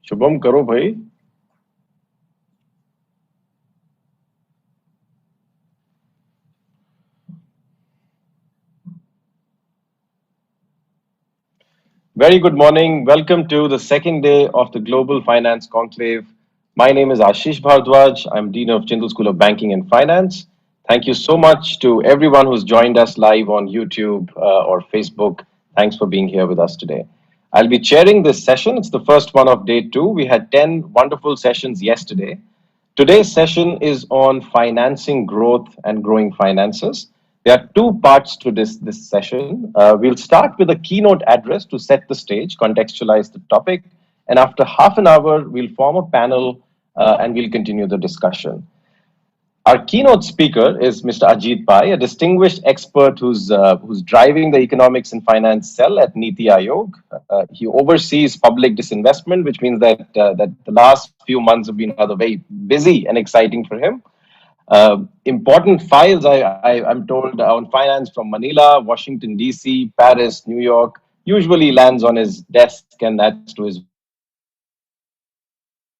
शुभम करो भाई. Very good morning. Welcome to the second day of the Global Finance Conclave. My name is Ashish Bhardwaj. I'm Dean of Jindal School of Banking and Finance. Thank you so much to everyone who's joined us live on YouTube or Facebook. Thanks for being here with us today. I'll be chairing this session. It's the first one of day two. We had 10 wonderful sessions yesterday. Today's session is on financing growth and growing finances. There are two parts to this session. We'll start with a keynote address to set the stage, contextualize the topic, and after half an hour, we'll form a panel and we'll continue the discussion. Our keynote speaker is Mr. Ajit Pai, a distinguished expert who's driving the economics and finance cell at Niti Aayog. He oversees public disinvestment, which means that the last few months have been rather very busy and exciting for him. Important files, I'm told, on finance from Manila, Washington, D.C., Paris, New York, usually lands on his desk, and that's to his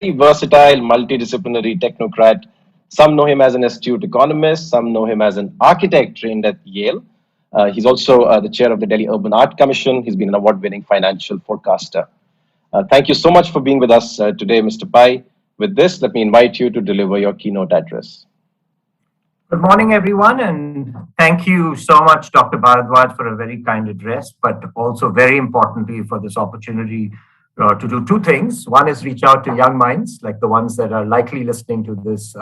versatile, multidisciplinary technocrat. Some know him as an astute economist, some know him as an architect trained at Yale. He's also the chair of the Delhi Urban Art Commission. He's been an award winning financial forecaster. Thank you so much for being with us today, Mr. Pai. With this, let me invite you to deliver your keynote address. Good morning, everyone, and thank you so much, Dr. Bharadwaj, for a very kind address, but also very importantly for this opportunity to do two things. One is reach out to young minds, like the ones that are likely listening to this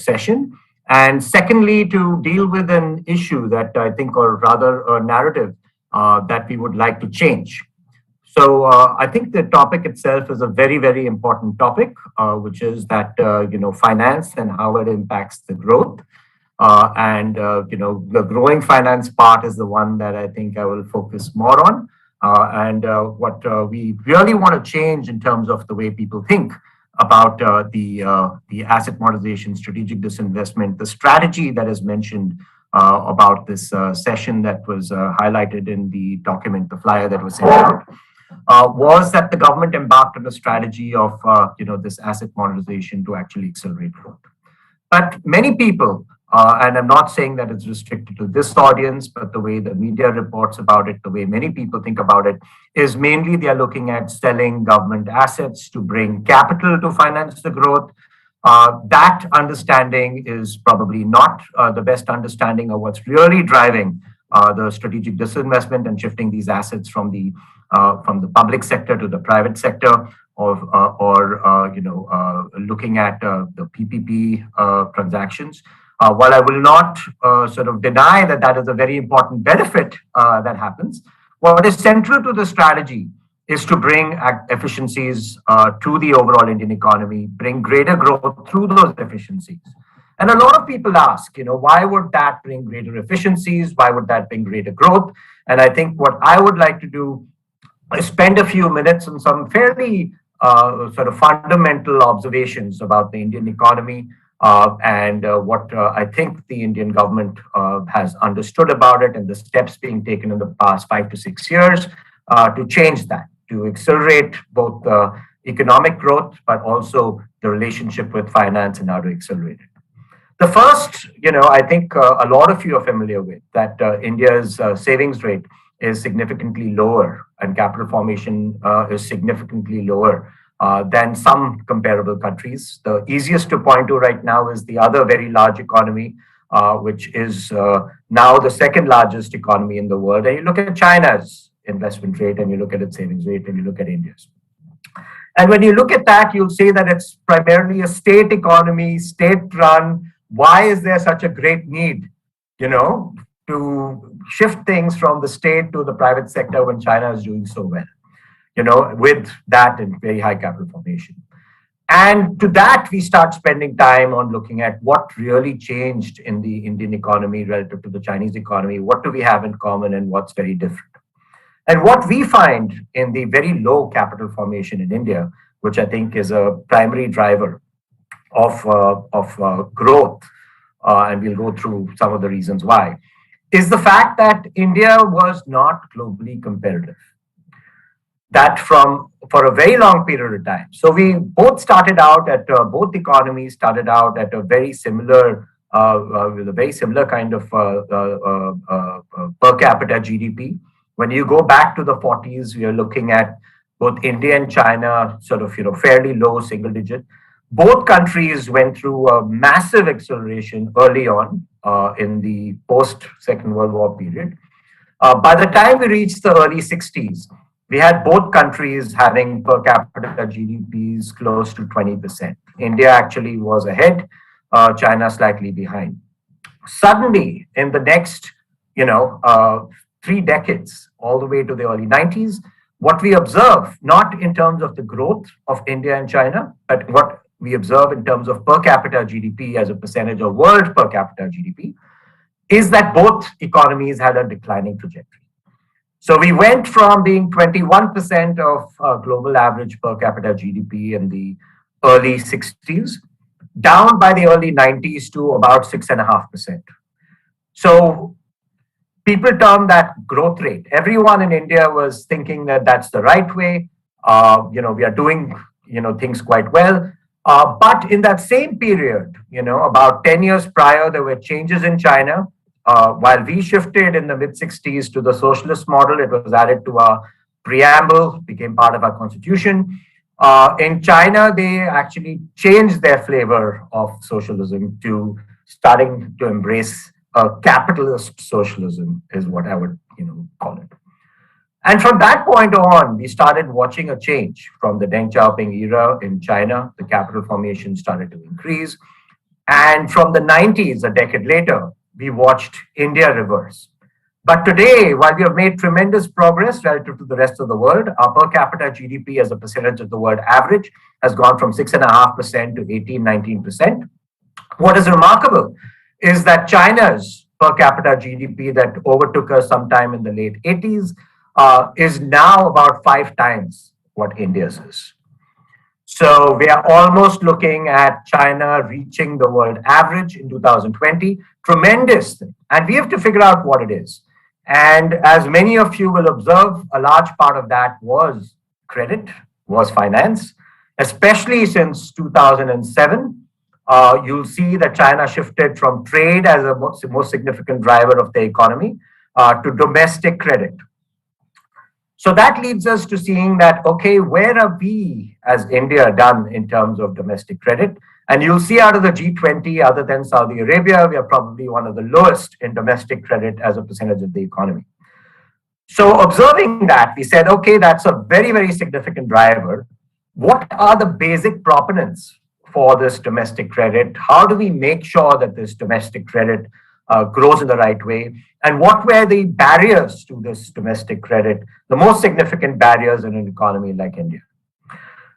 session. And secondly, to deal with an issue that I think, or rather a narrative that we would like to change. So I think the topic itself is a very, very important topic, which is that, finance and how it impacts the growth. The growing finance part is the one that I think I will focus more on. What we really want to change in terms of the way people think about the asset monetization, strategic disinvestment, the strategy that is mentioned about this session that was highlighted in the document, the flyer that was sent out. Was that the government embarked on a strategy of this asset monetization to actually accelerate growth. But many people, and I'm not saying that it's restricted to this audience, but the way the media reports about it, the way many people think about it, is mainly they are looking at selling government assets to bring capital to finance the growth. That understanding is probably not the best understanding of what's really driving the strategic disinvestment and shifting these assets from the public sector to the private sector, or looking at the PPP transactions. While I will not sort of deny that that is a very important benefit that happens, what is central to the strategy is to bring efficiencies to the overall Indian economy, bring greater growth through those efficiencies. And a lot of people ask, why would that bring greater efficiencies? Why would that bring greater growth? And I think what I would like to do is spend a few minutes on some fairly sort of fundamental observations about the Indian economy and what I think the Indian government has understood about it and the steps being taken in the past 5 to 6 years to change that, to accelerate both economic growth, but also the relationship with finance and how to accelerate it. The first, I think a lot of you are familiar with that India's savings rate is significantly lower and capital formation is significantly lower than some comparable countries. The easiest to point to right now is the other very large economy, which is now the second largest economy in the world. And you look at China's investment rate and you look at its savings rate and you look at India's. And when you look at that, you'll see that it's primarily a state economy, state run. Why is there such a great need, to shift things from the state to the private sector when China is doing so well, with that and very high capital formation? And to that, we start spending time on looking at what really changed in the Indian economy relative to the Chinese economy. What do we have in common and what's very different? And what we find in the very low capital formation in India, which I think is a primary driver of growth, and we'll go through some of the reasons why, is the fact that India was not globally competitive. that from for a very long period of time. So we both started out at both economies started out at a very similar with a very similar kind of per capita GDP. When you go back to the 40s, we are looking at both India and China, sort of fairly low single digit. Both countries went through a massive acceleration early on in the post Second World War period. By the time we reached the early 60s, we had both countries having per capita GDPs close to 20%. India actually was ahead, China slightly behind. Suddenly, in the next, 3 decades, all the way to the early 90s, what we observe, not in terms of the growth of India and China, but what we observe in terms of per capita GDP as a percentage of world per capita GDP, is that both economies had a declining trajectory. So we went from being 21% of global average per capita GDP in the early 60s, down by the early 90s to about 6.5%. So people term that growth rate. Everyone in India was thinking that that's the right way. We are doing, things quite well. But in that same period, about 10 years prior, there were changes in China. While we shifted in the mid 60s to the socialist model, it was added to our preamble, became part of our constitution. In China, they actually changed their flavor of socialism to starting to embrace capitalist socialism, is what I would, call it. And from that point on, we started watching a change from the Deng Xiaoping era in China. The capital formation started to increase. And from the 90s, a decade later, we watched India reverse. But today, while we have made tremendous progress relative to the rest of the world, our per capita GDP as a percentage of the world average has gone from 6.5% to 18, 19%. What is remarkable is that China's per capita GDP that overtook us sometime in the late 80s is now about 5 times what India's is. So we are almost looking at China reaching the world average in 2020. Tremendous thing. And we have to figure out what it is. And as many of you will observe, a large part of that was credit, was finance, especially since 2007. You'll see that China shifted from trade as a most significant driver of the economy to domestic credit. So that leads us to seeing that, okay, where are we as India done in terms of domestic credit? And you'll see out of the G20, other than Saudi Arabia, we are probably one of the lowest in domestic credit as a percentage of the economy. So observing that, we said, okay, that's a very, very significant driver. What are the basic proponents for this domestic credit? How do we make sure that this domestic credit grows in the right way? And what were the barriers to this domestic credit, the most significant barriers in an economy like India?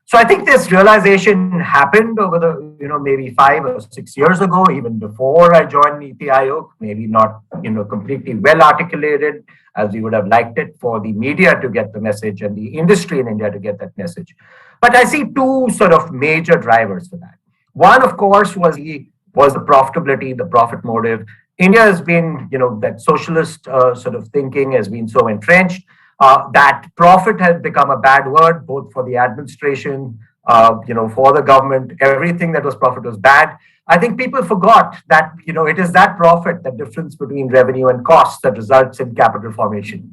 So I think this realization happened over the, maybe 5 or 6 years ago, even before I joined Niti Aayog, maybe not, completely well articulated as we would have liked it for the media to get the message and the industry in India to get that message. But I see two sort of major drivers for that. One, of course, was the profitability, the profit motive. India has been, that socialist sort of thinking has been so entrenched that profit has become a bad word, both for the administration, for the government. Everything that was profit was bad. I think people forgot that, it is that profit, the difference between revenue and costs, that results in capital formation,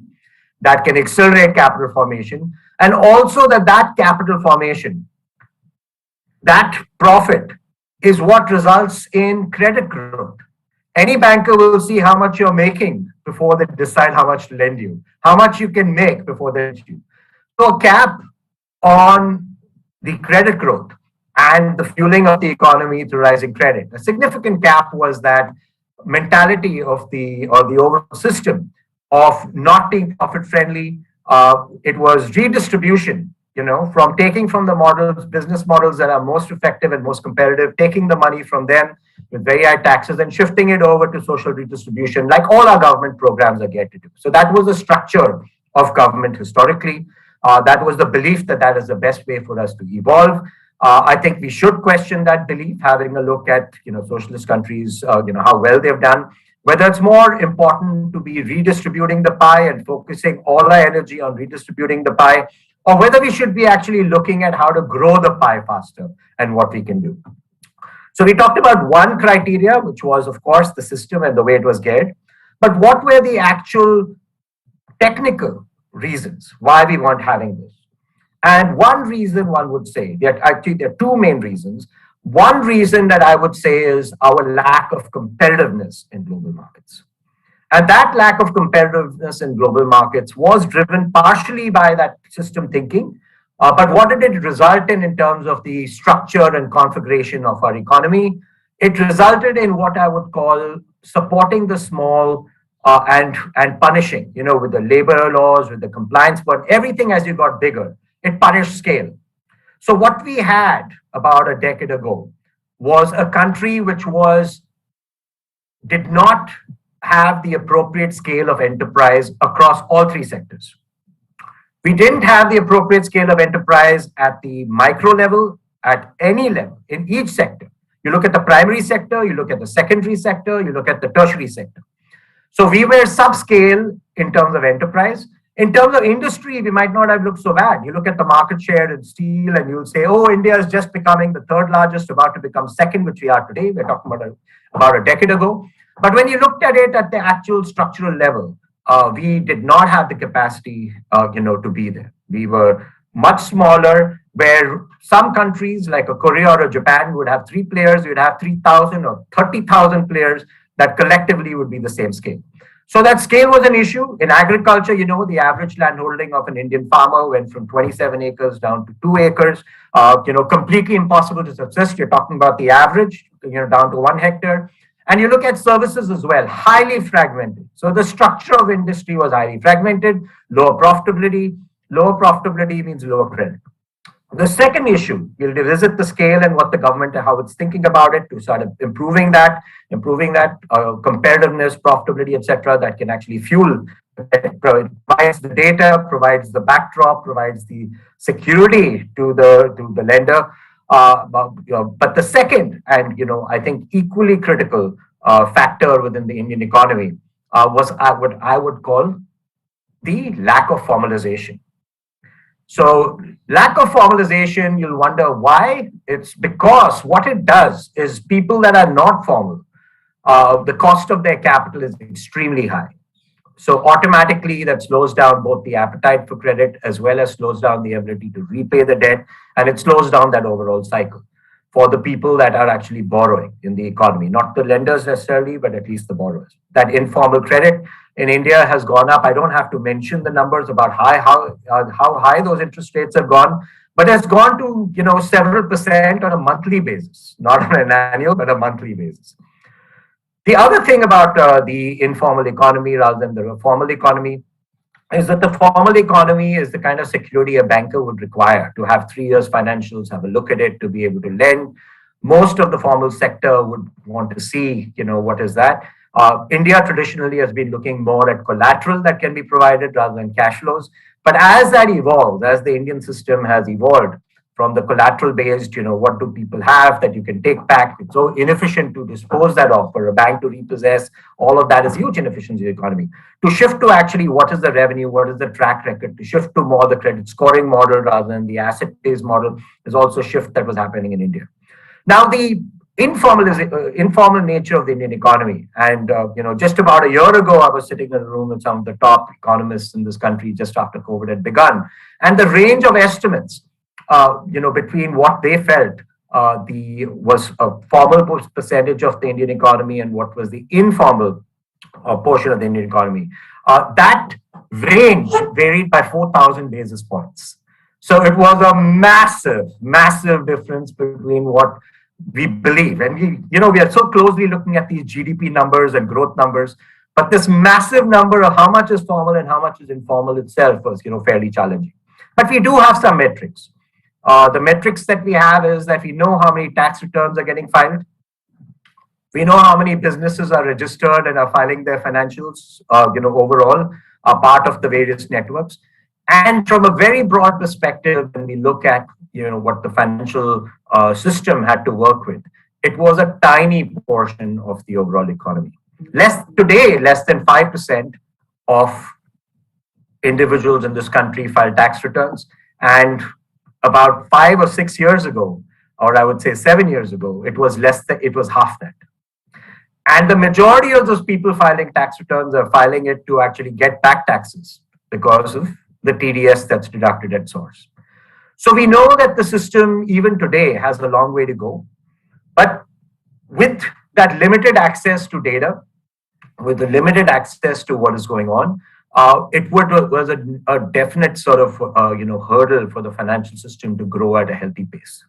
that can accelerate capital formation. And also that capital formation, that profit is what results in credit growth. Any banker will see how much you're making before they decide how much to lend you, how much you can make before they lend you. So a cap on the credit growth and the fueling of the economy through rising credit. A significant cap was that mentality of the overall system of not being profit friendly. It was redistribution, from taking from the models, business models that are most effective and most competitive, taking the money from them with very high taxes and shifting it over to social redistribution, like all our government programs are geared to do. So that was the structure of government historically. That was the belief that that is the best way for us to evolve. I think we should question that belief, having a look at socialist countries, how well they've done. Whether it's more important to be redistributing the pie and focusing all our energy on redistributing the pie, or whether we should be actually looking at how to grow the pie faster and what we can do. So we talked about one criteria, which was, of course, the system and the way it was geared. But what were the actual technical reasons why we weren't having this? And one reason one would say, there are two main reasons. One reason that I would say is our lack of competitiveness in global markets. And that lack of competitiveness in global markets was driven partially by that system thinking. But what did it result in terms of the structure and configuration of our economy? It resulted in what I would call supporting the small and punishing, with the labor laws, with the compliance, but everything as you got bigger, it punished scale. So what we had about a decade ago was a country which did not have the appropriate scale of enterprise across all three sectors. We didn't have the appropriate scale of enterprise at the micro level, at any level, in each sector. You look at the primary sector, you look at the secondary sector, you look at the tertiary sector. So we were subscale in terms of enterprise. In terms of industry, we might not have looked so bad. You look at the market share in steel and you'll say, oh, India is just becoming the third largest, about to become second, which we are today. We're talking about a decade ago. But when you looked at it at the actual structural level, we did not have the capacity, to be there. We were much smaller, where some countries like a Korea or a Japan would have three players, you'd have 3,000 or 30,000 players that collectively would be the same scale. So that scale was an issue. In agriculture, the average landholding of an Indian farmer went from 27 acres down to 2 acres, completely impossible to subsist. You're talking about the average, down to 1 hectare. And you look at services as well, highly fragmented. So the structure of industry was highly fragmented, lower profitability. Lower profitability means lower credit. The second issue, we'll revisit the scale and what the government, how it's thinking about it to start improving that competitiveness, profitability, etc., that can actually fuel, provides the data, provides the backdrop, provides the security to the lender. But the second, and I think equally critical factor within the Indian economy was what I would call the lack of formalization. So lack of formalization, you'll wonder why. It's because what it does is people that are not formal, the cost of their capital is extremely high. So automatically that slows down both the appetite for credit as well as slows down the ability to repay the debt, and it slows down that overall cycle for the people that are actually borrowing in the economy, not the lenders necessarily, but at least the borrowers. That informal credit in India has gone up. I don't have to mention the numbers about how high those interest rates have gone, but it's gone to several percent on a monthly basis, not on an annual, but a monthly basis. The other thing about the informal economy rather than the formal economy is that the formal economy is the kind of security a banker would require to have 3 years financials, have a look at it, to be able to lend. Most of the formal sector would want to see, what is that? India traditionally has been looking more at collateral that can be provided rather than cash flows. But as that evolves, as the Indian system has evolved from the collateral based, what do people have that you can take back? It's so inefficient to dispose that of, for a bank to repossess. All of that is huge inefficiency in the economy. To shift to actually what is the revenue, what is the track record, to shift to more the credit scoring model rather than the asset based model is also a shift that was happening in India. Now, the informal nature of the Indian economy. And, just about a year ago, I was sitting in a room with some of the top economists in this country just after COVID had begun. And the range of estimates, between what they felt was a formal percentage of the Indian economy and what was the informal portion of the Indian economy. That range varied by 4,000 basis points. So it was a massive, massive difference between what we believe. And we are so closely looking at these GDP numbers and growth numbers, but this massive number of how much is formal and how much is informal itself was, fairly challenging. But we do have some metrics. The metrics that we have is that we know how many tax returns are getting filed. We know how many businesses are registered and are filing their financials, overall, are part of the various networks. And from a very broad perspective, when we look at, what the financial system had to work with, it was a tiny portion of the overall economy. Less than 5% of individuals in this country file tax returns. And about 5 or 6 years ago, or I would say 7 years ago, it was less than, it was half that. And the majority of those people filing tax returns are filing it to actually get back taxes because of the TDS that's deducted at source. So we know that the system, even today, has a long way to go. But with that limited access to data, with the limited access to what is going on, was a definite sort of hurdle for the financial system to grow at a healthy pace.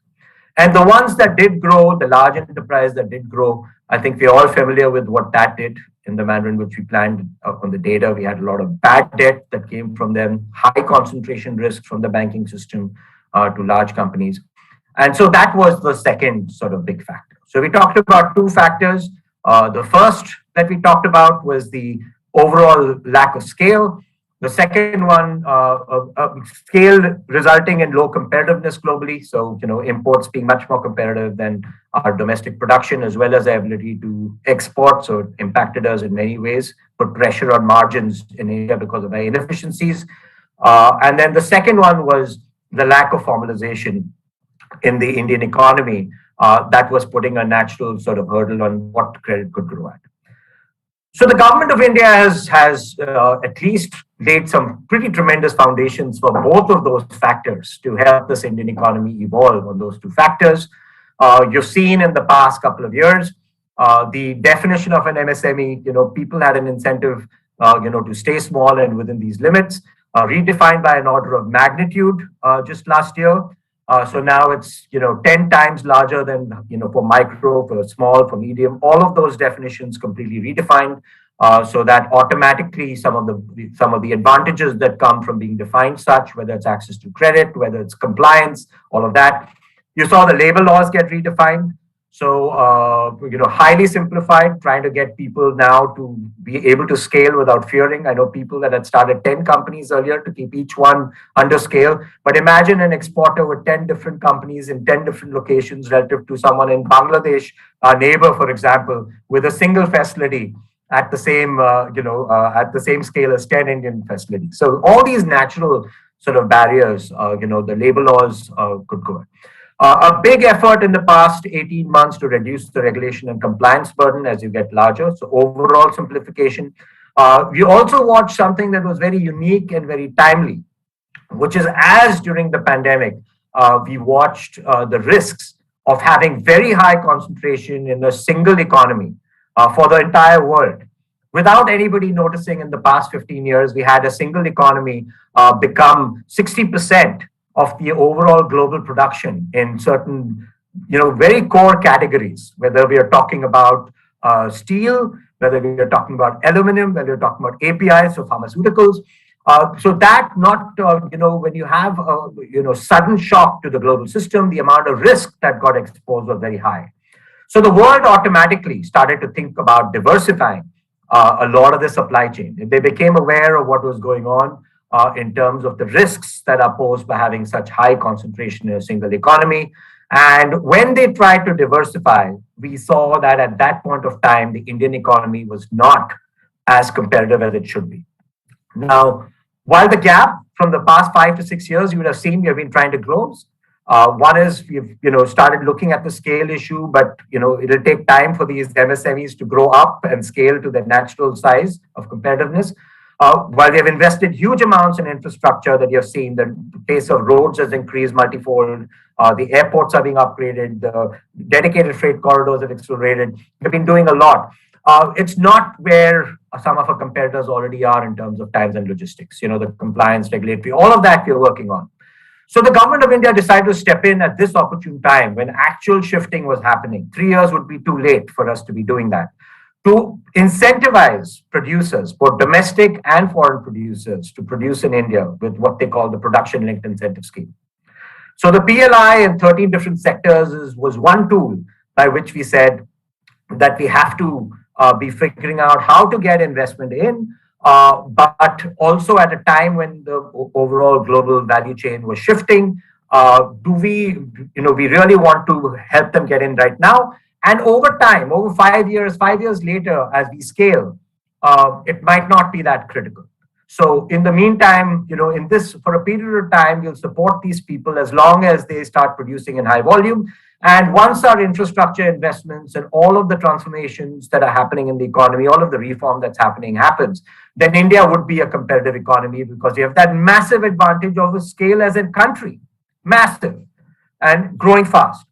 And the ones that did grow, the large enterprise that did grow, I think we're all familiar with what that did in the manner in which we planned on the data. We had a lot of bad debt that came from them, high concentration risk from the banking system to large companies. And so that was the second sort of big factor. So we talked about two factors. The first that we talked about was the overall lack of scale. The second one, scale resulting in low competitiveness globally. So, imports being much more competitive than our domestic production, as well as the ability to export. So it impacted us in many ways, put pressure on margins in India because of our inefficiencies. And then the second one was the lack of formalization in the Indian economy that was putting a natural sort of hurdle on what credit could grow at. So the government of India has at least laid some pretty tremendous foundations for both of those factors to help this Indian economy evolve on those two factors. You've seen in the past couple of years the definition of an MSME. People had an incentive, to stay small and within these limits, redefined by an order of magnitude just last year. So now it's 10 times larger than for micro, for small, for medium. All of those definitions completely redefined, so that automatically some of the advantages that come from being defined such, whether it's access to credit, whether it's compliance, all of that. You saw the labor laws get redefined. So, highly simplified, trying to get people now to be able to scale without fearing. I know people that had started 10 companies earlier to keep each one under scale. But imagine an exporter with 10 different companies in 10 different locations relative to someone in Bangladesh, our neighbor, for example, with a single facility at the same scale as 10 Indian facilities. So all these natural sort of barriers, the labor laws could go. A big effort in the past 18 months to reduce the regulation and compliance burden as you get larger. So overall simplification. We also watched something that was very unique and very timely, which is as during the pandemic, we watched the risks of having very high concentration in a single economy for the entire world. Without anybody noticing, in the past 15 years, we had a single economy become 60% of the overall global production in certain, very core categories, whether we are talking about steel, whether we are talking about aluminum, whether we're talking about APIs, so pharmaceuticals. So that not, when you have a, sudden shock to the global system, the amount of risk that got exposed was very high. So the world automatically started to think about diversifying a lot of the supply chain. They became aware of what was going on in terms of the risks that are posed by having such high concentration in a single economy. And when they tried to diversify, we saw that at that point of time, the Indian economy was not as competitive as it should be. Now, while the gap from the past 5 to 6 years, you would have seen we have been trying to close. One is we've started looking at the scale issue, but it'll take time for these MSMEs to grow up and scale to their natural size of competitiveness. While we have invested huge amounts in infrastructure that you have seen, the pace of roads has increased multifold, the airports are being upgraded, the dedicated freight corridors have accelerated. We've been doing a lot. It's not where some of our competitors already are in terms of times and logistics, the compliance, regulatory, all of that we're working on. So the government of India decided to step in at this opportune time when actual shifting was happening. 3 years would be too late for us to be doing that, to incentivize producers, both domestic and foreign producers, to produce in India with what they call the production linked incentive scheme. So the PLI in 13 different sectors was one tool by which we said that we have to be figuring out how to get investment in, but also at a time when the overall global value chain was shifting. We really want to help them get in right now. And over time, over 5 years later, as we scale, it might not be that critical. So in the meantime, in this, for a period of time, you'll support these people as long as they start producing in high volume. And once our infrastructure investments and all of the transformations that are happening in the economy, all of the reform that's happening happens, then India would be a competitive economy because you have that massive advantage of a scale as a country, massive and growing fast.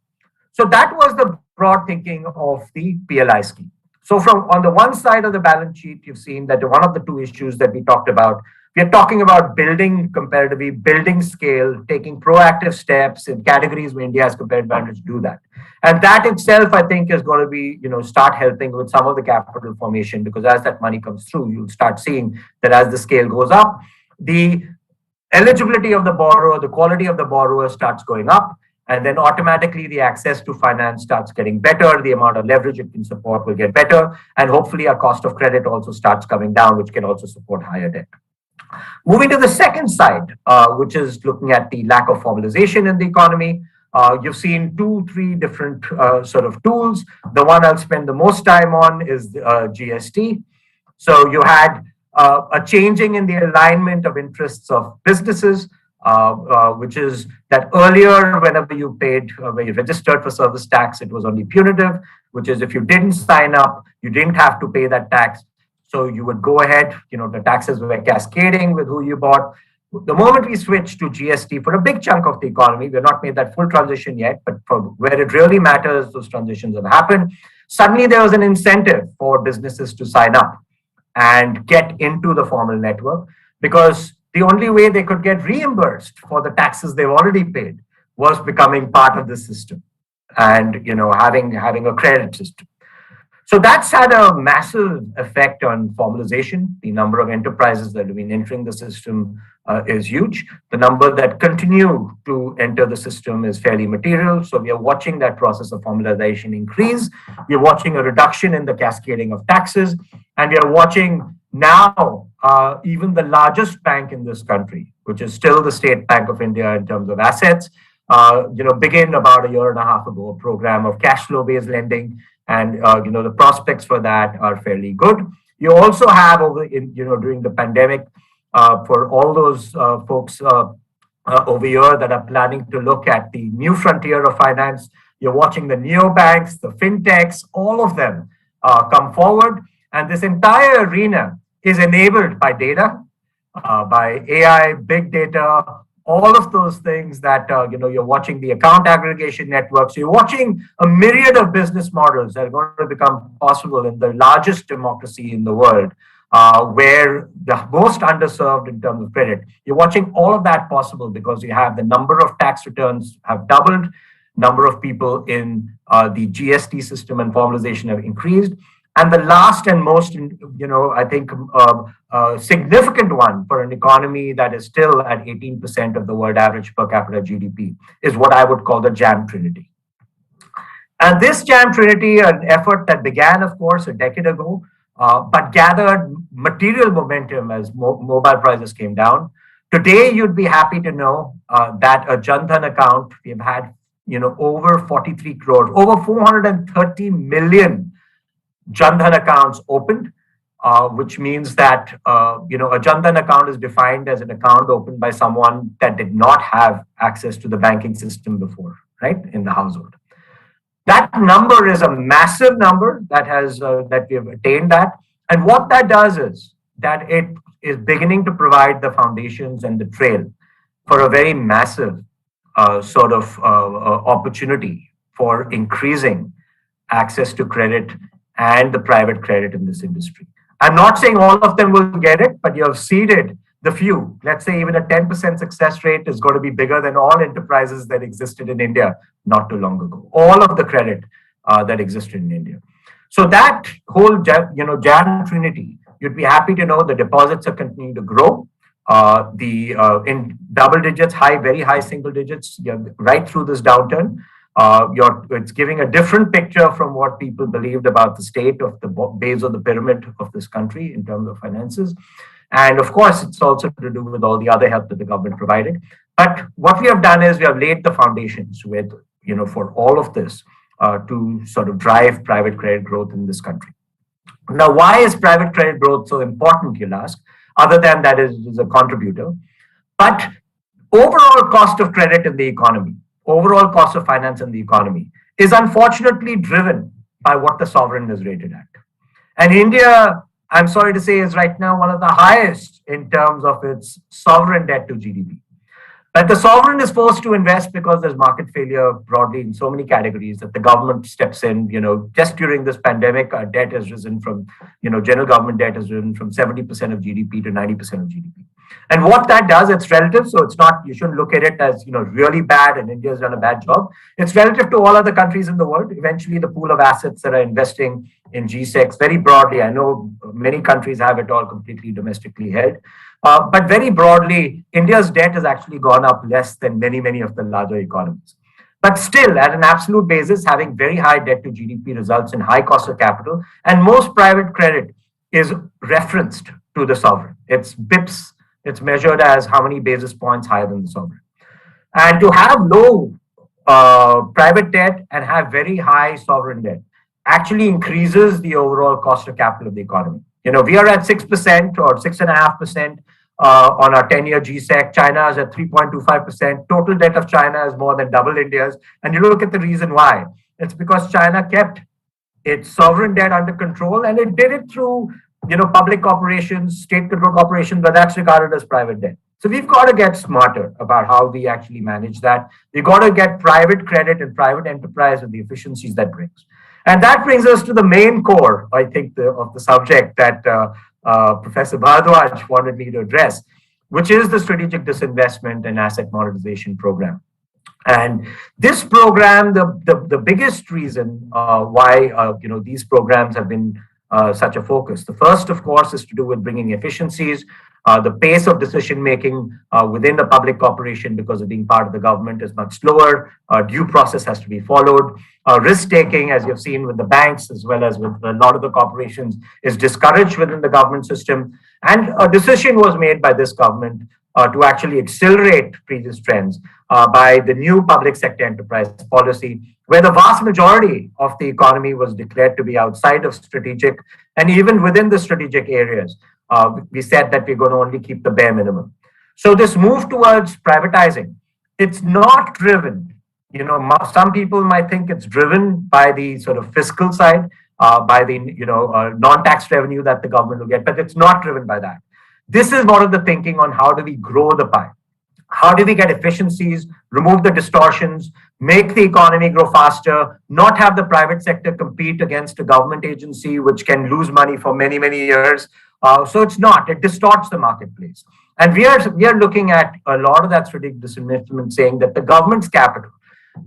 So that was the broad thinking of the PLI scheme. So from on the one side of the balance sheet, you've seen that one of the two issues that we talked about, we are talking about building comparatively, building scale, taking proactive steps in categories where India has competitive advantage to do that. And that itself, I think, is going to be, start helping with some of the capital formation, because as that money comes through, you'll start seeing that as the scale goes up, the eligibility of the borrower, the quality of the borrower starts going up. And then automatically the access to finance starts getting better. The amount of leverage it can support will get better. And hopefully our cost of credit also starts coming down, which can also support higher debt. Moving to the second side, which is looking at the lack of formalization in the economy. You've seen 2-3 different sort of tools. The one I'll spend the most time on is GST. So you had a changing in the alignment of interests of businesses, which is that earlier, whenever you paid, when you registered for service tax, it was only punitive, which is if you didn't sign up, you didn't have to pay that tax. So you would go ahead, the taxes were cascading with who you bought. The moment we switched to GST for a big chunk of the economy, we've not made that full transition yet, but for where it really matters, those transitions have happened. Suddenly there was an incentive for businesses to sign up and get into the formal network, because the only way they could get reimbursed for the taxes they've already paid was becoming part of the system and having a credit system. So that's had a massive effect on formalization. The number of enterprises that have been entering the system is huge. The number that continue to enter the system is fairly material. So we are watching that process of formalization increase. We are watching a reduction in the cascading of taxes. And we are watching now even the largest bank in this country, which is still the State Bank of India in terms of assets, begin about a year and a half ago, a program of cash flow based lending. And the prospects for that are fairly good. You also have during the pandemic, for all those folks over here that are planning to look at the new frontier of finance, you're watching the neobanks, the fintechs, all of them come forward. And this entire arena is enabled by data, by AI, big data, all of those things that, you're watching the account aggregation networks. You're watching a myriad of business models that are going to become possible in the largest democracy in the world, where the most underserved in terms of credit. You're watching all of that possible because you have the number of tax returns have doubled, number of people in the GST system and formalization have increased. And the last and most, I think, significant one for an economy that is still at 18% of the world average per capita GDP is what I would call the JAM Trinity. And this JAM Trinity, an effort that began, of course, a decade ago, but gathered material momentum as mobile prices came down. Today, you'd be happy to know that a Jan Dhan account, we've had, over 43 crores, over 430 million Jan Dhan accounts opened, which means that a Jan Dhan account is defined as an account opened by someone that did not have access to the banking system before, right, in the household. That number is a massive number that we have attained that. And what that does is that it is beginning to provide the foundations and the trail for a very massive opportunity for increasing access to credit and the private credit in this industry. I'm not saying all of them will get it, but you have seeded the few. Let's say even a 10% success rate is going to be bigger than all enterprises that existed in India not too long ago. All of the credit that existed in India. So that whole JAM Trinity, you'd be happy to know the deposits are continuing to grow. In double digits, very high single digits, right through this downturn. It's giving a different picture from what people believed about the state of the base of the pyramid of this country in terms of finances. And of course, it's also to do with all the other help that the government provided. But what we have done is we have laid the foundations for all of this to sort of drive private credit growth in this country. Now, why is private credit growth so important, you'll ask? other than that is a contributor. But overall cost of credit in the economy, overall cost of finance in the economy is unfortunately driven by what the sovereign is rated at. And India, I'm sorry to say, is right now one of the highest in terms of its sovereign debt to GDP. But the sovereign is forced to invest because there's market failure broadly in so many categories that the government steps in. Just during this pandemic, our debt has risen from, general government debt has risen from 70% of GDP to 90% of GDP. And what that does, it's relative. So it's not, you shouldn't look at it as, really bad and India's done a bad job. It's relative to all other countries in the world. Eventually, the pool of assets that are investing in G-SECs very broadly, I know many countries have it all completely domestically held. But very broadly, India's debt has actually gone up less than many, many of the larger economies. But still, at an absolute basis, having very high debt to GDP results in high cost of capital. And most private credit is referenced to the sovereign. It's BIPs. It's measured as how many basis points higher than the sovereign. And to have low private debt and have very high sovereign debt actually increases the overall cost of capital of the economy. We are at 6% or 6.5% on our 10-year GSEC. China is at 3.25%. Total debt of China is more than double India's. And you look at the reason why. It's because China kept its sovereign debt under control, and it did it through, public corporations, state-controlled corporations, but that's regarded as private debt. So we've got to get smarter about how we actually manage that. We've got to get private credit and private enterprise with the efficiencies that brings. And that brings us to the main core, I think, of the subject that Professor Bhardwaj wanted me to address, which is the strategic disinvestment and asset monetization program. And this program, the biggest reason why these programs have been such a focus. The first, of course, is to do with bringing efficiencies. The pace of decision making within the public corporation, because of being part of the government, is much slower. Due process has to be followed. Risk taking, as you've seen with the banks as well as with a lot of the corporations, is discouraged within the government system. And a decision was made by this government to actually accelerate previous trends by the new public sector enterprise policy, where the vast majority of the economy was declared to be outside of strategic, and even within the strategic areas, we said that we're going to only keep the bare minimum. So this move towards privatizing, it's not driven, some people might think it's driven by the sort of fiscal side, by the, non-tax revenue that the government will get, but it's not driven by that. This is more of the thinking on how do we grow the pie? How do we get efficiencies, remove the distortions, make the economy grow faster, not have the private sector compete against a government agency which can lose money for many, many years. So it distorts the marketplace. And we are looking at a lot of that strategic disinvestment, saying that the government's capital,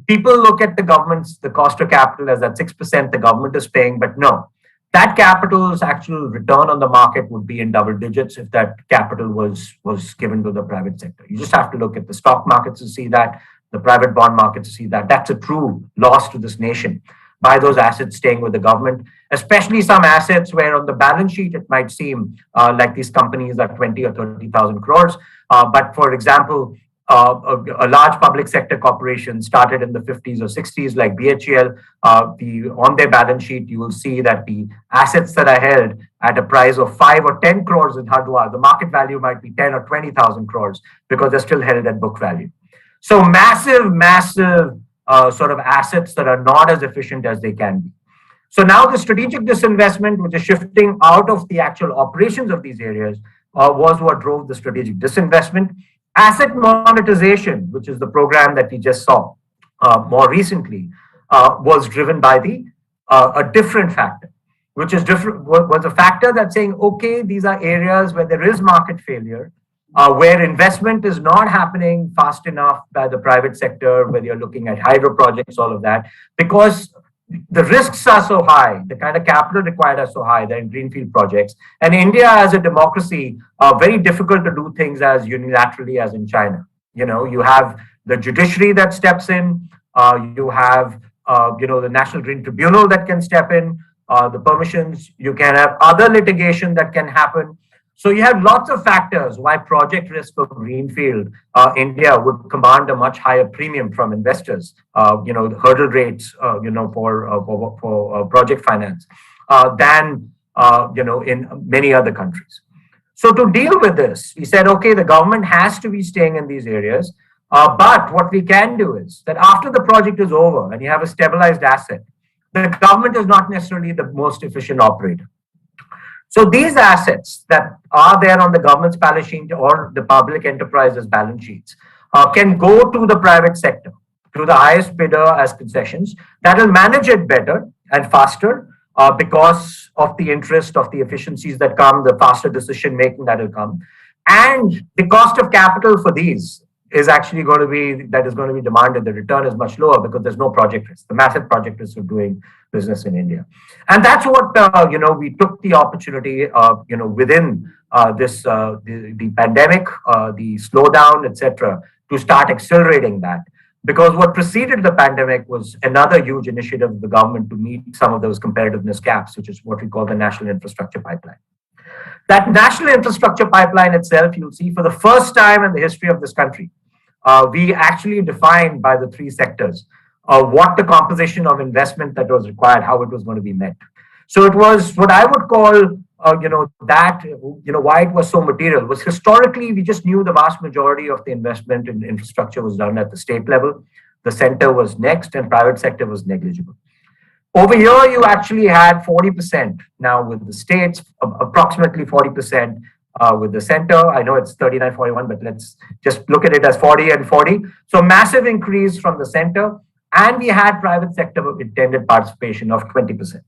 people look at the cost of capital as that 6% the government is paying, but no. That capital's actual return on the market would be in double digits if that capital was given to the private sector. You just have to look at the stock markets to see that, the private bond markets to see that. That's a true loss to this nation by those assets staying with the government, especially some assets where on the balance sheet it might seem like these companies are 20 or 30,000 crores. But for example, a large public sector corporation started in the 50s or 60s, like BHEL, on their balance sheet, you will see that the assets that are held at a price of 5 or 10 crores in Hardwar, the market value might be 10 or 20,000 crores because they're still held at book value. So massive sort of assets that are not as efficient as they can be. So now the strategic disinvestment, which is shifting out of the actual operations of these areas, was what drove the strategic disinvestment. Asset monetization, which is the program that we just saw more recently, was driven by a different factor, which is was a factor that's saying, okay, these are areas where there is market failure, where investment is not happening fast enough by the private sector, whether you're looking at hydro projects, all of that, because the risks are so high, the kind of capital required are so high, they're in greenfield projects. And India, as a democracy, very difficult to do things as unilaterally as in China. You have the judiciary that steps in, you have, the National Green Tribunal that can step in, the permissions, you can have other litigation that can happen. So you have lots of factors why project risk for greenfield India would command a much higher premium from investors. The hurdle rates, for project finance than in many other countries. So to deal with this, we said, okay, the government has to be staying in these areas. But what we can do is that after the project is over and you have a stabilized asset, the government is not necessarily the most efficient operator. So these assets that are there on the government's balance sheet or the public enterprises balance sheets can go to the private sector, to the highest bidder as concessions that will manage it better and faster because of the interest of the efficiencies that come, the faster decision making that will come. And the cost of capital for these is actually going to be that is going to be demanded. The return is much lower because there's no project risk. The massive project risk of doing business in India, and that's what we took the opportunity within the pandemic, the slowdown, etc., to start accelerating that. Because what preceded the pandemic was another huge initiative of the government to meet some of those competitiveness gaps, which is what we call the national infrastructure pipeline. That national infrastructure pipeline itself, you'll see for the first time in the history of this country, we actually defined by the three sectors what the composition of investment that was required, how it was going to be met. So it was what I would call, why it was so material was historically we just knew the vast majority of the investment in infrastructure was done at the state level. The center was next, and private sector was negligible. Over here, you actually had 40% now with the states, approximately 40% with the center. I know it's 39-41, but let's just look at it as 40 and 40. So massive increase from the center. And we had private sector intended participation of 20%.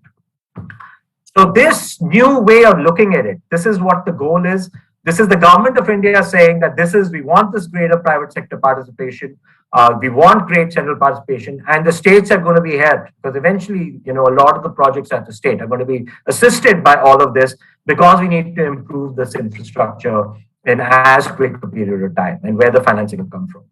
So this new way of looking at it, this is what the goal is. This is the government of India saying that we want this greater private sector participation. We want great central participation, and the states are going to be helped because eventually, a lot of the projects at the state are going to be assisted by all of this because we need to improve this infrastructure in as quick a period of time and where the financing will come from.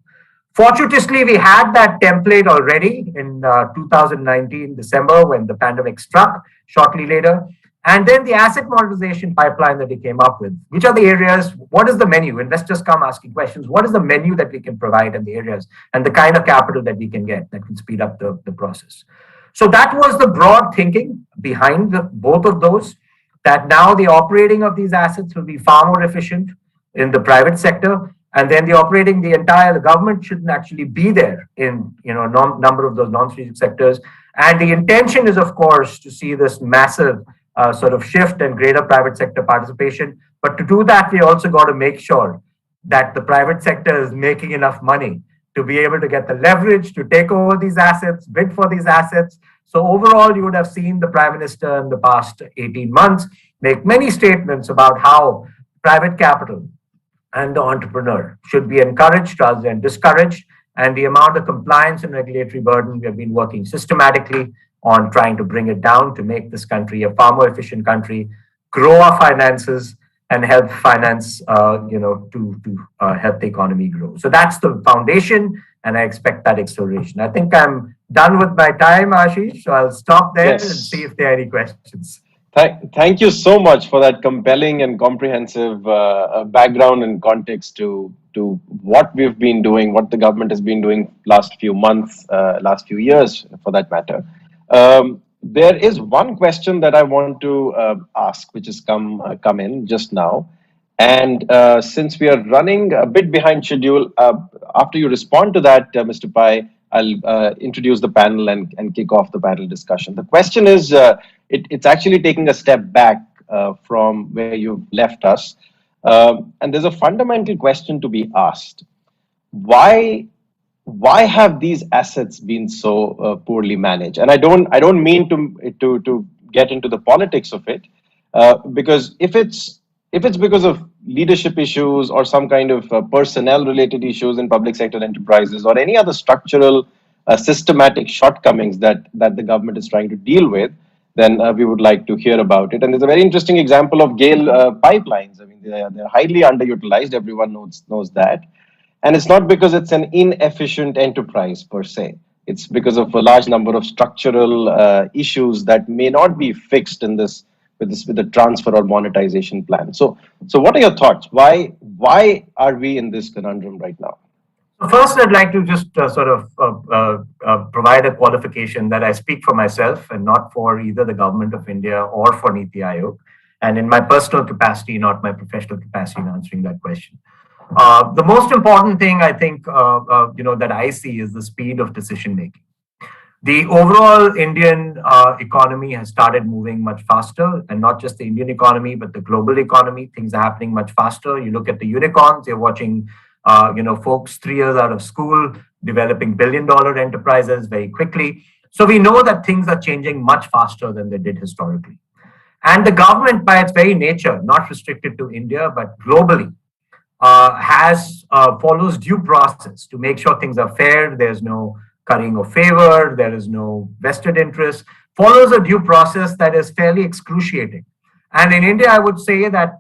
Fortuitously, we had that template already in 2019, December, when the pandemic struck shortly later. And then the asset monetization pipeline that we came up with, which are the areas, what is the menu? Investors come asking questions, what is the menu that we can provide in the areas and the kind of capital that we can get that can speed up the process. So that was the broad thinking behind both of those, that now the operating of these assets will be far more efficient in the private sector. And then the government shouldn't actually be there in number of those non-strategic sectors. And the intention is, of course, to see this massive sort of shift and greater private sector participation. But to do that, we also got to make sure that the private sector is making enough money to be able to get the leverage to take over these assets, bid for these assets. So overall, you would have seen the Prime Minister in the past 18 months make many statements about how private capital and the entrepreneur should be encouraged rather than discouraged. And the amount of compliance and regulatory burden, we have been working systematically on trying to bring it down to make this country a far more efficient country, grow our finances, and help finance, to help the economy grow. So that's the foundation, and I expect that acceleration. I think I'm done with my time, Ashish, so I'll stop there and see if there are any questions. Thank you so much for that compelling and comprehensive background and context to what we've been doing, what the government has been doing last few months, last few years, for that matter. There is one question that I want to ask, which has come in just now. And since we are running a bit behind schedule, after you respond to that, Mr. Pai, I'll introduce the panel and kick off the panel discussion. The question is, it's actually taking a step back from where you've left us. And there's a fundamental question to be asked. Why have these assets been so poorly managed? And I don't mean to get into the politics of it, because if it's because of leadership issues or some kind of personnel related issues in public sector enterprises or any other structural systematic shortcomings that the government is trying to deal with, then we would like to hear about it. And there's a very interesting example of GAIL pipelines. I mean, they're highly underutilized. Everyone knows that. And it's not because it's an inefficient enterprise per se. It's because of a large number of structural issues that may not be fixed with the transfer or monetization plan. So what are your thoughts? Why are we in this conundrum right now? First, I'd like to just provide a qualification that I speak for myself and not for either the government of India or for Niti Aayog. and in my personal capacity, not my professional capacity, in answering that question. The most important thing I think that I see is the speed of decision making. The overall Indian economy has started moving much faster, and not just the Indian economy, but the global economy. Things are happening much faster. You look at the unicorns; you're watching, folks 3 years out of school developing billion-dollar enterprises very quickly. So we know that things are changing much faster than they did historically. And the government, by its very nature, not restricted to India but globally, has follows due process to make sure things are fair. There's no currying of favor. There is no vested interest. Follows a due process that is fairly excruciating. And in India, I would say that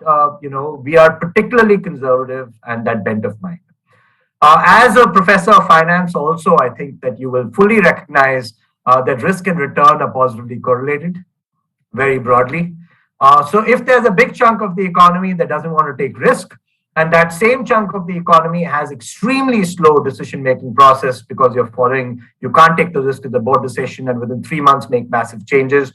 we are particularly conservative and that bent of mind. As a professor of finance, also, I think that you will fully recognize that risk and return are positively correlated very broadly. So if there's a big chunk of the economy that doesn't want to take risk, and that same chunk of the economy has extremely slow decision-making process because you can't take the risk of the board decision and within 3 months make massive changes,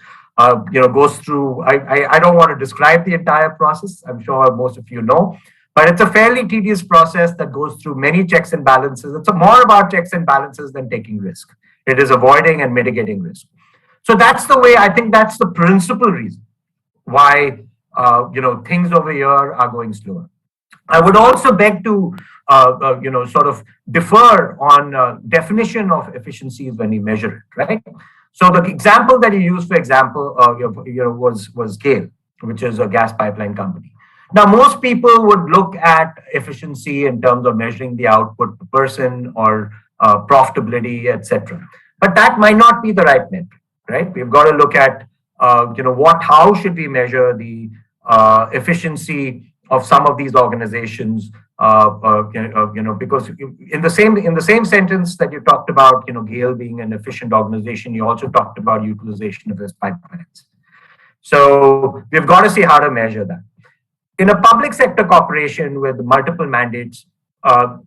goes through, I don't want to describe the entire process. I'm sure most of you know, but it's a fairly tedious process that goes through many checks and balances. It's more about checks and balances than taking risk. It is avoiding and mitigating risk. So that's the way, I think that's the principal reason why, things over here are going slower. I would also beg to, sort of defer on definition of efficiencies when you measure it, right? So the example that you used, for example, was GAIL, which is a gas pipeline company. Now, most people would look at efficiency in terms of measuring the output per person or profitability, etc. But that might not be the right metric, right? We've got to look at, how should we measure the efficiency of some of these organizations, because in the same sentence that you talked about, GAIL being an efficient organization, you also talked about utilization of its pipelines. So we've got to see how to measure that. In a public sector corporation with multiple mandates,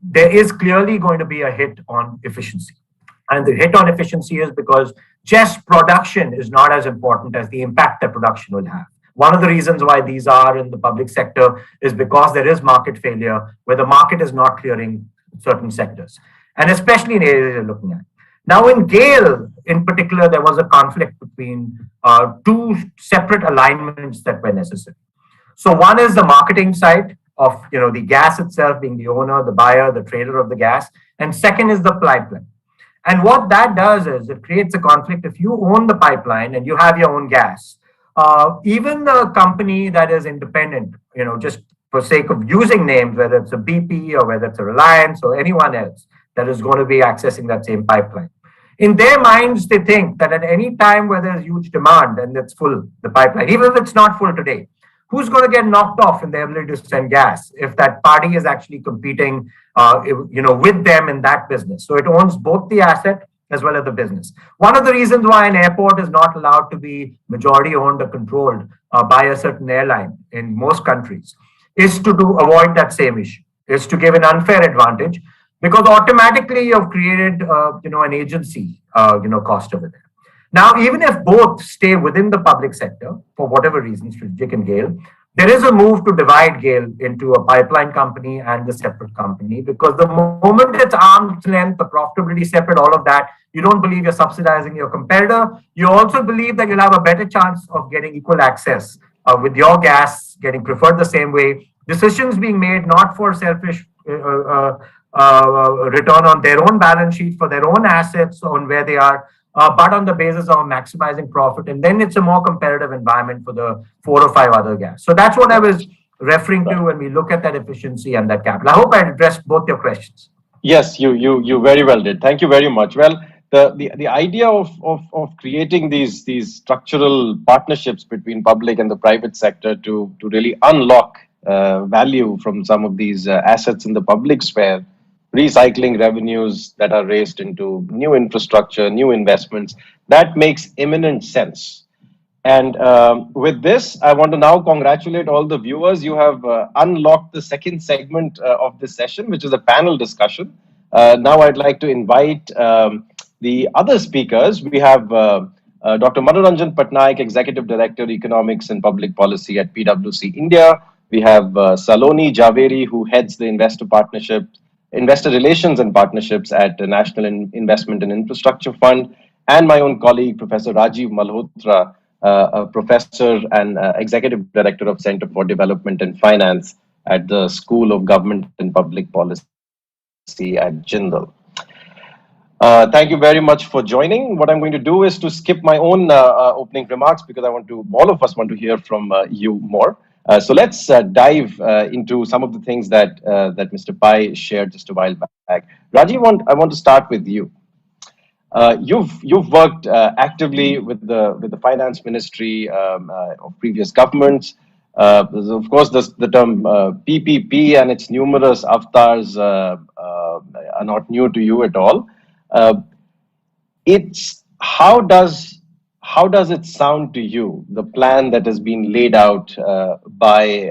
there is clearly going to be a hit on efficiency. And the hit on efficiency is because just production is not as important as the impact that production will have. One of the reasons why these are in the public sector is because there is market failure where the market is not clearing certain sectors, and especially in areas you're looking at. Now, in GAIL, in particular, there was a conflict between two separate alignments that were necessary. So one is the marketing side of the gas itself, being the owner, the buyer, the trader of the gas, and second is the pipeline. And what that does is it creates a conflict. If you own the pipeline and you have your own gas, even the company that is independent, just for sake of using names, whether it's a BP or whether it's a Reliance or anyone else that is going to be accessing that same pipeline. In their minds, they think that at any time where there's huge demand and it's full, the pipeline, even if it's not full today, who's going to get knocked off in their ability to send gas if that party is actually competing, with them in that business? So it owns both the asset as well as the business. One of the reasons why an airport is not allowed to be majority owned or controlled by a certain airline in most countries is to avoid that same issue, is to give an unfair advantage, because automatically you've created, an agency, cost over there. Now, even if both stay within the public sector, for whatever reasons, strategic and GAIL, there is a move to divide GAIL into a pipeline company and a separate company, because the moment it's arm's length, the profitability separate, all of that, you don't believe you're subsidizing your competitor. You also believe that you'll have a better chance of getting equal access with your gas getting preferred the same way. Decisions being made not for selfish return on their own balance sheet for their own assets on where they are, but on the basis of maximizing profit. And then it's a more competitive environment for the 4 or 5 other gas. So that's what I was referring to when we look at that efficiency and that capital. I hope I addressed both your questions. Yes, you very well did. Thank you very much. Well, the idea of creating these structural partnerships between public and the private sector to really unlock value from some of these assets in the public sphere, recycling revenues that are raised into new infrastructure, new investments, that makes imminent sense. And with this, I want to now congratulate all the viewers. You have unlocked the second segment of this session, which is a panel discussion. Now I'd like to invite the other speakers. We have Dr. Manoranjan Patnaik, Executive Director, Economics and Public Policy at PwC India. We have Saloni Javeri, who heads the Investor Relations and Partnerships at the National Investment and Infrastructure Fund, and my own colleague, Professor Rajiv Malhotra, a professor and executive director of Center for Development and Finance at the School of Government and Public Policy at Jindal. Thank you very much for joining. What I'm going to do is to skip my own opening remarks because all of us want to hear from you more. So let's dive into some of the things that Mr. Pai shared just a while back. Rajiv, I want to start with you. You've worked actively with the finance ministry of previous governments. Of course, the term PPP and its numerous avatars are not new to you at all. Uh, it's how does it sound to you, the plan that has been laid out by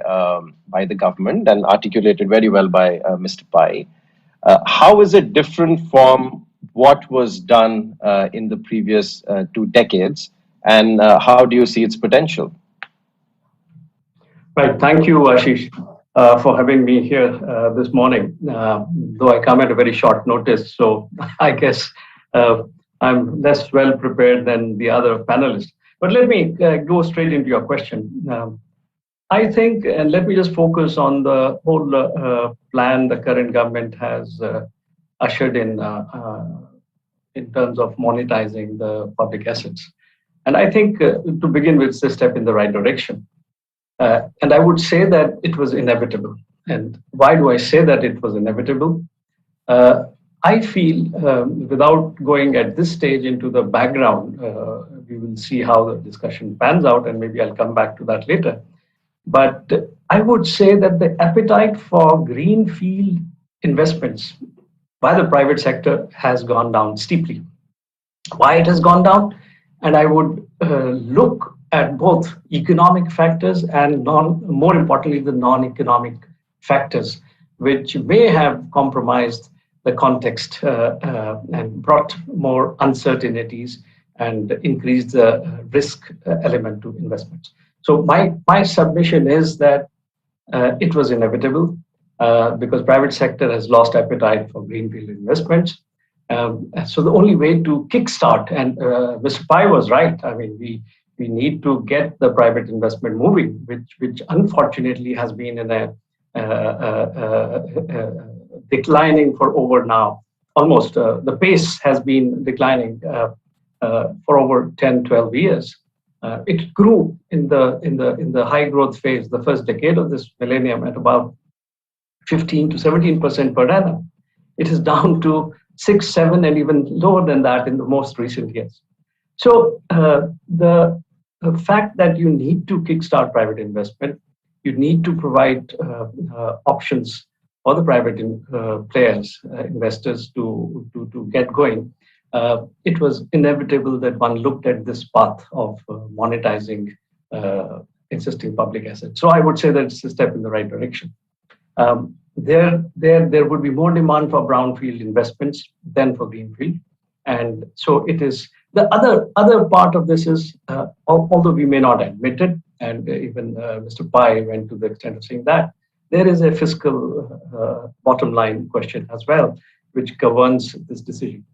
the government and articulated very well by Mr. Pai? How is it different from what was done in the previous 2 decades, and how do you see its potential? Right. Thank you, Ashish, for having me here this morning. Though I come at a very short notice, so I guess I'm less well prepared than the other panelists. But let me go straight into your question. I think, and let me just focus on the whole plan the current government has ushered in terms of monetizing the public assets. And I think to begin with, it's a step in the right direction. And I would say that it was inevitable. And why do I say that it was inevitable? I feel, without going at this stage into the background, we will see how the discussion pans out, and maybe I'll come back to that later. But I would say that the appetite for greenfield investments by the private sector has gone down steeply. Why it has gone down? And I would look at both economic factors and more importantly, the non-economic factors, which may have compromised the context and brought more uncertainties and increased the risk element to investments. So my submission is that it was inevitable because private sector has lost appetite for greenfield investments. So the only way to kickstart, and Mr. Pai was right. I mean, we need to get the private investment moving, which unfortunately has been in a declining for over now. Almost the pace has been declining for over 10, 12 years. It grew in the high growth phase, the first decade of this millennium, at about 15 to 17% per annum. It is down to 6, 7, and even lower than that in the most recent years. So the fact that you need to kickstart private investment, you need to provide options for the private players, investors to get going. It was inevitable that one looked at this path of monetizing existing public assets. So I would say that it's a step in the right direction. There would be more demand for brownfield investments than for greenfield, and so it is. The other part of this is, although we may not admit it, and even Mr. Pai went to the extent of saying that, there is a fiscal bottom line question as well, which governs this decision.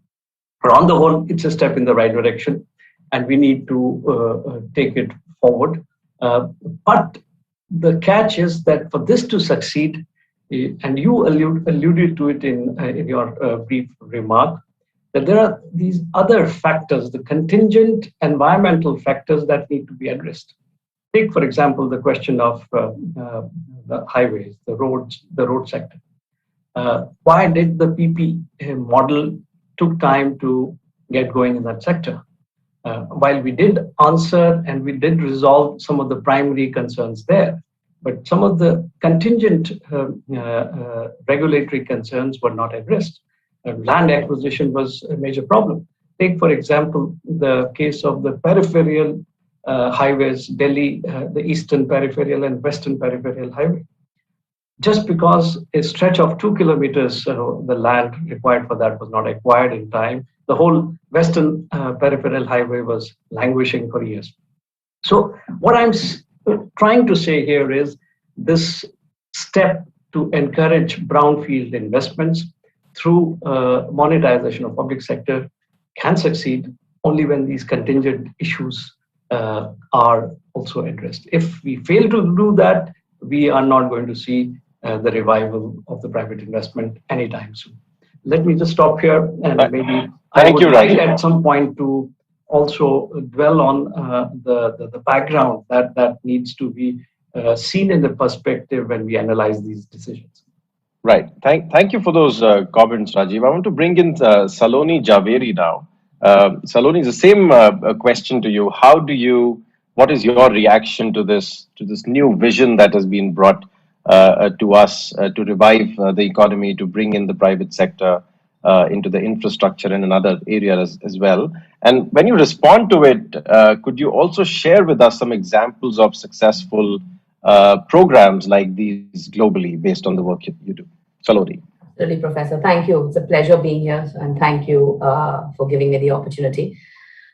But on the whole, it's a step in the right direction, and we need to take it forward. But the catch is that for this to succeed, and you alluded to it in your brief remark, that there are these other factors, the contingent environmental factors that need to be addressed. Take, for example, the question of the highways, the road sector. Why did the PP model took time to get going in that sector? While we did answer and we did resolve some of the primary concerns there, but some of the contingent regulatory concerns were not addressed. Land acquisition was a major problem. Take, for example, the case of the peripheral highways, Delhi, the Eastern Peripheral and Western Peripheral Highway. Just because a stretch of 2 kilometers, the land required for that was not acquired in time, the whole Western Peripheral Highway was languishing for years. So what I'm trying to say here is this step to encourage brownfield investments through monetization of public sector can succeed only when these contingent issues are also addressed. If we fail to do that, we are not going to see the revival of the private investment anytime soon. Let me just stop here, and maybe I would like at some point to also dwell on the background that needs to be seen in the perspective when we analyze these decisions. Right. Thank you for those comments, Rajiv. I want to bring in Saloni Javeri now. Saloni, the same question to you. What is your reaction to this new vision that has been brought to us to revive the economy, to bring in the private sector into the infrastructure and in other areas as well? And when you respond to it, could you also share with us some examples of successful programs like these globally based on the work you do? Saloni. Absolutely, Professor. Thank you. It's a pleasure being here, and thank you for giving me the opportunity.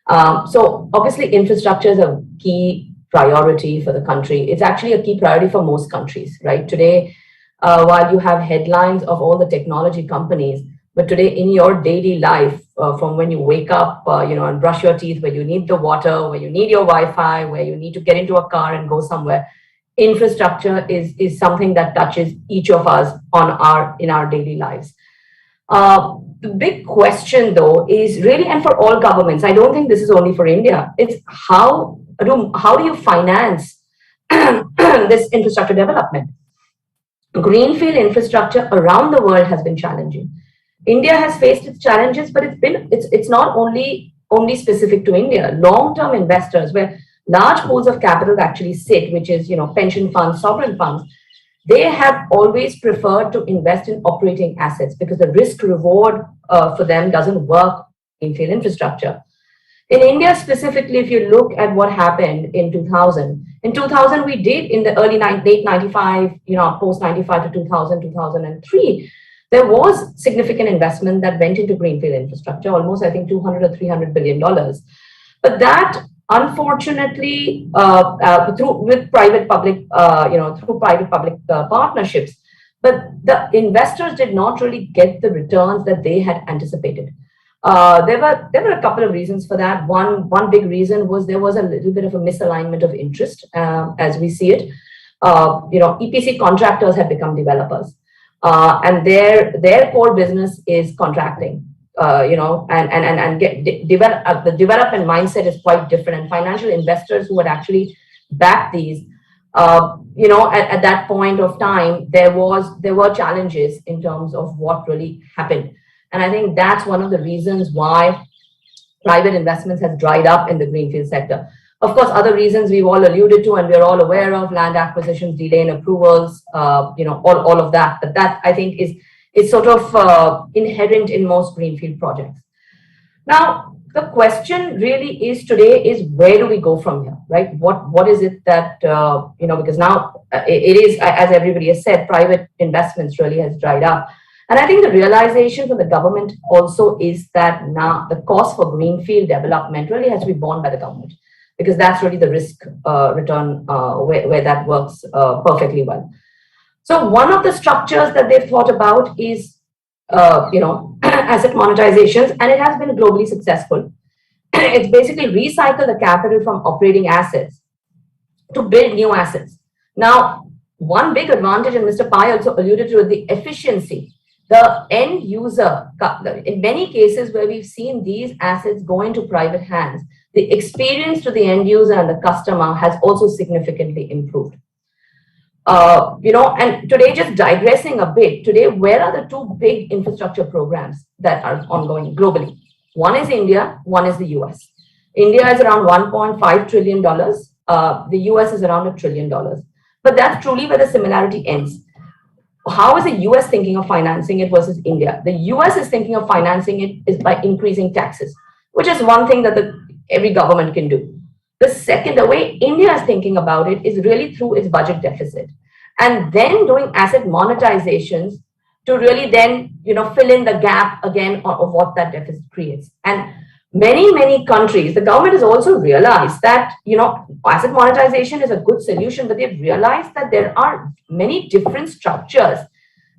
So obviously, infrastructure is a key priority for the country. It's actually a key priority for most countries, right? Today, while you have headlines of all the technology companies, but today in your daily life, from when you wake up, and brush your teeth, where you need the water, where you need your Wi-Fi, where you need to get into a car and go somewhere, infrastructure is something that touches each of us in our daily lives. The big question, though, is really, and for all governments, I don't think this is only for India, it's how do you finance this infrastructure development? Greenfield infrastructure around the world has been challenging. India has faced its challenges, but it's not only specific to India. Long-term investors, where large pools of capital actually sit, which is pension funds, sovereign funds, they have always preferred to invest in operating assets because the risk reward for them doesn't work in field infrastructure. In India specifically, if you look at what happened in 2000, we did in the late 95, post 95 to 2000, 2003, there was significant investment that went into greenfield infrastructure, almost I think $200 or $300 billion. But that, unfortunately, through private-public partnerships, but the investors did not really get the returns that they had anticipated. There were a couple of reasons for that. One big reason was there was a little bit of a misalignment of interest, as we see it. EPC contractors have become developers, and their core business is contracting. The development mindset is quite different, and financial investors who had actually backed these, at that point of time, there were challenges in terms of what really happened, and I think that's one of the reasons why private investments has dried up in the greenfield sector. Of course, other reasons we've all alluded to, and we're all aware of: land acquisitions, delay in approvals, all of that. But that, I think, is sort of inherent in most greenfield projects. Now, the question really is today is, where do we go from here, right? What is it that, because now it is, as everybody has said, private investments really has dried up. And I think the realization for the government also is that now the cost for greenfield development really has to be borne by the government, because that's really the risk return where that works perfectly well. So one of the structures that they've thought about is, asset monetizations, and it has been globally successful. It's basically recycle the capital from operating assets to build new assets. Now, one big advantage, and Mr. Pai also alluded to, the efficiency. The end user, in many cases where we've seen these assets go into private hands, the experience to the end user and the customer has also significantly improved. And today, just digressing a bit, today, where are the two big infrastructure programs that are ongoing globally? One is India, one is the US. India is around $1.5 trillion. The US is around $1 trillion. But that's truly where the similarity ends. How is the US thinking of financing it versus India? The US is thinking of financing it is by increasing taxes, which is one thing that every government can do. The second, the way India is thinking about it is really through its budget deficit, and then doing asset monetizations to really then, fill in the gap again of what that deficit creates. And many countries, the government has also realized that, asset monetization is a good solution, but they've realized that there are many different structures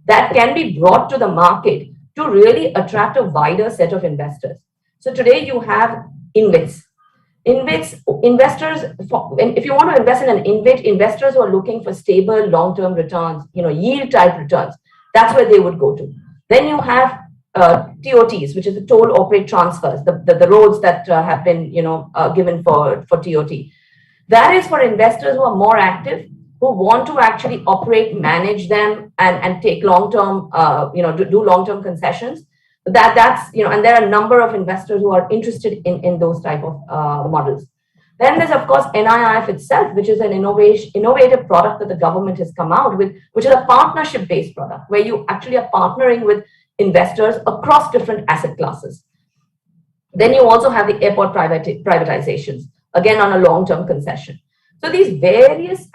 that can be brought to the market to really attract a wider set of investors. So today you have InvITs. Investors, if you want to invest in an InvIT, investors who are looking for stable long-term returns, yield type returns, that's where they would go to. Then you have TOTs, which is the toll operate transfers, the roads that have been given for TOT. That is for investors who are more active, who want to actually operate, manage them, and take long-term, do long-term concessions. That's and there are a number of investors who are interested in those type of models. Then there's of course NIIF itself, which is an innovative product that the government has come out with, which is a partnership-based product where you actually are partnering with investors across different asset classes. Then you also have the airport privatizations, again on a long-term concession. So these various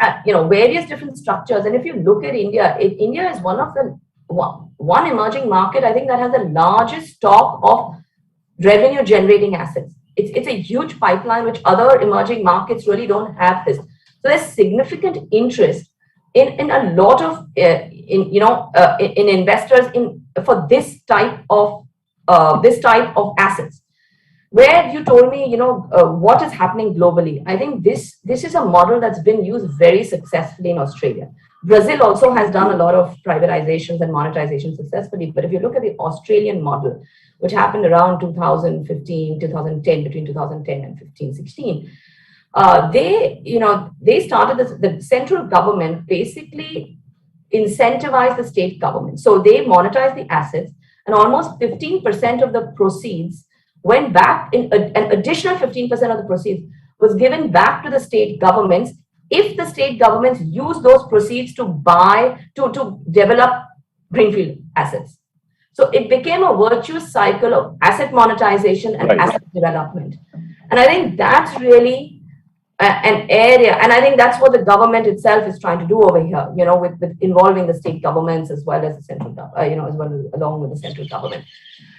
different structures. And if you look at India, India is one of the one emerging market, I think, that has the largest stock of revenue generating assets. It's a huge pipeline, which other emerging markets really don't have this. So there's significant interest in a lot of in investors for this type of assets. Where you told me, what is happening globally, I think this is a model that's been used very successfully in Australia. Brazil also has done a lot of privatizations and monetization successfully. But if you look at the Australian model, which happened around 2015, 2010, between 2010 and 15, 16, they started this. The central government basically incentivized the state government. So they monetized the assets, and almost 15% of the proceeds went back. An additional 15% of the proceeds was given back to the state governments if the state governments use those proceeds to develop greenfield assets. So it became a virtuous cycle of asset monetization and asset development. And I think that's really an area, and I think that's what the government itself is trying to do over here, with involving the state governments as well as the central, as well along with the central government.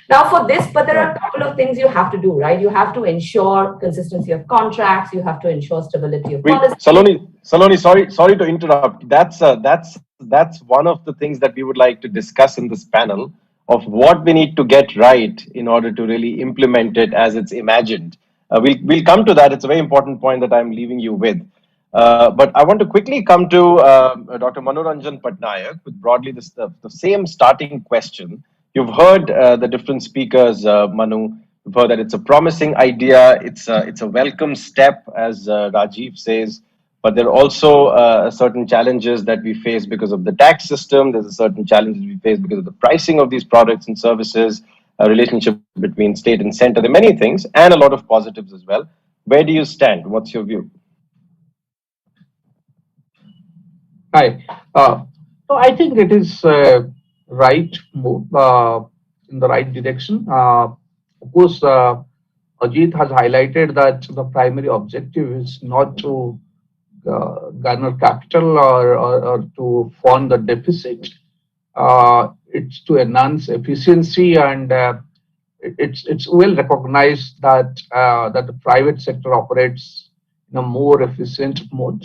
Now for this, but there are a couple of things you have to do, right? You have to ensure consistency of contracts. You have to ensure stability of policy. Saloni, sorry to interrupt. That's one of the things that we would like to discuss in this panel, of what we need to get right in order to really implement it as it's imagined. We'll come to that. It's a very important point that I'm leaving you with. But I want to quickly come to Dr. Manoranjan Patnaik with broadly the same starting question. You've heard the different speakers, Manu. You've heard that it's a promising idea. It's a welcome step, as Rajiv says. But there are also certain challenges that we face because of the tax system. There's a certain challenges we face because of the pricing of these products and services, a relationship between state and center. There are many things and a lot of positives as well. Where do you stand? What's your view? Hi. So I think it is right move in the right direction. Of course, Ajit has highlighted that the primary objective is not to garner capital or to fund the deficit. It's to enhance efficiency, and it's well recognized that the private sector operates in a more efficient mode.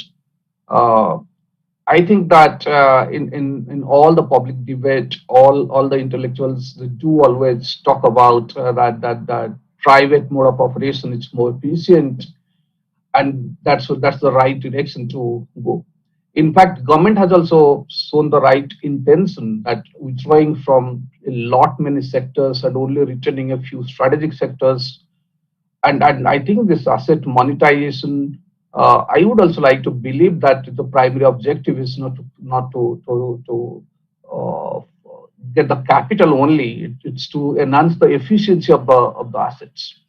I think that in all the public debate, all the intellectuals, they do always talk about that private mode of operation is more efficient, and that's the right direction to go. In fact, government has also shown the right intention, that withdrawing from a lot many sectors and only retaining a few strategic sectors. And I think this asset monetization, I would also like to believe that the primary objective is not to get the capital only. It's to enhance the efficiency of the assets.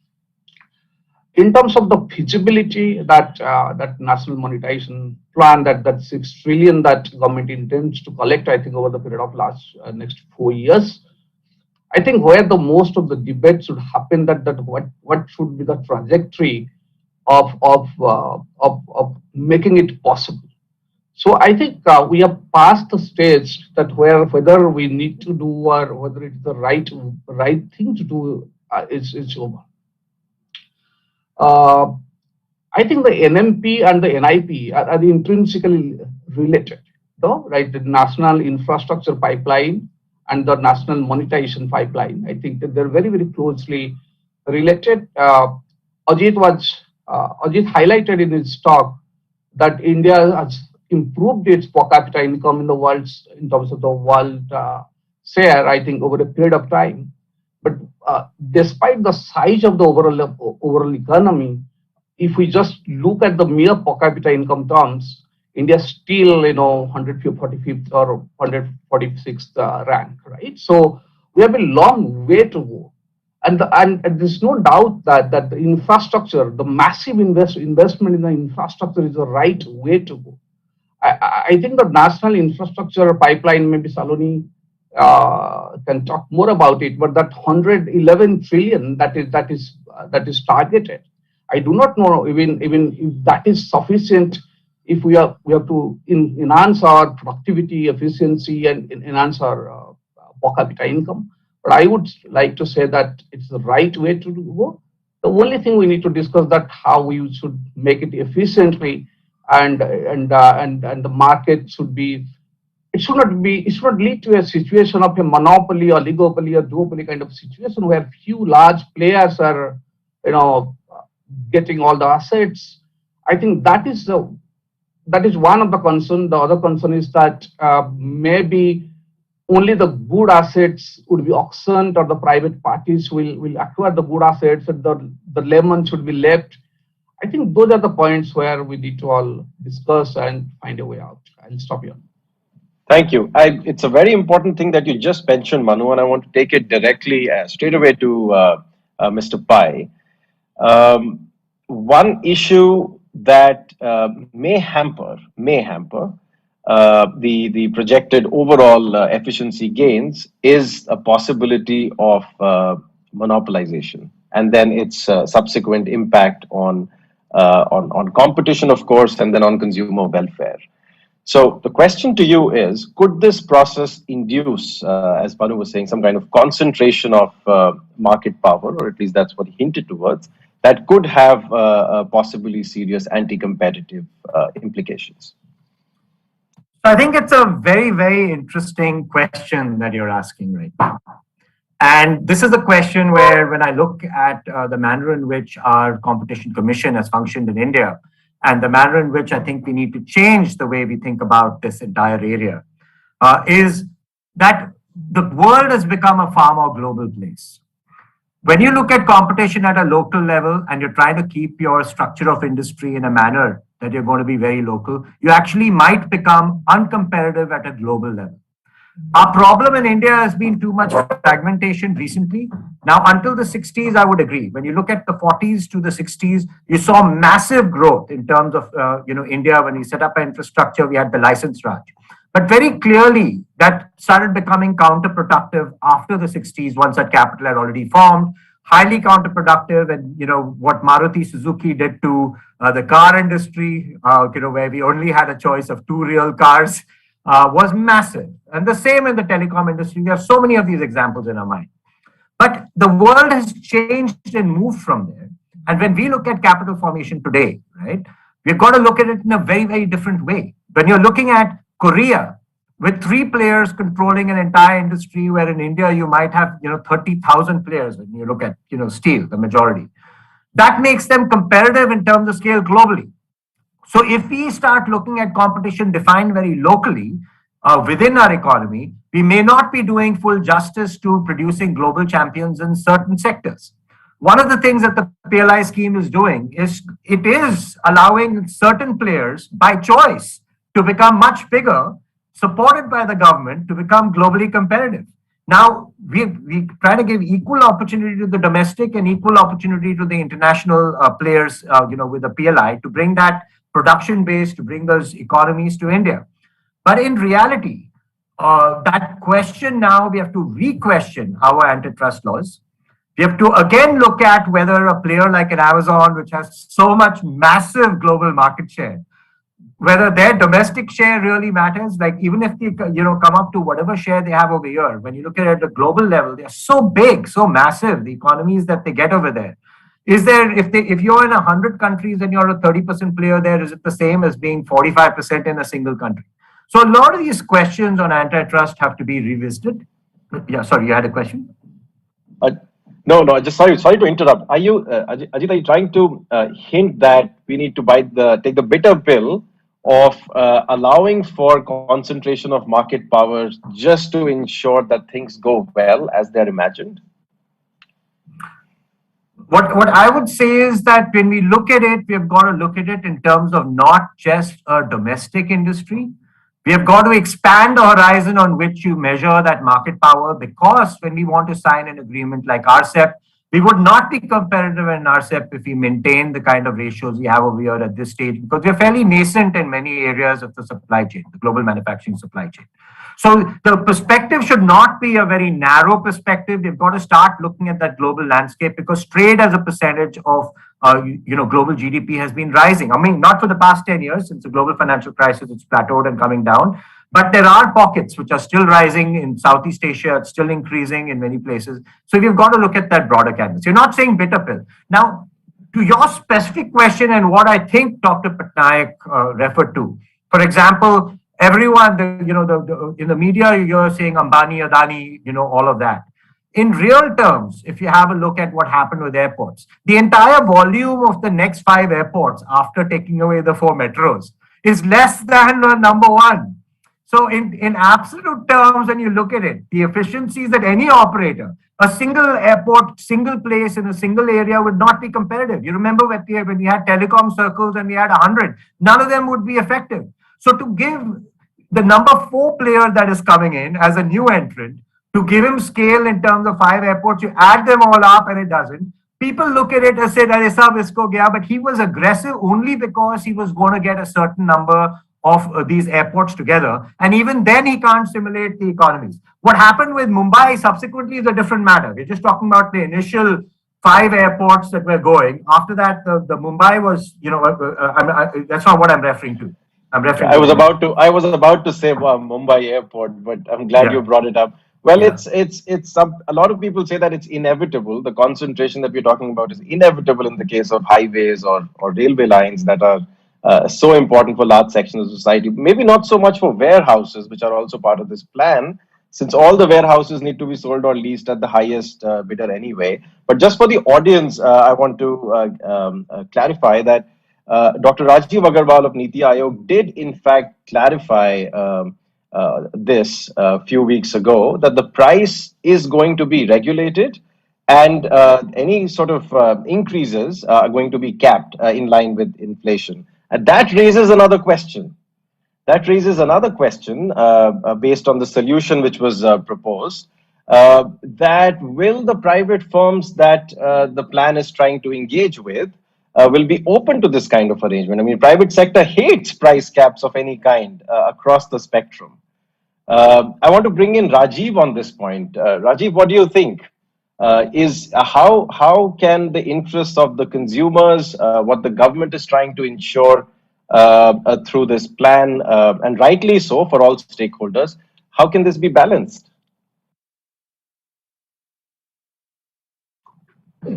In terms of the feasibility, that national monetization plan, that 6 trillion that government intends to collect, I think over the period of next 4 years, I think where the most of the debate should happen, that what should be the trajectory of making it possible. So I think we have passed the stage that whether we need to do or whether it's the right thing to do is over. Uh, I think the NMP and the NIP are intrinsically related, though, right? The National Infrastructure Pipeline and the National Monetization Pipeline. I think that they're very, very closely related. Ajit highlighted in his talk that India has improved its per capita income in terms of the world share, I think, over a period of time. But despite the size of the overall economy, if we just look at the mere per capita income terms, India is still, 145th or 146th rank, right? So we have a long way to go. And there's no doubt that the infrastructure, the massive investment in the infrastructure is the right way to go. I think the national infrastructure pipeline, maybe Saloni can talk more about it, but that 111 trillion that is targeted, I do not know even if that is sufficient. If we have to enhance our productivity, efficiency, and enhance our per capita income. But I would like to say that it's the right way to go. The only thing we need to discuss that how we should make it efficiently, and the market should be. It should not lead to a situation of a monopoly or oligopoly or duopoly kind of situation where few large players are, getting all the assets. I think that is one of the concern. The other concern is that maybe only the good assets would be auctioned, or the private parties will acquire the good assets, and the lemon should be left. I think those are the points where we need to all discuss and find a way out. I'll stop here. Thank you. It's a very important thing that you just mentioned, Manu, and I want to take it directly straight away to Mr. Pai. One issue that may hamper the projected overall efficiency gains is a possibility of monopolization, and then its subsequent impact on competition, of course, and then on consumer welfare. So the question to you is, could this process induce, as Manu was saying, some kind of concentration of market power, or at least that's what he hinted towards, that could have possibly serious anti-competitive implications? So I think it's a very, very interesting question that you're asking right now. And this is a question where, when I look at the manner in which our Competition Commission has functioned in India, and the manner in which I think we need to change the way we think about this entire area, is that the world has become a far more global place. When you look at competition at a local level and you're trying to keep your structure of industry in a manner that you're going to be very local, you actually might become uncompetitive at a global level. Our problem in India has been too much fragmentation recently. Now, until the 60s, I would agree. When you look at the 40s to the 60s, you saw massive growth in terms of, India. When we set up an infrastructure, we had the license Raj. But very clearly, that started becoming counterproductive after the 60s, once that capital had already formed. Highly counterproductive, and what Maruti Suzuki did to the car industry, where we only had a choice of two real cars, was massive. And the same in the telecom industry. We have so many of these examples in our mind. But the world has changed and moved from there. And when we look at capital formation today, right, we've got to look at it in a very, very different way. When you're looking at Korea, with 3 players controlling an entire industry, where in India you might have 30,000 players when you look at steel, the majority. That makes them competitive in terms of scale globally. So if we start looking at competition defined very locally within our economy, we may not be doing full justice to producing global champions in certain sectors. One of the things that the PLI scheme is doing is it is allowing certain players by choice to become much bigger, supported by the government, to become globally competitive. Now, we try to give equal opportunity to the domestic and equal opportunity to the international players, with the PLI, to bring that production base, to bring those economies to India. But in reality, that question now, we have to re-question our antitrust laws. We have to again look at whether a player like an Amazon, which has so much massive global market share, whether their domestic share really matters. Like even if they come up to whatever share they have over here, when you look at it at the global level, they're so big, so massive, the economies that they get over there. Is there, if you're in 100 countries and you're a 30% player there, is it the same as being 45% in a single country? So a lot of these questions on antitrust have to be revisited. Yeah, sorry, you had a question? Uh, no, just sorry to interrupt. Are you, Ajit, are you trying to hint that we need to take the bitter pill of allowing for concentration of market powers just to ensure that things go well as they're imagined? What I would say is that when we look at it, we've got to look at it in terms of not just a domestic industry. We have got to expand the horizon on which you measure that market power, because when we want to sign an agreement like RCEP, we would not be competitive in RCEP if we maintain the kind of ratios we have over here at this stage, because we're fairly nascent in many areas of the supply chain, the global manufacturing supply chain. So the perspective should not be a very narrow perspective. We've got to start looking at that global landscape, because trade as a percentage of global GDP has been rising. I mean, not for the past 10 years, since the global financial crisis, it's plateaued and coming down. But there are pockets which are still rising in Southeast Asia. It's still increasing in many places. So we've got to look at that broader canvas. You're not saying bitter pill. Now, to your specific question and what I think Dr. Patnaik referred to, for example, everyone, in the media, you're saying Ambani, Adani, all of that. In real terms, if you have a look at what happened with airports, the entire volume of the next 5 airports after taking away the 4 metros is less than number 1. So in absolute terms, when you look at it, the efficiencies that any operator, a single airport, single place in a single area would not be competitive. You remember when we had telecom circles and we had 100, none of them would be effective. So to give the number 4 player that is coming in as a new entrant, to give him scale in terms of 5 airports, you add them all up and it doesn't. People look at it and say, but he was aggressive only because he was going to get a certain number of these airports together. And even then, he can't simulate the economies. What happened with Mumbai subsequently is a different matter. We're just talking about the initial 5 airports that were going. After that, the Mumbai was, that's not what I'm referring to. I was about to say Mumbai airport, but I'm glad you brought it up. Well, it's a lot of people say that it's inevitable. The concentration that we're talking about is inevitable in the case of highways or railway lines that are so important for large sections of society. Maybe not so much for warehouses, which are also part of this plan, since all the warehouses need to be sold or leased at the highest bidder anyway. But just for the audience, I want to clarify that Dr. Rajiv Agarwal of Niti Aayog did in fact clarify this a few weeks ago, that the price is going to be regulated and any sort of increases are going to be capped in line with inflation. And that raises another question. Based on the solution which was proposed, that will the private firms that the plan is trying to engage with will be open to this kind of arrangement. I mean, private sector hates price caps of any kind across the spectrum. I want to bring in Rajiv on this point. Rajiv, what do you think? How can the interests of the consumers, what the government is trying to ensure through this plan, and rightly so for all stakeholders, how can this be balanced?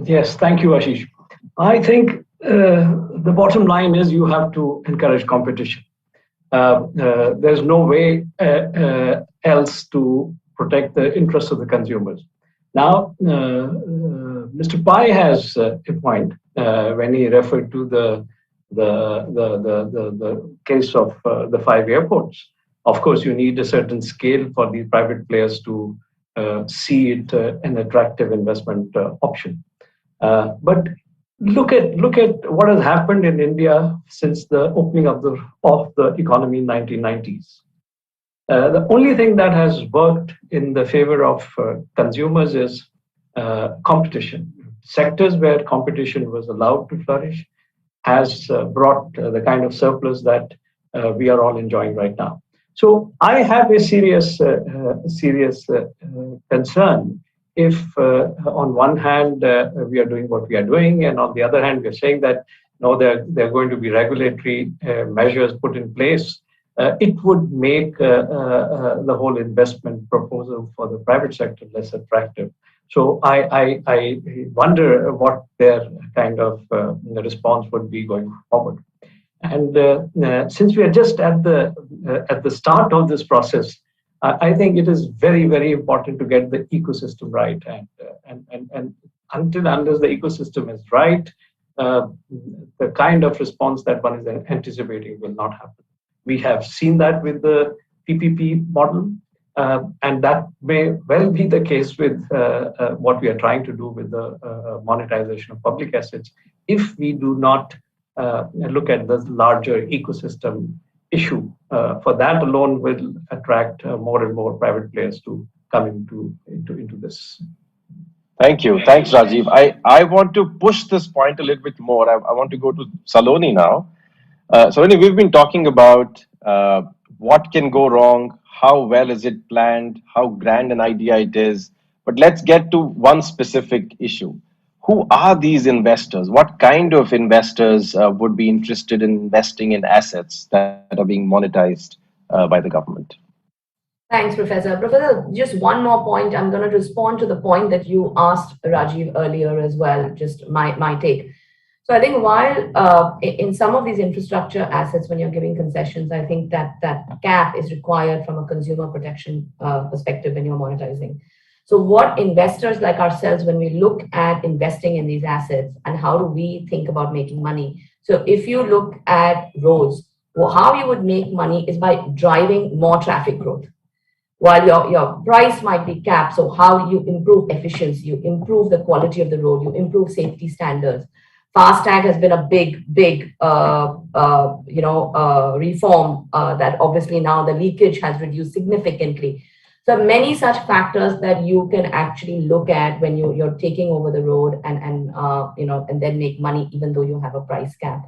Yes, thank you, Ashish. I think the bottom line is you have to encourage competition. There's no way else to protect the interests of the consumers. Now, Mr. Pai has a point when he referred to the case of the 5 airports. Of course, you need a certain scale for the private players to see it an attractive investment option. But look at what has happened in India since the opening of the economy in 1990s. The only thing that has worked in the favor of consumers is competition. Sectors where competition was allowed to flourish has brought the kind of surplus that we are all enjoying right now. So I have a serious concern if on one hand we are doing what we are doing, and on the other hand we are saying that No, there are going to be regulatory measures put in place. It would make the whole investment proposal for the private sector less attractive. So I wonder what their kind of response would be going forward. And since we are just at the start of this process, I think it is very important to get the ecosystem right. And unless the ecosystem is right, the kind of response that one is anticipating will not happen. We have seen that with the PPP model, and that may well be the case with what we are trying to do with the monetization of public assets if we do not look at the larger ecosystem issue. For that alone will attract more and more private players to come into this. Thank you. Thanks, Rajiv. I want to push this point a little bit more. I want to go to Saloni now. Saloni, we've been talking about what can go wrong, how well is it planned, how grand an idea it is. But let's get to one specific issue. Who are these investors? What kind of investors would be interested in investing in assets that are being monetized by the government? Thanks, Professor. Professor, just one more point. I'm going to respond to the point that you asked Rajiv earlier as well, just my take. So I think while in some of these infrastructure assets, when you're giving concessions, I think that cap is required from a consumer protection perspective when you're monetizing. So what investors like ourselves, when we look at investing in these assets and how do we think about making money? So if you look at roads, well, how you would make money is by driving more traffic growth. While your price might be capped, so how you improve efficiency, you improve the quality of the road, you improve safety standards. FASTag has been a big reform that obviously now the leakage has reduced significantly. So many such factors that you can actually look at when you're taking over the road and then make money even though you have a price cap.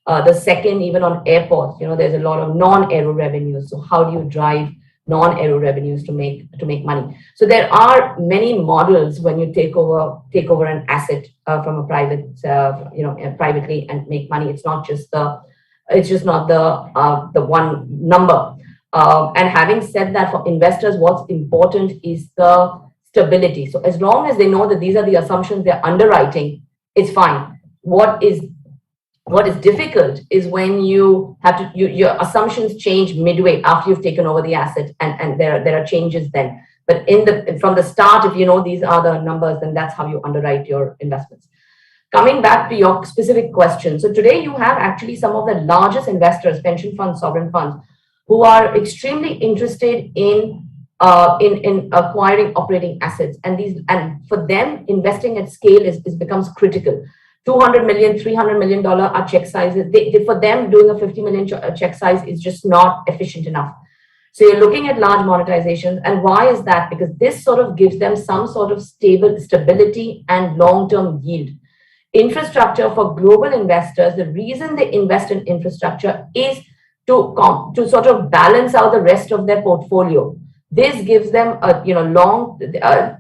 The second, even on airports, there's a lot of non-aero revenues. So how do you drive non-aero revenues to make money? So there are many models when you take over an asset from a private, privately and make money. It's just not the one number. And having said that, for investors, what's important is the stability. So as long as they know that these are the assumptions they're underwriting, it's fine. What is difficult is when you have to your assumptions change midway after you've taken over the asset, and there are changes then. But from the start, if you know these are the numbers, then that's how you underwrite your investments. Coming back to your specific question, so today you have actually some of the largest investors, pension funds, sovereign funds, who are extremely interested in acquiring operating assets, and for them investing at scale becomes critical. $200 million, $300 million are check sizes. For them, doing a 50 million check size is just not efficient enough. So you're looking at large monetizations. And why is that? Because this sort of gives them some sort of stability and long-term yield. Infrastructure for global investors, the reason they invest in infrastructure is to sort of balance out the rest of their portfolio. This gives them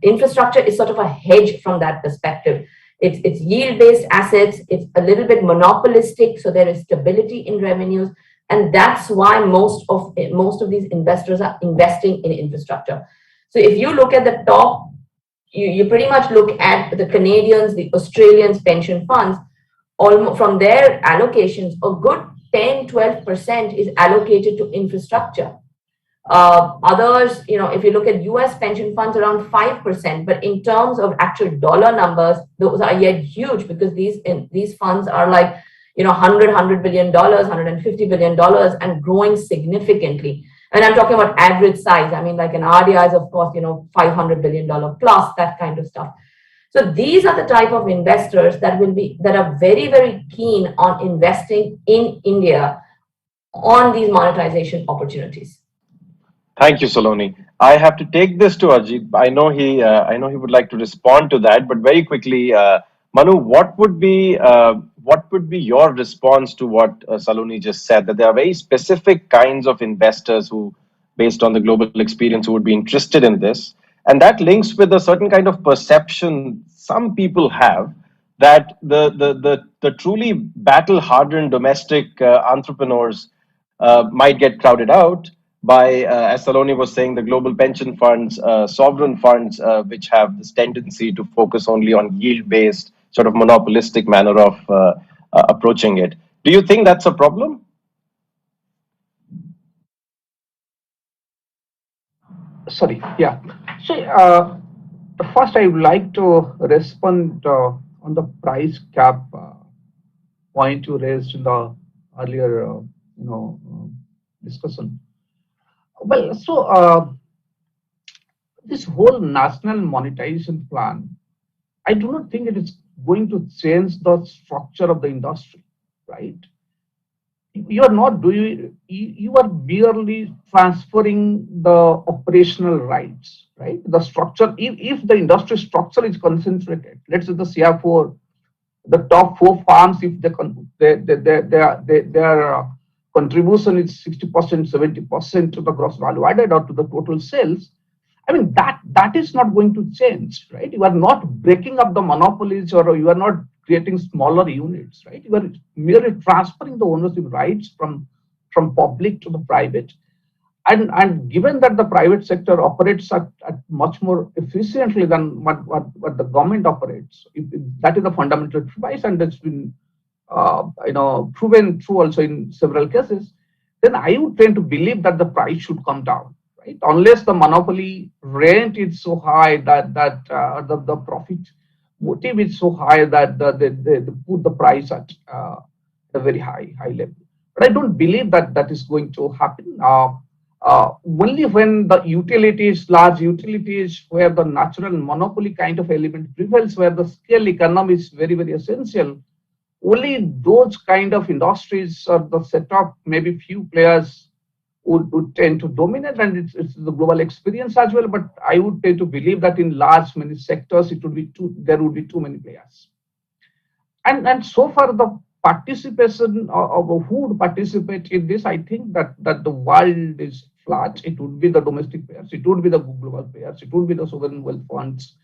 infrastructure is sort of a hedge from that perspective. It's yield-based assets. It's a little bit monopolistic, so there is stability in revenues, and that's why most of these investors are investing in infrastructure. So if you look at the top, you pretty much look at the Canadians, the Australians, pension funds. Almost from their allocations, a good 10-12% is allocated to infrastructure. Others, if you look at US pension funds, around 5%, but in terms of actual dollar numbers, those are yet huge, because these funds are like, $100 billion, $150 billion and growing significantly. And I'm talking about average size. I mean, like an RDI is, of course, $500 billion plus, that kind of stuff. So these are the type of investors that are very, very keen on investing in India on these monetization opportunities. Thank you, Saloni. I have to take this to Ajit. I know he would like to respond to that, but very quickly, Manu, what would be your response to what Saloni just said? That there are very specific kinds of investors who, based on the global experience, who would be interested in this, and that links with a certain kind of perception some people have that the truly battle-hardened domestic entrepreneurs might get crowded out by, as Saloni was saying, the global pension funds, sovereign funds, which have this tendency to focus only on yield-based, sort of monopolistic manner of approaching it. Do you think that's a problem? Sorry, yeah. So, first I would like to respond on the price cap point you raised in the earlier, discussion. Well, so this whole national monetization plan, I do not think it is going to change the structure of the industry, right? You are not doing, you are merely transferring the operational rights, right? The structure, if the industry structure is concentrated, let's say the CR4, the top four farms, if their contribution is 60%, 70% to the gross value added or to the total sales, I mean, that is not going to change, right? You are not breaking up the monopolies, or you are not creating smaller units, right? You are merely transferring the ownership rights from public to the private. And given that the private sector operates at much more efficiently than what the government operates, that is the fundamental device, and that's been proven true also in several cases, then I would tend to believe that the price should come down, right? Unless the monopoly rent is so high that the profit motive is so high that they put the price at a very high level. But I don't believe that is going to happen. Only when the utilities, large utilities, where the natural monopoly kind of element prevails, where the scale economy is very, very essential, only those kind of industries or the setup, maybe few players would tend to dominate, and it's the global experience as well. But I would tend to believe that in large many sectors, there would be too many players. And so far, the participation of who would participate in this, I think that the world is flat. It would be the domestic players, it would be the global players, it would be the sovereign wealth funds,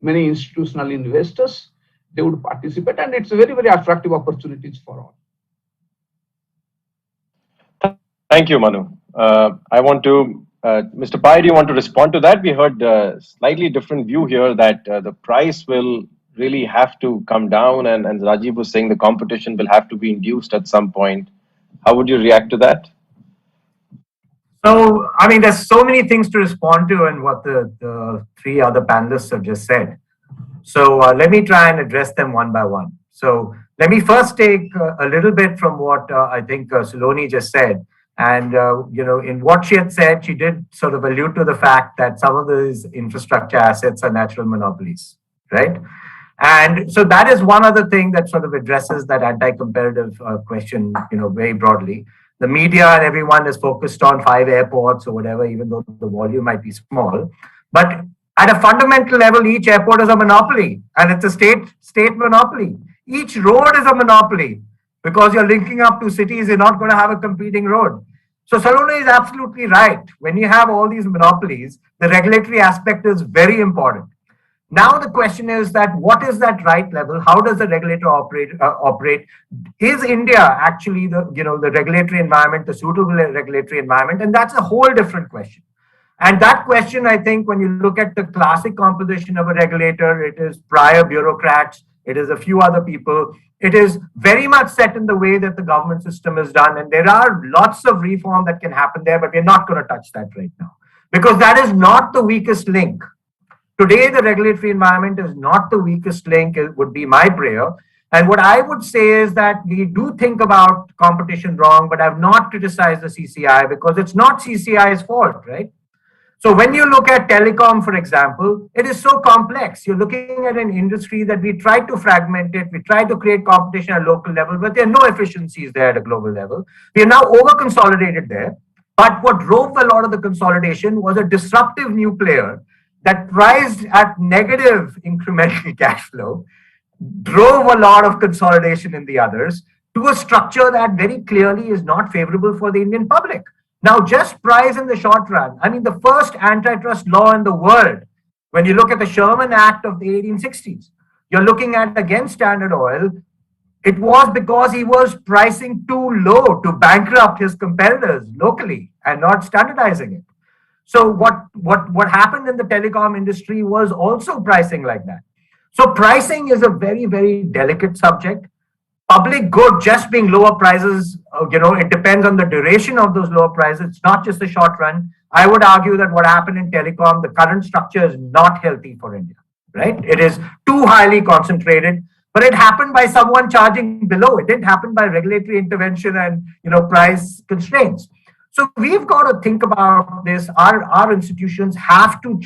many institutional investors. They would participate, and it's a very, very attractive opportunities for all. Thank you, Manu. I want to, Mr. Pai, do you want to respond to that? We heard a slightly different view here that the price will really have to come down, and Rajiv was saying the competition will have to be induced at some point. How would you react to that? So, I mean, there's so many things to respond to and what the three other panelists have just said. So let me try and address them one by one. So let me first take a little bit from what I think Saloni just said. And, in what she had said, she did sort of allude to the fact that some of these infrastructure assets are natural monopolies, right? And so that is one other thing that sort of addresses that anti-competitive question, very broadly. The media and everyone is focused on 5 airports or whatever, even though the volume might be small. But at a fundamental level, each airport is a monopoly, and it's a state monopoly. Each road is a monopoly, because you're linking up two cities, you're not going to have a competing road. So Saloni is absolutely right. When you have all these monopolies, the regulatory aspect is very important. Now the question is that what is that right level? How does the regulator operate? Is India actually the regulatory environment, the suitable regulatory environment? And that's a whole different question. And that question, I think, when you look at the classic composition of a regulator, it is prior bureaucrats, it is a few other people. It is very much set in the way that the government system is done. And there are lots of reform that can happen there, but we're not going to touch that right now, because that is not the weakest link. Today, the regulatory environment is not the weakest link, it would be my prayer. And what I would say is that we do think about competition wrong, but I've not criticized the CCI because it's not CCI's fault, right? So when you look at telecom, for example, it is so complex. You're looking at an industry that we try to fragment it, we try to create competition at a local level, but there are no efficiencies there at a global level. We are now over-consolidated there. But what drove a lot of the consolidation was a disruptive new player that priced at negative incremental cash flow, drove a lot of consolidation in the others to a structure that very clearly is not favorable for the Indian public. Now, just price in the short run. I mean, the first antitrust law in the world, when you look at the Sherman Act of the 1860s, you're looking at against Standard Oil, it was because he was pricing too low to bankrupt his competitors locally and not standardizing it. So what happened in the telecom industry was also pricing like that. So pricing is a very, very delicate subject. Public good just being lower prices, it depends on the duration of those lower prices. It's not just the short run. I would argue that what happened in telecom, the current structure is not healthy for India, right? It is too highly concentrated, but it happened by someone charging below. It didn't happen by regulatory intervention and, price constraints. So we've got to think about this. Our institutions have to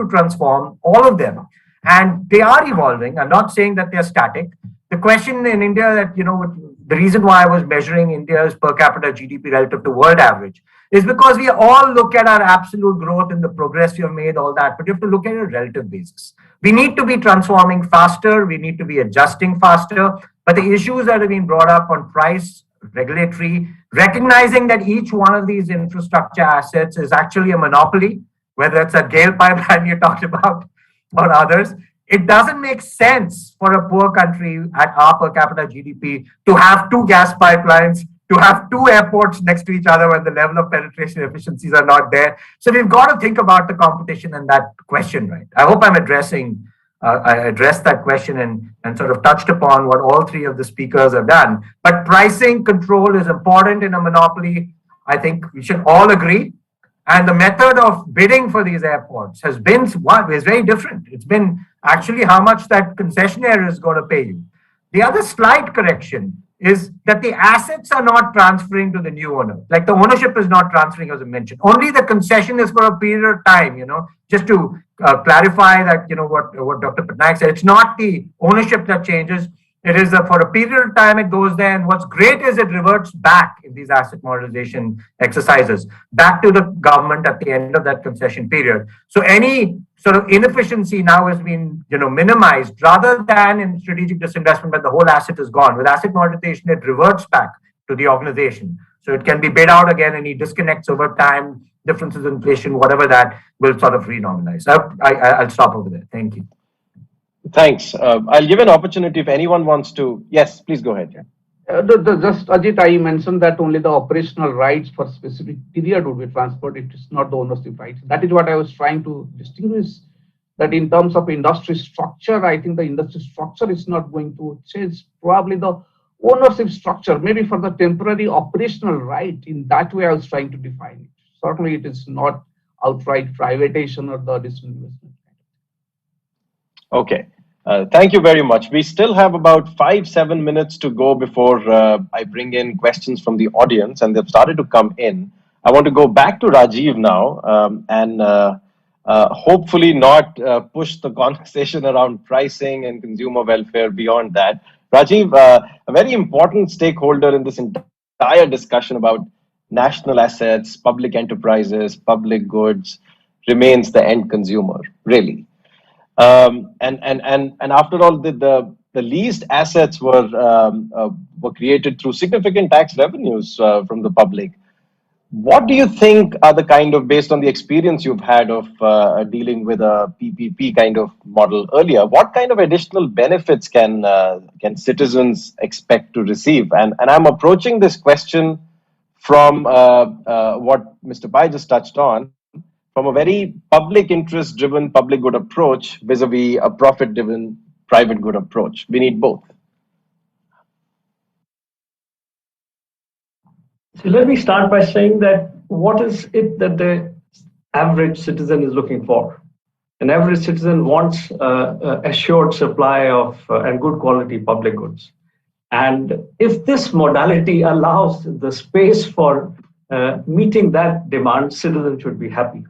transform, all of them, and they are evolving. I'm not saying that they're static. The question in India that, the reason why I was measuring India's per capita GDP relative to world average is because we all look at our absolute growth and the progress we have made, all that, but you have to look at a relative basis. We need to be transforming faster. We need to be adjusting faster. But the issues that have been brought up on price, regulatory, recognizing that each one of these infrastructure assets is actually a monopoly, whether it's a GAIL pipeline you talked about or others. It doesn't make sense for a poor country at our per capita GDP to have two gas pipelines, to have two airports next to each other when the level of penetration efficiencies are not there. So we've got to think about the competition and that question, right? I hope I'm I addressed that question and sort of touched upon what all three of the speakers have done. But pricing control is important in a monopoly. I think we should all agree. And the method of bidding for these airports is very different. It's been actually how much that concessionaire is going to pay you. The other slight correction is that the assets are not transferring to the new owner. Like the ownership is not transferring, as I mentioned. Only the concession is for a period of time, just to clarify that, what Dr. Patnaik said. It's not the ownership that changes. It is for a period of time it goes there, and what's great is it reverts back in these asset monetization exercises, back to the government at the end of that concession period. So any sort of inefficiency now has been, minimized rather than in strategic disinvestment when the whole asset is gone. With asset monetization, it reverts back to the organization. So it can be bid out again, any disconnects over time, differences in inflation, whatever that will sort of renormalize. I'll stop over there. Thank you. Thanks. I'll give an opportunity if anyone wants to. Yes, please go ahead. Just Ajit, I mentioned that only the operational rights for specific period would be transferred. It is not the ownership rights. That is what I was trying to distinguish. That in terms of industry structure, I think the industry structure is not going to change. Probably the ownership structure, maybe for the temporary operational right. In that way, I was trying to define it. Certainly, it is not outright privatization or the disinvestment. Okay. Thank you very much. We still have about 5-7 minutes to go before I bring in questions from the audience, and they've started to come in. I want to go back to Rajiv now and hopefully not push the conversation around pricing and consumer welfare beyond that. Rajiv, a very important stakeholder in this entire discussion about national assets, public enterprises, public goods remains the end consumer, really. And after all, the leased assets were created through significant tax revenues from the public. What do you think are the kind of, based on the experience you've had of dealing with a PPP kind of model earlier, what kind of additional benefits can citizens expect to receive? And I'm approaching this question from what Mr. Pai just touched on, from a very public interest driven public good approach vis-a-vis a profit driven private good approach. We need both. So let me start by saying that what is it that the average citizen is looking for? An average citizen wants assured supply of and good quality public goods. And if this modality allows the space for meeting that demand, citizens should be happy.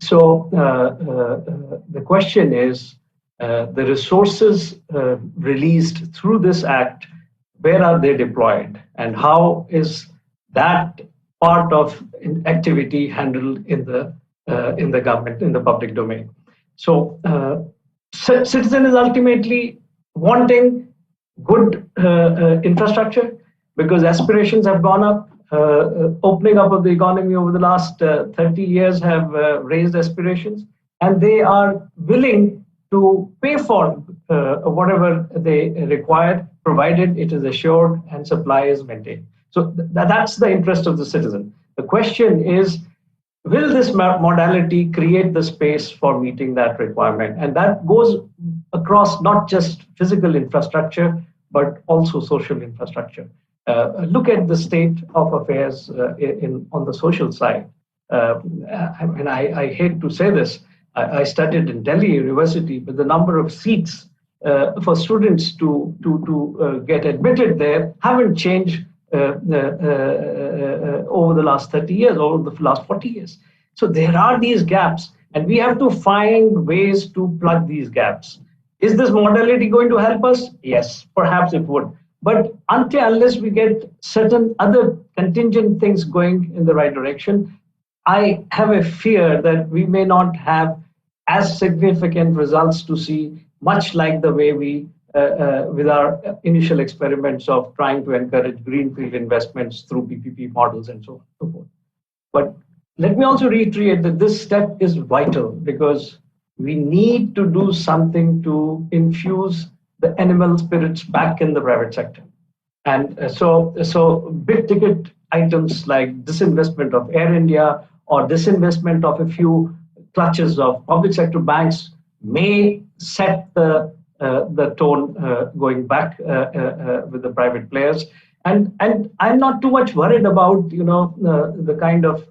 So the question is, the resources released through this act, where are they deployed, and how is that part of activity handled in the government, in the public domain? So citizen is ultimately wanting good infrastructure because aspirations have gone up. Opening up of the economy over the last 30 years have raised aspirations, and they are willing to pay for whatever they require, provided it is assured and supply is maintained. So that's the interest of the citizen. The question is, will this modality create the space for meeting that requirement? And that goes across not just physical infrastructure, but also social infrastructure. Look at the state of affairs on the social side. And I hate to say this, I studied in Delhi University, but the number of seats for students to get admitted there haven't changed over the last 30 years, over the last 40 years. So there are these gaps, and we have to find ways to plug these gaps. Is this modality going to help us? Yes, perhaps it would. But unless we get certain other contingent things going in the right direction, I have a fear that we may not have as significant results to see, much like the way we, with our initial experiments of trying to encourage greenfield investments through PPP models and so on and so forth. But let me also reiterate that this step is vital, because we need to do something to infuse the animal spirits back in the private sector. And so big ticket items like disinvestment of Air India or disinvestment of a few clutches of public sector banks may set the tone going back with the private players. And I'm not too much worried about the kind of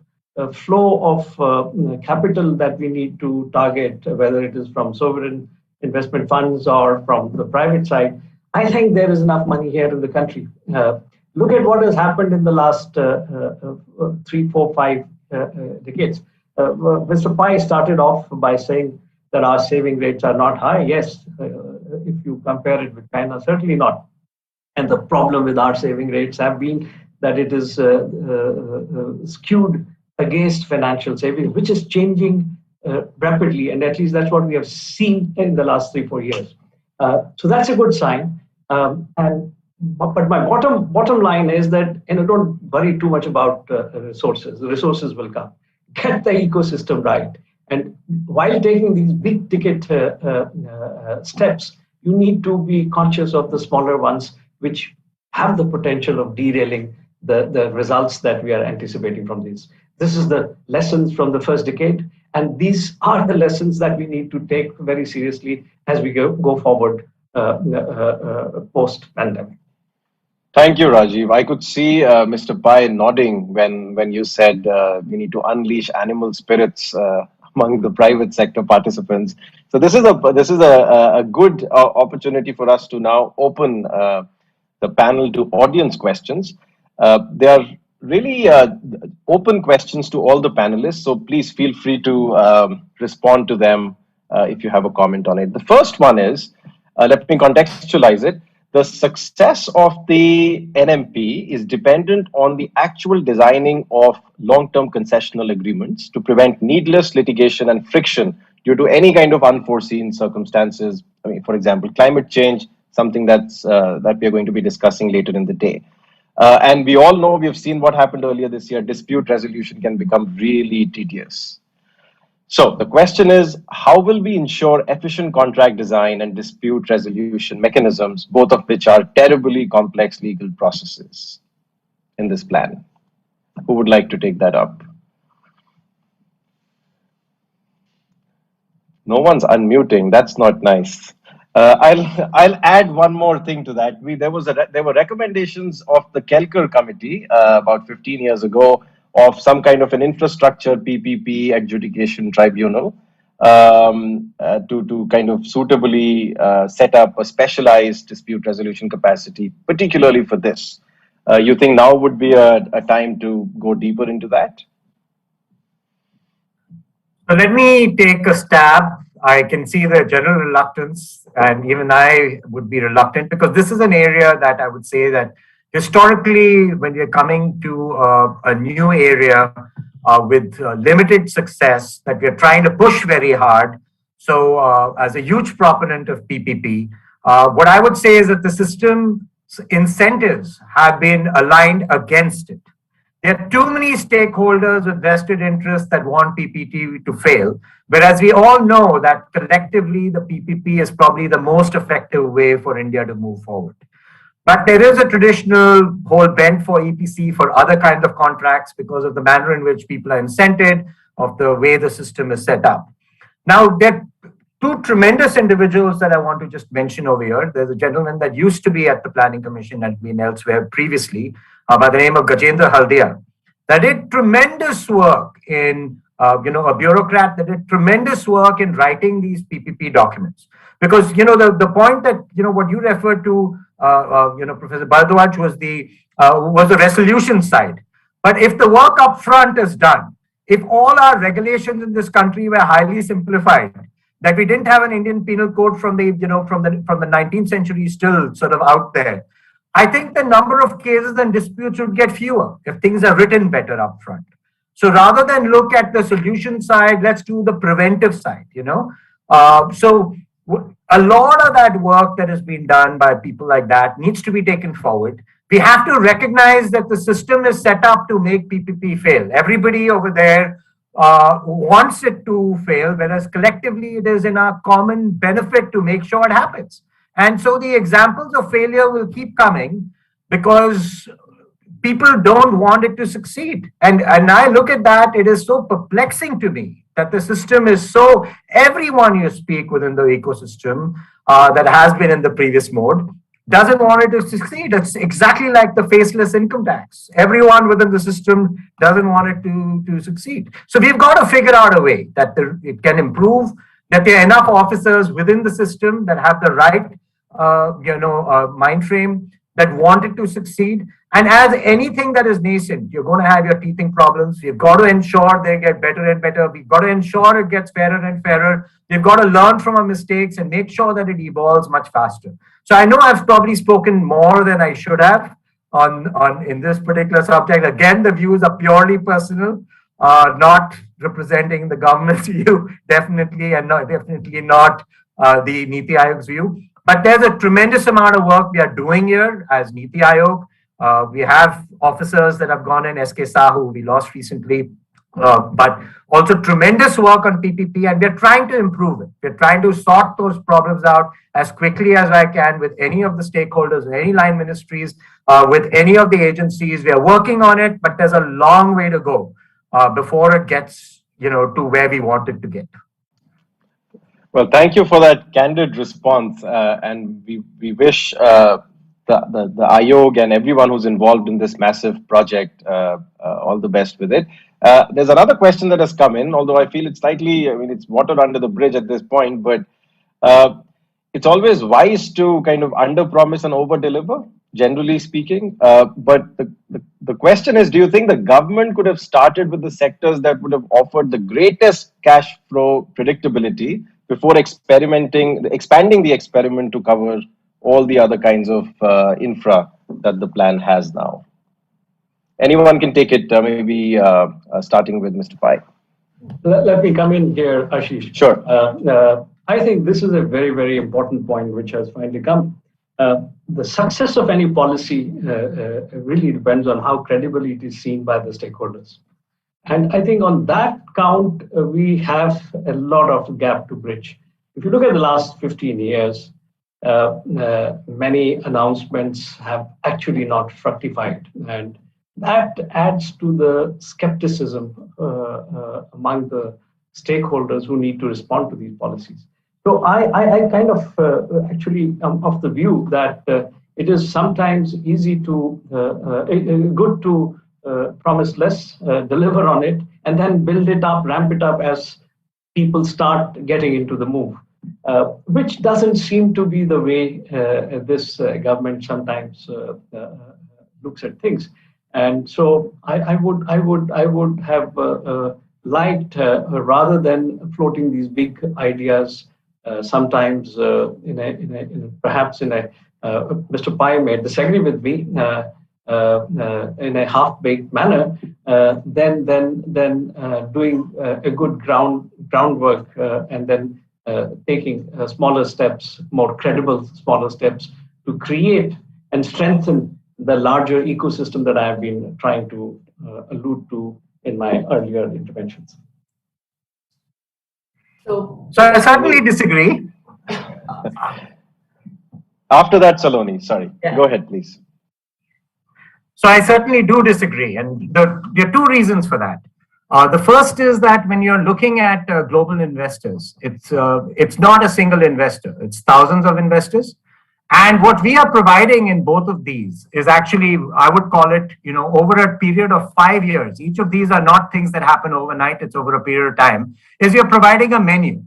flow of capital that we need to target, whether it is from sovereign investment funds or from the private side. I think there is enough money here in the country. Look at what has happened in the last 3, 4, 5 decades. Mr. Pai started off by saying that our saving rates are not high. Yes, if you compare it with China, certainly not. And the problem with our saving rates have been that it is skewed against financial savings, which is changing rapidly. And at least that's what we have seen in the last 3, 4 years. So that's a good sign. But my bottom line is that don't worry too much about resources. The resources will come. Get the ecosystem right. And while taking these big ticket steps, you need to be conscious of the smaller ones, which have the potential of derailing the results that we are anticipating from these. This is the lessons from the first decade. And these are the lessons that we need to take very seriously as we go forward post-pandemic. Thank you, Rajiv. I could see Mr. Pai nodding when you said we need to unleash animal spirits among the private sector participants. So this is a good opportunity for us to now open the panel to audience questions. They are really open questions to all the panelists, so please feel free to respond to them if you have a comment on it. The first one is, let me contextualize it. The success of the NMP is dependent on the actual designing of long-term concessional agreements to prevent needless litigation and friction due to any kind of unforeseen circumstances. I mean, for example, climate change, something that we are going to be discussing later in the day. And we all know, we have seen what happened earlier this year, dispute resolution can become really tedious. So the question is, how will we ensure efficient contract design and dispute resolution mechanisms, both of which are terribly complex legal processes in this plan? Who would like to take that up? No one's unmuting. That's not nice. I'll add one more thing to that. There were recommendations of the Kelkar committee about 15 years ago of some kind of an infrastructure PPP adjudication tribunal to kind of suitably set up a specialized dispute resolution capacity, particularly for this. You think now would be a time to go deeper into that? So let me take a stab. I can see the general reluctance, and even I would be reluctant, because this is an area that I would say that historically, when we're coming to a new area with limited success, that we're trying to push very hard. So as a huge proponent of PPP, what I would say is that the system's incentives have been aligned against it. There are too many stakeholders with vested interests that want PPP to fail, whereas we all know that collectively the PPP is probably the most effective way for India to move forward. But there is a traditional whole bent for EPC for other kinds of contracts because of the manner in which people are incented, of the way the system is set up. Now, there are two tremendous individuals that I want to just mention over here. There's a gentleman that used to be at the Planning Commission and been elsewhere previously by the name of Gajendra Haldia, that did tremendous work in, a bureaucrat that did tremendous work in writing these PPP documents. Because, the point that, what you referred to, Professor Bharadwaj was the resolution side. But if the work up front is done, if all our regulations in this country were highly simplified, that we didn't have an Indian penal code from the 19th century still sort of out there, I think the number of cases and disputes would get fewer if things are written better up front. So rather than look at the solution side, let's do the preventive side, So a lot of that work that has been done by people like that needs to be taken forward. We have to recognize that the system is set up to make PPP fail. Everybody over there wants it to fail, whereas collectively it is in our common benefit to make sure it happens. And so the examples of failure will keep coming because people don't want it to succeed. And I look at that, it is so perplexing to me that the system is so, everyone you speak within the ecosystem that has been in the previous mode doesn't want it to succeed. It's exactly like the faceless income tax. Everyone within the system doesn't want it to succeed. So we've got to figure out a way that it can improve, that there are enough officers within the system that have the right mind frame that want it to succeed. And as anything that is nascent, you're going to have your teething problems. You've got to ensure they get better and better. We've got to ensure it gets fairer and fairer. We've got to learn from our mistakes and make sure that it evolves much faster. So I know I've probably spoken more than I should have on in this particular subject. Again, the views are purely personal, not representing the government's view, definitely not the Niti Aayog's view. But there's a tremendous amount of work we are doing here as Niti Aayog. We have officers that have gone in, SK Sahu, we lost recently, but also tremendous work on PPP, and we're trying to improve it. We're trying to sort those problems out as quickly as I can with any of the stakeholders, any line ministries, with any of the agencies. We're working on it, but there's a long way to go before it gets, to where we want it to get. Well, thank you for that candid response, and we wish the Ayog and everyone who's involved in this massive project all the best with it. There's another question that has come in, although I feel it's slightly, it's water under the bridge at this point, but it's always wise to kind of under-promise and over-deliver, generally speaking. But the question is, do you think the government could have started with the sectors that would have offered the greatest cash flow predictability before expanding the experiment to cover all the other kinds of infra that the plan has now? Anyone can take it, maybe starting with Mr. Pai. Let me come in here, Ashish. Sure. I think this is a very, very important point which has finally come. The success of any policy really depends on how credibly it is seen by the stakeholders. And I think on that count, we have a lot of gap to bridge. If you look at the last 15 years, many announcements have actually not fructified. And that adds to the skepticism among the stakeholders who need to respond to these policies. So I kind of actually am of the view that it is sometimes easy to, good to promise less, deliver on it, and then build it up, ramp it up as people start getting into the move, which doesn't seem to be the way this government sometimes looks at things. And so I would have liked, rather than floating these big ideas, sometimes perhaps Mr. Pai may disagree with me, in a half-baked manner, then doing a good groundwork and then taking smaller steps, more credible smaller steps to create and strengthen the larger ecosystem that I have been trying to allude to in my earlier interventions. So I certainly disagree. After that, Saloni, sorry. Yeah. Go ahead, please. So I certainly do disagree, and there are two reasons for that. The first is that when you're looking at global investors, it's not a single investor; it's thousands of investors. And what we are providing in both of these is actually, I would call it, over a period of 5 years. Each of these are not things that happen overnight; it's over a period of time. Is you're providing a menu.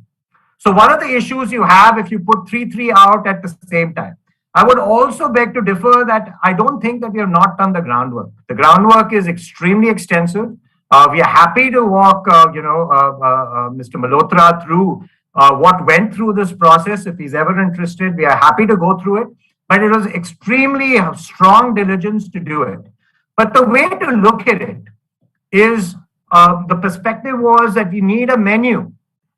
So one of the issues you have if you put three out at the same time. I would also beg to differ that I don't think that we have not done the groundwork. The groundwork is extremely extensive. We are happy to walk, Mr. Malhotra through what went through this process. If he's ever interested, we are happy to go through it. But it was extremely strong diligence to do it. But the way to look at it is the perspective was that we need a menu.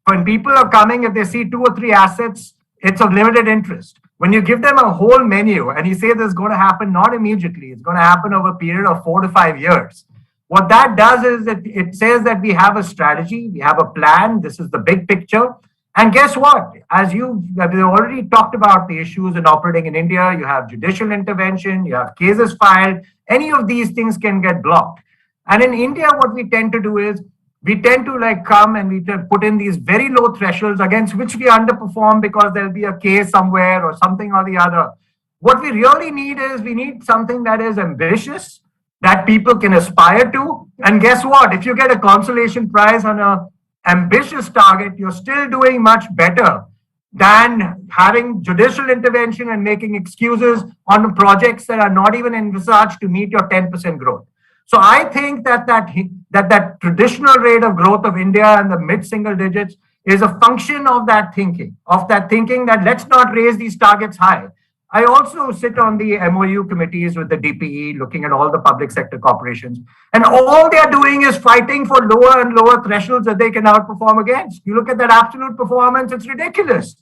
When people are coming, if they see 2 or 3 assets, it's of limited interest. When you give them a whole menu and you say this is going to happen not immediately, it's going to happen over a period of 4 to 5 years. What that does is that it says that we have a strategy, we have a plan, this is the big picture. And guess what? As we've already talked about the issues in operating in India, you have judicial intervention, you have cases filed, any of these things can get blocked. And in India, what we tend to do is we tend to come and we put in these very low thresholds against which we underperform because there'll be a case somewhere or something or the other. What we really need is we need something that is ambitious, that people can aspire to. And guess what? If you get a consolation prize on an ambitious target, you're still doing much better than having judicial intervention and making excuses on projects that are not even envisaged to meet your 10% growth. So I think that traditional rate of growth of India and the mid-single digits is a function of that thinking that let's not raise these targets high. I also sit on the MOU committees with the DPE, looking at all the public sector corporations, and all they're doing is fighting for lower and lower thresholds that they can outperform against. You look at that absolute performance, it's ridiculous.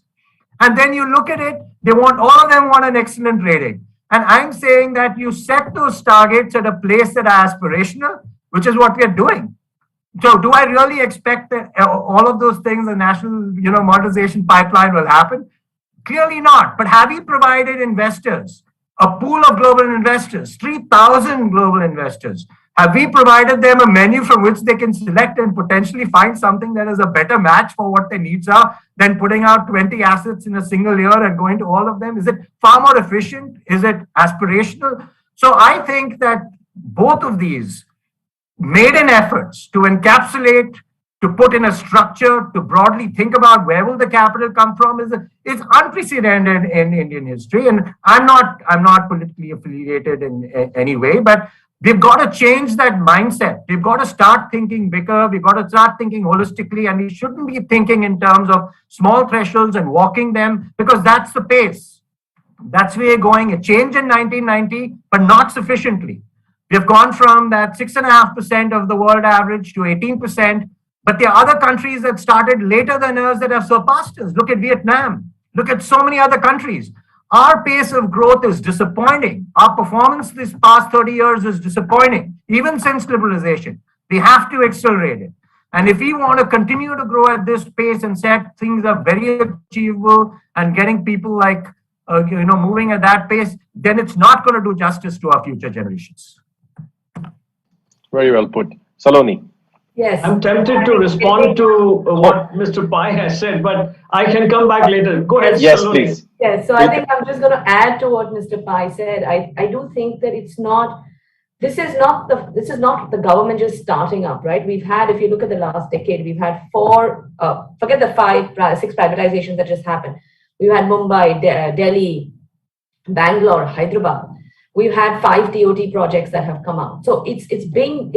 And then you look at it, all of them want an excellent rating. And I'm saying that you set those targets at a place that are aspirational, which is what we are doing. So do I really expect that all of those things, the national monetization pipeline will happen? Clearly not. But have you provided investors, a pool of global investors, 3,000 global investors? Have we provided them a menu from which they can select and potentially find something that is a better match for what their needs are than putting out 20 assets in a single year and going to all of them? Is it far more efficient? Is it aspirational? So I think that both of these maiden efforts to encapsulate, to put in a structure, to broadly think about where will the capital come from is unprecedented in Indian history. And I'm not politically affiliated in any way, but we've got to change that mindset. We've got to start thinking bigger. We've got to start thinking holistically, and we shouldn't be thinking in terms of small thresholds and walking them, because that's the pace. That's where we're going. A change in 1990, but not sufficiently. We've gone from that 6.5% of the world average to 18%. But there are other countries that started later than us that have surpassed us. Look at Vietnam. Look at so many other countries. Our pace of growth is disappointing. Our performance this past 30 years is disappointing, even since liberalization. We have to accelerate it. And if we want to continue to grow at this pace and set things are very achievable and getting people moving at that pace, then it's not going to do justice to our future generations. Very well put. Saloni. yes, I'm tempted to respond to what Mr. Pai has said, but I can come back later. Go ahead. Yes, Saloni. please. yes. So I think I'm just going to add to what Mr. Pai said. I do think that this is not the government just starting up, right? We've had, if you look at the last decade, we've had forget the 6 privatizations that just happened. We've had Mumbai, Delhi, Bangalore, Hyderabad. We've had 5 TOT projects that have come out. So it's been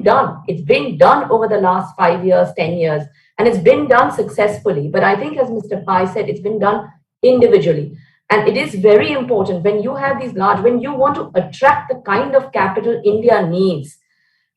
done. It's been done over the last 5 years, 10 years, and it's been done successfully. But I think, as Mr. Pai said, it's been done individually. And it is very important when you have these when you want to attract the kind of capital India needs,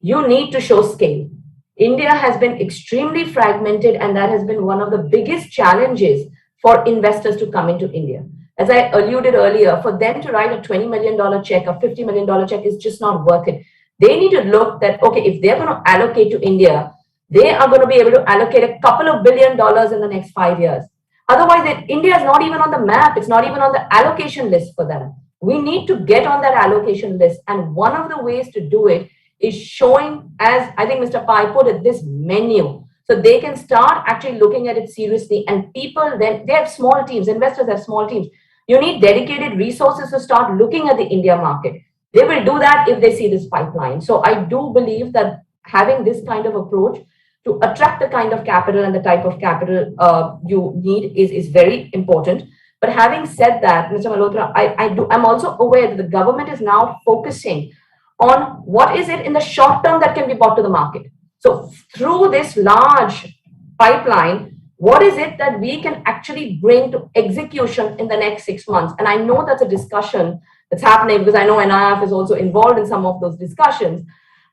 you need to show scale. India has been extremely fragmented, and that has been one of the biggest challenges for investors to come into India. As I alluded earlier, for them to write a $20 million check, a $50 million check is just not worth it. They need to look that, okay, if they're going to allocate to India, they are going to be able to allocate a couple of $1 billion in the next 5 years. Otherwise, India is not even on the map. It's not even on the allocation list for them. We need to get on that allocation list. And one of the ways to do it is showing, as I think Mr. Pai put it, this menu. So they can start actually looking at it seriously. And people then, they have small teams, investors have small teams. You need dedicated resources to start looking at the India market. They will do that if they see this pipeline. So I do believe that having this kind of approach to attract the kind of capital and the type of capital you need is very important. But having said that, Mr. Malhotra, I'm also aware that the government is now focusing on what is it in the short term that can be brought to the market. So through this large pipeline, what is it that we can actually bring to execution in the next 6 months? And I know that's a discussion that's happening because I know NIF is also involved in some of those discussions.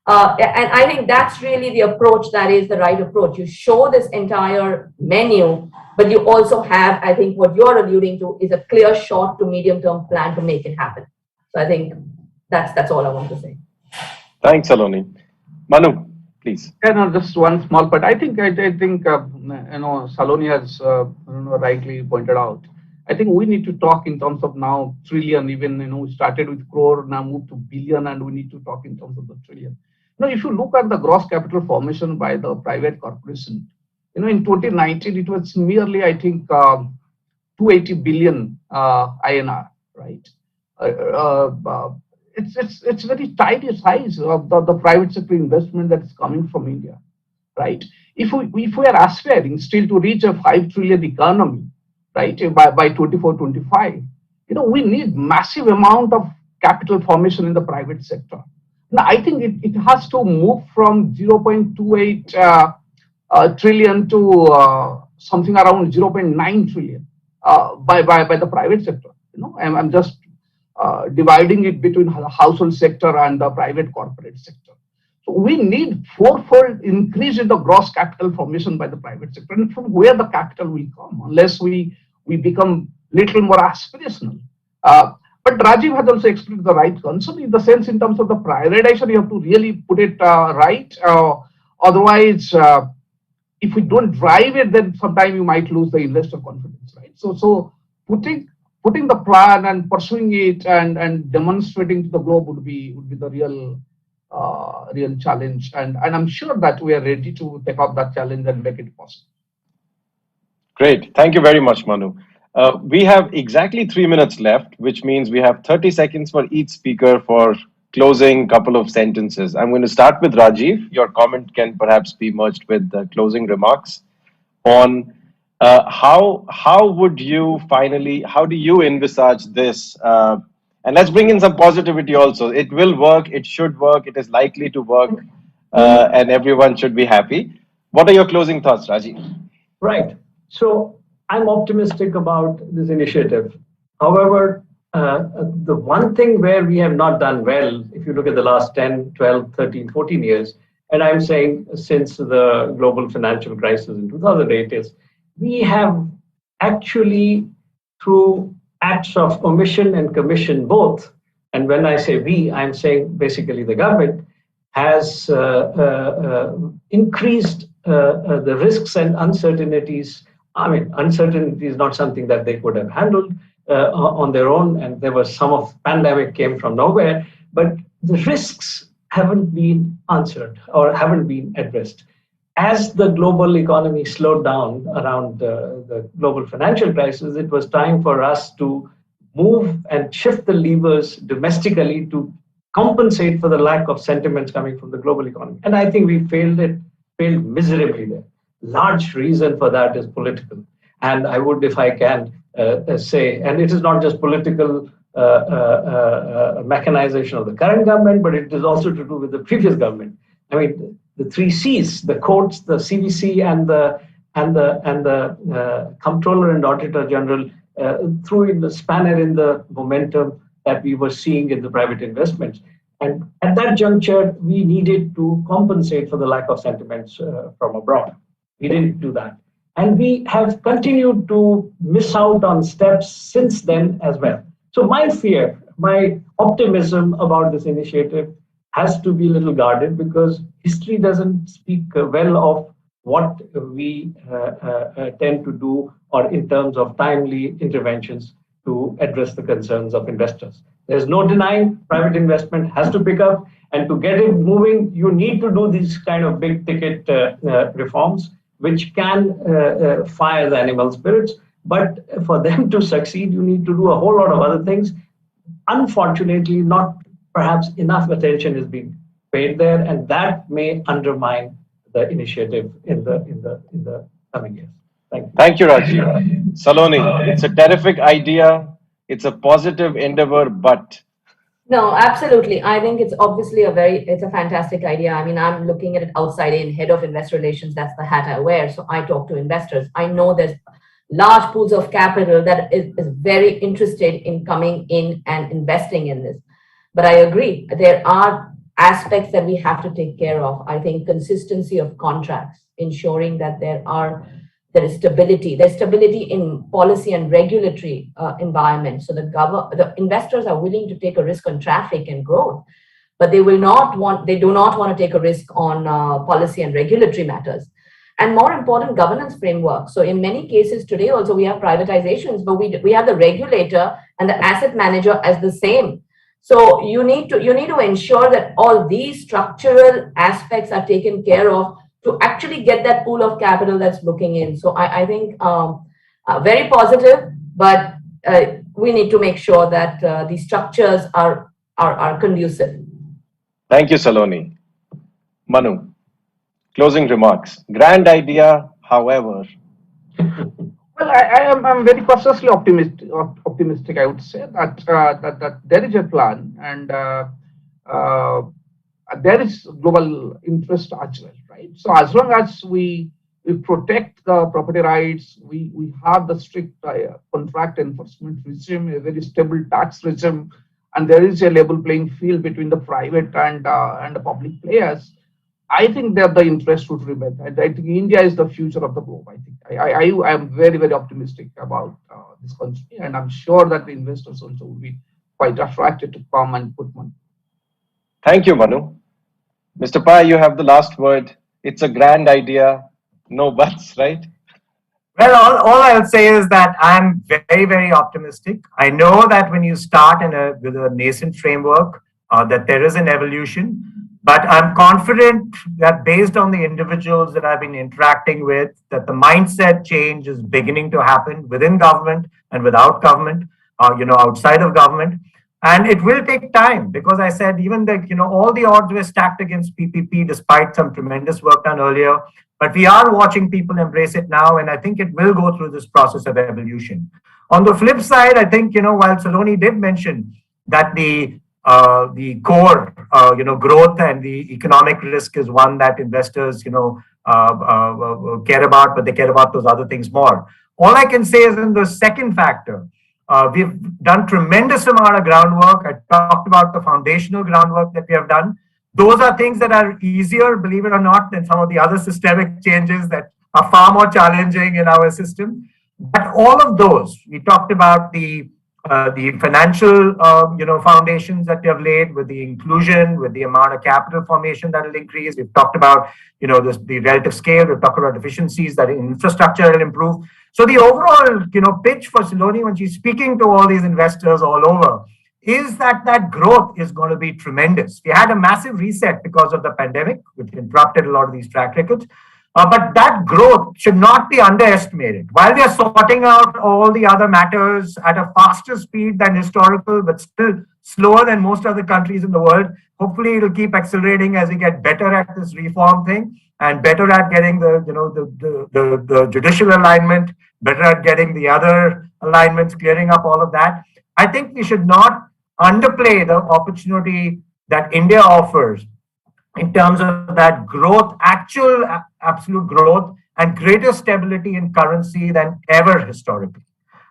And I think that's really the approach that is the right approach. You show this entire menu, but you also have, I think what you're alluding to is a clear short to medium term plan to make it happen. So I think that's all I want to say. Thanks, Saloni. Manu, please. Yeah, no, just one small part. I think Saloni has rightly pointed out. I think we need to talk in terms of now trillion. Even we started with crore, now moved to billion, and we need to talk in terms of the trillion. If you look at the gross capital formation by the private corporation, in 2019 it was merely, I think, 280 billion INR, right? It's very tiny size of the private sector investment that is coming from India, right? If we are aspiring still to reach a 5 trillion economy, right, by 24-25, we need massive amount of capital formation in the private sector. Now, I think it has to move from 0.28 trillion to something around 0.9 trillion by the private sector. I'm just dividing it between the household sector and the private corporate sector. So we need fourfold increase in the gross capital formation by the private sector, and from where the capital will come, unless we become little more aspirational. But Rajiv has also explained the right concern in the sense in terms of the prioritization, you have to really put it right. Otherwise, if we don't drive it, then sometime you might lose the investor confidence, right? So putting the plan and pursuing it and demonstrating to the globe would be the real challenge. And I'm sure that we are ready to take up that challenge and make it possible. Great. Thank you very much, Manu. We have exactly 3 minutes left, which means we have 30 seconds for each speaker for closing couple of sentences. I'm going to start with Rajiv. Your comment can perhaps be merged with the closing remarks on how do you envisage this? And let's bring in some positivity also. It will work. It should work. It is likely to work. And everyone should be happy. What are your closing thoughts, Rajiv? Right. So I'm optimistic about this initiative. However, the one thing where we have not done well, if you look at the last 10, 12, 13, 14 years, and I'm saying since the global financial crisis in 2008, is we have actually, through acts of omission and commission both, and when I say we, I'm saying basically the government, has increased the risks and uncertainties. I mean, uncertainty is not something that they could have handled on their own, and there was some of pandemic came from nowhere, but the risks haven't been answered or haven't been addressed. As the global economy slowed down around the global financial crisis, it was time for us to move and shift the levers domestically to compensate for the lack of sentiments coming from the global economy. And I think we failed miserably there. Large reason for that is political. And I would, if I can say, and it is not just political mechanization of the current government, but it is also to do with the previous government. I mean, the 3 C's, the courts, the CBC, and the Comptroller and Auditor General threw in the spanner in the momentum that we were seeing in the private investments. And at that juncture, we needed to compensate for the lack of sentiments from abroad. We didn't do that. And we have continued to miss out on steps since then as well. So my fear, my optimism about this initiative has to be a little guarded, because history doesn't speak well of what we tend to do, or in terms of timely interventions to address the concerns of investors. There's no denying private investment has to pick up, and to get it moving, you need to do these kind of big ticket reforms, which can fire the animal spirits. But for them to succeed, you need to do a whole lot of other things. Unfortunately, not perhaps enough attention is being paid there, and that may undermine the initiative in the coming years. Thank you. Thank you, Rajiv. Saloni, it's a terrific idea. It's a positive endeavor, but No, absolutely. I think it's a fantastic idea. I mean, I'm looking at it outside in, head of investor relations. That's the hat I wear. So I talk to investors. I know there's large pools of capital that is very interested in coming in and investing in this. But I agree, there are aspects that we have to take care of. I think consistency of contracts, ensuring that there is stability. There's stability in policy and regulatory environment. So the investors are willing to take a risk on traffic and growth, but they do not want to take a risk on policy and regulatory matters. And more important, governance framework. So in many cases today also we have privatizations, but we have the regulator and the asset manager as the same. So you need to ensure that all these structural aspects are taken care of to actually get that pool of capital that's looking in. So I think very positive, but we need to make sure that these structures are conducive. thank you, Saloni. Manu, closing remarks. Grand idea, however. Well, I'm very cautiously optimistic. I would say that there is a plan, and there is global interest as well, right? So as long as we protect the property rights, we have the strict contract enforcement regime, a very stable tax regime, and there is a level playing field between the private and the public players. I think that the interest would remain. I think India is the future of the globe. I think I am very, very optimistic about this country, and I'm sure that the investors also will be quite attracted to come and put money. Thank you, Manu. Mr. Pai, you have the last word. It's a grand idea, no buts, right? Well, all I'll say is that I'm very, very optimistic. I know that when you start with a nascent framework, that there is an evolution. But I'm confident that based on the individuals that I've been interacting with, that the mindset change is beginning to happen within government and without government, outside of government. And it will take time, because I said even all the odds were stacked against PPP despite some tremendous work done earlier. But we are watching people embrace it now, and I think it will go through this process of evolution. On the flip side, I think, while Saloni did mention that the core, growth and the economic risk is one that investors, care about, but they care about those other things more. All I can say is in the second factor, we've done tremendous amount of groundwork. I talked about the foundational groundwork that we have done. Those are things that are easier, believe it or not, than some of the other systemic changes that are far more challenging in our system. But all of those, we talked about the financial, foundations that we have laid, with the inclusion, with the amount of capital formation that will increase. We've talked about, the relative scale. We've talked about efficiencies, that infrastructure will improve. So the overall, pitch for Saloni when she's speaking to all these investors all over is that growth is going to be tremendous. We had a massive reset because of the pandemic, which interrupted a lot of these track records. But that growth should not be underestimated. While we are sorting out all the other matters at a faster speed than historical, but still slower than most other countries in the world, hopefully it'll keep accelerating as we get better at this reform thing, and better at getting the judicial alignment, better at getting the other alignments, clearing up all of that. I think we should not underplay the opportunity that India offers in terms of that growth, actual absolute growth, and greater stability in currency than ever historically.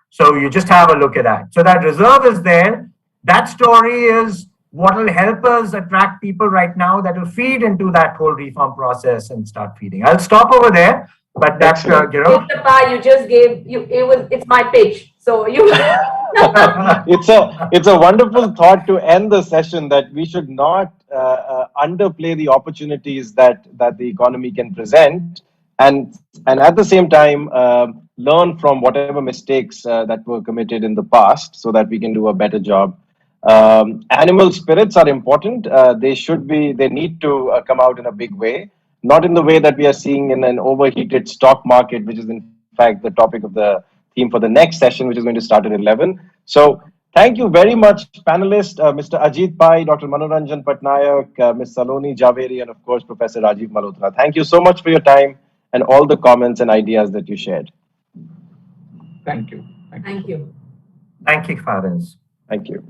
So you just have a look at that. So that reserve is there. That story is what will help us attract people right now, that will feed into that whole reform process and start feeding. I'll stop over there, but that's, Mr. Pai, you just gave, it's my pitch. So you... It's a wonderful thought to end the session, that we should not underplay the opportunities that the economy can present, and at the same time learn from whatever mistakes that were committed in the past, so that we can do a better job. Animal spirits are important. They need to come out in a big way, not in the way that we are seeing in an overheated stock market, which is in fact the topic of the theme for the next session, which is going to start at 11. So thank you very much, panelists, Mr. Ajit Pai, Dr. Manoranjan Patnaik, Ms. Saloni Javeri, and of course, Professor Rajiv Malhotra. Thank you so much for your time and all the comments and ideas that you shared. Thank you. Thank you. Thank you, Faraz. Thank you.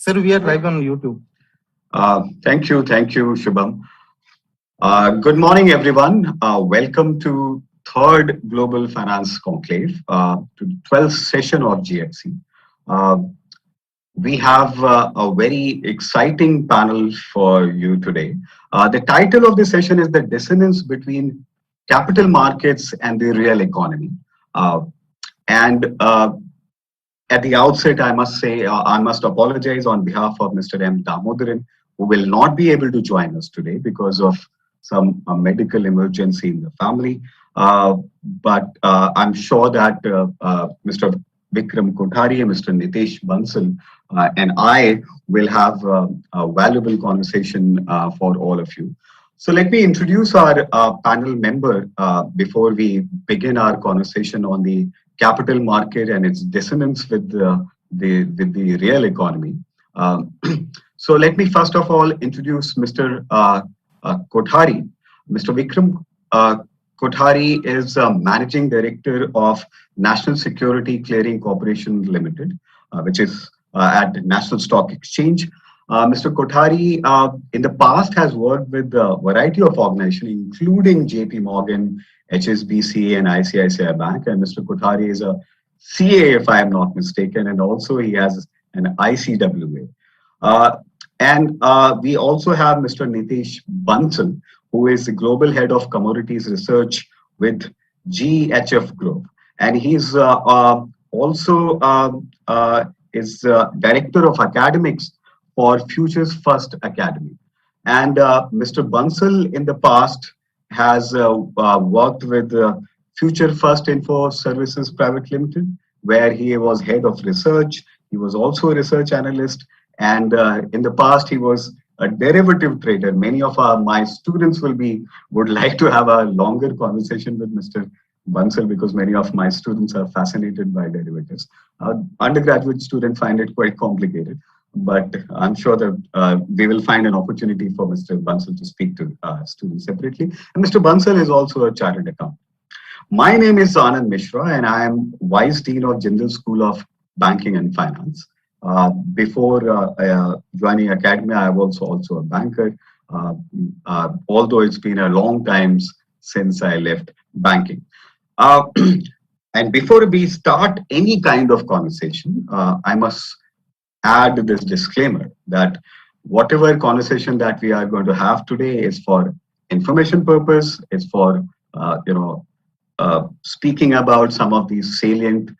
Sir, we are live on YouTube. Thank you, Shubham. Good morning, everyone. Welcome to third Global Finance Conclave, to the 12th session of GFC. We have a very exciting panel for you today. The title of the session is The Dissonance Between Capital Markets and the Real Economy. And At the outset, I must say, I must apologize on behalf of Mr. M. Damodaran, who will not be able to join us today because of some medical emergency in the family. But I'm sure that Mr. Vikram Kothari, Mr. Nitesh Bansal, and I will have a valuable conversation for all of you. So let me introduce our panel member before we begin our conversation on the capital market and its dissonance with the real economy. So let me first of all introduce Mr. Kothari. Mr. Vikram Kothari is Managing Director of National Security Clearing Corporation Limited, which is at National Stock Exchange. Mr. Kothari in the past has worked with a variety of organizations, including JP Morgan, HSBC, and ICICI Bank. And Mr. Kothari is a CA, if I am not mistaken, and also he has an ICWA. And we also have Mr. Nitesh Bansal, who is the Global Head of Commodities Research with GHF Group. And he's also is Director of Academics for Futures First Academy. And Mr. Bansal in the past has worked with Future First Info Services Private Limited, where he was head of research. He was also a research analyst, And in the past, he was a derivative trader. Many of my students would like to have a longer conversation with Mr. Bansal because many of my students are fascinated by derivatives. Undergraduate students find it quite complicated, but I'm sure that we will find an opportunity for Mr. Bansal to speak to students separately. And Mr. Bansal is also a chartered accountant. My name is Anand Mishra, and I am Vice Dean of Jindal School of Banking and Finance. Before joining academia, I was also a banker, although it's been a long time since I left banking. And before we start any kind of conversation, I must add this disclaimer that whatever conversation that we are going to have today is for information purpose, it's for speaking about some of these salient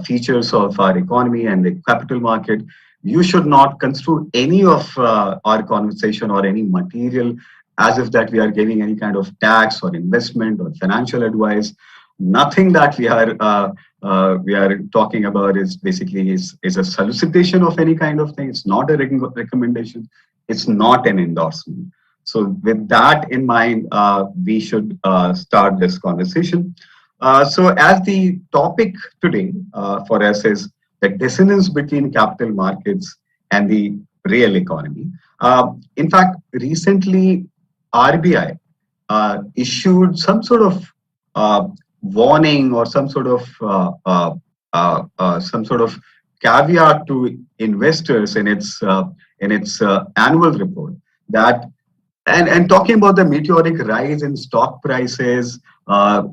features of our economy and the capital market. You should not construe any of our conversation or any material as if that we are giving any kind of tax or investment or financial advice. Nothing that we are talking about is basically is a solicitation of any kind of thing. It's not a recommendation. It's not an endorsement. So with that in mind, we should start this conversation. So as the topic today for us is the dissonance between capital markets and the real economy. In fact, recently RBI issued some sort of warning or some sort of caveat to investors in its annual report that and talking about the meteoric rise in stock prices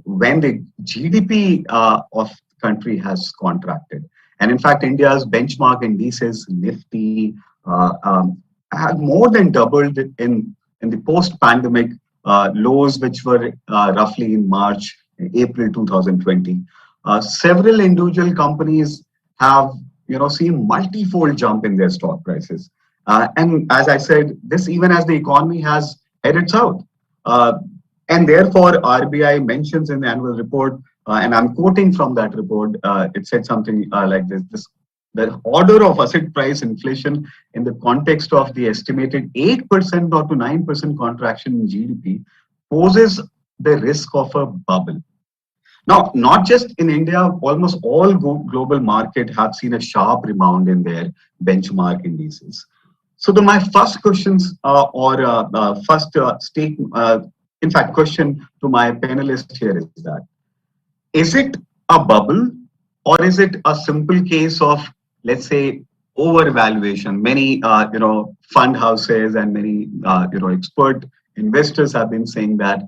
when the GDP of the country has contracted. And in fact, India's benchmark indices, Nifty, had more than doubled in the post-pandemic lows, which were roughly in March, April 2020. Several individual companies have seen multi-fold jump in their stock prices. And as I said, this even as the economy has headed south. And therefore, RBI mentions in the annual report, and I'm quoting from that report, it said something like this, the order of asset price inflation in the context of the estimated 8% or to 9% contraction in GDP poses the risk of a bubble. Now, not just in India, almost all global markets have seen a sharp rebound in their benchmark indices. So my first questions question to my panelists here is that, is it a bubble or is it a simple case of, let's say, overvaluation? Many, fund houses and many, expert investors have been saying that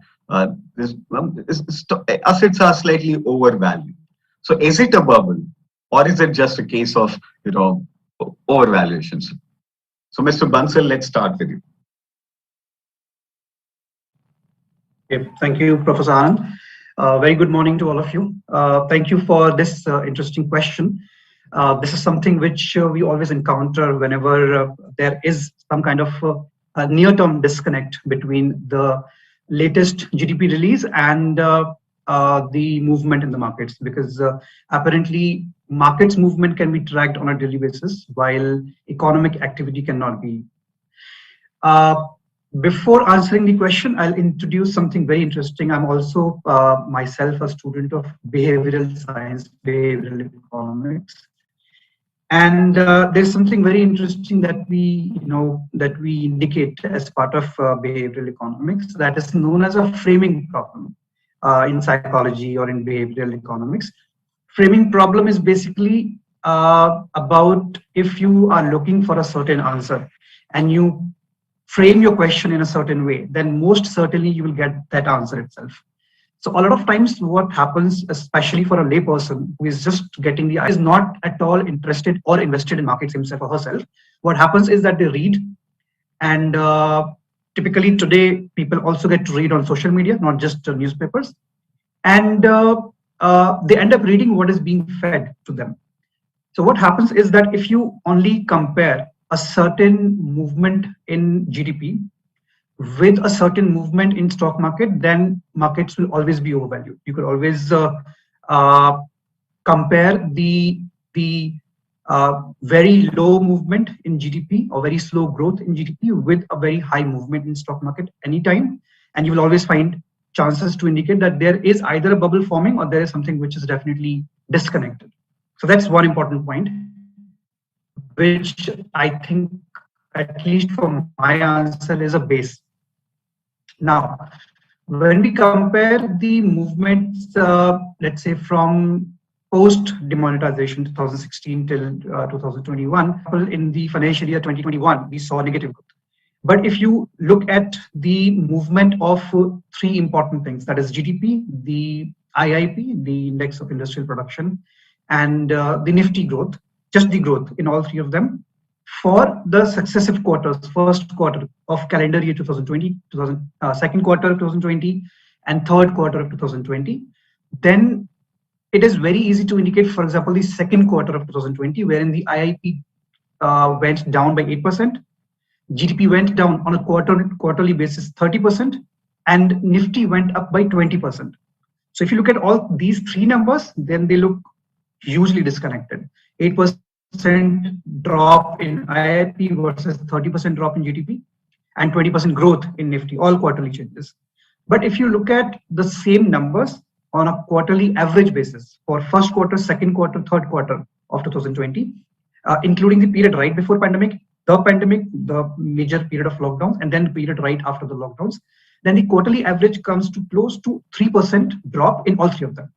assets are slightly overvalued. So is it a bubble or is it just a case of, overvaluations? So Mr. Bansal, let's start with you. Okay, thank you, Professor Anand. Very good morning to all of you. Thank you for this interesting question. This is something which we always encounter whenever there is some kind of a near-term disconnect between the latest GDP release and the movement in the markets, because apparently markets movement can be tracked on a daily basis while economic activity cannot be. Before answering the question, I'll introduce something very interesting. I'm also myself a student of behavioral science, behavioral economics. And there's something very interesting that we indicate as part of behavioral economics that is known as a framing problem in psychology or in behavioral economics. Framing problem is basically about if you are looking for a certain answer and you frame your question in a certain way, then most certainly you will get that answer itself. So a lot of times what happens, especially for a layperson who is just getting is not at all interested or invested in markets himself or herself, what happens is that they read, and typically today people also get to read on social media, not just newspapers, and they end up reading what is being fed to them. So what happens is that if you only compare a certain movement in GDP with a certain movement in stock market, then markets will always be overvalued. You could always compare the very low movement in GDP or very slow growth in GDP with a very high movement in stock market anytime. And you will always find chances to indicate that there is either a bubble forming or there is something which is definitely disconnected. So that's one important point, which I think, at least for my answer, is a base. Now, when we compare the movements, let's say from post demonetization 2016 till 2021, in the financial year 2021, we saw negative growth. But if you look at the movement of three important things, that is GDP, the IIP, the Index of Industrial Production, and the Nifty growth, just the growth in all three of them, for the successive quarters, first quarter of calendar year 2020, second quarter of 2020, and third quarter of 2020, then it is very easy to indicate, for example, the second quarter of 2020, wherein the IIP went down by 8%, GDP went down on a quarterly basis 30%, and Nifty went up by 20%. So if you look at all these three numbers, then they look hugely disconnected. 8% drop in IIP versus 30% drop in GDP, and 20% growth in Nifty, all quarterly changes. But if you look at the same numbers on a quarterly average basis for first quarter, second quarter, third quarter of 2020, including the period right before pandemic, the major period of lockdowns, and then the period right after the lockdowns, then the quarterly average comes to close to 3% drop in all three of them.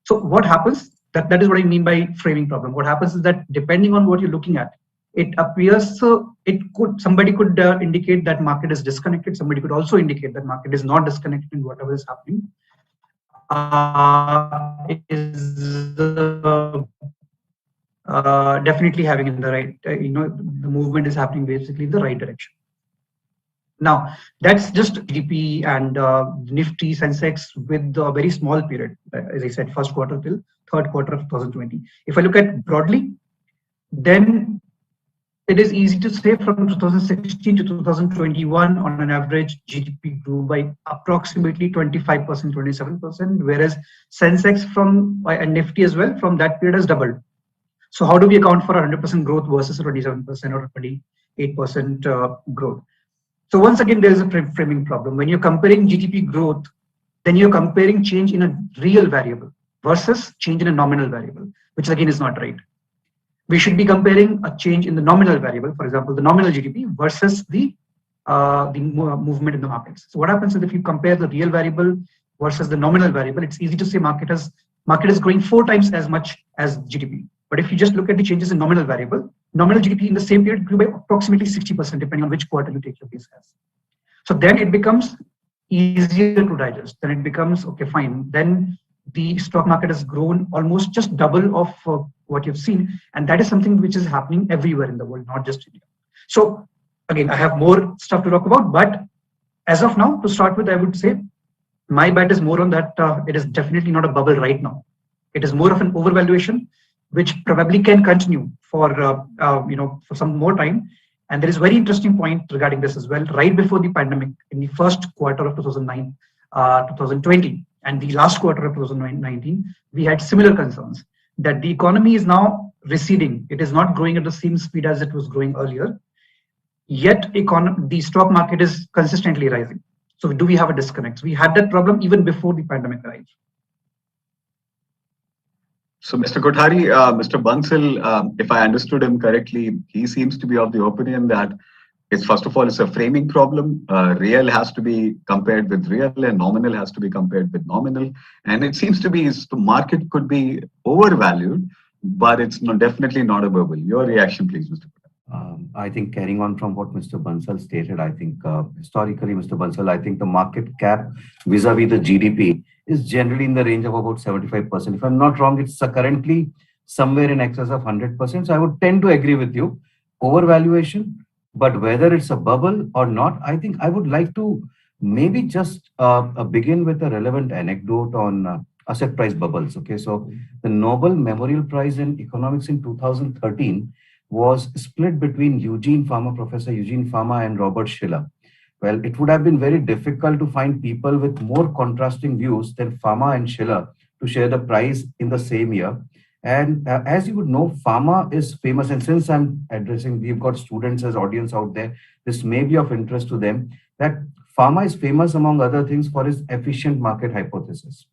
So what happens? That is what I mean by framing problem. What happens is that depending on what you're looking at, it appears somebody could indicate that market is disconnected. Somebody could also indicate that market is not disconnected in whatever is happening. Definitely having in the right, the movement is happening basically in the right direction. Now, that's just GDP and Nifty, Sensex with a very small period, as I said, first quarter till third quarter of 2020. If I look at broadly, then it is easy to say from 2016 to 2021, on an average, GDP grew by approximately 25%, 27%, whereas Sensex and Nifty as well from that period has doubled. So how do we account for 100% growth versus 27% or 28% growth? So once again, there is a framing problem. When you're comparing GDP growth, then you're comparing change in a real variable versus change in a nominal variable, which again is not right. We should be comparing a change in the nominal variable, for example, the nominal GDP versus the movement in the markets. So what happens is if you compare the real variable versus the nominal variable, it's easy to say market is growing 4 times as much as GDP. But if you just look at the changes in nominal variable, nominal GDP in the same period grew by approximately 60%, depending on which quarter you take your base as. So then it becomes easier to digest. Then it becomes, okay, fine. Then the stock market has grown almost just double of what you've seen. And that is something which is happening everywhere in the world, not just India. So again, I have more stuff to talk about, but as of now, to start with, I would say my bet is more on that it is definitely not a bubble right now. It is more of an overvaluation, which probably can continue for for some more time. And there is a very interesting point regarding this as well. Right before the pandemic, in the first quarter of 2020, and the last quarter of 2019, we had similar concerns that the economy is now receding. It is not growing at the same speed as it was growing earlier. Yet the stock market is consistently rising. So do we have a disconnect? We had that problem even before the pandemic arrived. So, Mr. Kothari, Mr. Bansal, if I understood him correctly, he seems to be of the opinion that first of all, it's a framing problem. Real has to be compared with real and nominal has to be compared with nominal. And it seems to be the market could be overvalued, but it's definitely not a bubble. Your reaction, please, Mr. Kothari. I think carrying on from what Mr. Bansal stated, I think historically, Mr. Bansal, I think the market cap vis-a-vis the GDP is generally in the range of about 75%. If I'm not wrong, it's currently somewhere in excess of 100%. So I would tend to agree with you. Overvaluation, but whether it's a bubble or not, I think I would like to maybe just begin with a relevant anecdote on asset price bubbles. Okay, so the Nobel Memorial Prize in Economics in 2013 was split between Professor Eugene Fama and Robert Shiller. Well, it would have been very difficult to find people with more contrasting views than Fama and Shiller to share the prize in the same year. And as you would know, pharma is famous. And since I'm addressing, we've got students as audience out there, this may be of interest to them, that pharma is famous, among other things, for its efficient market hypothesis.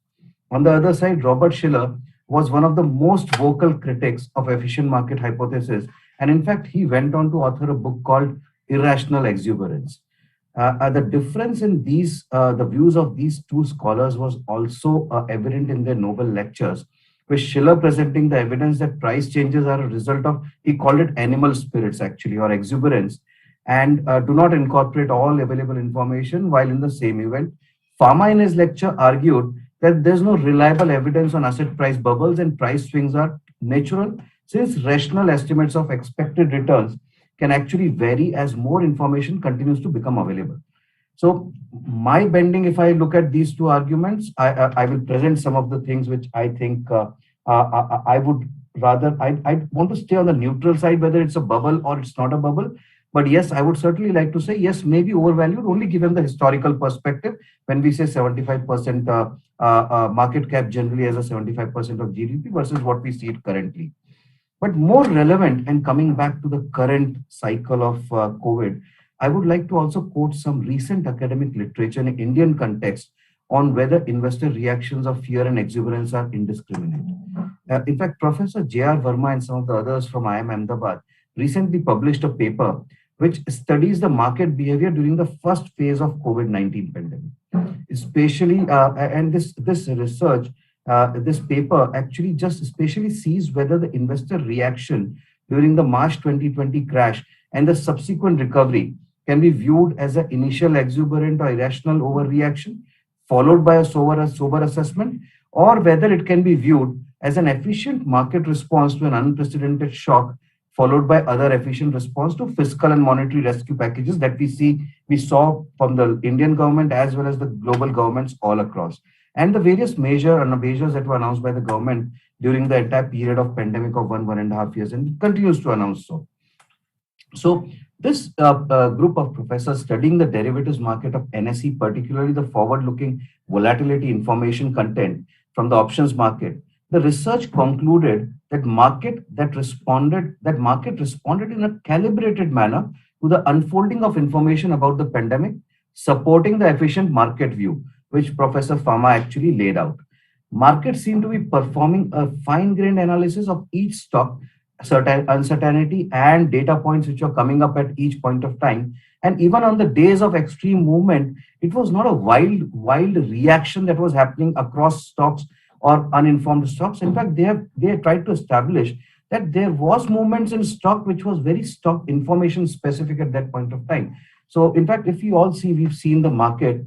On the other side, Robert Schiller was one of the most vocal critics of efficient market hypothesis. And in fact, he went on to author a book called Irrational Exuberance. The difference in the views of these two scholars was also evident in their Nobel lectures, with Schiller presenting the evidence that price changes are a result of, he called it animal spirits actually, or exuberance, and do not incorporate all available information, while in the same event, Pharma in his lecture argued that there's no reliable evidence on asset price bubbles and price swings are natural, since rational estimates of expected returns can actually vary as more information continues to become available. So my bending, if I look at these two arguments, I will present some of the things which I think I would rather, I want to stay on the neutral side, whether it's a bubble or it's not a bubble. But yes, I would certainly like to say, yes, maybe overvalued, only given the historical perspective. When we say 75% market cap generally as a 75% of GDP versus what we see it currently. But more relevant, and coming back to the current cycle of COVID, I would like to also quote some recent academic literature in Indian context on whether investor reactions of fear and exuberance are indiscriminate. In fact, Professor J.R. Verma and some of the others from IIM Ahmedabad recently published a paper which studies the market behavior during the first phase of COVID-19 pandemic. Especially, and this research, this paper actually just especially sees whether the investor reaction during the March 2020 crash and the subsequent recovery can be viewed as an initial exuberant or irrational overreaction, followed by a sober assessment, or whether it can be viewed as an efficient market response to an unprecedented shock, followed by other efficient response to fiscal and monetary rescue packages that we saw from the Indian government as well as the global governments all across, and the various measures that were announced by the government during the entire period of pandemic of 1.5 years, and continues to announce so. So this group of professors studying the derivatives market of NSE, particularly the forward-looking volatility information content from the options market, the research concluded that market responded in a calibrated manner to the unfolding of information about the pandemic, supporting the efficient market view, which Professor Fama actually laid out. Markets seem to be performing a fine-grained analysis of each stock, certain uncertainty and data points which are coming up at each point of time. And even on the days of extreme movement, it was not a wild reaction that was happening across stocks or uninformed stocks. In fact, they have tried to establish that there was movements in stock which was very stock information specific at that point of time. So in fact, if you all see, we've seen the market,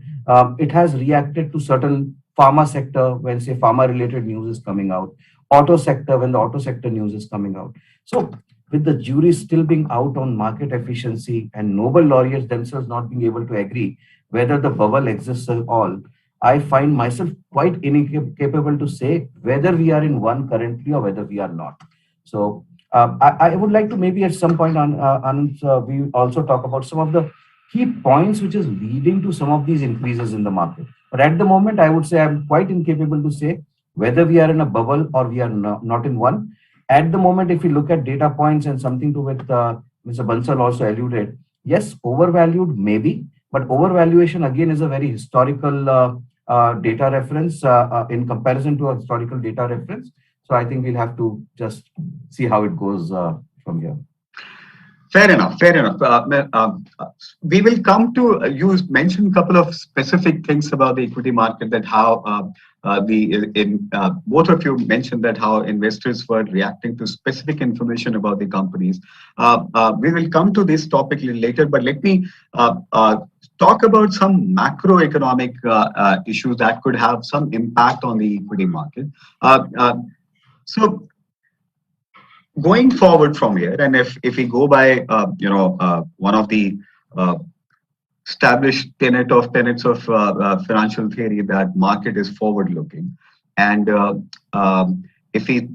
it has reacted to certain pharma sector when say pharma related news is coming out, auto sector when the auto sector news is coming out. So with the jury still being out on market efficiency and Nobel laureates themselves not being able to agree whether the bubble exists at all, I find myself quite incapable to say whether we are in one currently or whether we are not. So I would like to maybe at some point we also talk about some of the key points which is leading to some of these increases in the market. But at the moment, I would say I'm quite incapable to say whether we are in a bubble or we are not in one. At the moment, if we look at data points and something to which Mr. Bansal also alluded, yes, overvalued maybe, but overvaluation again is a very historical data reference in comparison to a historical data reference. So I think we'll have to just see how it goes from here. Fair enough. We will come to, you mentioned a couple of specific things about the equity market, that how both of you mentioned that how investors were reacting to specific information about the companies. We will come to this topic a little later, but let me talk about some macroeconomic issues that could have some impact on the equity market. So going forward from here, and if we go by one of the established tenets of financial theory, that market is forward looking, and if we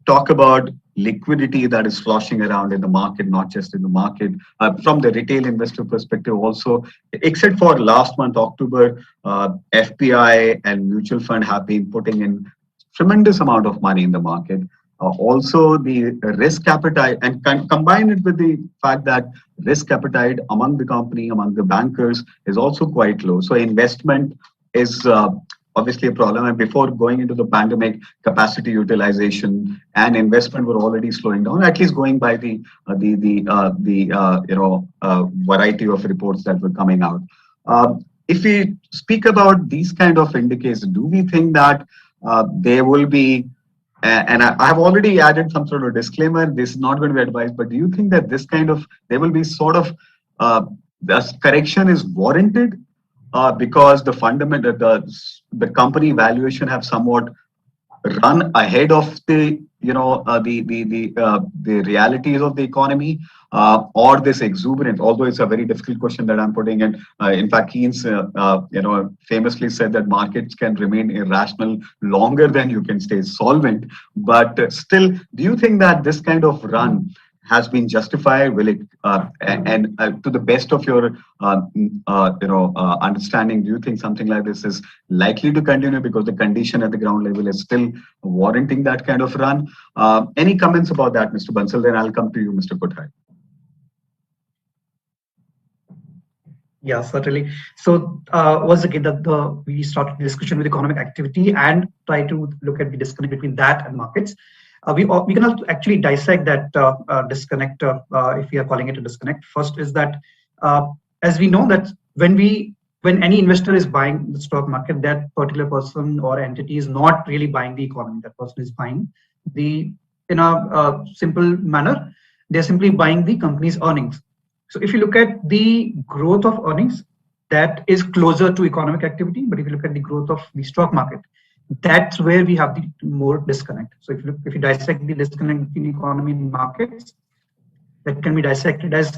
talk about liquidity that is sloshing around in the market, not just in the market, from the retail investor perspective also, except for last month October, FPI and mutual fund have been putting in tremendous amount of money in the market. Also, the risk appetite, and combine it with the fact that risk appetite among the company, among the bankers, is also quite low. So investment is obviously a problem. And before going into the pandemic, capacity utilization and investment were already slowing down. At least going by the variety of reports that were coming out. If we speak about these kind of indicators, do we think that there will be, and I have already added some sort of disclaimer, this is not going to be advised, but do you think that this kind of, there will be sort of, the correction is warranted because the fundamental, the company valuation have somewhat run ahead of the the realities of the economy, or this exuberant, although it's a very difficult question that I'm putting in. In fact, Keynes famously said that markets can remain irrational longer than you can stay solvent. But still, do you think that this kind of run has been justified? Will it, to the best of your understanding, do you think something like this is likely to continue because the condition at the ground level is still warranting that kind of run? Any comments about that, Mr. Bansal? Then I'll come to you, Mr. Kothari. Yeah, certainly. So once again, we started the discussion with economic activity and try to look at the disconnect between that and markets. We can actually dissect that disconnect, if we are calling it a disconnect. First is that, as we know that when any investor is buying the stock market, that particular person or entity is not really buying the economy. That person is buying in a simple manner, they're simply buying the company's earnings. So if you look at the growth of earnings, that is closer to economic activity. But if you look at the growth of the stock market, that's where we have the more disconnect. So if you dissect the disconnect between economy and markets, that can be dissected as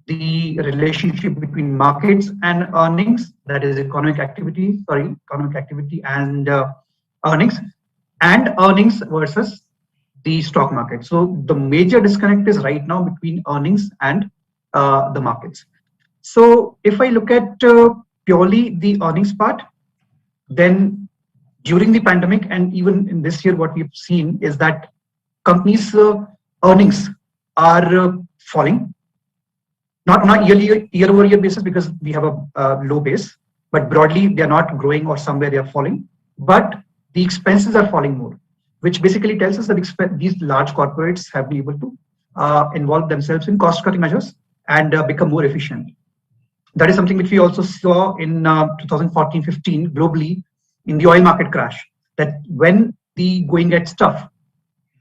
the relationship between markets and earnings, that is economic activity and earnings versus the stock market. So the major disconnect is right now between earnings and the markets. So if I look at purely the earnings part, then during the pandemic and even in this year, what we've seen is that companies' earnings are falling, not on a year-over-year basis because we have a low base, but broadly they're not growing or somewhere they are falling, but the expenses are falling more, which basically tells us that these large corporates have been able to involve themselves in cost-cutting measures and become more efficient. That is something which we also saw in 2014-15 globally in the oil market crash, that when the going gets tough,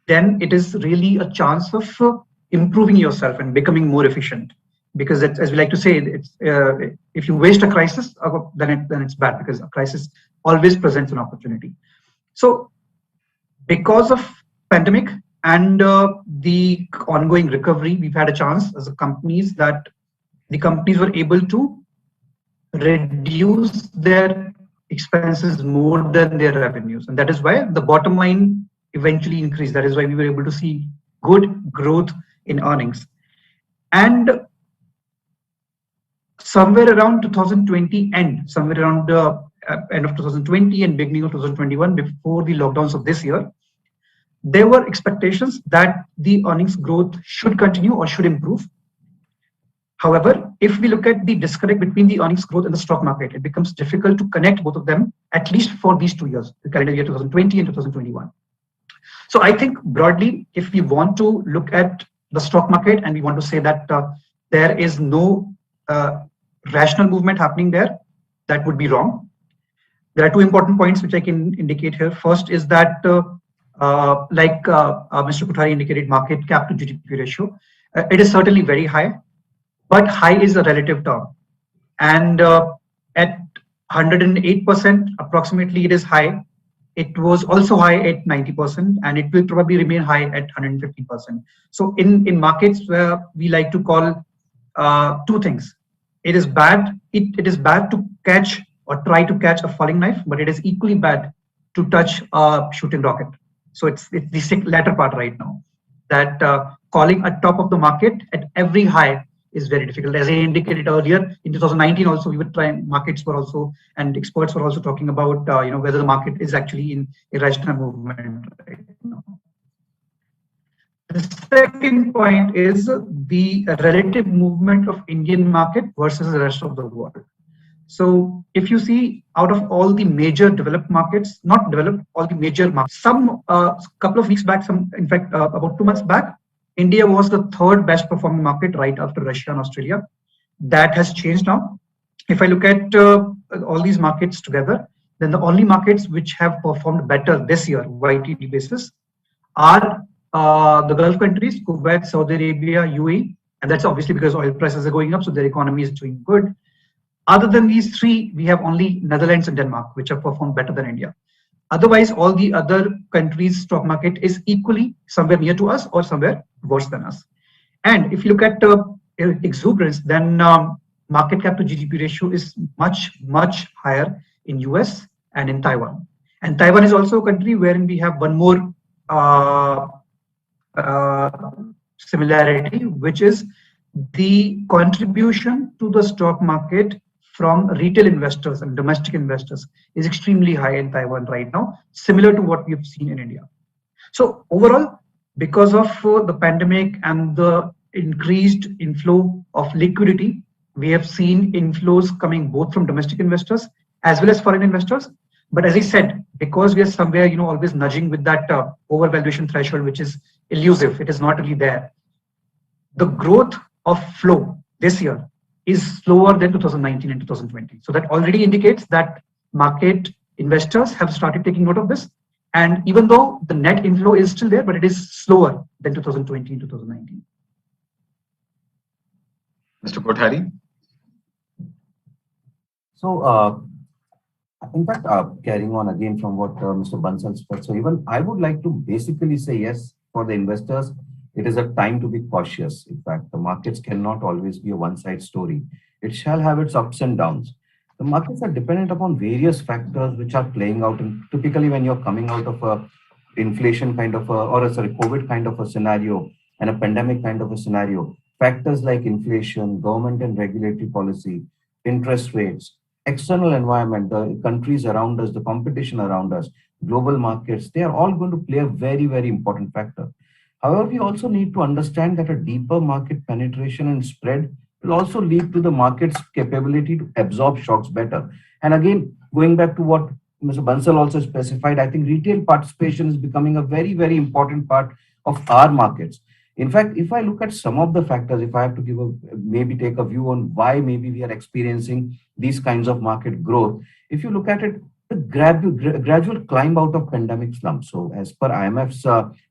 then it is really a chance of improving yourself and becoming more efficient. Because as we like to say, it's, if you waste a crisis, then it's bad, because a crisis always presents an opportunity. So because of pandemic and the ongoing recovery, we've had a chance as a companies that the companies were able to reduce their expenses more than their revenues. And that is why the bottom line eventually increased. That is why we were able to see good growth in earnings. And somewhere around 2020 end, somewhere around the end of 2020 and beginning of 2021, before the lockdowns of this year, there were expectations that the earnings growth should continue or should improve. However, if we look at the disconnect between the earnings growth and the stock market, it becomes difficult to connect both of them, at least for these 2 years, the calendar year 2020 and 2021. So I think broadly, if we want to look at the stock market and we want to say that there is no rational movement happening there, that would be wrong. There are two important points which I can indicate here. First is that, like Mr. Kothari indicated, market cap to GDP ratio, it is certainly very high. But high is a relative term, and at 108% approximately it is high. It was also high at 90%, and it will probably remain high at 150%. So in markets where we like to call two things, it is bad to catch or try to catch a falling knife, but it is equally bad to touch a shooting rocket. So it's the latter part right now, that calling a top of the market at every high is very difficult. As I indicated earlier, in 2019 also we were trying, markets were also, and experts were also talking about whether the market is actually in irrational movement right now. The second point is the relative movement of Indian market versus the rest of the world. So if you see out of all the major developed markets, not developed, all the major markets, some couple of weeks back, in fact, about 2 months back, India was the third best performing market right after Russia and Australia. That has changed now. If I look at all these markets together, then the only markets which have performed better this year, YTD basis, are the Gulf countries, Kuwait, Saudi Arabia, UAE, and that's obviously because oil prices are going up, so their economy is doing good. Other than these three, we have only Netherlands and Denmark, which have performed better than India. Otherwise, all the other countries' stock market is equally somewhere near to us or somewhere worse than us. And if you look at exuberance, then market cap to GDP ratio is much, much higher in US and in Taiwan. And Taiwan is also a country wherein we have one more similarity, which is the contribution to the stock market from retail investors and domestic investors is extremely high in Taiwan right now, similar to what we've seen in India. So overall, because of the pandemic and the increased inflow of liquidity, we have seen inflows coming both from domestic investors as well as foreign investors. But as I said, because we are somewhere, always nudging with that overvaluation threshold, which is elusive, it is not really there. The growth of flow this year is slower than 2019 and 2020. So that already indicates that market investors have started taking note of this. And even though the net inflow is still there, but it is slower than 2020 and 2019. Mr. Kothari? So, in fact, carrying on again from what Mr. Bansal said, so even I would like to basically say yes, for the investors, it is a time to be cautious. In fact, the markets cannot always be a one-side story. It shall have its ups and downs. The markets are dependent upon various factors which are playing out. And typically, when you're coming out of a inflation kind of COVID kind of a scenario and a pandemic kind of a scenario, factors like inflation, government and regulatory policy, interest rates, external environment, the countries around us, the competition around us, global markets, they are all going to play a very, very important factor. However, we also need to understand that a deeper market penetration and spread will also lead to the market's capability to absorb shocks better. And again, going back to what Mr. Bansal also specified, I think retail participation is becoming a very, very important part of our markets. In fact, if I look at some of the factors, if I have to give maybe take a view on why maybe we are experiencing these kinds of market growth, if you look at it, the gradual climb out of pandemic slump. So as per IMF's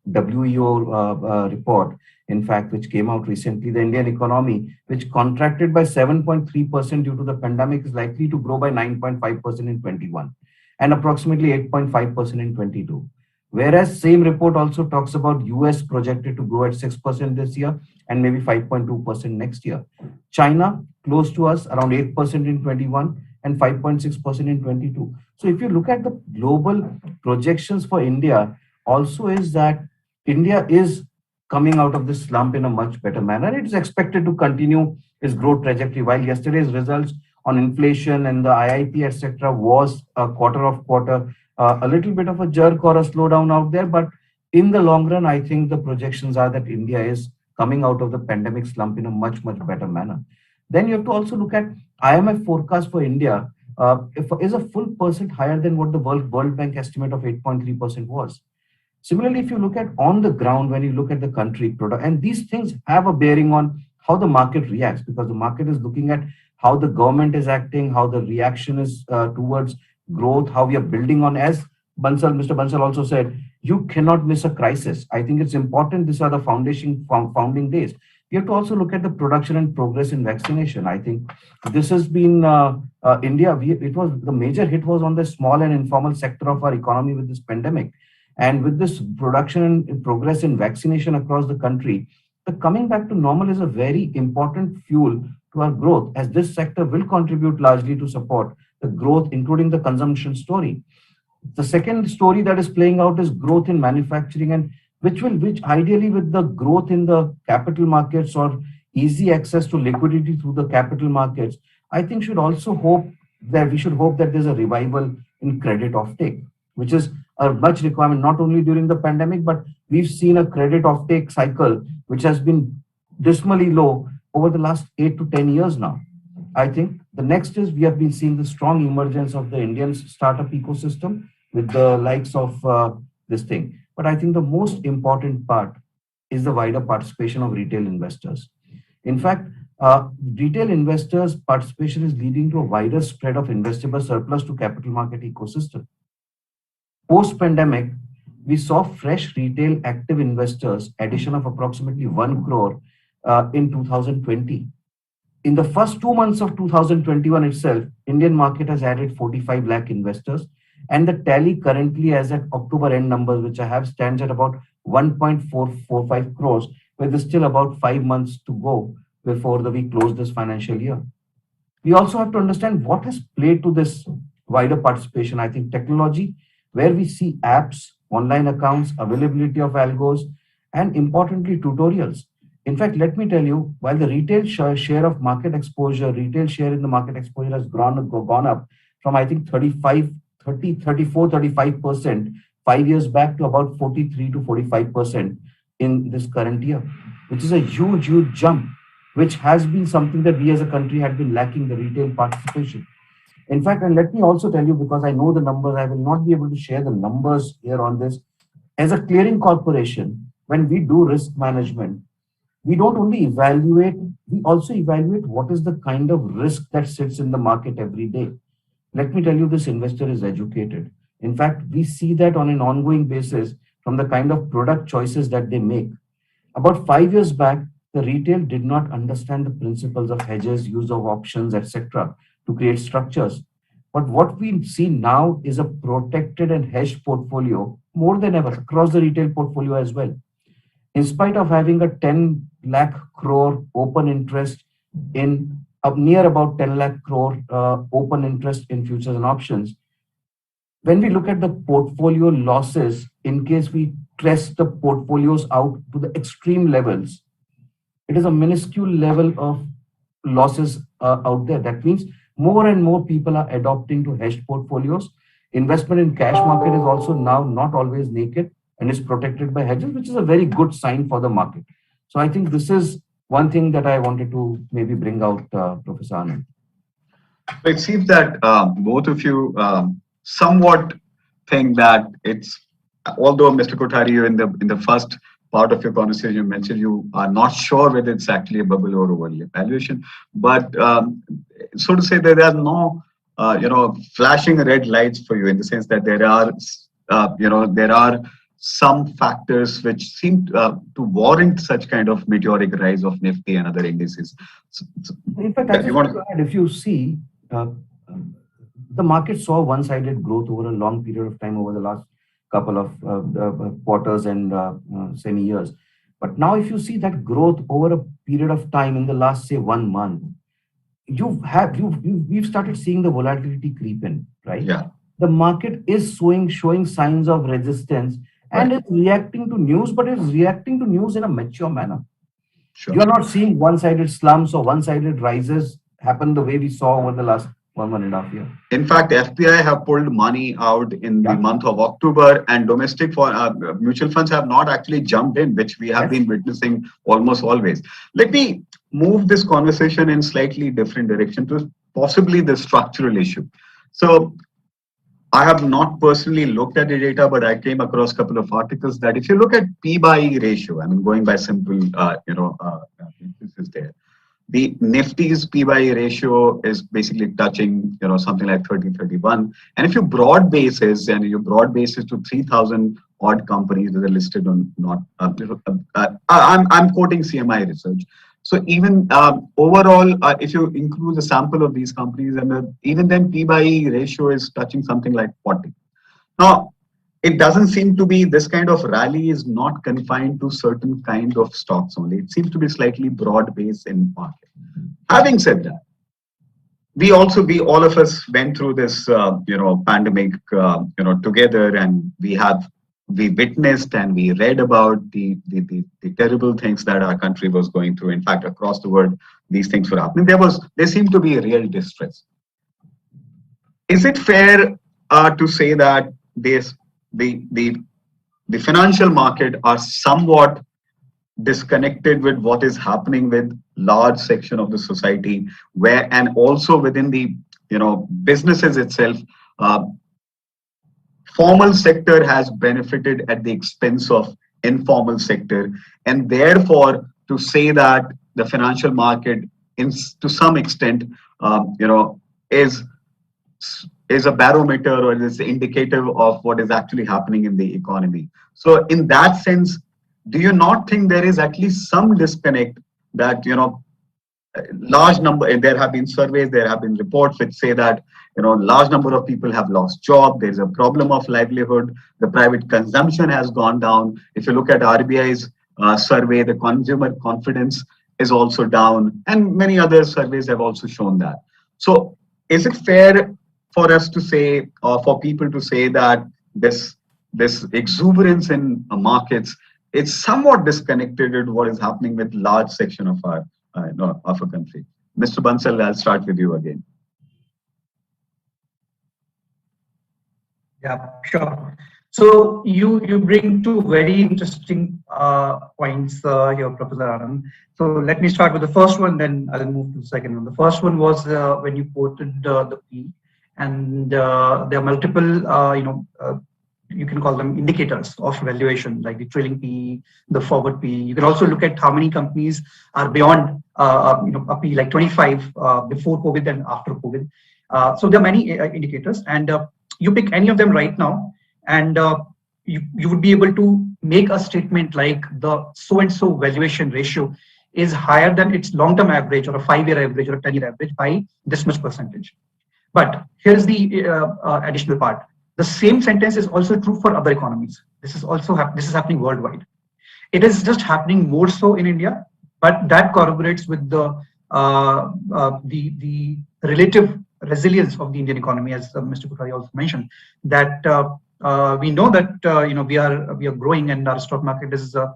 WEO report, in fact, which came out recently, the Indian economy, which contracted by 7.3% due to the pandemic, is likely to grow by 9.5% in 21 and approximately 8.5% in 22. Whereas same report also talks about US projected to grow at 6% this year and maybe 5.2% next year. China, close to us, around 8% in 21 and 5.6% in 22. So if you look at the global projections for India, also is that India is coming out of this slump in a much better manner. It is expected to continue its growth trajectory. While yesterday's results on inflation and the IIP, etc., was a quarter of quarter, a little bit of a jerk or a slowdown out there. But in the long run, I think the projections are that India is coming out of the pandemic slump in a much, much better manner. Then you have to also look at IMF forecast for India is a full percent higher than what the World Bank estimate of 8.3% was. Similarly, if you look at on the ground, when you look at the country product, and these things have a bearing on how the market reacts, because the market is looking at how the government is acting, how the reaction is towards growth, how we are building on, as Mr. Bansal also said, you cannot miss a crisis. I think it's important. These are the founding days. We have to also look at the production and progress in vaccination. I think this has been India. It was the major hit was on the small and informal sector of our economy with this pandemic, and with this production and progress in vaccination across the country, the coming back to normal is a very important fuel to our growth, as this sector will contribute largely to support the growth, including the consumption story. The second story that is playing out is growth in manufacturing, and which ideally with the growth in the capital markets or easy access to liquidity through the capital markets, I think we should hope that there's a revival in credit offtake, which is a much requirement, not only during the pandemic, but we've seen a credit offtake cycle which has been dismally low over the last 8 to 10 years now. I think the next is we have been seeing the strong emergence of the Indian startup ecosystem with the likes of this thing. But I think the most important part is the wider participation of retail investors. In fact, retail investors' participation is leading to a wider spread of investable surplus to capital market ecosystem. Post-pandemic, we saw fresh retail active investors addition of approximately 1 crore in 2020. In the first 2 months of 2021 itself, Indian market has added 45 lakh investors, and the tally currently as at October end numbers, which I have, stands at about 1.445 crores, where there's still about 5 months to go before we close this financial year. We also have to understand what has played to this wider participation. I think technology, where we see apps, online accounts, availability of algos, and importantly, tutorials. In fact, let me tell you, while the retail share of market exposure, retail share in the market exposure has gone up from, I think, 35% 5 years back to about 43 to 45% in this current year, which is a huge, huge jump, which has been something that we as a country had been lacking, the retail participation. In fact, and let me also tell you, because I know the numbers, I will not be able to share the numbers here on this. As a clearing corporation, when we do risk management, we don't only evaluate, we also evaluate what is the kind of risk that sits in the market every day. Let me tell you, this investor is educated. In fact, we see that on an ongoing basis from the kind of product choices that they make. About 5 years back, the retail did not understand the principles of hedges, use of options, etc., to create structures. But what we see now is a protected and hedged portfolio more than ever across the retail portfolio as well. In spite of having a 10 lakh crore open interest in near about 10 lakh crore open interest in futures and options, when we look at the portfolio losses, in case we stress the portfolios out to the extreme levels, it is a minuscule level of losses out there. That means more and more people are adopting to hedged portfolios. Investment in cash market is also now not always naked and is protected by hedges, which is a very good sign for the market. So I think this is one thing that I wanted to maybe bring out, Professor Anand. It seems that both of you somewhat think that it's, although Mr. Kothari, you in the first part of your conversation, you mentioned you are not sure whether it's actually a bubble or overvaluation, but so to say that there are no, flashing red lights for you in the sense that there are, there are some factors which seem to warrant such kind of meteoric rise of Nifty and other indices. In fact, if you see, the market saw one-sided growth over a long period of time over the last couple of quarters and semi-years. But now if you see that growth over a period of time in the last, say, 1 month, we've started seeing the volatility creep in, right? Yeah. The market is showing signs of resistance and is reacting to news, but it's reacting to news in a mature manner. Sure. You're not seeing one-sided slumps or one-sided rises happen the way we saw over the last 1.5 years. In fact, FPI have pulled money out in the month of October, and domestic mutual funds have not actually jumped in, which we have been witnessing almost always. Let me move this conversation in slightly different direction to possibly the structural issue. So I have not personally looked at the data, but I came across a couple of articles that if you look at P by E ratio, I mean, going by simple, emphasis there, the Nifty's P by E ratio is basically touching, something like 30, 31. And if you broad basis to 3,000 odd companies that are listed on I'm quoting CMI research. So even overall, if you include the sample of these companies, and even then P by E ratio is touching something like 40. Now, it doesn't seem to be, this kind of rally is not confined to certain kind of stocks only. It seems to be slightly broad based in market. Having said that, all of us went through this, pandemic, together, and we witnessed and we read about the terrible things that our country was going through. In fact, across the world, these things were happening. There seemed to be a real distress. Is it fair to say that the financial market are somewhat disconnected with what is happening with large section of the society, where and also within the businesses itself. uh, Formal sector has benefited at the expense of informal sector, and therefore to say that the financial market to some extent is is a barometer or is indicative of what is actually happening in the economy. So in that sense, do you not think there is at least some disconnect that large number, and there have been surveys, there have been reports which say that large number of people have lost job, there's a problem of livelihood, the private consumption has gone down. If you look at RBI's survey, the consumer confidence is also down, and many other surveys have also shown that. So is it fair for us to say, or for people to say, that this exuberance in markets is somewhat disconnected with what is happening with large section of our of a country? Mr. Bansal, I'll start with you again. Yeah, sure. So you bring two very interesting points here, Professor Anand. So let me start with the first one, then I'll move to the second one. The first one was when you quoted the P, and there are multiple, you can call them indicators of valuation, like the trailing P, the forward P. You can also look at how many companies are beyond a P like 25 before COVID and after COVID. So there are many indicators, and you pick any of them right now, and you would be able to make a statement like the so-and-so valuation ratio is higher than its long-term average or a 5-year average or a 10-year average by this much percentage. But here's the additional part. The same sentence is also true for other economies. This is also this is happening worldwide. It is just happening more so in India, but that corroborates with the relative resilience of the Indian economy, as Mr. Kothari also mentioned. That we know that we are growing, and our stock market is at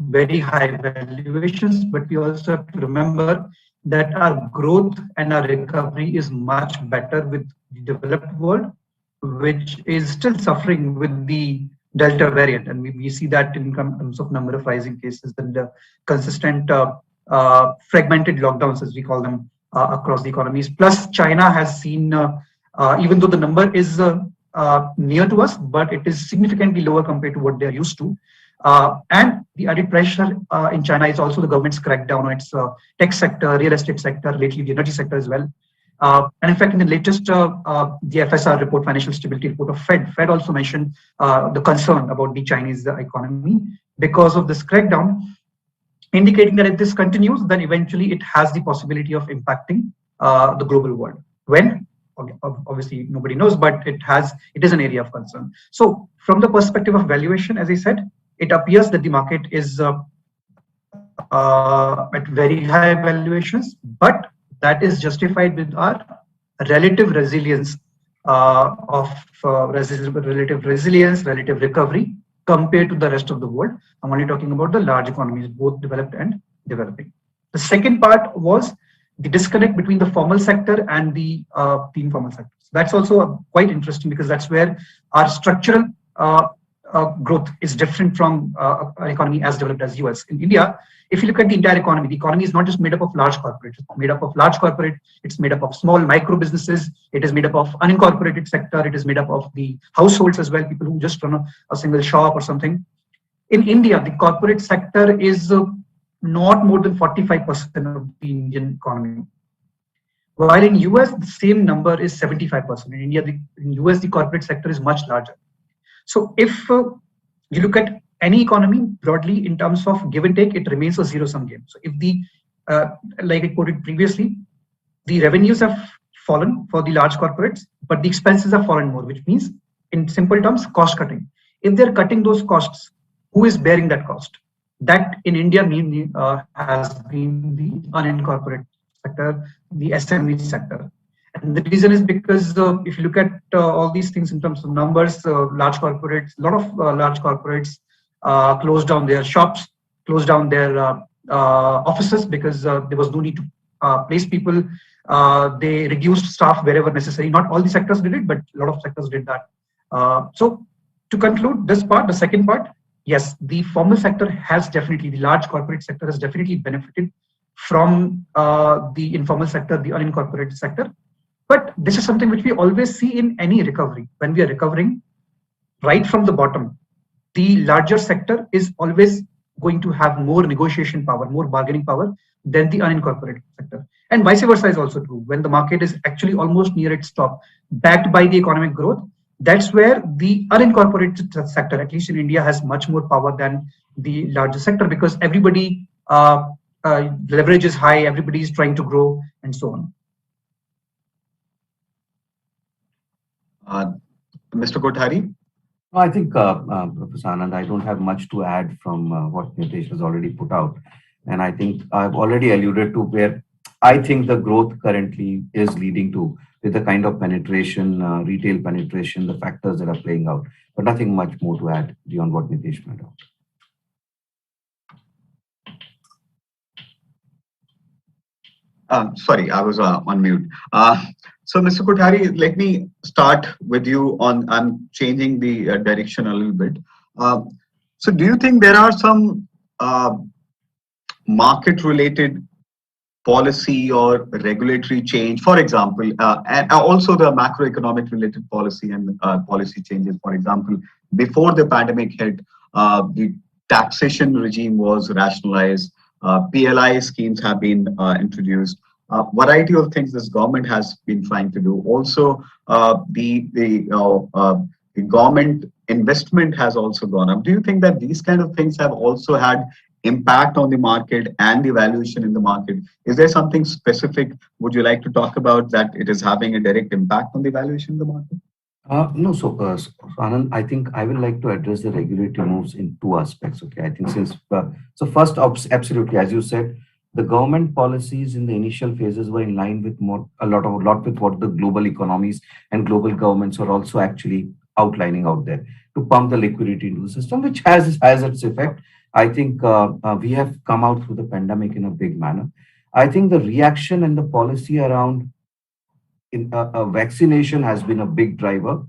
very high valuations. But we also have to remember that our growth and our recovery is much better with the developed world, which is still suffering with the Delta variant. And we see that in terms of number of rising cases and the consistent fragmented lockdowns, as we call them, across the economies. Plus, China has seen, even though the number is near to us, but it is significantly lower compared to what they're used to. And the added pressure in China is also the government's crackdown on its tech sector, real estate sector, lately the energy sector as well. And in fact, in the latest the FSR report, Financial Stability Report of Fed also mentioned the concern about the Chinese economy because of this crackdown, indicating that if this continues, then eventually it has the possibility of impacting the global world. When? Obviously, nobody knows, but it is an area of concern. So from the perspective of valuation, as I said, it appears that the market is at very high valuations, but that is justified with our relative resilience relative recovery compared to the rest of the world. I'm only talking about the large economies, both developed and developing. The second part was the disconnect between the formal sector and the informal sector. That's also quite interesting, because that's where our structural growth is different from an economy as developed as US. In India, if you look at the entire economy, the economy is not just made up of large corporates. It's made up of large corporate, it's made up of small micro businesses, it is made up of unincorporated sector, it is made up of the households as well, people who just run a single shop or something. In India, the corporate sector is not more than 45% of the Indian economy. While in US, the same number is 75%. In India, in US, the corporate sector is much larger. So if you look at any economy broadly in terms of give and take, it remains a zero-sum game. So if the, like I quoted previously, the revenues have fallen for the large corporates, but the expenses have fallen more, which means in simple terms, cost cutting. If they're cutting those costs, who is bearing that cost? That in India has been the unincorporated sector, the SME sector. And the reason is because if you look at all these things in terms of numbers, large corporates, a lot of large corporates closed down their shops, closed down their offices because there was no need to place people. They reduced staff wherever necessary. Not all the sectors did it, but a lot of sectors did that. So to conclude this part, the second part, yes, the formal sector has definitely, the large corporate sector has definitely benefited from the informal sector, the unincorporated sector. But this is something which we always see in any recovery. When we are recovering right from the bottom, the larger sector is always going to have more negotiation power, more bargaining power than the unincorporated sector. And vice versa is also true. When the market is actually almost near its top, backed by the economic growth, that's where the unincorporated sector, at least in India, has much more power than the larger sector, because everybody leverage is high, everybody is trying to grow, and so on. Mr. Kothari? No, I think, Professor Anand, I don't have much to add from what Nitesh has already put out. And I think I've already alluded to where I think the growth currently is leading to, with the kind of penetration, retail penetration, the factors that are playing out. But nothing much more to add beyond what Nitesh pointed out. Sorry, I was on mute. So, Mr. Kothari, let me start with you on, I'm changing the direction a little bit. So do you think there are some market-related policy or regulatory change, for example, and also the macroeconomic related policy and policy changes? For example, before the pandemic hit, the taxation regime was rationalized, PLI schemes have been introduced, variety of things this government has been trying to do. Also, the government investment has also gone up. Do you think that these kind of things have also had impact on the market and the valuation in the market? Is there something specific would you like to talk about that it is having a direct impact on the valuation in the market? No, so Anand, I think I would like to address the regulatory moves in two aspects. Okay, I think since so first, absolutely, as you said, the government policies in the initial phases were in line with a lot with what the global economies and global governments are also actually outlining out there to pump the liquidity into the system, which has its effect. I think we have come out through the pandemic in a big manner. I think the reaction and the policy around vaccination has been a big driver.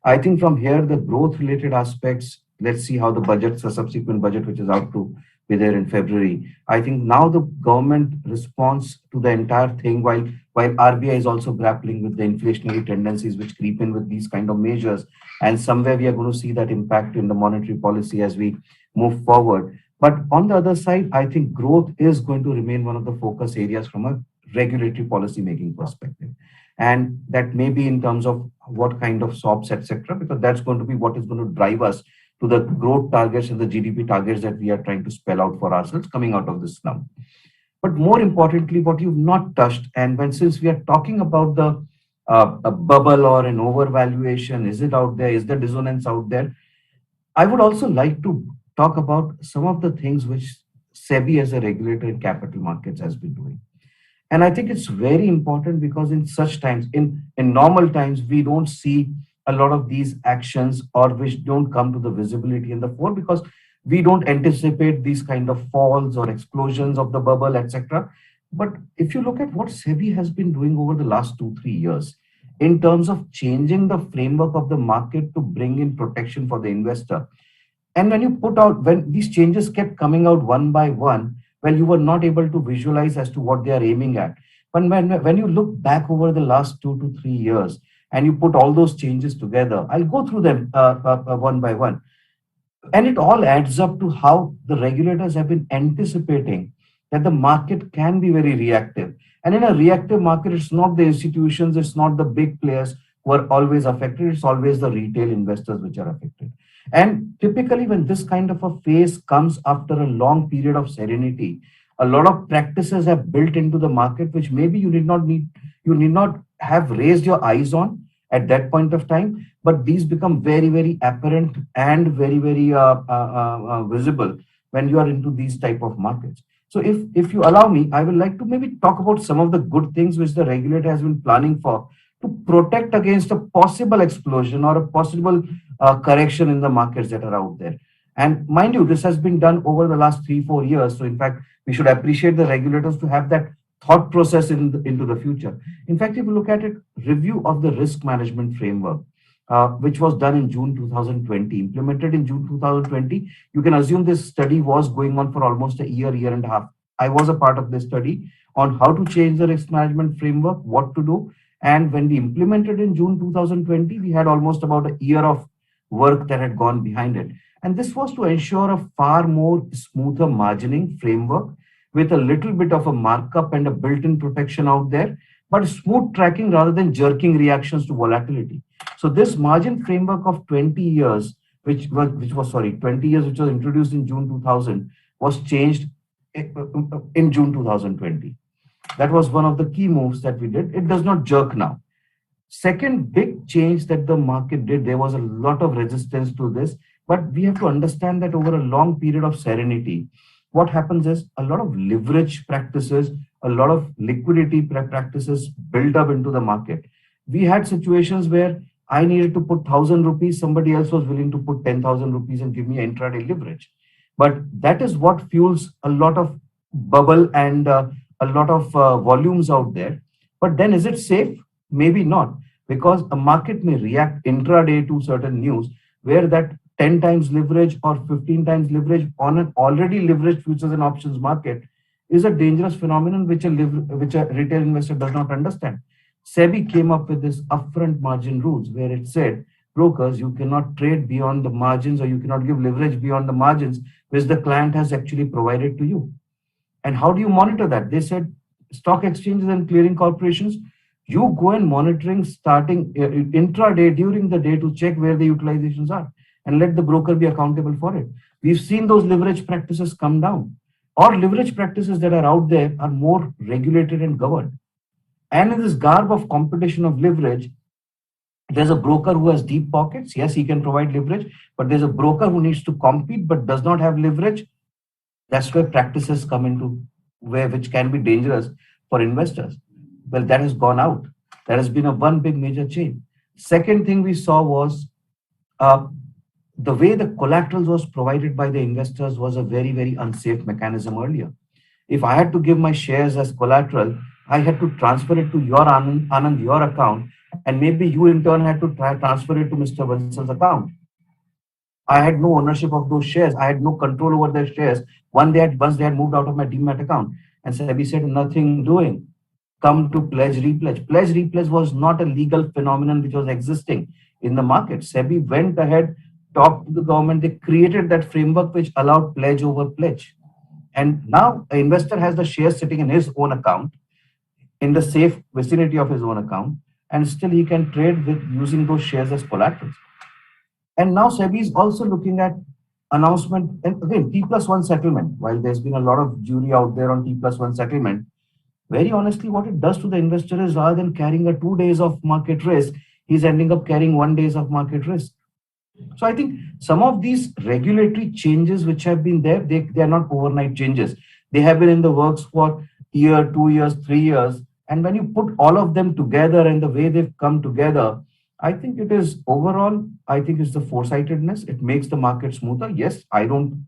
I think from here, the growth-related aspects, let's see how the subsequent budget, which is out to be there in February. I think now the government response to the entire thing, while RBI is also grappling with the inflationary tendencies which creep in with these kind of measures, and somewhere we are going to see that impact in the monetary policy as we move forward. But on the other side, I think growth is going to remain one of the focus areas from a regulatory policy making perspective. And that may be in terms of what kind of SOPs, etc., because that's going to be what is going to drive us to the growth targets and the GDP targets that we are trying to spell out for ourselves coming out of this slump. But more importantly, what you've not touched, and since we are talking about the a bubble or an overvaluation, is it out there? Is there dissonance out there? I would also like to talk about some of the things which SEBI as a regulator in capital markets has been doing. And I think it's very important because in such times, in normal times, we don't see a lot of these actions or which don't come to the visibility in the fore because we don't anticipate these kind of falls or explosions of the bubble, etc. But if you look at what SEBI has been doing over the last 2-3 years, in terms of changing the framework of the market to bring in protection for the investor, and when these changes kept coming out one by one, well, you were not able to visualize as to what they are aiming at. But when you look back over the last 2 to 3 years and you put all those changes together, I'll go through them one by one. And it all adds up to how the regulators have been anticipating that the market can be very reactive. And in a reactive market, it's not the institutions, it's not the big players who are always affected, it's always the retail investors which are affected. And typically when this kind of a phase comes after a long period of serenity, a lot of practices have built into the market, which maybe you need not have raised your eyes on at that point of time, but these become very, very apparent and very, very visible when you are into these type of markets. So if you allow me, I would like to maybe talk about some of the good things which the regulator has been planning for to protect against a possible explosion or a possible correction in the markets that are out there. And mind you, this has been done over the last 3-4 years. So in fact, we should appreciate the regulators to have that thought process into the future. In fact, if you look at it, review of the risk management framework. which was done in June 2020, implemented in June 2020. You can assume this study was going on for almost a year and a half. I was a part of this study on how to change the risk management framework, what to do. And when we implemented in June 2020, we had almost about a year of work that had gone behind it. And this was to ensure a far more smoother margining framework with a little bit of a markup and a built-in protection out there, but smooth tracking rather than jerking reactions to volatility. So this margin framework of 20 years, which was 20 years, which was introduced in June 2000, was changed in June 2020. That was one of the key moves that we did. It does not jerk now. Second big change that the market did, there was a lot of resistance to this, but we have to understand that over a long period of serenity, what happens is a lot of leverage practices, a lot of liquidity practices built up into the market. We had situations where I needed to put 1,000 rupees, somebody else was willing to put 10,000 rupees and give me intraday leverage. But that is what fuels a lot of bubble and a lot of volumes out there. But then is it safe? Maybe not, because a market may react intraday to certain news where that 10 times leverage or 15 times leverage on an already leveraged futures and options market is a dangerous phenomenon which a retail investor does not understand. SEBI came up with this upfront margin rules where it said, brokers, you cannot trade beyond the margins or you cannot give leverage beyond the margins which the client has actually provided to you. And how do you monitor that? They said, stock exchanges and clearing corporations, you go and monitoring starting intraday during the day to check where the utilizations are and let the broker be accountable for it. We've seen those leverage practices come down, or leverage practices that are out there are more regulated and governed. And in this garb of competition of leverage, there's a broker who has deep pockets. Yes, he can provide leverage, but there's a broker who needs to compete but does not have leverage. That's where practices come into which can be dangerous for investors. Well, that has gone out. That has been one big major change. Second thing we saw was the way the collaterals was provided by the investors was a very, very unsafe mechanism earlier. If I had to give my shares as collateral, I had to transfer it to your Anand, your account, and maybe you in turn had to transfer it to Mr. Bansal's account. I had no ownership of those shares. I had no control over their shares. Once they had moved out of my demat account, and SEBI said nothing doing. Come to pledge repledge. Pledge repledge was not a legal phenomenon which was existing in the market. SEBI went ahead, talked to the government. They created that framework which allowed pledge over pledge. And now an investor has the shares sitting in his own account, in the safe vicinity of his own account, and still he can trade with using those shares as collaterals. And now SEBI is also looking at announcement, and again, T+1 settlement. While there's been a lot of jury out there on T+1 settlement, very honestly, what it does to the investor is rather than carrying a 2 days of market risk, he's ending up carrying 1 day of market risk. So I think some of these regulatory changes which have been there, they are not overnight changes. They have been in the works for year, 2 years, 3 years. And when you put all of them together and the way they've come together, I think it is overall, I think it's the foresightedness. It makes the market smoother. Yes, I don't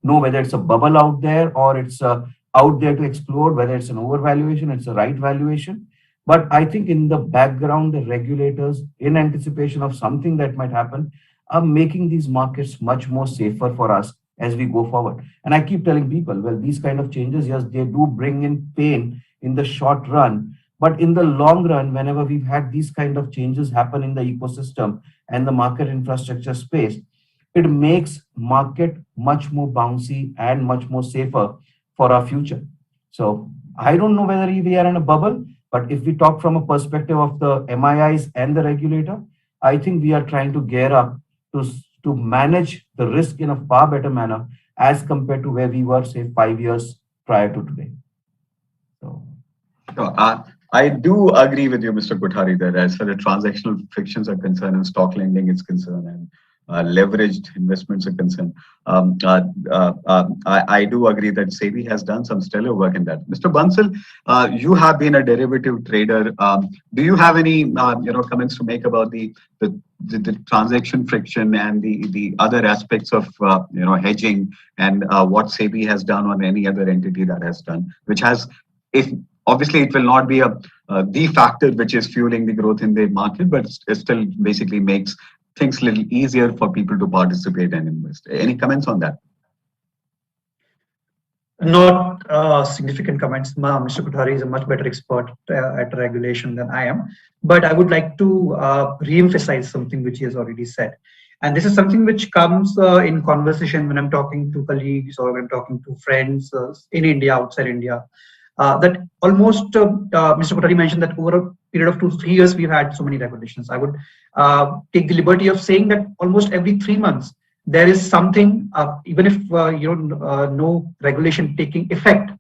know whether it's a bubble out there or it's out there to explore, whether it's an overvaluation, it's a right valuation. But I think in the background, the regulators, in anticipation of something that might happen, are making these markets much more safer for us as we go forward. And I keep telling people, well, these kind of changes, yes, they do bring in pain in the short run. But in the long run, whenever we've had these kind of changes happen in the ecosystem and the market infrastructure space, it makes market much more bouncy and much more safer for our future. So I don't know whether we are in a bubble, but if we talk from a perspective of the MIIs and the regulator, I think we are trying to gear up to manage the risk in a far better manner as compared to where we were, say, 5 years prior to today. So. I do agree with you, Mr. Kothari, that as far as transactional frictions are concerned and stock lending is concerned and leveraged investments are concerned, I do agree that SEBI has done some stellar work in that. Mr. Bansal, you have been a derivative trader. Do you have any comments to make about the transaction friction and the other aspects of hedging and what SEBI has done or any other entity that has done, which has, if Obviously, it will not be the factor which is fueling the growth in the market, but it still basically makes things a little easier for people to participate and invest. Any comments on that? Not significant comments. Mr. Kothari is a much better expert at regulation than I am. But I would like to re-emphasize something which he has already said. And this is something which comes in conversation when I'm talking to colleagues or when I'm talking to friends in India, outside India. That almost, Mr. Kothari mentioned that over a period of 2 to 3 years, we've had so many regulations. I would take the liberty of saying that almost every 3 months, there is something, even if no regulation taking effect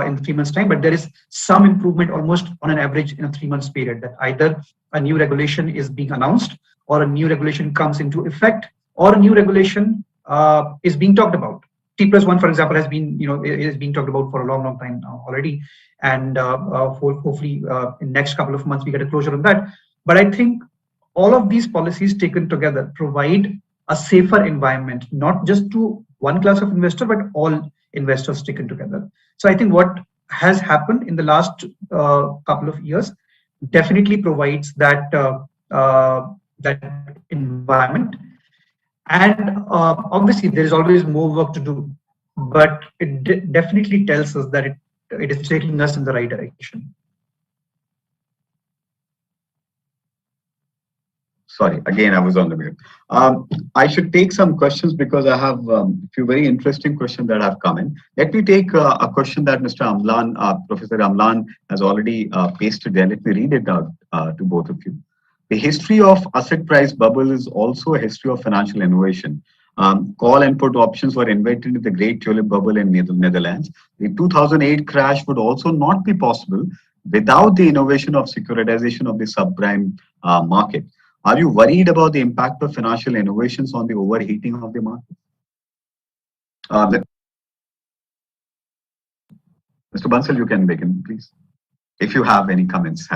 in 3 months' time, but there is some improvement almost on an average in a 3 months period, that either a new regulation is being announced or a new regulation comes into effect or a new regulation is being talked about. T+1, for example, has been, is being talked about for a long time now already. And hopefully in next couple of months, we get a closure on that. But I think all of these policies taken together provide a safer environment, not just to one class of investor, but all investors taken together. So I think what has happened in the last couple of years definitely provides that that environment. And obviously, there is always more work to do, but it definitely tells us that it is taking us in the right direction. Sorry, again, I was on the mute. I should take some questions because I have a few very interesting questions that have come in. Let me take a question that Mr. Amlan, Professor Amlan has already pasted there. Let me read it out to both of you. The history of asset price bubble is also a history of financial innovation. Call and put options were invented in the Great Tulip Bubble in Netherlands. The 2008 crash would also not be possible without the innovation of securitization of the subprime market. Are you worried about the impact of financial innovations on the overheating of the market? Mr. Bansal, you can begin, please, if you have any comments.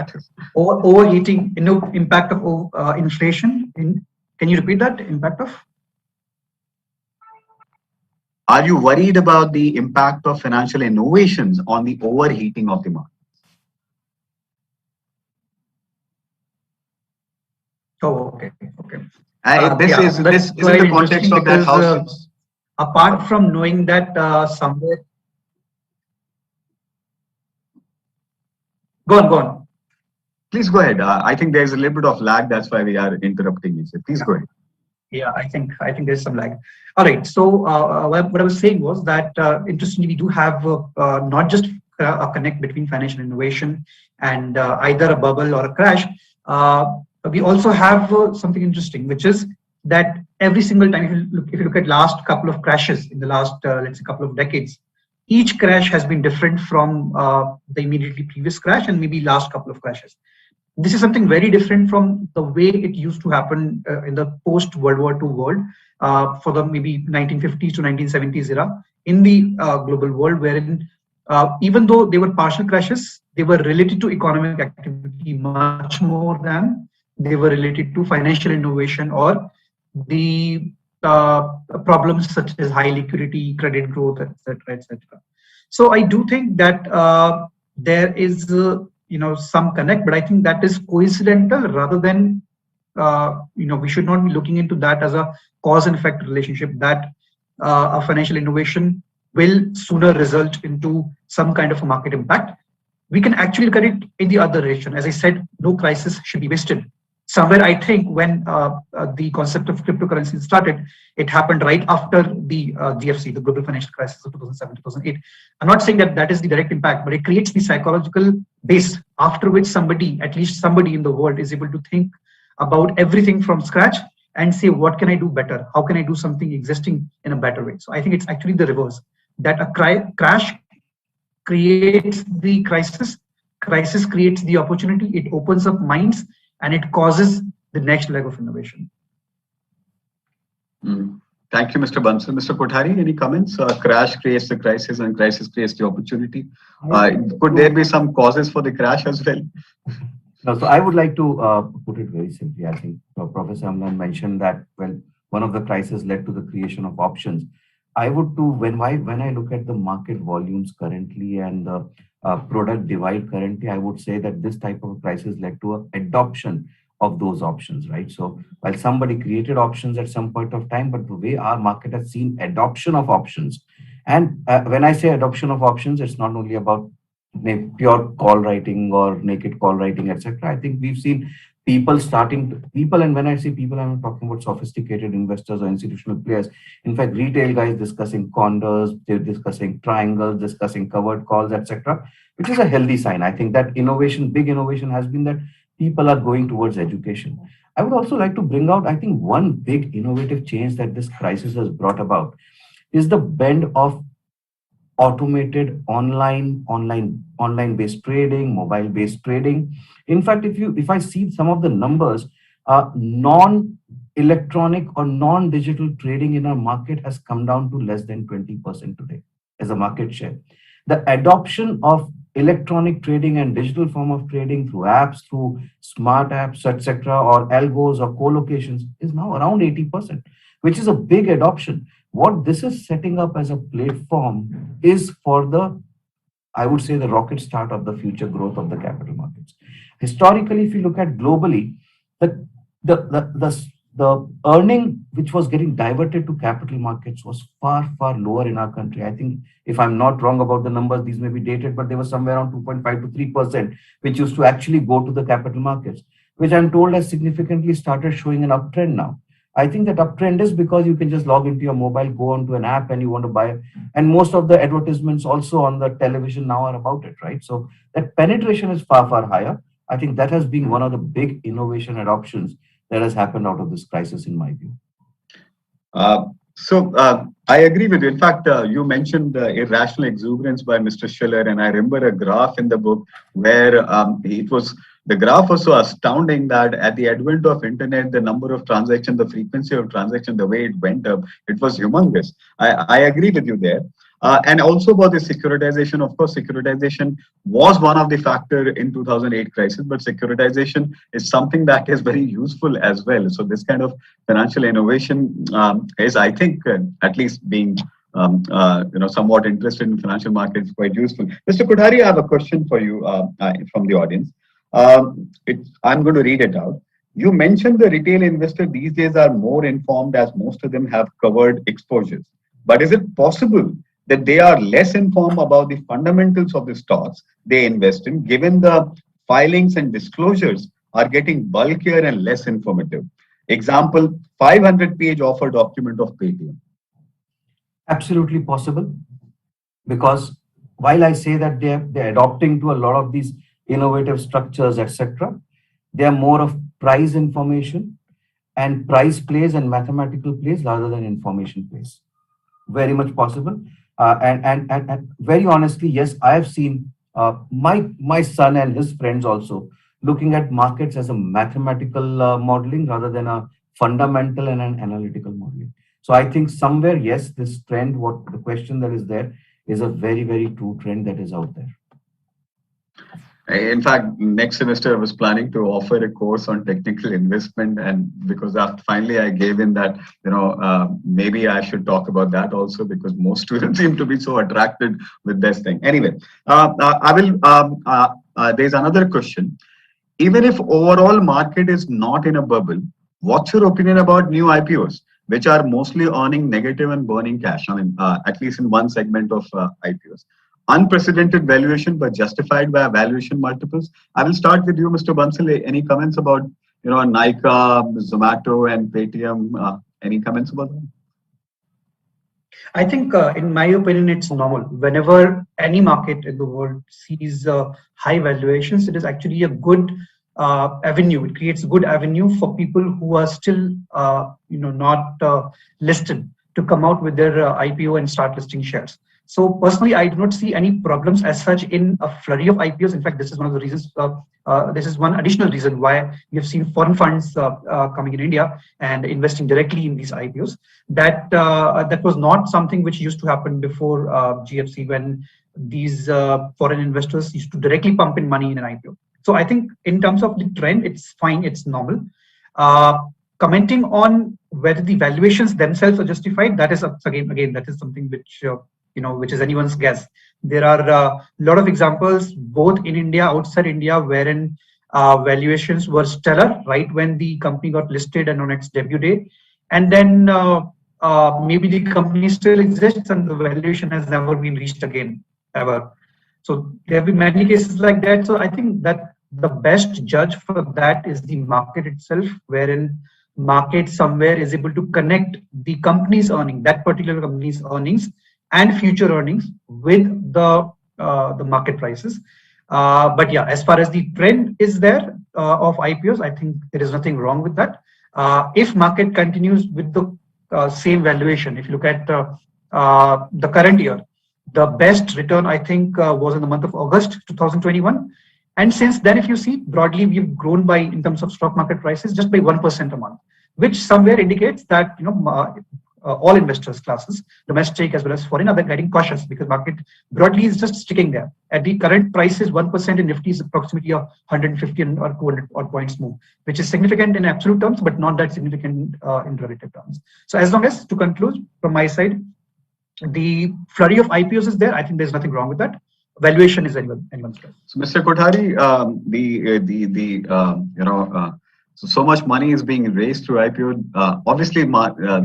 Overheating, impact of inflation. Can you repeat that? Impact of? Are you worried about the impact of financial innovations on the overheating of the market? Oh, okay. This is in the context of that house. Apart from knowing that somewhere. Go on. Please go ahead. I think there's a little bit of lag. That's why we are interrupting you. So please go ahead. Yeah, I think there's some lag. All right. So what I was saying was that interestingly, we do have not just a connect between financial innovation and either a bubble or a crash. We also have something interesting, which is that every single time, if you look at last couple of crashes in the last, let's say, couple of decades, each crash has been different from the immediately previous crash and maybe last couple of crashes. This is something very different from the way it used to happen in the post-World War II world for the maybe 1950s to 1970s era in the global world, wherein even though they were partial crashes, they were related to economic activity much more than they were related to financial innovation or the problems such as high liquidity, credit growth, etc., etc. So I do think that there is some connect, but I think that is coincidental rather than we should not be looking into that as a cause and effect relationship, that a financial innovation will sooner result into some kind of a market impact. We can actually look at it in the other direction. As I said, no crisis should be wasted. Somewhere, I think, when the concept of cryptocurrency started, it happened right after the GFC, the global financial crisis of 2007, 2008. I'm not saying that that is the direct impact, but it creates the psychological base after which somebody, at least somebody in the world, is able to think about everything from scratch and say, what can I do better? How can I do something existing in a better way? So I think it's actually the reverse, that a crash creates the crisis creates the opportunity, it opens up minds, and it causes the next leg of innovation. Thank you, Mr. Bansal. Mr. Kothari, any comments? Crash creates the crisis and crisis creates the opportunity. Could there be some causes for the crash as well? No, so I would like to put it very simply. I think Professor Amlan mentioned that, well, one of the crises led to the creation of options. I would too, when I look at the market volumes currently and the product divide currently, I would say that this type of crisis led to an adoption of those options, right? So while somebody created options at some point of time, but the way our market has seen adoption of options, and when I say adoption of options, it's not only about pure call writing or naked call writing, etc. I think we've seen people, and when I say people, I'm talking about sophisticated investors or institutional players. In fact, retail guys discussing condors, they're discussing triangles, discussing covered calls, etc., which is a healthy sign. I think that innovation, big innovation, has been that people are going towards education. I would also like to bring out, I think, one big innovative change that this crisis has brought about is the bend of automated online based trading, mobile based trading. In fact, if I see some of the numbers, non electronic or non digital trading in our market has come down to less than 20% today as a market share. The adoption of electronic trading and digital form of trading through apps, through smart apps, etc., or algos or co-locations is now around 80%, which is a big adoption. What this is setting up as a platform is for the, I would say, the rocket start of the future growth of the capital markets. Historically, if you look at globally, the earning which was getting diverted to capital markets was far, far lower in our country. I think, if I'm not wrong about the numbers, these may be dated, but they were somewhere around 2.5 to 3%, which used to actually go to the capital markets, which I'm told has significantly started showing an uptrend now. I think that uptrend is because you can just log into your mobile, go onto an app, and you want to buy. And most of the advertisements also on the television now are about it, right? So that penetration is far, far higher. I think that has been one of the big innovation adoptions that has happened out of this crisis, in my view. I agree with you. In fact, you mentioned irrational exuberance by Mr. Schiller, and I remember a graph in the book where the graph was so astounding that at the advent of internet, the number of transactions, the frequency of transaction, the way it went up, it was humongous. I agree with you there. And also about the securitization. Of course, securitization was one of the factor in 2008 crisis, but securitization is something that is very useful as well. So this kind of financial innovation is, I think, at least being somewhat interested in financial markets, quite useful. Mr. Kothari, I have a question for you from the audience. I'm going to read it out. You mentioned the retail investor these days are more informed as most of them have covered exposures. But is it possible that they are less informed about the fundamentals of the stocks they invest in, given the filings and disclosures are getting bulkier and less informative? Example, 500-page offer document of Paytm. Absolutely possible, because while I say that they're adopting to a lot of these innovative structures, etc., they are more of price information and price plays and mathematical plays rather than information plays. Very much possible. And very honestly, yes, I have seen my son and his friends also looking at markets as a mathematical modeling rather than a fundamental and an analytical modeling. So I think somewhere, yes, this trend, what the question that is there, is a very, very true trend that is out there. In fact, next semester I was planning to offer a course on technical investment, and because finally I gave in that, maybe I should talk about that also, because most students seem to be so attracted with this thing. Anyway, there's another question. Even if overall market is not in a bubble, what's your opinion about new IPOs, which are mostly earning negative and burning cash? I mean, at least in one segment of IPOs. Unprecedented valuation, but justified by valuation multiples. I will start with you, Mr. Bansal. Any comments about, Nykaa, Zomato, and Paytm? Any comments about them? I think, in my opinion, it's normal. Whenever any market in the world sees high valuations, it is actually a good avenue. It creates a good avenue for people who are still, not listed to come out with their IPO and start listing shares. So personally, I do not see any problems as such in a flurry of IPOs. In fact, this is one of the reasons. This is one additional reason why we have seen foreign funds coming in India and investing directly in these IPOs. That was not something which used to happen before GFC, when these foreign investors used to directly pump in money in an IPO. So I think in terms of the trend, it's fine, it's normal. Commenting on whether the valuations themselves are justified, that is again that is something which which is anyone's guess. There are a lot of examples, both in India, outside India, wherein valuations were stellar right when the company got listed and on its debut day. And then maybe the company still exists and the valuation has never been reached again, ever. So there have been many cases like that. So I think that the best judge for that is the market itself, wherein market somewhere is able to connect the company's earning, that particular company's earnings and future earnings with the market prices. But yeah, as far as the trend is there of IPOs, I think there is nothing wrong with that. If market continues with the same valuation, if you look at the current year, the best return I think was in the month of August 2021. And since then, if you see broadly, we've grown by, in terms of stock market prices, just by 1% a month, which somewhere indicates that all investors classes, domestic as well as foreign, are getting cautious because market broadly is just sticking there. At the current prices, 1% in Nifty is approximately 150 or 200 odd points move, which is significant in absolute terms, but not that significant in relative terms. So as long as, to conclude from my side, the flurry of IPOs is there, I think there's nothing wrong with that. Valuation is anyone's choice. So, Mr. Kothari, so much money is being raised through IPO. Obviously,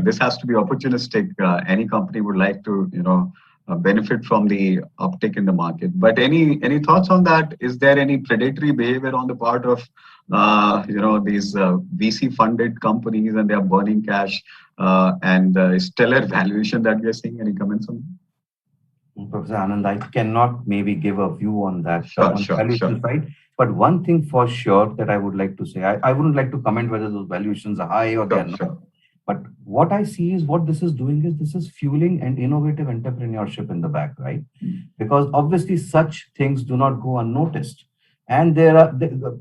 this has to be opportunistic. Any company would like to, benefit from the uptick in the market. But any thoughts on that? Is there any predatory behavior on the part of, these VC-funded companies, and they are burning cash and stellar valuation that we are seeing? Any comments on that? Professor Anand, I cannot maybe give a view on that Sure. side. But one thing for sure that I would like to say, I wouldn't like to comment whether those valuations are high or they're not. Sure. But what I see is what this is doing is this is fueling an innovative entrepreneurship in the back, right? Because obviously such things do not go unnoticed. And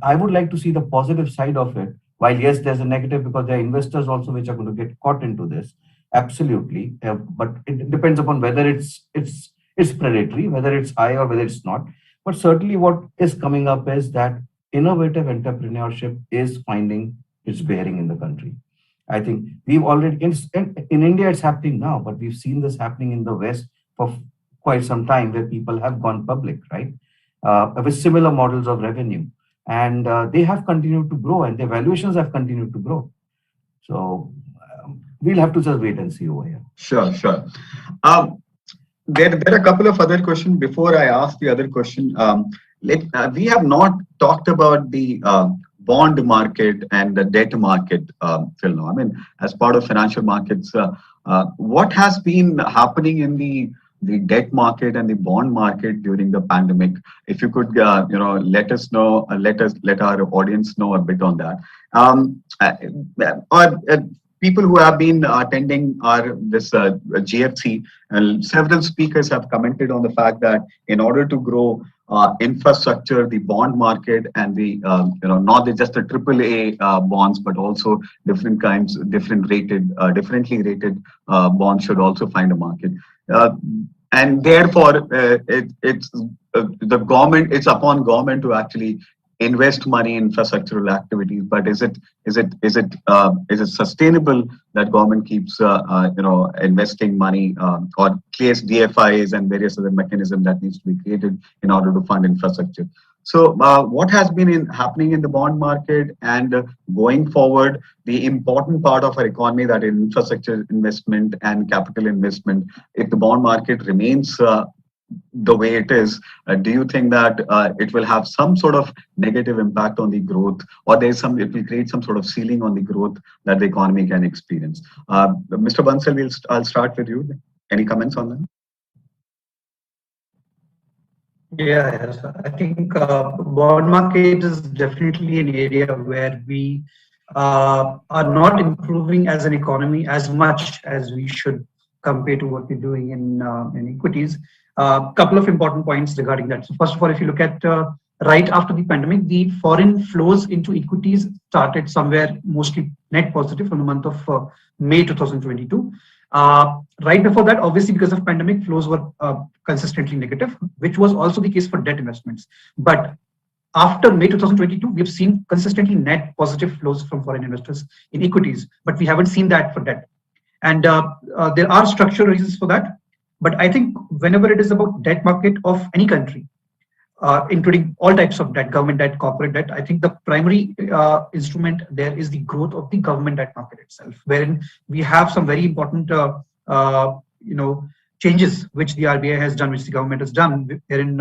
I would like to see the positive side of it. While yes, there's a negative because there are investors also which are going to get caught into this. Absolutely. But it depends upon whether it's predatory, whether it's high or whether it's not. But certainly what is coming up is that innovative entrepreneurship is finding its bearing in the country. I think we've already, in India it's happening now, but we've seen this happening in the West for quite some time where people have gone public, right? With similar models of revenue. And they have continued to grow and their valuations have continued to grow. So we'll have to just wait and see over here. Sure. There are a couple of other questions before I ask the other question. We have not talked about the bond market and the debt market till now. I mean, as part of financial markets, what has been happening in the debt market and the bond market during the pandemic? If you could, let us know, let our audience know a bit on that. People who have been attending this GFC, several speakers have commented on the fact that in order to grow infrastructure, the bond market and the not just the AAA bonds, but also different kinds, differently rated bonds should also find a market. And therefore, it's the government. It's upon government to actually invest money in infrastructural activities, but is it sustainable that government keeps investing money or creates DFIs and various other mechanisms that needs to be created in order to fund infrastructure? So what has been happening in the bond market, and going forward, the important part of our economy, that is infrastructure investment and capital investment, if the bond market remains the way it is, do you think that it will have some sort of negative impact on the growth, or it will create some sort of ceiling on the growth that the economy can experience? Mr. Bansal, I'll start with you. Any comments on that? Yes, I think bond market is definitely an area where we are not improving as an economy as much as we should compared to what we're doing in equities. Couple of important points regarding that. So first of all, if you look at right after the pandemic, the foreign flows into equities started somewhere mostly net positive from the month of May 2022. Right before that, obviously because of pandemic, flows were consistently negative, which was also the case for debt investments. But after May 2022, we've seen consistently net positive flows from foreign investors in equities, but we haven't seen that for debt. And there are structural reasons for that. But I think whenever it is about debt market of any country, including all types of debt, government debt, corporate debt, I think the primary instrument there is the growth of the government debt market itself, wherein we have some very important, changes which the RBI has done, which the government has done, wherein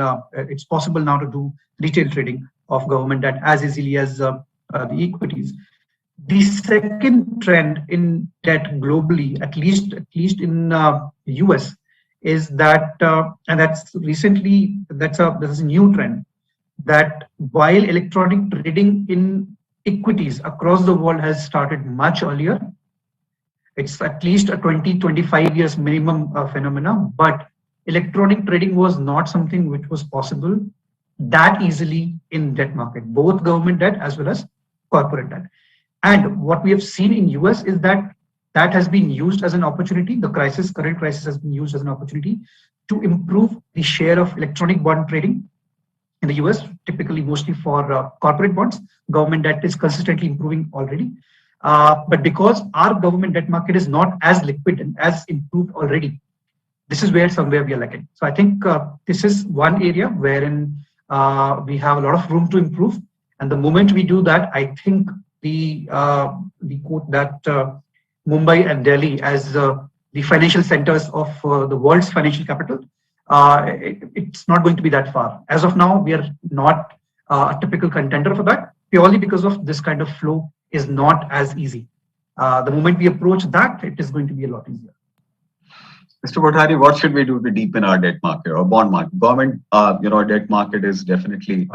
it's possible now to do retail trading of government debt as easily as the equities. The second trend in debt globally, at least in US, is that, and that's recently, this is a new trend, that while electronic trading in equities across the world has started much earlier, it's at least a 20-25 years minimum phenomena, but electronic trading was not something which was possible that easily in debt market, both government debt as well as corporate debt. And what we have seen in US is that that has been used as an opportunity. The current crisis has been used as an opportunity to improve the share of electronic bond trading in the US, typically mostly for corporate bonds. Government debt is consistently improving already. But because our government debt market is not as liquid and as improved already, this is where somewhere we are lacking. So I think this is one area wherein we have a lot of room to improve. And the moment we do that, I think the quote that Mumbai and Delhi as the financial centers of the world's financial capital, it's not going to be that far. As of now, we are not a typical contender for that, purely because of this kind of flow is not as easy. The moment we approach that, it is going to be a lot easier. Mr. Kothari, what should we do to deepen our debt market or bond market? Government, debt market is definitely.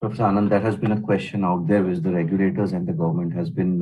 Professor Anand, that has been a question out there, which the regulators and the government has been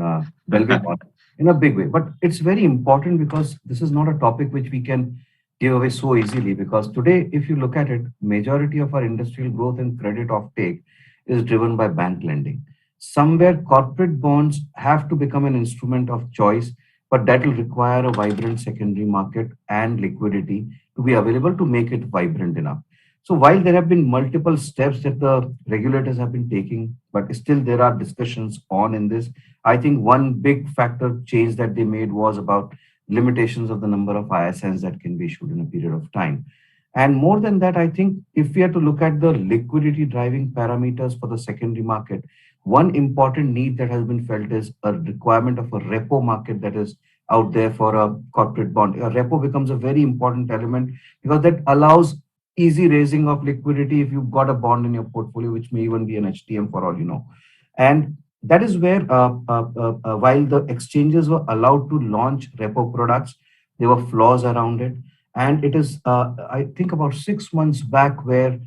delving on in a big way. But it's very important because this is not a topic which we can give away so easily. Because today, if you look at it, majority of our industrial growth and credit offtake is driven by bank lending. Somewhere corporate bonds have to become an instrument of choice, but that will require a vibrant secondary market and liquidity to be available to make it vibrant enough. So while there have been multiple steps that the regulators have been taking, but still there are discussions on in this, I think one big factor change that they made was about limitations of the number of ISNs that can be issued in a period of time. And more than that, I think if we are to look at the liquidity driving parameters for the secondary market, one important need that has been felt is a requirement of a repo market that is out there for a corporate bond. A repo becomes a very important element because that allows easy raising of liquidity if you've got a bond in your portfolio, which may even be an HTM for all you know. And that is where, while the exchanges were allowed to launch repo products, there were flaws around it. And it is, I think, about 6 months back where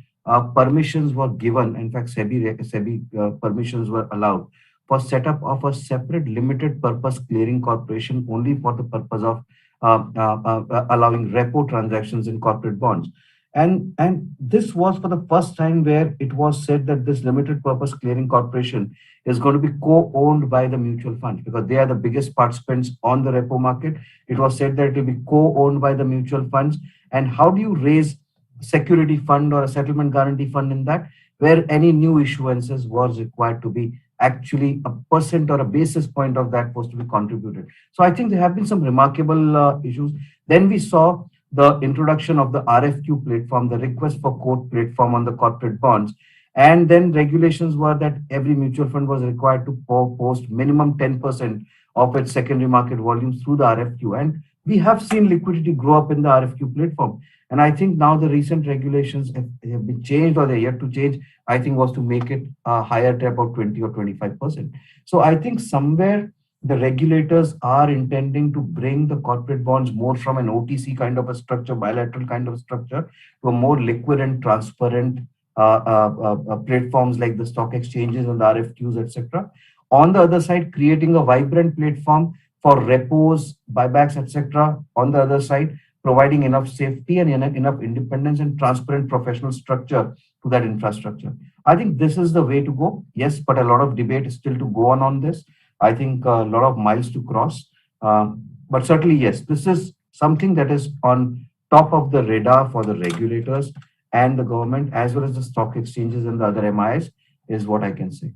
permissions were given. In fact, SEBI permissions were allowed for setup of a separate limited purpose clearing corporation only for the purpose of allowing repo transactions in corporate bonds. And this was for the first time where it was said that this limited purpose clearing corporation is going to be co-owned by the mutual funds because they are the biggest participants on the repo market. It was said that it will be co-owned by the mutual funds. And how do you raise security fund or a settlement guarantee fund in that, where any new issuances was required to be actually a percent or a basis point of that was to be contributed. So I think there have been some remarkable issues. Then we saw the introduction of the RFQ platform, the request for quote platform on the corporate bonds. And then regulations were that every mutual fund was required to post minimum 10% of its secondary market volumes through the RFQ. And we have seen liquidity grow up in the RFQ platform. And I think now the recent regulations have been changed or they're yet to change, I think was to make it higher to about 20 or 25%. So I think somewhere the regulators are intending to bring the corporate bonds more from an OTC kind of a structure, bilateral kind of structure, to a more liquid and transparent platforms like the stock exchanges and the RFQs, etc. On the other side, creating a vibrant platform for repos, buybacks, etc. On the other side, providing enough safety and enough independence and transparent professional structure to that infrastructure. I think this is the way to go. Yes, but a lot of debate is still to go on this. I think a lot of miles to cross. But certainly, yes, this is something that is on top of the radar for the regulators and the government, as well as the stock exchanges and the other MIs, is what I can say.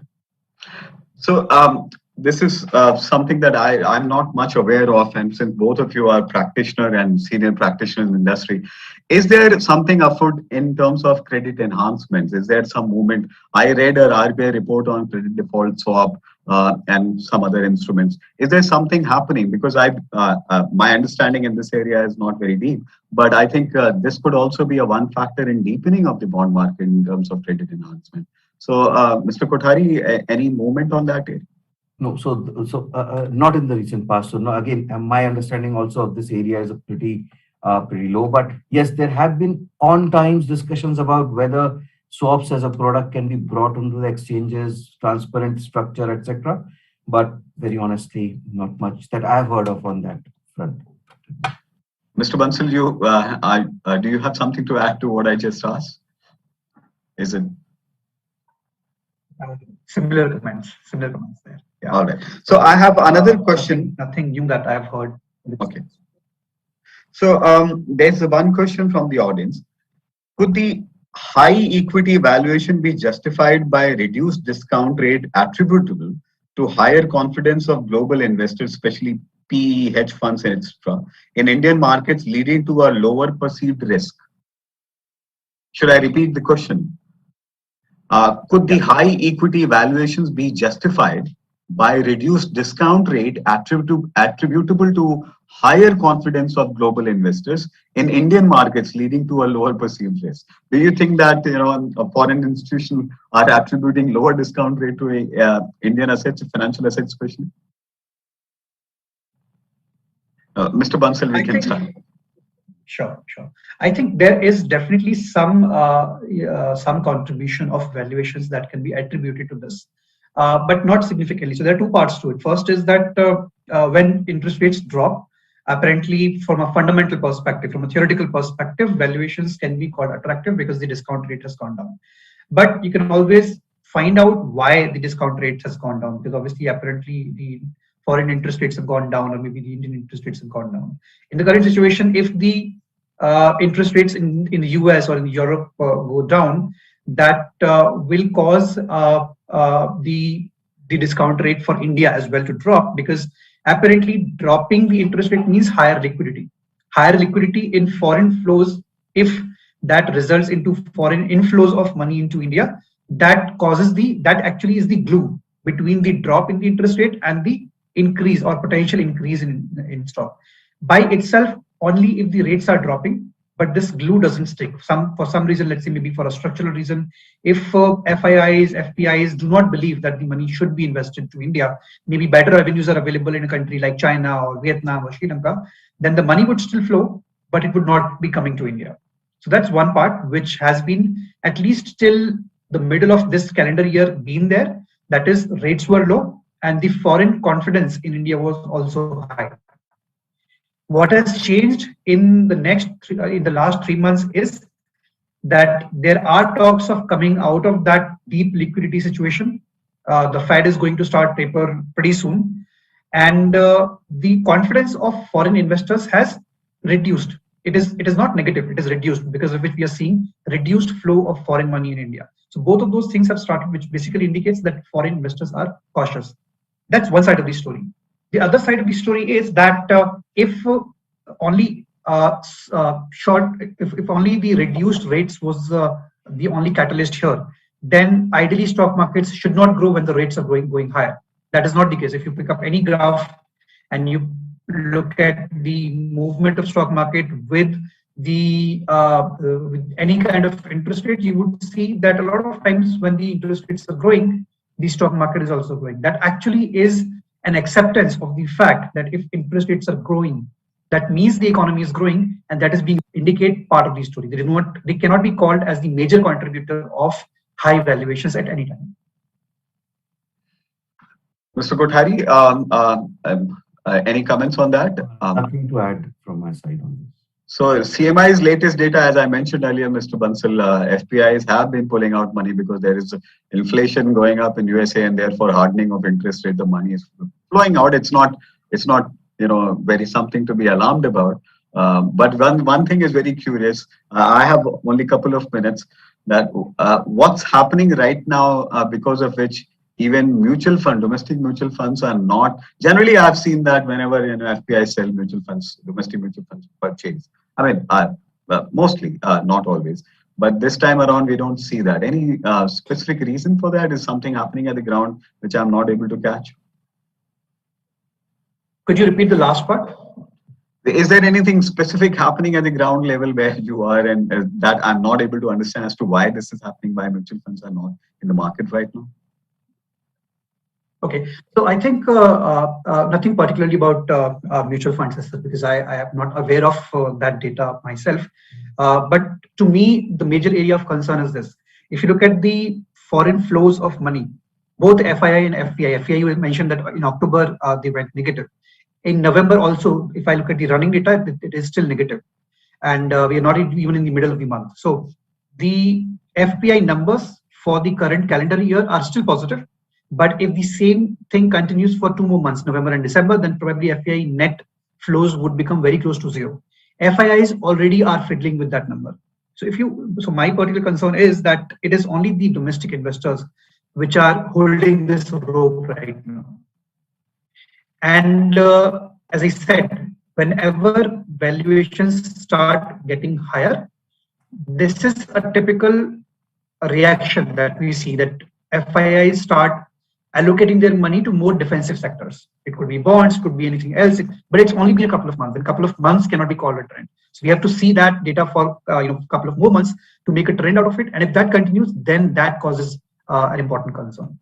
So this is something that I'm not much aware of, and since both of you are practitioner and senior practitioners in the industry, is there something afoot in terms of credit enhancements? Is there some movement? I read a RBI report on credit default swap and some other instruments. Is there something happening? Because my understanding in this area is not very deep, but I think this could also be a one factor in deepening of the bond market in terms of credit enhancement. So, Mr. Kothari, any movement on that area? No, not in the recent past. So no, again, my understanding also of this area is a pretty low. But yes, there have been on times discussions about whether swaps as a product can be brought onto the exchanges, transparent structure, etc. But very honestly, not much that I've heard of on that front. Mr. Bansal, do you have something to add to what I just asked? Is it? Similar comments there. Yeah. All right. So I have another question. Nothing new that I've heard. Okay. So there's one question from the audience. Could the high equity valuation be justified by reduced discount rate attributable to higher confidence of global investors, especially PE, hedge funds, etc., in Indian markets, leading to a lower perceived risk? Should I repeat the question? Could the high equity valuations be justified by reduced discount rate attributable to higher confidence of global investors in Indian markets, leading to a lower perceived risk? Do you think that a foreign institution are attributing lower discount rate to Indian assets, financial assets, especially? Mr. Bansal, we can start. Sure. I think there is definitely some contribution of valuations that can be attributed to this, but not significantly. So there are two parts to it. First is that when interest rates drop, apparently from a fundamental perspective, from a theoretical perspective, valuations can be quite attractive because the discount rate has gone down. But you can always find out why the discount rate has gone down, because obviously apparently the foreign interest rates have gone down, or maybe the Indian interest rates have gone down. In the current situation, if the interest rates in the US or in Europe go down, that will cause the discount rate for India as well to drop, because apparently dropping the interest rate means higher liquidity. Higher liquidity in foreign flows, if that results into foreign inflows of money into India, that actually is the glue between the drop in the interest rate and the increase or potential increase in stock. By itself, only if the rates are dropping, but this glue doesn't stick. For some reason, let's say maybe for a structural reason, if FIIs, FPIs do not believe that the money should be invested to India, maybe better avenues are available in a country like China or Vietnam or Sri Lanka, then the money would still flow, but it would not be coming to India. So that's one part which has been, at least till the middle of this calendar year, been there. That is, rates were low and the foreign confidence in India was also high. What has changed in the last 3 months is that there are talks of coming out of that deep liquidity situation. The Fed is going to start taper pretty soon, and the confidence of foreign investors has reduced. It is not negative; it is reduced, because of which we are seeing reduced flow of foreign money in India. So both of those things have started, which basically indicates that foreign investors are cautious. That's one side of the story. The other side of the story is that if only the reduced rates was the only catalyst here, then ideally stock markets should not grow when the rates are going higher. That is not the case. If you pick up any graph and you look at the movement of stock market with with any kind of interest rate, you would see that a lot of times when the interest rates are growing, the stock market is also growing. That actually is an acceptance of the fact that if interest rates are growing, that means the economy is growing, and that is being indicate part of the story. They cannot be called as the major contributor of high valuations at any time. Mr. Kothari, any comments on that? Nothing to add from my side on this. So CMI's latest data, as I mentioned earlier, Mr. Bansal, FPIs have been pulling out money because there is inflation going up in USA, and therefore hardening of interest rate. The money is flowing out. It's not very something to be alarmed about. But one thing is very curious. I have only a couple of minutes. That what's happening right now, because of which even mutual fund, domestic mutual funds are not, generally I've seen that whenever FPI sell mutual funds, domestic mutual funds purchase. I mean, mostly, not always. But this time around, we don't see that. Any specific reason for that? Is something happening at the ground which I'm not able to catch? Could you repeat the last part? Is there anything specific happening at the ground level where you are, and that I'm not able to understand as to why this is happening, why mutual funds are not in the market right now? Okay, so I think nothing particularly about mutual funds, because I am not aware of that data myself. But to me, the major area of concern is this. If you look at the foreign flows of money, both FII and FPI, FPI you mentioned that in October they went negative. In November also, if I look at the running data, it is still negative. And we are not even in the middle of the month. So the FPI numbers for the current calendar year are still positive. But if the same thing continues for 2 more months, November and December, then probably FPI net flows would become very close to zero. FIIs already are fiddling with that number. So my particular concern is that it is only the domestic investors which are holding this rope right now. And as I said, whenever valuations start getting higher, this is a typical reaction that we see, that FIIs start allocating their money to more defensive sectors. It could be bonds, could be anything else, but it's only been a couple of months. And a couple of months cannot be called a trend. So we have to see that data for a couple of more months to make a trend out of it. And if that continues, then that causes an important concern.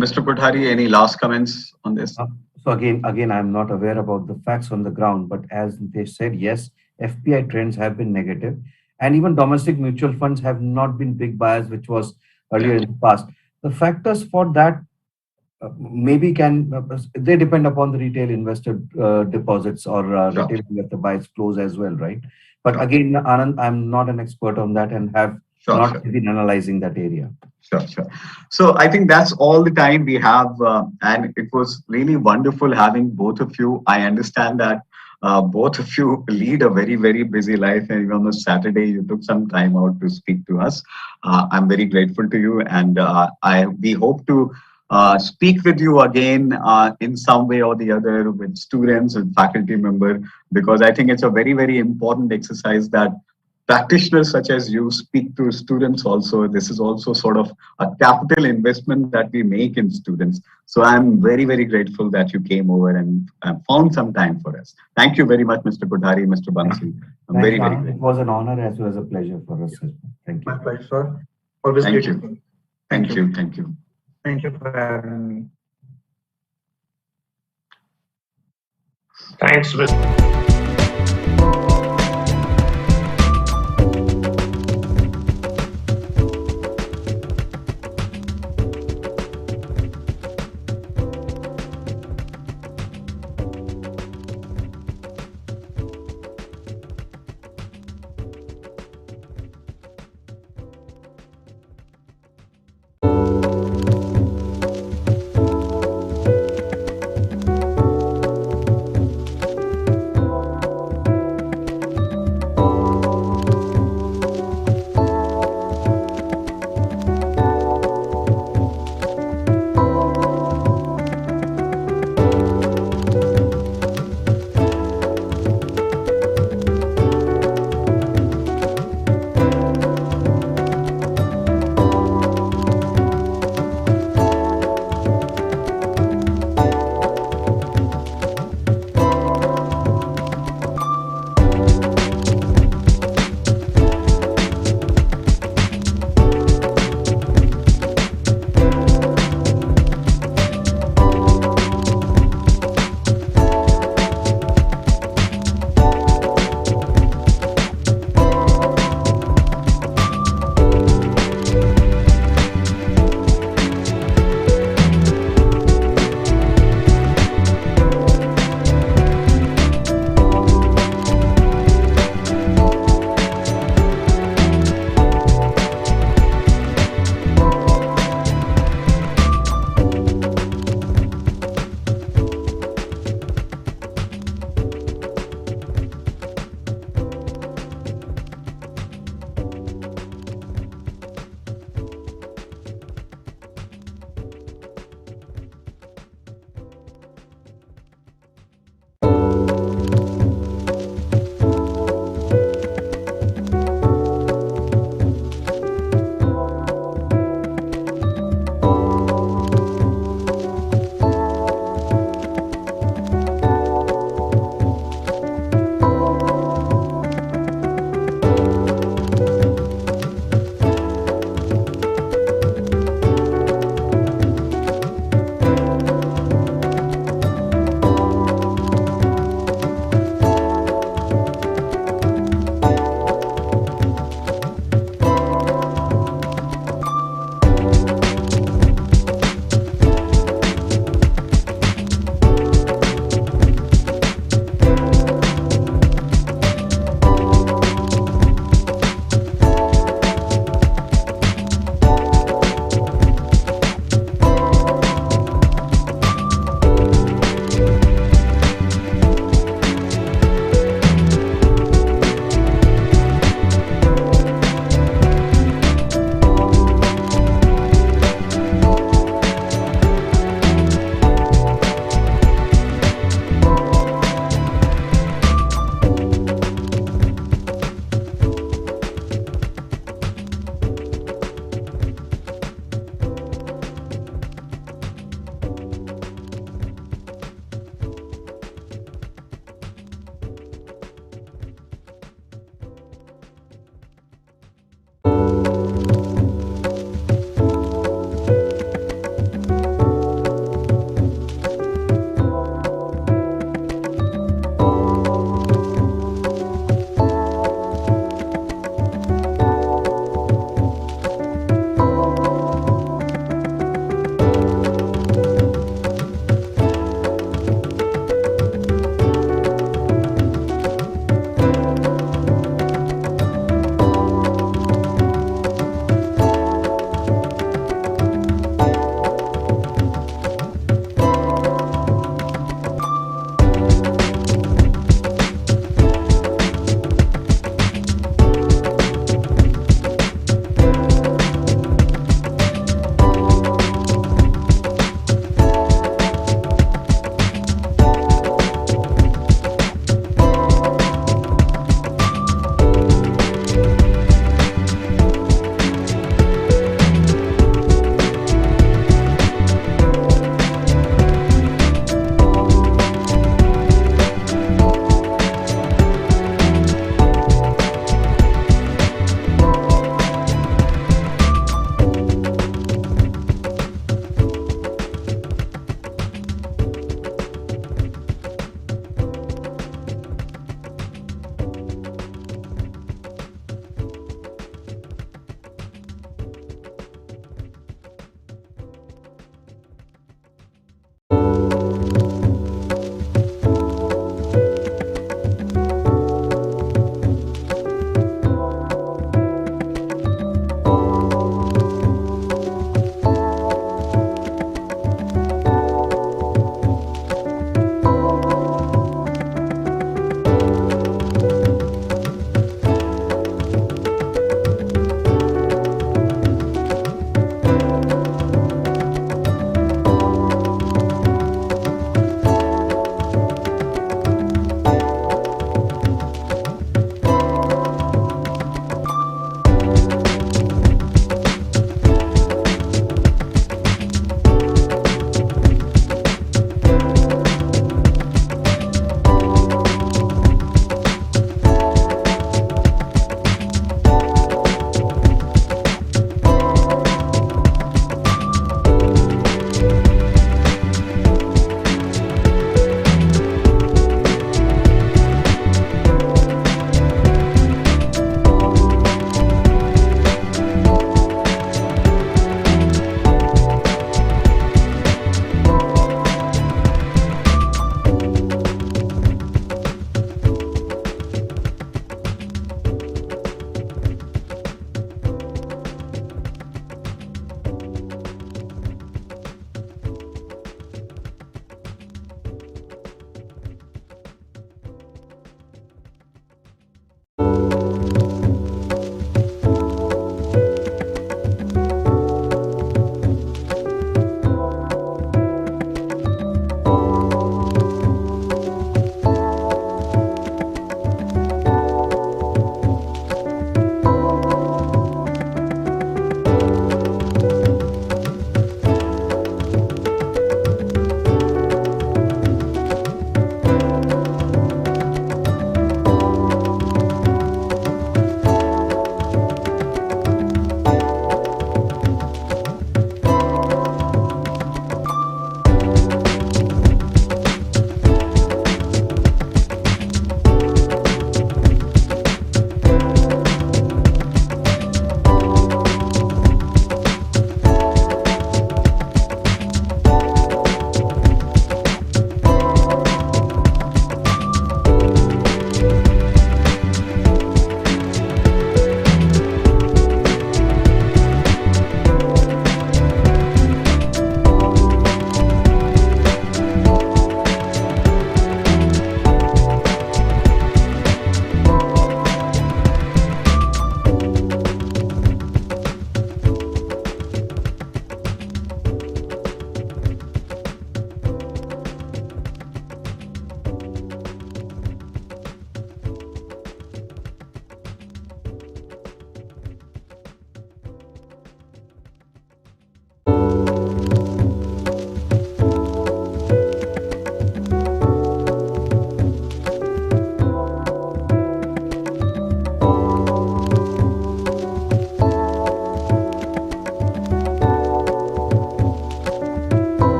Mr. Kothari, any last comments on this? So again, I'm not aware about the facts on the ground, but as they said, yes, FPI trends have been negative, and even domestic mutual funds have not been big buyers, which was earlier in the past. The factors for that maybe they depend upon the retail investor deposits or retail investor buys flows as well, right? But again, Anand, I'm not an expert on that and have not been analyzing that area. Sure. So I think that's all the time we have, and it was really wonderful having both of you. I understand that both of you lead a very, very busy life, and even on a Saturday you took some time out to speak to us. I'm very grateful to you, and we hope to speak with you again in some way or the other, with students and faculty member, because I think it's a very, very important exercise that practitioners such as you speak to students also. This is also sort of a capital investment that we make in students. So I'm very, very grateful that you came over and found some time for us. Thank you very much, Mr. Kothari, Mr. Bansal. I'm very, very grateful. It was an honor as well as a pleasure for us. Thank you. My pleasure, sir. Always Thank grateful. you. Thank you. Thank you for having me. Thanks, Mr.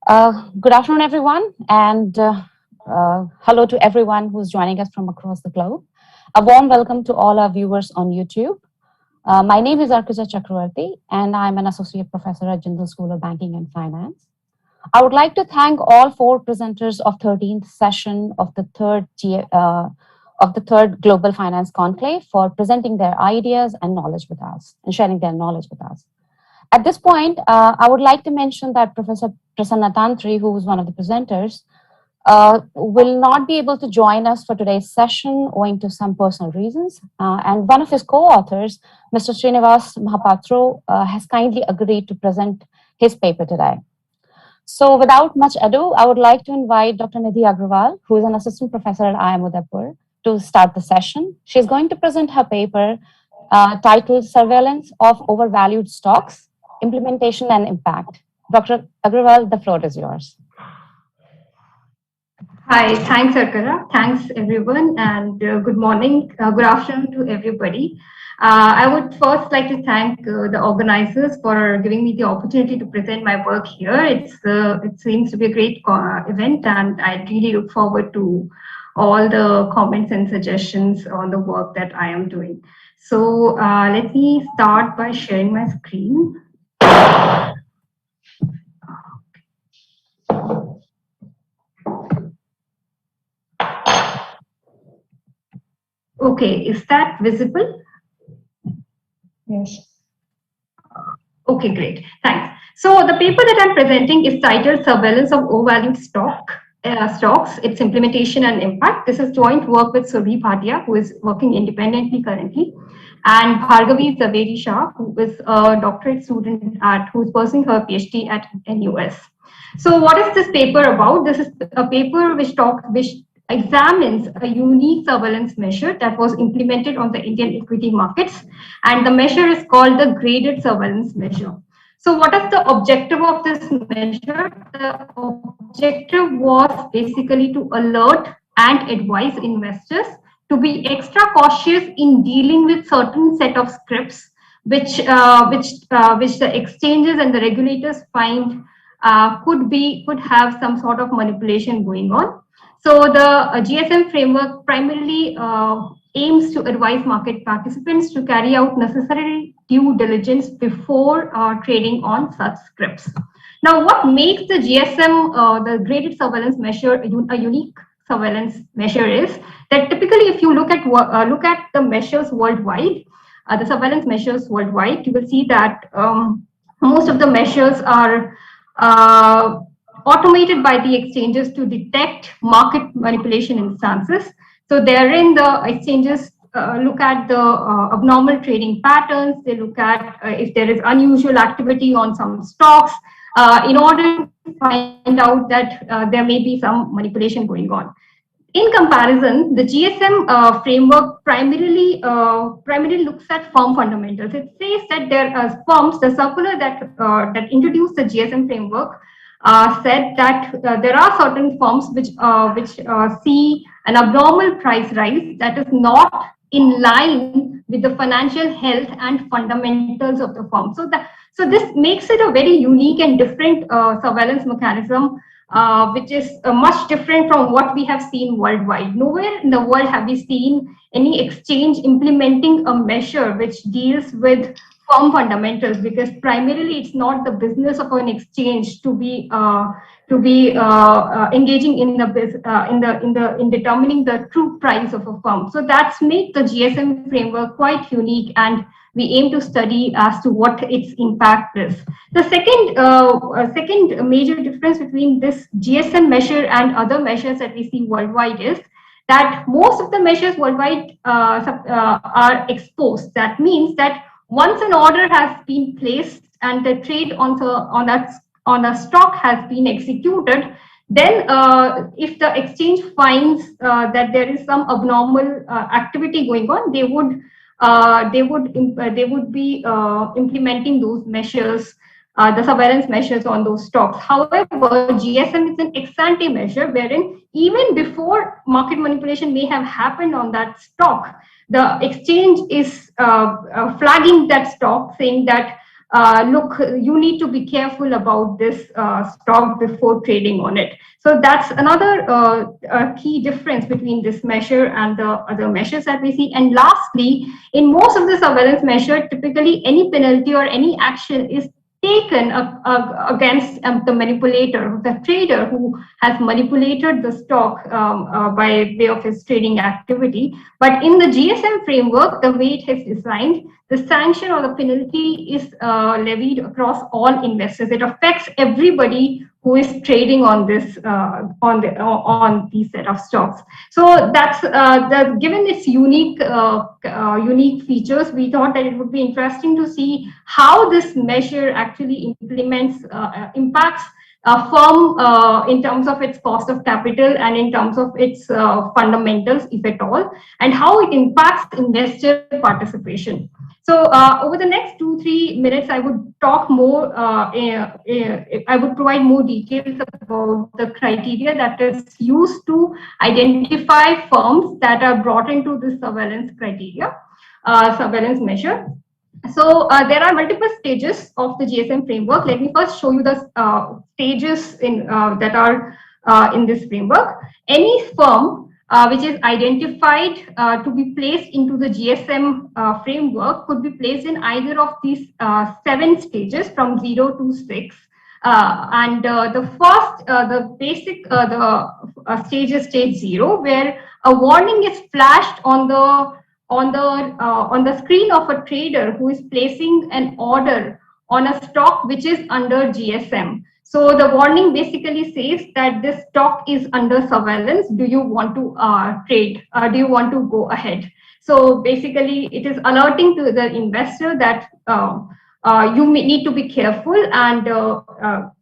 Good afternoon, everyone, and hello to everyone who's joining us from across the globe. A warm welcome to all our viewers on YouTube. My name is Arkuja Chakravarti, and I'm an associate professor at Jindal School of Banking and Finance. I would like to thank all four presenters of 13th session of the third Global Finance Conclave for presenting their ideas and knowledge with us and sharing their knowledge with us. At this point, I would like to mention that Professor Prasanna Tantri, who is one of the presenters, will not be able to join us for today's session owing to some personal reasons. And one of his co-authors, Mr. Srinivas Mahapatro, has kindly agreed to present his paper today. So without much ado, I would like to invite Dr. Nidhi Agrawal, who is an assistant professor at IIM Udaipur, to start the session. She's going to present her paper titled Surveillance of Overvalued Stocks, Implementation and Impact. Dr. Agrawal, the floor is yours. Hi, thanks, Arkara. Thanks, everyone, and good morning, good afternoon to everybody. I would first like to thank the organizers for giving me the opportunity to present my work here. It seems to be a great event, and I really look forward to all the comments and suggestions on the work that I am doing. So let me start by sharing my screen. Okay, is that visible? Yes. Okay, great. Thanks. So the paper that I'm presenting is titled Surveillance of Overvalued Stocks, Its Implementation and Impact. This is joint work with Surabhi Bhatia, who is working independently currently, and Bhargavi Zaveri Shah, who is a doctorate student who's pursuing her PhD at NUS. So what is this paper about? This is a paper which examines a unique surveillance measure that was implemented on the Indian equity markets, and the measure is called the graded surveillance measure. So what is the objective of this measure? The objective was basically to alert and advise investors to be extra cautious in dealing with certain set of scripts which the exchanges and the regulators find could have some sort of manipulation going on. So the GSM framework primarily aims to advise market participants to carry out necessary due diligence before trading on such scripts. Now, what makes the GSM, the graded surveillance measure, a unique surveillance measure is that typically, if you look at the measures worldwide, the surveillance measures worldwide, you will see that most of the measures are automated by the exchanges to detect market manipulation instances. So therein the exchanges look at the abnormal trading patterns. They look at if there is unusual activity on some stocks in order to find out that there may be some manipulation going on. In comparison, the GSM framework primarily looks at firm fundamentals. It says that there are firms, the circular that introduced the GSM framework said that there are certain firms which see an abnormal price rise that is not in line with the financial health and fundamentals of the firm. So this makes it a very unique and different surveillance mechanism, which is much different from what we have seen worldwide. Nowhere in the world have we seen any exchange implementing a measure which deals with firm fundamentals, because primarily it's not the business of an exchange to be engaging in determining the true price of a firm. So that's made the GSM framework quite unique, and we aim to study as to what its impact is. The second major difference between this GSM measure and other measures that we see worldwide is that most of the measures worldwide are exposed. That means that once an order has been placed and the trade on a stock has been executed, then if the exchange finds that there is some abnormal activity going on, they would be implementing those measures, the surveillance measures on those stocks. However, GSM is an ex-ante measure wherein even before market manipulation may have happened on that stock, the exchange is flagging that stock, saying that look, you need to be careful about this stock before trading on it. So that's another key difference between this measure and the other measures that we see. And lastly, in most of the surveillance measure, typically any penalty or any action is taken against the manipulator, the trader who has manipulated the stock by way of his trading activity. But in the GSM framework, the way it is designed, the sanction or the penalty is levied across all investors. It affects everybody who is trading on this on these set of stocks. So that's given its unique unique features, we thought that it would be interesting to see how this measure actually impacts a firm in terms of its cost of capital and in terms of its fundamentals, if at all, and how it impacts investor participation. So over the next 2-3 minutes, I would talk more, I would provide more details about the criteria that is used to identify firms that are brought into this surveillance criteria, surveillance measure. So there are multiple stages of the GSM framework. Let me first show you the stages that are in this framework. Any firm which is identified to be placed into the GSM framework could be placed in either of these 7 stages from 0 to 6. The first, the basic, stage is stage 0, where a warning is flashed on the screen of a trader who is placing an order on a stock which is under GSM. So the warning basically says that this stock is under surveillance. Do you want to trade? Do you want to go ahead? So basically, it is alerting to the investor that you may need to be careful, and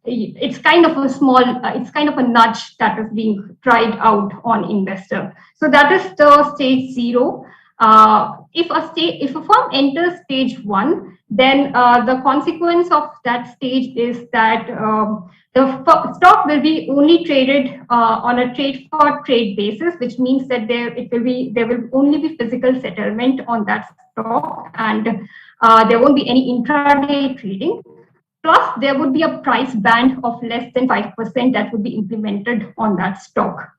it's kind of a small, it's kind of a nudge that is being tried out on investor. So that is the stage 0. If a firm enters stage 1, then the consequence of that stage is that the stock will be only traded on a trade for trade basis, which means that there will only be physical settlement on that stock, and there won't be any intraday trading. Plus, there would be a price band of less than 5% that would be implemented on that stock.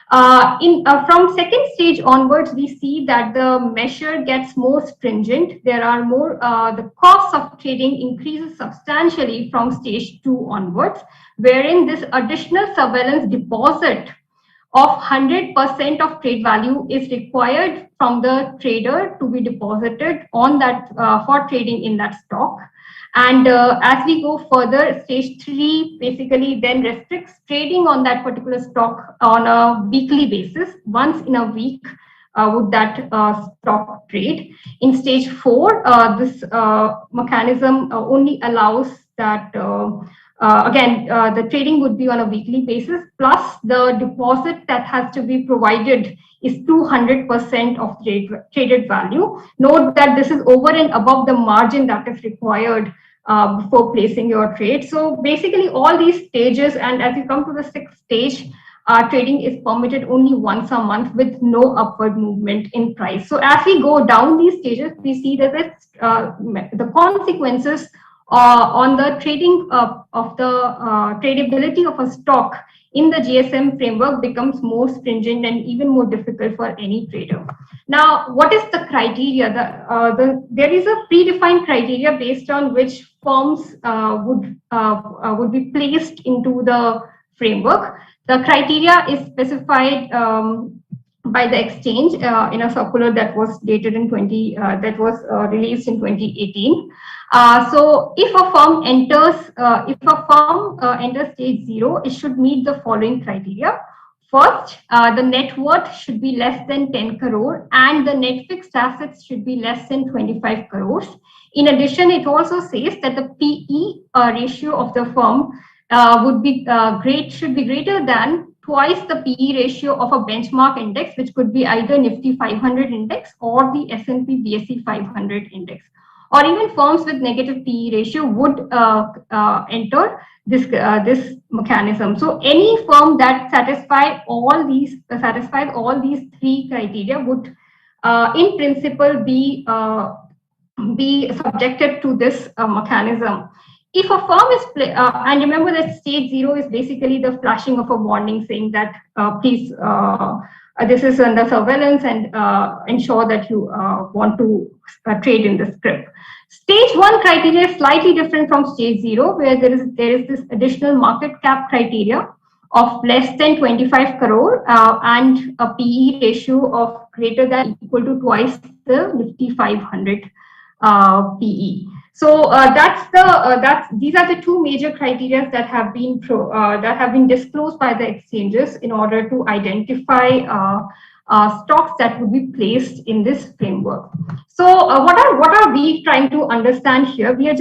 From second stage onwards, we see that the measure gets more stringent. There are more, the cost of trading increases substantially from stage 2 onwards, wherein this additional surveillance deposit of 100% of trade value is required from the trader to be deposited on that for trading in that stock. And as we go further, stage 3 basically then restricts trading on that particular stock on a weekly basis. Once in a week would that stock trade. In stage 4, this mechanism only allows that, again, the trading would be on a weekly basis, plus the deposit that has to be provided is 200% of traded value. Note that this is over and above the margin that is required before placing your trade. So basically all these stages, and as you come to the 6th stage, trading is permitted only once a month with no upward movement in price. So as we go down these stages, we see that the consequences on the trading of the tradability of a stock in the GSM framework becomes more stringent and even more difficult for any trader. Now, what is the criteria? There is a predefined criteria based on which firms would be placed into the framework. The criteria is specified by the exchange in a circular that was dated in released in 2018. So if a firm enters stage 0, it should meet the following criteria. First, the net worth should be less than 10 crore and the net fixed assets should be less than 25 crores. In addition, it also says that the PE ratio of the firm should be greater than twice the PE ratio of a benchmark index, which could be either Nifty 500 index or the S&P BSE 500 index. Or even firms with negative PE ratio would enter this mechanism. So any firm that satisfies all these 3 criteria would, in principle, be be subjected to this mechanism. If a firm is, and remember that stage 0 is basically the flashing of a warning saying that please, this is under surveillance and ensure that you want to trade in the script. Stage 1 criteria is slightly different from stage 0, where there is this additional market cap criteria of less than 25 crore and a PE ratio of greater than or equal to twice the Nifty 500 PE. So these are the two major criteria that have been disclosed by the exchanges in order to identify stocks that would be placed in this framework. So what are we trying to understand here? We are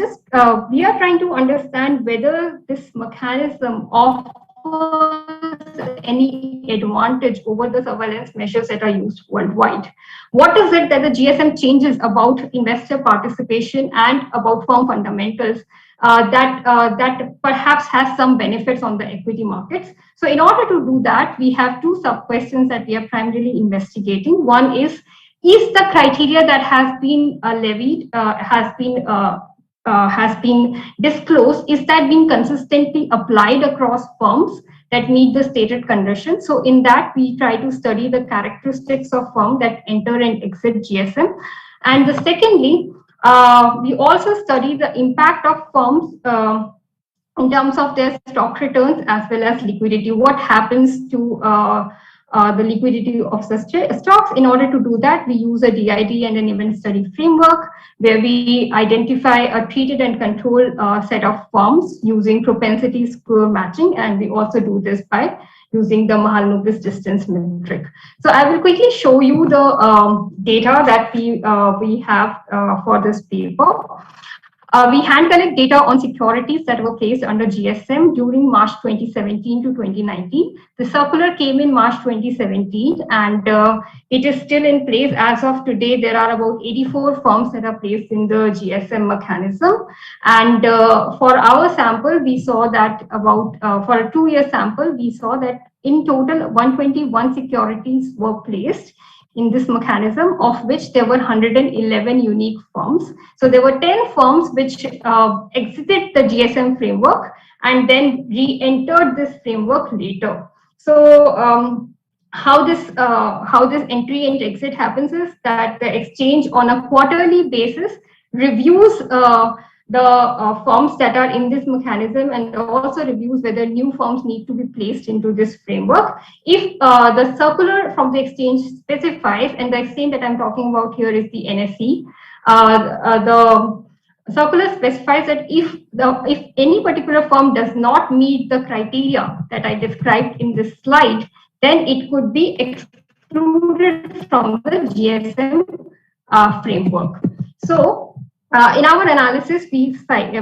trying to understand whether this mechanism offers any advantage over the surveillance measures that are used worldwide. What is it that the GSM changes about investor participation and about firm fundamentals that perhaps has some benefits on the equity markets? So in order to do that, we have two sub-questions that we are primarily investigating. One is the criteria that has been levied, has been disclosed, is that being consistently applied across firms that meet the stated conditions? So in that, we try to study the characteristics of firms that enter and exit GSM. And secondly, we also study the impact of firms in terms of their stock returns as well as liquidity. What happens to the liquidity of the stocks? In order to do that, we use a DID and an event study framework where we identify a treated and controlled set of firms using propensity score matching, and we also do this by using the Mahalanobis distance metric. So I will quickly show you the data that we have for this paper. We hand collect data on securities that were placed under GSM during March 2017 to 2019. The circular came in March 2017 and it is still in place. As of today, there are about 84 firms that are placed in the GSM mechanism. And for our sample, we saw that for a 2-year sample, we saw that in total 121 securities were placed in this mechanism, of which there were 111 unique firms. So there were 10 firms which exited the GSM framework and then re-entered this framework later. So how this entry and exit happens is that the exchange on a quarterly basis reviews the firms that are in this mechanism and also reviews whether new firms need to be placed into this framework. If the circular from the exchange specifies, and the exchange that I'm talking about here is the NSE, the circular specifies that if any particular firm does not meet the criteria that I described in this slide, then it could be excluded from the GSM framework. So in our analysis, we find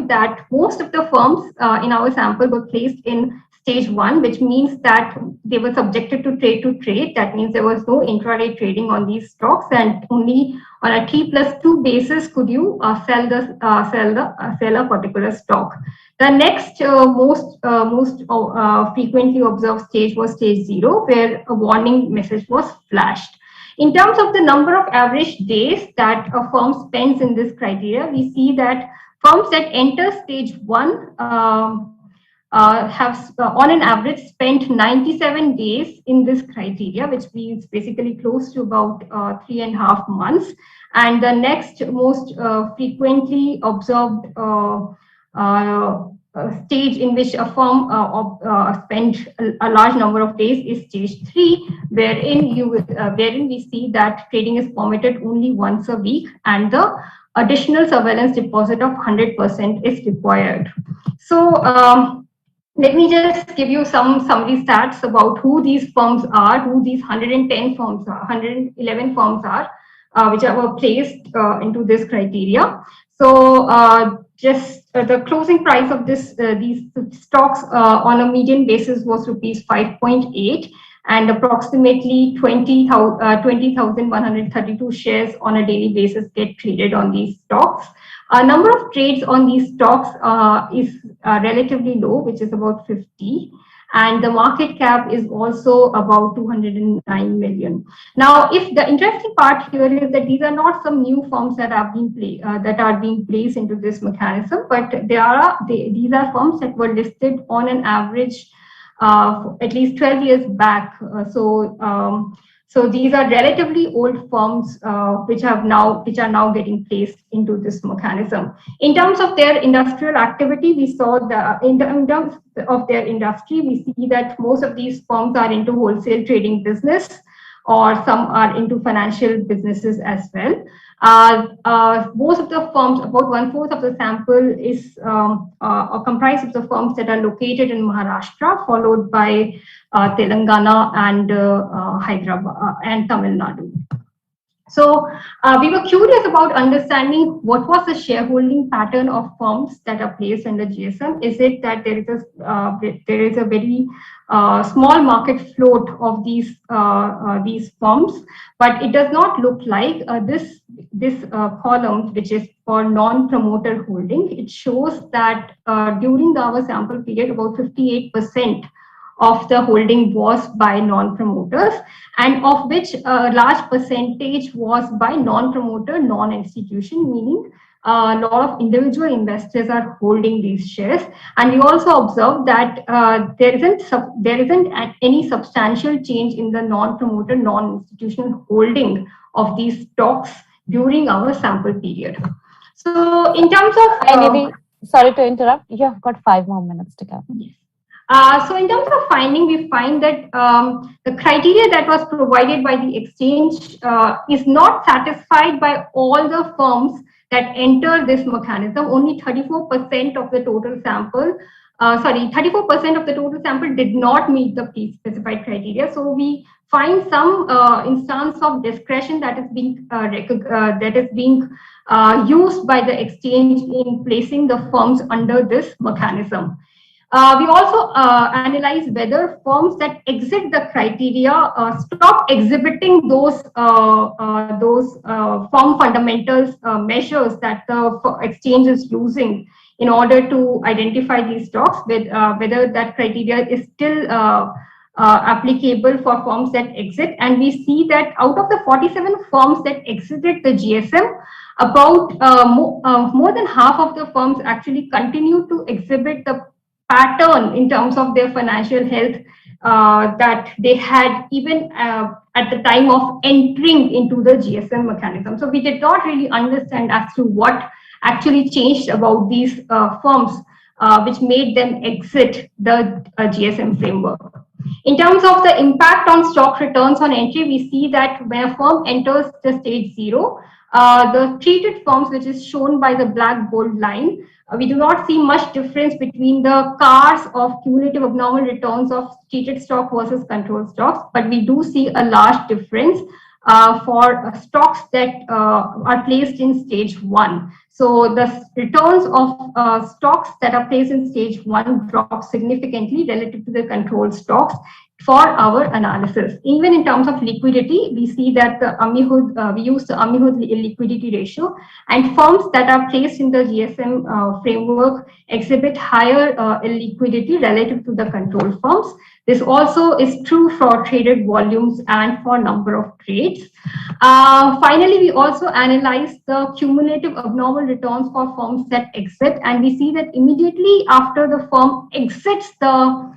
that most of the firms in our sample were placed in stage 1, which means that they were subjected to trade. That means there was no intraday trading on these stocks, and only on a T+2 basis could you sell a particular stock. The next most frequently observed stage was stage 0, where a warning message was flashed. In terms of the number of average days that a firm spends in this criteria, we see that firms that enter stage 1 have on an average spent 97 days in this criteria, which means basically close to about 3.5 months. And the next most frequently observed stage in which a firm spent a large number of days is stage 3, wherein we see that trading is permitted only once a week and the additional surveillance deposit of 100% is required. So let me just give you some summary stats about who these firms are, who these 110 firms are, 111 firms are, which were placed into this criteria. So just the closing price of these stocks on a median basis was rupees 5.8, and approximately 20,132 shares on a daily basis get traded on these stocks. Number of trades on these stocks is relatively low, which is about 50. and the market cap is also about 209 million. Now, if the interesting part here is that these are not some new firms that are being placed into this mechanism, but these are firms that were listed on an average at least 12 years back. So these are relatively old firms which are now getting placed into this mechanism. In terms of their industrial activity, we saw in terms of their industry, we see that most of these firms are into wholesale trading business, or some are into financial businesses as well. Most of the firms, about 1/4 of the sample is comprised of the firms that are located in Maharashtra, followed by Telangana and Hyderabad and Tamil Nadu. So we were curious about understanding what was the shareholding pattern of firms that are placed in the GSM. Is it that there is a very small market float of these firms, but it does not look like this column, which is for non-promoter holding. It shows that during our sample period, about 58% of the holding was by non-promoters, and of which a large percentage was by non-promoter, non-institution, meaning a lot of individual investors are holding these shares. And we also observed that there isn't any substantial change in the non-promoter, non-institutional holding of these stocks during our sample period. So in terms of sorry to interrupt, you have got 5 more minutes to go. Yes. So in terms of finding, we find that the criteria that was provided by the exchange is not satisfied by all the firms that enter this mechanism. Only 34% of the total sample, 34% of the total sample did not meet the pre-specified criteria. So we find some instance of discretion that is being used by the exchange in placing the firms under this mechanism. We also analyze whether firms that exit the criteria stop exhibiting those firm fundamentals measures that the exchange is using in order to identify these stocks, whether that criteria is still applicable for firms that exit. And we see that out of the 47 firms that exited the GSM, about more than half of the firms actually continue to exhibit the pattern in terms of their financial health that they had even at the time of entering into the GSM mechanism. So we did not really understand as to what actually changed about these firms which made them exit the GSM framework. In terms of the impact on stock returns on entry, we see that when a firm enters the stage 0, the treated firms, which is shown by the black bold line, we do not see much difference between the CARs of cumulative abnormal returns of treated stock versus control stocks, but we do see a large difference for stocks that are placed in stage 1. So the returns of stocks that are placed in stage 1 drop significantly relative to the control stocks for our analysis. Even in terms of liquidity, we see that the we use the Amihud liquidity ratio, and firms that are placed in the GSM framework exhibit higher liquidity relative to the control firms. This also is true for traded volumes and for number of trades. Finally, we also analyze the cumulative abnormal returns for firms that exit, and we see that immediately after the firm exits the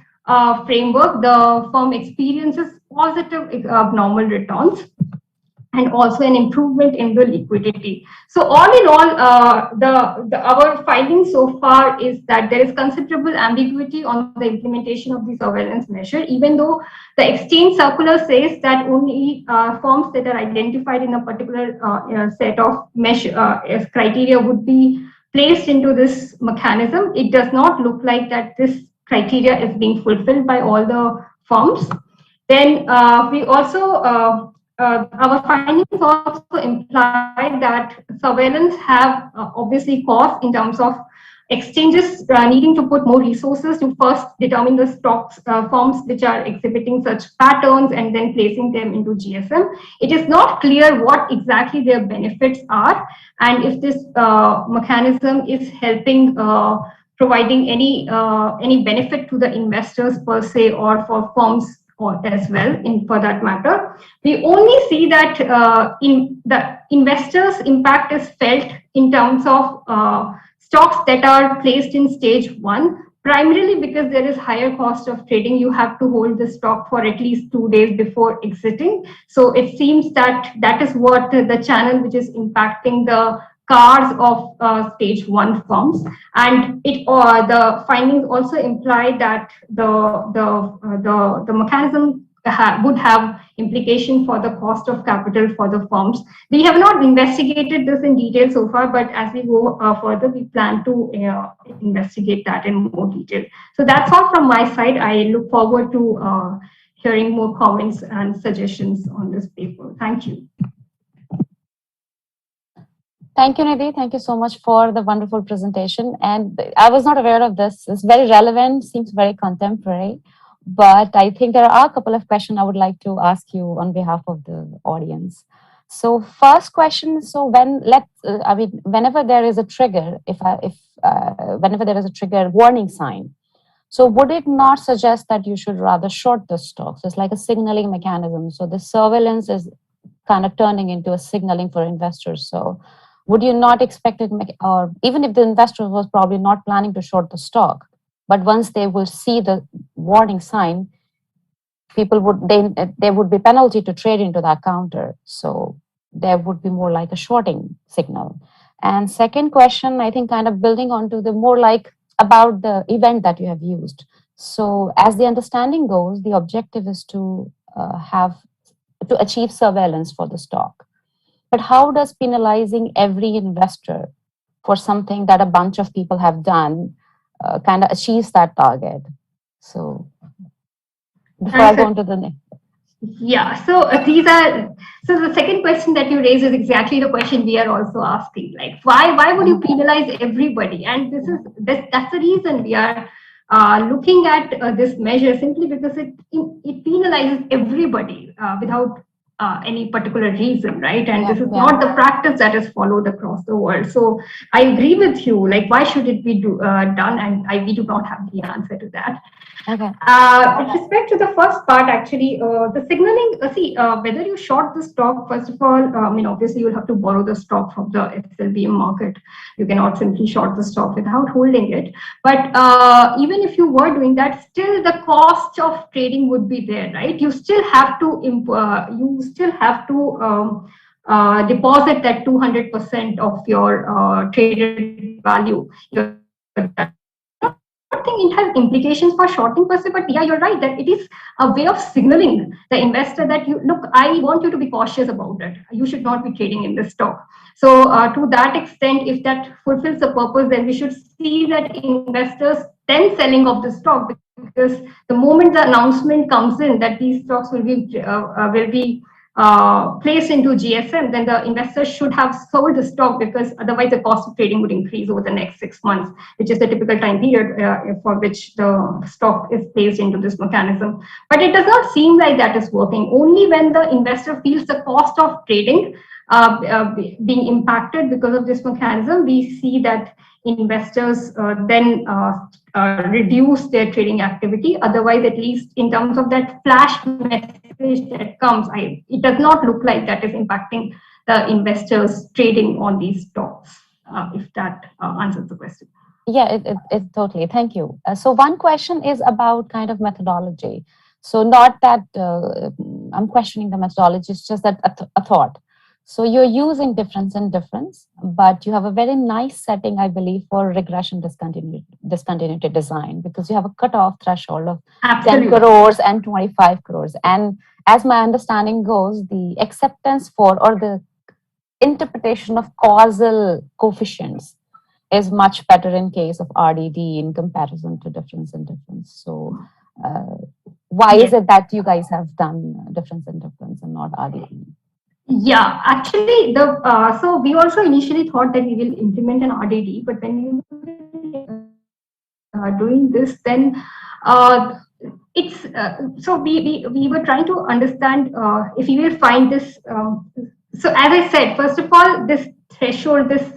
framework, the firm experiences positive abnormal returns and also an improvement in the liquidity. So all in all, our findings so far is that there is considerable ambiguity on the implementation of the surveillance measure, even though the exchange circular says that only firms that are identified in a particular set of criteria would be placed into this mechanism. It does not look like that this criteria is being fulfilled by all the firms. Then we also our findings also imply that surveillance have obviously cost in terms of exchanges needing to put more resources to first determine the stocks firms which are exhibiting such patterns and then placing them into GSM. It is not clear what exactly their benefits are and if this mechanism is helping providing any benefit to the investors per se or for firms or as well, for that matter. We only see that in the investors' impact is felt in terms of stocks that are placed in stage 1, primarily because there is higher cost of trading. You have to hold the stock for at least 2 days before exiting. So it seems that that is what the channel which is impacting the cars of stage 1 firms, and the findings also imply that the mechanism would have implication for the cost of capital for the firms. We have not investigated this in detail so far, but as we go further, we plan to investigate that in more detail. So that's all from my side. I look forward to hearing more comments and suggestions on this paper. Thank you. Thank you, Nidhi. Thank you so much for the wonderful presentation. And I was not aware of this. It's very relevant, seems very contemporary. But I think there are a couple of questions I would like to ask you on behalf of the audience. So first question, so whenever there is a trigger, whenever there is a trigger warning sign, so would it not suggest that you should rather short the stocks? It's like a signaling mechanism. So the surveillance is kind of turning into a signaling for investors. So would you not expect it, or even if the investor was probably not planning to short the stock, but once they will see the warning sign, people would there would be penalty to trade into that counter. So there would be more like a shorting signal. And second question, I think kind of building onto the more like about the event that you have used. So as the understanding goes, the objective is to achieve surveillance for the stock. But how does penalizing every investor for something that a bunch of people have done kind of achieves that target? So before I go on to the next. Yeah, so the second question that you raise is exactly the question we are also asking. Like, why would you penalize everybody? And that's the reason we are looking at this measure, simply because it penalizes everybody without any particular reason, right? And this is not the practice that is followed across the world. So I agree with you. Like, why should it be done? And we do not have the answer to that. Okay. With respect to the first part, actually, the signaling, whether you short the stock, first of all, obviously you'll have to borrow the stock from the SLBM market. You cannot simply short the stock without holding it. But even if you were doing that, still the cost of trading would be there, right? You still have to deposit that 200% of your traded value. I think it has implications for shorting per se, but yeah, you're right that it is a way of signaling the investor that I want you to be cautious about it. You should not be trading in this stock. So to that extent, if that fulfills the purpose, then we should see that investors then selling of the stock, because the moment the announcement comes in that these stocks will be placed into GSM, then the investors should have sold the stock, because otherwise the cost of trading would increase over the next 6 months, which is the typical time period for which the stock is placed into this mechanism. But it does not seem like that is working. Only when the investor feels the cost of trading being impacted because of this mechanism, we see that investors then reduce their trading activity. Otherwise, at least in terms of that flash message that comes, it does not look like that is impacting the investors trading on these stocks, if that answers the question. Yeah, it totally. Thank you. So one question is about kind of methodology. So not that I'm questioning the methodology, it's just that a thought. So you're using difference and difference, but you have a very nice setting, I believe, for regression discontinuity design, because you have a cutoff threshold of Absolutely. 10 crores and 25 crores. And as my understanding goes, the acceptance for or the interpretation of causal coefficients is much better in case of RDD in comparison to difference and difference. So why is it that you guys have done difference and difference and not RDD? Yeah, actually, so we also initially thought that we will implement an RDD, but when we were doing this, then so we were trying to understand if we will find this. So as I said, first of all, this threshold, this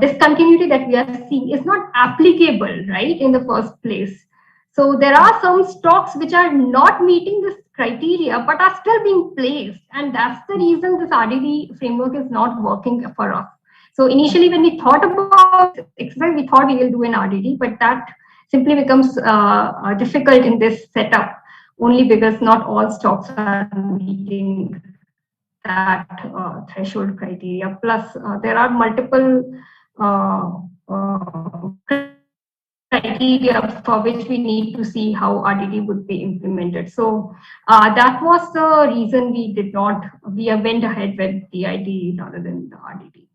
discontinuity that we are seeing is not applicable, right, in the first place. So there are some stocks which are not meeting this criteria but are still being placed, and that's the reason this RDD framework is not working for us. So initially, when we thought about exercise, we thought we will do an RDD, but that simply becomes difficult in this setup only because not all stocks are meeting that threshold criteria. Plus, there are multiple criteria for which we need to see how RDD would be implemented. So that was the reason we went ahead with DID rather than the RDD.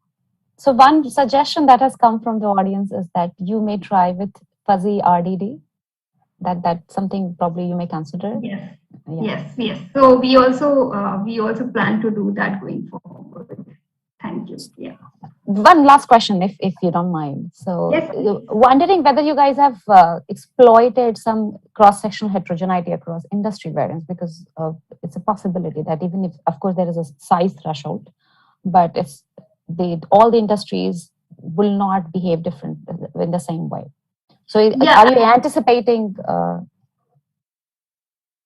So one suggestion that has come from the audience is that you may try with fuzzy RDD. That's something probably you may consider. Yes. Yeah. Yes. So we also plan to do that going forward. Thank you. Yeah. One last question, if you don't mind. So, yes, wondering whether you guys have exploited some cross-sectional heterogeneity across industry variants, because it's a possibility that even if, of course, there is a size threshold, but if all the industries will not behave different in the same way. So, are you anticipating?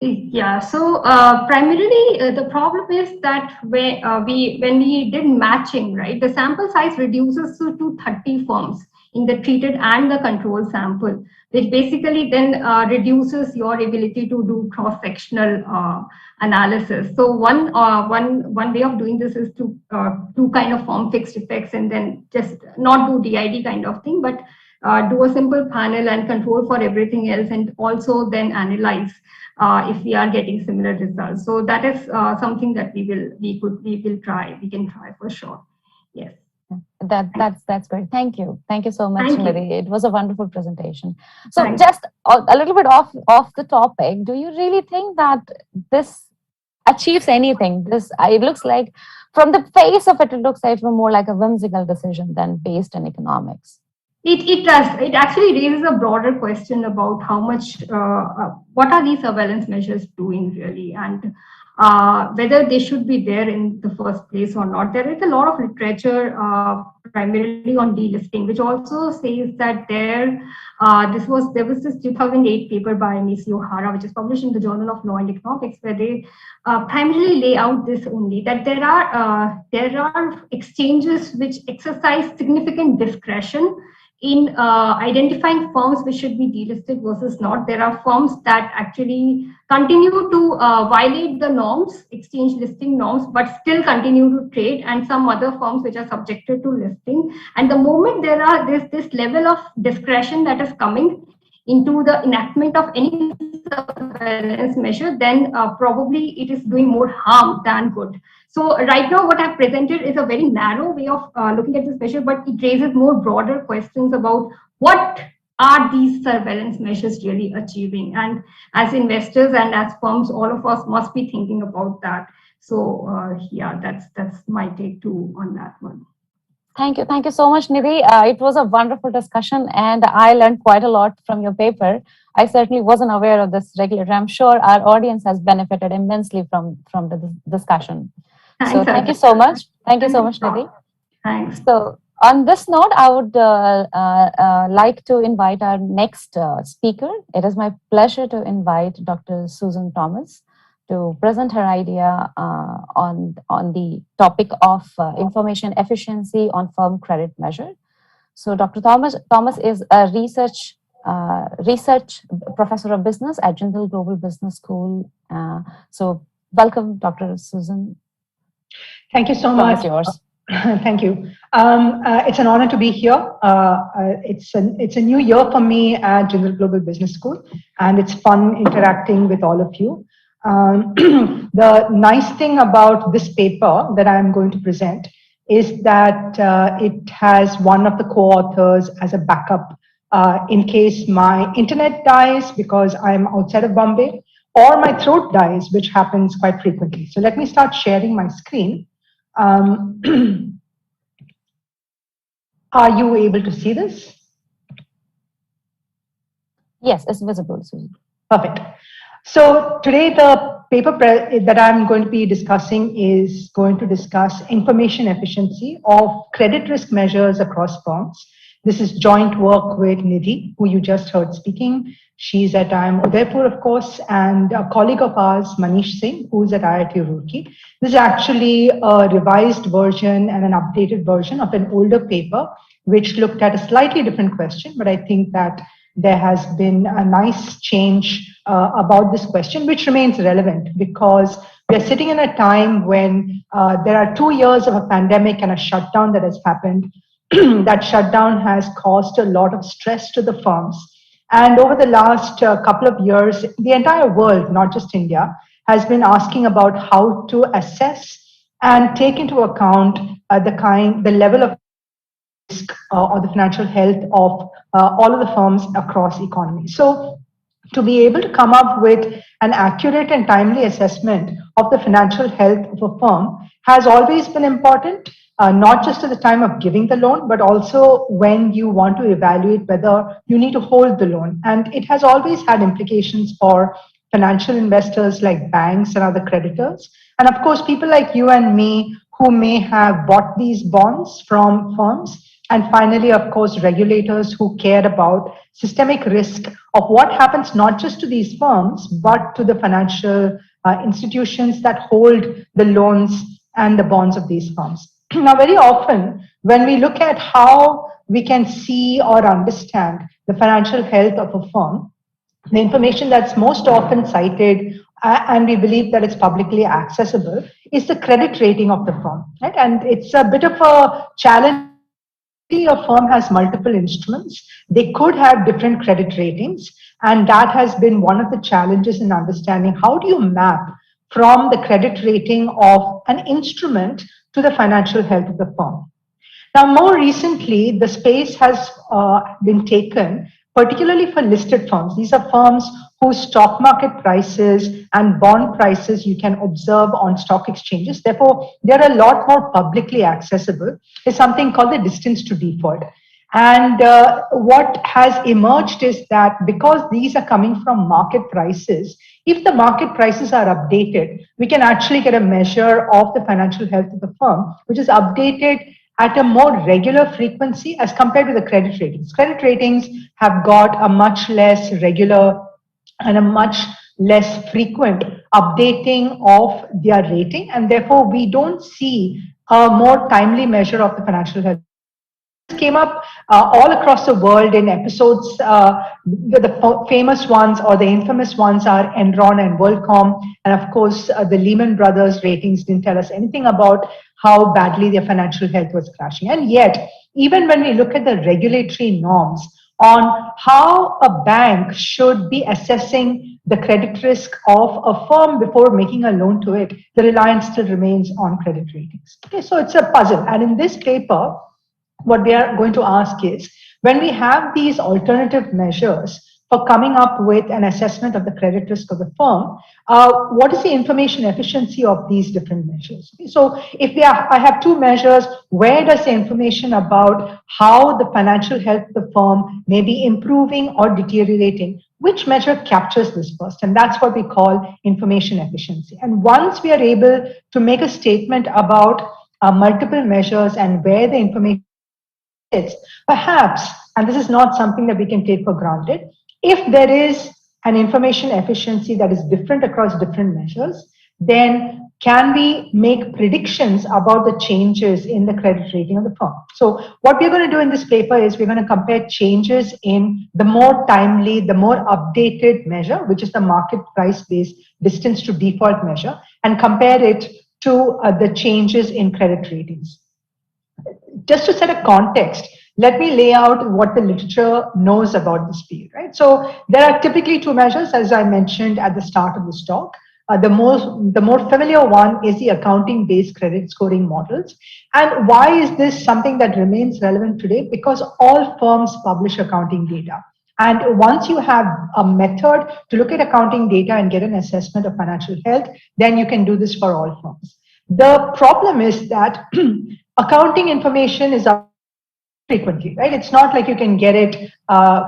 Yeah, so primarily the problem is that when we did matching, right, the sample size reduces to 30 firms in the treated and the control sample, which basically then reduces your ability to do cross-sectional analysis. So one way of doing this is to do kind of form fixed effects and then just not do DID kind of thing, but do a simple panel and control for everything else, and also then analyze if we are getting similar results. So that is something that we can try for sure. Yes. That's great. Thank you so much, Nidhi. It was a wonderful presentation. So Thank just a little bit off the topic, do you really think that this achieves anything? It looks like, from the face of it, it looks like more like a whimsical decision than based on economics. It does. It actually raises a broader question about how much, what are these surveillance measures doing really, and whether they should be there in the first place or not. There is a lot of literature primarily on delisting, which also says that there was this 2008 paper by Ms. O'Hara, which is published in the Journal of Law and Economics, where they primarily lay out this only, that there are exchanges which exercise significant discretion in identifying firms which should be delisted versus not. There are firms that actually continue to violate the norms, exchange listing norms, but still continue to trade, and some other firms which are subjected to listing. And the moment there's this level of discretion that is coming into the enactment of any surveillance measure, then probably it is doing more harm than good. So right now, what I've presented is a very narrow way of looking at this measure, but it raises more broader questions about what are these surveillance measures really achieving? And as investors and as firms, all of us must be thinking about that. So yeah, that's my take too on that one. Thank you so much, Nidhi. It was a wonderful discussion, and I learned quite a lot from your paper. I certainly wasn't aware of this regulatory. I'm sure our audience has benefited immensely from the discussion. So thank you so much. Thank you so much, Nidhi. Thanks. So on this note, I would like to invite our next speaker. It is my pleasure to invite Dr. Susan Thomas to present her idea on the topic of information efficiency on firm credit measure. So Dr. Thomas is a research professor of business at Jindal Global Business School. So welcome, Dr. Susan. Thank you so much. Yours. Thank you. It's an honor to be here. It's a new year for me at Jindal Global Business School, and it's fun interacting with all of you. The nice thing about this paper that I'm going to present is that it has one of the co-authors as a backup in case my internet dies because I'm outside of Bombay, or my throat dies, which happens quite frequently. So let me start sharing my screen. Are you able to see this? Yes, it's visible, Susan. Perfect. So today the paper that I'm going to be discussing is going to discuss information efficiency of credit risk measures across firms. This is joint work with Nidhi, who you just heard speaking. She's at IIM Udaipur, of course, and a colleague of ours, Manish Singh, who's at IIT Roorkee. This is actually a revised version and an updated version of an older paper, which looked at a slightly different question, but I think that there has been a nice change about this question, which remains relevant because we are sitting in a time when there are 2 years of a pandemic and a shutdown that has happened. That shutdown has caused a lot of stress to the firms. And over the last couple of years, the entire world, not just India, has been asking about how to assess and take into account the level of risk or the financial health of all of the firms across economies. So to be able to come up with an accurate and timely assessment of the financial health of a firm has always been important, not just at the time of giving the loan, but also when you want to evaluate whether you need to hold the loan. And it has always had implications for financial investors like banks and other creditors. And of course, people like you and me who may have bought these bonds from firms. And finally, of course, regulators who care about systemic risk of what happens not just to these firms, but to the financial institutions that hold the loans and the bonds of these firms. Now, very often, when we look at how we can see or understand the financial health of a firm, the information that's most often cited, and we believe that it's publicly accessible, is the credit rating of the firm, right? And it's a bit of a challenge. A firm has multiple instruments. They could have different credit ratings, and that has been one of the challenges in understanding how do you map from the credit rating of an instrument to the financial health of the firm. Now, more recently, the space has been taken, particularly for listed firms. These are firms whose stock market prices and bond prices you can observe on stock exchanges. Therefore, they're a lot more publicly accessible. There's something called the distance to default. And what has emerged is that because these are coming from market prices, if the market prices are updated, we can actually get a measure of the financial health of the firm, which is updated at a more regular frequency as compared to the credit ratings. Credit ratings have got a much less regular and a much less frequent updating of their rating, and therefore we don't see a more timely measure of the financial health. This came up all across the world in episodes. The famous ones or the infamous ones are Enron and WorldCom, and of course the Lehman Brothers ratings didn't tell us anything about how badly their financial health was crashing. And yet, even when we look at the regulatory norms on how a bank should be assessing the credit risk of a firm before making a loan to it, the reliance still remains on credit ratings. Okay, so it's a puzzle. And in this paper, what we are going to ask is, when we have these alternative measures for coming up with an assessment of the credit risk of the firm, what is the information efficiency of these different measures? So if I have two measures, where does the information about how the financial health of the firm may be improving or deteriorating, which measure captures this first? And that's what we call information efficiency. And once we are able to make a statement about multiple measures and where the information is, perhaps, and this is not something that we can take for granted, if there is an information efficiency that is different across different measures, then can we make predictions about the changes in the credit rating of the firm? So what we're going to do in this paper is we're going to compare changes in the more timely, the more updated measure, which is the market price-based distance to default measure, and compare it to the changes in credit ratings. Just to set a context, let me lay out what the literature knows about this field, right? So there are typically two measures, as I mentioned at the start of this talk. The more familiar one is the accounting-based credit scoring models. And why is this something that remains relevant today? Because all firms publish accounting data. And once you have a method to look at accounting data and get an assessment of financial health, then you can do this for all firms. The problem is that accounting information is frequently, right? It's not like you can get it,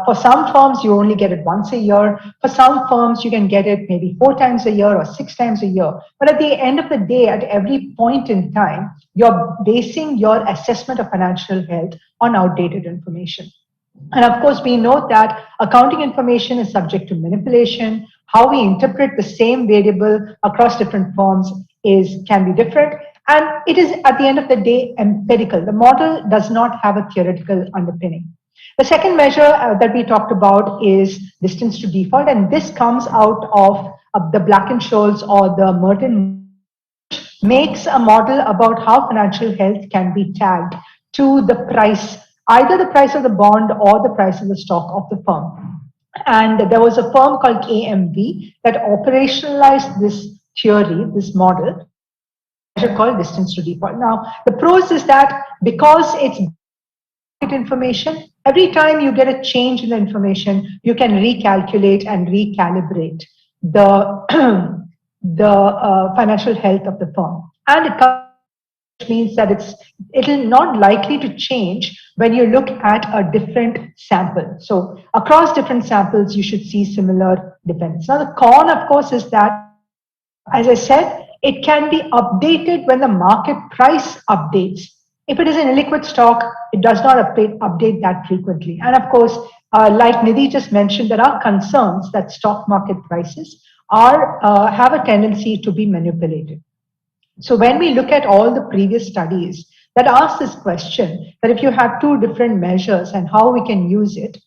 for some firms, you only get it once a year. For some firms, you can get it maybe 4 times a year or 6 times a year. But at the end of the day, at every point in time, you're basing your assessment of financial health on outdated information. And of course, we know that accounting information is subject to manipulation. How we interpret the same variable across different firms can be different. And it is, at the end of the day, empirical. The model does not have a theoretical underpinning. The second measure that we talked about is distance to default. And this comes out of the Black-Scholes or the Merton, makes a model about how financial health can be tagged to the price, either the price of the bond or the price of the stock of the firm. And there was a firm called KMV that operationalized this theory, this model, called distance to default. Now, the pros is that because it's information, every time you get a change in the information, you can recalculate and recalibrate the the financial health of the firm. And it means that it'll not likely to change when you look at a different sample. So across different samples, you should see similar dependence. Now, the con, of course, is that, as I said, it can be updated when the market price updates. If it is an illiquid stock, it does not update that frequently. And of course, like Nidhi just mentioned, there are concerns that stock market prices have a tendency to be manipulated. So when we look at all the previous studies that ask this question, that if you have two different measures and how we can use it,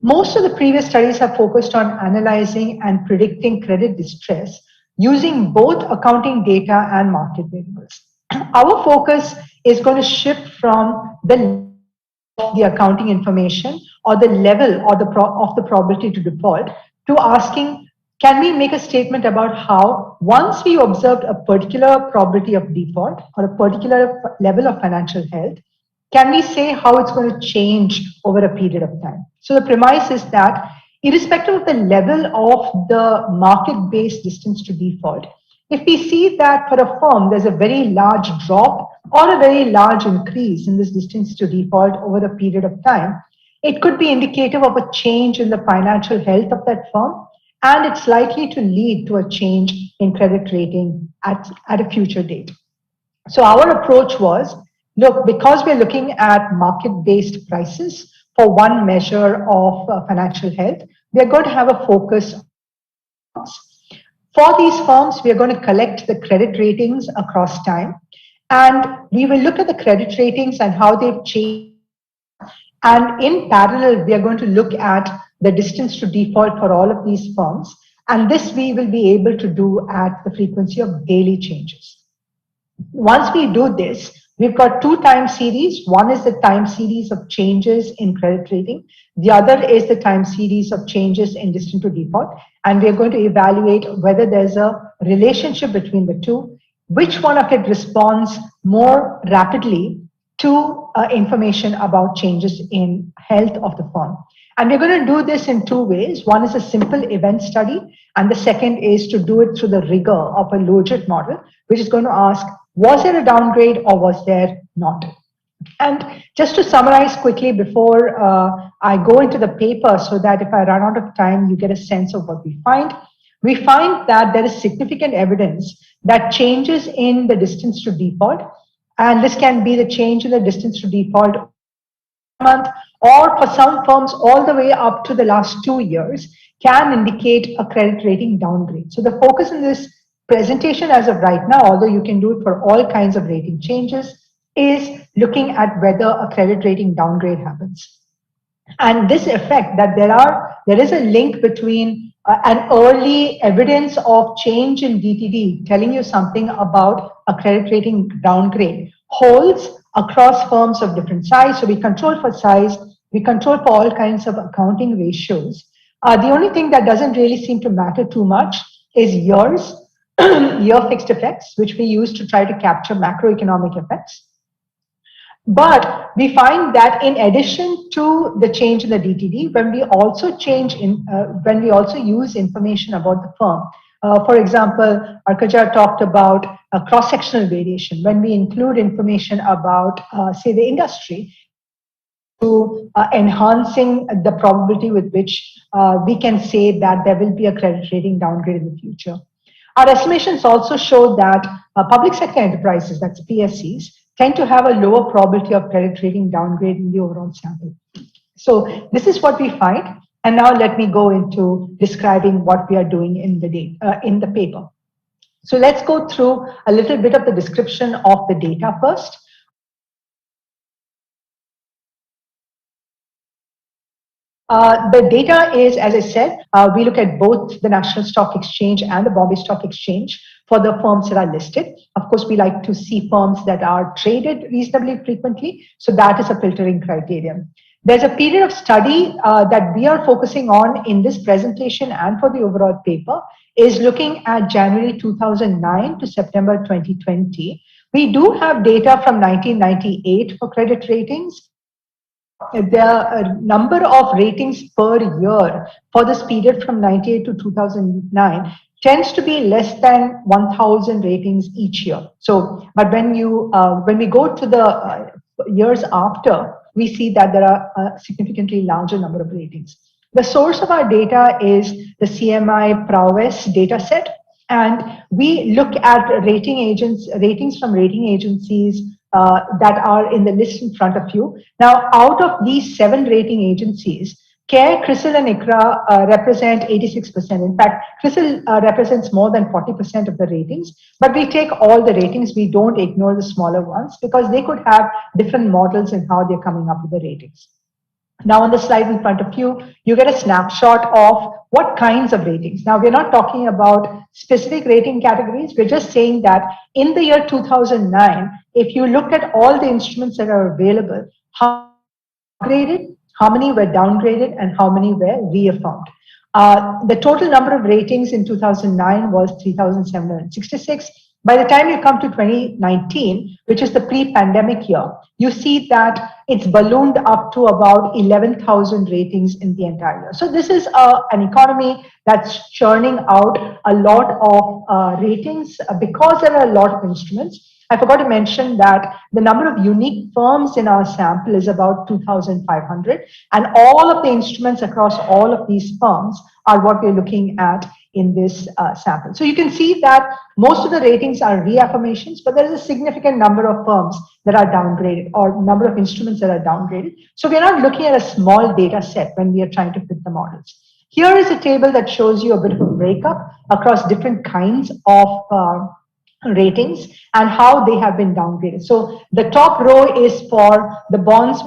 most of the previous studies have focused on analyzing and predicting credit distress using both accounting data and market variables. Our focus is going to shift from the accounting information or the level or of the probability to default to asking, can we make a statement about how, once we observed a particular probability of default or a particular level of financial health, can we say how it's going to change over a period of time? So the premise is that irrespective of the level of the market-based distance to default, if we see that for a firm, there's a very large drop or a very large increase in this distance to default over a period of time, it could be indicative of a change in the financial health of that firm, and it's likely to lead to a change in credit rating at a future date. So our approach was, look, because we're looking at market-based prices for one measure of financial health, we're going to have a focus. For these firms, we are going to collect the credit ratings across time, and we will look at the credit ratings and how they've changed. And in parallel, we are going to look at the distance to default for all of these firms. And this we will be able to do at the frequency of daily changes. Once we do this, we've got two time series. One is the time series of changes in credit rating. The other is the time series of changes in distance to default. And we're going to evaluate whether there's a relationship between the two, which one of it responds more rapidly to information about changes in health of the firm. And we're going to do this in two ways. One is a simple event study, and the second is to do it through the rigor of a logit model, which is going to ask, was there a downgrade or was there not? And just to summarize quickly before I go into the paper, so that if I run out of time, you get a sense of what we find. We find that there is significant evidence that changes in the distance to default, and this can be the change in the distance to default month, or for some firms all the way up to the last 2 years, can indicate a credit rating downgrade. So the focus in this presentation as of right now, although you can do it for all kinds of rating changes, is looking at whether a credit rating downgrade happens. And this effect that there is a link between an early evidence of change in DTD telling you something about a credit rating downgrade holds across firms of different size. So we control for size, we control for all kinds of accounting ratios. The only thing that doesn't really seem to matter too much is years, year fixed effects, which we use to try to capture macroeconomic effects. But we find that in addition to the change in the DTD, when we also use information about the firm, for example, Arkaja talked about a cross-sectional variation. When we include information about, say, the industry, to enhancing the probability with which we can say that there will be a credit rating downgrade in the future. Our estimations also show that public sector enterprises, that's PSCs, tend to have a lower probability of credit rating downgrade in the overall sample. So this is what we find. And now let me go into describing what we are doing in the paper. So let's go through a little bit of the description of the data first. The data is, as I said, we look at both the National Stock Exchange and the Bombay Stock Exchange for the firms that are listed. Of course, we like to see firms that are traded reasonably frequently. So that is a filtering criterion. There's a period of study that we are focusing on in this presentation and for the overall paper is looking at January 2009 to September 2020. We do have data from 1998 for credit ratings. The number of ratings per year for this period from 98 to 2009 tends to be less than 1,000 ratings each year. So, but when we go to the years after, we see that there are a significantly larger number of ratings. The source of our data is the CMI Prowess data set, and we look at ratings from rating agencies that are in the list in front of you. Now, out of these 7 rating agencies, CARE, CRISIL, and ICRA represent 86%. In fact, CRISIL represents more than 40% of the ratings, but we take all the ratings. We don't ignore the smaller ones because they could have different models in how they're coming up with the ratings. Now on the slide in front of you, you get a snapshot of what kinds of ratings. Now we're not talking about specific rating categories. We're just saying that in the year 2009, if you looked at all the instruments that are available, how graded, how many were downgraded, and how many were reaffirmed. The total number of ratings in 2009 was 3,766. By the time you come to 2019, which is the pre-pandemic year, you see that it's ballooned up to about 11,000 ratings in the entire year. So this is an economy that's churning out a lot of ratings because there are a lot of instruments. I forgot to mention that the number of unique firms in our sample is about 2,500, and all of the instruments across all of these firms are what we're looking at in this sample. So you can see that most of the ratings are reaffirmations, but there is a significant number of firms that are downgraded or number of instruments that are downgraded. So we're not looking at a small data set when we are trying to fit the models. Here is a table that shows you a bit of a breakup across different kinds of ratings and how they have been downgraded. So the top row is for the bonds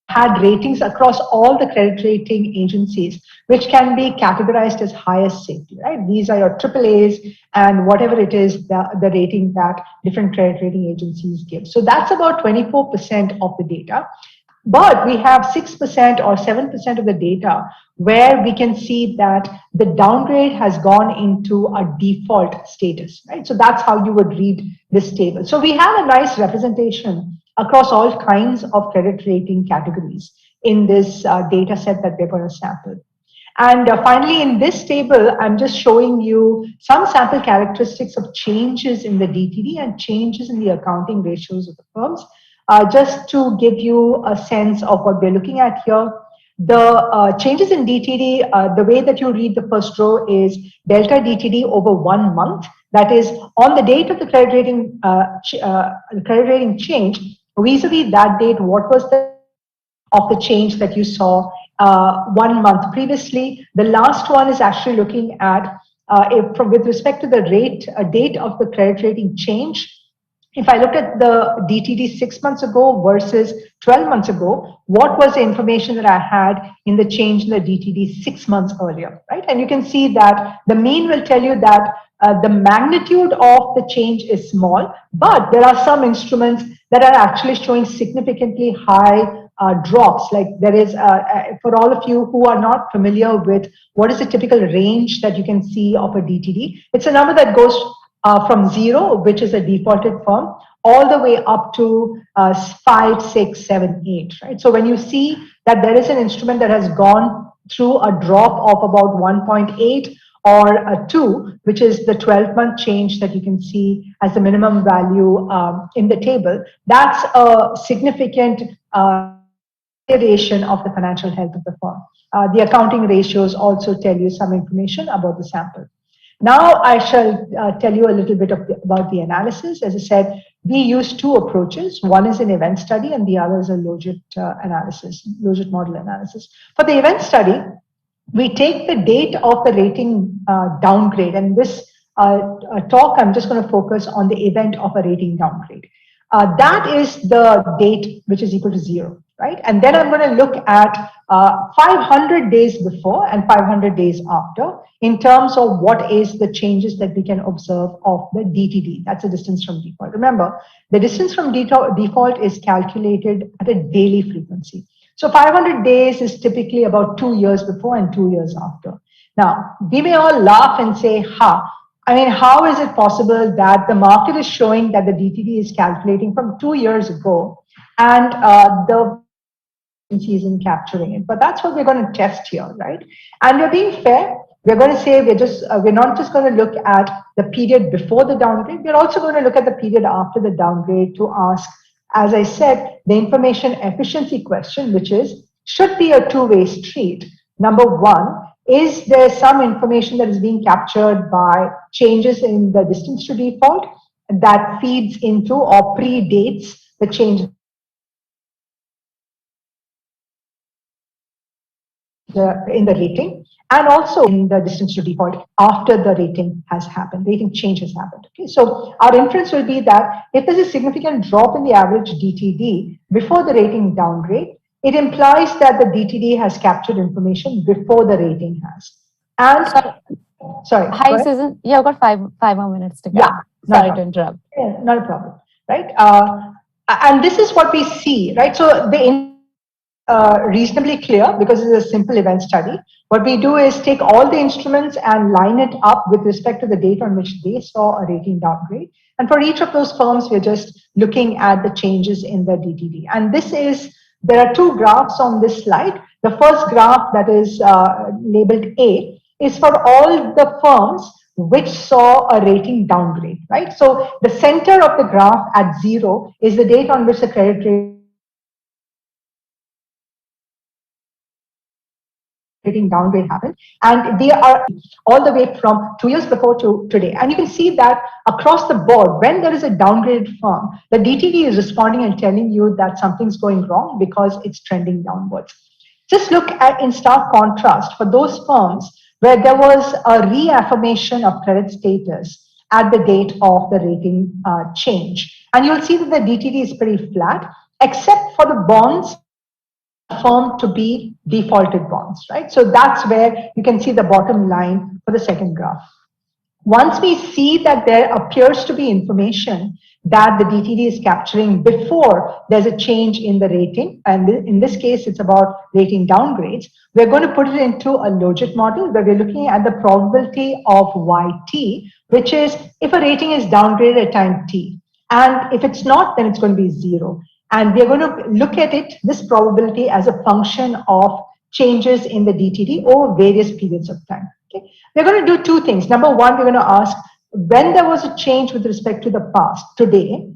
had ratings across all the credit rating agencies, which can be categorized as highest safety, right? These are your AAAs and whatever it is, the rating that different credit rating agencies give. So that's about 24% of the data. But we have 6% or 7% of the data where we can see that the downgrade has gone into a default status, right? So that's how you would read this table. So we have a nice representation across all kinds of credit rating categories in this data set that we're going to sample. And finally, in this table, I'm just showing you some sample characteristics of changes in the DTD and changes in the accounting ratios of the firms. Just to give you a sense of what we're looking at here, the changes in DTD, the way that you read the first row is delta DTD over 1 month. That is, on the date of the credit rating change, vis-a-vis that date, what was the of the change that you saw 1 month previously. The last one is actually looking at with respect to the date of the credit rating change. If I looked at the DTD 6 months ago versus 12 months ago, what was the information that I had in the change in the DTD 6 months earlier, right? And you can see that the mean will tell you that the magnitude of the change is small, but there are some instruments that are actually showing significantly high drops. Like there is, for all of you who are not familiar with what is the typical range that you can see of a DTD, it's a number that goes from 0, which is a defaulted firm, all the way up to 5, 6, 7, 8, right? So when you see that there is an instrument that has gone through a drop of about 1.8 or a 2, which is the 12-month change that you can see as the minimum value in the table, that's a significant deterioration of the financial health of the firm. The accounting ratios also tell you some information about the sample. Now I shall tell you a little bit about the analysis. As I said, we use two approaches. One is an event study and the other is a logit analysis, logit model analysis. For the event study, we take the date of the rating downgrade, and this talk, I'm just going to focus on the event of a rating downgrade. That is the date which is equal to 0, right? And then I'm going to look at 500 days before and 500 days after in terms of what is the changes that we can observe of the DTD. That's the distance from default. Remember, the distance from default is calculated at a daily frequency. So 500 days is typically about 2 years before and 2 years after. Now, we may all laugh and say, how is it possible that the market is showing that the DTD is calculating from 2 years ago and the isn't capturing it? But that's what we're going to test here, right? And we're being fair. We're going to say we're not just going to look at the period before the downgrade. We're also going to look at the period after the downgrade to ask, as I said, the information efficiency question, which should be a two-way street. Number one, is there some information that is being captured by changes in the distance to default that feeds into or predates the change in the rating, and also in the distance to default after the rating has happened, rating change has happened. Okay, so our inference will be that if there's a significant drop in the average DTD before the rating downgrade, it implies that the DTD has captured information before the rating has. And sorry. Hi, Susan. You've got five more minutes to go. Yeah. Sorry to interrupt. Yeah, not a problem. Right. And this is what we see, right? So the reasonably clear because it's a simple event study. What we do is take all the instruments and line it up with respect to the date on which they saw a rating downgrade. And for each of those firms, we're just looking at the changes in the DTD. And there are two graphs on this slide. The first graph that is labeled A is for all the firms which saw a rating downgrade, right? So the center of the graph at 0 is the date on which the credit rating downgrade happened, and they are all the way from 2 years before to today. And you can see that across the board, when there is a downgraded firm, the DTD is responding and telling you that something's going wrong because it's trending downwards. Just look at, in stark contrast, for those firms where there was a reaffirmation of credit status at the date of the rating change. And you'll see that the DTD is pretty flat, except for the bonds firm to be defaulted bonds, right? So that's where you can see the bottom line for the second graph. Once we see that there appears to be information that the DTD is capturing before there's a change in the rating, and in this case, it's about rating downgrades, we're going to put it into a logit model where we're looking at the probability of YT, which is if a rating is downgraded at time T. And if it's not, then it's going to be 0. And we're going to look at this probability as a function of changes in the DTD over various periods of time. Okay? We're going to do two things. Number one, we're going to ask when there was a change with respect to the past today,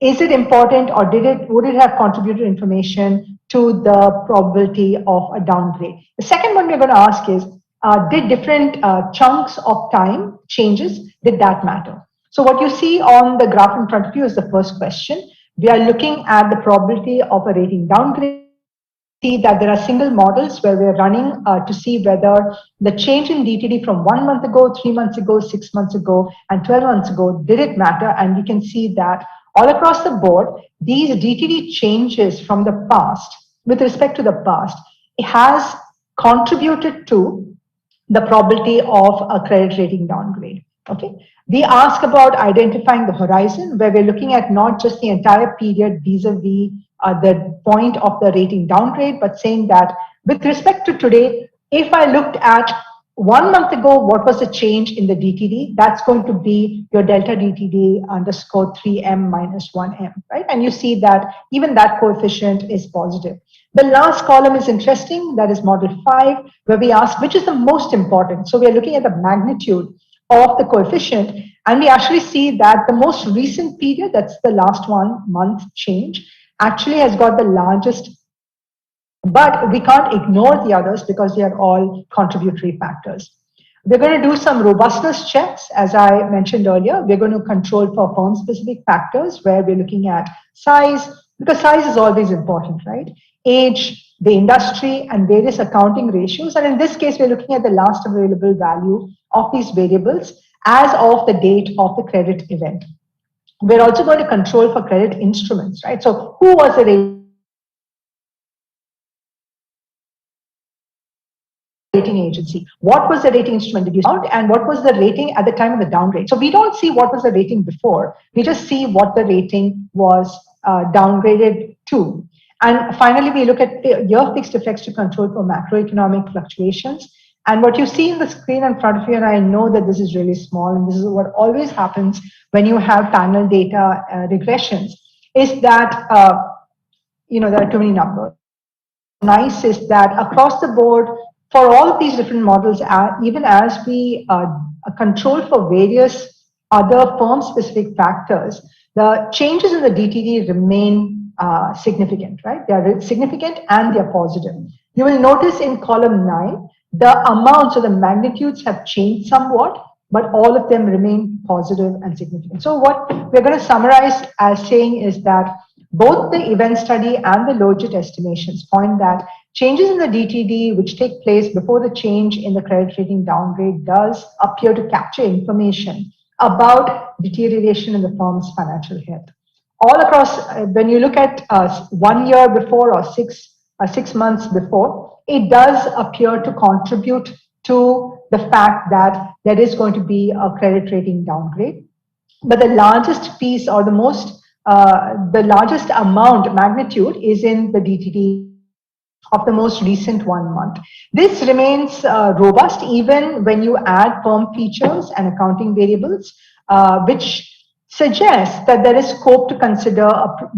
is it important or would it have contributed information to the probability of a downgrade? The second one we're going to ask is, did different chunks of time changes, did that matter? So what you see on the graph in front of you is the first question. We are looking at the probability of a rating downgrade. See that there are single models where we're running to see whether the change in DTD from 1 month ago, 3 months ago, 6 months ago, and 12 months ago, did it matter? And we can see that all across the board, these DTD changes from the past, with respect to the past, it has contributed to the probability of a credit rating downgrade. Okay. We ask about identifying the horizon, where we're looking at not just the entire period vis-a-vis the point of the rating downgrade, but saying that with respect to today, if I looked at 1 month ago, what was the change in the DTD? That's going to be your delta DTD underscore 3M minus 1M, right? And you see that even that coefficient is positive. The last column is interesting. That is model 5, where we ask which is the most important. So we are looking at the magnitude of the coefficient, and we actually see that the most recent period, that's the last 1 month change, actually has got the largest But we can't ignore the others because they are all contributory factors. We're going to do some robustness checks, as I mentioned earlier. We're going to control for firm-specific factors where we're looking at size, because size is always important, right? Age, the industry, and various accounting ratios. And in this case, we're looking at the last available value of these variables as of the date of the credit event. We're also going to control for credit instruments, right? So who was the rating agency? What was the rating instrument that you found, and what was the rating at the time of the downgrade? So we don't see what was the rating before. We just see what the rating was downgraded to. And finally, we look at year fixed effects to control for macroeconomic fluctuations. And what you see in the screen in front of you, and I know that this is really small, and this is what always happens when you have panel data regressions, is that there are too many numbers. Nice is that across the board, for all of these different models, even as we control for various other firm-specific factors, the changes in the DTD remain significant, right? They are significant and they are positive. You will notice in column 9, the amounts or the magnitudes have changed somewhat, but all of them remain positive and significant. So what we're going to summarize as saying is that both the event study and the logit estimations point that changes in the DTD which take place before the change in the credit rating downgrade does appear to capture information about deterioration in the firm's financial health. All across, when you look at 1 year before or 6 months before, it does appear to contribute to the fact that there is going to be a credit rating downgrade. But the largest piece or the largest amount magnitude is in the DTD of the most recent 1 month. This remains robust even when you add firm features and accounting variables, which suggests that there is scope to consider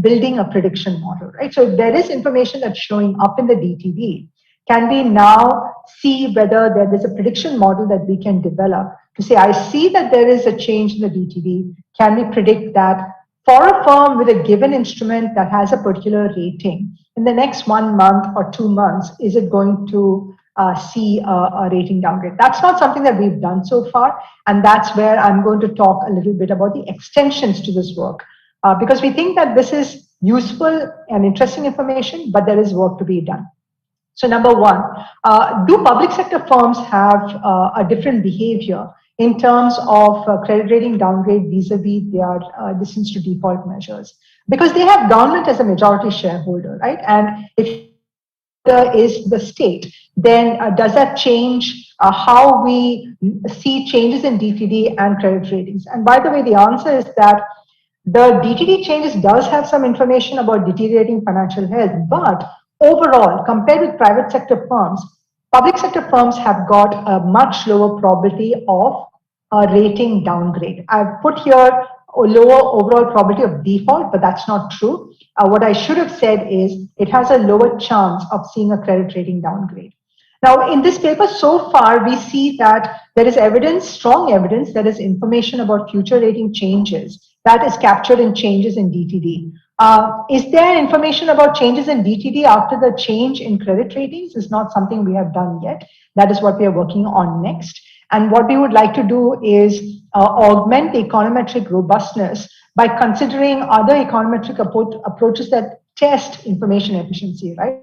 building a prediction model, right? So if there is information that's showing up in the DTD, can we now see whether there is a prediction model that we can develop to say, I see that there is a change in the DTD. Can we predict that for a firm with a given instrument that has a particular rating, in the next 1 month or 2 months, is it going to see a rating downgrade? That's not something that we've done so far. And that's where I'm going to talk a little bit about the extensions to this work, because we think that this is useful and interesting information, but there is work to be done. So number one, do public sector firms have a different behavior in terms of credit rating downgrade vis-a-vis their distance to default measures? Because they have government as a majority shareholder, right? And if is the state, then does that change how we see changes in DTD and credit ratings? And by the way, the answer is that the DTD changes does have some information about deteriorating financial health, but overall, compared with private sector firms, public sector firms have got a much lower probability of a rating downgrade. I've put here a lower overall probability of default, but that's not true. What I should have said is it has a lower chance of seeing a credit rating downgrade. Now, in this paper, so far, we see that there is evidence, strong evidence, there is information about future rating changes that is captured in changes in DTD. Is there information about changes in DTD after the change in credit ratings? Is not something we have done yet. That is what we are working on next. And what we would like to do is augment the econometric robustness by considering other econometric approaches that test information efficiency, right?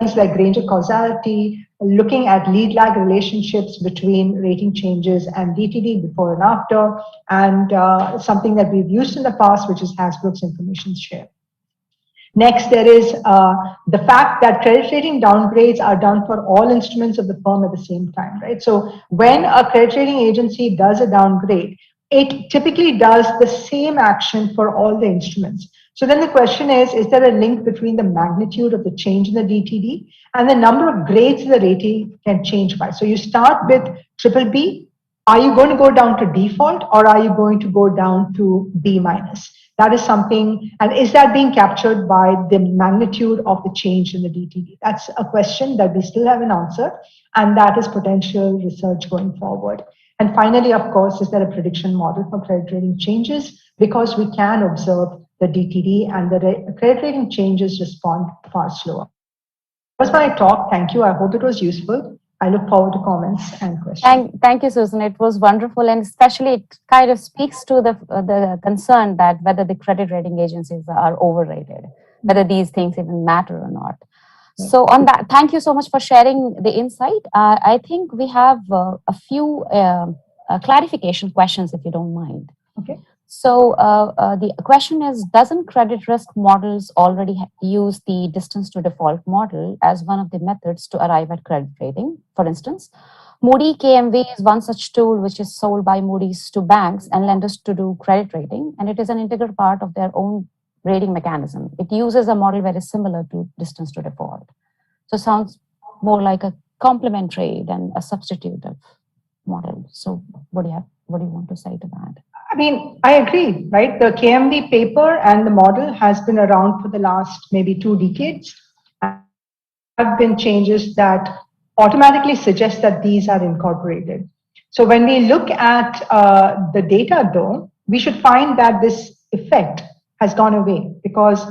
Things like range of causality, looking at lead lag relationships between rating changes and DTD before and after, and something that we've used in the past, which is Hasbrook's information share. Next, there is the fact that credit rating downgrades are done for all instruments of the firm at the same time, right? So when a credit rating agency does a downgrade, it typically does the same action for all the instruments. So then the question is there a link between the magnitude of the change in the DTD and the number of grades the rating can change by? So you start with BBB. Are you going to go down to default, or are you going to go down to B minus? That is something, and is that being captured by the magnitude of the change in the DTD? That's a question that we still haven't answered, and that is potential research going forward. And finally, of course, is there a prediction model for credit rating changes? Because we can observe the DTD and the credit rating changes respond far slower. That was my talk. Thank you. I hope it was useful. I look forward to comments and questions. Thank you, Susan. It was wonderful, and especially it kind of speaks to the concern that whether the credit rating agencies are overrated, whether these things even matter or not. So on that, thank you so much for sharing the insight. I think we have a few clarification questions, if you don't mind. Okay. So the question is, doesn't credit risk models already use the distance to default model as one of the methods to arrive at credit rating? For instance, Moody KMV is one such tool which is sold by Moody's to banks and lenders to do credit rating, and it is an integral part of their own rating mechanism. It uses a model very similar to distance to default. So sounds more like a complementary than a substitutive model. So what do you want to say to that? I mean, I agree, right? The KMV paper and the model has been around for the last maybe 2 decades. There have been changes that automatically suggest that these are incorporated. So when we look at the data, though, we should find that this effect has gone away, because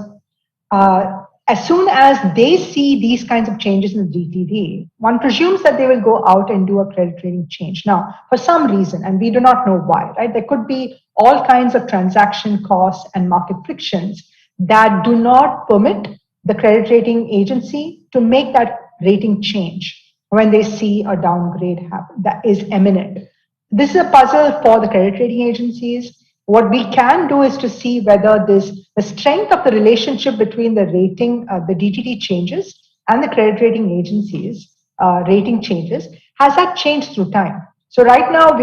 as soon as they see these kinds of changes in the DTD, one presumes that they will go out and do a credit rating change. Now, for some reason, and we do not know why, right? There could be all kinds of transaction costs and market frictions that do not permit the credit rating agency to make that rating change when they see a downgrade happen that is imminent. This is a puzzle for the credit rating agencies. What we can do is to see whether the strength of the relationship between the rating, the DTD changes and the credit rating agencies rating changes, has that changed through time. So right now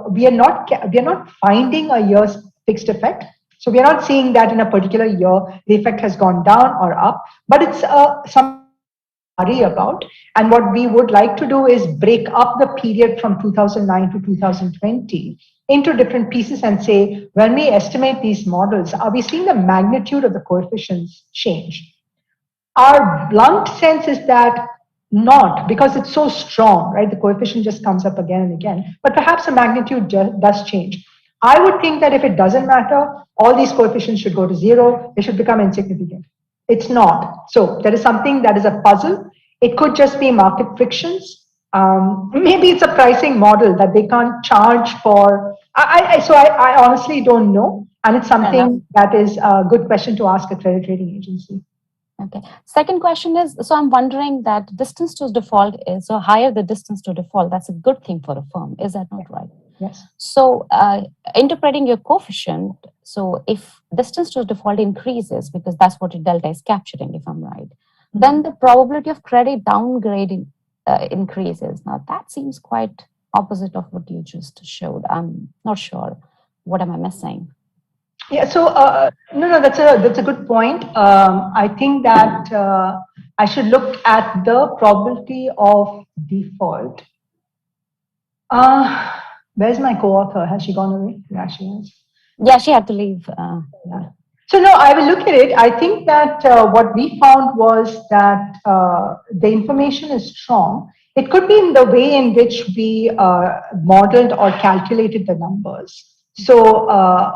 we are not finding a year's fixed effect. So we are not seeing that in a particular year the effect has gone down or up, but it's something to worry about. And what we would like to do is break up the period from 2009 to 2020 into different pieces and say, when we estimate these models, are we seeing the magnitude of the coefficients change? Our blunt sense is that not, because it's so strong, right? The coefficient just comes up again and again, but perhaps the magnitude does change. I would think that if it doesn't matter, all these coefficients should go to 0. They should become insignificant. It's not. So there is something that is a puzzle. It could just be market frictions. Maybe it's a pricing model that they can't charge for. I honestly don't know. And it's something that is a good question to ask a credit rating agency. Okay. Second question is, so I'm wondering that distance to default is, so higher the distance to default, that's a good thing for a firm. Is that not right? Yes. So interpreting your coefficient, so if distance to default increases, because that's what your delta is capturing, if I'm right, then the probability of credit downgrading increases. Now that seems quite opposite of what you just showed. I'm not sure. What am I missing? Yeah, so no, that's a good point. I think that I should look at the probability of default. Where's my co-author? Has she gone away? Yeah, she has. Yeah, she had to leave. Yeah. So no, I will look at it. I think that what we found was that the information is strong. It could be in the way in which we modeled or calculated the numbers. So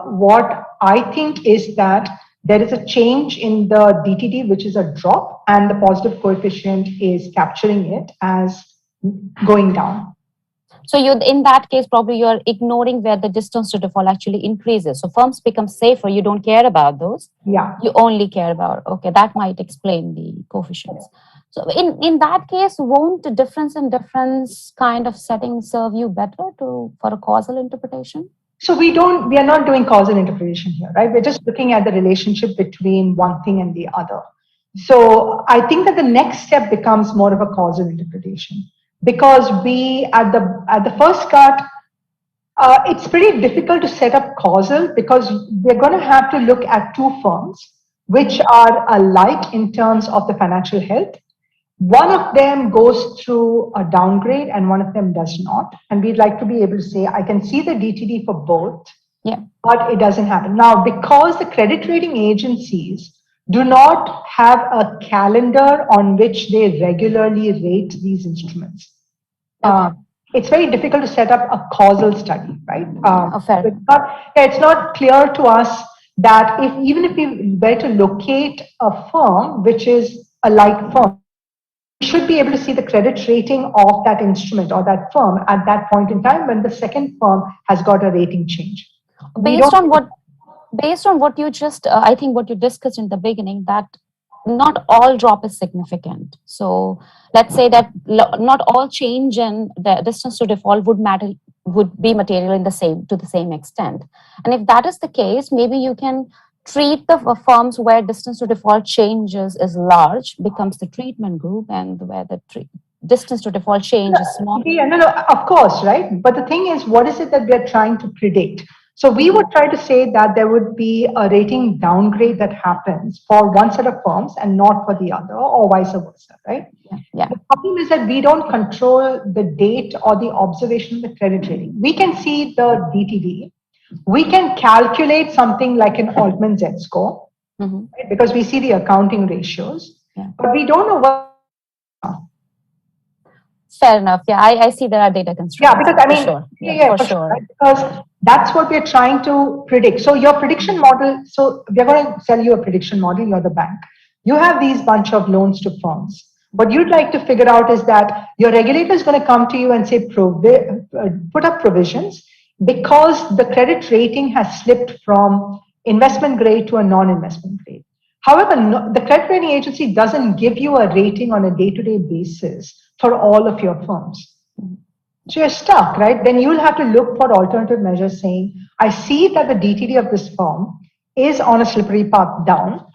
what I think is that there is a change in the DTD, which is a drop, and the positive coefficient is capturing it as going down. So in that case, probably you're ignoring where the distance to default actually increases. So firms become safer. You don't care about those. Yeah. You only care about, okay, that might explain the coefficients. So in that case, won't the difference in difference kind of setting serve you better for a causal interpretation? So we are not doing causal interpretation here, right? We're just looking at the relationship between one thing and the other. So I think that the next step becomes more of a causal interpretation, because we at the first cut, it's pretty difficult to set up causal, because we're going to have to look at two firms which are alike in terms of the financial health. One of them goes through a downgrade and one of them does not. And we'd like to be able to say, I can see the DTD for both, but it doesn't happen. Now, because the credit rating agencies do not have a calendar on which they regularly rate these instruments, it's very difficult to set up a causal study, right? It's not clear to us that even if we were to locate a firm which is a like firm, should be able to see the credit rating of that instrument or that firm at that point in time when the second firm has got a rating change. Based on what you just, I think what you discussed in the beginning, that not all drop is significant. So let's say that not all change in the distance to default would be material in to the same extent. And if that is the case, maybe you can treat the firms where distance to default changes is large, becomes the treatment group, and where the distance to default change is small. Yeah, no, of course, right? But the thing is, what is it that we are trying to predict? So we would try to say that there would be a rating downgrade that happens for one set of firms and not for the other, or vice versa, right? Yeah. The problem is that we don't control the date or the observation of the credit rating. We can see the DTD. We can calculate something like an Altman Z-score, right? Because we see the accounting ratios, but we don't know what. Fair enough. Yeah, I see there are data constraints. Yeah, because I mean, for sure. Right? Because that's what we're trying to predict. So your prediction model, so we're going to sell you a prediction model, you're the bank. You have these bunch of loans to firms. What you'd like to figure out is that your regulator is going to come to you and say, put up provisions because the credit rating has slipped from investment grade to a non-investment grade. However, the credit rating agency doesn't give you a rating on a day-to-day basis for all of your firms. So you're stuck, right? Then you'll have to look for alternative measures saying, I see that the DTD of this firm is on a slippery path down.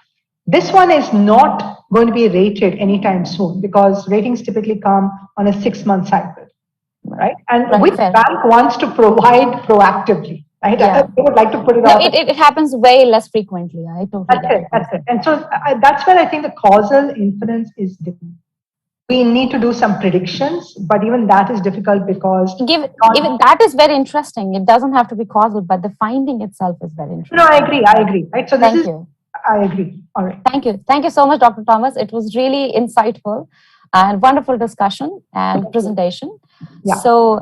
This one is not going to be rated anytime soon because ratings typically come on a 6-month cycle, right? And which bank wants to provide proactively, right? Yeah. They would like to put it out. No, it happens way less frequently. I totally get it. That's it. And so that's where I think the causal inference is different. We need to do some predictions, but even that is difficult because even that is very interesting. It doesn't have to be causal, but the finding itself is very interesting. No, I agree. Right. So Thank you. I agree. All right. Thank you so much, Dr. Thomas. It was really insightful and wonderful discussion and presentation. Yeah. So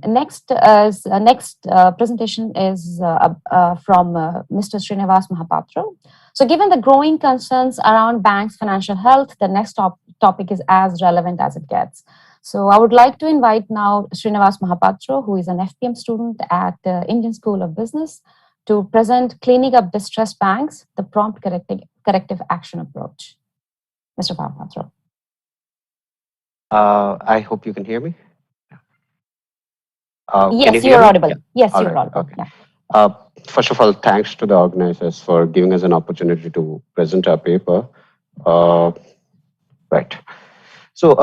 next presentation is from Mr. Srinivas Mahapatra. So given the growing concerns around banks' financial health, the next topic is as relevant as it gets. So I would like to invite now Srinivas Mahapatra, who is an FPM student at the Indian School of Business, to present Cleaning Up Distressed Banks, the Prompt Corrective Action Approach. Mr. Mahapatra. I hope you can hear me. Yes, you're audible. Yes, you're audible. Okay. Yeah. First of all, thanks to the organizers for giving us an opportunity to present our paper. Right. So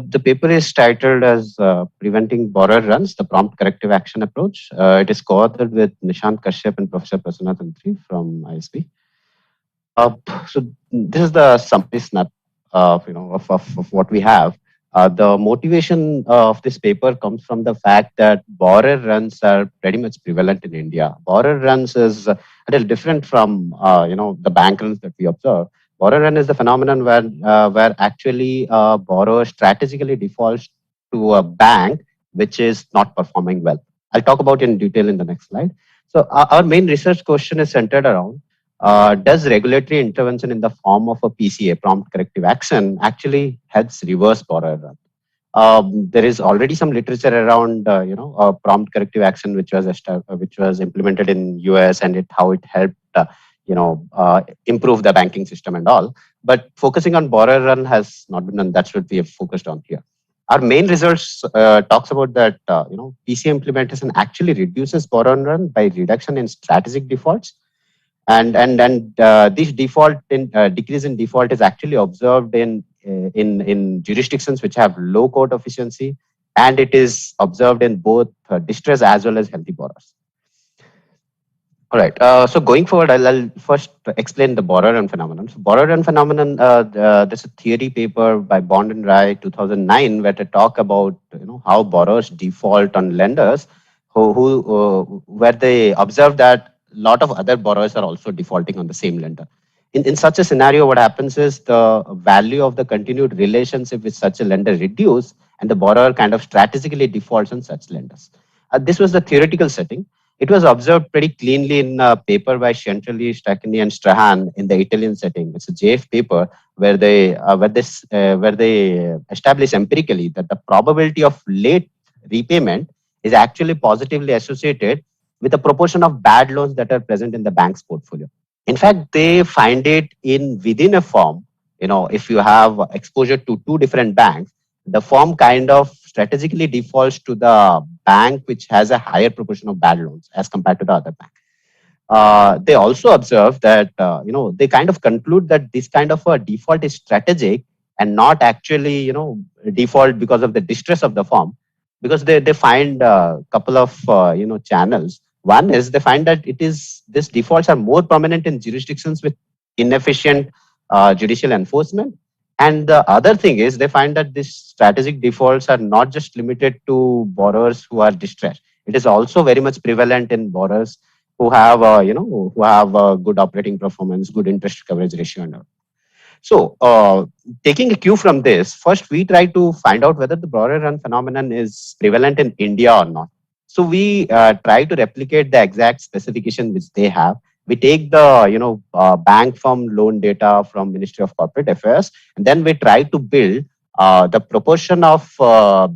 the paper is titled as Preventing Borrower Runs, the Prompt Corrective Action Approach. It is co-authored with Nishant Kashyap and Professor Prasanna Tantri from ISB. So this is the summary snap of what we have. The motivation of this paper comes from the fact that borrower runs are pretty much prevalent in India. Borrower runs is a little different from the bank runs that we observe. Borrower run is the phenomenon where actually a borrower strategically defaults to a bank which is not performing well. I'll talk about it in detail in the next slide. So our main research question is centered around does regulatory intervention in the form of a PCA, prompt corrective action, actually helps reverse borrower run? There is already some literature around prompt corrective action which was implemented in US and how it helped improve the banking system and all. But focusing on borrower run has not been done. That's what we have focused on here. Our main results talks about that PCA implementation actually reduces borrower run by reduction in strategic defaults. And this decrease in default is actually observed in jurisdictions which have low court efficiency, and it is observed in both distressed as well as healthy borrowers. All right. So going forward, I'll first explain the borrower run phenomenon. So borrower run phenomenon. There's a theory paper by Bond and Rye 2009 where they talk about how borrowers default on lenders where they observe that a lot of other borrowers are also defaulting on the same lender. In such a scenario, what happens is the value of the continued relationship with such a lender reduce, and the borrower kind of strategically defaults on such lenders. This was the theoretical setting. It was observed pretty cleanly in a paper by Centrali, Staccini, and Strahan in the Italian setting. It's a JF paper where they establish empirically that the probability of late repayment is actually positively associated with the proportion of bad loans that are present in the bank's portfolio. In fact, they find it in within a firm. If you have exposure to two different banks, the firm kind of strategically defaults to the bank which has a higher proportion of bad loans as compared to the other bank. They also observe that they kind of conclude that this kind of a default is strategic and not actually default because of the distress of the firm, because they find a couple of channels. One is they find that these defaults are more prominent in jurisdictions with inefficient judicial enforcement. And the other thing is they find that these strategic defaults are not just limited to borrowers who are distressed. It is also very much prevalent in borrowers who have good operating performance, good interest coverage ratio, and all. So, taking a cue from this, first we try to find out whether the borrower run phenomenon is prevalent in India or not. So we try to replicate the exact specification which they have. We take the bank firm loan data from Ministry of Corporate Affairs, and then we try to build the proportion of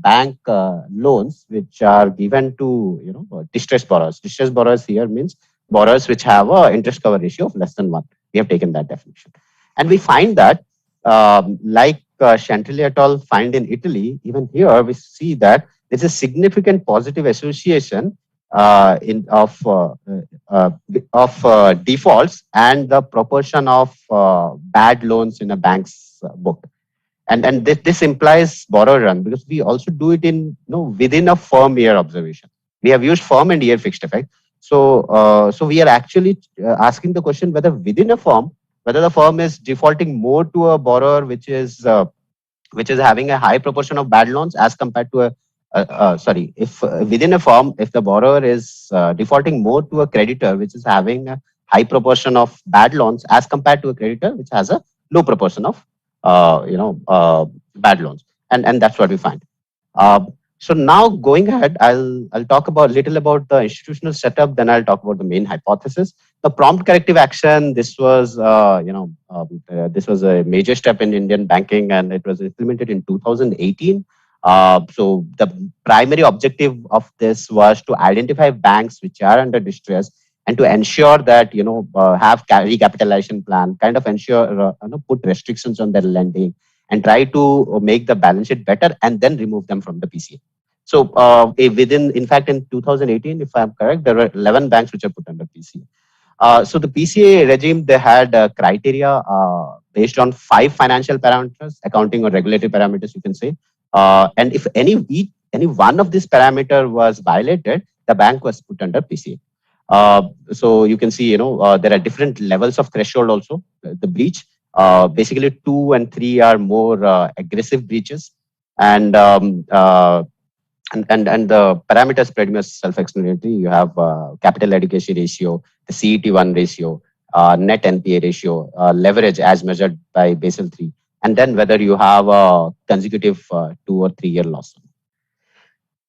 bank loans which are given to distressed borrowers. Distressed borrowers here means borrowers which have a interest cover ratio of less than 1. We have taken that definition. And we find that, like Chantilly et al. Find in Italy, even here we see that there's a significant positive association of defaults and the proportion of bad loans in a bank's book. And this implies borrower run, because we also do it in within a firm year observation. We have used firm and year fixed effect. So we are actually asking the question whether within a firm, whether the firm is defaulting more to a borrower which is having a high proportion of bad loans as compared to if within a firm, if the borrower is defaulting more to a creditor which is having a high proportion of bad loans as compared to a creditor which has a low proportion of bad loans, and that's what we find. So now going ahead, I'll talk about little about the institutional setup. Then I'll talk about the main hypothesis. The prompt corrective action. This was this was a major step in Indian banking, and it was implemented in 2018. So the primary objective of this was to identify banks which are under distress and to ensure that have recapitalization plan, kind of ensure put restrictions on their lending and try to make the balance sheet better and then remove them from the PCA. So in fact, in 2018, if I'm correct, there were 11 banks which are put under PCA. So the PCA regime, they had criteria based on 5 financial parameters, accounting or regulatory parameters, you can say. And if any one of these parameter was violated, the bank was put under PCA. So you can see, there are different levels of threshold also. The breach, basically 2 and 3 are more aggressive breaches, and the parameters pretty much self-explanatory. You have capital adequacy ratio, the CET1 ratio, net NPA ratio, leverage as measured by Basel III, and then whether you have a consecutive 2 or 3 year loss.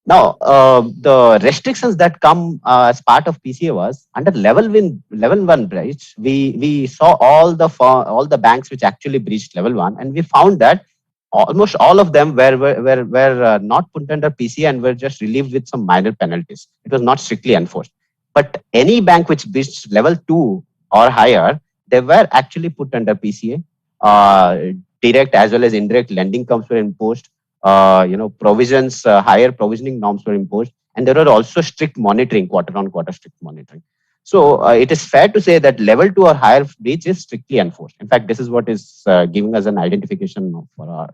Now, the restrictions that come as part of PCA was under level 1 breach. We saw all the banks which actually breached level 1, and we found that almost all of them were not put under PCA and were just relieved with some minor penalties. It was not strictly enforced. But any bank which breached level 2 or higher, they were actually put under PCA. Direct as well as indirect lending comes were imposed. Provisions, higher provisioning norms were imposed, and there were also strict monitoring, quarter-on-quarter strict monitoring. So it is fair to say that level 2 or higher breach is strictly enforced. In fact, this is what is giving us an identification for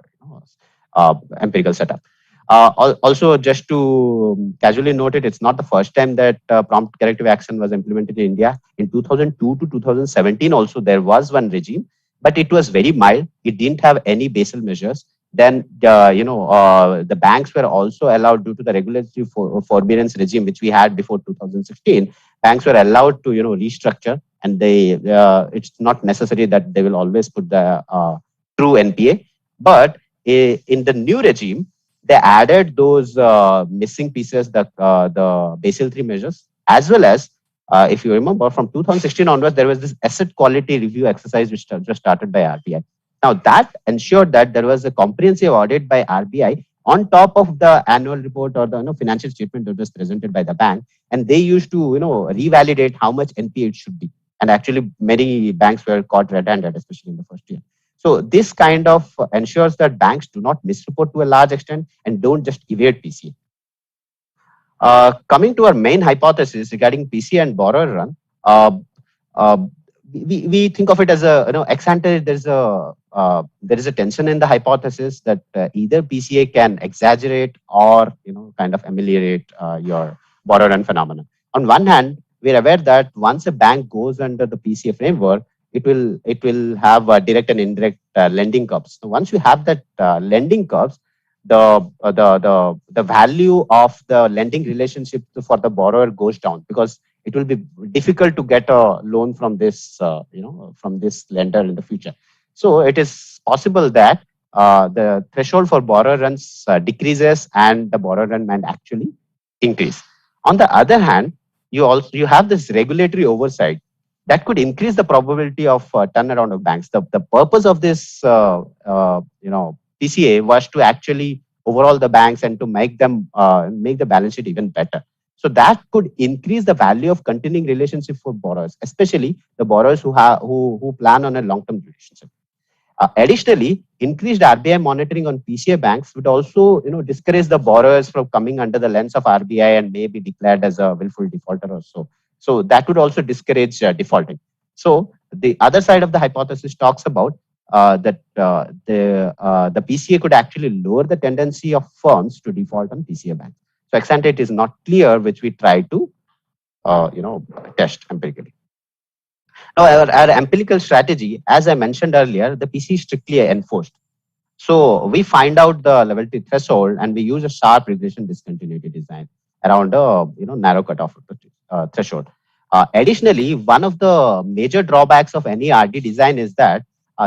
our empirical setup. Also, just to casually note it's not the first time that prompt corrective action was implemented in India. In 2002 to 2017 also there was one regime, but it was very mild. It didn't have any Basel measures. Then, the banks were also allowed, due to the regulatory forbearance regime which we had before 2016, banks were allowed to, restructure, and it's not necessary that they will always put the true NPA. But in the new regime, they added those missing pieces, the Basel III measures, As well as, if you remember, from 2016 onwards, there was this asset quality review exercise which was started by RBI. Now that ensured that there was a comprehensive audit by RBI on top of the annual report or the financial statement that was presented by the bank, and they used to revalidate how much NPA it should be. And actually, many banks were caught red-handed, especially in the first year. So this kind of ensures that banks do not misreport to a large extent and don't just evade PCA. Coming to our main hypothesis regarding PCA and borrower run, uh, uh, we think of it as a ex ante. There is a tension in the hypothesis that either PCA can exaggerate or kind of ameliorate your borrower run phenomenon. On one hand, we're aware that once a bank goes under the PCA framework, it will have direct and indirect lending curves. So once you have that lending curves, the value of the lending relationship for the borrower goes down, because it will be difficult to get a loan from this from this lender in the future. So it is possible that the threshold for borrower runs decreases and the borrower run might actually increase. On the other hand, you have this regulatory oversight that could increase the probability of turnaround of banks. The purpose of this PCA was to actually overhaul the banks and to make them make the balance sheet even better. So that could increase the value of continuing relationship for borrowers, especially the borrowers who plan on a long-term relationship. Additionally, increased RBI monitoring on PCA banks would also discourage the borrowers from coming under the lens of RBI and may be declared as a willful defaulter or so. So that would also discourage defaulting. So the other side of the hypothesis talks about that the PCA could actually lower the tendency of firms to default on PCA banks. So ex ante it is not clear, which we try to test empirically. Now, our empirical strategy, as I mentioned earlier, the PC is strictly enforced. So we find out the level 3 threshold and we use a sharp regression discontinuity design around a narrow cutoff threshold. Additionally, one of the major drawbacks of any RD design is that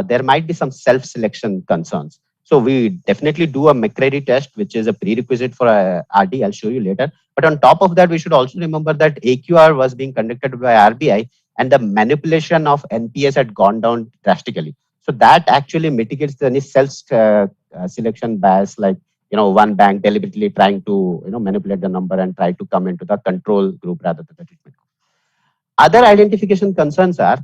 there might be some self-selection concerns. So we definitely do a McCready test, which is a prerequisite for RD. I'll show you later. But on top of that, we should also remember that AQR was being conducted by RBI and the manipulation of NPS had gone down drastically. So that actually mitigates any self-selection bias, like one bank deliberately trying to manipulate the number and try to come into the control group rather than the treatment group. Other identification concerns are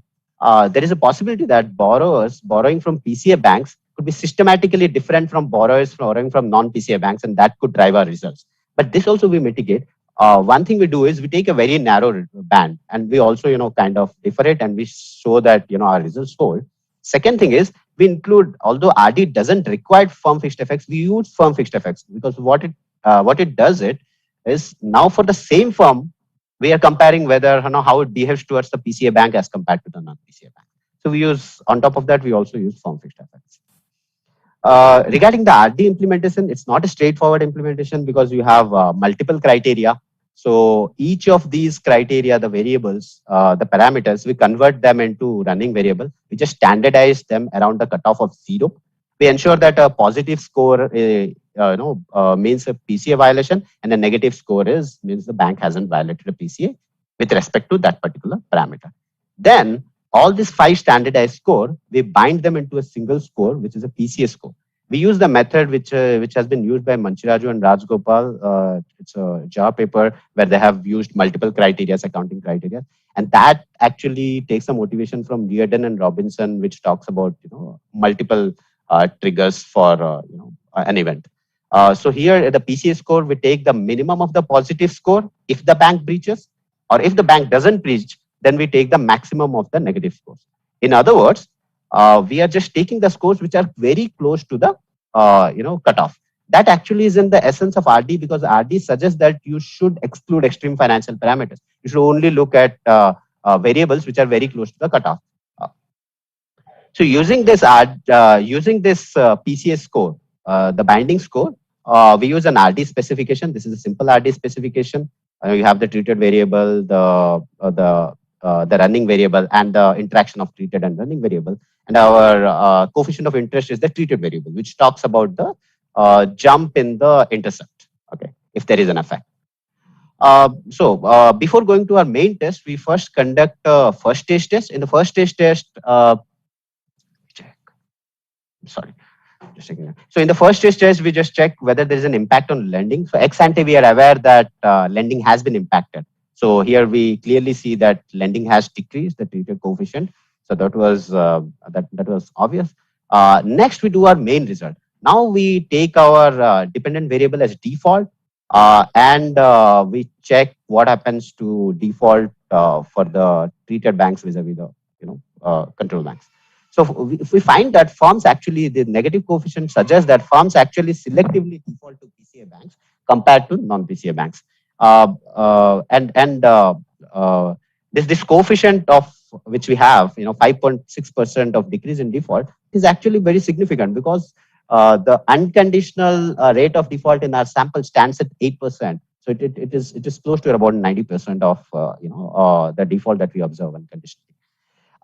there is a possibility that borrowers borrowing from PCA banks could be systematically different from borrowers borrowing from non-PCA banks, and that could drive our results. But this also we mitigate. One thing we do is we take a very narrow band and we also kind of differ it and we show that our results hold. Second thing is we include, although RD doesn't require firm fixed effects, we use firm fixed effects, because what it does is now for the same firm we are comparing whether how it behaves towards the PCA bank as compared to the non-PCA bank. So we use, on top of that, we also use firm fixed effects. Regarding the RD implementation, it's not a straightforward implementation because you have multiple criteria. So each of these criteria, the variables, the parameters, we convert them into running variable. We just standardize them around the cutoff of 0. We ensure that a positive score means a PCA violation, and a negative score means the bank hasn't violated a PCA with respect to that particular parameter. Then all these 5 standardized score, we bind them into a single score, which is a PCA score. We use the method which has been used by Manchiraju and Rajgopal. It's a JAR paper where they have used multiple criteria, accounting criteria, and that actually takes a motivation from Reardon and Robinson, which talks about multiple triggers for an event. So here the PCA score, we take the minimum of the positive score if the bank breaches, or if the bank doesn't breach, then we take the maximum of the negative scores. In other words, we are just taking the scores which are very close to the cutoff. That actually is in the essence of RD, because RD suggests that you should exclude extreme financial parameters. You should only look at variables which are very close to the cutoff. So using this PCA score, the binding score, we use an RD specification. This is a simple RD specification. You have the treated variable, the running variable, and the interaction of treated and running variable. And our coefficient of interest is the treated variable, which talks about the jump in the intercept, okay, if there is an effect. Before going to our main test, we first conduct a first stage test. In the first stage test, sorry, just checking it. So in the first stage test, we just check whether there is an impact on lending. So ex ante, we are aware that lending has been impacted. So here we clearly see that lending has decreased the treated coefficient. So that was that was obvious. Next, we do our main result. Now we take our dependent variable as default, and we check what happens to default for the treated banks vis-a-vis the control banks. So if we find that firms actually, the negative coefficient suggests that firms actually selectively default to PCA banks compared to non-PCA banks. This coefficient of which we have, 5.6% of decrease in default is actually very significant because the unconditional rate of default in our sample stands at 8%. So it is close to about 90% of the default that we observe unconditionally.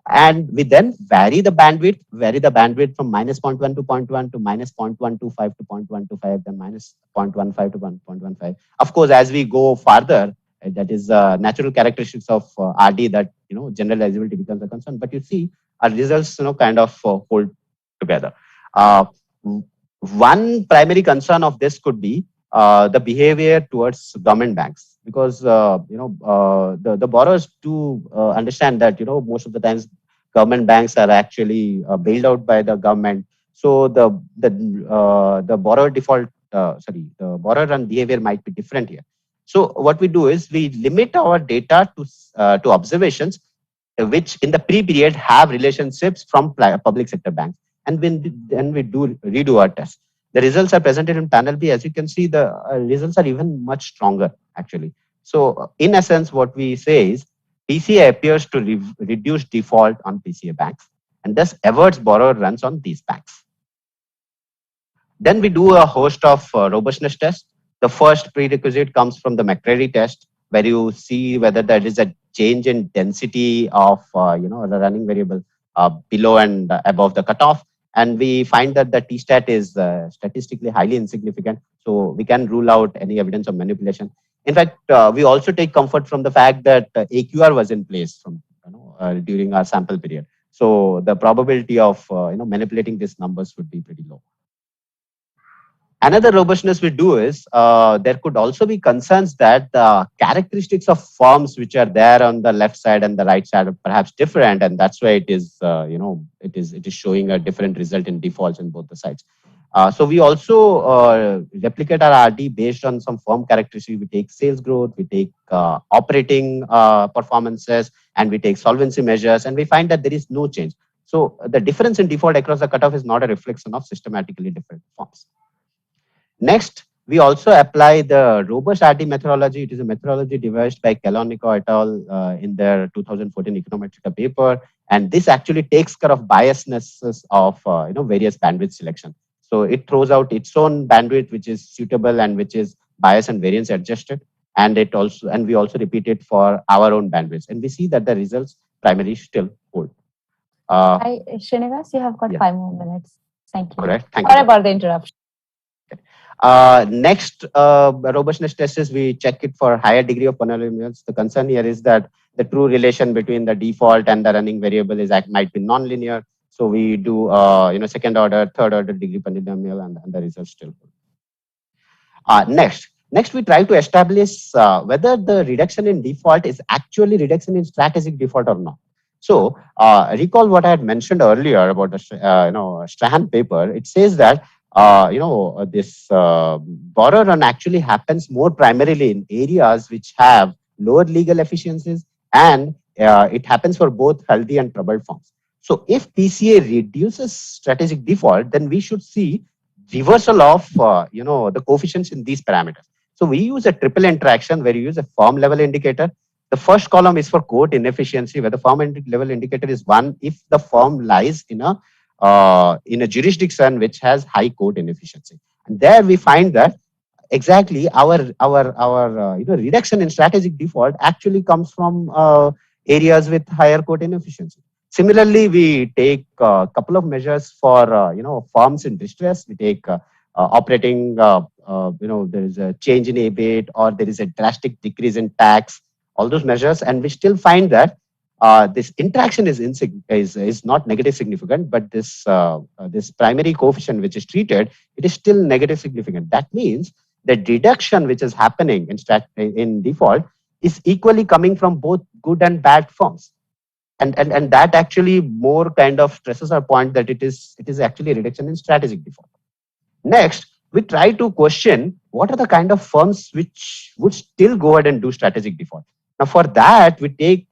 And we then vary the bandwidth from minus 0.1 to 0.1 to minus 0.125 to 0.125, then minus 0.15 to 1.15. Of course, as we go farther, that is natural characteristics of RD that, generalizability becomes a concern. But you see, our results, kind of hold together. One primary concern of this could be the behavior towards government banks, because the borrowers do understand that most of the times government banks are actually bailed out by the government. So the borrower default, the borrower run behavior might be different here. So what we do is we limit our data to observations which in the pre-period have relationships from public sector banks. And then we do redo our test. The results are presented in panel B. As you can see, the results are even much stronger, actually. So in essence, what we say is PCA appears to reduce default on PCA banks and thus averts borrower runs on these banks. Then we do a host of robustness tests. The first prerequisite comes from the McCready test, where you see whether there is a change in density of the running variable below and above the cutoff. And we find that the T-stat is statistically highly insignificant. So we can rule out any evidence of manipulation. In fact, we also take comfort from the fact that AQR was in place from during our sample period. So the probability of manipulating these numbers would be pretty low. Another robustness we do is there could also be concerns that the characteristics of firms which are there on the left side and the right side are perhaps different, and that's why it is it is showing a different result in defaults in both the sides. So we also replicate our RD based on some firm characteristics. We take sales growth, we take operating performances, and we take solvency measures, and we find that there is no change. So the difference in default across the cutoff is not a reflection of systematically different firms. Next, we also apply the robust RD methodology. It is a methodology devised by Kelonico et al. In their 2014 Econometrica paper, and this actually takes care of biasnesses of various bandwidth selection. So it throws out its own bandwidth, which is suitable and which is bias and variance adjusted, and we also repeat it for our own bandwidths, and we see that the results primarily still hold. Hi, Srinivas, you have got 5 more minutes. Thank you. Correct. Thank Sorry you. about the interruption. Next, robustness test is we check it for higher degree of polynomials. The concern here is that the true relation between the default and the running variable might be nonlinear. So we do second order, third order degree polynomial, and the results still hold. Next, we try to establish whether the reduction in default is actually reduction in strategic default or not. So recall what I had mentioned earlier about the Strahan paper. It says that this borrower run actually happens more primarily in areas which have lower legal efficiencies, and it happens for both healthy and troubled firms. So if PCA reduces strategic default, then we should see reversal of the coefficients in these parameters. So we use a triple interaction where you use a firm level indicator. The first column is for court inefficiency, where the firm level indicator is 1 if the firm lies in a jurisdiction which has high court inefficiency. And there we find that exactly our reduction in strategic default actually comes from areas with higher court inefficiency. Similarly, we take a couple of measures for firms in distress. We take operating, there is a change in EBIT or there is a drastic decrease in tax, all those measures, and we still find that this interaction is not negative significant, but this primary coefficient which is treated, it is still negative significant. That means the deduction which is happening in default is equally coming from both good and bad firms. And that actually more kind of stresses our point that it is actually a reduction in strategic default. Next, we try to question what are the kind of firms which would still go ahead and do strategic default. Now, for that, we take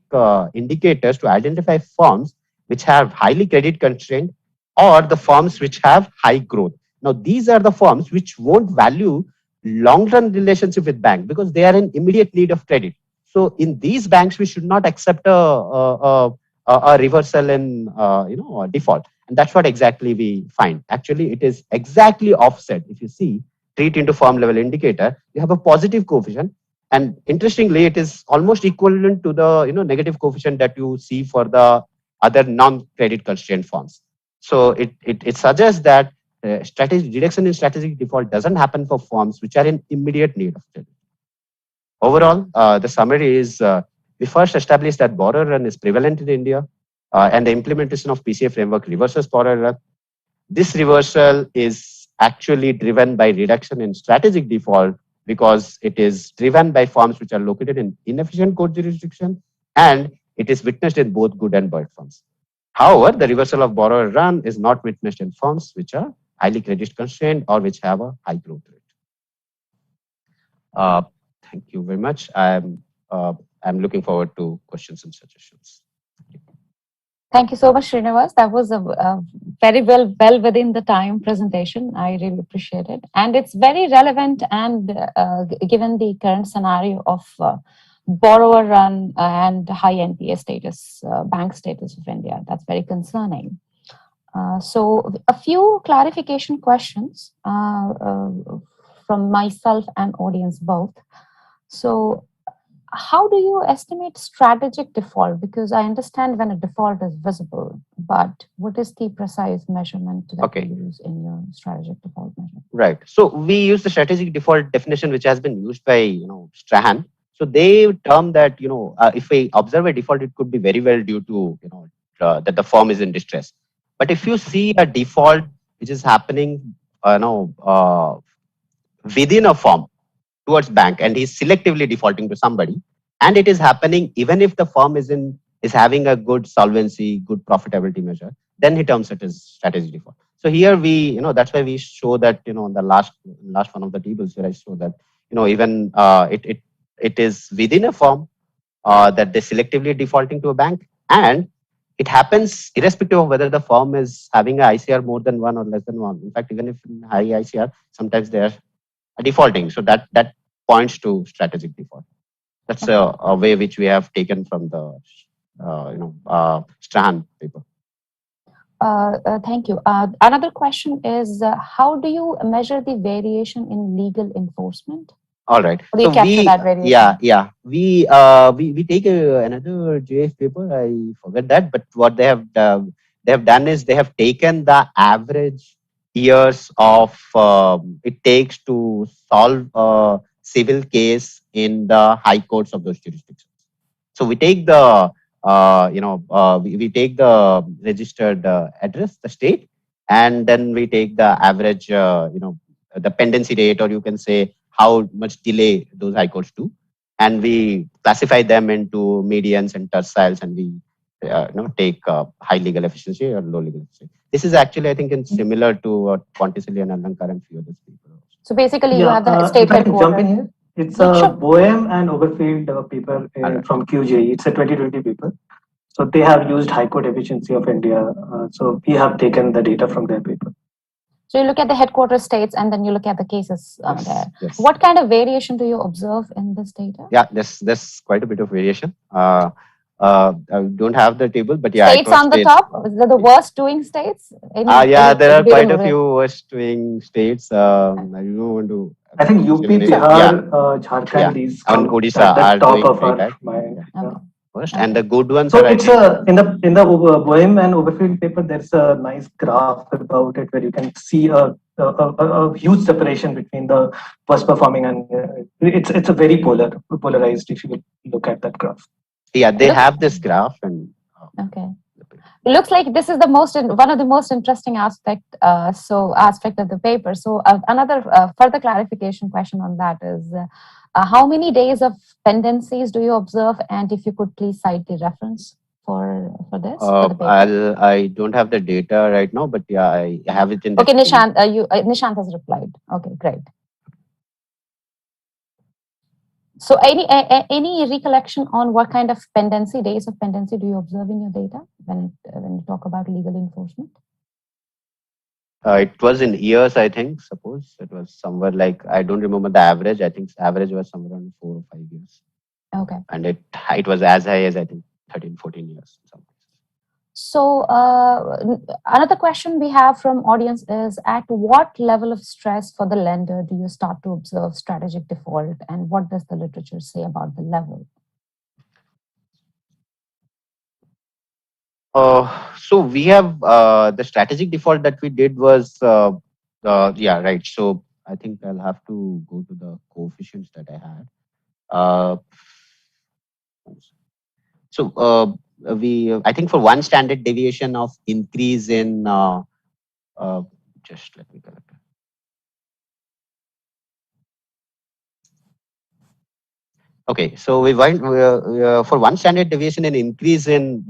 indicators to identify firms which have highly credit constrained or the firms which have high growth. Now, these are the firms which won't value long-term relationship with bank because they are in immediate need of credit. So, in these banks, we should not accept a reversal in default. And that's what exactly we find. Actually, it is exactly offset. If you see, treat into firm level indicator, you have a positive coefficient. And interestingly, it is almost equivalent to the negative coefficient that you see for the other non-credit constrained firms. So it suggests that reduction in strategic default doesn't happen for firms which are in immediate need of credit. Overall, the summary is we first established that borrower run is prevalent in India, and the implementation of PCA framework reverses borrower run. This reversal is actually driven by reduction in strategic default because it is driven by firms which are located in inefficient court jurisdiction, and it is witnessed in both good and bad firms. However, the reversal of borrower run is not witnessed in firms which are highly credit constrained or which have a high growth rate. Thank you very much. I'm looking forward to questions and suggestions. Thank you so much, Srinivas. That was a very well within the time presentation. I really appreciate it. And it's very relevant and given the current scenario of borrower run and high NPA status, bank status of India. That's very concerning. So a few clarification questions from myself and audience both. So how do you estimate strategic default? Because I understand when a default is visible, but what is the precise measurement that you use in your strategic default measurement? Right. So we use the strategic default definition, which has been used by Strahan. So they term that if we observe a default, it could be very well due to that the firm is in distress. But if you see a default which is happening, within a firm towards bank, and he's selectively defaulting to somebody, and it is happening even if the firm is having a good solvency, good profitability measure, then he terms it as strategic default. So here we, that's why we show that on the last one of the tables where I show that even it is within a firm that they're selectively defaulting to a bank, and it happens irrespective of whether the firm is having a ICR more than 1 or less than 1. In fact, even if in high ICR, sometimes they are defaulting. So that points to strategic default. That's a way which we have taken from the Strahan paper. Thank you. Another question is, how do you measure the variation in legal enforcement? All right. How do you capture that variation? Yeah. We take another JF paper. I forget that, but what they have done is they have taken the average years of it takes to solve a civil case in the high courts of those jurisdictions. So we take the we take the registered address, the state, and then we take the average the pendency rate, or you can say how much delay those high courts do, and we classify them into medians and terciles, and we take high legal efficiency or low legal efficiency. This is actually, I think, similar to what Ponticelli and Alankar and few others people. So basically, you have the state headquarters. Jump in here. It's a Boehm and Overfield paper from QJE. It's a 2020 paper. So they have used High Court efficiency of India. So we have taken the data from their paper. So you look at the headquarters states and then you look at the cases there. Yes. What kind of variation do you observe in this data? Yeah, there's quite a bit of variation. I don't have the table, but yeah. States on the top? Is that the worst doing states? There are quite a few worst doing states. I don't want to. I think UP, Bihar, Jharkhand, these and Odisha at the are top doing of great, our mind. Okay. first, and the good ones So are, it's in the Boehm and Overfield paper. There's a nice graph about it where you can see a huge separation between the worst performing and it's a very polarized if you look at that graph. Yeah, they have this graph and. Okay. It looks like this is the one of the most interesting aspect of the paper. So another further clarification question on that is, how many days of pendencies do you observe, and if you could please cite the reference for this? For the paper? I don't have the data right now, but yeah, I have it in the. Okay, Nishant, Nishant has replied. Okay, great. So any recollection on what kind of days of pendency do you observe in your data when you talk about legal enforcement? It was in years, I think. Suppose it was somewhere like, I don't remember the average. I think average was somewhere around 4 or 5 years. Okay. And it was as high as, I think, 13, 14 years. So another question we have from audience is, at what level of stress for the lender do you start to observe strategic default, and what does the literature say about the level? So we have the strategic default that we did was, yeah, right. So I think I'll have to go to the coefficients that I had. So I think for one standard deviation of increase in, just let me correct it. Okay, so we went for one standard deviation in increase in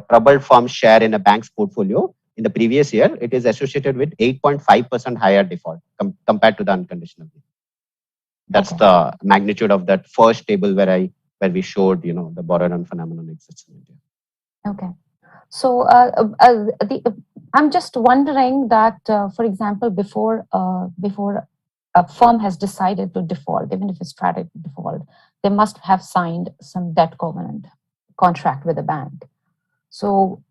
troubled firm share in a bank's portfolio in the previous year, it is associated with 8.5% higher default compared to the unconditional. That's the magnitude of that first table where we showed the borrower run phenomenon exists in India. Okay, so I'm just wondering that, for example, before a firm has decided to default, even if it's strategic default, they must have signed some debt covenant contract with the bank. So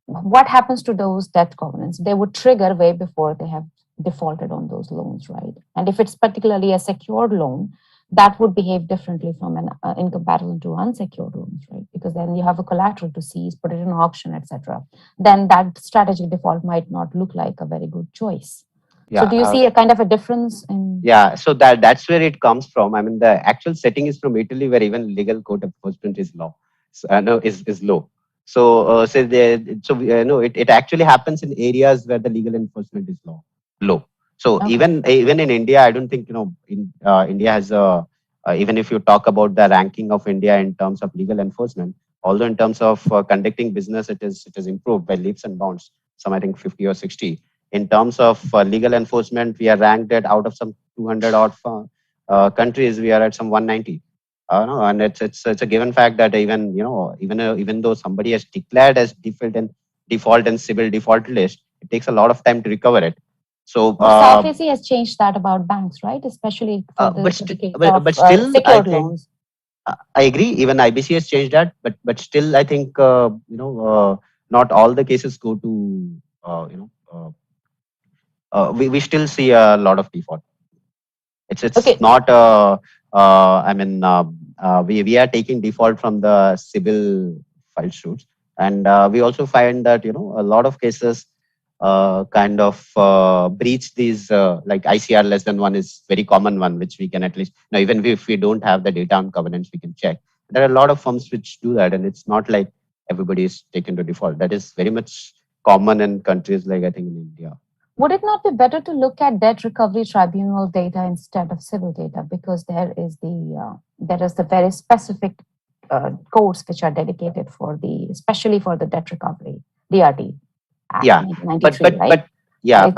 what happens to those debt covenants? They would trigger way before they have defaulted on those loans, right? And if it's particularly a secured loan, that would behave differently from in comparison to unsecured loans, right? Because then you have a collateral to seize, put it in auction, etc. Then that strategic default might not look like a very good choice. Yeah, so do you see a kind of a difference in? Yeah, so that's where it comes from. I mean, the actual setting is from Italy, where even legal court enforcement is law. So, is low. So it actually happens in areas where the legal enforcement is low. So even in India, I don't think India has even if you talk about the ranking of India in terms of legal enforcement, although in terms of conducting business, it is improved by leaps and bounds. Some I think 50 or 60. In terms of legal enforcement, we are ranked at out of some 200 odd countries, we are at some 190. And it's a given fact that even though somebody has declared as default and civil default list, it takes a lot of time to recover it. So SARFAESI has changed that about banks, right? Especially for the but still, secured loans. I agree. Even IBC has changed that, but still, I think not all the cases go to we still see a lot of default. It's not. I mean, we are taking default from the civil file suits, and we also find that a lot of cases kind of breach these like ICR less than 1 is very common one, which we can at least even if we don't have the data on covenants, we can check. There are a lot of firms which do that, and it's not like everybody is taken to default. That is very much common in countries like I think in India. Would it not be better to look at debt recovery tribunal data instead of civil data, because there is the very specific codes which are dedicated especially for the debt recovery DRT Act 1993, right?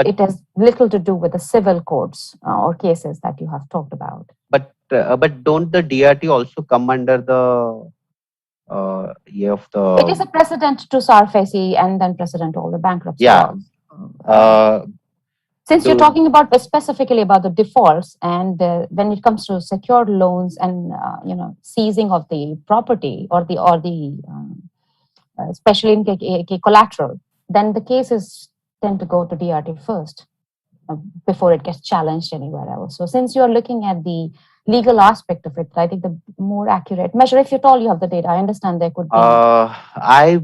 It has little to do with the civil codes or cases that you have talked about. But don't the DRT also come under the year of the? It is a precedent to SARFAESI and then precedent to all the bankruptcy laws. Since you're talking about specifically about the defaults, and when it comes to secured loans and seizing of the property or the especially in collateral, then the cases tend to go to DRT first. before it gets challenged anywhere else. So since you're looking at the legal aspect of it, I think the more accurate measure, if at all you have the data, I understand there could be. I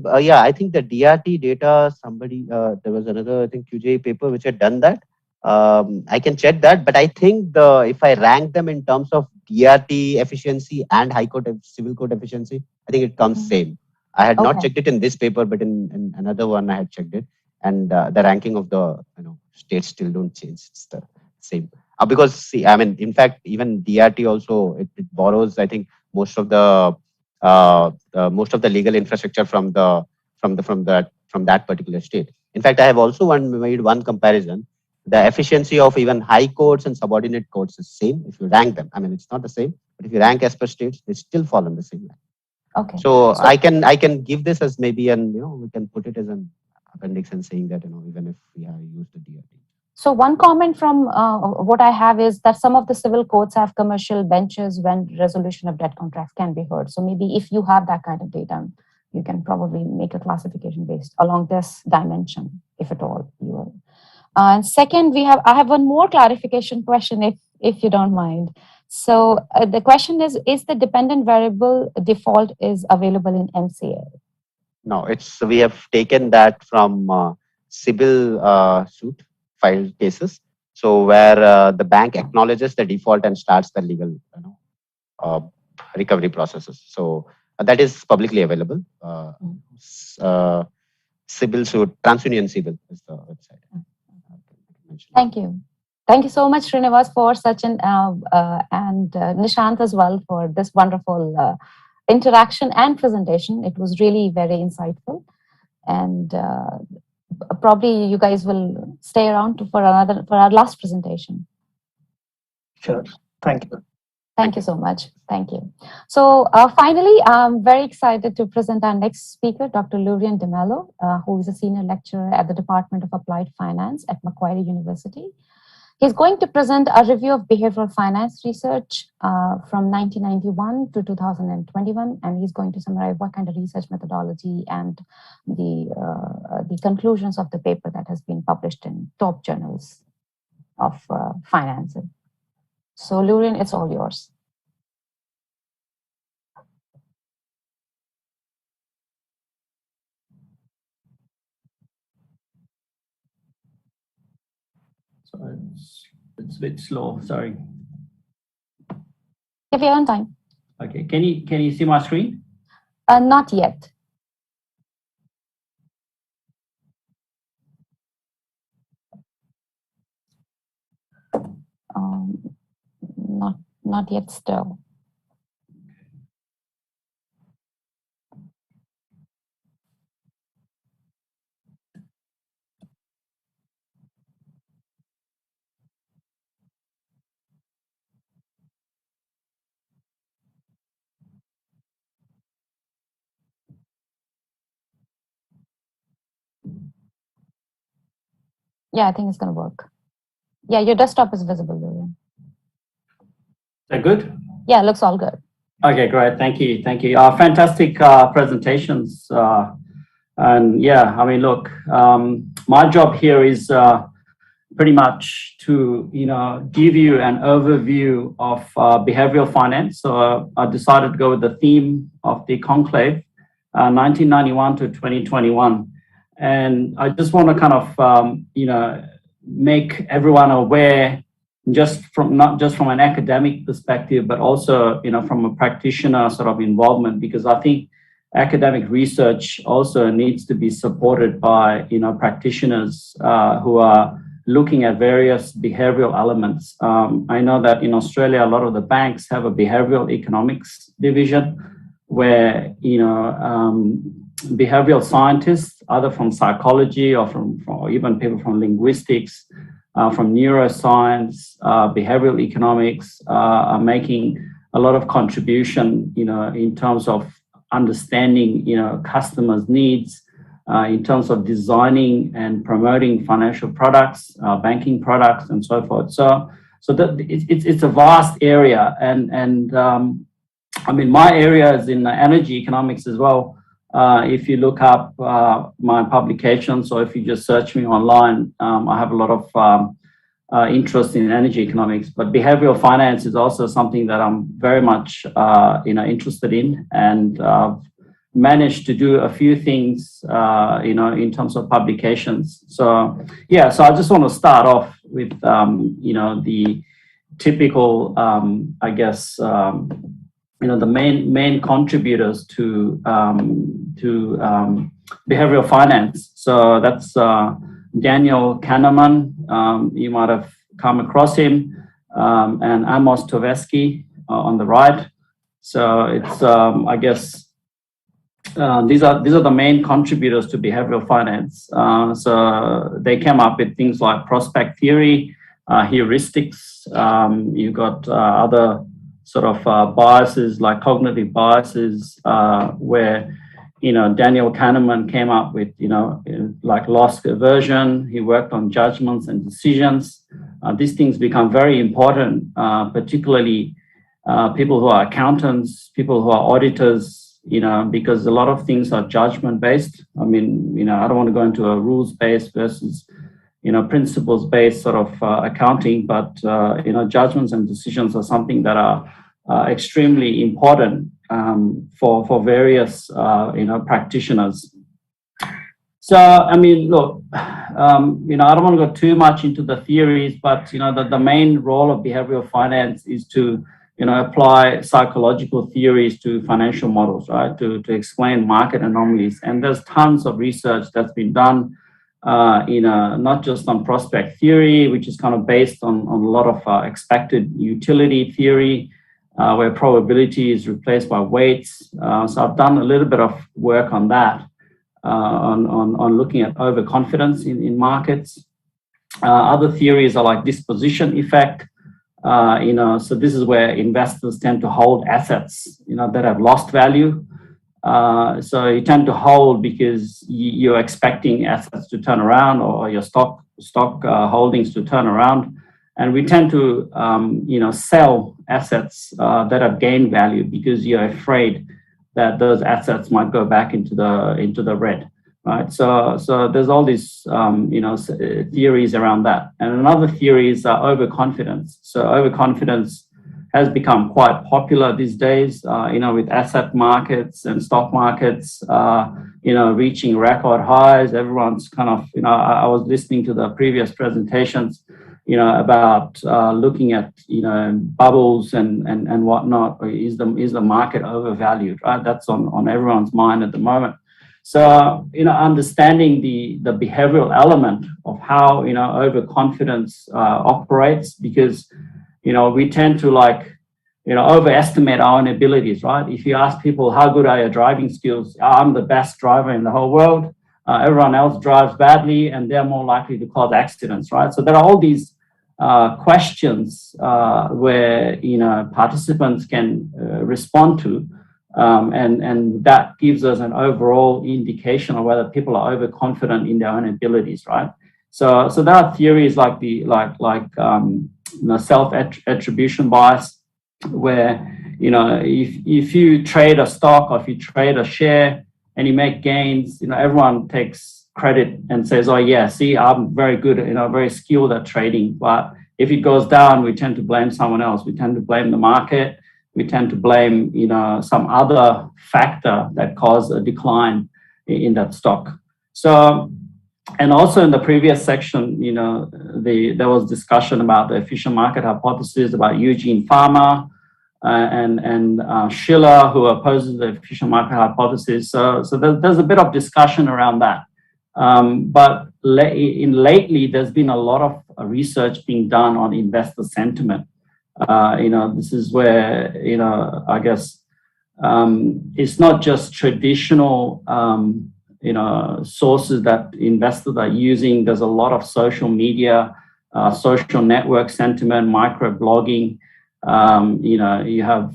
think the DRT data, somebody, there was another, I think QJ paper which had done that. I can check that, but I think if I rank them in terms of DRT efficiency and High Court Civil Court efficiency, I think it comes same. I had not checked it in this paper, but in another one I had checked it, and the ranking of the states still don't change. It's the same. Because see, I mean, in fact, even DRT also it borrows, I think, most of the legal infrastructure from that particular state. In fact, I have also made one comparison. The efficiency of even high courts and subordinate courts is same if you rank them. I mean, it's not the same, but if you rank as per states, they still fall on the same line. Okay. So I can give this as maybe we can put it as an appendix and saying that even if we have used the DRT. So one comment from what I have is that some of the civil courts have commercial benches when resolution of debt contracts can be heard. So maybe if you have that kind of data, you can probably make a classification based along this dimension, if at all you will. And second, I have one more clarification question, if you don't mind. So the question is the dependent variable default is available in MCA? No, we have taken that from civil suit filed cases. So where the bank acknowledges the default and starts the legal recovery processes. So that is publicly available. Civil suit, TransUnion Civil is the website. Thank you. Thank you so much, Srinivas, for such an, and Nishant as well for this wonderful interaction and presentation. It was really very insightful. And probably you guys will stay around for our last presentation. Sure. Thank you. Thank you so much. Thank you. So finally, I'm very excited to present our next speaker, Dr. Lurian de Mello, who is a senior lecturer at the Department of Applied Finance at Macquarie University. He's going to present a review of behavioral finance research from 1991 to 2021, and he's going to summarize what kind of research methodology and the conclusions of the paper that has been published in top journals of finance. So, Lurian, it's all yours. So it's a bit slow. Sorry. Give your own time. Okay. Can you see my screen? Not yet. Not yet still. Yeah, I think it's going to work. Yeah, your desktop is visible, Lurian. Is that good? Yeah, it looks all good. Okay, great. Thank you. Thank you. Fantastic presentations. And yeah, I mean, look, my job here is pretty much to, give you an overview of behavioral finance. So I decided to go with the theme of the Conclave, 1991 to 2021. And I just want to kind of, make everyone aware, not just from an academic perspective, but also, from a practitioner sort of involvement, because I think academic research also needs to be supported by, practitioners who are looking at various behavioral elements. I know that in Australia, a lot of the banks have a behavioral economics division where, behavioral scientists, either from psychology or or even people from linguistics, from neuroscience, behavioral economics, are making a lot of contribution, in terms of understanding, customers' needs, in terms of designing and promoting financial products, banking products, and so forth. So that it's a vast area, and I mean, my area is in energy economics as well. If you look up my publications, or if you just search me online, I have a lot of interest in energy economics, but behavioral finance is also something that I'm very much interested in, and managed to do a few things in terms of publications. So yeah, so I just want to start off with the typical the main contributors to behavioral finance. So that's Daniel Kahneman. You might have come across him, and Amos Tversky on the right. So it's these are the main contributors to behavioral finance. So they came up with things like prospect theory, heuristics. You've got other sort of biases like cognitive biases, where Daniel Kahneman came up with like loss aversion. He worked on judgments and decisions. These things become very important, particularly people who are accountants, people who are auditors, because a lot of things are judgment based. I mean, I don't want to go into a rules based versus principles based sort of accounting, but judgments and decisions are something that are extremely important for various practitioners. So I mean, look, I don't want to go too much into the theories, but the main role of behavioral finance is to apply psychological theories to financial models, right? To explain market anomalies. And there's tons of research that's been done, not just on prospect theory, which is kind of based on a lot of expected utility theory, where probability is replaced by weights. So I've done a little bit of work on that, on looking at overconfidence in markets. Other theories are like disposition effect. So this is where investors tend to hold assets, that have lost value. So you tend to hold because you're expecting assets to turn around, or your stock holdings to turn around. And we tend to, sell assets that have gained value because you're afraid that those assets might go back into the red. Right, so there's all these theories around that, and another theory is overconfidence. So overconfidence has become quite popular these days, with asset markets and stock markets, reaching record highs. Everyone's kind of, I was listening to the previous presentations, about looking at bubbles and whatnot. Is the market overvalued? Right, that's on everyone's mind at the moment. So, understanding the behavioral element of how, overconfidence operates, because, we tend to overestimate our own abilities, right? If you ask people, how good are your driving skills? I'm the best driver in the whole world. Everyone else drives badly and they're more likely to cause accidents, right? So there are all these questions where, participants can respond to. And that gives us an overall indication of whether people are overconfident in their own abilities, right? So there are theories like self-attribution bias, where if you trade a stock or if you trade a share and you make gains, everyone takes credit and says, "Oh yeah, see, I'm very good, very skilled at trading." But if it goes down, we tend to blame someone else. We tend to blame the market. We tend to blame, some other factor that caused a decline in that stock. So, and also in the previous section, there was discussion about the efficient market hypothesis about Eugene Farmer and Schiller, who opposes the efficient market hypothesis. So there's a bit of discussion around that. But lately, there's been a lot of research being done on investor sentiment. This is where, I guess, it's not just traditional, sources that investors are using. There's a lot of social media, social network sentiment, microblogging. You have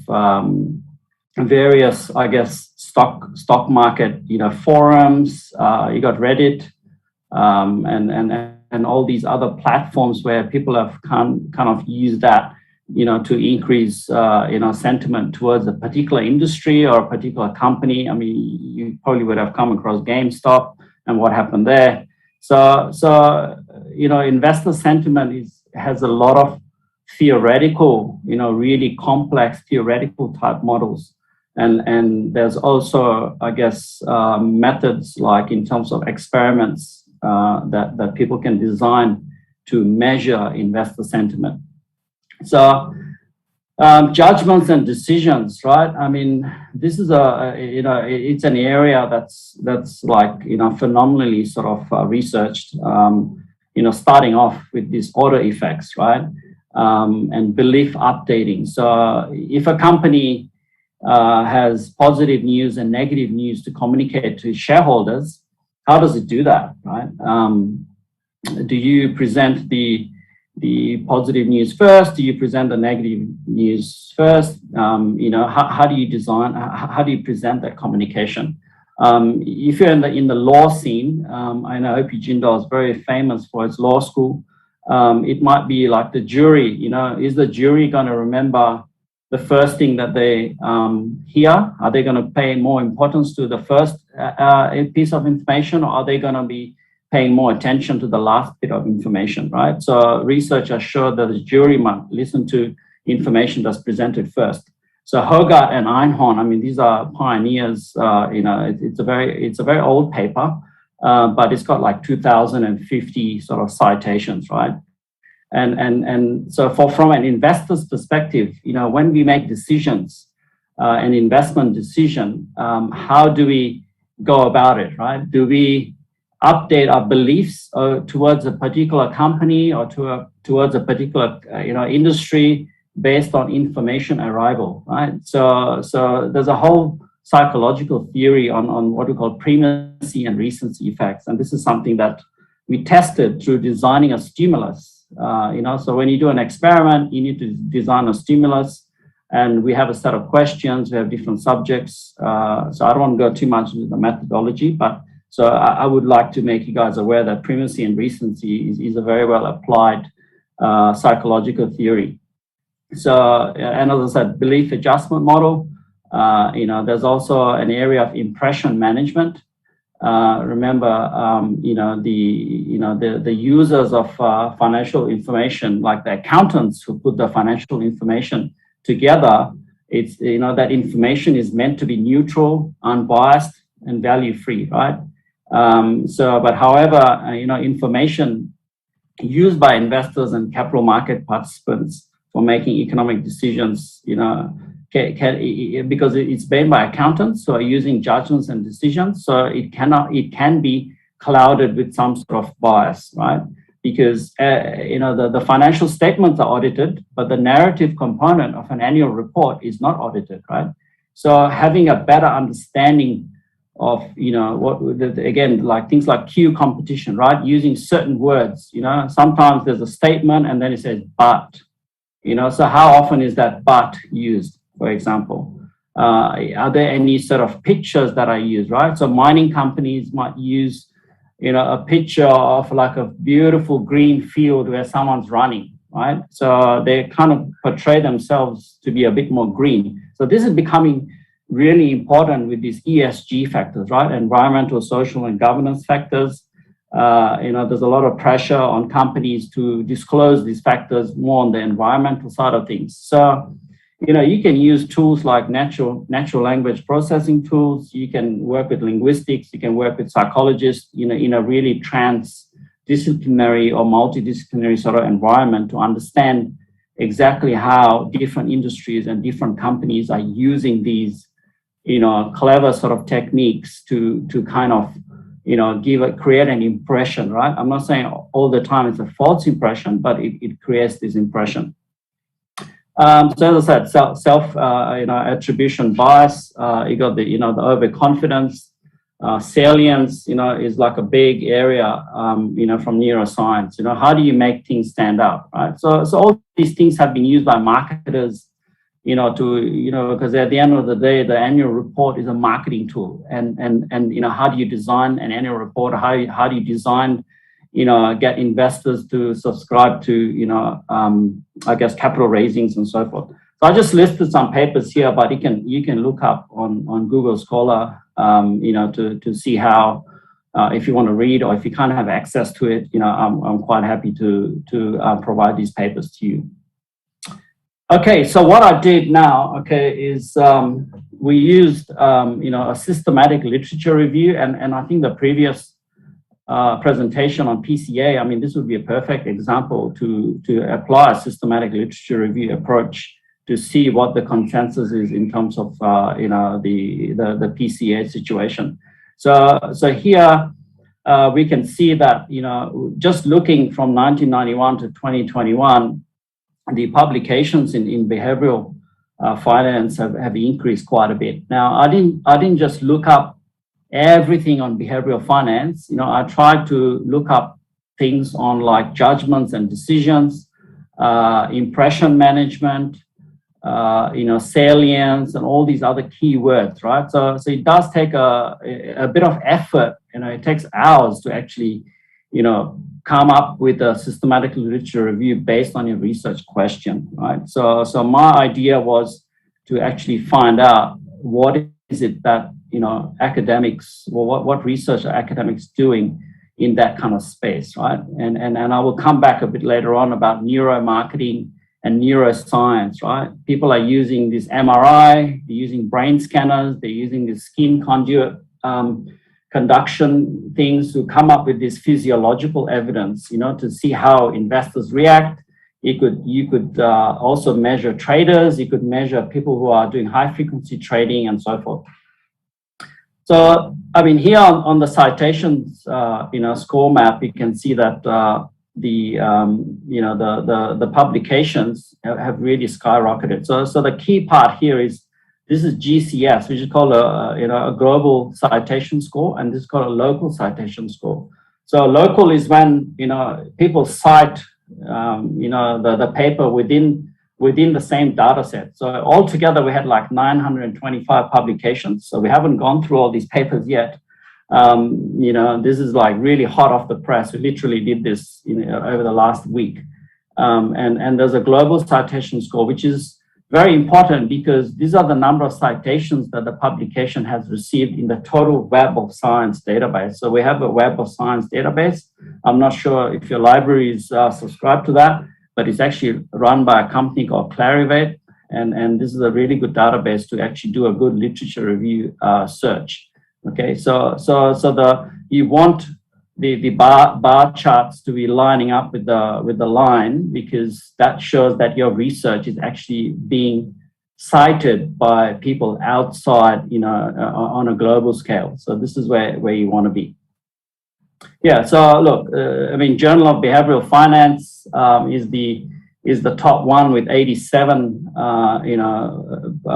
various, I guess, stock market, forums. You got Reddit, and all these other platforms where people have kind of used that, to increase, sentiment towards a particular industry or a particular company. I mean, you probably would have come across GameStop and what happened there. So investor sentiment has a lot of theoretical, really complex theoretical type models. And there's also, I guess, methods like in terms of experiments that people can design to measure investor sentiment. So judgments and decisions, right? I mean, this is it's an area that's like, phenomenally sort of researched, starting off with these order effects, right? And belief updating. So if a company has positive news and negative news to communicate to shareholders, how does it do that, right? Do you present the positive news first? Do you present the negative news first? How do you design? How do you present that communication? If you're in the law scene, I know OP Jindal is very famous for its law school. It might be like the jury. Is the jury going to remember the first thing that they hear? Are they going to pay more importance to the first piece of information, or are they going to be paying more attention to the last bit of information, right? So research has shown that the jury might listen to information that's presented first. So Hogarth and Einhorn, I mean, these are pioneers. It's a very old paper, but it's got like 2,050 sort of citations, right? And so from an investor's perspective, when we make decisions, an investment decision, how do we go about it, right? Do we update our beliefs towards a particular company or towards a particular industry based on information arrival, right? So there's a whole psychological theory on what we call primacy and recency effects, and this is something that we tested through designing a stimulus. So when you do an experiment, you need to design a stimulus, and we have a set of questions. We have different subjects. So I don't want to go too much into the methodology, but so I would like to make you guys aware that primacy and recency is a very well applied psychological theory. So, and as I said, belief adjustment model. There's also an area of impression management. Remember, the users of financial information, like the accountants who put the financial information together. It's that information is meant to be neutral, unbiased, and value-free, right? But however, information used by investors and capital market participants for making economic decisions, because it's made by accountants who are using judgments and decisions, so it can be clouded with some sort of bias, right? Because the financial statements are audited, but the narrative component of an annual report is not audited, right? So having a better understanding of again, like things like Q competition, right? Using certain words, sometimes there's a statement and then it says but, so how often is that but used, for example? Are there any sort of pictures that are used, right? So mining companies might use a picture of like a beautiful green field where someone's running, right? So they kind of portray themselves to be a bit more green. So this is becoming really important with these ESG factors, right? Environmental, social, and governance factors. There's a lot of pressure on companies to disclose these factors more on the environmental side of things. So, you can use tools like natural language processing tools. You can work with linguistics. You can work with psychologists, in a really transdisciplinary or multidisciplinary sort of environment to understand exactly how different industries and different companies are using these clever sort of techniques to kind of, create an impression, right? I'm not saying all the time it's a false impression, but it creates this impression. So as I said, self attribution bias. You got the overconfidence, salience. Is like a big area. From neuroscience. How do you make things stand out, right? So all these things have been used by marketers. Because at the end of the day, the annual report is a marketing tool, and how do you design an annual report? How do you design, get investors to subscribe to, I guess, capital raisings and so forth. So I just listed some papers here, but you can look up on Google Scholar, to see how, if you want to read, or if you can't have access to it, I'm quite happy to provide these papers to you. Okay, so what I did now, is we used, a systematic literature review, and I think the previous presentation on PCA, I mean, this would be a perfect example to apply a systematic literature review approach to see what the consensus is in terms of, the PCA situation. So here we can see that, just looking from 1991 to 2021, the publications in behavioral finance have increased quite a bit. Now, I didn't just look up everything on behavioral finance. I tried to look up things on like judgments and decisions, impression management, salience, and all these other keywords, right? So it does take a bit of effort. It takes hours to actually, come up with a systematic literature review based on your research question, right? So my idea was to actually find out what is it that, academics, or what research are academics doing in that kind of space, right? And I will come back a bit later on about neuromarketing and neuroscience, right? People are using this MRI, they're using brain scanners, they're using this skin conduit conduction things to come up with this physiological evidence, to see how investors react. You could also measure traders, you could measure people who are doing high frequency trading and so forth. So, I mean, here on the citations, score map, you can see that the publications have really skyrocketed. So the key part here is this is GCS, which is called a global citation score, and this is called a local citation score. So local is when people cite the paper within the same data set. So altogether we had like 925 publications. So we haven't gone through all these papers yet. This is like really hot off the press. We literally did this over the last week. And there's a global citation score, which is very important because these are the number of citations that the publication has received in the total Web of Science database. So we have a Web of Science database. I'm not sure if your library is subscribed to that, but it's actually run by a company called Clarivate. And this is a really good database to actually do a good literature review search. Okay, so you want the bar charts to be lining up with the line, because that shows that your research is actually being cited by people outside, on a global scale. So this is where you want to be. Yeah. So look, Journal of Behavioral Finance is the top one with 87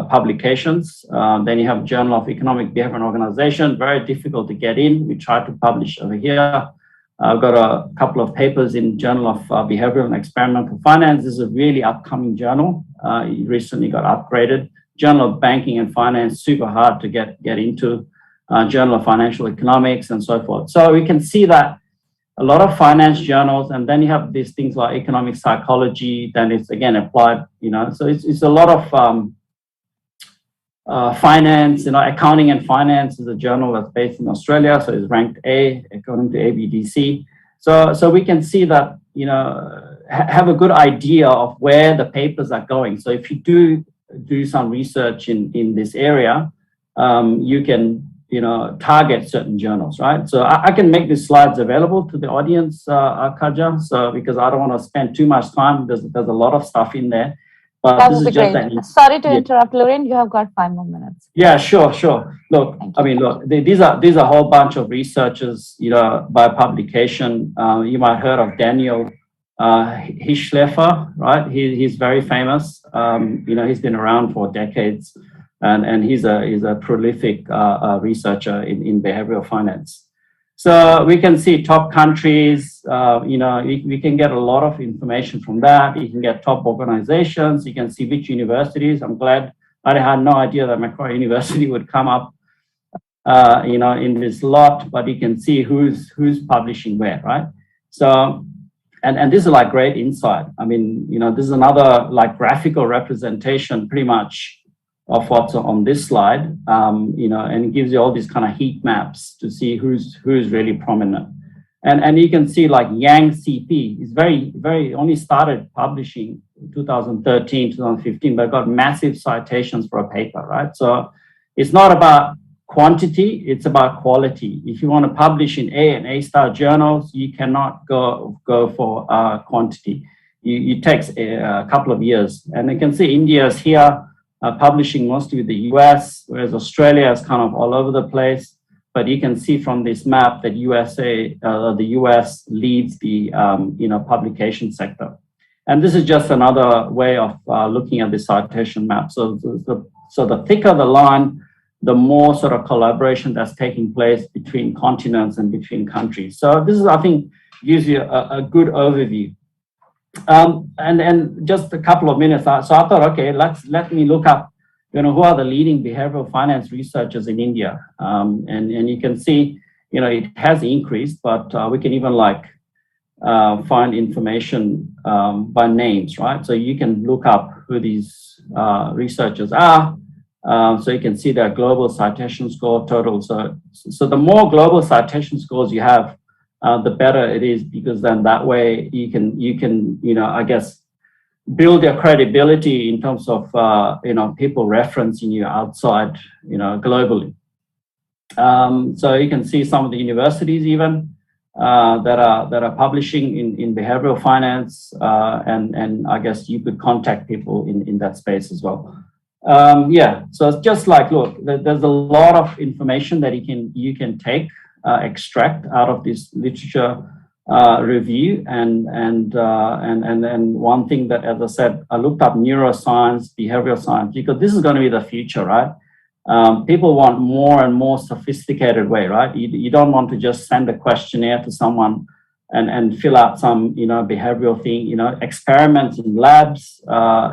publications. Then you have Journal of Economic Behavior and Organization, very difficult to get in. We tried to publish over here. I've got a couple of papers in Journal of Behavioral and Experimental Finance. This is a really upcoming journal. It recently got upgraded. Journal of Banking and Finance, super hard to get into. Journal of Financial Economics and so forth. So we can see that a lot of finance journals, and then you have these things like economic psychology, then it's again applied, so it's a lot of finance, accounting and finance is a journal that's based in Australia, so it's ranked A according to ABDC. So we can see that, have a good idea of where the papers are going. So if you do some research in this area, you can target certain journals, right? So I can make these slides available to the audience, Kaja, because I don't want to spend too much time. There's a lot of stuff in there. But that would be great. Sorry to interrupt, Lorraine. You have got 5 more minutes. Yeah, sure. Look, these are a whole bunch of researchers, by publication. You might have heard of Daniel Hischlefer, right? He's very famous. He's been around for decades. And he's a prolific researcher in behavioral finance. So we can see top countries, we can get a lot of information from that. You can get top organizations. You can see which universities. I'm glad I had no idea that Macquarie University would come up, in this lot, but you can see who's publishing where, right? So, and this is like great insight. This is another like graphical representation pretty much of what's on this slide, you know, and it gives you all these kind of heat maps to see who's really prominent. And you can see like Yang CP is very only started publishing in 2013, 2015, but got massive citations for a paper, right? So it's not about quantity, it's about quality. If you want to publish in A and A-star journals, you cannot go for quantity. It takes a couple of years. And you can see India is here publishing mostly with the US, whereas Australia is kind of all over the place. But you can see from this map that the US leads the you know, publication sector. And this is just another way of looking at the citation map. So the thicker the line, the more sort of collaboration that's taking place between continents and between countries. So this is, I think, gives you a good overview. And just a couple of minutes. So I thought, okay, let me look up, you know, who are the leading behavioral finance researchers in India. And you can see, you know, it has increased, but we can even like find information by names, right? So you can look up who these researchers are. So you can see their global citation score total. So the more global citation scores you have, the better it is, because then that way you can, you know, I guess, build your credibility in terms of, you know, people referencing you outside, you know, globally. So you can see some of the universities even that are publishing in behavioral finance, and I guess you could contact people in that space as well. Yeah, so it's just like, look, there's a lot of information that you can take, extract out of this literature review, and one thing that, as I said, I looked up neuroscience, behavioral science, because this is going to be the future, right? People want more and more sophisticated way, right? You don't want to just send a questionnaire to someone and fill out some, you know, behavioral thing. You know, experiments in labs,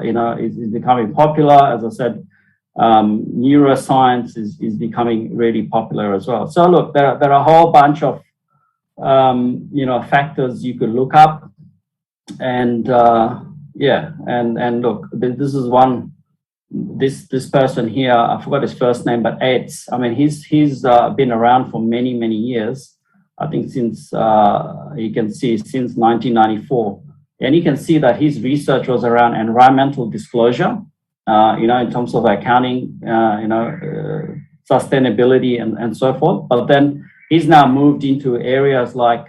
you know, is becoming popular. As I said, neuroscience is becoming really popular as well. So look, there are a whole bunch of you know, factors you could look up, and yeah, and look, this is one. This person here, I forgot his first name, but Aids. I mean, he's been around for many years. I think since you can see since 1994, and you can see that his research was around environmental disclosure, you know, in terms of accounting, you know, sustainability and so forth. But then he's now moved into areas like,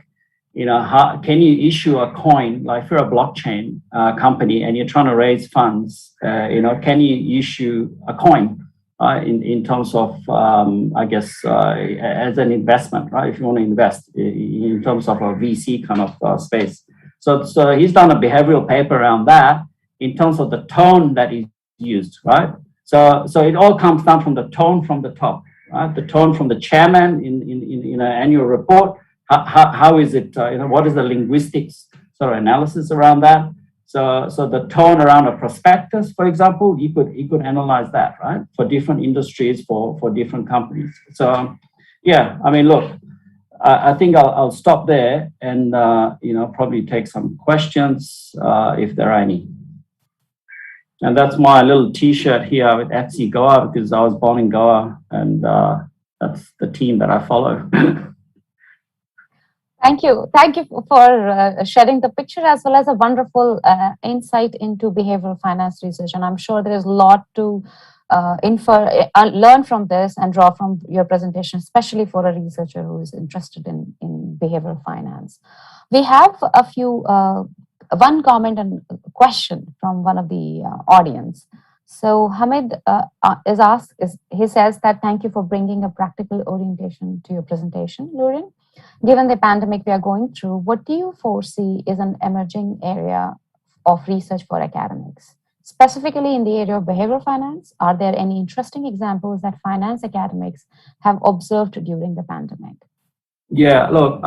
you know, how can you issue a coin? Like if you're a blockchain company and you're trying to raise funds, you know, can you issue a coin in terms of, I guess, as an investment, right? If you want to invest in terms of a VC kind of space. So he's done a behavioral paper around that in terms of the tone that is used, right? So it all comes down from the tone from the top, right? The tone from the chairman in an annual report. How is it, you know, what is the linguistics sort of analysis around that? So the tone around a prospectus, for example, you could analyze that, right? For different industries, for different companies. So yeah, I mean, look, I think I'll stop there and, you know, probably take some questions if there are any. And that's my little T-shirt here with FC Goa, because I was born in Goa, and that's the team that I follow. Thank you for sharing the picture as well as a wonderful insight into behavioral finance research. And I'm sure there is a lot to learn from this and draw from your presentation, especially for a researcher who is interested in behavioral finance. We have a few, one comment and question from one of the audience. So Hamid he says that thank you for bringing a practical orientation to your presentation, Lurin. Given the pandemic we are going through, what do you foresee is an emerging area of research for academics? Specifically in the area of behavioral finance, are there any interesting examples that finance academics have observed during the pandemic? Yeah, look,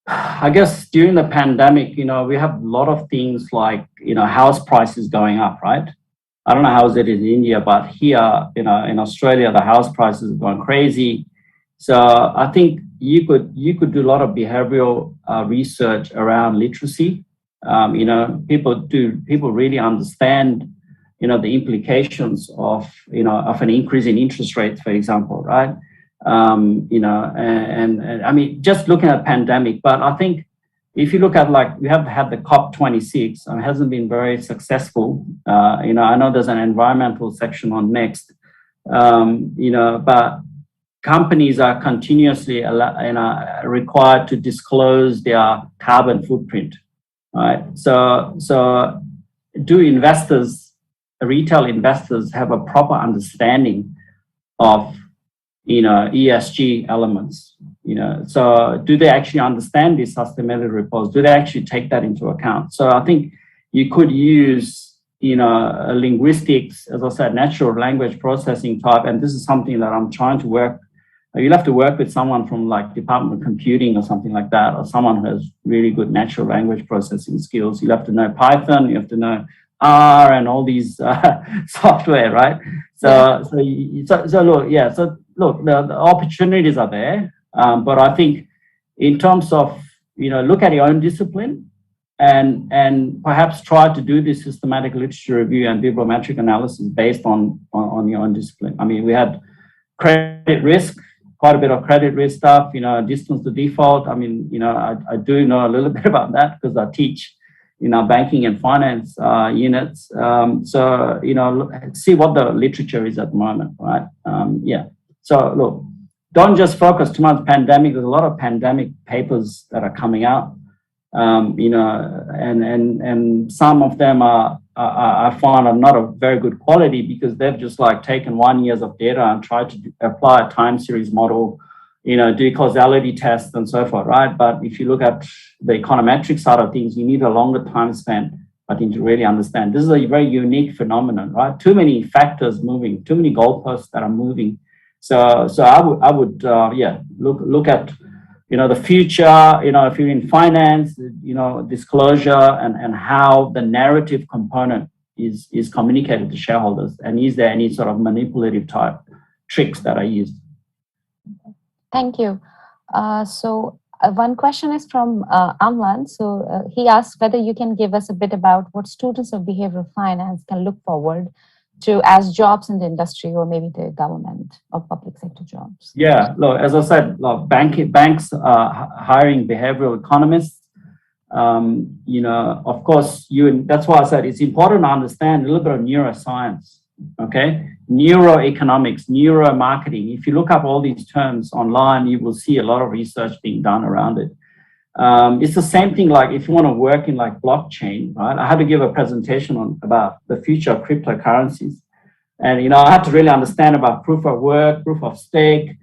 I guess during the pandemic, you know, we have a lot of things like, you know, house prices going up, right? I don't know how is it in India, but here, you know, in Australia, the house prices have gone crazy. So I think you could do a lot of behavioral research around literacy. You know, people really understand, the implications of an increase in interest rates, for example, right? And I mean, just looking at pandemic, but I think if you look at, like, we have had the COP26, it hasn't been very successful. I know there's an environmental section on next, but companies are continuously required to disclose their carbon footprint, right? So do retail investors have a proper understanding of ESG elements? So do they actually understand these sustainability reports? Do they actually take that into account? So I think you could use linguistics, as I said, natural language processing type, and this is something that I'm trying to work. You'll have to work with someone from, like, Department of Computing or something like that, or someone who has really good natural language processing skills. You'll have to know Python, you have to know R and all these software, right? So look, the opportunities are there, but I think in terms of, look at your own discipline and perhaps try to do this systematic literature review and bibliometric analysis based on your own discipline. I mean, we had credit risk, quite a bit of credit risk stuff, distance to default. I mean, I do know a little bit about that because I teach in our banking and finance units. So, see what the literature is at the moment, right? So look, don't just focus too much on pandemic. There's a lot of pandemic papers that are coming out, and some of them I find are not of very good quality because they've just, like, taken 1 year of data and tried to apply a time series model, do causality tests and so forth, right? But if you look at the econometric side of things, you need a longer time span, I think, to really understand. This is a very unique phenomenon, right? Too many factors moving, too many goalposts that are moving. So I would look at the future, if you're in finance, disclosure and how the narrative component is communicated to shareholders, and is there any sort of manipulative type tricks that are used? Thank you. So one question is from Amlan. So he asks whether you can give us a bit about what students of behavioral finance can look forward to as jobs in the industry, or maybe the government or public sector jobs. Yeah, look, as I said, look, banks are hiring behavioral economists. Of course, that's why I said it's important to understand a little bit of neuroscience, okay? Neuroeconomics, neuromarketing. If you look up all these terms online, you will see a lot of research being done around it. It's the same thing, like if you want to work in, like, blockchain, right? I had to give a presentation about the future of cryptocurrencies. And, I had to really understand about proof of work, proof of stake,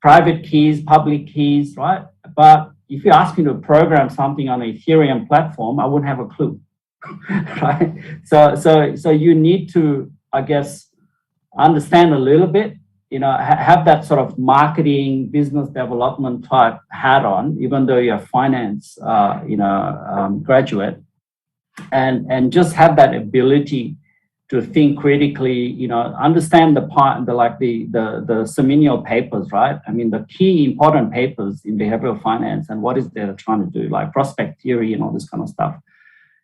private keys, public keys, right? But if you ask me to program something on an Ethereum platform, I wouldn't have a clue, right? So you need to, I guess, understand a little bit, have that sort of marketing, business development type hat on, even though you're a finance, graduate, and just have that ability to think critically, understand the seminal papers, right? I mean, the key important papers in behavioral finance and what is they're trying to do, like prospect theory and all this kind of stuff.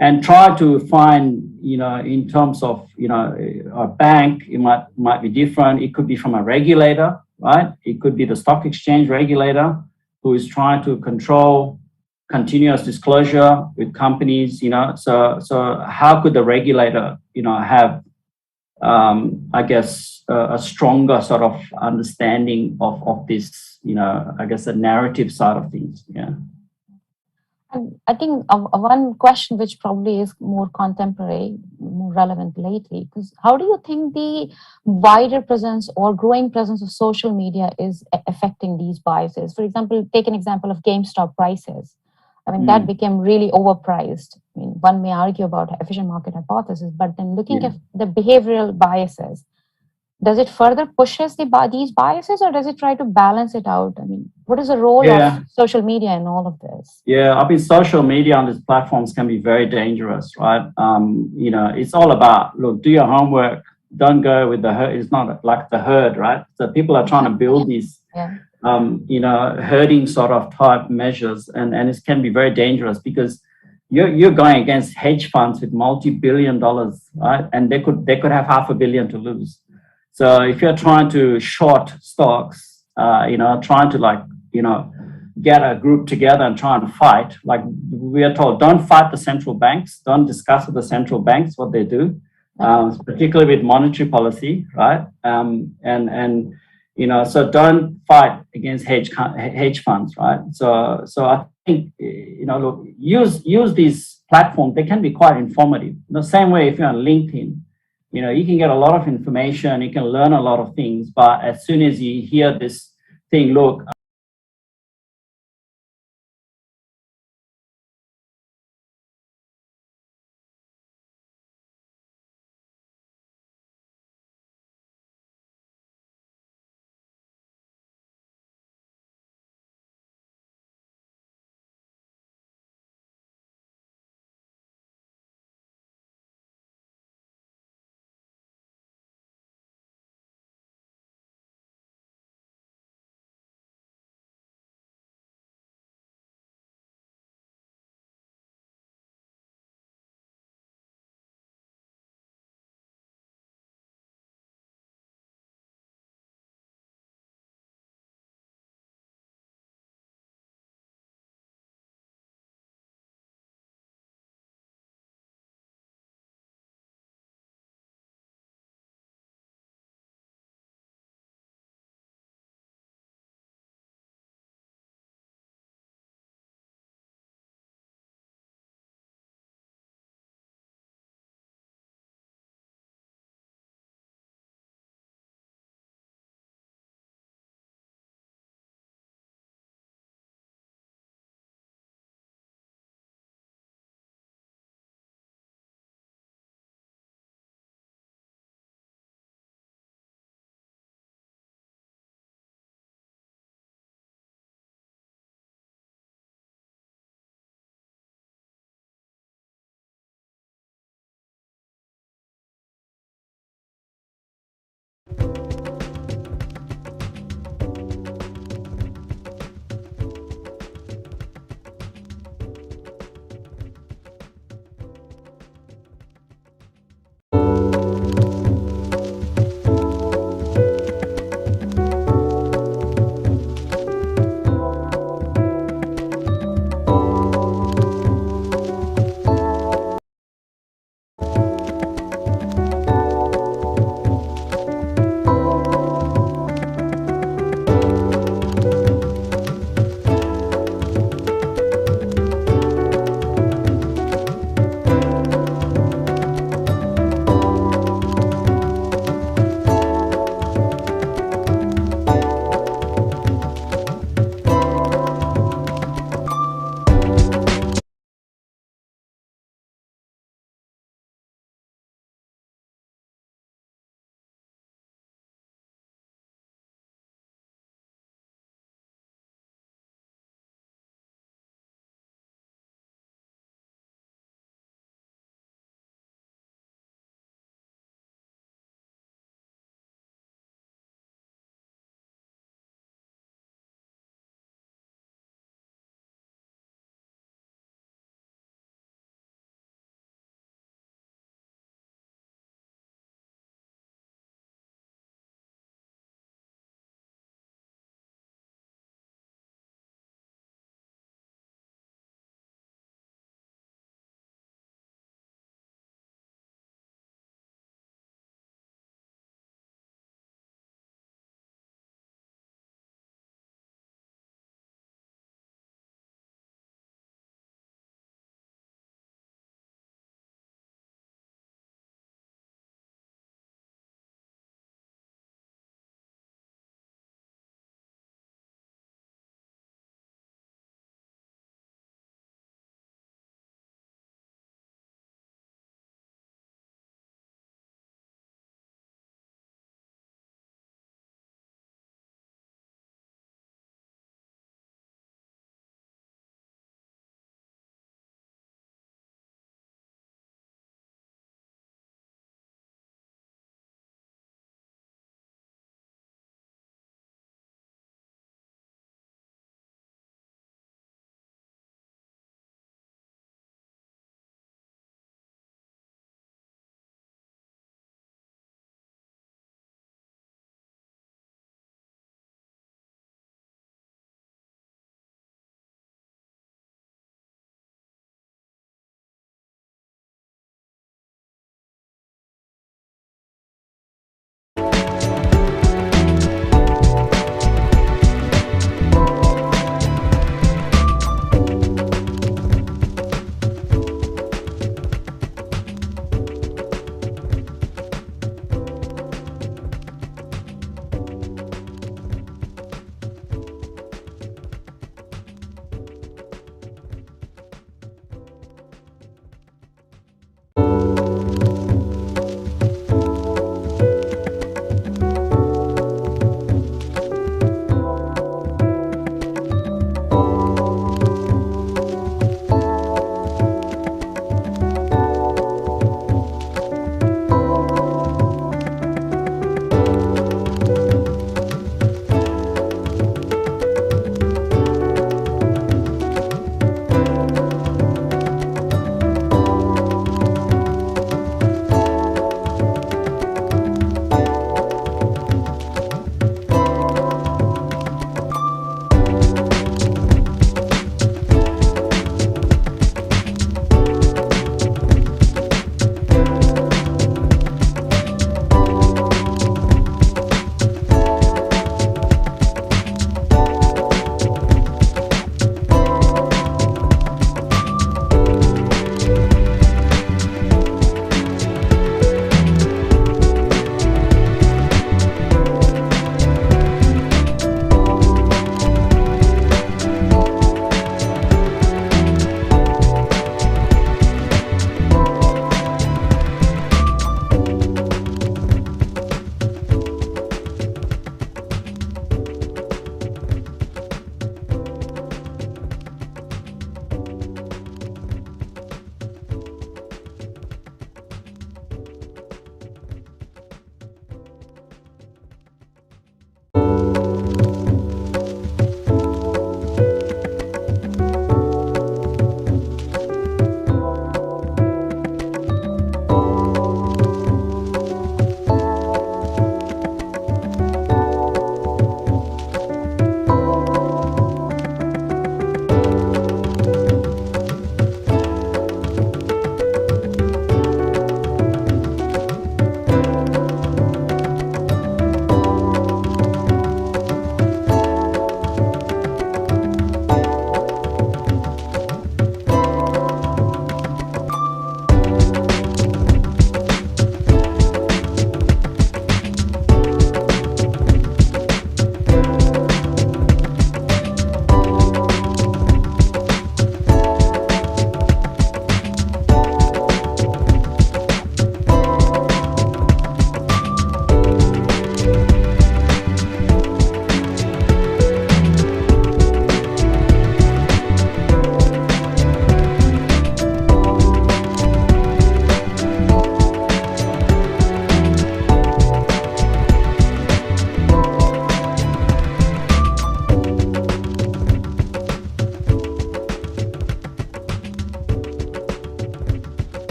And try to find, in terms of, a bank, it might be different. It could be from a regulator, right? It could be the stock exchange regulator who is trying to control continuous disclosure with companies, So how could the regulator, have, I guess, a stronger sort of understanding of this, I guess, the narrative side of things, yeah. And I think one question which probably is more contemporary, more relevant lately, because how do you think the wider presence or growing presence of social media is affecting these biases? For example, take an example of GameStop prices. I mean, that became really overpriced. I mean, one may argue about efficient market hypothesis, but then looking at the behavioral biases, does it further pushes these biases, or does it try to balance it out? I mean, what is the role of social media in all of this? Yeah, I mean, social media on these platforms can be very dangerous, right? It's all about, look, do your homework, don't go with the herd. It's not like the herd, right? So people are trying to build these, herding sort of type measures, and it can be very dangerous because, you're going against hedge funds with multi-billion dollars, right? And they could have $500 million to lose. So if you're trying to short stocks, trying to get a group together and try and fight, like we are told, don't fight the central banks, don't discuss with the central banks what they do, particularly with monetary policy, right? So don't fight against hedge funds, right? So I think, look, use these platforms. They can be quite informative. The same way if you're on LinkedIn, you can get a lot of information, you can learn a lot of things, but as soon as you hear this thing, look,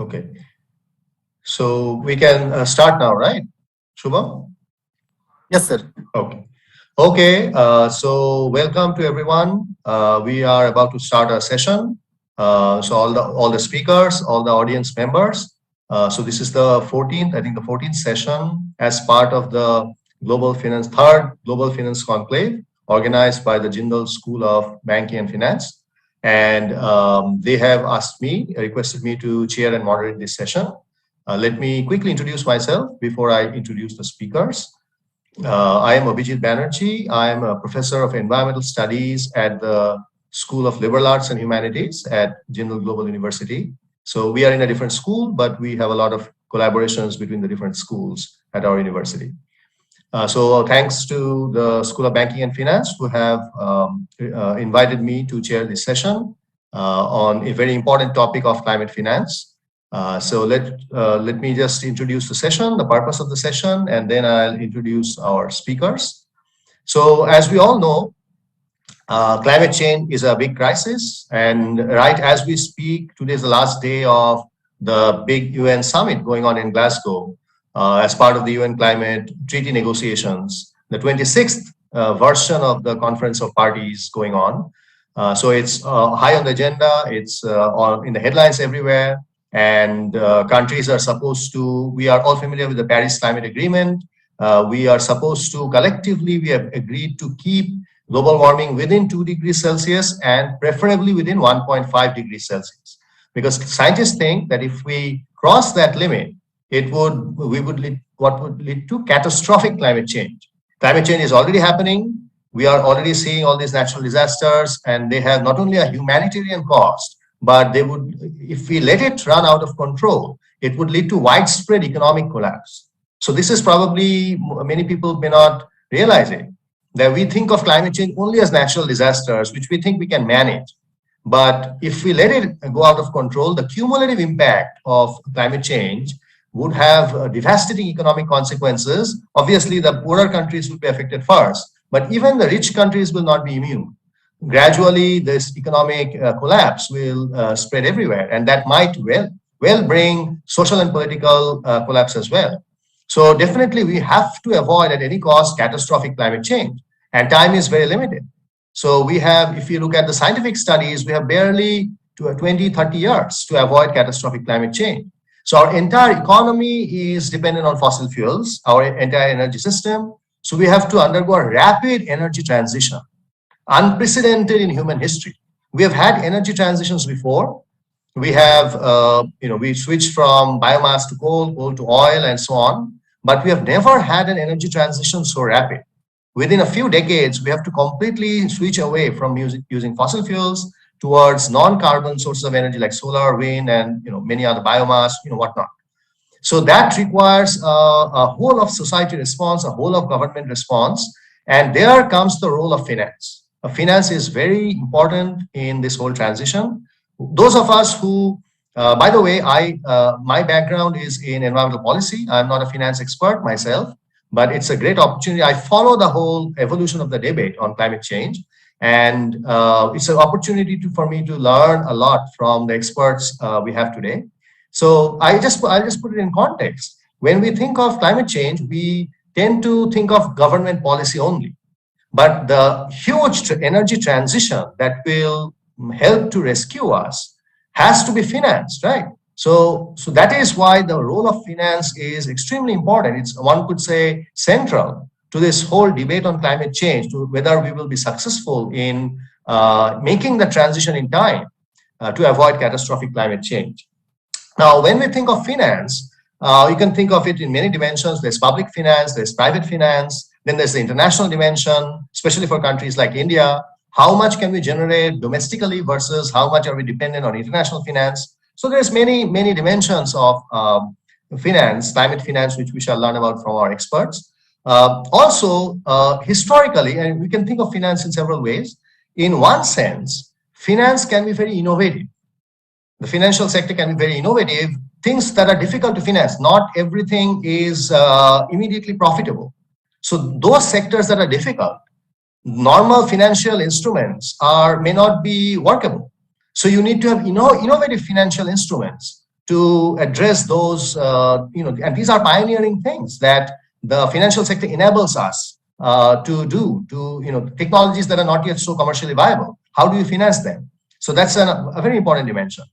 Okay. So we can start now, right? Shubham? Yes, sir. Okay. Okay. So welcome to everyone. We are about to start our session. So all the speakers, all the audience members. So this is the 14th, I think the 14th session as part of the third Global Finance Conclave organized by the Jindal School of Banking and Finance. And they have requested me to chair and moderate this session. Let me quickly introduce myself before I introduce the speakers. I am Abhijit Banerjee. I am a professor of environmental studies at the School of Liberal Arts and Humanities at Jindal Global University. So we are in a different school, but we have a lot of collaborations between the different schools at our university. So thanks to the School of Banking and Finance who have invited me to chair this session on a very important topic of climate finance. So let me just introduce the session, the purpose of the session, and then I'll introduce our speakers. So as we all know, climate change is a big crisis, and right as we speak, today is the last day of the big UN summit going on in Glasgow as part of the UN climate treaty negotiations, the 26th version of the Conference of Parties going on. So it's high on the agenda, it's in the headlines everywhere. And countries are supposed to, we are all familiar with the Paris Climate Agreement. We are supposed to, collectively, we have agreed to keep global warming within 2 degrees Celsius and preferably within 1.5 degrees Celsius. Because scientists think that if we cross that limit, what would lead to catastrophic climate change. Climate change is already happening. We are already seeing all these natural disasters, and they have not only a humanitarian cost, but they would, if we let it run out of control, it would lead to widespread economic collapse. So this is probably, many people may not realize it, that we think of climate change only as natural disasters, which we think we can manage. But if we let it go out of control, the cumulative impact of climate change would have devastating economic consequences. Obviously, the poorer countries will be affected first, but even the rich countries will not be immune. Gradually, this economic collapse will spread everywhere, and that might well bring social and political collapse as well. So definitely, we have to avoid at any cost catastrophic climate change, and time is very limited. So we have, if you look at the scientific studies, we have barely 20, 30 years to avoid catastrophic climate change. So our entire economy is dependent on fossil fuels, our entire energy system. So we have to undergo a rapid energy transition, unprecedented in human history. We have had energy transitions before. We have, we switched from biomass to coal to oil and so on, but we have never had an energy transition so rapid. Within a few decades, we have to completely switch away from using fossil fuels towards non-carbon sources of energy like solar, wind, and many other biomass, whatnot. So that requires a whole of society response, a whole of government response, and there comes the role of finance. Finance is very important in this whole transition. Those of us who, by the way, my background is in environmental policy. I'm not a finance expert myself, but it's a great opportunity. I follow the whole evolution of the debate on climate change, and it's an opportunity for me to learn a lot from the experts we have today. So I'll just put it in context. When we think of climate change, we tend to think of government policy only. But the huge energy transition that will help to rescue us has to be financed, right? So that is why the role of finance is extremely important. It's, one could say, central to this whole debate on climate change, to whether we will be successful in making the transition in time to avoid catastrophic climate change. Now, when we think of finance, you can think of it in many dimensions. There's public finance, there's private finance, then there's the international dimension, especially for countries like India. How much can we generate domestically versus how much are we dependent on international finance? So there's many dimensions of finance, climate finance, which we shall learn about from our experts. Also, historically, and we can think of finance in several ways. In one sense, finance can be very innovative. The financial sector can be very innovative. Things that are difficult to finance, not everything is immediately profitable. So those sectors that are difficult, normal financial instruments may not be workable. So you need to have innovative financial instruments to address those, and these are pioneering things that the financial sector enables us to do, technologies that are not yet so commercially viable. How do you finance them? So that's a very important dimension.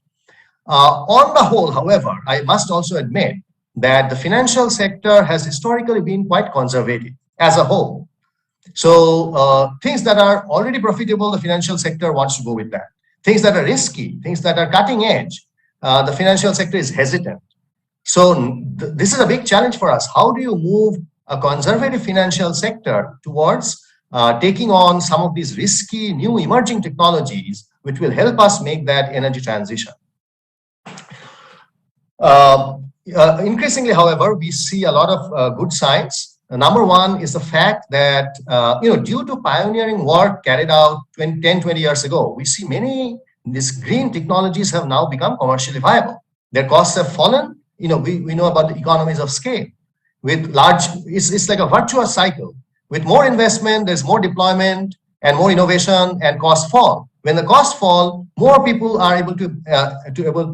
On the whole, however, I must also admit that the financial sector has historically been quite conservative as a whole. So things that are already profitable, the financial sector wants to go with that. Things that are risky, things that are cutting edge, the financial sector is hesitant. So this is a big challenge for us. How do you move a conservative financial sector towards taking on some of these risky new emerging technologies which will help us make that energy transition? Increasingly, however, we see a lot of good signs. Number one is the fact that, due to pioneering work carried out 10, 20 years ago, we see many these green technologies have now become commercially viable. Their costs have fallen. We know about the economies of scale. With large, it's like a virtuous cycle. With more investment, there's more deployment and more innovation, and costs fall. When the costs fall, more people are able to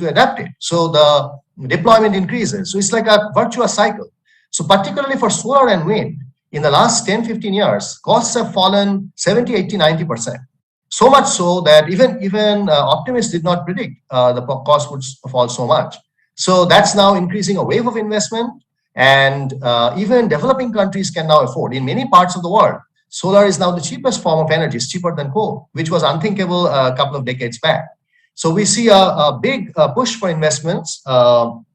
adapt it. So the deployment increases. So it's like a virtuous cycle. So particularly for solar and wind, in the last 10, 15 years, costs have fallen 70, 80, 90%. So much so that even optimists did not predict the cost would fall so much. So that's now increasing a wave of investment, and even developing countries can now afford. In many parts of the world, solar is now the cheapest form of energy. It's cheaper than coal, which was unthinkable a couple of decades back. So we see a big push for investments on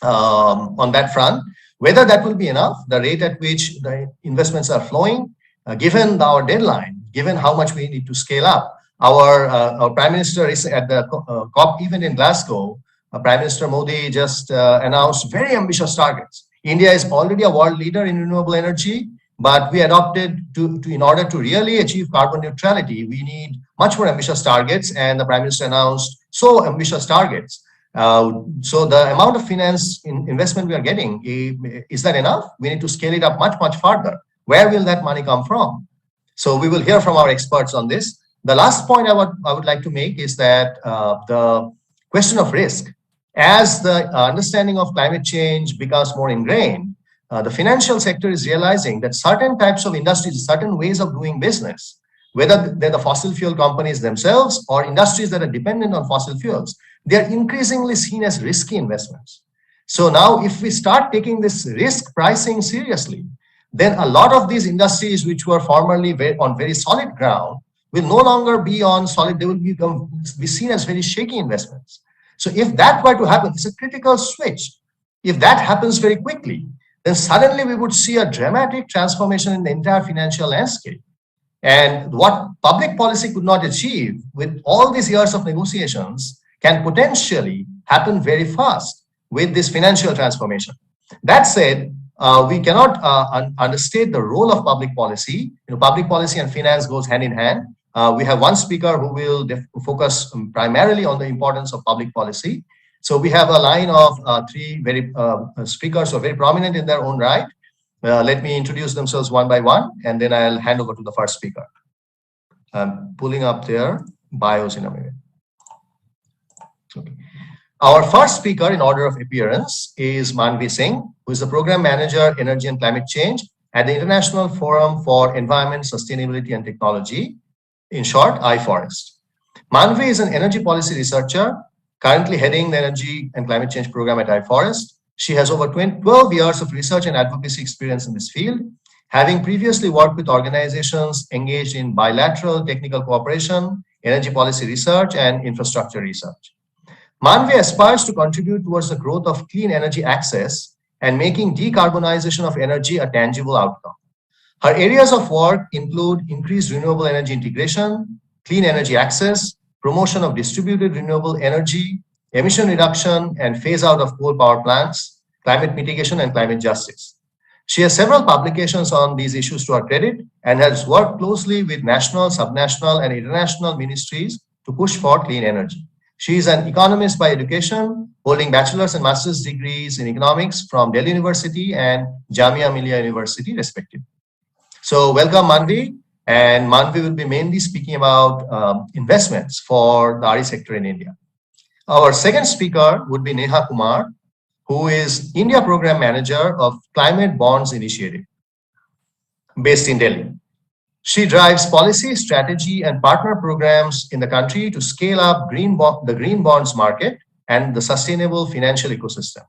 that front. Whether that will be enough, the rate at which the investments are flowing, given our deadline, given how much we need to scale up. Our Prime Minister is at the COP event in Glasgow. Prime Minister Modi just announced very ambitious targets. India is already a world leader in renewable energy, but we adopted in order to really achieve carbon neutrality, we need much more ambitious targets, and the Prime Minister announced so ambitious targets. So the amount of finance investment we are getting, is that enough? We need to scale it up much, much further. Where will that money come from? So we will hear from our experts on this. The last point I would like to make is that the question of risk, as the understanding of climate change becomes more ingrained, the financial sector is realizing that certain types of industries, certain ways of doing business, whether they're the fossil fuel companies themselves or industries that are dependent on fossil fuels, they're increasingly seen as risky investments. So now if we start taking this risk pricing seriously, then a lot of these industries which were formerly on very solid ground will no longer be on solid, they will be seen as very shaky investments. So if that were to happen, it's a critical switch. If that happens very quickly, then suddenly we would see a dramatic transformation in the entire financial landscape. And what public policy could not achieve with all these years of negotiations can potentially happen very fast with this financial transformation. That said, we cannot understate the role of public policy. Public policy and finance goes hand in hand. We have one speaker who will focus primarily on the importance of public policy. So we have a line of three very speakers who are very prominent in their own right. Let me introduce themselves one by one, and then I'll hand over to the first speaker. I'm pulling up their bios in a minute. Okay. Our first speaker in order of appearance is Manvi Singh, who is the Program Manager, Energy and Climate Change at the International Forum for Environment, Sustainability and Technology, in short, iForest. Manvi is an energy policy researcher, currently heading the Energy and Climate Change program at iForest. She has over 12 years of research and advocacy experience in this field, having previously worked with organizations engaged in bilateral technical cooperation, energy policy research, and infrastructure research. Manvi aspires to contribute towards the growth of clean energy access and making decarbonization of energy a tangible outcome. Her areas of work include increased renewable energy integration, clean energy access, promotion of distributed renewable energy, emission reduction and phase out of coal power plants, climate mitigation and climate justice. She has several publications on these issues to her credit and has worked closely with national, subnational and international ministries to push for clean energy. She is an economist by education, holding bachelor's and master's degrees in economics from Delhi University and Jamia Millia University, respectively. So welcome, Manvi. And Manvi will be mainly speaking about investments for the RE sector in India. Our second speaker would be Neha Kumar, who is India Program Manager of Climate Bonds Initiative, based in Delhi. She drives policy, strategy, and partner programs in the country to scale up the green bonds market and the sustainable financial ecosystem.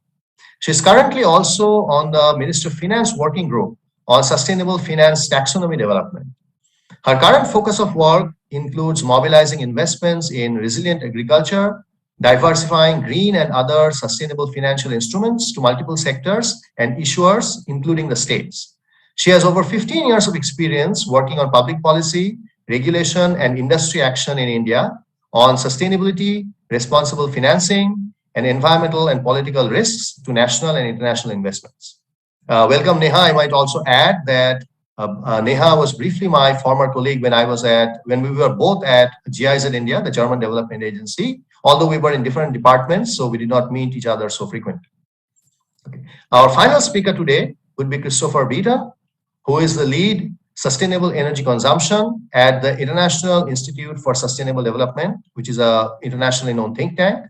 She is currently also on the Minister of Finance Working Group on Sustainable Finance Taxonomy Development. Her current focus of work includes mobilizing investments in resilient agriculture, diversifying green and other sustainable financial instruments to multiple sectors and issuers, including the states. She has over 15 years of experience working on public policy, regulation, and industry action in India on sustainability, responsible financing, and environmental and political risks to national and international investments. Welcome, Neha. I might also add that Neha was briefly my former colleague when we were both at GIZ India, the German Development Agency, although we were in different departments, so we did not meet each other so frequently. Okay. Our final speaker today would be Christopher Beaton, who is the lead sustainable energy consumption at the International Institute for Sustainable Development, which is an internationally known think tank.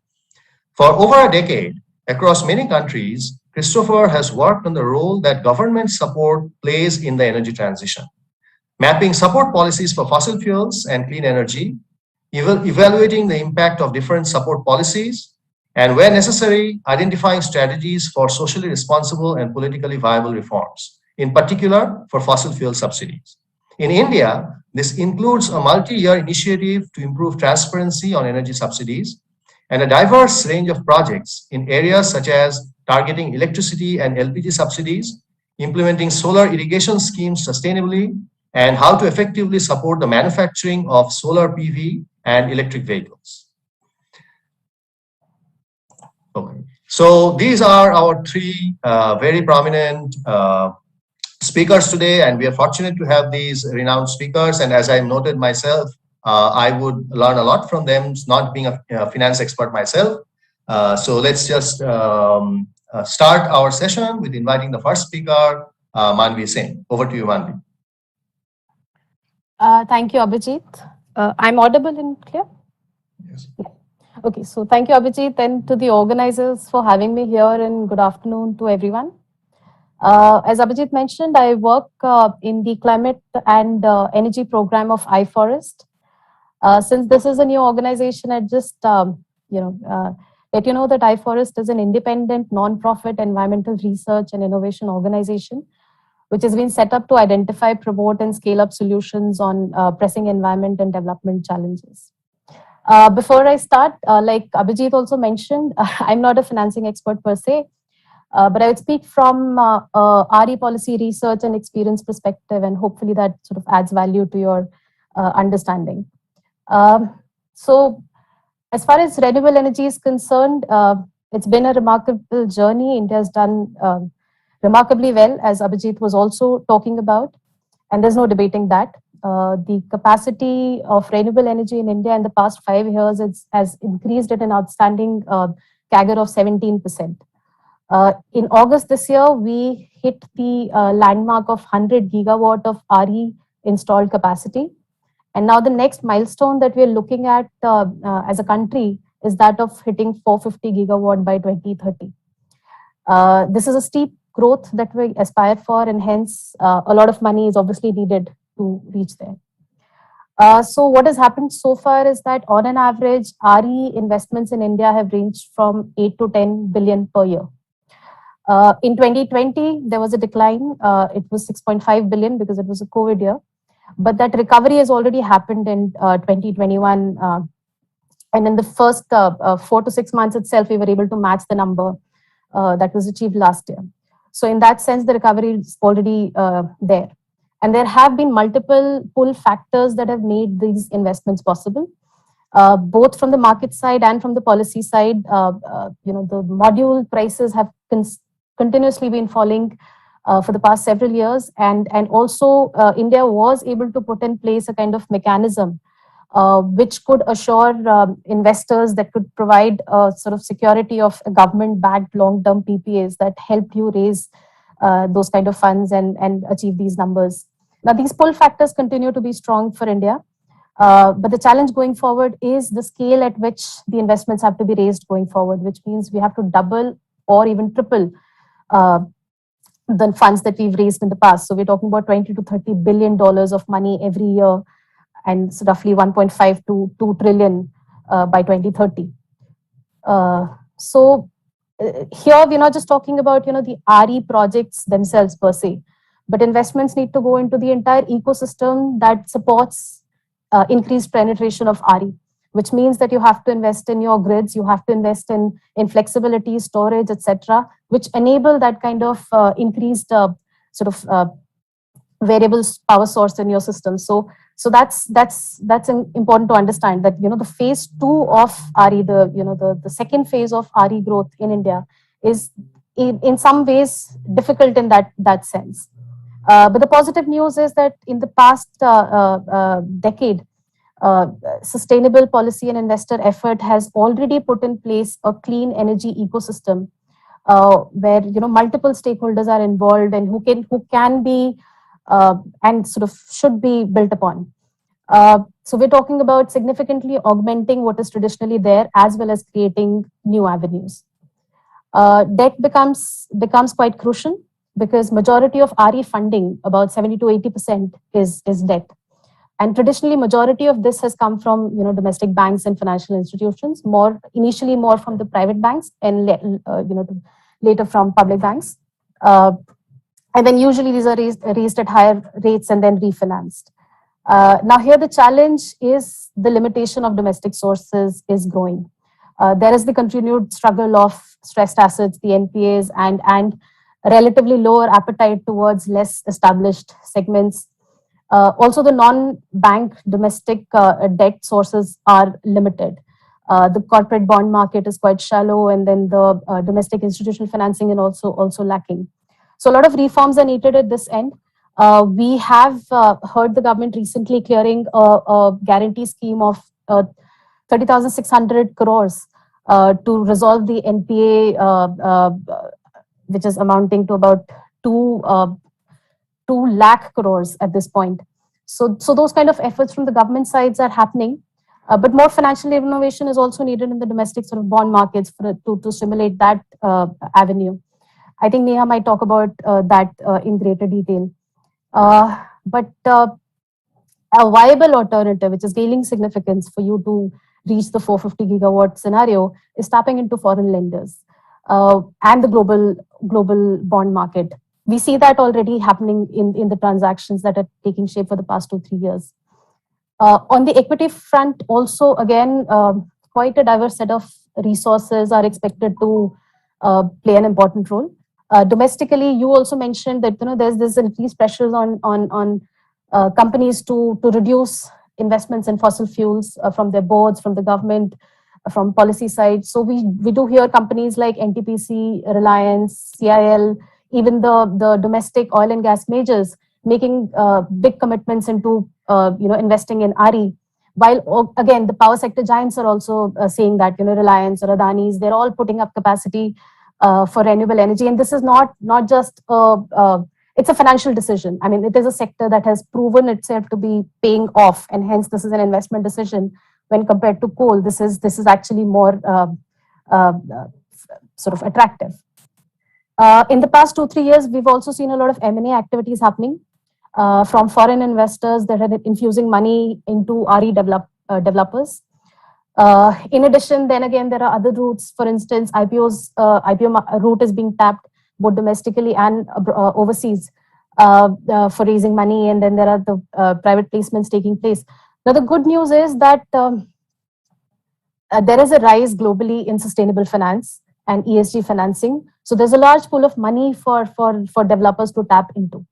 For over a decade, across many countries, Christopher has worked on the role that government support plays in the energy transition, mapping support policies for fossil fuels and clean energy, evaluating the impact of different support policies, and where necessary, identifying strategies for socially responsible and politically viable reforms, in particular for fossil fuel subsidies. In India, this includes a multi-year initiative to improve transparency on energy subsidies and a diverse range of projects in areas such as targeting electricity and LPG subsidies, implementing solar irrigation schemes sustainably, and how to effectively support the manufacturing of solar PV and electric vehicles. Okay. So these are our three very prominent speakers today, and we are fortunate to have these renowned speakers. And as I noted myself, I would learn a lot from them, not being a finance expert myself. So let's just start our session with inviting the first speaker, Manvi Singh. Over to you, Manvi. Thank you, Abhijit. I'm audible and clear? Yes. Yeah. Okay, so thank you, Abhijit, and to the organizers for having me here, and good afternoon to everyone. As Abhijit mentioned, I work in the climate and energy program of iForest. Since this is a new organization, I just let you know that iForest is an independent, non-profit environmental research and innovation organization, which has been set up to identify, promote, and scale up solutions on pressing environment and development challenges. Before I start, like Abhijit also mentioned, I'm not a financing expert per se, but I would speak from RE policy research and experience perspective, and hopefully that sort of adds value to your understanding. So as far as renewable energy is concerned, it's been a remarkable journey. India has done remarkably well, as Abhijit was also talking about, and there's no debating that. The capacity of renewable energy in India in the past 5 years has increased at an outstanding CAGR of 17%. In August this year, we hit the landmark of 100 gigawatt of RE installed capacity. And now the next milestone that we're looking at as a country is that of hitting 450 gigawatt by 2030. This is a steep growth that we aspire for, and hence a lot of money is obviously needed to reach there. So what has happened so far is that on an average, RE investments in India have ranged from 8 to 10 billion per year. In 2020, there was a decline. It was 6.5 billion because it was a COVID year. But that recovery has already happened in 2021. And in the first 4 to 6 months itself, we were able to match the number that was achieved last year. So in that sense, the recovery is already there. And there have been multiple pull factors that have made these investments possible, both from the market side and from the policy side. The module prices have continuously been falling for the past several years. And also India was able to put in place a kind of mechanism which could assure investors, that could provide sort of security of government-backed long-term PPAs that help you raise those kind of funds and achieve these numbers. Now, these pull factors continue to be strong for India. But the challenge going forward is the scale at which the investments have to be raised going forward, which means we have to double or even triple the funds that we've raised in the past. So we're talking about $20 to $30 billion of money every year, and it's roughly 1.5 to 2 trillion by 2030. Here we're not just talking about the RE projects themselves per se, but investments need to go into the entire ecosystem that supports increased penetration of RE, which means that you have to invest in your grids, you have to invest in flexibility, storage, etc., which enable that kind of increased variable power source in your system. So that's important to understand that the phase 2 of RE, the second phase of RE growth in India is in some ways difficult in that sense. But the positive news is that in the past decade, sustainable policy and investor effort has already put in place a clean energy ecosystem where multiple stakeholders are involved and who can be and sort of should be built upon. So we're talking about significantly augmenting what is traditionally there as well as creating new avenues. Debt becomes quite crucial because majority of RE funding, about 70 to 80%, is debt. And traditionally, majority of this has come from domestic banks and financial institutions, initially more from the private banks and later from public banks. And then usually these are raised at higher rates and then refinanced. Now here the challenge is the limitation of domestic sources is growing. There is the continued struggle of stressed assets, the NPAs, and relatively lower appetite towards less established segments. Also, the non-bank domestic debt sources are limited. The corporate bond market is quite shallow, and then the domestic institutional financing is also lacking. So a lot of reforms are needed at this end. We have heard the government recently clearing a guarantee scheme of 30,600 crores to resolve the NPA, which is amounting to about 2 lakh crores at this point. So those kind of efforts from the government sides are happening, but more financial innovation is also needed in the domestic sort of bond markets to stimulate that avenue. I think Neha might talk about that in greater detail. But a viable alternative, which is gaining significance for you to reach the 450 gigawatt scenario, is tapping into foreign lenders and the global bond market. We see that already happening in the transactions that are taking shape for the past 2-3 years. On the equity front, also, again, quite a diverse set of resources are expected to play an important role. Domestically, you also mentioned that there's increased pressures on companies to reduce investments in fossil fuels from their boards, from the government, from policy side. So we do hear companies like NTPC, Reliance, CIL, even the domestic oil and gas majors making big commitments into investing in RE. While again, the power sector giants are also saying that Reliance or Adani's, they're all putting up capacity for renewable energy, and this is not just it's a financial decision. I mean, it is a sector that has proven itself to be paying off, and hence this is an investment decision when compared to coal. This is actually more sort of attractive. In the past 2-3 years, we've also seen a lot of M&A activities happening from foreign investors that are infusing money into RE developers. In addition, then again, there are other routes. For instance, IPO route is being tapped both domestically and overseas for raising money, and then there are the private placements taking place. Now, the good news is that there is a rise globally in sustainable finance and ESG financing. So there's a large pool of money for developers to tap into.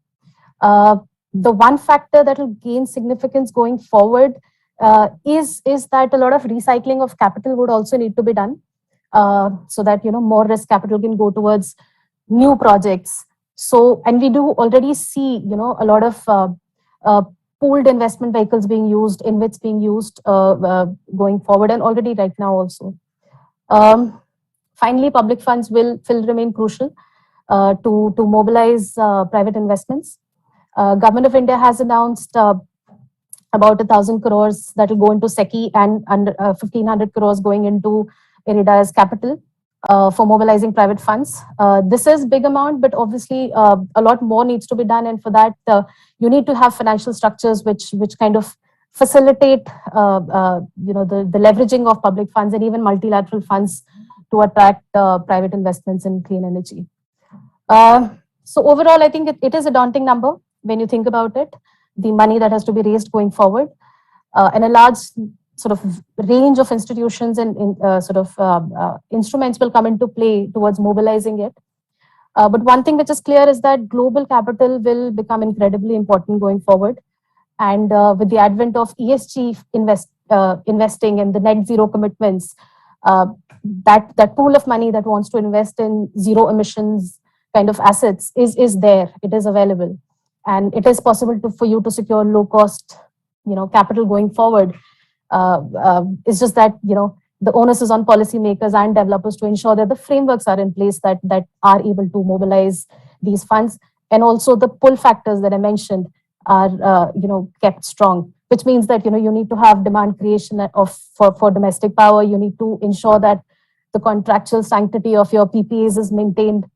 The one factor that will gain significance going forward is that a lot of recycling of capital would also need to be done so that more risk capital can go towards new projects. So, and we do already see a lot of pooled investment vehicles being used, InvITs being used going forward, and already right now also. Finally, public funds will remain crucial to mobilize private investments. Government of India has announced about 1,000 crores that will go into SECI and 1,500 crores going into IRIDA's capital for mobilizing private funds. This is big amount, but obviously a lot more needs to be done. And for that, you need to have financial structures which kind of facilitate the leveraging of public funds and even multilateral funds to attract private investments in clean energy. So overall, I think it is a daunting number when you think about it, the money that has to be raised going forward, and a large sort of range of institutions and instruments will come into play towards mobilizing it. But one thing which is clear is that global capital will become incredibly important going forward. And with the advent of ESG investing and the net zero commitments, that pool of money that wants to invest in zero emissions kind of assets is there, it is available. And it is possible for you to secure low cost, capital going forward. It's just that, the onus is on policymakers and developers to ensure that the frameworks are in place that are able to mobilize these funds. And also the pull factors that I mentioned are, kept strong, which means that, you need to have demand creation for domestic power. You need to ensure that the contractual sanctity of your PPAs is maintained,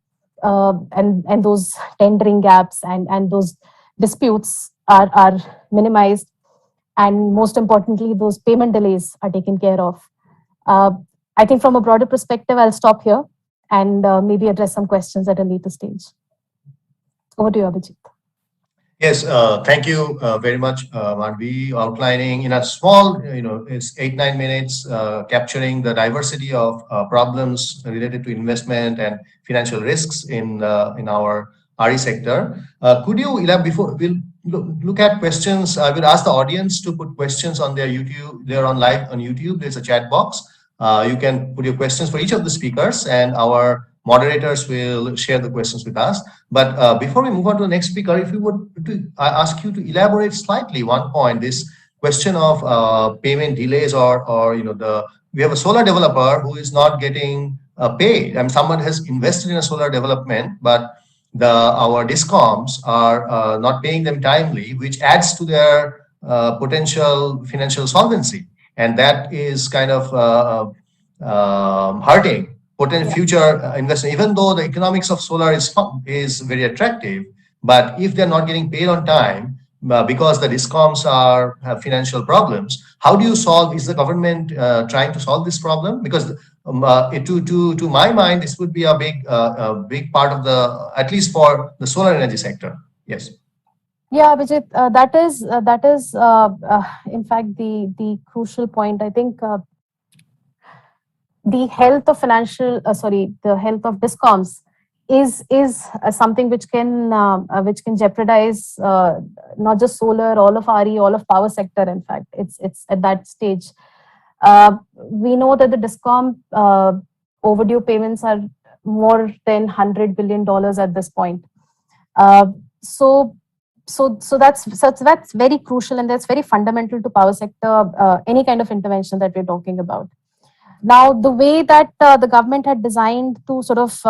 and those tendering gaps and those disputes are minimized. And most importantly, those payment delays are taken care of. I think from a broader perspective, I'll stop here and maybe address some questions at a later stage. Over to you, Abhijit. Yes, thank you very much, Madhvi, outlining in a small, it's 8-9 minutes, capturing the diversity of problems related to investment and financial risks in our RE sector. Could you elaborate before we'll look at questions? I will ask the audience to put questions on their YouTube. They're on live on YouTube. There's a chat box. You can put your questions for each of the speakers, and our moderators will share the questions with us. But before we move on to the next speaker, if you would, I ask you to elaborate slightly one point, this question of payment delays or we have a solar developer who is not getting paid, and someone has invested in a solar development, but our discoms are not paying them timely, which adds to their potential financial solvency, and that is kind of hurting potential future investment, even though the economics of solar is very attractive. But if they're not getting paid on time because the discoms have financial problems, how do you solve? Is the government trying to solve this problem? Because to my mind, this would be a big part of at least for the solar energy sector. Yes. Yeah, Abhijit, that is in fact the crucial point. I think the health of the health of discoms is something which can jeopardize not just solar, all of RE, all of power sector. In fact, it's at that stage. We know that the discom overdue payments are more than $100 billion at this point. So that's very crucial, and that's very fundamental to power sector. Any kind of intervention that we're talking about. Now, the way that the government had designed to sort of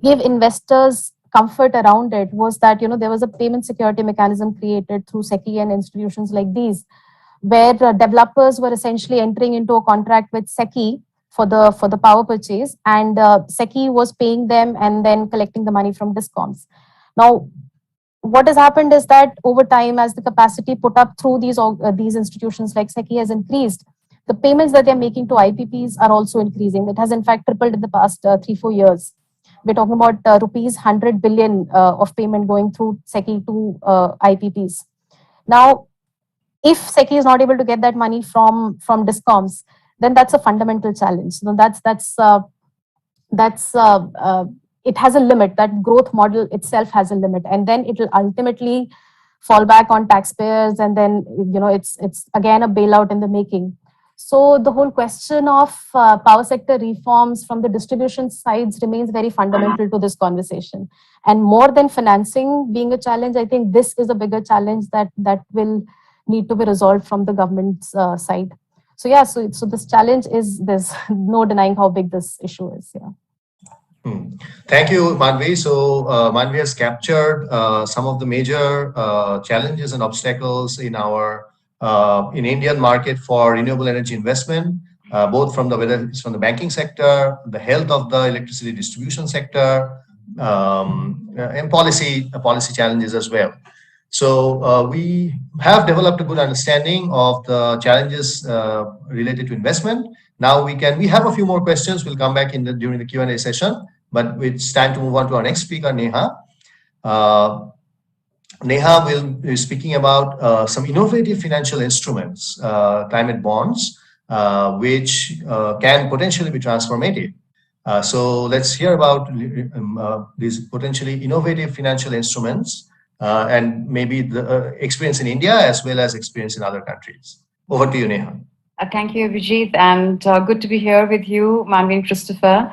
give investors comfort around it was that there was a payment security mechanism created through SECI and institutions like these, where developers were essentially entering into a contract with SECI for the power purchase, and SECI was paying them and then collecting the money from discoms. Now, what has happened is that over time, as the capacity put up through these institutions like SECI has increased, the payments that they're making to IPPs are also increasing. It has in fact tripled in the past 3-4 years. We're talking about rupees 100 billion of payment going through SECI to IPPs. Now, if SECI is not able to get that money from discoms, then that's a fundamental challenge. So it has a limit. That growth model itself has a limit, and then it will ultimately fall back on taxpayers, and then it's again a bailout in the making. So the whole question of power sector reforms from the distribution sides remains very fundamental to this conversation. And more than financing being a challenge, I think this is a bigger challenge that will need to be resolved from the government's side. So yeah, so this challenge there's no denying how big this issue is. Yeah. Thank you, Manvi. So, Manvi has captured some of the major challenges and obstacles in our in Indian market for renewable energy investment, both from the whether it's from the banking sector, the health of the electricity distribution sector, and policy challenges as well. So we have developed a good understanding of the challenges related to investment. Now we have a few more questions. We'll come back during the Q&A session, but it's time to move on to our next speaker, Neha. Neha will be speaking about some innovative financial instruments, climate bonds, which can potentially be transformative. So let's hear about these potentially innovative financial instruments and maybe the experience in India as well as experience in other countries. Over to you, Neha. Thank you, Vijit, and good to be here with you, Manvi and Christopher.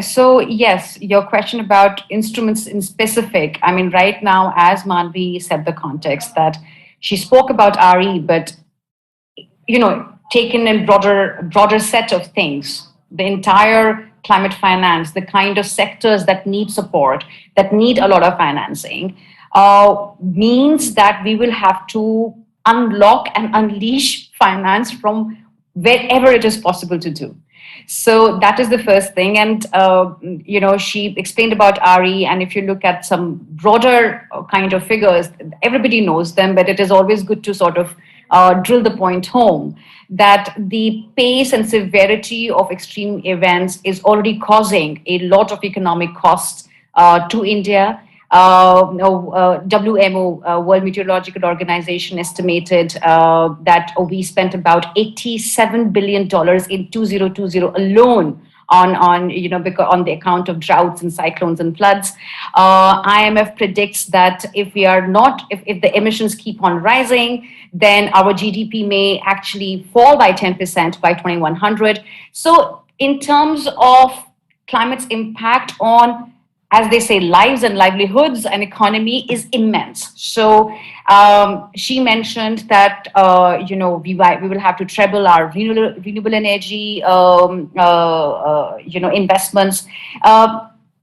So yes, your question about instruments in specific, I mean, right now, as Manvi set the context that she spoke about RE, but, you know, taken in broader set of things, the entire climate finance, the kind of sectors that need support, that need a lot of financing, means that we will have to unlock and unleash finance from wherever it is possible to do. So that is the first thing. And, you know, she explained about RE. And if you look at some broader kind of figures, everybody knows them, but it is always good to sort of drill the point home that the pace and severity of extreme events is already causing a lot of economic costs to India. WMO, World Meteorological Organization, estimated that we spent about $87 billion in 2020 alone on you know, because on the account of droughts and cyclones and floods. IMF predicts that if we are not, if the emissions keep on rising, then our GDP may actually fall by 10% by 2100. So in terms of climate's impact on, as they say, lives and livelihoods and economy is immense. So she mentioned that you know, we will have to treble our renewable energy you know, investments.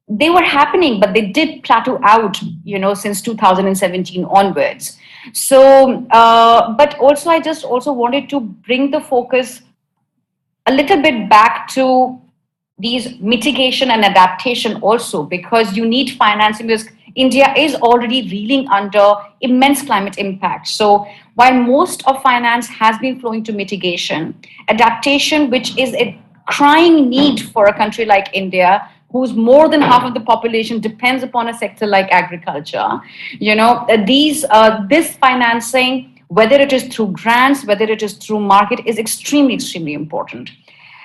They were happening, but they did plateau out, you know, since 2017 onwards. So, but also I just also wanted to bring the focus a little bit back to these mitigation and adaptation also, because you need financing, because India is already reeling under immense climate impact. So while most of finance has been flowing to mitigation, adaptation, which is a crying need for a country like India, whose more than half of the population depends upon a sector like agriculture, you know, this financing, whether it is through grants, whether it is through market, is extremely, extremely important.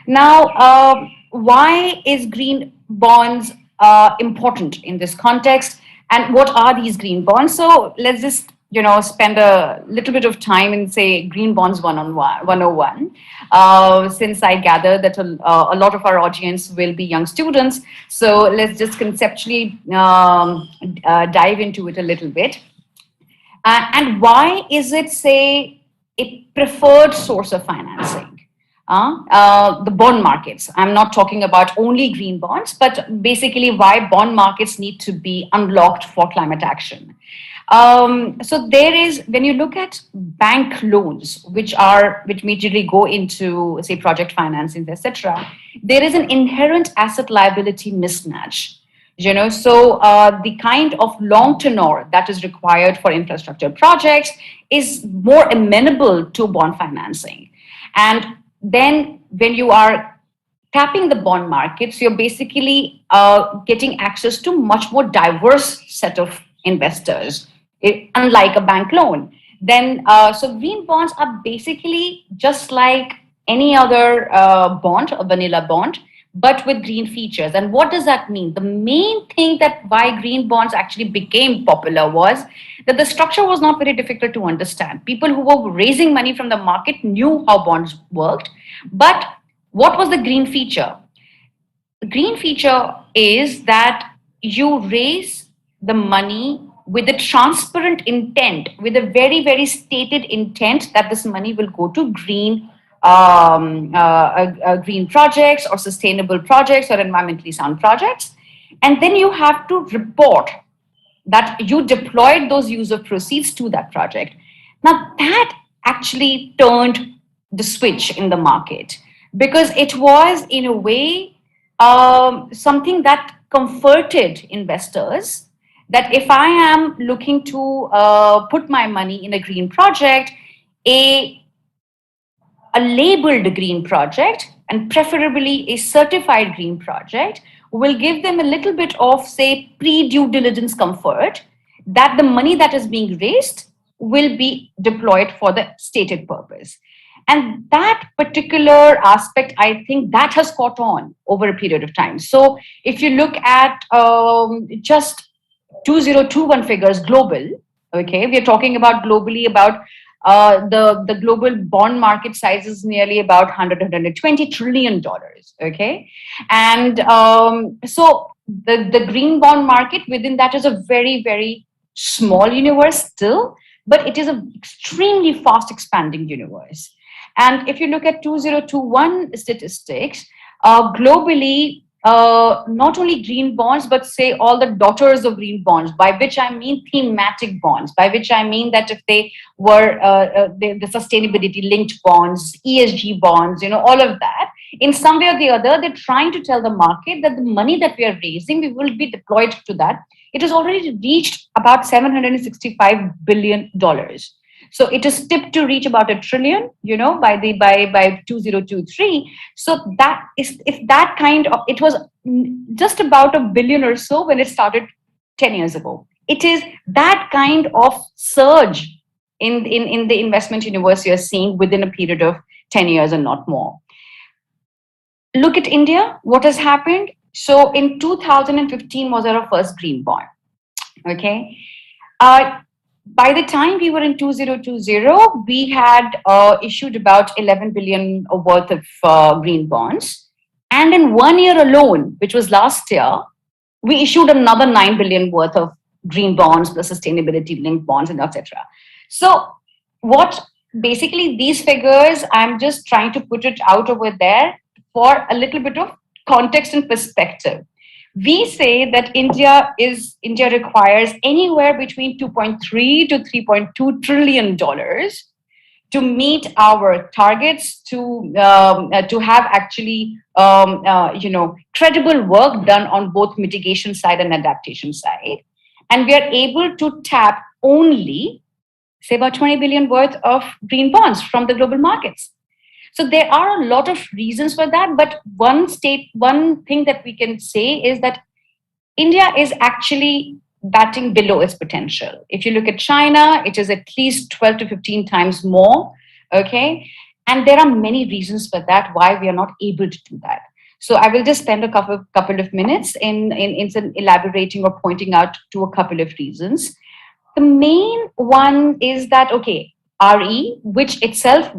Now, why is green bonds important in this context, and what are these green bonds? So let's just, you know, spend a little bit of time and say green bonds 101, since I gather that a lot of our audience will be young students. So let's just conceptually dive into it a little bit. And why is it, say, a preferred source of financing? The bond markets. I'm not talking about only green bonds, but basically why bond markets need to be unlocked for climate action. So there is, when you look at bank loans, which immediately go into, say, project financing, etc., there is an inherent asset liability mismatch. You know, so the kind of long tenure that is required for infrastructure projects is more amenable to bond financing. And then when you are tapping the bond markets, you're basically getting access to much more diverse set of investors, unlike a bank loan. Then, so green bonds are basically just like any other bond, a vanilla bond, but with green features. And what does that mean? The main thing that why green bonds actually became popular was that the structure was not very difficult to understand. People who were raising money from the market knew how bonds worked. But what was the green feature? The green feature is that you raise the money with a transparent intent, with a very, very stated intent that this money will go to green green projects or sustainable projects or environmentally sound projects. And then you have to report that you deployed those use of proceeds to that project. Now that actually turned the switch in the market, because it was in a way something that comforted investors that if I am looking to put my money in a green project, a labeled green project, and preferably a certified green project, will give them a little bit of, say, pre-due diligence comfort that the money that is being raised will be deployed for the stated purpose. And that particular aspect, I think that has caught on over a period of time. So if you look at just 2021 figures global, okay, we are talking about globally about the global bond market size is nearly about 120 trillion dollars. Okay, and so the green bond market within that is a very, very small universe still, but it is an extremely fast expanding universe. And if you look at 2021 statistics, globally, not only green bonds, but say all the daughters of green bonds, by which I mean thematic bonds, by which I mean that if they were the sustainability linked bonds, ESG bonds, all of that, in some way or the other, they're trying to tell the market that the money that we are raising, we will be deployed to that. It has already reached about $765 billion. So it is tipped to reach about $1 trillion, by 2023. So that is, if that kind of, it was just about $1 billion or so when it started 10 years ago. It is that kind of surge in the investment universe you're seeing within a period of 10 years and not more. Look at India, what has happened. So in 2015 was our first green bond. Okay. By the time we were in 2020, we had issued about 11 billion worth of green bonds. And in 1 year alone, which was last year, we issued another 9 billion worth of green bonds, plus sustainability linked bonds, and etc. So what basically these figures, I'm just trying to put it out over there for a little bit of context and perspective. We say that India requires anywhere between 2.3 to 3.2 trillion dollars to meet our targets, to have actually credible work done on both mitigation side and adaptation side, and we are able to tap only say about 20 billion worth of green bonds from the global markets. So there are a lot of reasons for that, but one thing that we can say is that India is actually batting below its potential. If you look at China, it is at least 12 to 15 times more, okay? And there are many reasons for that, why we are not able to do that. So I will just spend a couple of minutes in elaborating or pointing out to a couple of reasons. The main one is that, okay, RE, which itself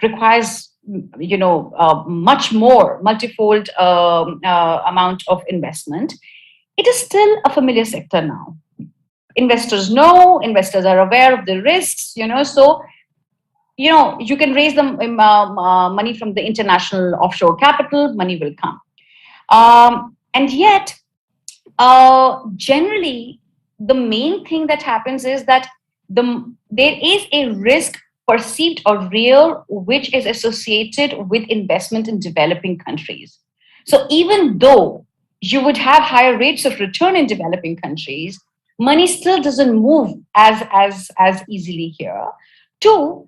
requires much more, multifold amount of investment, it is still a familiar sector now. Investors know, investors are aware of the risks, so you can raise the money from the international offshore capital, money will come. And yet, generally, the main thing that happens is that there is a risk, perceived or real, which is associated with investment in developing countries. So even though you would have higher rates of return in developing countries, money still doesn't move as easily here. Two,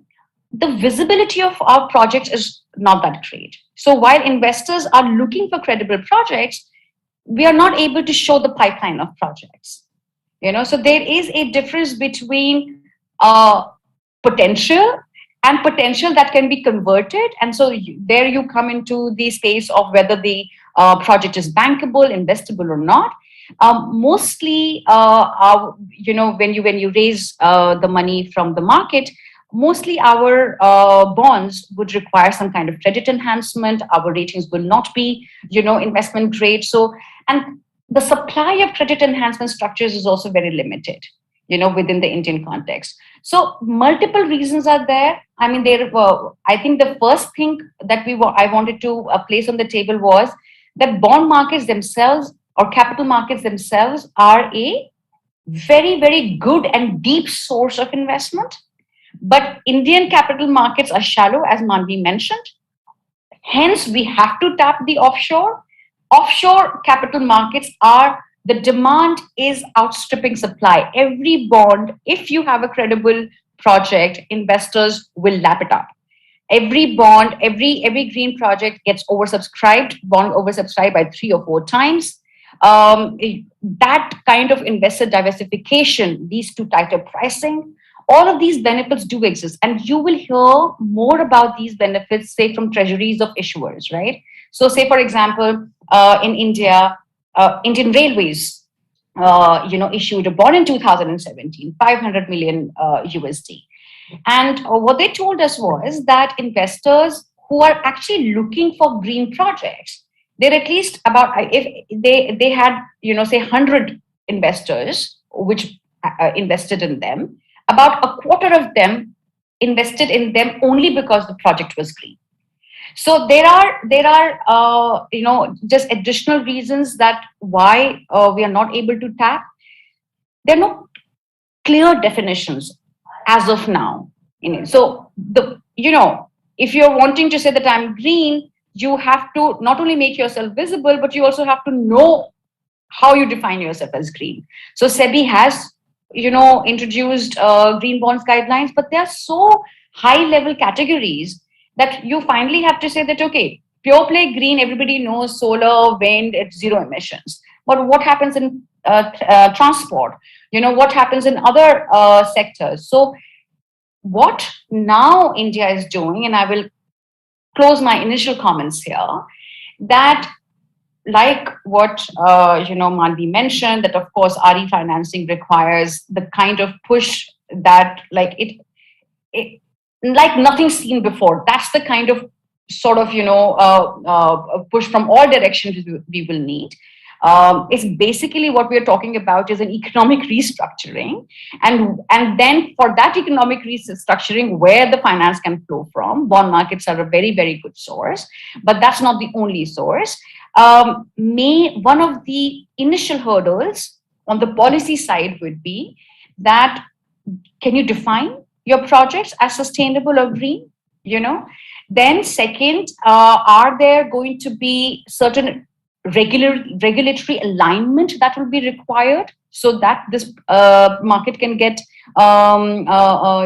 the visibility of our projects is not that great. So while investors are looking for credible projects, we are not able to show the pipeline of projects. So there is a difference between potential and potential that can be converted. And so there you come into the space of whether the project is bankable, investable or not. Mostly, when you raise the money from the market, mostly our bonds would require some kind of credit enhancement. Our ratings will not be, investment grade. So, and the supply of credit enhancement structures is also very limited. within the Indian context. So multiple reasons are there. I mean, I think the first thing that I wanted to place on the table was that bond markets themselves or capital markets themselves are a very, very good and deep source of investment. But Indian capital markets are shallow, as Manvi mentioned. Hence, we have to tap the offshore. Offshore capital markets the demand is outstripping supply. Every bond, if you have a credible project, investors will lap it up. Every bond, every green project gets oversubscribed, bond oversubscribed by 3 or 4 times. That kind of investor diversification leads to tighter pricing. All of these benefits do exist, and you will hear more about these benefits, say, from treasuries of issuers, right? So, say, for example, in India, Indian Railways, issued a bond in 2017, 500 million USD. And what they told us was that investors who are actually looking for green projects, they're at least about, if they had, say 100 investors which invested in them, about a quarter of them invested in them only because the project was green. So there are just additional reasons that why we are not able to tap. There are no clear definitions as of now in it. So if you're wanting to say that I'm green, you have to not only make yourself visible, but you also have to know how you define yourself as green. So SEBI has introduced green bonds guidelines, but they are so high level categories that you finally have to say that, okay, pure play green, everybody knows solar, wind, it's zero emissions. But what happens in transport? What happens in other sectors? So what now India is doing, and I will close my initial comments here, that like what Manvi mentioned, that of course RE financing requires the kind of push that like nothing seen before. That's the kind of sort of push from all directions we will need. It's basically what we're talking about is an economic restructuring, and then for that economic restructuring, where the finance can flow from, bond markets are a very, very good source, but that's not the only source. One of the initial hurdles on the policy side would be that, can you define your projects as sustainable or green? Then second, are there going to be certain regulatory alignment that will be required so that this market can get a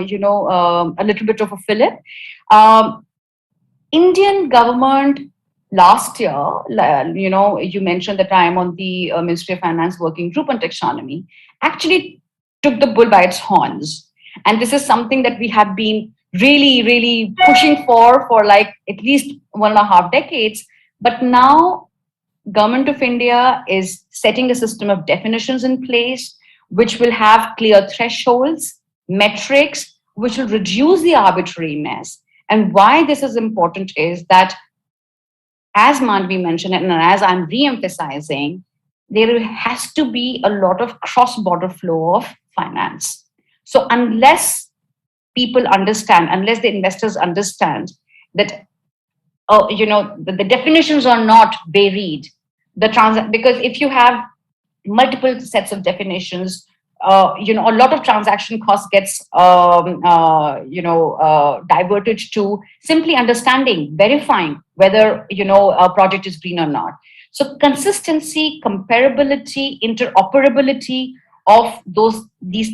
little bit of a fillip? Indian government last year, you mentioned that I am on the Ministry of Finance working group on taxonomy, actually took the bull by its horns. And this is something that we have been really, really pushing for like at least 1.5 decades. But now Government of India is setting a system of definitions in place, which will have clear thresholds, metrics, which will reduce the arbitrariness. And why this is important is that, as Manvi mentioned, and as I'm re-emphasizing, there has to be a lot of cross-border flow of finance. So unless people understand, unless the investors understand that, the definitions are not varied, because if you have multiple sets of definitions, a lot of transaction cost gets, diverted to simply understanding, verifying whether, a project is green or not. So consistency, comparability, interoperability of these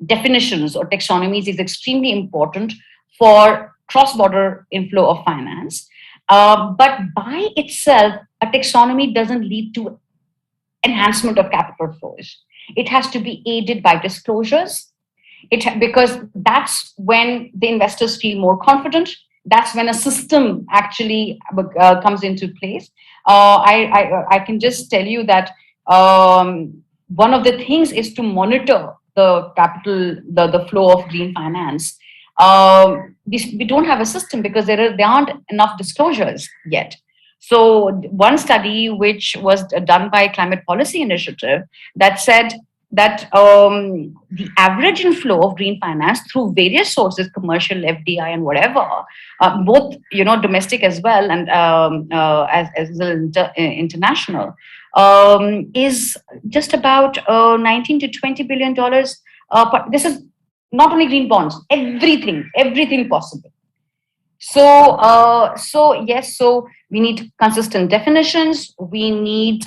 definitions or taxonomies is extremely important for cross-border inflow of finance. But by itself, a taxonomy doesn't lead to enhancement of capital flows. It has to be aided by disclosures, because that's when the investors feel more confident. That's when a system actually comes into place. I can just tell you that one of the things is to monitor the capital, the flow of green finance. We don't have a system because there aren't enough disclosures yet. So one study which was done by Climate Policy Initiative that said that the average inflow of green finance through various sources, commercial, FDI, and whatever, both domestic as well and as well as international, is just about 19 to 20 billion dollars. But this is not only green bonds, everything possible. So yes, so we need consistent definitions, we need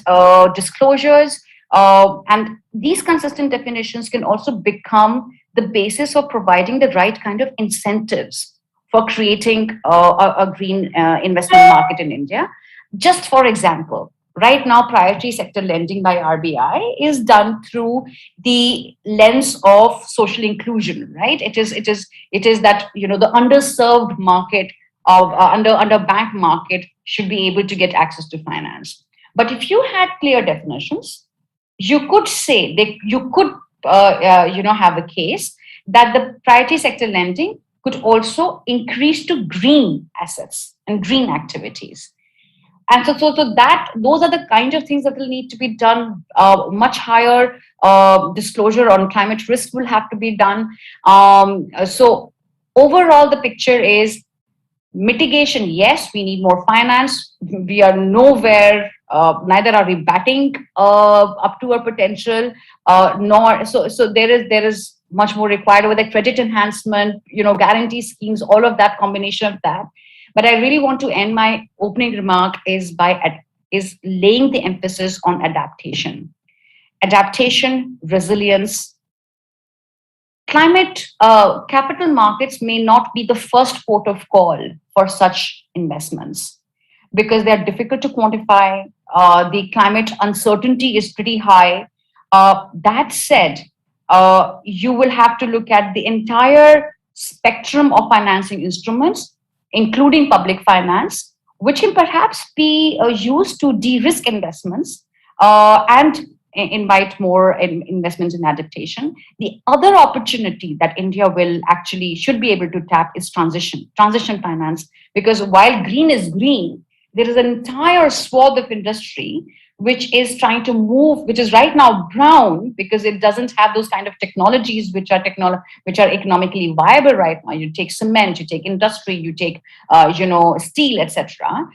disclosures, and these consistent definitions can also become the basis of providing the right kind of incentives for creating a green investment market in India. Just for example, right now, priority sector lending by RBI is done through the lens of social inclusion, right? It is that the underserved market of underbanked market should be able to get access to finance. But if you had clear definitions, you could say that you could have a case that the priority sector lending could also increase to green assets and green activities. And so that those are the kind of things that will need to be done. Much higher disclosure on climate risk will have to be done. So overall, the picture is mitigation. Yes, we need more finance. We are nowhere. Neither are we batting up to our potential. Nor so there is much more required over the credit enhancement, guarantee schemes, all of that, combination of that. But I really want to end my opening remark is laying the emphasis on adaptation, resilience. Climate capital markets may not be the first port of call for such investments because they are difficult to quantify. The climate uncertainty is pretty high. That said, you will have to look at the entire spectrum of financing instruments, including public finance, which can perhaps be used to de-risk investments and invite more investments in adaptation. The other opportunity that India should be able to tap is transition finance, because while green is green, there is an entire swath of industry which is trying to move, which is right now brown because it doesn't have those kind of technologies which are economically viable right now. You take cement, you take industry, you take steel, etc.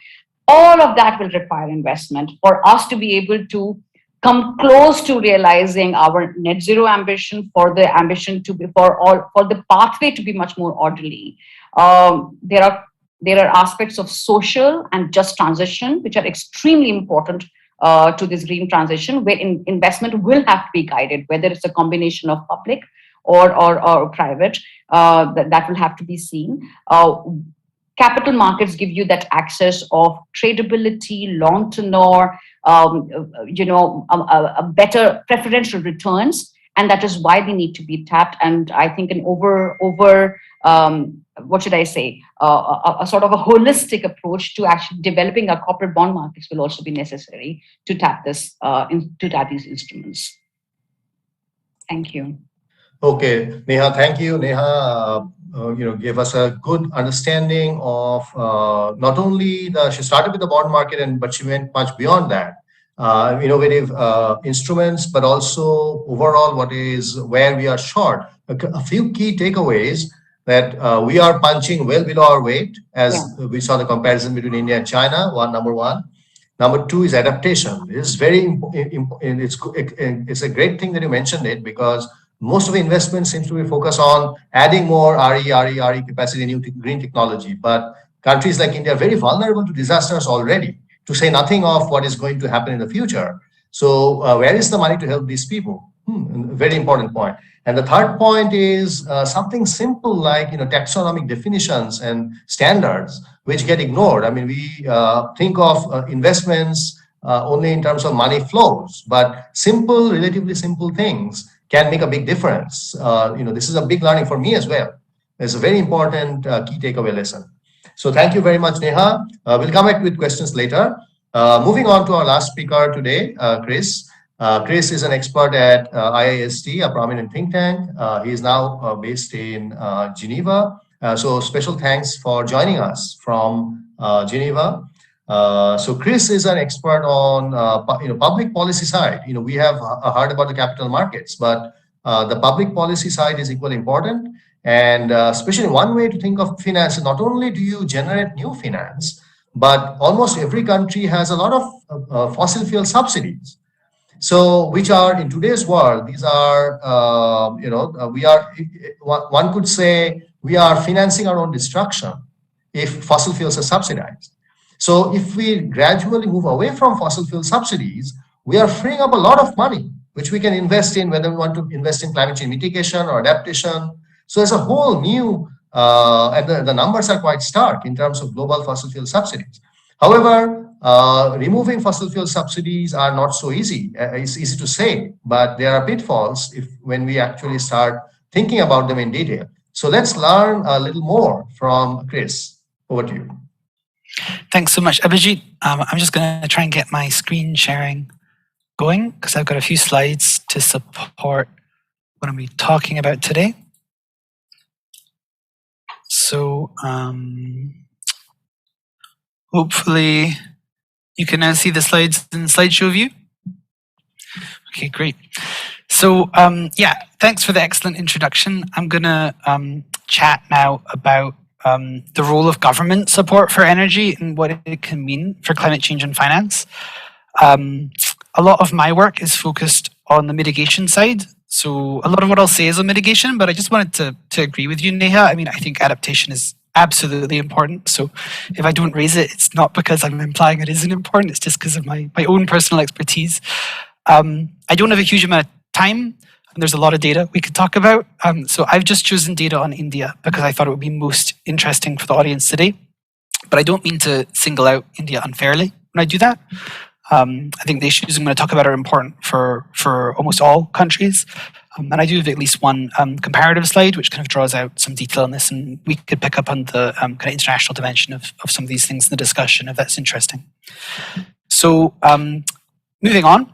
All of that will require investment for us to be able to come close to realizing our net zero ambition, for the ambition to be for the pathway to be much more orderly. There are aspects of social and just transition which are extremely important to this green transition, where investment will have to be guided, whether it's a combination of public or private. That will have to be seen. Capital markets give you that access of tradability, long tenure, a better preferential returns, and that is why they need to be tapped. And I think an what should I say, a sort of a holistic approach to actually developing our corporate bond markets will also be necessary to tap these instruments. Thank you. Okay, Neha, thank you. Neha, gave us a good understanding of not only she started with the bond market, but she went much beyond that. Innovative instruments, but also overall where we are short. A few key takeaways that we are punching well below our weight, as we saw the comparison between India and China, number one. Number two is adaptation. It's very important. It's a great thing that you mentioned it, because most of the investments seems to be focused on adding more RE capacity, new green technology. But countries like India are very vulnerable to disasters already, to say nothing of what is going to happen in the future. So where is the money to help these people? Very important point. And the third point is something simple like taxonomic definitions and standards, which get ignored. I mean, we think of investments only in terms of money flows, but relatively simple things can make a big difference. This is a big learning for me as well. It's a very important key takeaway lesson. So thank you very much, Neha. We'll come back with questions later. Moving on to our last speaker today, Chris. Chris is an expert at IIST, a prominent think tank. He is now based in Geneva. So special thanks for joining us from Geneva. So Chris is an expert on public policy side. We have heard about the capital markets, but the public policy side is equally important. And especially one way to think of finance is not only do you generate new finance, but almost every country has a lot of fossil fuel subsidies. So, which are in today's world, these are, we are, one could say, we are financing our own destruction if fossil fuels are subsidized. So, if we gradually move away from fossil fuel subsidies, we are freeing up a lot of money, which we can invest in, whether we want to invest in climate change mitigation or adaptation. So, there's a whole new, and the numbers are quite stark in terms of global fossil fuel subsidies. However, removing fossil fuel subsidies are not so easy. It's easy to say, but there are pitfalls when we actually start thinking about them in detail. So let's learn a little more from Chris. Over to you. Thanks so much, Abhijit. I'm just going to try and get my screen sharing going because I've got a few slides to support what I'm talking about today. So hopefully you can now see the slides in slideshow view. Okay, great. So yeah, thanks for the excellent introduction. I'm going to chat now about the role of government support for energy and what it can mean for climate change and finance. A lot of my work is focused on the mitigation side. So a lot of what I'll say is on mitigation, but I just wanted to agree with you, Neha. I mean, I think adaptation is absolutely important. So if I don't raise it, it's not because I'm implying it isn't important. It's just because of my own personal expertise. I don't have a huge amount of time. And there's a lot of data we could talk about. So I've just chosen data on India because I thought it would be most interesting for the audience today. But I don't mean to single out India unfairly when I do that. I think the issues I'm going to talk about are important for almost all countries. And I do have at least one comparative slide, which kind of draws out some detail on this. And we could pick up on the kind of international dimension of some of these things in the discussion, if that's interesting. So moving on,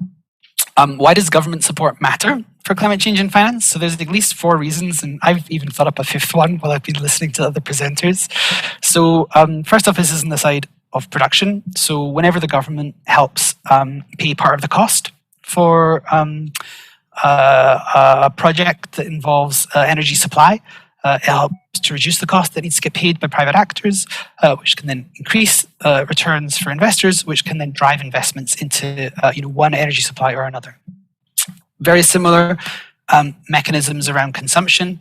why does government support matter for climate change and finance? So there's at least 4 reasons, and I've even thought up a 5th one while I've been listening to other presenters. So first off, this is on the side of production. So whenever the government helps pay part of the cost for a project that involves energy supply, it helps to reduce the cost that needs to get paid by private actors, which can then increase returns for investors, which can then drive investments into one energy supply or another. Very similar mechanisms around consumption.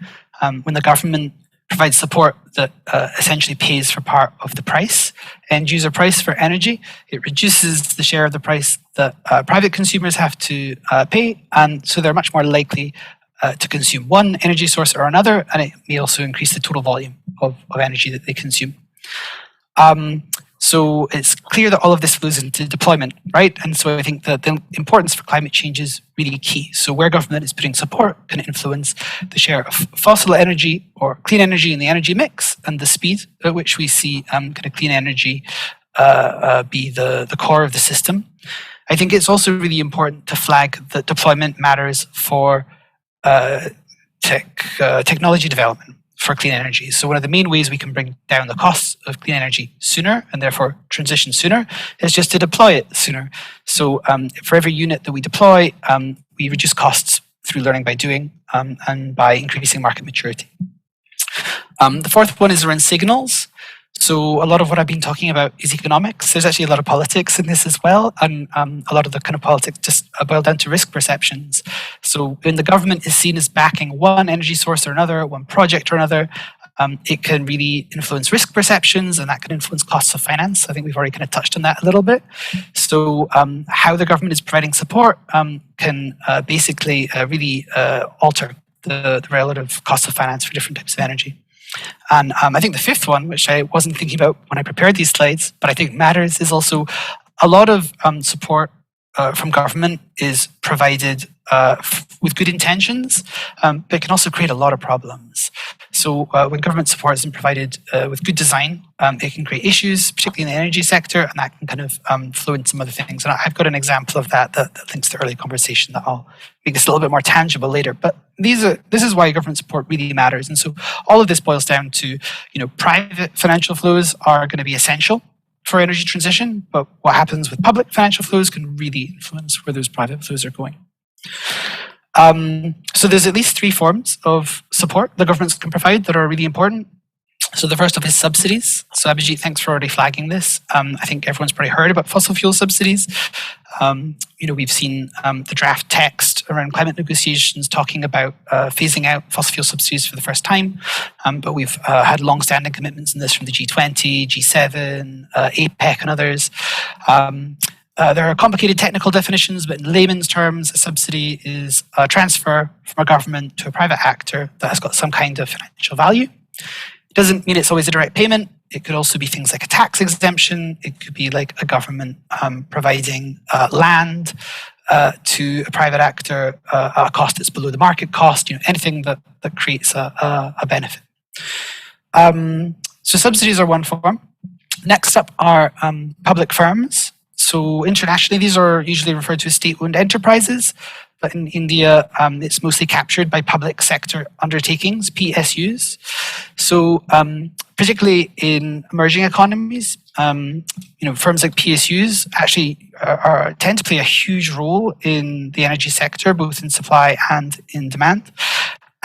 When the government provides support that essentially pays for part of the price, end user price for energy, it reduces the share of the price that private consumers have to pay, and so they're much more likely to consume one energy source or another, and it may also increase the total volume of energy that they consume. So it's clear that all of this flows into deployment, right? And so I think that the importance for climate change is really key. So where government is putting support can influence the share of fossil energy or clean energy in the energy mix and the speed at which we see kind of clean energy be the core of the system. I think it's also really important to flag that deployment matters for technology development for clean energy. So one of the main ways we can bring down the costs of clean energy sooner and therefore transition sooner is just to deploy it sooner. So for every unit that we deploy, we reduce costs through learning by doing and by increasing market maturity. The 4th one is around signals. So a lot of what I've been talking about is economics. There's actually a lot of politics in this as well. And a lot of the kind of politics just boil down to risk perceptions. So when the government is seen as backing one energy source or another, one project or another, it can really influence risk perceptions, and that can influence costs of finance. I think we've already kind of touched on that a little bit. So how the government is providing support can basically really alter the relative cost of finance for different types of energy. And I think the 5th one, which I wasn't thinking about when I prepared these slides, but I think matters, is also a lot of support from government is provided with good intentions, but it can also create a lot of problems. So when government support isn't provided with good design, it can create issues, particularly in the energy sector, and that can kind of flow into some other things. And I've got an example of that links to the earlier conversation that I'll make this a little bit more tangible later. But this is why government support really matters. And so all of this boils down to, private financial flows are going to be essential for energy transition, but what happens with public financial flows can really influence where those private flows are going. So there's at least 3 forms of support the governments can provide that are really important. So the first of is subsidies. So Abhijit, thanks for already flagging this. I think everyone's probably heard about fossil fuel subsidies. We've seen the draft text around climate negotiations talking about phasing out fossil fuel subsidies for the first time. But we've had long-standing commitments in this from the G20, G7, APEC and others. There are complicated technical definitions, but in layman's terms, a subsidy is a transfer from a government to a private actor that has got some kind of financial value. It doesn't mean it's always a direct payment. It could also be things like a tax exemption. It could be like a government providing land to a private actor at a cost that's below the market cost, anything that creates a benefit. So subsidies are one form. Next up are public firms. So internationally, these are usually referred to as state-owned enterprises, but in India, it's mostly captured by public sector undertakings, PSUs. So particularly in emerging economies, firms like PSUs actually tend to play a huge role in the energy sector, both in supply and in demand.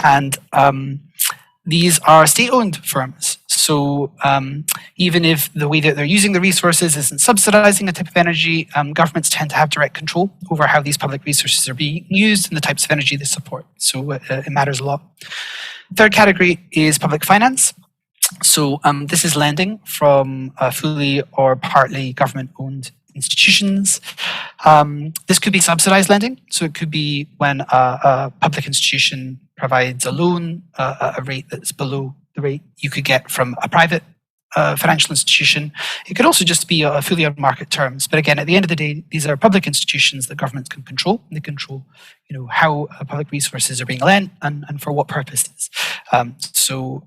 And these are state-owned firms. So even if the way that they're using the resources isn't subsidizing a type of energy, governments tend to have direct control over how these public resources are being used and the types of energy they support. So it matters a lot. Third category is public finance. So this is lending from fully or partly government-owned institutions. This could be subsidized lending. So it could be when a public institution provides a loan at a rate that's below the rate you could get from a private financial institution. It could also just be fully on market terms. But again, at the end of the day, these are public institutions that governments can control. They control, how public resources are being lent and for what purposes. To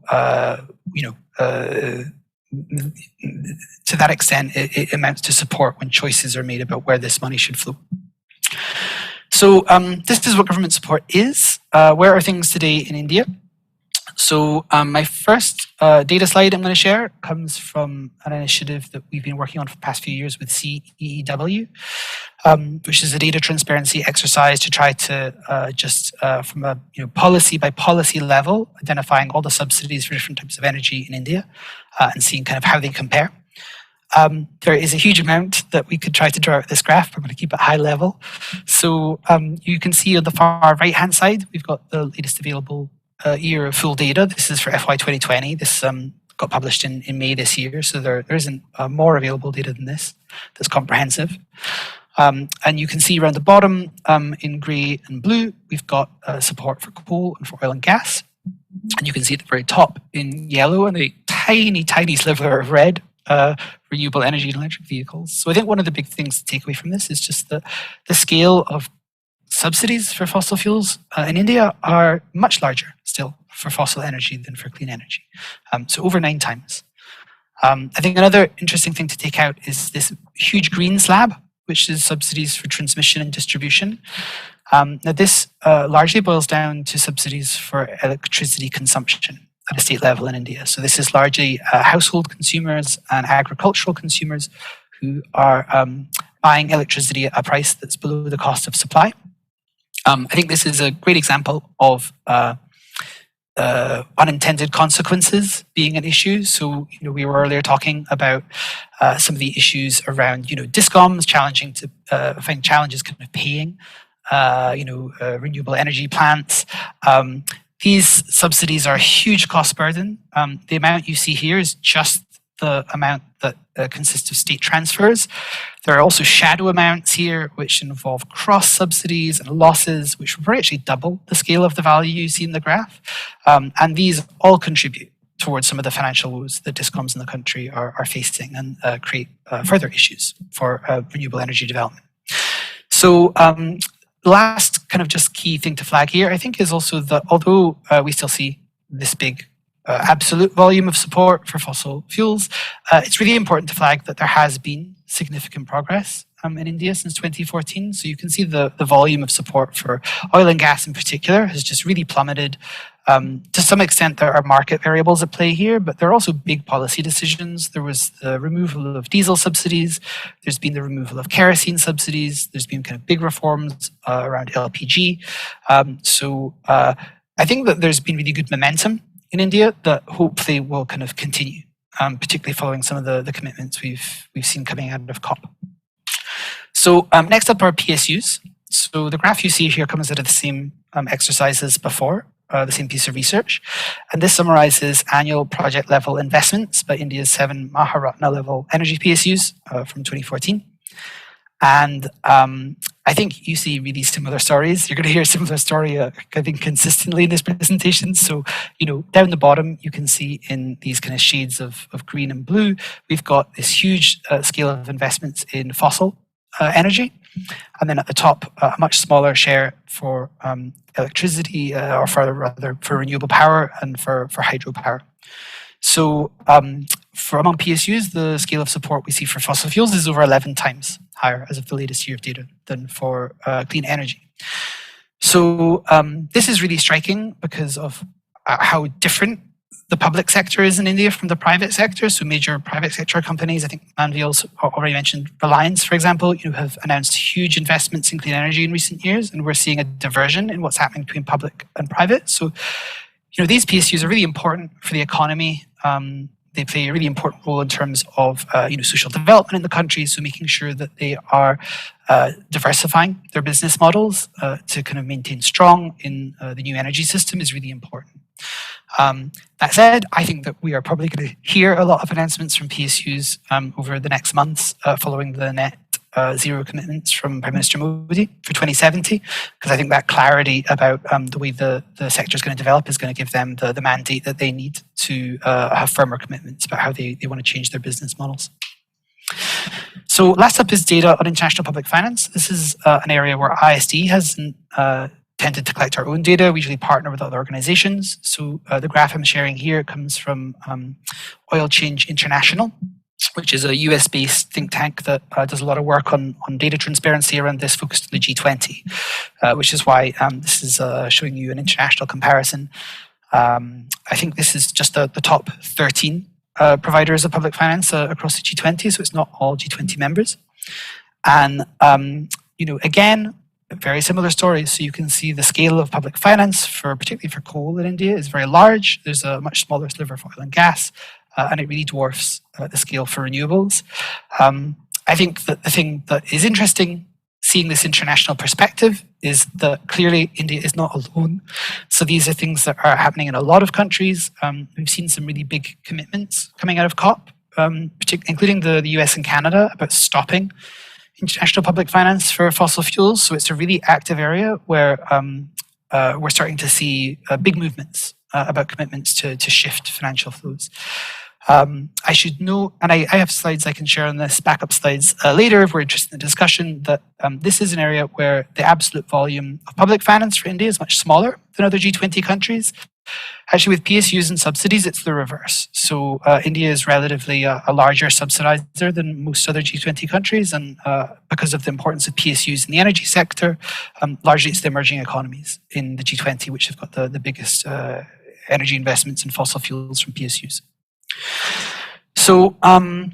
that extent, it amounts to support when choices are made about where this money should flow. So this is what government support is. Where are things today in India? So my first data slide I'm going to share comes from an initiative that we've been working on for the past few years with CEEW, which is a data transparency exercise to try to from a policy by policy level, identifying all the subsidies for different types of energy in India and seeing kind of how they compare. There is a huge amount that we could try to draw out this graph. I'm going to keep it high level. So you can see on the far right-hand side, we've got the latest available year of full data. This is for FY 2020. This got published in May this year, so there isn't more available data than this that's comprehensive. And you can see around the bottom in grey and blue, we've got support for coal and for oil and gas. And you can see at the very top in yellow and a tiny, tiny sliver of red, renewable energy and electric vehicles. So I think one of the big things to take away from this is just the scale of subsidies for fossil fuels in India are much larger still for fossil energy than for clean energy. So over 9 times. I think another interesting thing to take out is this huge green slab, which is subsidies for transmission and distribution. Now this largely boils down to subsidies for electricity consumption at a state level in India. So this is largely household consumers and agricultural consumers who are buying electricity at a price that's below the cost of supply. I think this is a great example of unintended consequences being an issue. So, we were earlier talking about some of the issues around, discoms challenging to find challenges kind of paying, renewable energy plants. These subsidies are a huge cost burden. The amount you see here is just the amount that consists of state transfers. There are also shadow amounts here, which involve cross subsidies and losses, which will actually double the scale of the value you see in the graph. And these all contribute towards some of the financial woes that discoms in the country are facing and create further issues for renewable energy development. So the last kind of just key thing to flag here, I think, is also that although we still see this big absolute volume of support for fossil fuels, it's really important to flag that there has been significant progress in India since 2014. So you can see the volume of support for oil and gas in particular has just really plummeted. To some extent, there are market variables at play here, but there are also big policy decisions. There was the removal of diesel subsidies. There's been the removal of kerosene subsidies. There's been kind of big reforms around LPG. I think that there's been really good momentum in India that hopefully will kind of continue, particularly following some of the commitments we've seen coming out of COP. So next up are PSUs. So the graph you see here comes out of the same exercise as before, the same piece of research. And this summarizes annual project level investments by India's 7 Maharatna level energy PSUs from 2014. And I think you see really similar stories. You're going to hear a similar story, I think, consistently in this presentation. So, down the bottom, you can see in these kind of shades of green and blue, we've got this huge scale of investments in fossil energy. And then at the top, a much smaller share for electricity, or for renewable power and for hydropower. So for among PSUs, the scale of support we see for fossil fuels is over 11 times higher as of the latest year of data than for clean energy. So this is really striking because of how different the public sector is in India from the private sector. So major private sector companies, I think Manvi also already mentioned Reliance, for example, have announced huge investments in clean energy in recent years, and we're seeing a diversion in what's happening between public and private. So these PSUs are really important for the economy. They play a really important role in terms of social development in the country. So making sure that they are diversifying their business models to kind of maintain strong in the new energy system is really important. That said, I think that we are probably going to hear a lot of announcements from PSUs over the next months following the net zero commitments from Prime Minister Modi for 2070, because I think that clarity about the way the sector is going to develop is going to give them the mandate that they need to have firmer commitments about how they want to change their business models. So last up is data on international public finance. This is an area where ISD has tended to collect our own data. We usually partner with other organizations. So the graph I'm sharing here comes from Oil Change International, which is a US-based think tank that does a lot of work on data transparency around this, focused on the G20, which is why this is showing you an international comparison. I think this is just the top 13 providers of public finance across the G20, so it's not all G20 members. And, again, very similar stories. So you can see the scale of public finance, particularly for coal in India, is very large. There's a much smaller sliver for oil and gas. And it really dwarfs the scale for renewables. I think that the thing that is interesting, seeing this international perspective, is that clearly India is not alone. So these are things that are happening in a lot of countries. We've seen some really big commitments coming out of COP, including the US and Canada, about stopping international public finance for fossil fuels. So it's a really active area where we're starting to see big movements about commitments to shift financial flows. I should note, and I have slides I can share on this, backup slides later if we're interested in the discussion, that this is an area where the absolute volume of public finance for India is much smaller than other G20 countries. Actually, with PSUs and subsidies, it's the reverse. So India is relatively a larger subsidizer than most other G20 countries, and because of the importance of PSUs in the energy sector, largely it's the emerging economies in the G20 which have got the biggest energy investments in fossil fuels from PSUs. So I'm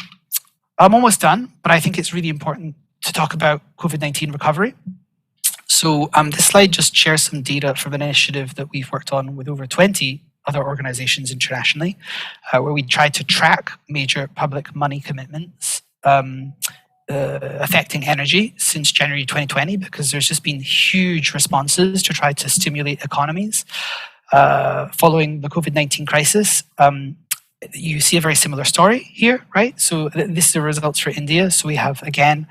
almost done, but I think it's really important to talk about COVID-19 recovery. So this slide just shares some data from an initiative that we've worked on with over 20 other organizations internationally, where we tried to track major public money commitments affecting energy since January 2020, because there's just been huge responses to try to stimulate economies following the COVID-19 crisis. You see a very similar story here, right? So this is the results for India. So we have, again,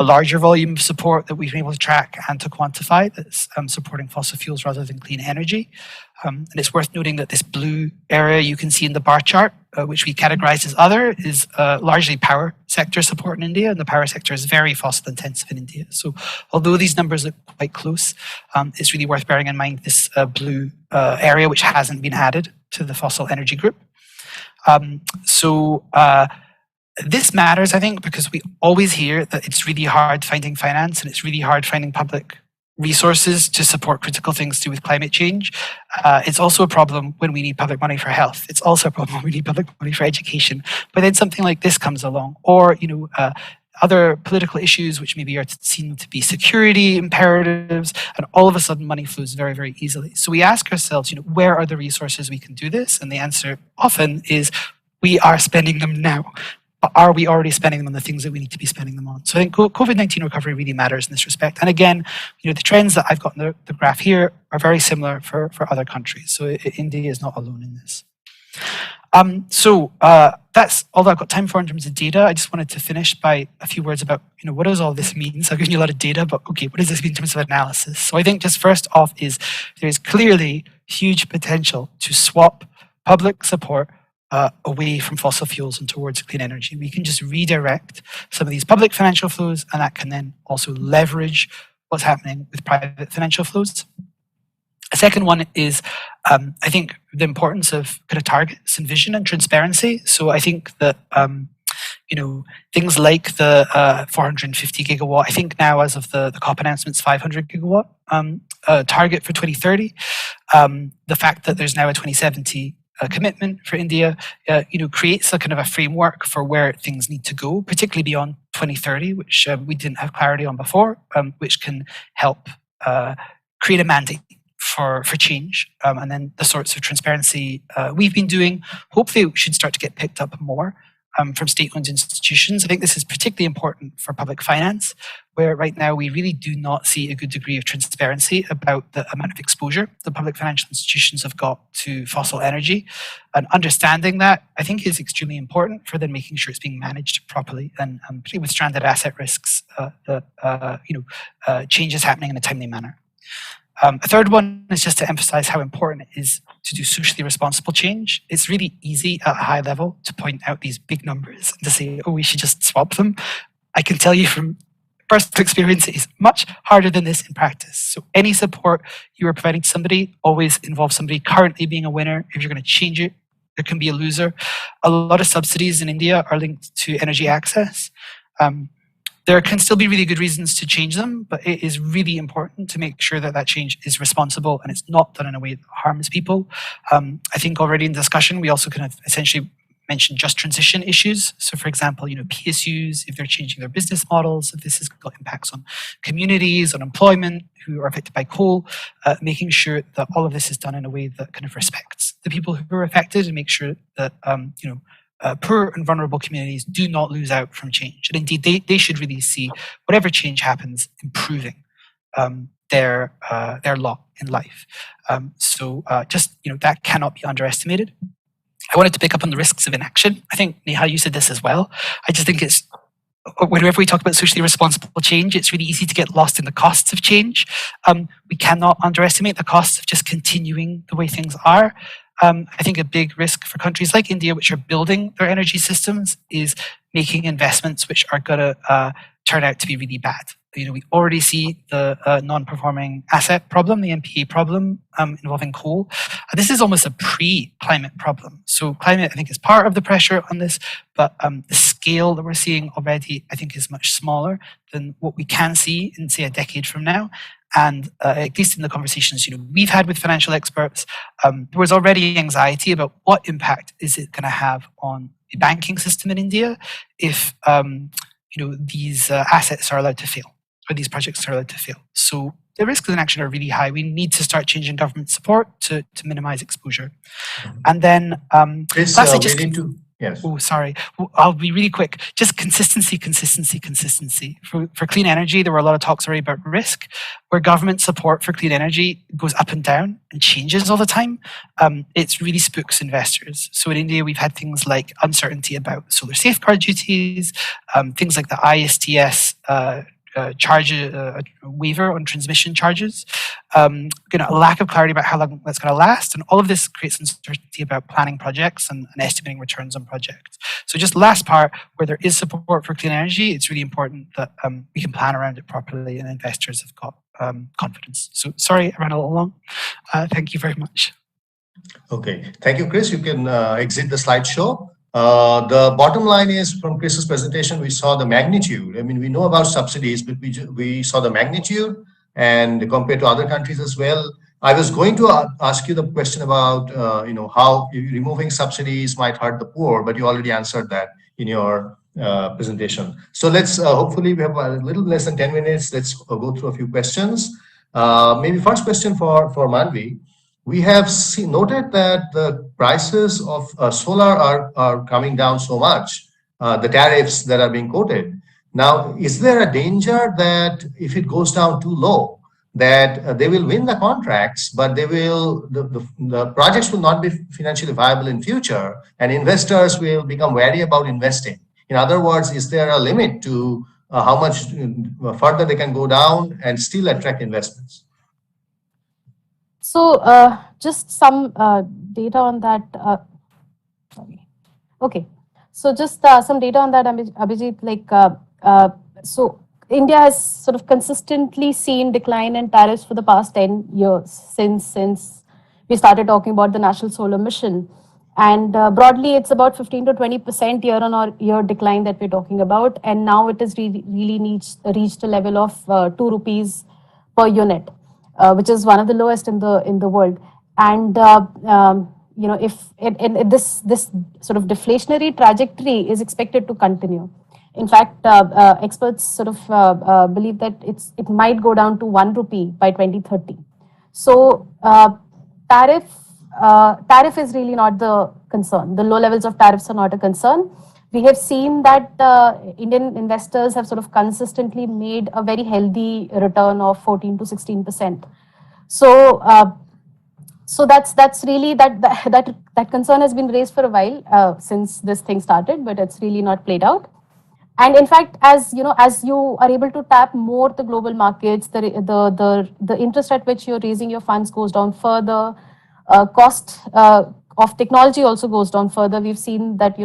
a larger volume of support that we've been able to track and to quantify that's supporting fossil fuels rather than clean energy. And it's worth noting that this blue area you can see in the bar chart, which we categorize as other, is largely power sector support in India, and the power sector is very fossil intensive in India. So although these numbers look quite close, it's really worth bearing in mind this blue area, which hasn't been added to the fossil energy group. This matters, I think, because we always hear that it's really hard finding finance and it's really hard finding public resources to support critical things to do with climate change. It's also a problem when we need public money for health. It's also a problem when we need public money for education. But then something like this comes along, or other political issues which maybe are seen to be security imperatives, and all of a sudden money flows very, very easily. So we ask ourselves, where are the resources we can do this? And the answer often is we are spending them now. But are we already spending them on the things that we need to be spending them on? So I think COVID-19 recovery really matters in this respect. And again, the trends that I've got in the graph here are very similar for other countries. So India is not alone in this. That's all I've got time for in terms of data. I just wanted to finish by a few words about, what does all this mean? So I've given you a lot of data, but okay, what does this mean in terms of analysis? So I think just first off is there is clearly huge potential to swap public support away from fossil fuels and towards clean energy. We can just redirect some of these public financial flows, and that can then also leverage what's happening with private financial flows. A second one is, I think, the importance of kind of targets and vision and transparency. So I think that, things like the 450 gigawatt, I think now as of the COP announcements, 500 gigawatt target for 2030, the fact that there's now a 2070 commitment for India, creates a kind of a framework for where things need to go, particularly beyond 2030, which we didn't have clarity on before, which can help create a mandate for change. And then the sorts of transparency we've been doing, hopefully should start to get picked up more from state-owned institutions. I think this is particularly important for public finance, where right now we really do not see a good degree of transparency about the amount of exposure the public financial institutions have got to fossil energy. And understanding that, I think, is extremely important for then making sure it's being managed properly, and particularly with stranded asset risks, change is happening in a timely manner. A third one is just to emphasize how important it is to do socially responsible change. It's really easy at a high level to point out these big numbers and to say, oh, we should just swap them. I can tell you from personal experience, it is much harder than this in practice. So any support you are providing to somebody always involves somebody currently being a winner. If you're going to change it, there can be a loser. A lot of subsidies in India are linked to energy access. There can still be really good reasons to change them, but it is really important to make sure that that change is responsible and it's not done in a way that harms people. I think already in discussion, we also kind of essentially mentioned just transition issues. So for example, PSUs, if they're changing their business models, if this has got impacts on communities, on employment, who are affected by coal, making sure that all of this is done in a way that kind of respects the people who are affected and make sure that, poor and vulnerable communities do not lose out from change. And indeed, they should really see whatever change happens improving their lot in life. That cannot be underestimated. I wanted to pick up on the risks of inaction. I think, Neha, you said this as well. I just think it's, whenever we talk about socially responsible change, it's really easy to get lost in the costs of change. We cannot underestimate the costs of just continuing the way things are. I think a big risk for countries like India, which are building their energy systems, is making investments which are going to turn out to be really bad. We already see the non-performing asset problem, the NPA problem involving coal. This is almost a pre-climate problem. So climate, I think, is part of the pressure on this, but the scale that we're seeing already, I think, is much smaller than what we can see in, say, a decade from now. And at least in the conversations we've had with financial experts, there was already anxiety about what impact is it going to have on the banking system in India if these assets are allowed to fail, or these projects are allowed to fail. So the risks of inaction are really high. We need to start changing government support to minimize exposure. And then Chris, lastly, we need to. Yes. Oh, sorry. I'll be really quick. Just consistency. For clean energy, there were a lot of talks already about risk, where government support for clean energy goes up and down and changes all the time. It really spooks investors. So in India, we've had things like uncertainty about solar safeguard duties, things like the ISTS waiver on transmission charges, a lack of clarity about how long that's going to last, and all of this creates uncertainty about planning projects and estimating returns on projects. So just last part, where there is support for clean energy, it's really important that we can plan around it properly and investors have got confidence. So sorry, I ran a little long. Thank you very much. Okay, thank you, Chris. You can exit the slideshow. The bottom line is from Chris's presentation, we saw the magnitude. I mean, we know about subsidies, but we saw the magnitude and compared to other countries as well. I was going to ask you the question about, how removing subsidies might hurt the poor, but you already answered that in your presentation. So let's, hopefully we have a little less than 10 minutes. Let's go through a few questions. Maybe first question for Manvi. We have noted that the prices of solar are coming down so much, the tariffs that are being quoted. Now, is there a danger that if it goes down too low, that they will win the contracts, but they will the projects will not be financially viable in future, and investors will become wary about investing? In other words, is there a limit to how much further they can go down and still attract investments? So just some data on that. Sorry. Okay. So just some data on that, Abhijit. So India has sort of consistently seen decline in tariffs for the past 10 years since we started talking about the National Solar Mission. And broadly, it's about 15 to 20% year-on-year decline that we're talking about. And now it has really reached a level of 2 rupees per unit. Which is one of the lowest in the world, and if this sort of deflationary trajectory is expected to continue. In fact, experts sort of believe that it might go down to 1 rupee by 2030. So tariff is really not the concern. The low levels of tariffs are not a concern. We have seen that Indian investors have sort of consistently made a very healthy return of 14 to 16%. So, so that's really that concern has been raised for a while since this thing started, but it's really not played out. And in fact, as you are able to tap more the global markets, the interest at which you're raising your funds goes down further. Cost of technology also goes down further. We've seen that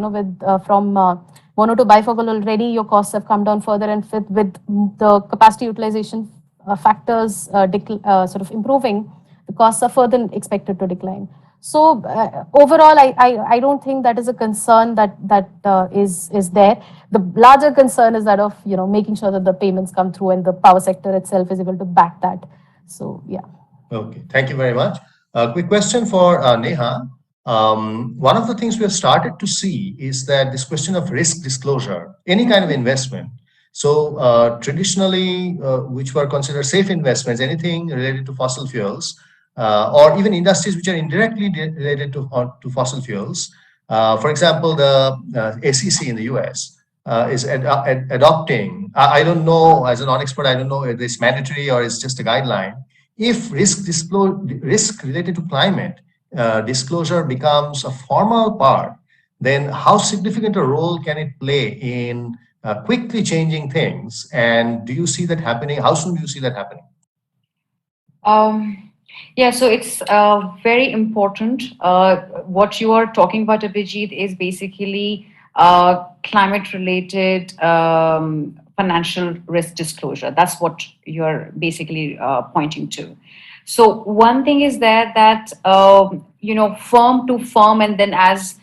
from mono to bifocal already, your costs have come down further, and with the capacity utilization factors sort of improving, the costs are further expected to decline. So overall, I don't think that is a concern that is there. The larger concern is that of making sure that the payments come through and the power sector itself is able to back that. So yeah. Okay, thank you very much. A quick question for Neha. One of the things we have started to see is that this question of risk disclosure, any kind of investment. So traditionally, which were considered safe investments, anything related to fossil fuels, or even industries which are indirectly related to fossil fuels. For example, the SEC in the US is adopting, I don't know, as a non-expert, I don't know if it's mandatory or it's just a guideline. If risk related to climate disclosure becomes a formal part, then how significant a role can it play in quickly changing things? And do you see that happening? How soon do you see that happening? Yeah, so it's very important. What you are talking about, Abhijit, is basically climate-related financial risk disclosure. That's what you're basically pointing to. So one thing is that firm to firm, and then as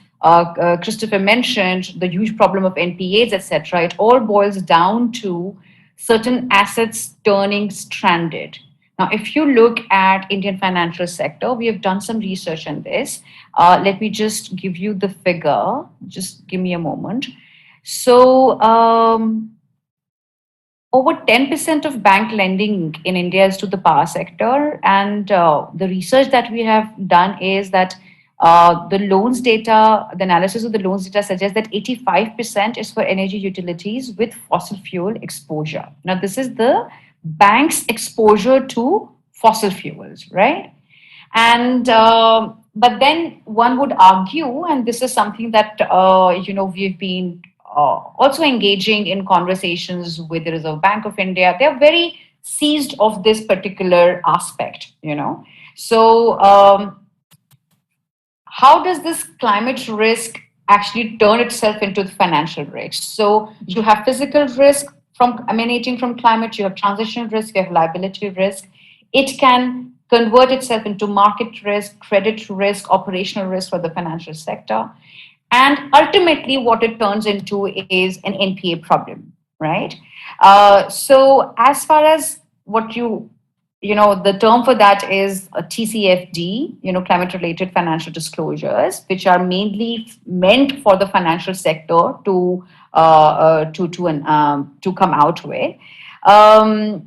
Christopher mentioned, the huge problem of NPAs, etc. It all boils down to certain assets turning stranded. Now, if you look at Indian financial sector, we have done some research on this. Let me just give you the figure. Just give me a moment. So over 10% of bank lending in India is to the power sector. And the research that we have done is that the loans data, the analysis of the loans data suggests that 85% is for energy utilities with fossil fuel exposure. Now, this is the bank's exposure to fossil fuels, right? And but then one would argue, and this is something that we've been also engaging in conversations with the Reserve Bank of India. They're very seized of this particular aspect, So how does this climate risk actually turn itself into the financial risk? So you have physical risk emanating from climate, you have transition risk, you have liability risk. It can convert itself into market risk, credit risk, operational risk for the financial sector. And ultimately, what it turns into is an NPA problem, right? So as far as what the term for that is a TCFD, climate related financial disclosures, which are mainly meant for the financial sector to come out with. I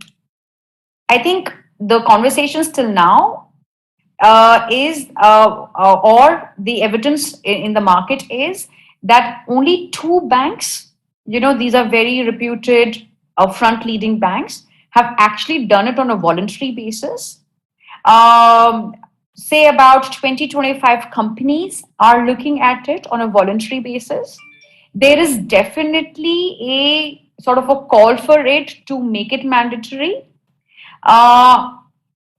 think the conversations till now or the evidence in the market is that only 2 banks, these are very reputed front leading banks, have actually done it on a voluntary basis. Say about 20-25 companies are looking at it on a voluntary basis. There is definitely a sort of a call for it to make it mandatory.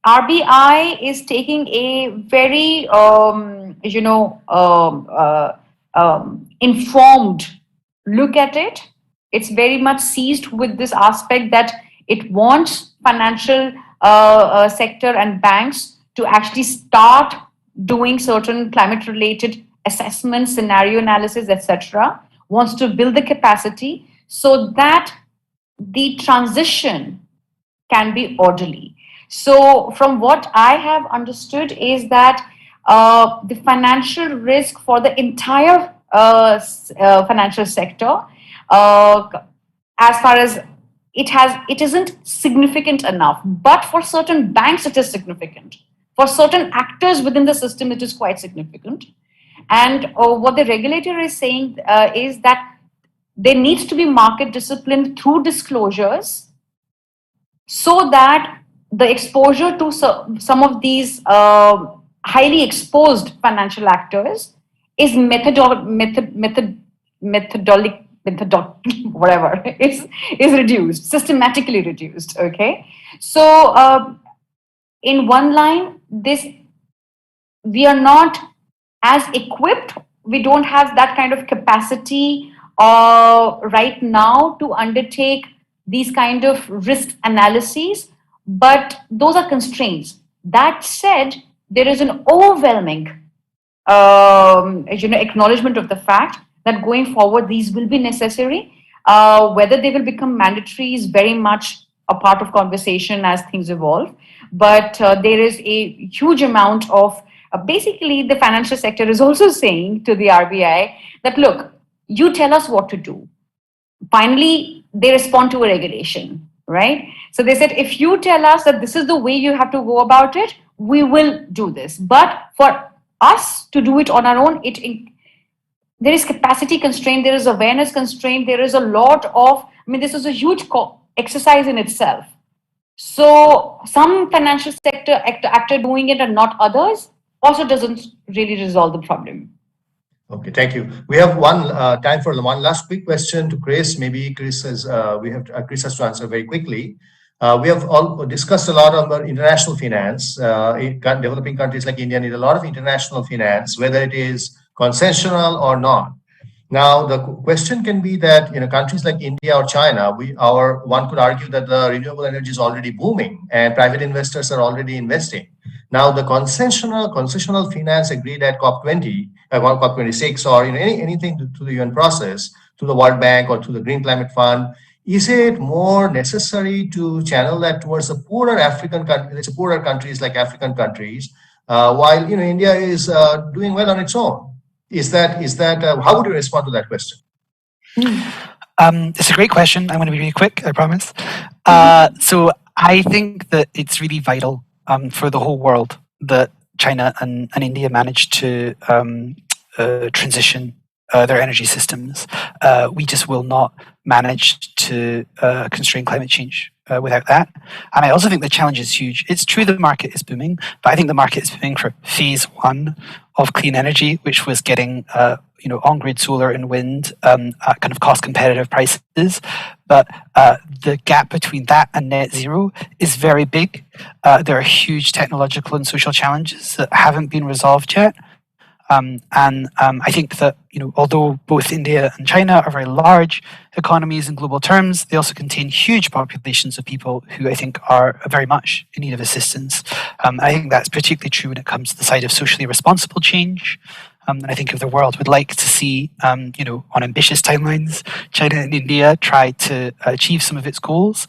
RBI is taking a very, informed look at it. It's very much seized with this aspect that it wants financial sector and banks to actually start doing certain climate related assessments, scenario analysis, etc. Wants to build the capacity so that the transition can be orderly. So from what I have understood is that the financial risk for the entire financial sector, as far as it isn't significant enough, but for certain banks it is significant. For certain actors within the system, it is quite significant. And what the regulator is saying is that there needs to be market discipline through disclosures, so that the exposure to some of these highly exposed financial actors is whatever is reduced, systematically reduced. Okay, so in one line, we are not as equipped. We don't have that kind of capacity right now to undertake these kind of risk analyses, but those are constraints. That said, there is an overwhelming acknowledgement of the fact that going forward these will be necessary. Whether they will become mandatory is very much a part of conversation as things evolve, but there is a huge amount of basically the financial sector is also saying to the RBI that, look, you tell us what to do. Finally, they respond to a regulation, right? So they said, if you tell us that this is the way you have to go about it, we will do this. But for us to do it on our own, there is capacity constraint, there is awareness constraint, there is a lot of, this is a huge exercise in itself. So some financial sector actor doing it and not others also doesn't really resolve the problem. Okay, thank you. We have time for one last quick question to Chris. Maybe Chris has Chris has to answer very quickly. We have all discussed a lot about international finance. Developing countries like India need a lot of international finance, whether it is concessional or not. Now, the question can be that countries like India or China, one could argue that the renewable energy is already booming and private investors are already investing. Now, the concessional finance agreed at COP20, COP26, or anything to the UN process, to the World Bank or to the Green Climate Fund, is it more necessary to channel that towards the poorer poorer countries like African countries, while India is doing well on its own? Is that how would you respond to that question? It's a great question. I'm going to be really quick, I promise. So I think that it's really vital for the whole world that China and India manage to transition their energy systems. We just will not manage to constrain climate change without that. And I also think the challenge is huge. It's true the market is booming, but I think the market is booming for phase 1 of clean energy, which was getting on-grid solar and wind at kind of cost-competitive prices. But the gap between that and net zero is very big. There are huge technological and social challenges that haven't been resolved yet. I think that although both India and China are very large economies in global terms, they also contain huge populations of people who I think are very much in need of assistance. I think that's particularly true when it comes to the side of socially responsible change. And I think if the world would like to see, on ambitious timelines, China and India try to achieve some of its goals,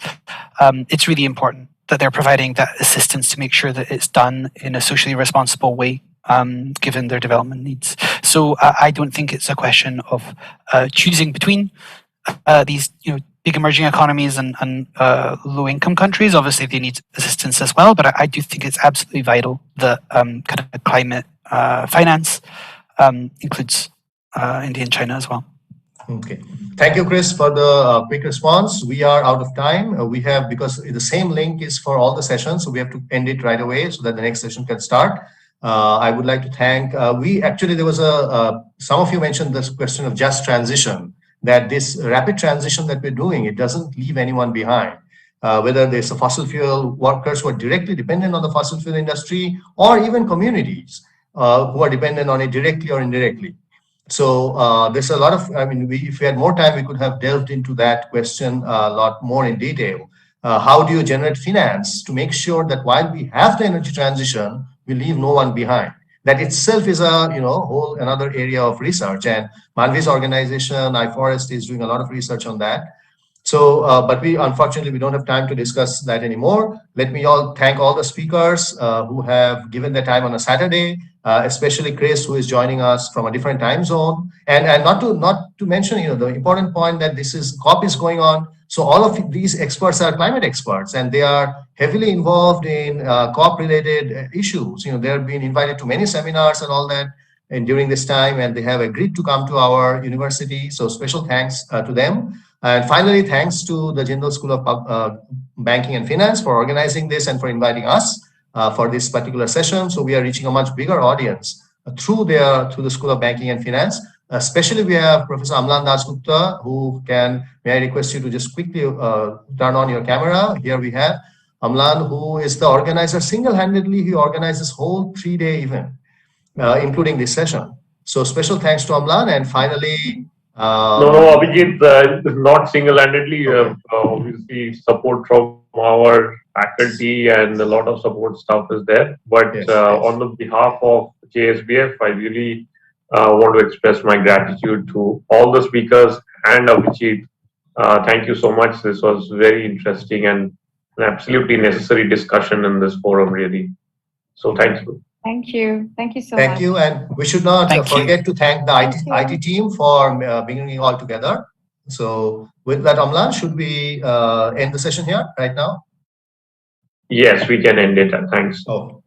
it's really important that they're providing that assistance to make sure that it's done in a socially responsible way, given their development needs. So I don't think it's a question of choosing between these big emerging economies and low income countries. Obviously, they need assistance as well, but I do think it's absolutely vital that kind of climate finance includes India and China as well. Okay. Thank you, Chris, for the quick response. We are out of time. We have, because the same link is for all the sessions, so we have to end it right away so that the next session can start. I would like to thank, there was some of you mentioned this question of just transition, that this rapid transition that we're doing, it doesn't leave anyone behind. Whether there's a fossil fuel workers who are directly dependent on the fossil fuel industry, or even communities who are dependent on it directly or indirectly. So there's a lot of, if we had more time, we could have delved into that question a lot more in detail. How do you generate finance to make sure that while we have the energy transition, we leave no one behind? That itself is a whole another area of research, and Manvi's organization, iForest, is doing a lot of research on that. So, but unfortunately, we don't have time to discuss that anymore. Let me thank all the speakers who have given their time on a Saturday, especially Chris, who is joining us from a different time zone. And not to mention, the important point that this is COP is going on. So all of these experts are climate experts, and they are heavily involved in COP-related issues. They have been invited to many seminars and all that, and during this time, and they have agreed to come to our university. So special thanks to them. And finally, thanks to the Jindal School of Banking and Finance for organizing this and for inviting us for this particular session. So we are reaching a much bigger audience through the School of Banking and Finance. Especially, we have Professor Amlan Dasgupta, who may I request you to just quickly turn on your camera. Here we have Amlan, who is the organizer. Single-handedly, he organizes whole 3-day event, including this session. So special thanks to Amlan. And finally, no, Abhijit, not single-handedly. Obviously, support from our faculty and a lot of support staff is there. But yes. On the behalf of JSBF, I really want to express my gratitude to all the speakers and Abhijit. Thank you so much. This was very interesting and an absolutely necessary discussion in this forum, really. So thank you. Thank you. Thank you so much. Thank you. And we should not forget to thank the IT team for bringing it all together. So with that, Amlan, should we end the session here right now? Yes, we can end it. Thanks. Oh.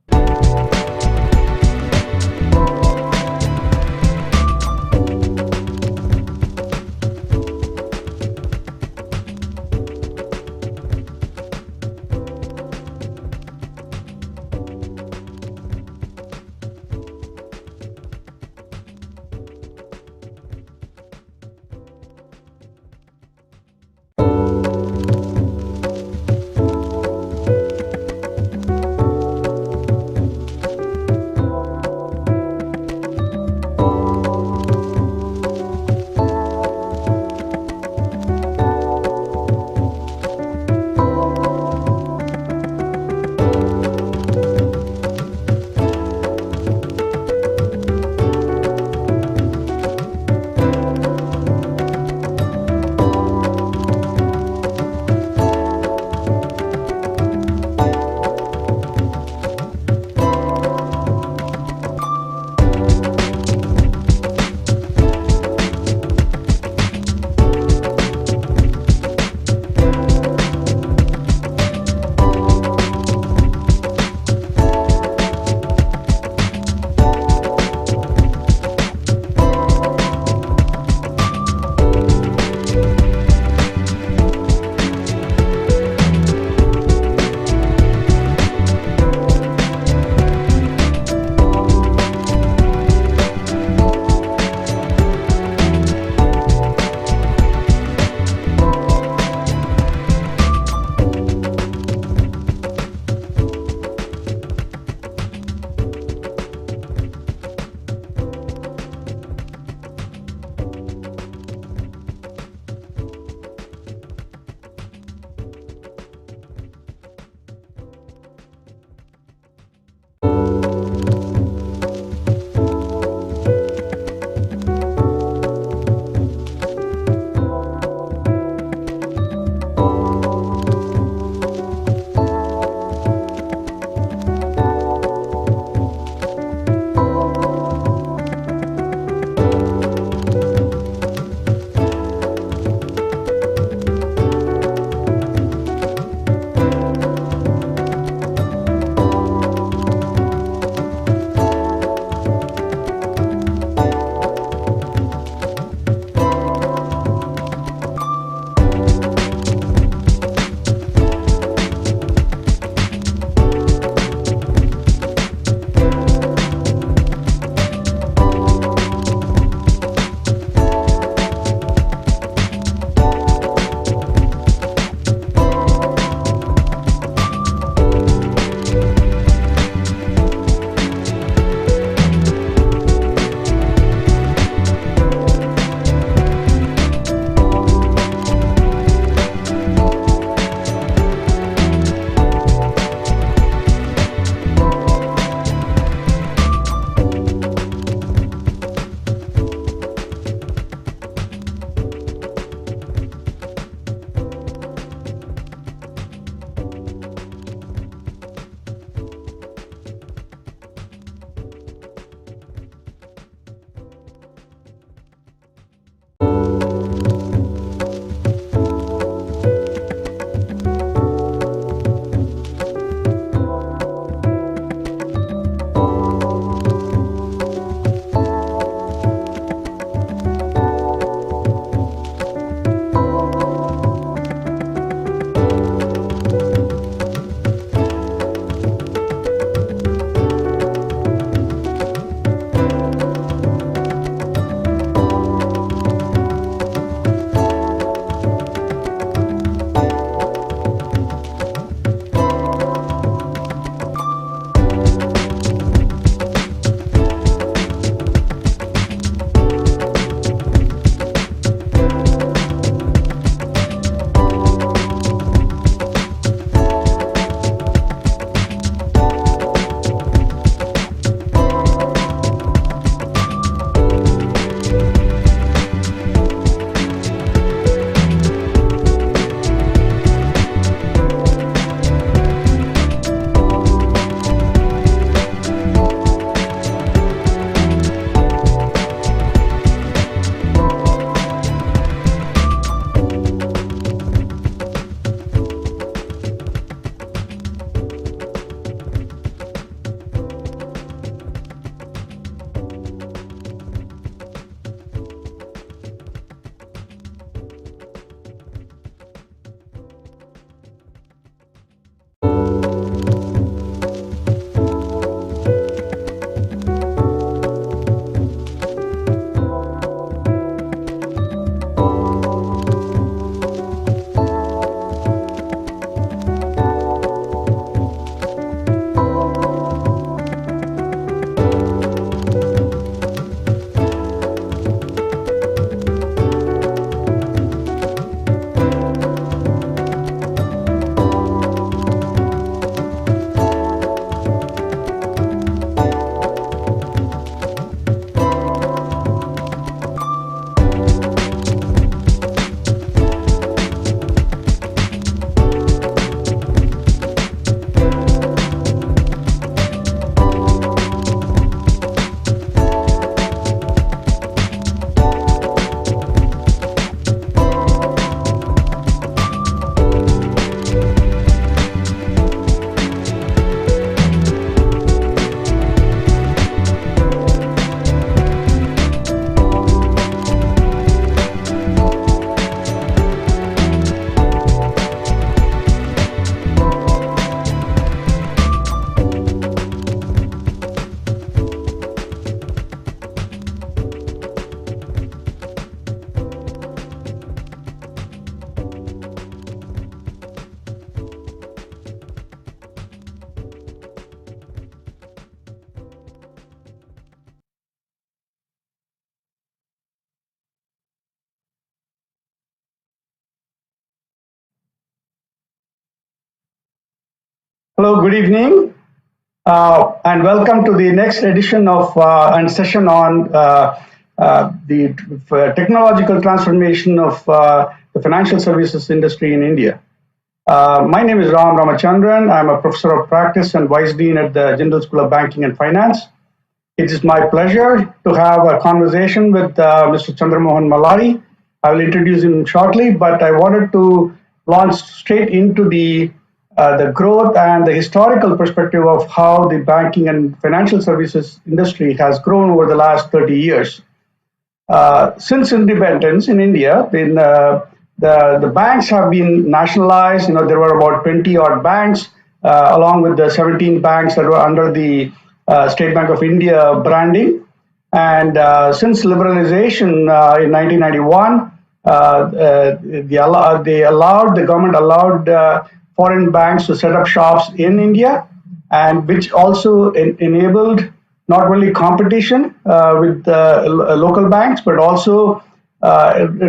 Hello, good evening, and welcome to the next edition of and session on the technological transformation of the financial services industry in India. My name is Ram Ramachandran. I'm a professor of practice and vice dean at the Jindal School of Banking and Finance. It is my pleasure to have a conversation with Mr. Chandramohan Malari. I will introduce him shortly, but I wanted to launch straight into the growth and the historical perspective of how the banking and financial services industry has grown over the last 30 years. Since independence in India, the banks have been nationalized. There were about 20 odd banks, along with the 17 banks that were under the State Bank of India branding. And since liberalization in 1991, the government allowed foreign banks to set up shops in India, and which also enabled not only competition with local banks, but also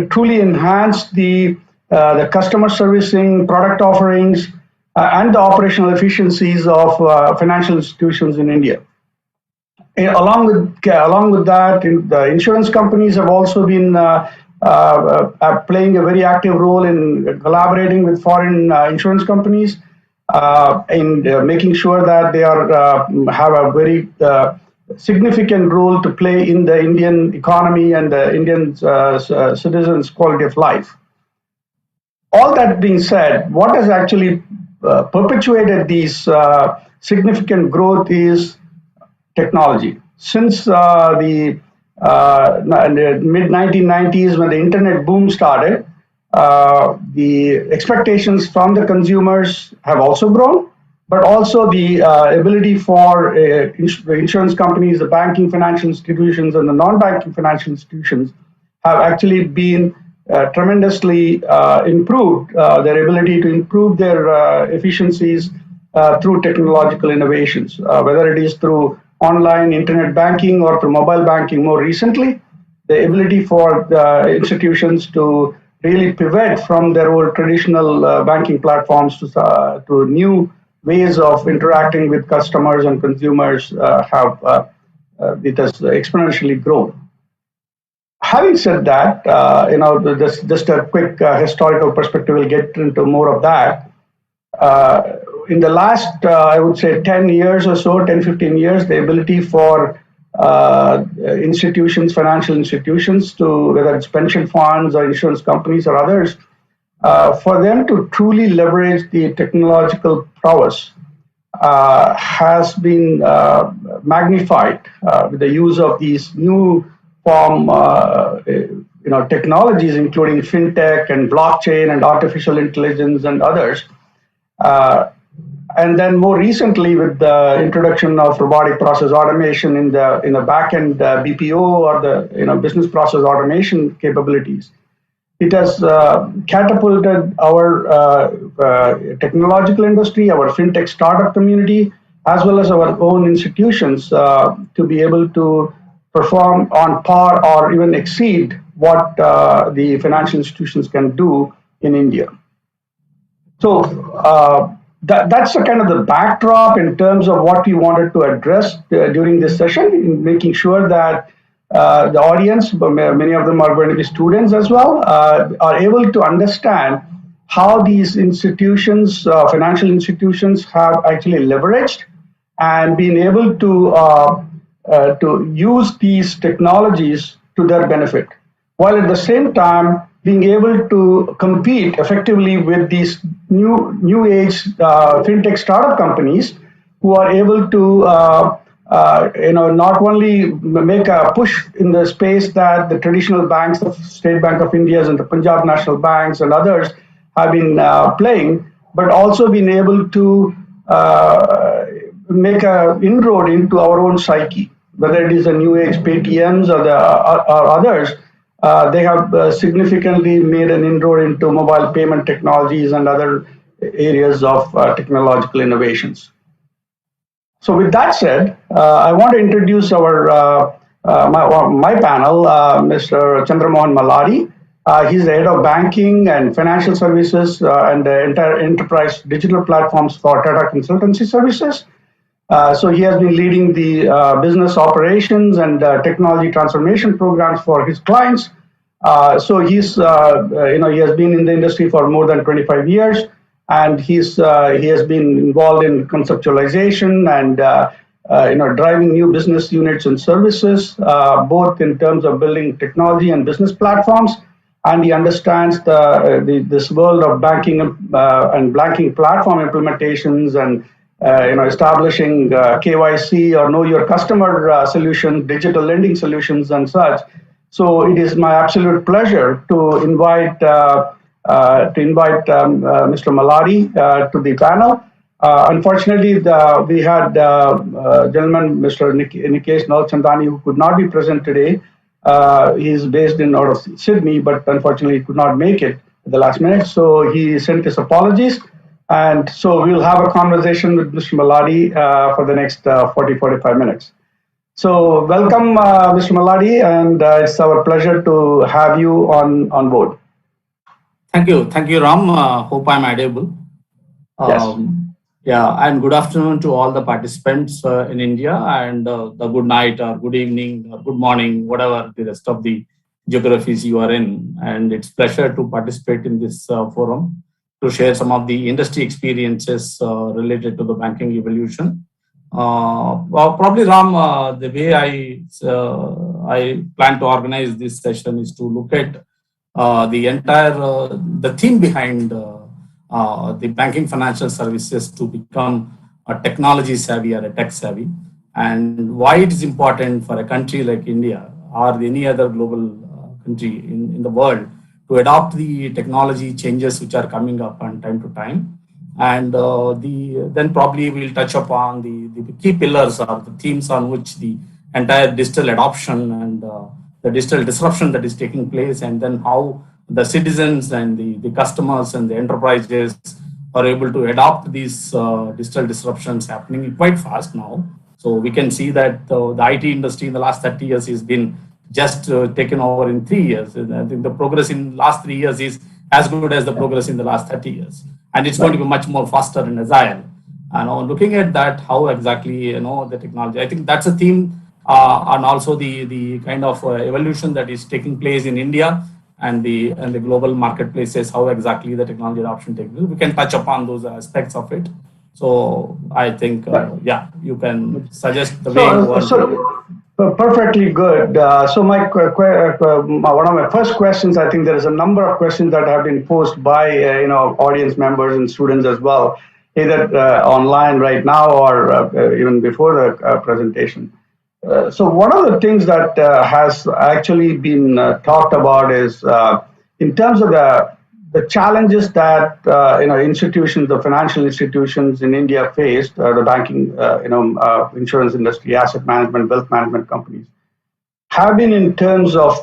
truly enhanced the customer servicing, product offerings, and the operational efficiencies of financial institutions in India. Along with that, the insurance companies have also been playing a very active role in collaborating with foreign insurance companies in making sure that they have a very significant role to play in the Indian economy and the Indian citizens' quality of life. All that being said, what has actually perpetuated these significant growth is technology. Since the mid-1990s, when the internet boom started, the expectations from the consumers have also grown, but also the ability for the insurance companies, the banking financial institutions, and the non-banking financial institutions have actually been tremendously improved, their ability to improve their efficiencies through technological innovations, whether it is through online internet banking or through mobile banking more recently. The ability for the institutions to really pivot from their old traditional banking platforms to new ways of interacting with customers and consumers it has exponentially grown. Having said that, just a quick historical perspective, we'll get into more of that. In the last, I would say 10 years or so, 10, 15 years, the ability for institutions, financial institutions, to whether it's pension funds or insurance companies or others, for them to truly leverage the technological prowess has been magnified with the use of these new form technologies, including fintech and blockchain and artificial intelligence and others. And then more recently, with the introduction of robotic process automation in the back-end BPO or the business process automation capabilities, it has catapulted our technological industry, our fintech startup community, as well as our own institutions to be able to perform on par or even exceed what the financial institutions can do in India. So that's the kind of the backdrop in terms of what we wanted to address during this session, in making sure that the audience, many of them are going to be students as well, are able to understand how these institutions, financial institutions, have actually leveraged and been able to use these technologies to their benefit, while at the same time being able to compete effectively with these new age fintech startup companies who are able to not only make a push in the space that the traditional banks, the State Bank of India and the Punjab National Banks and others have been playing, but also been able to make an inroad into our own psyche, whether it is the new age Paytms or others. They have significantly made an inroad into mobile payment technologies and other areas of technological innovations. So with that said, I want to introduce my panel, Mr. Chandramohan Malari. He's the head of banking and financial services and the entire enterprise digital platforms for Tata Consultancy Services. So he has been leading the business operations and technology transformation programs for his clients. So he has been in the industry for more than 25 years, and he has been involved in conceptualization and driving new business units and services, both in terms of building technology and business platforms. And he understands this world of banking and banking platform implementations and establishing KYC or know your customer solutions, digital lending solutions, and such. So it is my absolute pleasure to invite Mr. Maladi to the panel. Unfortunately, we had a gentleman, Mr. Nikesh Nalchandani, who could not be present today. He's based out of Sydney, but unfortunately he could not make it at the last minute. So he sent his apologies. And so we'll have a conversation with Mr. Maladi for the next 40-45 minutes. So welcome, Mr. Maladi, and it's our pleasure to have you on board. Thank you, Ram. Hope I'm audible. Yes. Yeah, and good afternoon to all the participants in India, and the good night or good evening or good morning, whatever the rest of the geographies you are in. And it's a pleasure to participate in this forum to share some of the industry experiences related to the banking evolution. Well, probably, Ram, the way I plan to organize this session is to look at the entire the theme behind the banking financial services to become a technology savvy or a tech savvy, and why it is important for a country like India or any other global country in the world to adopt the technology changes which are coming up on time to time. And then probably we'll touch upon the key pillars or the themes on which the entire digital adoption and the digital disruption that is taking place, and then how the citizens and the customers and the enterprises are able to adopt these digital disruptions happening quite fast now. So we can see that the IT industry in the last 30 years has been just taken over in 3 years. And I think the progress in the last 3 years is as good as the progress in the last 30 years. And it's going to be much more faster and agile. And looking at that, how exactly, the technology, I think that's a theme, and also the kind of evolution that is taking place in India and the global marketplaces, how exactly the technology adoption takes place. We can touch upon those aspects of it. So I think, you can suggest the way you want to. Perfectly good. So one of my first questions, I think there is a number of questions that have been posed by audience members and students as well, either online right now or even before the presentation. So one of the things that has actually been talked about is in terms of the challenges that institutions, the financial institutions in India faced, the banking, insurance industry, asset management, wealth management companies, have been in terms of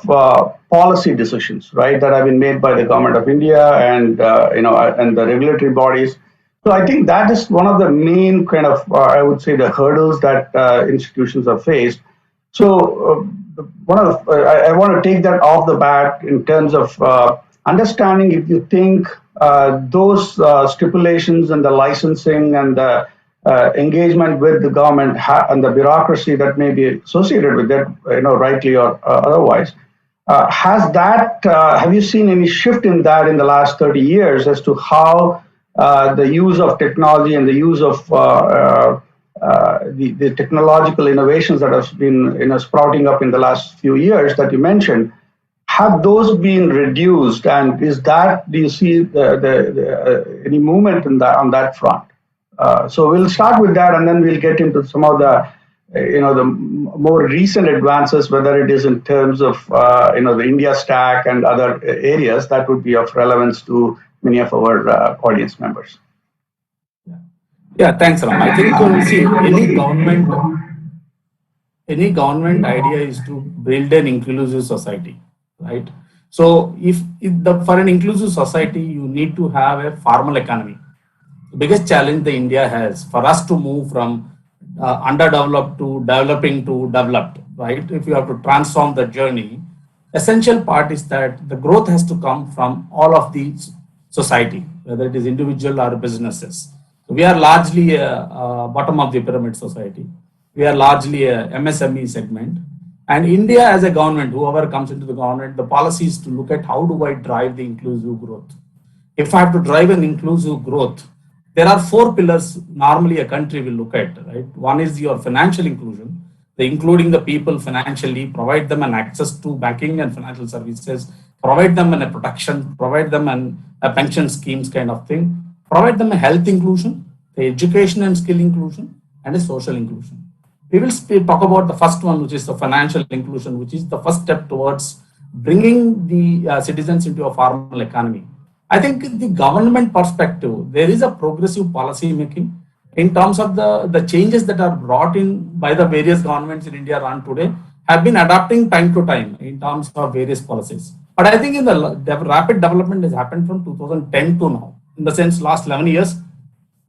policy decisions, right, that have been made by the government of India and and the regulatory bodies. So I think that is one of the main kind of I would say the hurdles that institutions have faced. So I want to take that off the bat in terms of understanding if you think those stipulations and the licensing and the engagement with the government and the bureaucracy that may be associated with it, rightly or otherwise, have you seen any shift in that in the last 30 years as to how the use of technology and the use of the technological innovations that have been sprouting up in the last few years that you mentioned, have those been reduced, and do you see any movement in on that front? So we'll start with that, and then we'll get into some of the the more recent advances, whether it is in terms of the India stack and other areas that would be of relevance to many of our audience members. Yeah, thanks, Ram. I think see, any government idea is to build an inclusive society, right? So for an inclusive society, you need to have a formal economy. The biggest challenge that India has for us to move from underdeveloped to developing to developed, right? If you have to transform the journey, essential part is that the growth has to come from all of the society, whether it is individual or businesses. We are largely a bottom of the pyramid society. We are largely a MSME segment. And India as a government, whoever comes into the government, the policy is to look at how do I drive the inclusive growth. If I have to drive an inclusive growth, there are four pillars normally a country will look at, right? One is your financial inclusion, including the people financially, provide them an access to banking and financial services, provide them a protection, provide them a pension schemes kind of thing, provide them a health inclusion, the education and skill inclusion, and a social inclusion. We will talk about the first one, which is the financial inclusion, which is the first step towards bringing the citizens into a formal economy. I think the government perspective, there is a progressive policy making in terms of the changes that are brought in by the various governments in India run today have been adapting time to time in terms of various policies. But I think in the rapid development has happened from 2010 to now. In the sense, last 11 years,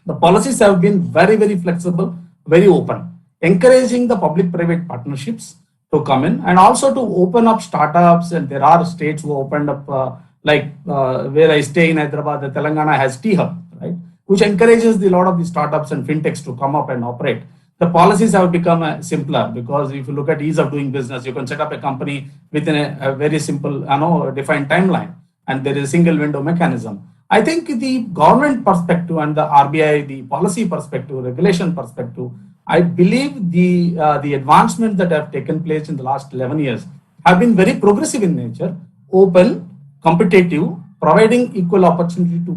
the policies have been very, very flexible, very open, encouraging the public-private partnerships to come in and also to open up startups. And there are states who opened up, where I stay in Hyderabad, the Telangana has T-Hub, right, which encourages a lot of the startups and fintechs to come up and operate. The policies have become simpler because if you look at ease of doing business, you can set up a company within a very simple, defined timeline, and there is a single window mechanism. I think the government perspective and the RBI, the policy perspective, regulation perspective, I believe the advancements that have taken place in the last 11 years have been very progressive in nature, open, competitive, providing equal opportunity to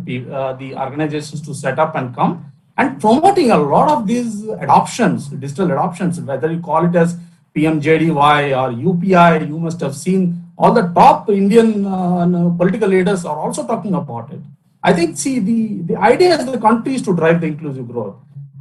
the organizations to set up and come, and promoting a lot of these adoptions, digital adoptions, whether you call it as PMJDY or UPI. You must have seen all the top Indian political leaders are also talking about it. I think, the idea of the country is to drive the inclusive growth.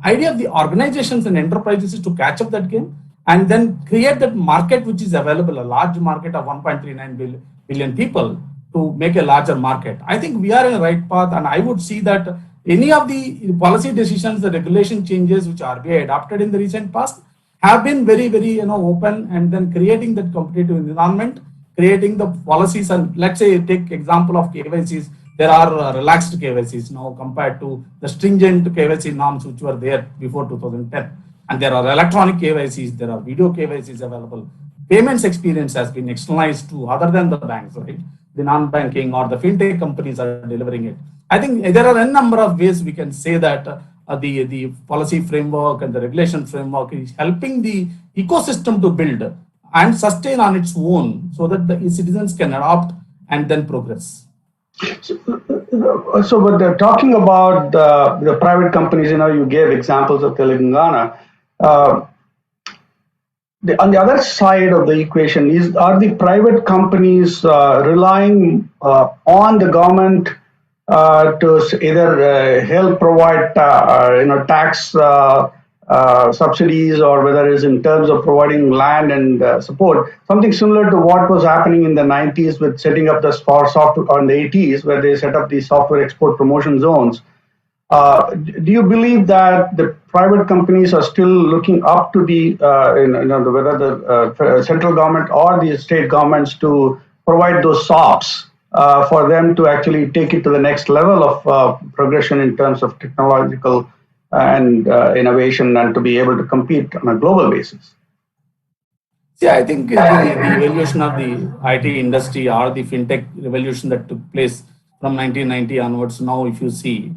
Idea of the organizations and enterprises is to catch up that game and then create that market which is available, a large market of 1.39 billion people, to make a larger market. I think we are in the right path, and I would see that any of the policy decisions, the regulation changes which RBI adopted in the recent past have been very, very open, and then creating that competitive environment, creating the policies. And let's say take example of KYCs. There are relaxed KYCs now compared to the stringent KYC norms which were there before 2010. And there are electronic KYCs, there are video KYCs available. Payments experience has been externalized to other than the banks, right? The non-banking or the fintech companies are delivering it. I think there are a number of ways we can say that the policy framework and the regulation framework is helping the ecosystem to build and sustain on its own so that the citizens can adopt and then progress. So, but talking about the private companies, you gave examples of Telangana. On the other side of the equation are the private companies relying on the government to either help provide tax subsidies, or whether it's in terms of providing land and support, something similar to what was happening in the 90s with setting up the software, or in the 80s where they set up the software export promotion zones. Do you believe that the private companies are still looking up to whether the central government or the state governments to provide those SOPs for them to actually take it to the next level of progression in terms of technological and innovation, and to be able to compete on a global basis? Yeah, I think the evolution of the IT industry or the fintech revolution that took place from 1990 onwards, now if you see,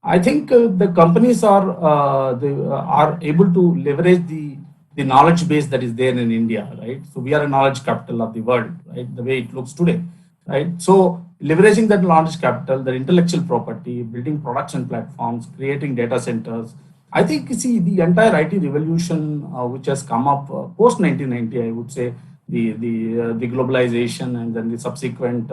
I think the companies are able to leverage the knowledge base that is there in India, right? So we are a knowledge capital of the world, right? The way it looks today, right? So leveraging that knowledge capital, the intellectual property, building production platforms, creating data centers. I think the entire IT revolution which has come up post 1990, I would say the globalization and then the subsequent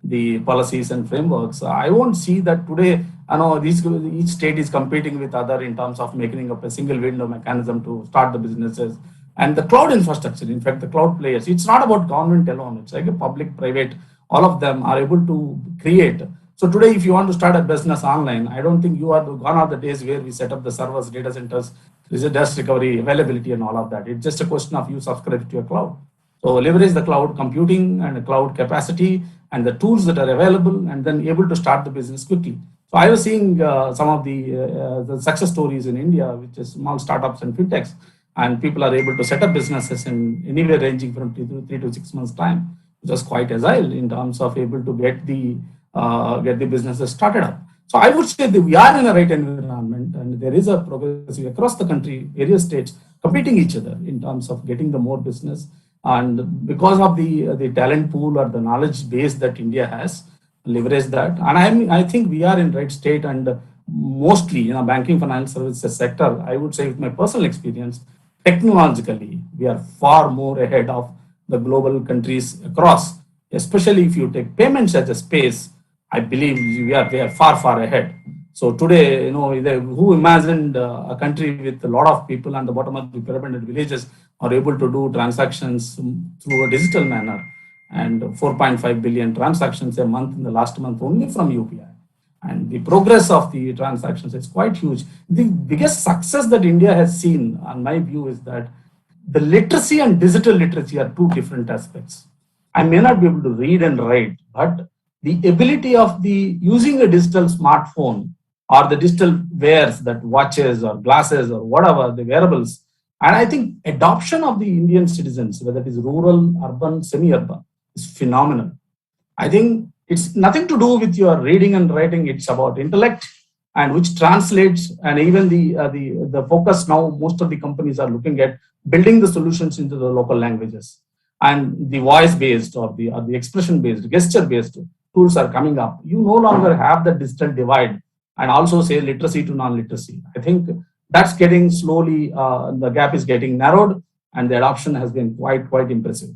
the policies and frameworks. I won't see that today. I know each state is competing with other in terms of making up a single window mechanism to start the businesses. And the cloud infrastructure, in fact, the cloud players, it's not about government alone. It's like a public, private, all of them are able to create. So today, if you want to start a business online, I don't think you are gone are the days where we set up the servers, data centers, disaster recovery, availability, and all of that. It's just a question of you subscribe to your cloud. So leverage the cloud computing and the cloud capacity and the tools that are available, and then able to start the business quickly. So I was seeing some of the success stories in India, which is small startups and fintechs, and people are able to set up businesses in anywhere ranging from 3 to 6 months time, which was quite agile in terms of able to get the businesses started up. So I would say that we are in a right environment, and there is a progressive across the country, various states competing each other in terms of getting the more business. And because of the talent pool or the knowledge base that India has, leverage that. And I think we are in right state, and mostly, banking financial services sector, I would say with my personal experience, technologically, we are far more ahead of the global countries across, especially if you take payments as a space. I believe we are far, far ahead. So today, who imagined a country with a lot of people on the bottom of the pyramid and villages are able to do transactions through a digital manner, and 4.5 billion transactions a month in the last month only from UPI. And the progress of the transactions is quite huge. The biggest success that India has seen, on my view, is that the literacy and digital literacy are two different aspects. I may not be able to read and write, but the ability of the using a digital smartphone or the digital wares, that watches or glasses or whatever, the wearables, and I think adoption of the Indian citizens, whether it is rural, urban, semi-urban, is phenomenal. I think it's nothing to do with your reading and writing. It's about intellect, and which translates, and even the focus now, most of the companies are looking at building the solutions into the local languages, and the voice-based or the expression-based, gesture-based tools are coming up. You no longer have the digital divide, and also say literacy to non-literacy. I think that's getting slowly, the gap is getting narrowed, and the adoption has been quite impressive.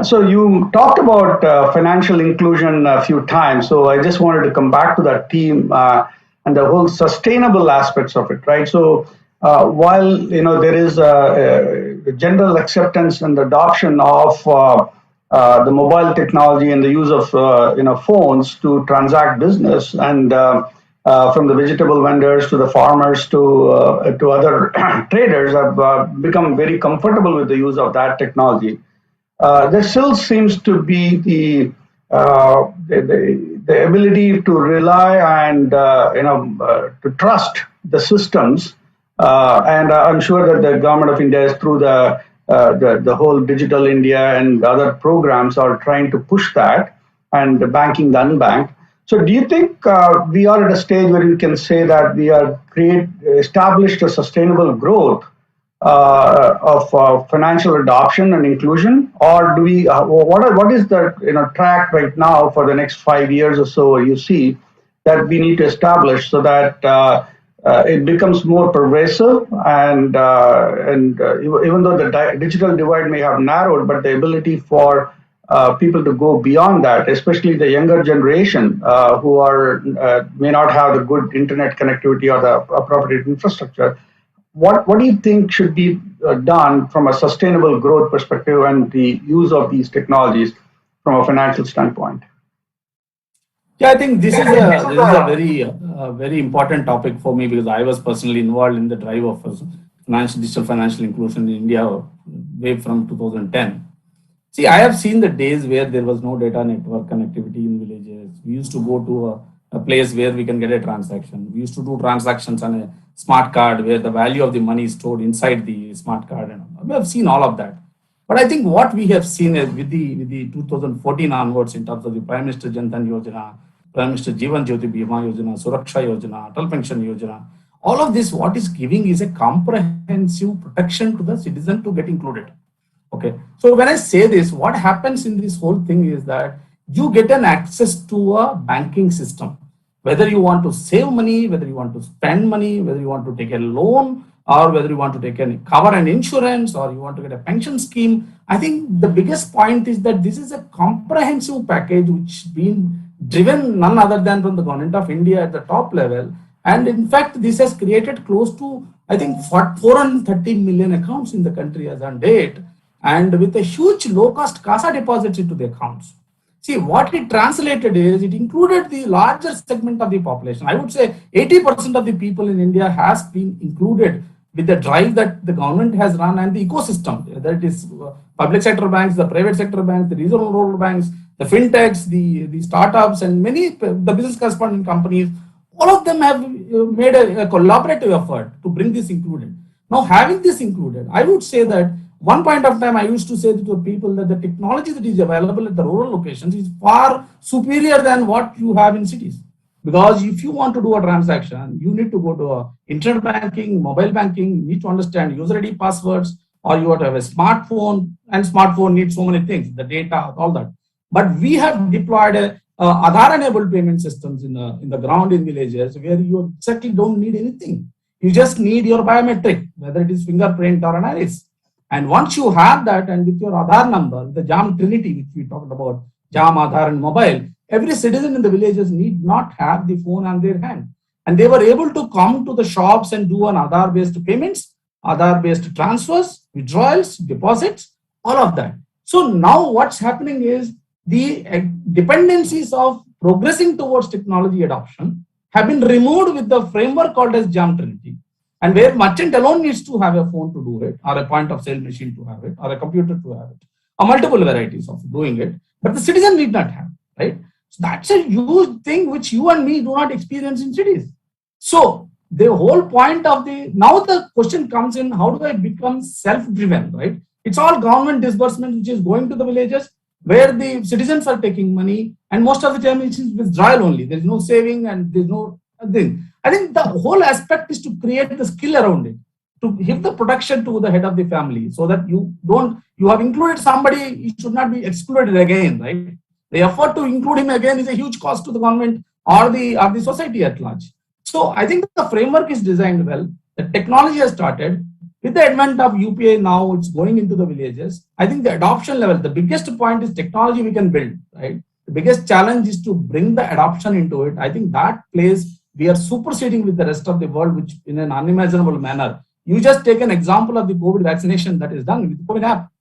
So you talked about financial inclusion a few times. So I just wanted to come back to that theme and the whole sustainable aspects of it, right? So while there is general acceptance and adoption of the mobile technology and the use of phones to transact business, and from the vegetable vendors to the farmers to other traders have become very comfortable with the use of that technology. There still seems to be the ability to rely and to trust the systems, and I'm sure that the government of India is through the whole Digital India and other programs are trying to push that, and the banking the unbanked. So do you think we are at a stage where we can say that we are established a sustainable growth of financial adoption and inclusion, or do we? What is the track right now for the next 5 years or so you see that we need to establish so that it becomes more pervasive, and even though the digital divide may have narrowed, but the ability for people to go beyond that, especially the younger generation who may not have the good internet connectivity or the appropriate infrastructure. What do you think should be done from a sustainable growth perspective and the use of these technologies from a financial standpoint? Yeah, I think this is a very important topic for me, because I was personally involved in the drive of digital financial inclusion in India way from 2010. See, I have seen the days where there was no data network connectivity in villages. We used to go to a place where we can get a transaction. We used to do transactions on a smart card where the value of the money is stored inside the smart card. And we have seen all of that. But I think what we have seen is with the 2014 onwards, in terms of the Prime Minister Jan Dhan Yojana, Prime Minister Jeevan Jyoti Bima Yojana, Suraksha Yojana, Atal Pension Yojana, all of this, what is giving is a comprehensive protection to the citizen to get included. Okay. So when I say this, what happens in this whole thing is that you get an access to a banking system, whether you want to save money, whether you want to spend money, whether you want to take a loan, or whether you want to take cover an insurance, or you want to get a pension scheme. I think the biggest point is that this is a comprehensive package which is being driven none other than from the government of India at the top level. And in fact, this has created close to, I think, 430 million accounts in the country as on date, and with a huge low-cost CASA deposits into the accounts. See, what it translated is, it included the larger segment of the population. I would say 80% of the people in India has been included with the drive that the government has run and the ecosystem, whether it is public sector banks, the private sector banks, the regional rural banks, the fintechs, the startups, and many the business correspondent companies, all of them have made a collaborative effort to bring this included. Now, having this included, I would say that one point of time I used to say to the people that the technology that is available at the rural locations is far superior than what you have in cities. Because if you want to do a transaction, you need to go to internet banking, mobile banking, you need to understand user ID passwords, or you have to have a smartphone, and smartphone needs so many things, the data, all that. But we have deployed a Aadhaar-enabled payment systems in the ground in villages where you exactly don't need anything. You just need your biometric, whether it is fingerprint or an iris. And once you have that, and with your Aadhaar number, the JAM Trinity, which we talked about, JAM, Aadhaar, and mobile, every citizen in the villages need not have the phone on their hand. And they were able to come to the shops and do an Aadhaar-based payments, Aadhaar-based transfers, withdrawals, deposits, all of that. So now what's happening is the dependencies of progressing towards technology adoption have been removed with the framework called as JAM Trinity. And where merchant alone needs to have a phone to do it, or a point of sale machine to have it, or a computer to have it, or multiple varieties of doing it, but the citizen need not have, right? So that's a huge thing which you and me do not experience in cities. So the whole point of now the question comes in, how do I become self-driven, right? It's all government disbursement which is going to the villages where the citizens are taking money, and most of the time it is withdrawal only. There is no saving and there is no thing. I think the whole aspect is to create the skill around it, to give the protection to the head of the family so that you have included somebody, he should not be excluded again, right? The effort to include him again is a huge cost to the government or the society at large. So I think the framework is designed well. The technology has started. With the advent of UPI now, it's going into the villages. I think the adoption level, the biggest point is technology we can build, right? The biggest challenge is to bring the adoption into it. I think that place we are superseding with the rest of the world, which in an unimaginable manner. You just take an example of the COVID vaccination that is done with the COVID app.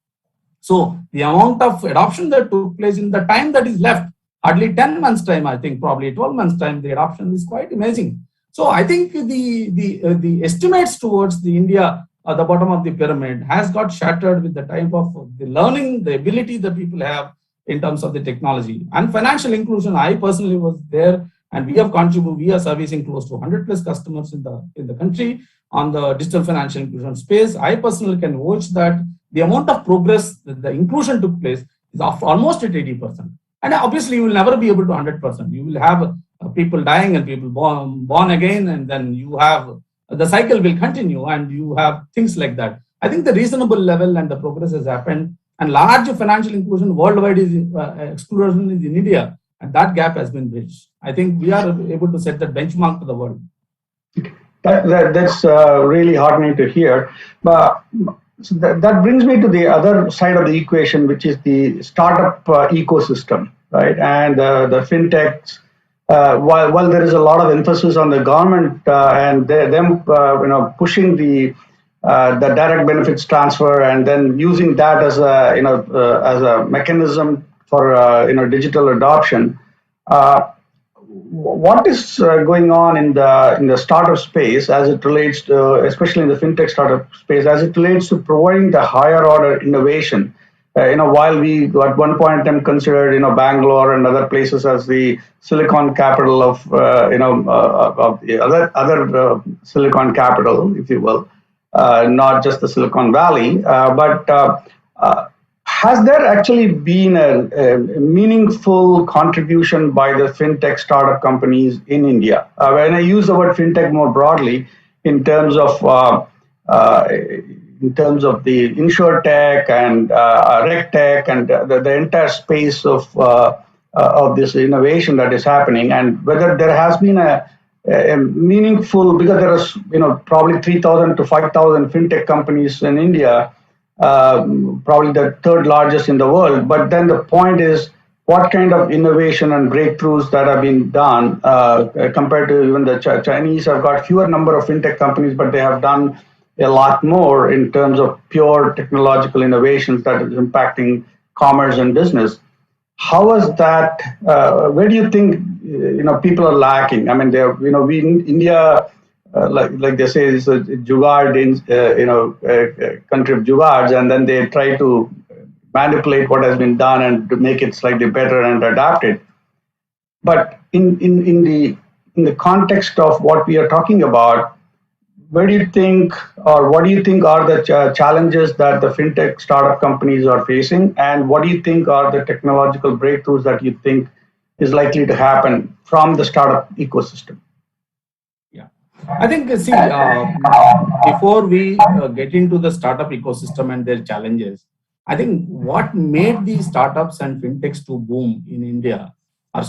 So the amount of adoption that took place in the time that is left, hardly 10 months time, I think probably 12 months time, the adoption is quite amazing. So I think the estimates towards the India at the bottom of the pyramid has got shattered with the type of the learning, the ability that people have in terms of the technology and financial inclusion. I personally was there, and we have contributed. We are servicing close to 100+ customers in the country on the digital financial inclusion space. I personally can vouch that the amount of progress that the inclusion took place is almost at 80%. And obviously, you will never be able to 100%. You will have people dying and people born again, and then you have the cycle will continue, and you have things like that. I think the reasonable level and the progress has happened, and large financial inclusion worldwide is exclusion is in India, and that gap has been bridged. I think we are able to set that benchmark to the world. That's really heartening to hear. But so that brings me to the other side of the equation, which is the startup ecosystem, right? And the fintechs. While there is a lot of emphasis on the government and them pushing the direct benefits transfer and then using that as a mechanism for digital adoption, what is going on in the startup space as it relates to, especially in the fintech startup space, as it relates to providing the higher order innovation? While we at one point in time considered, Bangalore and other places as the Silicon capital of the other Silicon capital, if you will, not just the Silicon Valley, but has there actually been a meaningful contribution by the fintech startup companies in India? When I use the word fintech more broadly, in terms of the insurtech and regtech and the entire space of this innovation that is happening, and whether there has been a meaningful, because there are probably 3,000 to 5,000 fintech companies in India, probably the third largest in the world. But then the point is, what kind of innovation and breakthroughs that have been done compared to even the Chinese have got fewer number of fintech companies, but they have done a lot more in terms of pure technological innovations that is impacting commerce and business. How is that? Where do you think people are lacking? I mean, we in India like they say, it's a jugaad in country of jugads, and then they try to manipulate what has been done and to make it slightly better and adapt it. But in the context of what we are talking about, where do you think, or what do you think are the challenges that the fintech startup companies are facing, and what do you think are the technological breakthroughs that you think is likely to happen from the startup ecosystem? I think, see, before we get into the startup ecosystem and their challenges, I think what made these startups and fintechs to boom in India or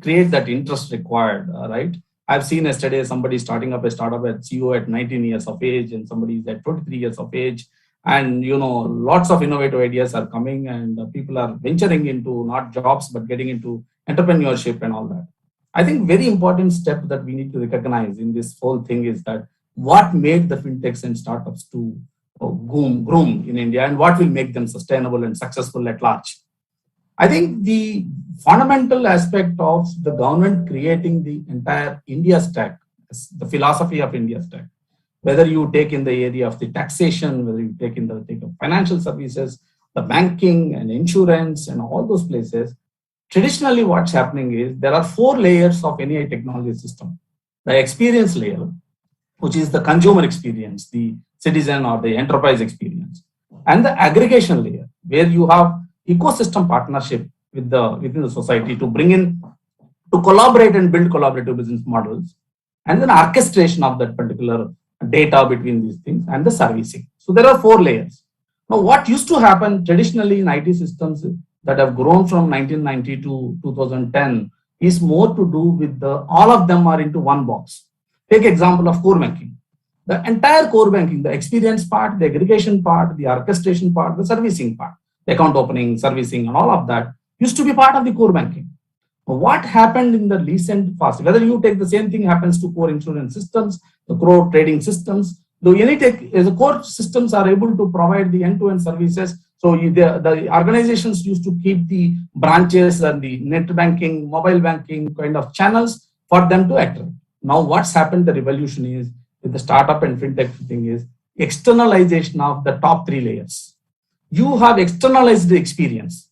create that interest required, right? I've seen yesterday somebody starting up a startup at CEO at 19 years of age, and somebody is at 23 years of age. And, lots of innovative ideas are coming, and people are venturing into not jobs, but getting into entrepreneurship and all that. I think very important step that we need to recognize in this whole thing is that what made the fintechs and startups to groom in India, and what will make them sustainable and successful at large. I think the fundamental aspect of the government creating the entire India stack, the philosophy of India stack, whether you take in the area of the taxation, whether you take in the of financial services, the banking and insurance and all those places. Traditionally, what's happening is there are 4 layers of any technology system. The experience layer, which is the consumer experience, the citizen or the enterprise experience, and the aggregation layer, where you have ecosystem partnership within the society to bring in, to collaborate and build collaborative business models, and then orchestration of that particular data between these things and the servicing. So there are 4 layers. Now, what used to happen traditionally in IT systems that have grown from 1990 to 2010 is more to do with all of them are into one box. Take example of core banking. The entire core banking, the experience part, the aggregation part, the orchestration part, the servicing part, the account opening, servicing, and all of that used to be part of the core banking. What happened in the recent past, whether you take the same thing happens to core insurance systems, the core trading systems, the core systems are able to provide the end-to-end services. So the organizations used to keep the branches and the net banking, mobile banking kind of channels for them to attract. Now what's happened, the revolution is with the startup and fintech thing is externalization of the top 3 layers. You have externalized the experience,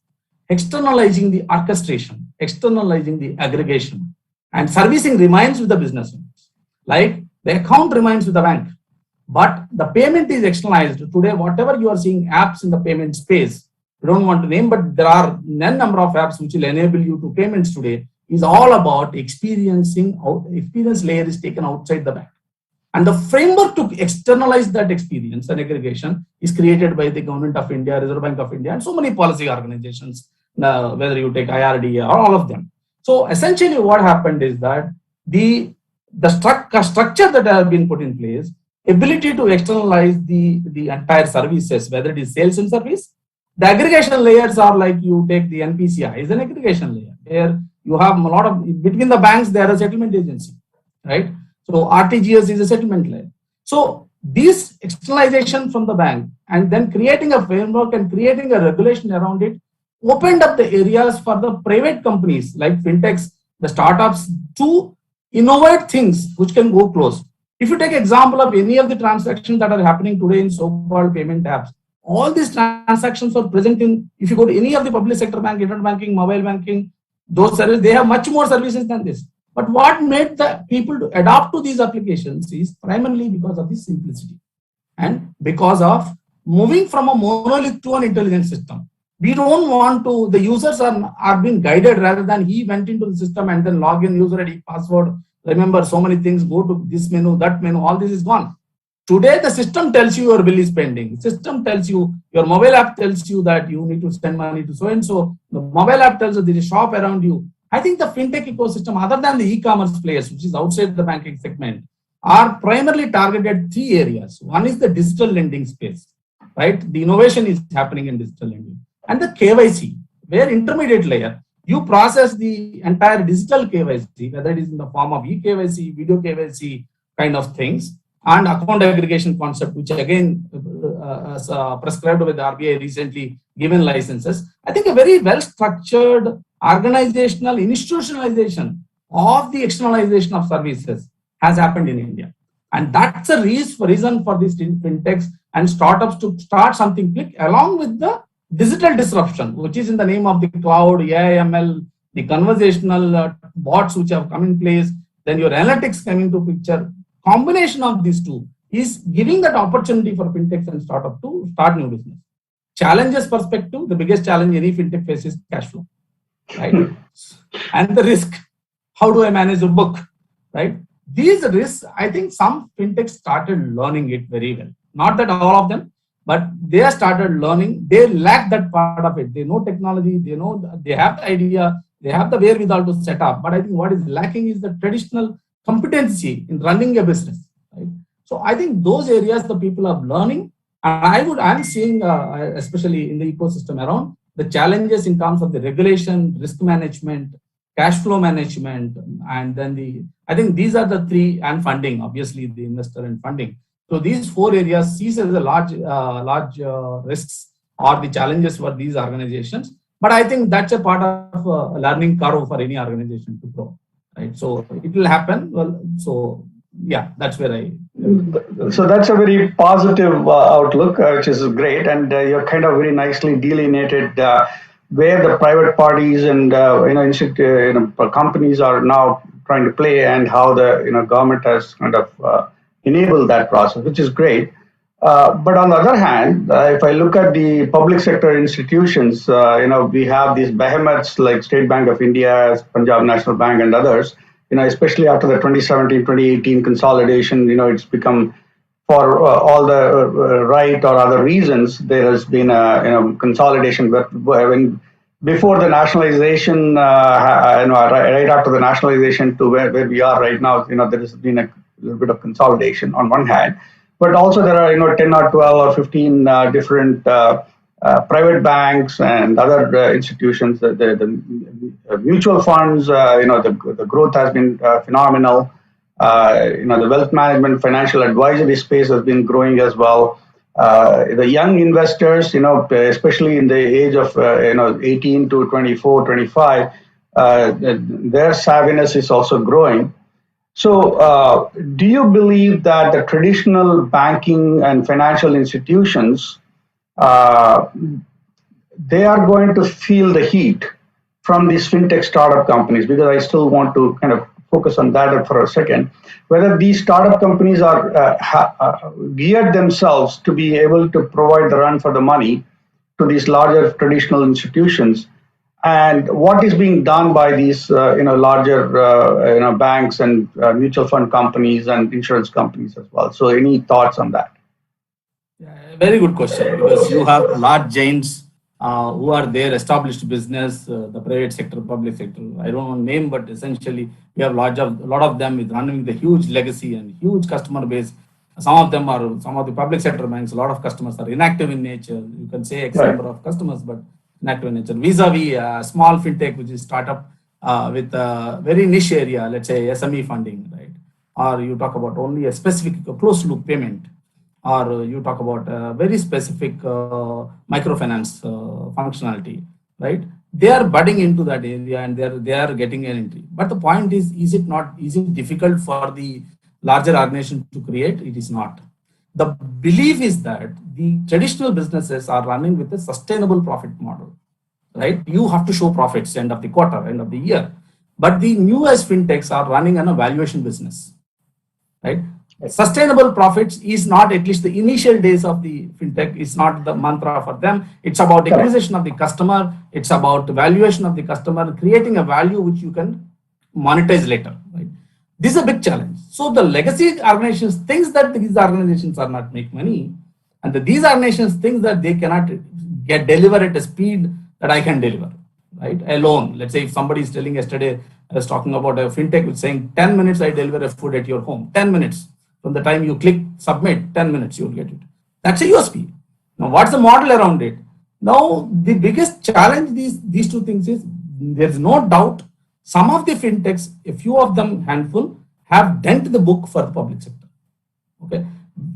externalizing the orchestration, externalizing the aggregation, and servicing remains with the business owners. Like the account remains with the bank, but the payment is externalized. Today, whatever you are seeing apps in the payment space, we don't want to name, but there are n number of apps which will enable you to payments today, is all about experience layer is taken outside the bank. And the framework to externalize that experience and aggregation is created by the Government of India, Reserve Bank of India, and so many policy organizations, whether you take IRDA or all of them. So essentially what happened is that the structure that have been put in place, ability to externalize the entire services, whether it is sales and service. The aggregation layers are like you take the NPCI is an aggregation layer where you have a lot of, between the banks, there are a settlement agency, right? So RTGS is a settlement layer. So this externalization from the bank and then creating a framework and creating a regulation around it opened up the areas for the private companies like fintechs, the startups to innovate things which can go close. If you take example of any of the transactions that are happening today in so-called payment apps, all these transactions are present in, if you go to any of the public sector bank, internet banking, mobile banking, those services, they have much more services than this. But what made the people to adopt to these applications is primarily because of the simplicity and because of moving from a monolith to an intelligent system. We don't want to, the users are being guided rather than he went into the system and then log in user ID, password, remember so many things, go to this menu, that menu, all this is gone. Today, the system tells you your bill is pending. System tells you, your mobile app tells you that you need to send money to so-and-so. The mobile app tells you there is a shop around you. I think the fintech ecosystem, other than the e-commerce players, which is outside the banking segment, are primarily targeted 3 areas. One is the digital lending space, right? The innovation is happening in digital lending. And the KYC, where intermediate layer, you process the entire digital KYC, whether it is in the form of e-KYC, video KYC kind of things, and account aggregation concept, which again prescribed by the RBI recently given licenses. I think a very well-structured organizational institutionalization of the externalization of services has happened in India. And that's the reason for these fintechs and startups to start something quick along with the digital disruption, which is in the name of the cloud, AI, ML, the conversational bots which have come in place, then your analytics coming to picture. Combination of these two is giving that opportunity for fintechs and startup to start new business. Challenges perspective, the biggest challenge any fintech faces is cash flow, right? And the risk. How do I manage a book, right? These risks, I think some fintechs started learning it very well. Not that all of them, but they started learning. They lack that part of it. They know technology, they know, they have the idea, they have the wherewithal to set up. But I think what is lacking is the traditional competency in running a business, right? So I think those areas the people are learning. And I'm seeing, especially in the ecosystem around, the challenges in terms of the regulation, risk management, cash flow management, and then I think these are the three, and funding, obviously the investor and funding. So these four areas sees as a large risks or the challenges for these organizations. But I think that's a part of a learning curve for any organization to grow, right? So it will happen. Well, so yeah, that's where I. So that's a very positive outlook, which is great, and you're kind of very nicely delineated where the private parties and companies are now trying to play, and how the government has kind of enabled that process, which is great. But on the other hand, if I look at the public sector institutions, we have these behemoths like State Bank of India, Punjab National Bank, and others. Especially after the 2017-2018 consolidation, it's become, for all the right or other reasons, there has been a consolidation. But when before the nationalization, right after the nationalization to where we are right now, there has been a little bit of consolidation on one hand, but also there are 10 or 12 or 15 different private banks and other institutions. The mutual funds, the growth has been phenomenal. The wealth management, financial advisory space has been growing as well. The young investors, especially in the age of 18 to 24, 25, their savviness is also growing. So, do you believe that the traditional banking and financial institutions, they are going to feel the heat from these fintech startup companies? Because I still want to kind of focus on that for a second. Whether these startup companies are geared themselves to be able to provide the run for the money to these larger traditional institutions, and what is being done by these larger banks and mutual fund companies and insurance companies as well. So, any thoughts on that? Very good question, because you have large giants who are there, established business, the private sector, public sector. I don't want to name, but essentially we have a lot of them with running the huge legacy and huge customer base. Some of the public sector banks, a lot of customers are inactive in nature. You can say X number of customers, but inactive in nature. Vis-a-vis a small fintech, which is startup with a very niche area, let's say SME funding, right? Or you talk about only a specific closed loop payment, or you talk about a very specific microfinance functionality, right? They are budding into that area and they are getting an entry. But the point is it difficult for the larger organization to create? It is not. The belief is that the traditional businesses are running with a sustainable profit model, right? You have to show profits end of the quarter, end of the year. But the newest fintechs are running on a valuation business, right? Sustainable profits is not, at least the initial days of the fintech, is not the mantra for them. It's about acquisition of the customer. It's about valuation of the customer, creating a value which you can monetize later, right? This is a big challenge. So the legacy organizations think that these organizations are not make money, and these organizations think that they cannot deliver at a speed that I can deliver, right? Alone. Let's say if somebody is telling yesterday, I was talking about a fintech which saying 10 minutes I deliver a food at your home. 10 minutes. From the time you click submit, 10 minutes you'll get it. That's a USP. Now, what's the model around it? Now, the biggest challenge these two things is, there's no doubt some of the fintechs, a few of them, handful, have dented the book for the public sector. Okay,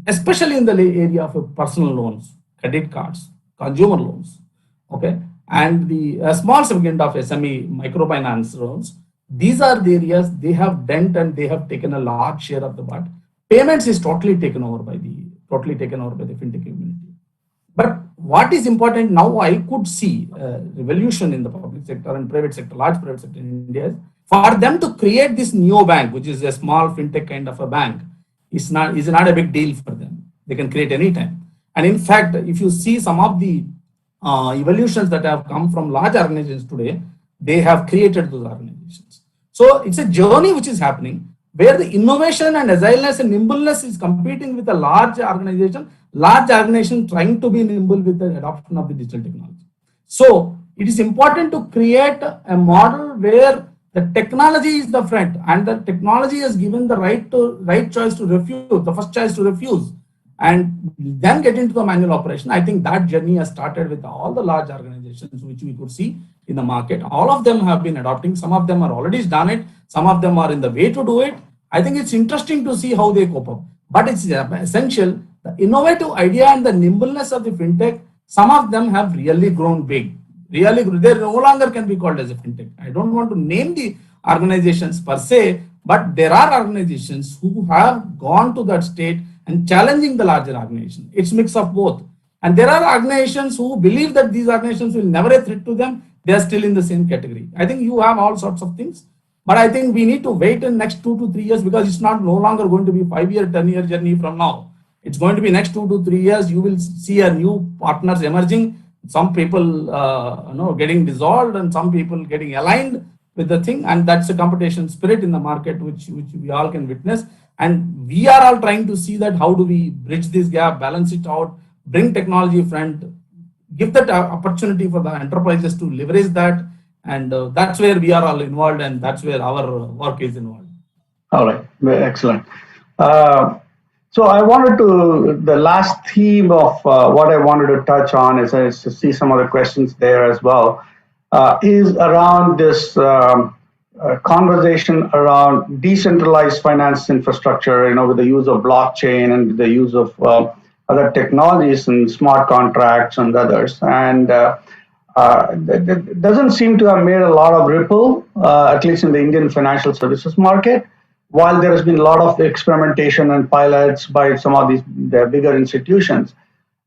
especially in the area of personal loans, credit cards, consumer loans. Okay, and the small segment of SME microfinance loans. These are the areas they have dent and they have taken a large share of the butt. Payments is totally taken over by the fintech community. But what is important now, I could see a revolution in the public sector and private sector, large private sector in India, is for them to create this neobank, which is a small fintech kind of a bank, is not a big deal for them. They can create anytime. And in fact, if you see some of the evolutions that have come from large organizations today, they have created those organizations. So it's a journey which is happening where the innovation and agileness and nimbleness is competing with a large organization trying to be nimble with the adoption of the digital technology. So it is important to create a model where the technology is the friend and the technology is given the right choice to refuse, the first choice to refuse, and then get into the manual operation. I think that journey has started with all the large organizations which we could see in the market. All of them have been adopting. Some of them are already done it. Some of them are in the way to do it. I think it's interesting to see how they cope up. But it's essential, the innovative idea and the nimbleness of the fintech, some of them have really grown big. They no longer can be called as a fintech. I don't want to name the organizations per se, but there are organizations who have gone to that state and challenging the larger organization. It's a mix of both. And there are organizations who believe that these organizations will never a threat to them. They are still in the same category. I think you have all sorts of things. But I think we need to wait in next 2 to 3 years, because it's no longer going to be 5-year, 10-year journey from now. It's going to be next 2 to 3 years. You will see a new partners emerging. Some people getting dissolved and some people getting aligned with the thing. And that's a competition spirit in the market, which we all can witness. And we are all trying to see that how do we bridge this gap, balance it out, bring technology front, give that opportunity for the enterprises to leverage that. And that's where we are all involved, and that's where our work is involved. All right, excellent. So I wanted to, the last theme of what I wanted to touch on is to see some of the questions there as well, is around this conversation around decentralized finance infrastructure, with the use of blockchain and the use of other technologies and smart contracts and others. And that doesn't seem to have made a lot of ripple, at least in the Indian financial services market, while there has been a lot of experimentation and pilots by some of these bigger institutions.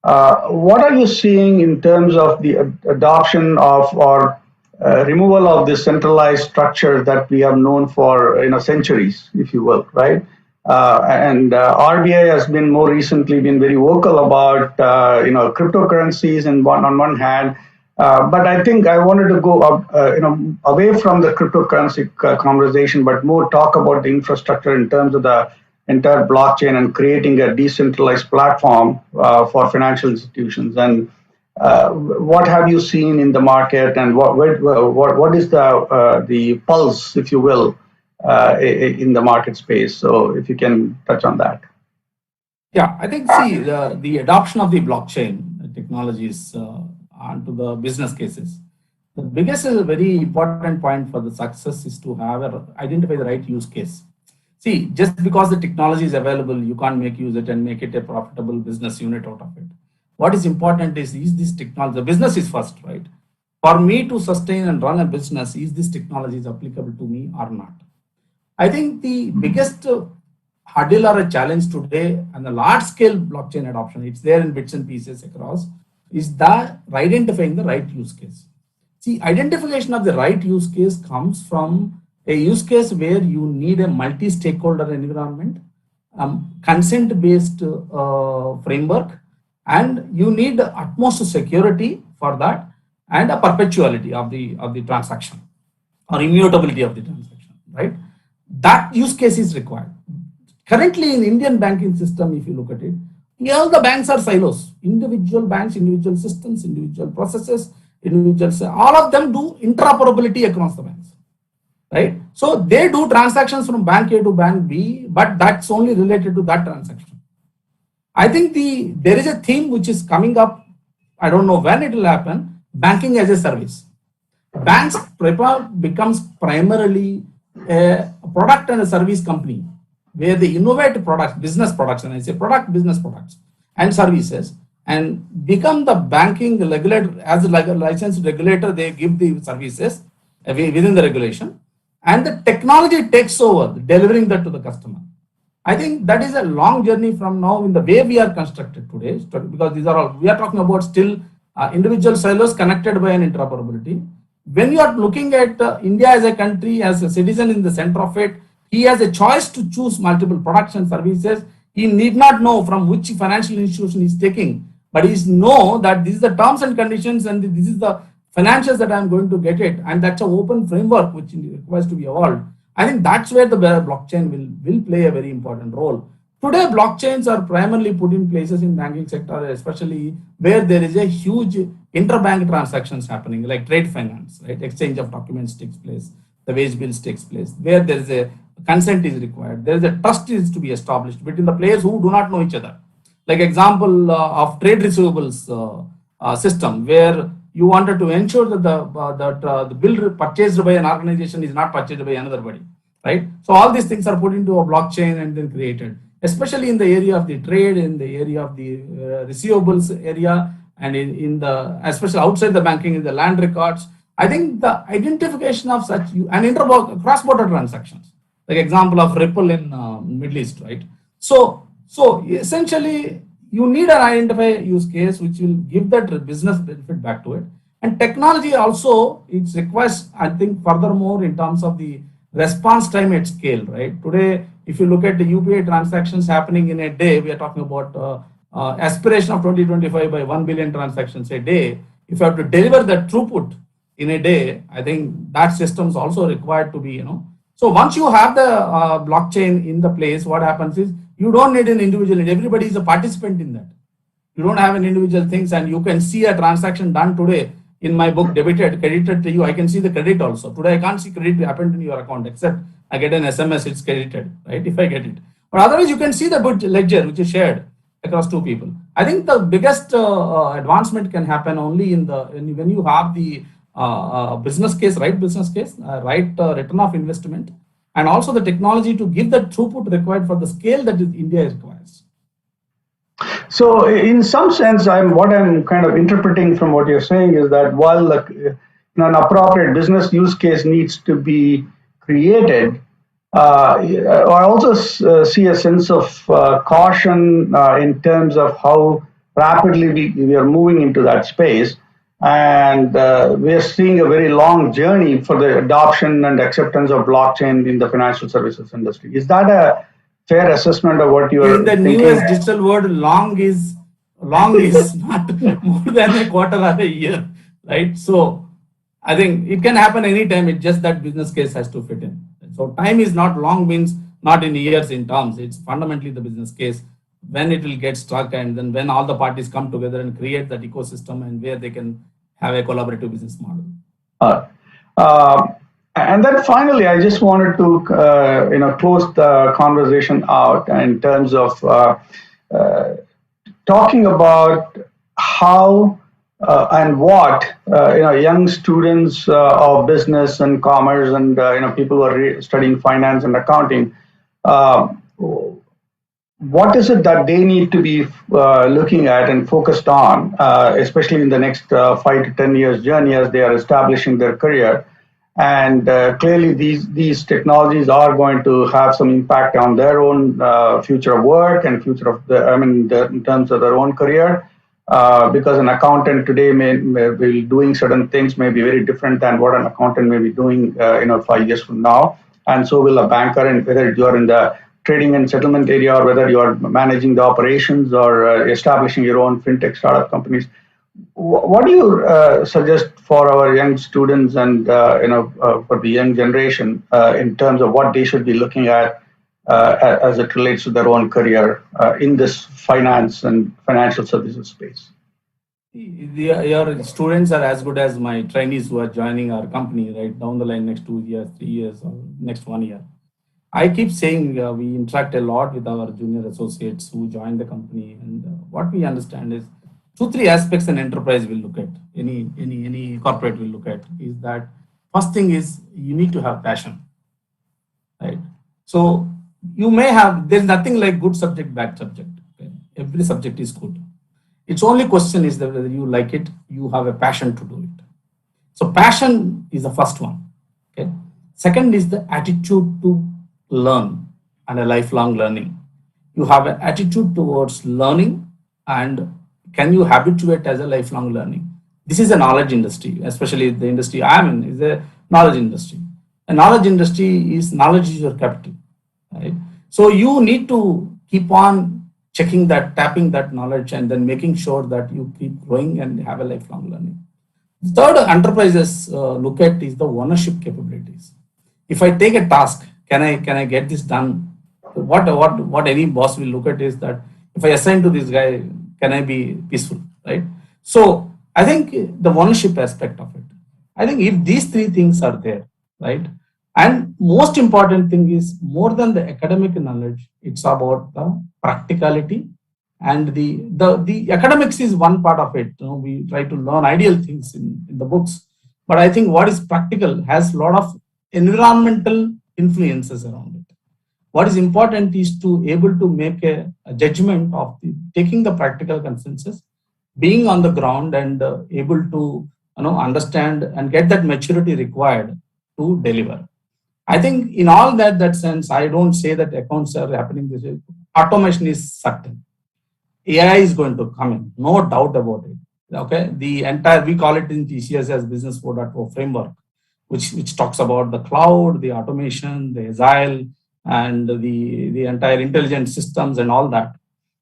What are you seeing in terms of the adoption of or removal of this centralized structure that we have known for centuries, if you will, right? And RBI has been more recently been very vocal about cryptocurrencies on one hand. But I think I wanted to go away from the cryptocurrency conversation, but more talk about the infrastructure in terms of the entire blockchain and creating a decentralized platform for financial institutions. And what have you seen in the market, and what is the pulse, if you will, in the market space? So if you can touch on that. Yeah, I think the adoption of the blockchain technologies onto the business cases. The biggest very important point for the success is to identify the right use case. See, just because the technology is available, you can't use it and make it a profitable business unit out of it. What is important is this technology, the business is first, right? For me to sustain and run a business, is this technology is applicable to me or not? I think the biggest hurdle or a challenge today and the large scale blockchain adoption, it's there in bits and pieces across, is that identifying the right use case. See, identification of the right use case comes from a use case where you need a multi-stakeholder environment, consent-based framework, and you need utmost security for that, and a perpetuality of the transaction or immutability of the transaction, right? That use case is required. Currently in Indian banking system, if you look at it, all the banks are silos. Individual banks, individual systems, individual processes, all of them do interoperability across the banks, right? So they do transactions from bank A to bank B, but that's only related to that transaction. I think there is a theme which is coming up. I don't know when it will happen. Banking as a service. Banks becomes primarily a product and a service company, where they innovate products, business products, and I say business products and services, and become the banking regulator. As a licensed regulator, they give the services within the regulation, and the technology takes over delivering that to the customer. I think that is a long journey from now in the way we are constructed today, because these are all, we are talking about still individual silos connected by an interoperability. When you are looking at India as a country, as a citizen in the center of it, he has a choice to choose multiple products and services. He need not know from which financial institution he is taking, but he know that this is the terms and conditions and this is the financials that I am going to get it. And that's an open framework which requires to be evolved. I think that's where the blockchain will play a very important role. Today, blockchains are primarily put in places in banking sector, especially where there is a huge interbank transactions happening, like trade finance, right? Exchange of documents takes place, the wage bills takes place, where there is a consent is required. There is a trust is to be established between the players who do not know each other. Like example of trade receivables system, where you wanted to ensure that the bill purchased by an organization is not purchased by another body, right? So all these things are put into a blockchain and then created, especially in the area of the trade, in the area of the receivables area, and in the, especially outside the banking, in the land records. I think the identification of such and cross-border transactions, like example of Ripple in Middle East, right? So essentially, you need an identified use case which will give that business benefit back to it. And technology also, it requires, I think, furthermore in terms of the response time at scale, right? Today, if you look at the UPI transactions happening in a day, we are talking about aspiration of 2025 by 1 billion transactions a day. If you have to deliver that throughput in a day, I think that system is also required to be, So once you have the blockchain in the place, what happens is you don't need an individual, everybody is a participant in that. You don't have an individual things, and you can see a transaction done today in my book, debited, credited to you. I can see the credit also. Today, I can't see credit happened in your account, except I get an SMS, it's credited, right? If I get it. But otherwise, you can see the good ledger, which is shared across two people. I think the biggest advancement can happen only in the when you have the business case, right return of investment, and also the technology to give that throughput required for the scale that India requires. So, in some sense, what I'm kind of interpreting from what you're saying is that while an appropriate business use case needs to be created, I also see a sense of caution in terms of how rapidly we are moving into that space. And we are seeing a very long journey for the adoption and acceptance of blockchain in the financial services industry. Is that a fair assessment of what you are in the thinking? newest digital world? Long is not more than a quarter of a year, right? So I think it can happen anytime. It's just that business case has to fit in. So time is not long, means not in years in terms. It's fundamentally the business case, when it will get struck, and then when all the parties come together and create that ecosystem and where they can have a collaborative business model. And then finally, I just wanted to close the conversation out in terms of talking about how and what young students of business and commerce and people who are studying finance and accounting, what is it that they need to be looking at and focused on, especially in the next 5 to 10 years journey as they are establishing their career? And clearly, these technologies are going to have some impact on their own future of work and future of in terms of their own career. Because an accountant today may be doing certain things may be very different than what an accountant may be doing 5 years from now, and so will a banker. And whether you are in the trading and settlement area, or whether you are managing the operations or establishing your own fintech startup companies, what do you suggest for our young students and for the young generation in terms of what they should be looking at as it relates to their own career in this finance and financial services space? Your students are as good as my trainees who are joining our company right down the line, next 2 years, 3 years, or next 1 year. I keep saying we interact a lot with our junior associates who join the company, and what we understand is 2-3 aspects an enterprise will look at, any corporate will look at, is that first thing is you need to have passion, right? So you may have, there's nothing like good subject, bad subject. Okay? Every subject is good. Its only question is that whether you like it, you have a passion to do it. So passion is the first one. Okay. Second is the attitude to learn. and a lifelong learning. You have an attitude towards learning, and can you habituate as a lifelong learning? This is a knowledge industry, especially the industry I am in is a knowledge industry. A knowledge industry is knowledge is your capital, right? So you need to keep on checking that, tapping that knowledge, and then making sure that you keep growing and have a lifelong learning. The third enterprises look at is the ownership capabilities. If I take a task, can I get this done? What any boss will look at is that if I assign to this guy, can I be peaceful, right? So I think the ownership aspect of it. I think if these three things are there, right, and most important thing is more than the academic knowledge, it's about the practicality, and the academics is one part of it. You know, we try to learn ideal things in the books, but I think what is practical has a lot of environmental influences around it. What is important is to able to make a judgment of taking the practical consensus, being on the ground, and able to understand and get that maturity required to deliver. I think in all that sense, I don't say that accounts are happening this way. Automation is certain. AI is going to come in, no doubt about it. Okay, the entire, we call it in TCS as Business 4.0 framework, which talks about the cloud, the automation, the agile, and the entire intelligent systems and all that.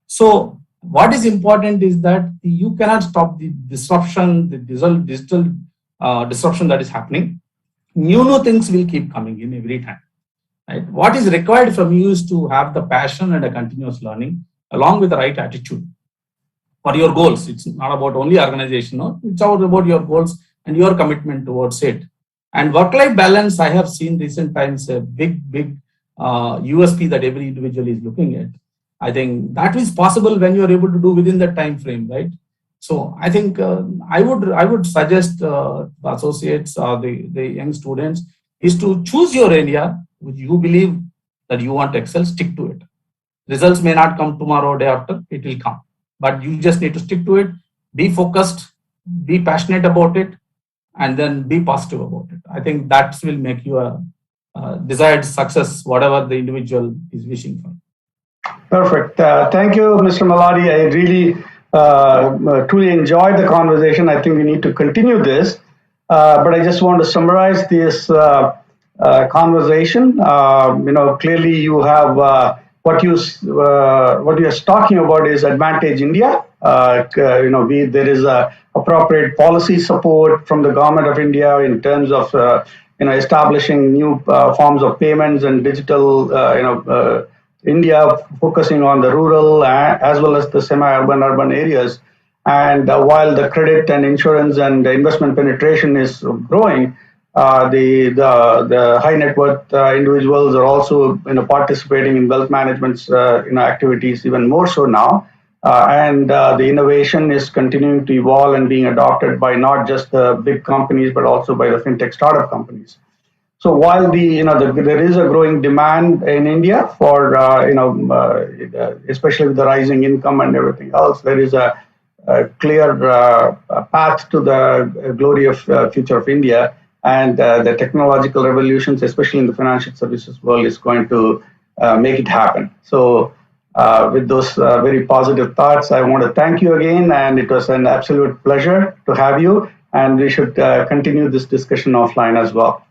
So what is important is that you cannot stop the disruption, the digital disruption that is happening. New things will keep coming in every time. Right? What is required from you is to have the passion and a continuous learning along with the right attitude for your goals. It's not about only organization, no? It's about your goals and your commitment towards it. And work-life balance, I have seen recent times a big USP that every individual is looking at. I think that is possible when you are able to do within that time frame, right? So I think I would suggest associates or the young students is to choose your area which you believe that you want to excel, stick to it. Results may not come tomorrow, day after, it will come. But you just need to stick to it, be focused, be passionate about it, and then be positive about it. I think that will make you a desired success, whatever the individual is wishing for. Perfect. Thank you, Mr. Maladi. I really truly enjoyed the conversation. I think we need to continue this. But I just want to summarize this conversation. Clearly you have what you're talking about is Advantage India. There is appropriate policy support from the government of India in terms of establishing new forms of payments and digital India, focusing on the rural as well as the semi-urban, urban areas. And while the credit and insurance and investment penetration is growing, the high net worth individuals are also participating in wealth management activities even more so now. And the innovation is continuing to evolve and being adopted by not just the big companies, but also by the fintech startup companies. So while there is a growing demand in India for especially with the rising income and everything else, there is a clear path to the glory of future of India, and the technological revolutions, especially in the financial services world, is going to make it happen. So with those very positive thoughts, I want to thank you again, and it was an absolute pleasure to have you. And we should continue this discussion offline as well.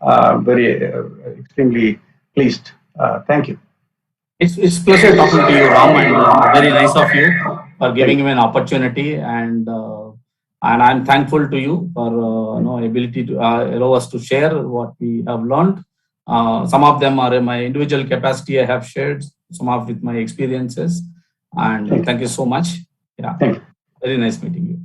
Extremely pleased. Thank you. It's a pleasure talking to you, Ram, and very nice of you for giving me an opportunity. And I'm thankful to you for ability to allow us to share what we have learned. Some of them are in my individual capacity I have shared, some of with my experiences. And thank you so much. Yeah, very nice meeting you.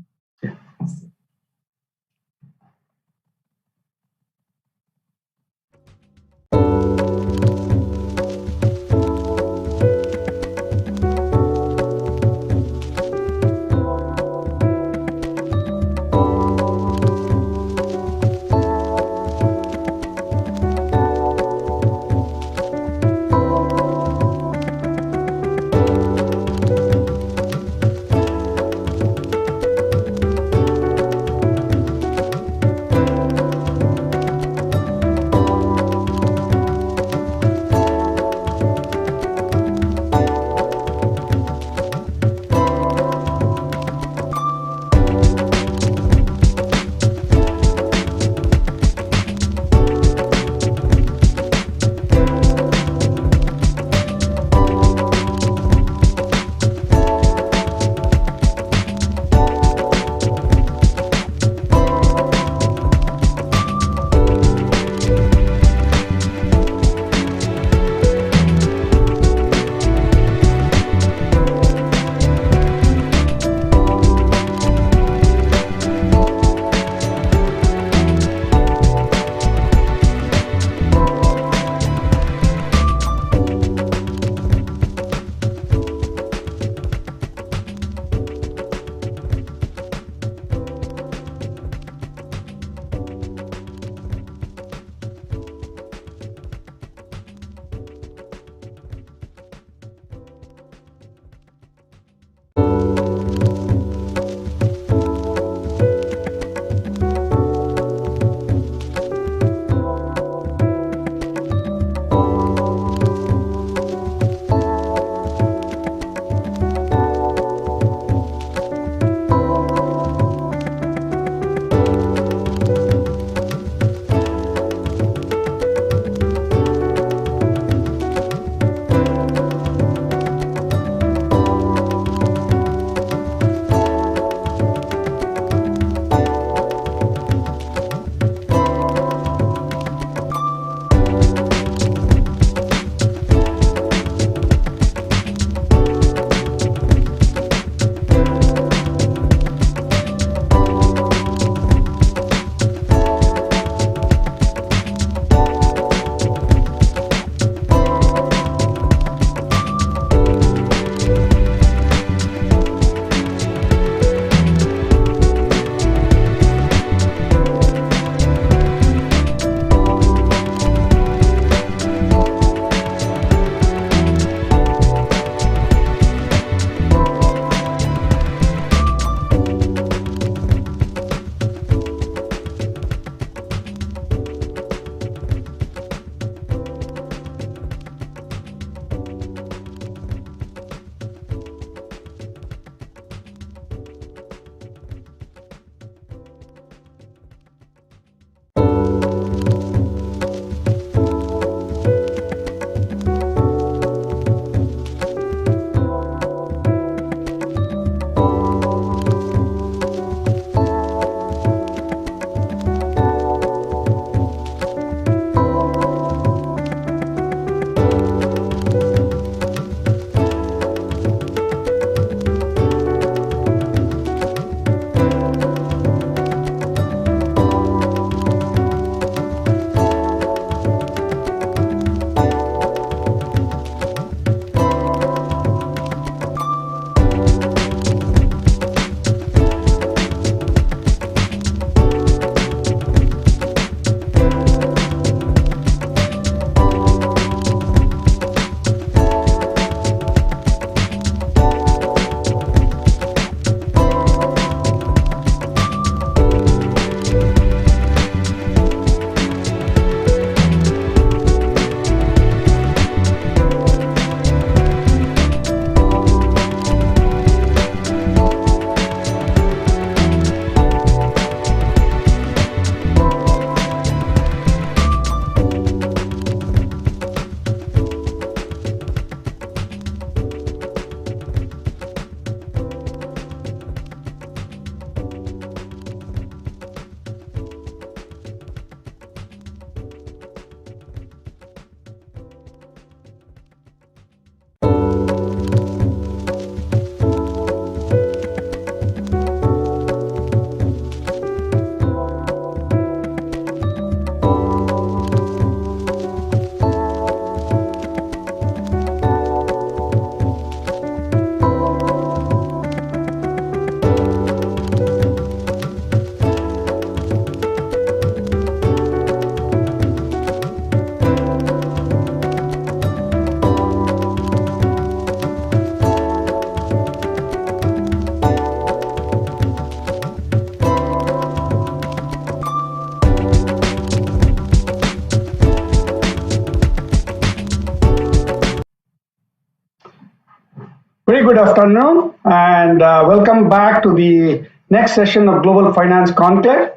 good afternoon and welcome back to the next session of Global Finance Conclave.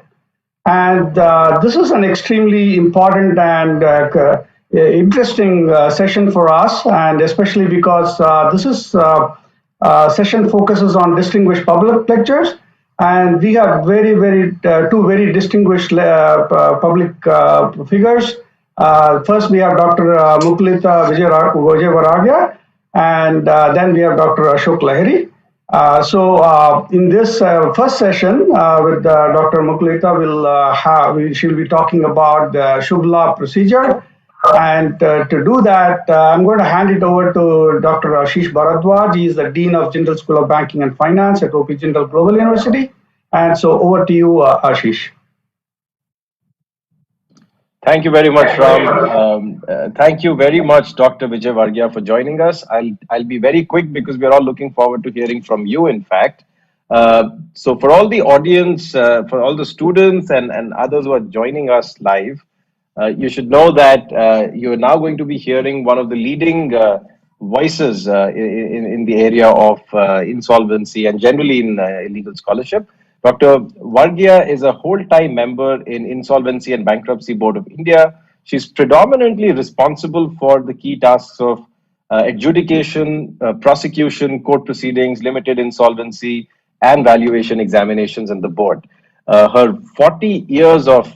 And this is an extremely important and interesting session for us, and especially because this is session focuses on distinguished public lectures, and we have two very distinguished public figures. First, we have Dr. Mukhlita Vijayvaragya, and then we have Dr. Ashok Lahiri. In this first session with Dr. Mukhlita, she'll be talking about the Shubh Law procedure. And to do that, I'm going to hand it over to Dr. Ashish Bharadwaj. He is the Dean of Jindal School of Banking and Finance at OP Jindal Global University. And so over to you, Ashish. Thank you very much, Ram. Thank you very much, Dr. Vijay Varghya, for joining us. I'll be very quick because we're all looking forward to hearing from you, in fact. So for all the audience, for all the students and others who are joining us live, you should know that you're now going to be hearing one of the leading voices in the area of insolvency and generally in legal scholarship. Dr. Varghya is a whole-time member in Insolvency and Bankruptcy Board of India. She's predominantly responsible for the key tasks of adjudication, prosecution, court proceedings, limited insolvency, and valuation examinations in the board. Her 40 years of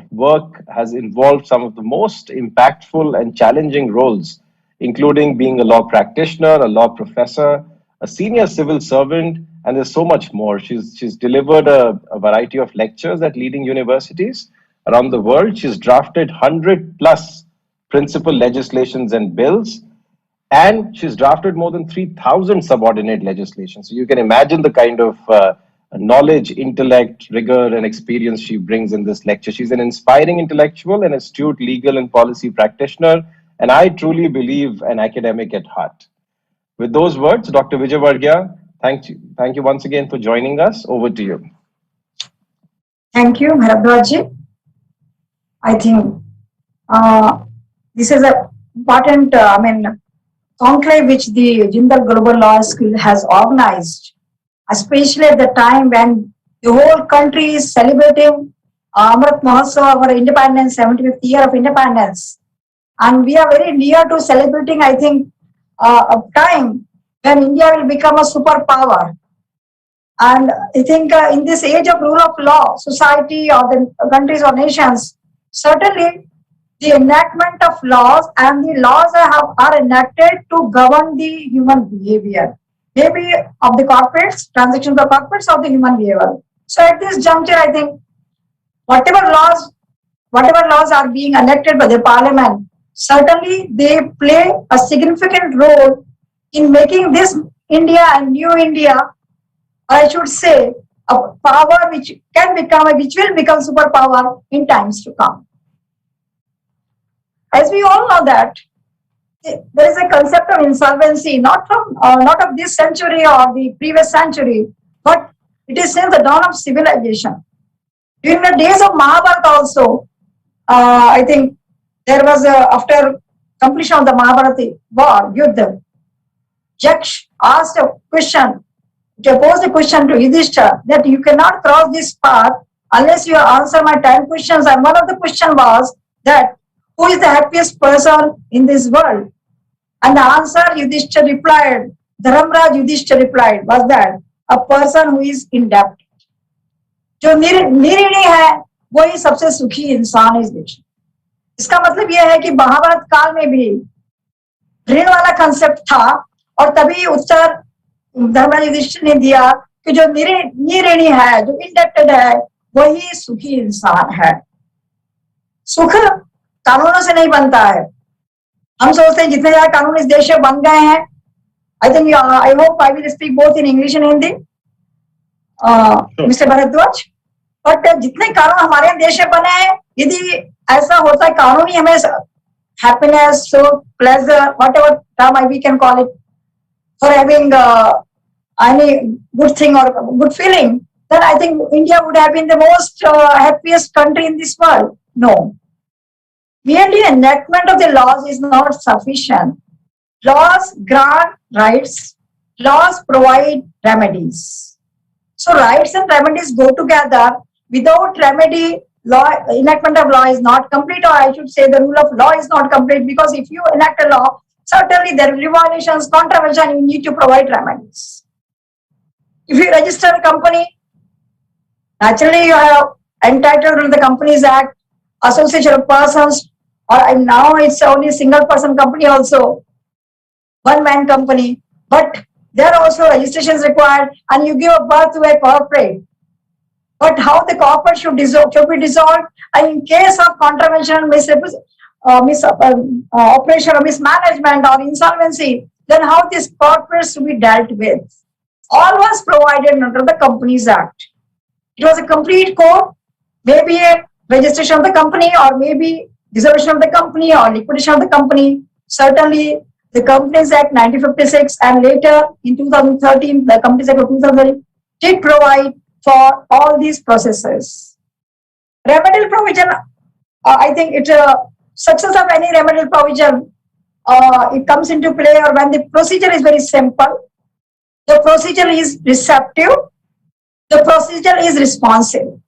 work has involved some of the most impactful and challenging roles, including being a law practitioner, a law professor, a senior civil servant, and there's so much more. She's delivered a variety of lectures at leading universities around the world. She's drafted 100 plus principal legislations and bills, and she's drafted more than 3,000 subordinate legislation. So you can imagine the kind of knowledge, intellect, rigor, and experience she brings in this lecture. She's an inspiring intellectual and astute legal and policy practitioner, and I truly believe an academic at heart. With those words, Dr. Vijay Varghya, thank you once again for joining us. Over to you. Thank you, Bharadwaj. I think this is an important, conclave which the Jindal Global Law School has organized, especially at the time when the whole country is celebrating Amrit Mahotsav, our independence, 75th year of independence. And we are very near to celebrating, I think, a time when India will become a superpower. And I think in this age of rule of law, society or the countries or nations, certainly the enactment of laws and the laws are enacted to govern the human behavior, maybe of the corporates, transactions of corporates, or the human behavior. So at this juncture, I think whatever laws are being enacted by the parliament, certainly they play a significant role in making this India and new India, I should say, a power which will become superpower in times to come. As we all know that there is a concept of insolvency, not of this century or the previous century, but it is since the dawn of civilization. During the days of Mahabharata also, I think there was after completion of the Mahabharata war, Yuddha, Yaksh asked a question, he posed a question to Yudhishthira that you cannot cross this path unless you answer my 10 questions. And one of the questions was that who is the happiest person in this world? And the answer Yudhishthira replied, Dharamraj Yudhishthira replied, was that a person who is in debt. जो निऋणी है वही सबसे सुखी इंसान इस देश। इसका मतलब यह है कि महाभारत काल में भी ऋण वाला कंसेप्ट था और तभी उत्तर धर्मराज युधिष्ठिर ने दिया कि जो निऋणी है, जो इंडेप्टेड है, वही सुखी इंसान है। सुख कानूनों से नहीं बनता है। हम सोचते हैं जितने ज्यादा कानून इस देश में बन गए हैं, I hope I will speak both in English and Hindi, Mr. Bharadwaj. But जितने कानून हमारे देश में बने हैं, यदि ऐसा होता है कानून ही हमें happiness, so pleasure, whatever term we can call it, for having any good thing or good feeling, then I think India would have been the most happiest country in this world. No. Merely enactment of the laws is not sufficient. Laws grant rights, laws provide remedies. So rights and remedies go together. Without remedy, enactment of law is not complete, or I should say the rule of law is not complete, because if you enact a law, certainly there will be violations, contravention, you need to provide remedies. If you register a company, naturally you are entitled to the Companies Act, association of persons, or now it's only single person company also, one man company, but there are also registrations required, and you give a birth to a corporate. But how the corporate should be dissolved, and in case of contravention, operation or mismanagement or insolvency, then how this corporate should be dealt with. All was provided under the Companies Act. It was a complete code, maybe a registration of the company, or maybe dissolution of the company, or liquidation of the company. Certainly, the Companies Act 1956 and later in 2013, the Companies Act of 2013 did provide for all these processes. Remedial provision, I think it's a success of any remedial provision, it comes into play or when the procedure is very simple, the procedure is receptive, the procedure is responsive.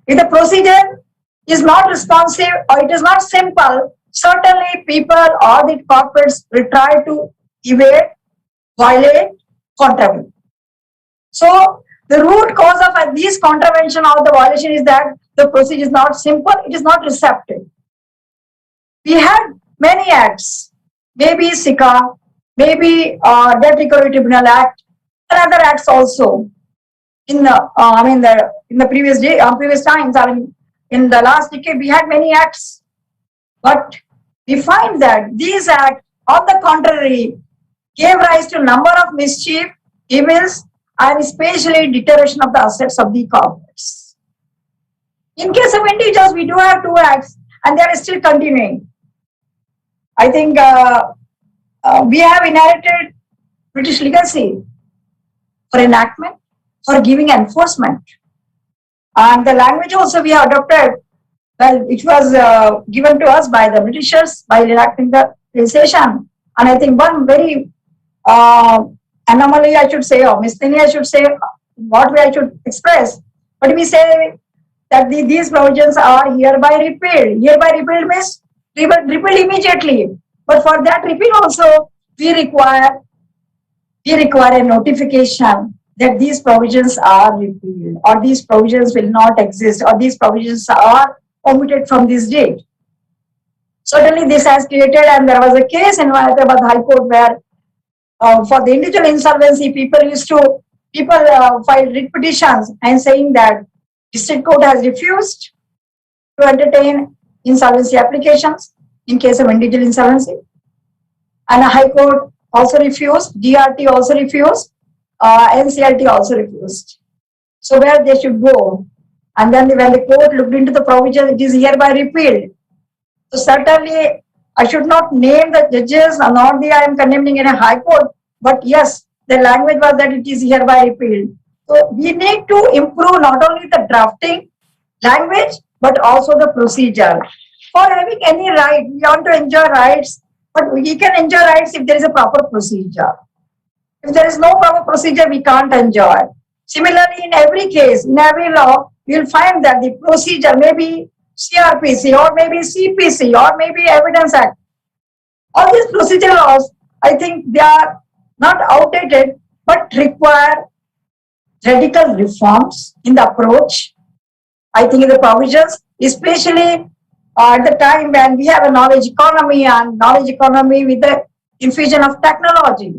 If the procedure is not responsive or it is not simple, certainly people or the corporates will try to evade, violate, contravene. So the root cause of these contravention or the violation is that the procedure is not simple, it is not receptive. We had many acts, maybe SICA, maybe Debt Recovery Tribunal Act, and other acts also. In the previous times, in the last decade, we had many acts, but we find that these acts, on the contrary, gave rise to a number of mischief, evils, and especially deterioration of the assets of the corporates. In case of individuals, we do have 2 acts, and they are still continuing. I think we have inherited British legacy for enactment, for giving enforcement. And the language also we have adopted, well, which was given to us by the Britishers by enacting the legislation. And I think one very anomaly, I should say, or misthing, I should say, what way I should express. But we say that these provisions are hereby repealed. Hereby repealed means repealed immediately. But for that repeal also, we require a notification that these provisions are repealed, or these provisions will not exist, or these provisions are omitted from this date. Certainly this has created, and there was a case in Hyderabad High Court where for the individual insolvency, people filed writ petitions and saying that district court has refused to entertain insolvency applications in case of individual insolvency. And a High Court also refused, DRT also refused, NCLT also refused. So where they should go? And then when the court looked into the provision, it is hereby repealed. So certainly, I should not name the judges, nor I am condemning in a High Court, but yes, the language was that it is hereby repealed. So we need to improve not only the drafting language, but also the procedure. For having any right, we want to enjoy rights, but we can enjoy rights if there is a proper procedure. If there is no proper procedure, we can't enjoy. Similarly, in every case, in every law, you will find that the procedure may be CRPC or maybe CPC or maybe Evidence Act. All these procedural laws, I think they are not outdated, but require radical reforms in the approach. I think in the provisions, especially at the time when we have a knowledge economy and knowledge economy with the infusion of technology.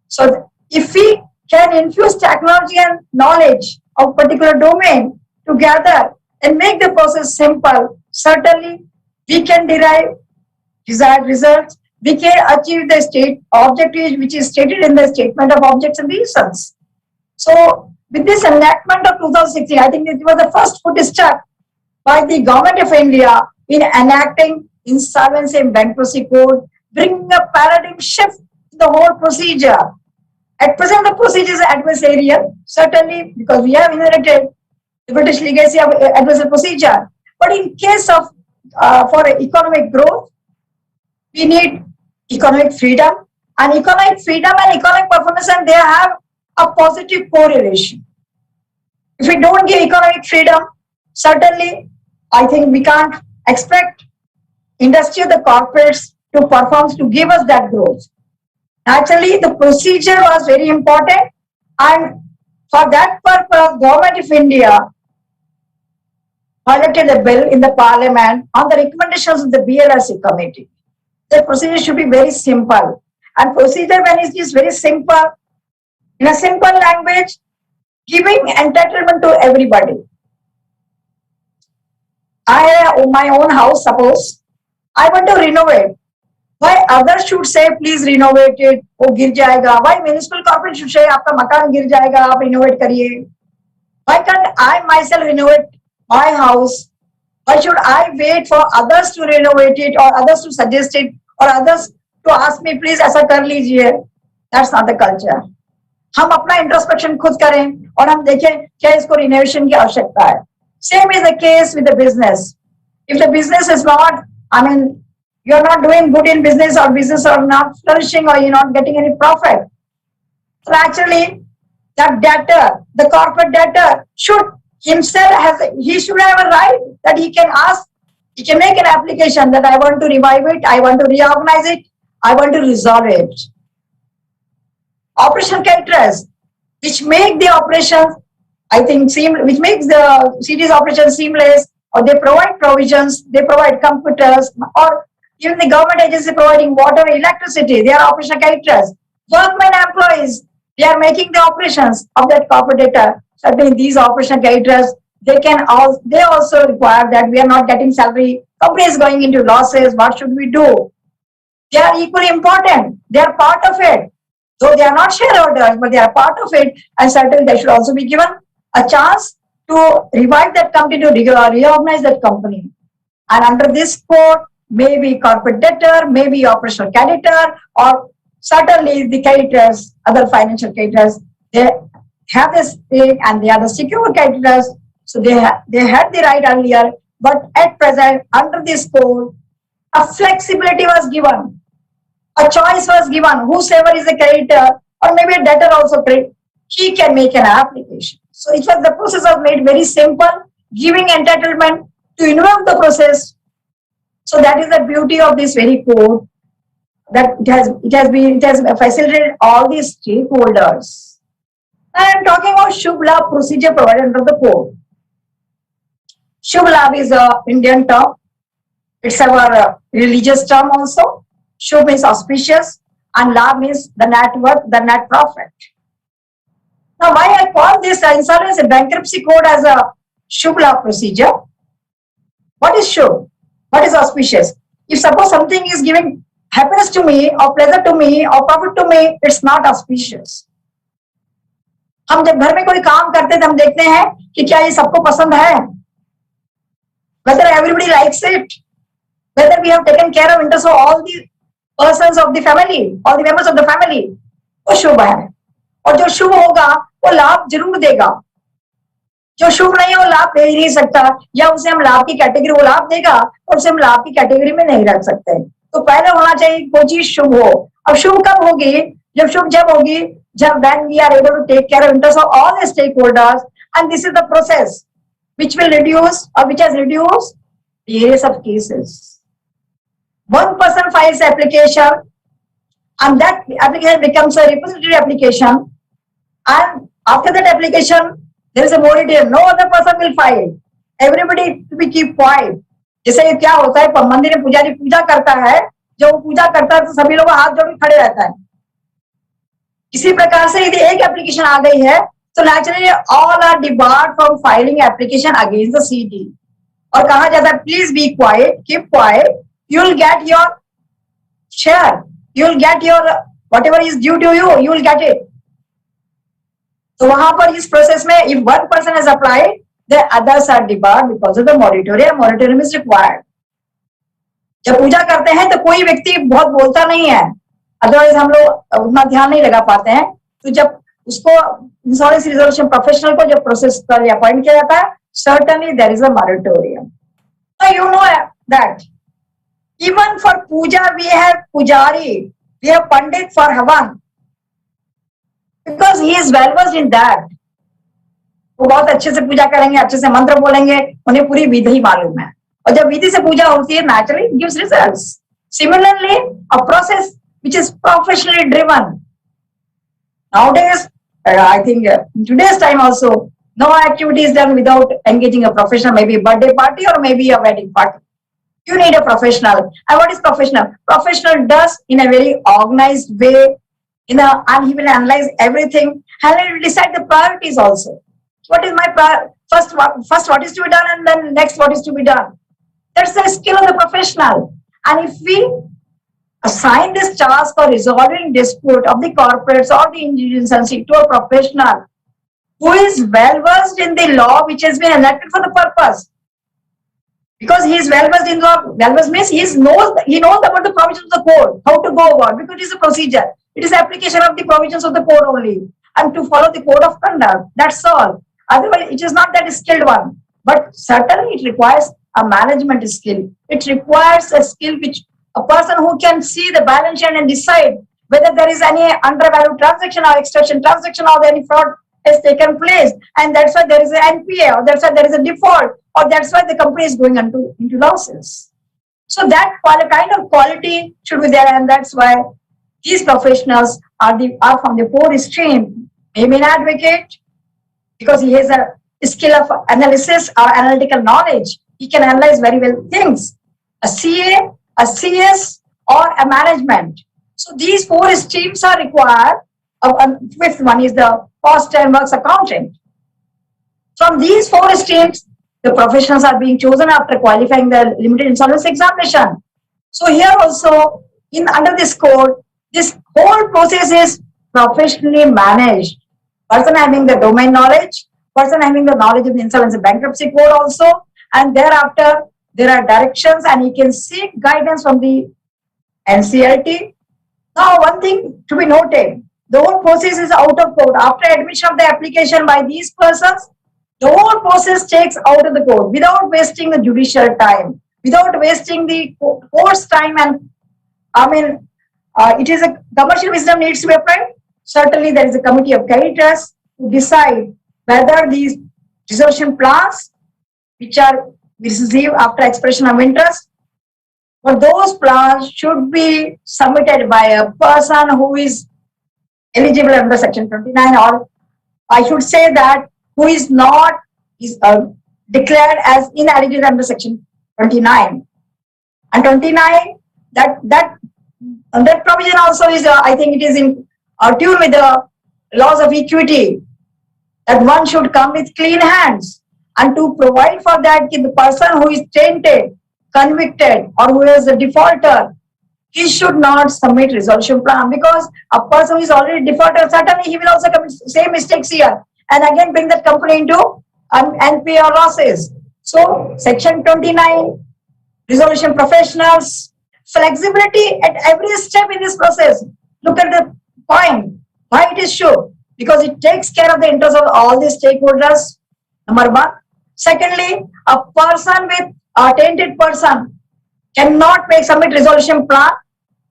So if we can infuse technology and knowledge of particular domain together and make the process simple, certainly we can derive desired results. We can achieve the state objective which is stated in the statement of objects and reasons. So with this enactment of 2016, I think it was the first footstep by the government of India in enacting Insolvency and Bankruptcy Code, bringing a paradigm shift in the whole procedure. At present, the procedure is adversarial, certainly because we have inherited the British legacy of adversarial procedure. But in case of for economic growth, we need economic freedom And economic freedom and economic performance, and they have a positive correlation. If we don't give economic freedom, certainly I think we can't expect industry or the corporates to perform, to give us that growth. Naturally, the procedure was very important, and for that purpose, Government of India piloted a bill in the Parliament on the recommendations of the BLSC committee. The procedure should be very simple, and procedure when it is very simple, in a simple language, giving entitlement to everybody. I have my own house, suppose I want to renovate. Why others should say, please renovate it, वो गिर जाएगा? Why municipal corporation should say, आपका मकान गिर जाएगा, आप renovate करिए? Why can't I myself renovate my house? Why should I wait for others to renovate it, or others to suggest it, or others to ask me, please ऐसा कर लीजिए? That's not the culture. हम अपना introspection खुद करें और हम देखें क्या इसको रिनोवेशन की आवश्यकता है. Same is the case with the business. If the business is not, I mean, you're not doing good in business, or business are not flourishing, or you're not getting any profit. So actually, that debtor, the corporate debtor, should himself he should have a right that he can ask, he can make an application that I want to revive it, I want to reorganize it, I want to resolve it. Operational characters, which make the operations, I think, which makes the city's operations seamless, or they provide provisions, they provide computers, or even the government agency providing water, electricity, they are operational characters. Workmen employees, they are making the operations of that corporate data. Certainly these operational characters, they also require that we are not getting salary, companies going into losses, what should we do? They are equally important, they are part of it. Though they are not shareholders, but they are part of it, and certainly they should also be given a chance to revive that company, to reorganize that company. And under this code, maybe corporate debtor, maybe operational creditor, or certainly the creditors, other financial creditors, they have this stake and they are the secure creditors, so they had the right earlier, but at present, under this code, a flexibility was given, a choice was given, whosoever is a creditor, or maybe a debtor also, he can make an application. So it was, the process was made very simple, giving entitlement to involve the process. So that is the beauty of this very code, that it has facilitated all these stakeholders. I am talking about Shubh Labh procedure provided under the code. Shubh Labh is an Indian term. It's our religious term also. Shubh means auspicious, and Labh means the net worth, the net profit. Now, why I call this insolvency bankruptcy code as a Shubh Labh procedure? What is Shubh? What is auspicious? If suppose something is giving happiness to me, or pleasure to me, or profit to me, it's not auspicious. हम जब घर में कोई काम करते हैं, हम देखते हैं कि क्या ये सबको पसंद है? Whether everybody likes it, whether we have taken care of interests of all the persons of the family, all the members of the family, वो शुभ है. और जो शुभ होगा वो लाभ जरूर देगा. जो शुभ नहीं है वो लाभ दे ही नहीं सकता, या उसे हम लाभ की कैटेगरी, वो लाभ देगा और उसे हम लाभ की कैटेगरी में नहीं रख सकते. तो पहले होना चाहिए कोई चीज शुभ हो. अब शुभ कब होगी? जब होगी जब when we are able to take care of interests of all the stakeholders, and this is the process which will reduce, or which has reduced various of cases. One person files application, and that application becomes a repository application, and after that application there is a moratorium, no other person will file, everybody will keep quiet. जैसे क्या होता है, मंदिर में पुजारी पूजा करता है, जब वो पूजा करता है तो सभी लोग हाथ जोड़ के खड़े रहता है. इसी प्रकार से यदि एक एप्लीकेशन आ गई है तो naturally all are debarred from filing application against the CD, और कहा जाता है please be quiet, keep quiet, you will get your share, you will get your whatever is due to you, you will get it. तो वहां पर इस process में if one person has applied, the others are debarred because of the moratorium. Moratorium is required. जब पूजा करते हैं तो कोई व्यक्ति बहुत बोलता नहीं है, अदरवाइज हम लोग उतना ध्यान नहीं लगा पाते हैं. तो जब उसको इंश्योरेंस रिजोल्यूशन प्रोफेशनल को जब प्रोसेस कर लिए अपॉइंट किया जाता है, certainly there is a moratorium. So you know that even for puja we have pujari, We have Pandit for Havan because he is well versed in that. वो बहुत अच्छे से पूजा करेंगे, अच्छे से मंत्र बोलेंगे, उन्हें पूरी विधि मालूम है, और जब विधि से पूजा होती है, naturally it gives results. Similarly, a process which is professionally driven. Nowadays, I think in today's time also, no activity is done without engaging a professional, maybe a birthday party or maybe a wedding party. You need a professional. And what is professional? Professional does in a very organized way, and he will analyze everything and he will decide the priorities also. What is my first what is to be done, and then next what is to be done. That's the skill of the professional. And if we assign this task for resolving dispute of the corporates or the individuals to a professional who is well versed in the law which has been enacted for the purpose, because he is well versed in law. Well versed means he knows about the provisions of the code, how to go about, because it is a procedure. It is application of the provisions of the code only, and to follow the code of conduct. That's all. Otherwise, it is not that skilled one. But certainly, it requires a management skill. It requires a skill which a person who can see the balance sheet and decide whether there is any undervalued transaction or extortion transaction or any fraud has taken place, and that's why there is an NPA, or that's why there is a default, or that's why the company is going into losses. So that kind of quality should be there, and that's why these professionals are from the poor stream. Maybe an advocate, because he has a skill of analysis or analytical knowledge. He can analyze very well things. A CA, a CS, or a management. So these four streams are required. Fifth one is the cost and works accountant. From these four streams, the professionals are being chosen after qualifying the limited insolvency examination. So here also, under this code, this whole process is professionally managed. Person having the domain knowledge, person having the knowledge of the insolvency bankruptcy code also, and thereafter there are directions and he can seek guidance from the NCLT. Now, one thing to be noted, the whole process is out of code. After admission of the application by these persons, the whole process takes out of the code without wasting the judicial time, without wasting the court's time, and it is a commercial wisdom needs to be applied. Certainly, there is a committee of creditors to decide whether these resolution plans, which are received after expression of interest, but those plans should be submitted by a person who is eligible under Section 29, or I should say that who is not declared as ineligible under Section 29. And 29, that provision also is, I think it is in tune with the laws of equity, that one should come with clean hands, and to provide for that, the person who is tainted, convicted, or who is a defaulter, he should not submit resolution plan, because a person who is already defaulted, certainly he will also commit same mistakes here and again bring that company into NPA or losses. So Section 29, resolution professionals, flexibility at every step in this process. Look at the point, why it is sure, because it takes care of the interests of all the stakeholders, number one. Secondly, a person with a tainted person cannot submit resolution plan.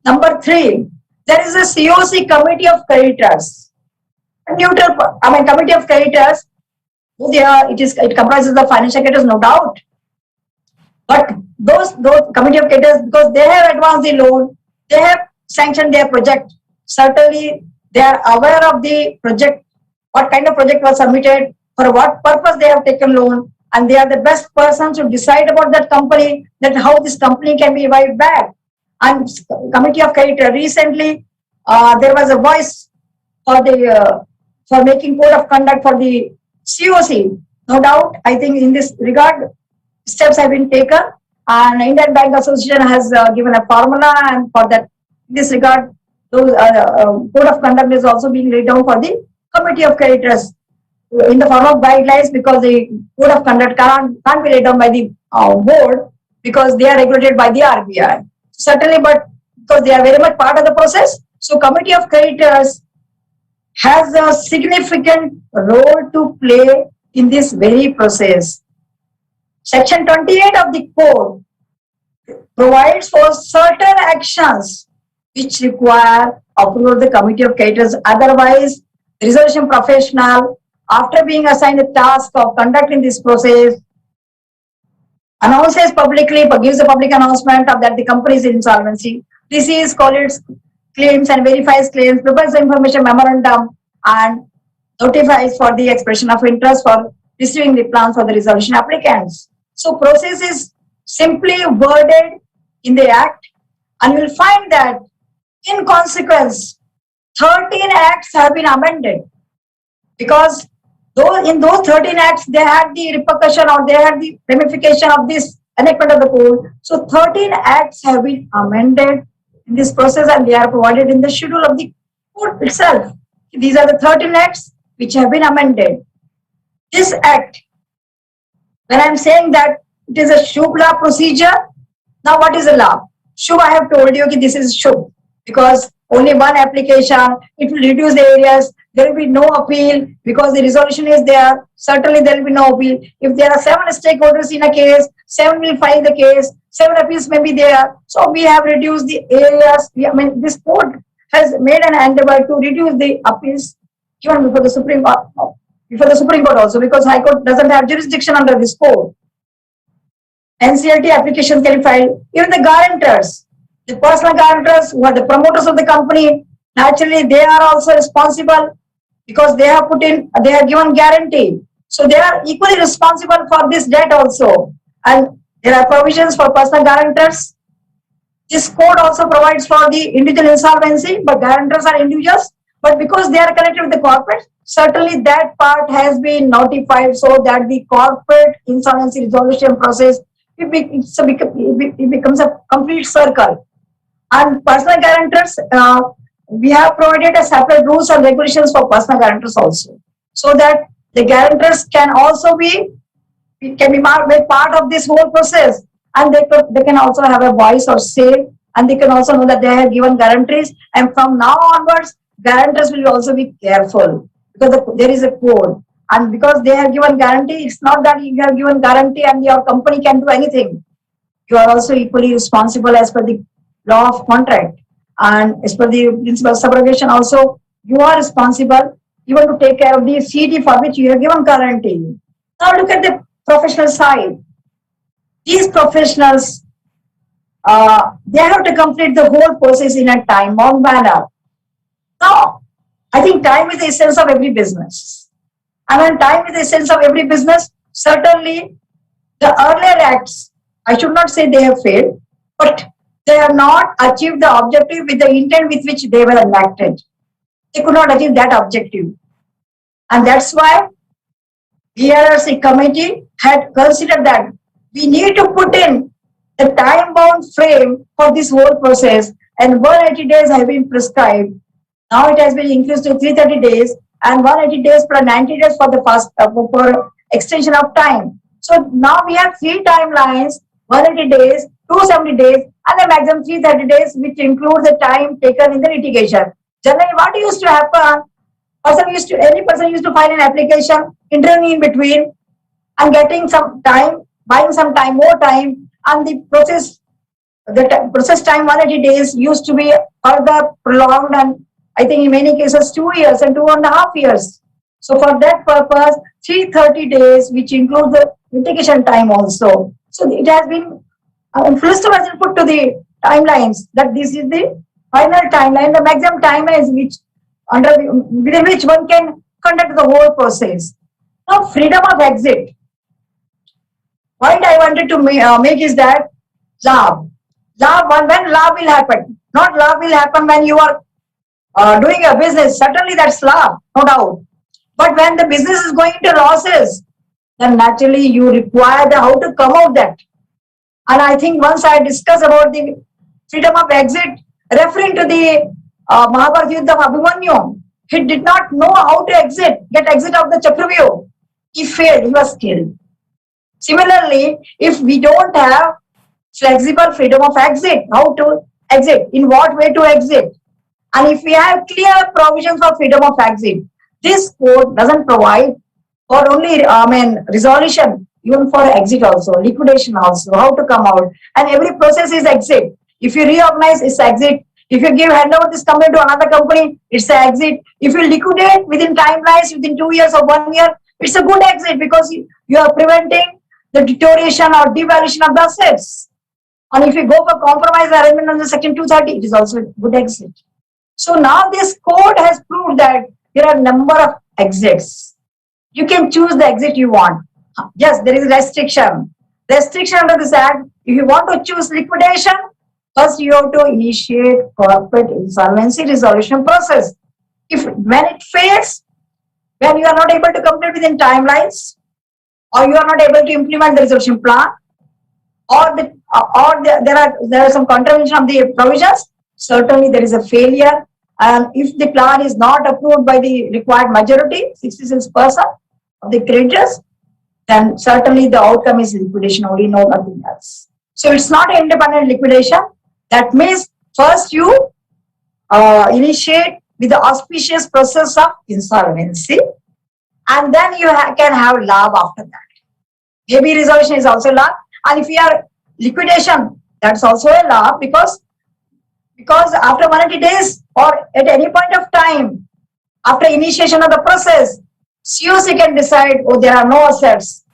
Number three, there is a COC committee of creditors. Committee of creditors, it comprises the financial creditors, no doubt. But those committee of creditors, because they have advanced the loan, they have sanctioned their project. Certainly, they are aware of the project, what kind of project was submitted, for what purpose they have taken loan, and they are the best persons to decide about that company, that how this company can be revived back. And committee of creditors, recently there was a voice for making code of conduct for the COC. No doubt, I think in this regard, steps have been taken, and Indian Bank Association has given a formula, and for that, in this regard, those code of conduct is also being laid down for the committee of creditors in the form of guidelines, because the code of conduct can't be laid down by the board, because they are regulated by the RBI. Certainly, but because they are very much part of the process, so committee of creditors has a significant role to play in this very process. Section 28 of the code provides for certain actions which require approval of the committee of creditors. Otherwise, the resolution professional, after being assigned the task of conducting this process, announces publicly, gives a public announcement of that the company is in insolvency, receives collects claims and verifies claims, prepares the information memorandum, and notifies for the expression of interest for receiving the plans for the resolution applicants. So process is simply worded in the act, and you will find that in consequence, 13 acts have been amended, because in those 13 acts, they had the repercussion or they had the ramification of this enactment of the code. So 13 acts have been amended in this process, and they are provided in the schedule of the code itself. These are the 13 acts which have been amended. This act, when I am saying that it is a Shubh law procedure, now what is a law? Shubh, I have told you that this is Shubh, because only one application, it will reduce the areas, there will be no appeal because the resolution is there, certainly there will be no appeal. If there are 7 stakeholders in a case, 7 will file the case, 7 appeals may be there. So we have reduced the areas. I mean, this court has made an endeavor to reduce the appeals even before the Supreme Court, also, because High Court doesn't have jurisdiction under this code. NCLT applications can be filed. Even the guarantors, the personal guarantors who are the promoters of the company, naturally they are also responsible because they have given guarantee. So they are equally responsible for this debt also. And there are provisions for personal guarantors. This code also provides for the individual insolvency, but guarantors are individuals. But because they are connected with the corporate, certainly that part has been notified so that the corporate insolvency resolution process, it becomes a complete circle. And personal guarantors, we have provided a separate rules and regulations for personal guarantors also, so that the guarantors can also be made part of this whole process, and they can also have a voice or say, and they can also know that they have given guarantees. And from now onwards, guarantors will also be careful because there is a code, and because they have given guarantee, it's not that you have given guarantee and your company can do anything. You are also equally responsible as per the law of contract, and as per the principle of subrogation also, you are responsible even to take care of the CD for which you have given guarantee. Now look at the professional side. These professionals, they have to complete the whole process in a time-bound manner. Now, I think time is the essence of every business. And when time is the essence of every business, certainly the earlier acts, I should not say they have failed, but they have not achieved the objective with the intent with which they were enacted. They could not achieve that objective. And that's why BRRC committee had considered that we need to put in the time-bound frame for this whole process, and 180 days have been prescribed. Now it has been increased to 330 days and 180 days plus 90 days for the for extension of time. So now we have 3 timelines, 180 days, 270 days, and a maximum 330 days, which includes the time taken in the litigation. Generally, what used to happen, any person used to file an application, intervening in between, and getting some time, buying some time, more time, and the process time 180 days used to be further prolonged, and I think in many cases 2 years and 2.5 years. So for that purpose, 330 days, which includes the litigation time also. So it has been Fluster has been put to the timelines that this is the final timeline, the maximum time is within which one can conduct the whole process. Now, freedom of exit. Point I wanted to make is that when law will happen. Not law will happen when you are doing a business. Certainly that's law, no doubt. But when the business is going into losses, then naturally you require how to come out that. And I think once I discussed about the freedom of exit, referring to the Mahabharata Yuddha of Abhimanyu, he did not know how to get exit of the Chakravyuh. He failed, he was killed. Similarly, if we don't have flexible freedom of exit, how to exit, in what way to exit, and if we have clear provisions for freedom of exit, this code doesn't provide for only resolution, even for exit also, liquidation also, how to come out, and every process is exit. If you reorganize, it's exit. If you give handover this company to another company, it's an exit. If you liquidate within timelines, within 2 years or 1 year, it's a good exit because you are preventing the deterioration or devaluation of the assets. And if you go for compromise arrangement under Section 230, it is also a good exit. So now this code has proved that there are a number of exits. You can choose the exit you want. Yes, there is restriction. Restriction under this act, if you want to choose liquidation, first you have to initiate corporate insolvency resolution process. When it fails, when you are not able to complete within timelines, or you are not able to implement the resolution plan, or there are some contravention of the provisions, certainly there is a failure. And if the plan is not approved by the required majority, 66% of the creditors, then certainly the outcome is liquidation only, no nothing else. So it's not an independent liquidation. That means first you initiate with the auspicious process of insolvency, and then you can have lab after that. Maybe resolution is also lab, and if you are liquidation, that's also a lab because after 180 days or at any point of time after initiation of the process, COC can decide, oh, there are no assets.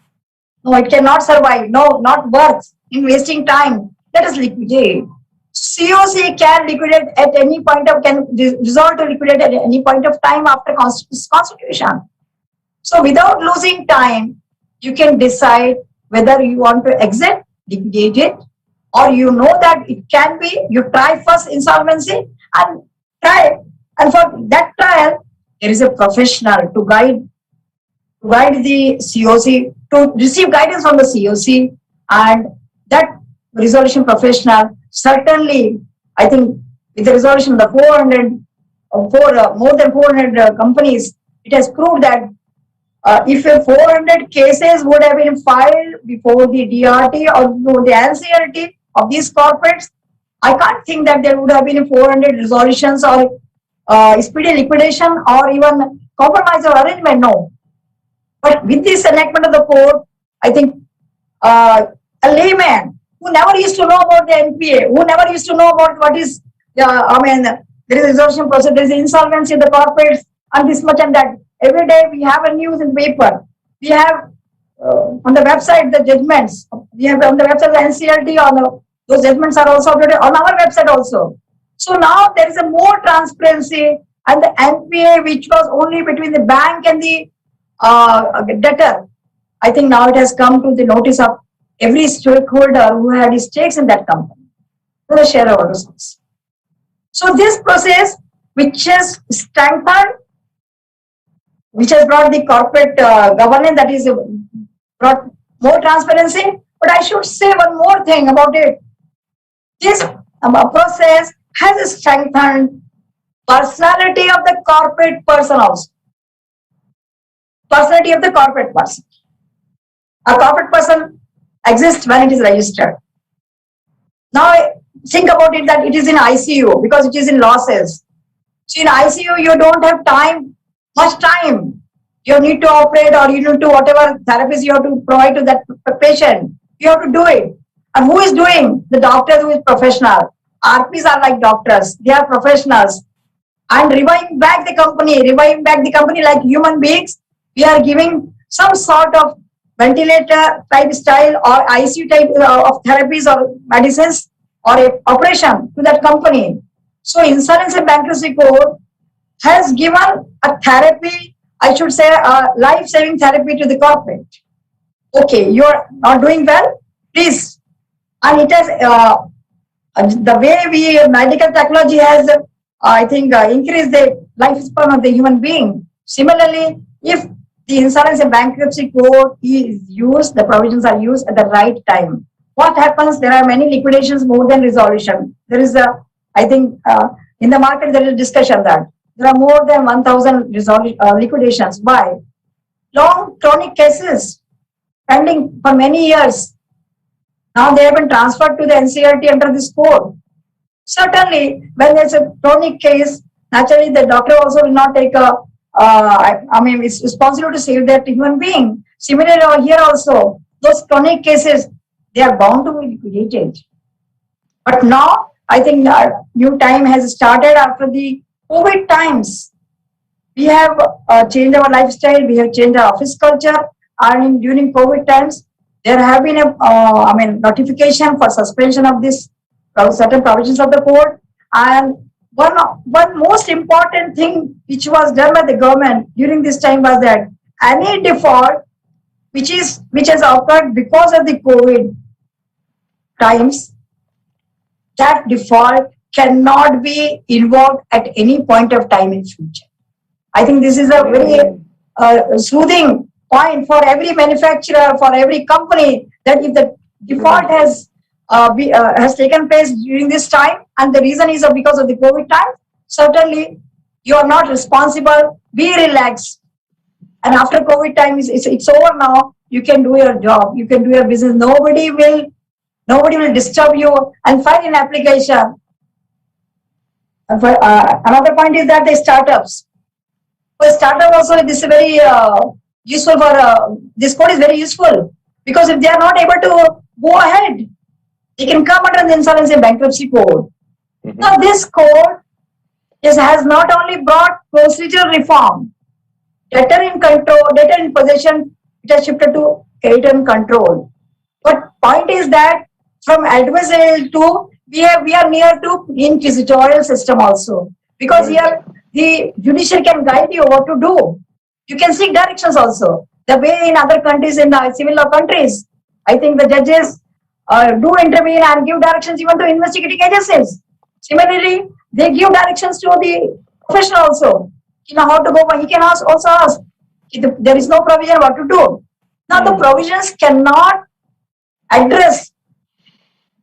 No, it cannot survive. No, not worth in wasting time. Let us liquidate. COC can liquidate at any point of, can resolve to liquidate at any point of time after constitution. So without losing time, you can decide whether you want to exit, liquidate it, or you know that it can be, you try first insolvency and try. And for that trial, there is a professional to guide the COC, to receive guidance from the COC, and that resolution professional, certainly, I think with the resolution of the more than 400 companies, it has proved that if 400 cases would have been filed before the DRT or before the NCLT of these corporates, I can't think that there would have been 400 resolutions or speedy liquidation or even compromise or arrangement, no. But with this enactment of the code, I think a layman who never used to know about the NPA, who never used to know about what is, there is a resolution process, there is insolvency in the corporates, and this much and that. Every day we have a news in paper. We have on the website the judgments. We have on the website the NCLT, those judgments are also uploaded on our website also. So now there is a more transparency, and the NPA, which was only between the bank and the debtor, I think now it has come to the notice of every stakeholder who had stakes in that company, to the shareholders. So this process, which has strengthened, which has brought the corporate governance, that is brought more transparency. But I should say one more thing about it. This process has strengthened personality of the corporate person also. Personality of the corporate person. A corporate person exists when it is registered. Now think about it that it is in ICU because it is in losses. So in ICU you don't have much time. You need to operate or you need to whatever therapies you have to provide to that patient. You have to do it. And who is doing? The doctor who is professional. RPs are like doctors. They are professionals. And reviving back the company like human beings, we are giving some sort of ventilator type style or ICU type of therapies or medicines or a operation to that company. So Insolvency and Bankruptcy Code has given a therapy, I should say a life-saving therapy to the corporate. Okay, you're not doing well, please. And it has, the way medical technology has, I think, increased the lifespan of the human being. Similarly, if the Insolvency and Bankruptcy Code is used, the provisions are used at the right time. What happens? There are many liquidations more than resolution. There is I think, in the market there is a discussion that there are more than 1,000 liquidations. Why? Long chronic cases pending for many years. Now they have been transferred to the NCLT under this code. Certainly, when there's a chronic case, naturally the doctor also will not take it's responsible to save that human being. Similarly, here also, those chronic cases, they are bound to be liquidated. But now, I think new time has started after the COVID times. We have changed our lifestyle. We have changed our office culture. And during COVID times, there have been a notification for suspension of this certain provisions of the code. And one most important thing which was done by the government during this time was that any default which has occurred because of the COVID times, that default cannot be invoked at any point of time in future. I think this is a very soothing point for every manufacturer, for every company, that if the default has taken place during this time, and the reason is because of the COVID time, certainly you are not responsible. Be relaxed. And after COVID time, it's over now. You can do your job. You can do your business. Nobody will disturb you and file an application. Another point is that the startups. For startup also, this is very useful for this code is very useful, because if they are not able to go ahead, they can come under the insolvency and bankruptcy code. Now this code has not only brought procedural reform, debtor in control, debtor in possession, it has shifted to creditor in control. But point is that from adversarial to we are near to inquisitorial system also, because here the judiciary can guide you what to do. You can seek directions also. The way in other countries, in civil law countries, I think the judges do intervene and give directions even to investigating agencies. Similarly, they give directions to the professional also. You know how to go. He can also ask if there is no provision, what to do. Now the provisions cannot address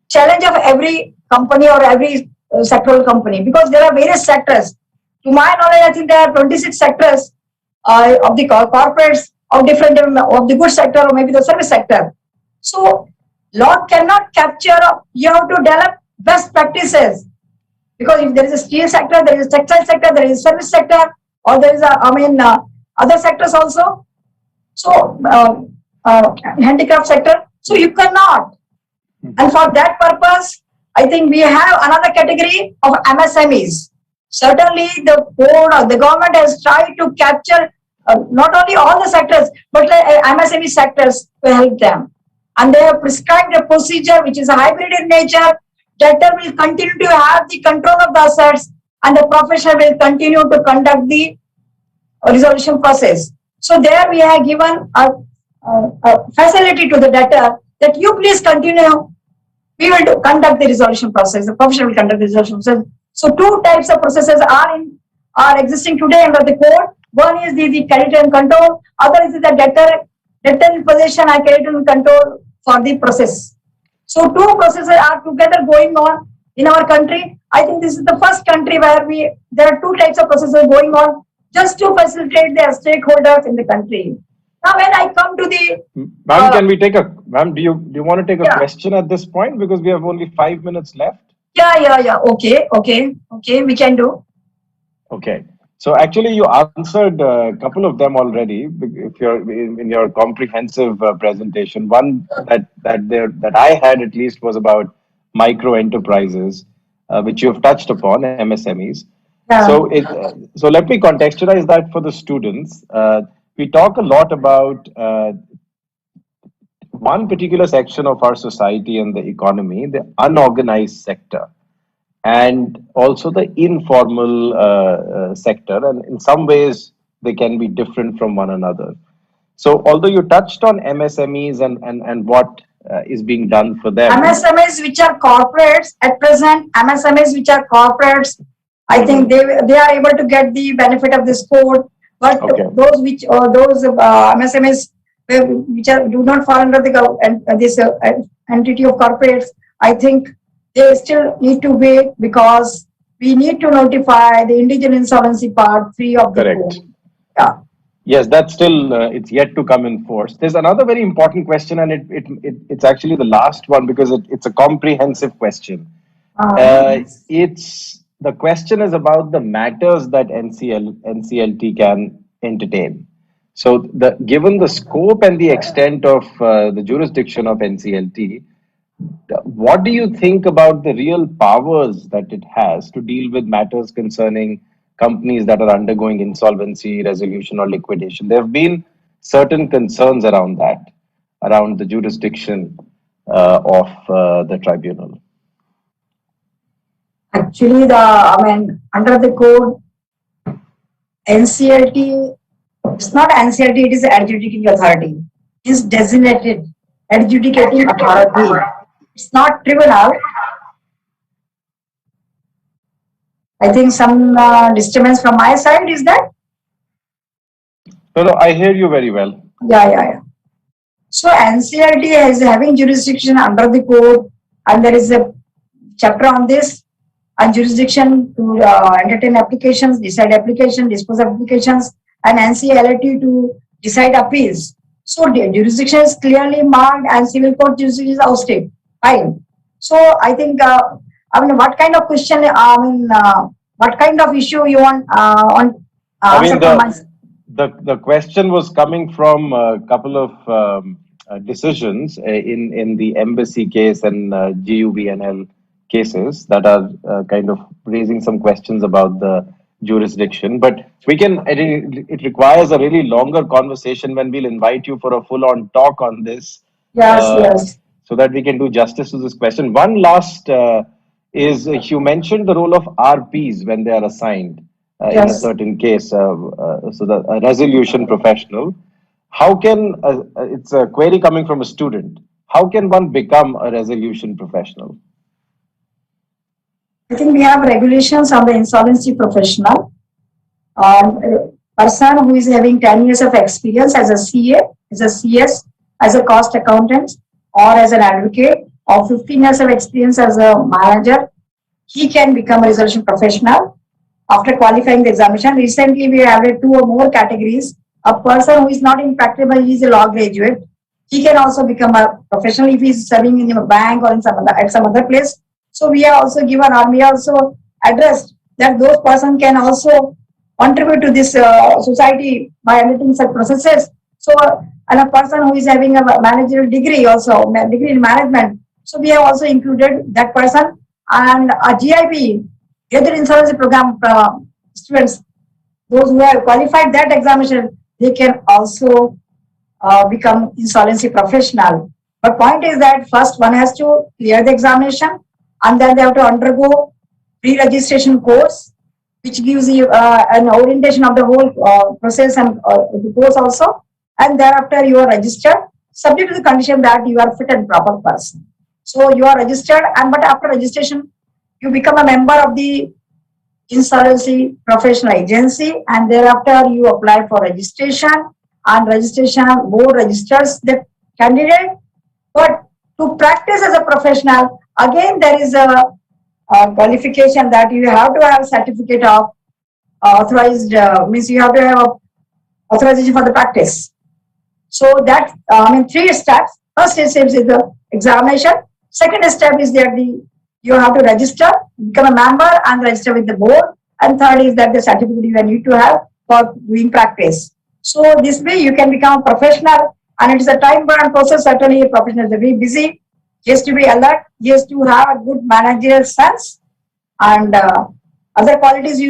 challenge of every company or every sectoral company, because there are various sectors. To my knowledge, I think there are 26 sectors of the corporates of different of the goods sector or maybe the service sector. So law cannot capture. You have to develop best practices, because if there is a steel sector, there is a textile sector, there is a service sector, or there is other sectors also. So handicraft sector. So you cannot. And for that purpose, I think we have another category of MSMEs. Certainly, the board or the government has tried to capture not only all the sectors, but MSME sectors to help them. And they have prescribed a procedure which is a hybrid in nature. Debtor will continue to have the control of the assets, and the professional will continue to conduct the resolution process. So there we have given a facility to the debtor that you please continue. We will conduct the resolution process. The professional will conduct the resolution process. So two types of processes are existing today under the code. One is the creditor in control. Other is the debtor in possession and creditor in control for the process. So two processes are together going on in our country. I think this is the first country where there are two types of processes going on just to facilitate their stakeholders in the country. Now, when I come to the ma'am, can we take a ma'am? Do you want to take a question at this point, because we have only 5 minutes left? Yeah. Okay. We can do. Okay. So actually, you answered a couple of them already. If you're in your comprehensive presentation, one that I had at least was about micro enterprises, which you have touched upon, MSMEs. Yeah. So let me contextualize that for the students. We talk a lot about one particular section of our society and the economy, the unorganized sector, and also the informal sector. And in some ways, they can be different from one another. So although you touched on MSMEs and what is being done for them. MSMEs which are corporates at present, MSMEs which are corporates, I think they are able to get the benefit of this code. But those MSMEs which do not fall under this entity of corporates, I think they still need to wait, because we need to notify the indigent insolvency part 3 of the code. Yeah. Yes, that's still it's yet to come in force. There's another very important question, and it's actually the last one, because it's a comprehensive question. The question is about the matters that NCLT can entertain. So given the scope and the extent of the jurisdiction of NCLT, What do you think about the real powers that it has to deal with matters concerning companies that are undergoing insolvency, resolution, or liquidation? There have been certain concerns around that, around the jurisdiction of the tribunal. Actually, under the code, NCLT, it's not NCLT, it is adjudicating authority. It's designated adjudicating authority. It's not tribunal. I think some disturbance from my side is that? No, I hear you very well. Yeah. So NCLT is having jurisdiction under the code, and there is a chapter on this, and jurisdiction to entertain applications, decide applications, dispose of applications, and NCLT to decide appeals. So the jurisdiction is clearly marked, and civil court jurisdiction is ousted. Fine. So I think, what kind of question? What kind of issue you want the question was coming from a couple of decisions in the embassy case and GUVNL cases that are kind of raising some questions about the jurisdiction. But it requires a really longer conversation when we'll invite you for a full-on talk on this. Yes. So that we can do justice to this question. One last is you mentioned the role of RPs when they are assigned in a certain case. So the resolution professional. How can, it's a query coming from a student, how can one become a resolution professional? I think we have regulations on the insolvency professional. A person who is having 10 years of experience as a CA, as a CS, as a cost accountant, or as an advocate, or 15 years of experience as a manager, he can become a resolution professional after qualifying the examination. Recently, we added 2 or more categories. A person who is not in practice, but he is a law graduate, he can also become a professional if he is serving in a bank or in at some other place. So we have also given, or we also addressed that those persons can also contribute to this society by undertaking such processes. So, and a person who is having a managerial degree also, degree in management. So we have also included that person, and a GIP, Graduate Insolvency Program students, those who have qualified that examination, they can also become insolvency professional. But point is that first one has to clear the examination, and then they have to undergo pre-registration course, which gives you an orientation of the whole process and the course also. And thereafter you are registered, subject to the condition that you are fit and proper person. So you are registered, but after registration, you become a member of the insolvency professional agency, and thereafter you apply for registration, and registration board registers the candidate. But to practice as a professional, again there is a qualification that you have to have certificate of authorized, means you have to have authorization for the practice. So that 3 steps. First step is the examination. Second step is that you have to register, become a member, and register with the board. And third is that the certificate you need to have for doing practice. So this way you can become a professional, and it is a time-bound process. Certainly, a professional is very busy. He has to be alert. He has to have a good managerial sense, and other qualities.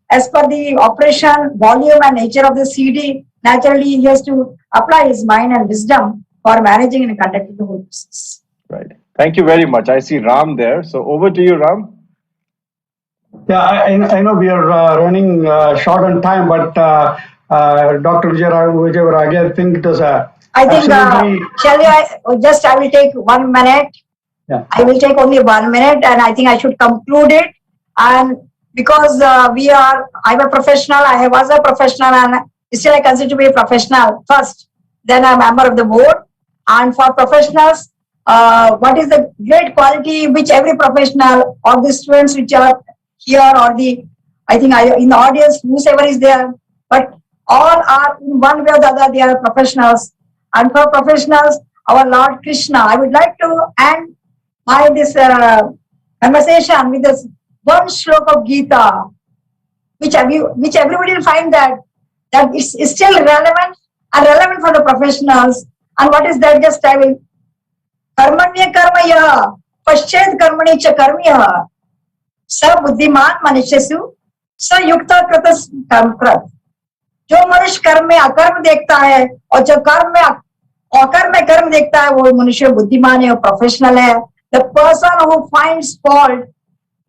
As per the operation, volume, and nature of the CD, naturally he has to apply his mind and wisdom for managing and conducting the whole process. Right. Thank you very much. I see Ram there. So over to you, Ram. Yeah, I know we are running short on time, but Dr. Vijay, I think it was I think, I will take 1 minute. Yeah. I will take only 1 minute, and I think I should conclude it. And because I'm a professional, I was a professional, and still I consider to be a professional first. Then I'm a member of the board. And for professionals, what is the great quality which every professional or the students which are here, or I think in the audience, whosoever is there, but all are in one way or the other, they are professionals. And for professionals, our Lord Krishna, I would like to end this conversation with this one shloka of Gita, which everybody will find that it's still relevant and relevant for the professionals. And what is that? Just I will कर्मण्य कर्म यः पश्चेत कर्मणि च कर्म यः स बुद्धिमान मनुष्यसु स युक्त कृत कर्म कृत। जो मनुष्य कर्म में अकर्म देखता है और जो कर्म में अकर्म में कर्म देखता है वो मनुष्य बुद्धिमान है और प्रोफेशनल है। The person who finds fault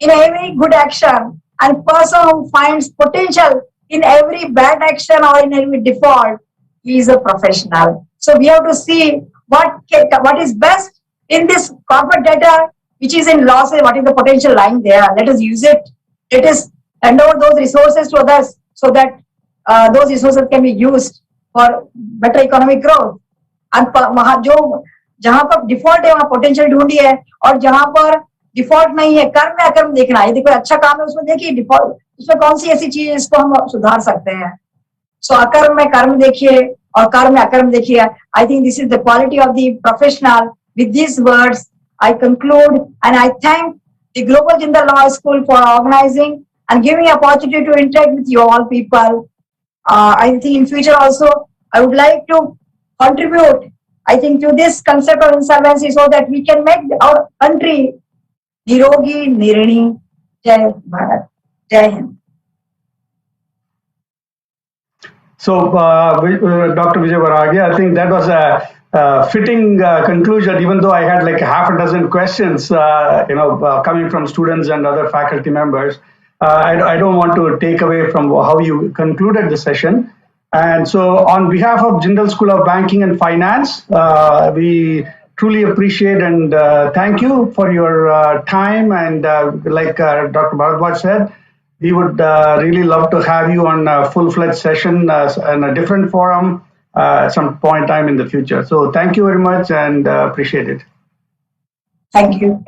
in every good action and person who finds potential in every bad action or in every default, he is a professional. So we have to see what is best in this corporate data which is in losses, what is the potential lying there. Let us use it. Let us hand over those resources to others so that those resources can be used for better economic growth. And जो जहां पर default है वहां potential ढूंढी है और जहां पर डिफॉल्ट नहीं है कर्म में अकर्म देखना है। यदि कोई अच्छा काम है उसमें देखिए डिफॉल्ट उसमें कौन सी ऐसी चीज है जिसको हम सुधार सकते हैं। सो अकर्म में कर्म देखिए और कर्म में अकर्म देखिए। I think this is the quality of the professional. With this words I conclude and I thank the global Jindal law school for organising and giving opportunity to interact with you all people. I think in future also I would like to contribute, I think, to this concept of insolvency so that we can make our country nirogi, nirani. Jai Bharat. Jai Hind. So, Dr. Vijay Varagi, I think that was a fitting conclusion, even though I had like half a dozen questions, coming from students and other faculty members. I don't want to take away from how you concluded the session. And so on behalf of Jindal School of Banking and Finance, we truly appreciate and thank you for your time. And like Dr. Bharadwaj said, we would really love to have you on a full-fledged session in a different forum some point in time in the future. So thank you very much and appreciate it. Thank you.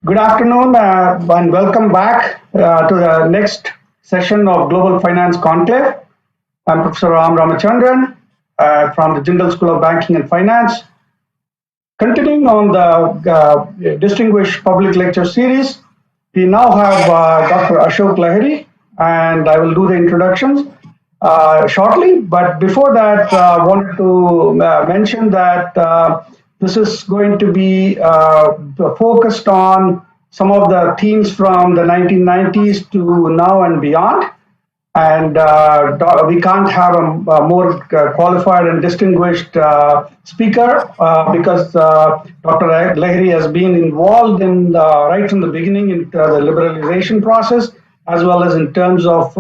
Good afternoon and welcome back to the next session of Global Finance Conclave. I'm Professor Ram Ramachandran from the Jindal School of Banking and Finance. Continuing on the Distinguished Public Lecture Series, we now have Dr. Ashok Lahiri, and I will do the introductions shortly. But before that, I wanted to mention that this is going to be focused on some of the themes from the 1990s to now and beyond. And we can't have a more qualified and distinguished speaker because Dr. Lahiri has been involved in right from the beginning in the liberalization process, as well as in terms of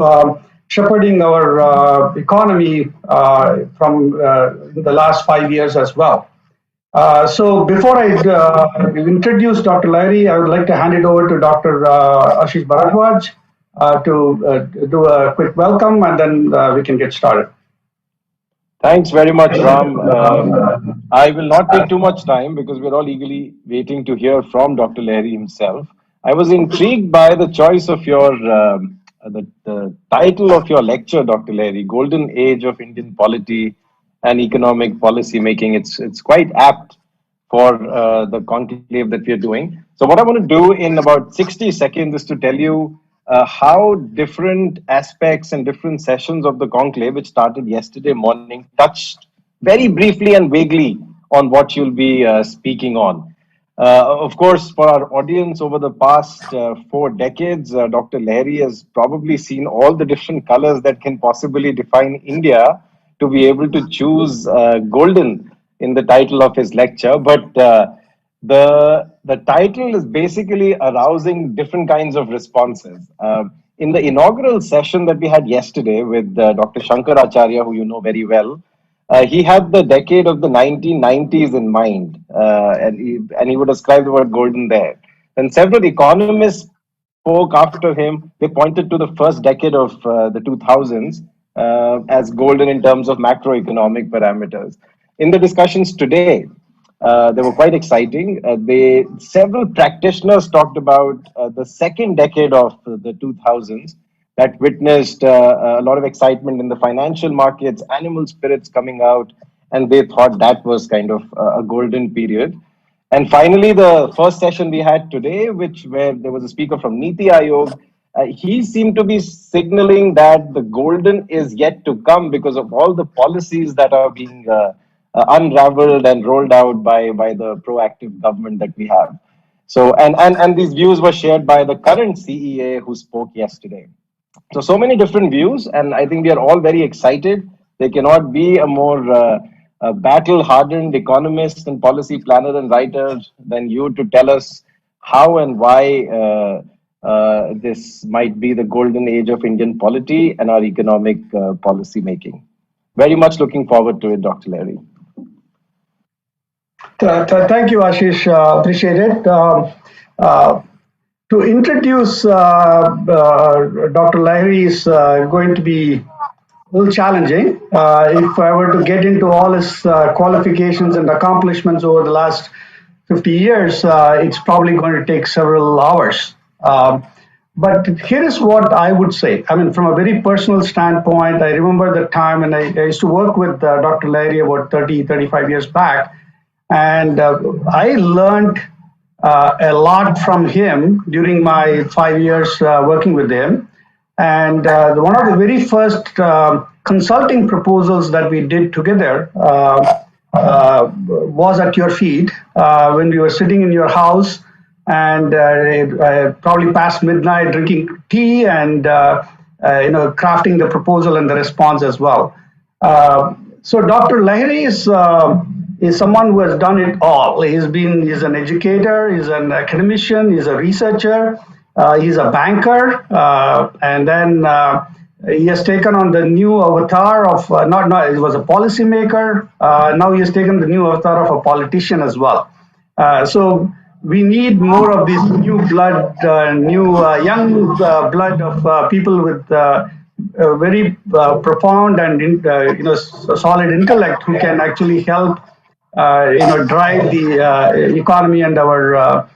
shepherding our economy from the last 5 years as well. So before I introduce Dr. Lahiri, I would like to hand it over to Dr. Ashish Bharadwaj to do a quick welcome, and then we can get started. Thanks very much, Ram. I will not take too much time because we're all eagerly waiting to hear from Dr. Lahiri himself. I was intrigued by the choice of your, the title of your lecture, Dr. Lahiri, Golden Age of Indian Polity and Economic Policy Making. It's quite apt for the conclave that we are doing. So what I want to do in about 60 seconds is to tell you how different aspects and different sessions of the conclave, which started yesterday morning, touched very briefly and vaguely on what you'll be speaking on. Of course, for our audience over the past 4 decades, Dr. Lahiri has probably seen all the different colors that can possibly define India to be able to choose golden in the title of his lecture. But the title is basically arousing different kinds of responses. In the inaugural session that we had yesterday with Dr. Shankar Acharya, who you know very well, he had the decade of the 1990s in mind, and he would ascribe the word golden there. And several economists spoke after him. They pointed to the first decade of the 2000s as golden in terms of macroeconomic parameters. In the discussions today, they were quite exciting. Several practitioners talked about the second decade of the 2000s that witnessed a lot of excitement in the financial markets, animal spirits coming out, and they thought that was kind of a golden period. And finally, the first session we had today, where there was a speaker from Niti Aayog, he seemed to be signaling that the golden is yet to come because of all the policies that are being unraveled and rolled out by the proactive government that we have. So, and these views were shared by the current CEA who spoke yesterday. So many different views, and I think we are all very excited. There cannot be a more battle-hardened economist and policy planner and writer than you to tell us how and why this might be the golden age of Indian polity and our economic policy making. Very much looking forward to it, Dr. Lahiri. Thank you, Ashish. Appreciate it. To introduce Dr. Lahiri is going to be a little challenging. If I were to get into all his qualifications and accomplishments over the last 50 years, it's probably going to take several hours. But here is what I would say. I mean, from a very personal standpoint, I remember the time, and I used to work with Dr. Lahiri about 35 years back. And I learned a lot from him during my 5 years working with him. And one of the very first consulting proposals that we did together was at your feet when we were sitting in your house and probably past midnight drinking tea and crafting the proposal and the response as well. So Dr. Lahiri is someone who has done it all. He's an educator, he's an academician, he's a researcher, he's a banker, and then he has taken on the new avatar of, he was a policymaker, now he has taken the new avatar of a politician as well. So we need more of this new blood, young blood of people with very profound and solid intellect who can actually help drive the economy and our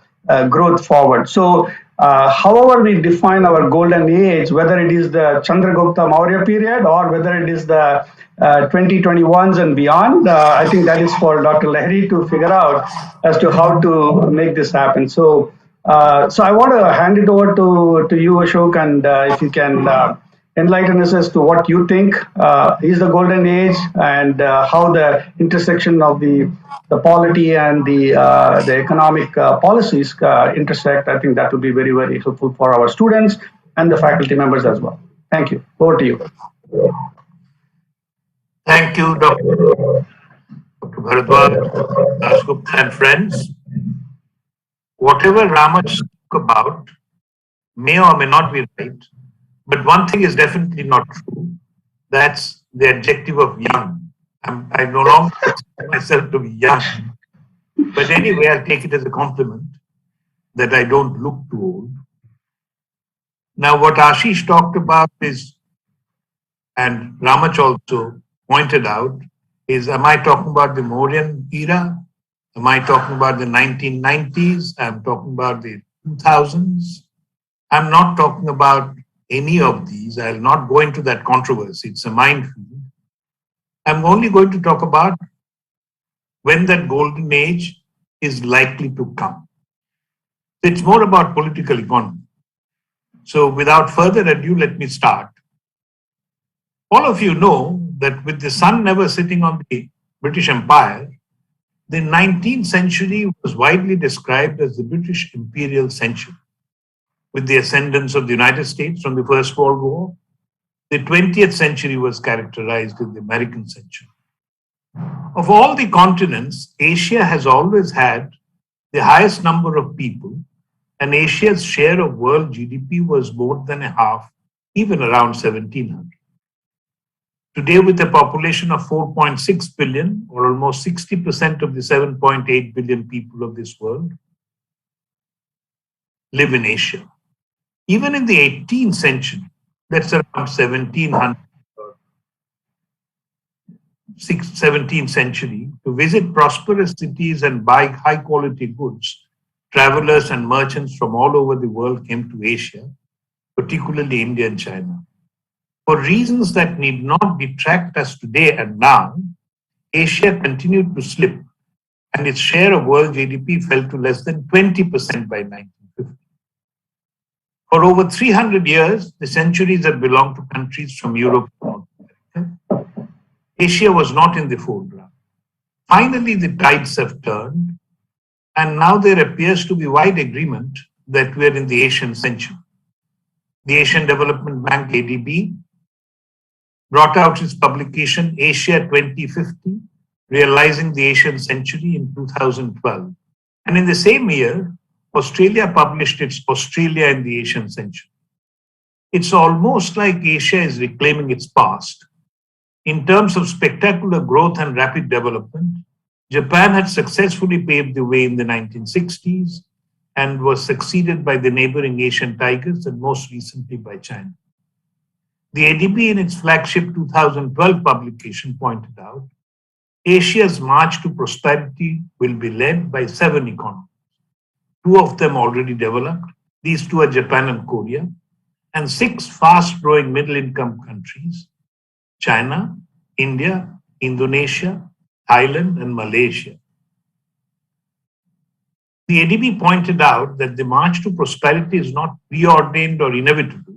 growth forward. So, however we define our golden age, whether it is the Chandragupta Maurya period or whether it is the 2021s and beyond, I think that is for Dr. Lahiri to figure out as to how to make this happen. So, so I want to hand it over to you, Ashok, and if you can enlighten us as to what you think is the golden age and how the intersection of the polity and the economic policies intersect. I think that would be very, very helpful for our students and the faculty members as well. Thank you. Over to you. Thank you, Dr. Bharadwaj, Dasgupta and friends. Whatever Ramach spoke about may or may not be right, but one thing is definitely not true. That's the adjective of young. I no longer consider myself to be young. But anyway, I'll take it as a compliment that I don't look too old. Now, what Ashish talked about is, and Ramach also pointed out, is am I talking about the Mauryan era? Am I talking about the 1990s? I'm talking about the 2000s. I'm not talking about any of these. I'll not go into that controversy. It's a minefield. I'm only going to talk about when that golden age is likely to come. It's more about political economy. So without further ado, let me start. All of you know that with the sun never setting on the British Empire, the 19th century was widely described as the British imperial century. With the ascendance of the United States from the First World War, the 20th century was characterized as the American century. Of all the continents, Asia has always had the highest number of people, and Asia's share of world GDP was more than a half, even around 1700. Today, with a population of 4.6 billion, or almost 60% of the 7.8 billion people of this world, live in Asia. Even in the 18th century, that's around 1700, 17th century, to visit prosperous cities and buy high-quality goods, travelers and merchants from all over the world came to Asia, particularly India and China. For reasons that need not detract us today and now, Asia continued to slip, and its share of world GDP fell to less than 20% by 1950. For over 300 years, the centuries have belonged to countries from Europe and North America. Asia was not in the foreground. Finally, the tides have turned, and now there appears to be wide agreement that we are in the Asian century. The Asian Development Bank, ADB, brought out its publication Asia 2050, Realizing the Asian Century in 2012. And in the same year, Australia published its Australia in the Asian Century. It's almost like Asia is reclaiming its past. In terms of spectacular growth and rapid development, Japan had successfully paved the way in the 1960s and was succeeded by the neighboring Asian tigers and most recently by China. The ADB in its flagship 2012 publication pointed out, Asia's march to prosperity will be led by 7 economies. 2 of them already developed. These 2 are Japan and Korea, and 6 fast-growing middle-income countries, China, India, Indonesia, Thailand, and Malaysia. The ADB pointed out that the march to prosperity is not preordained or inevitable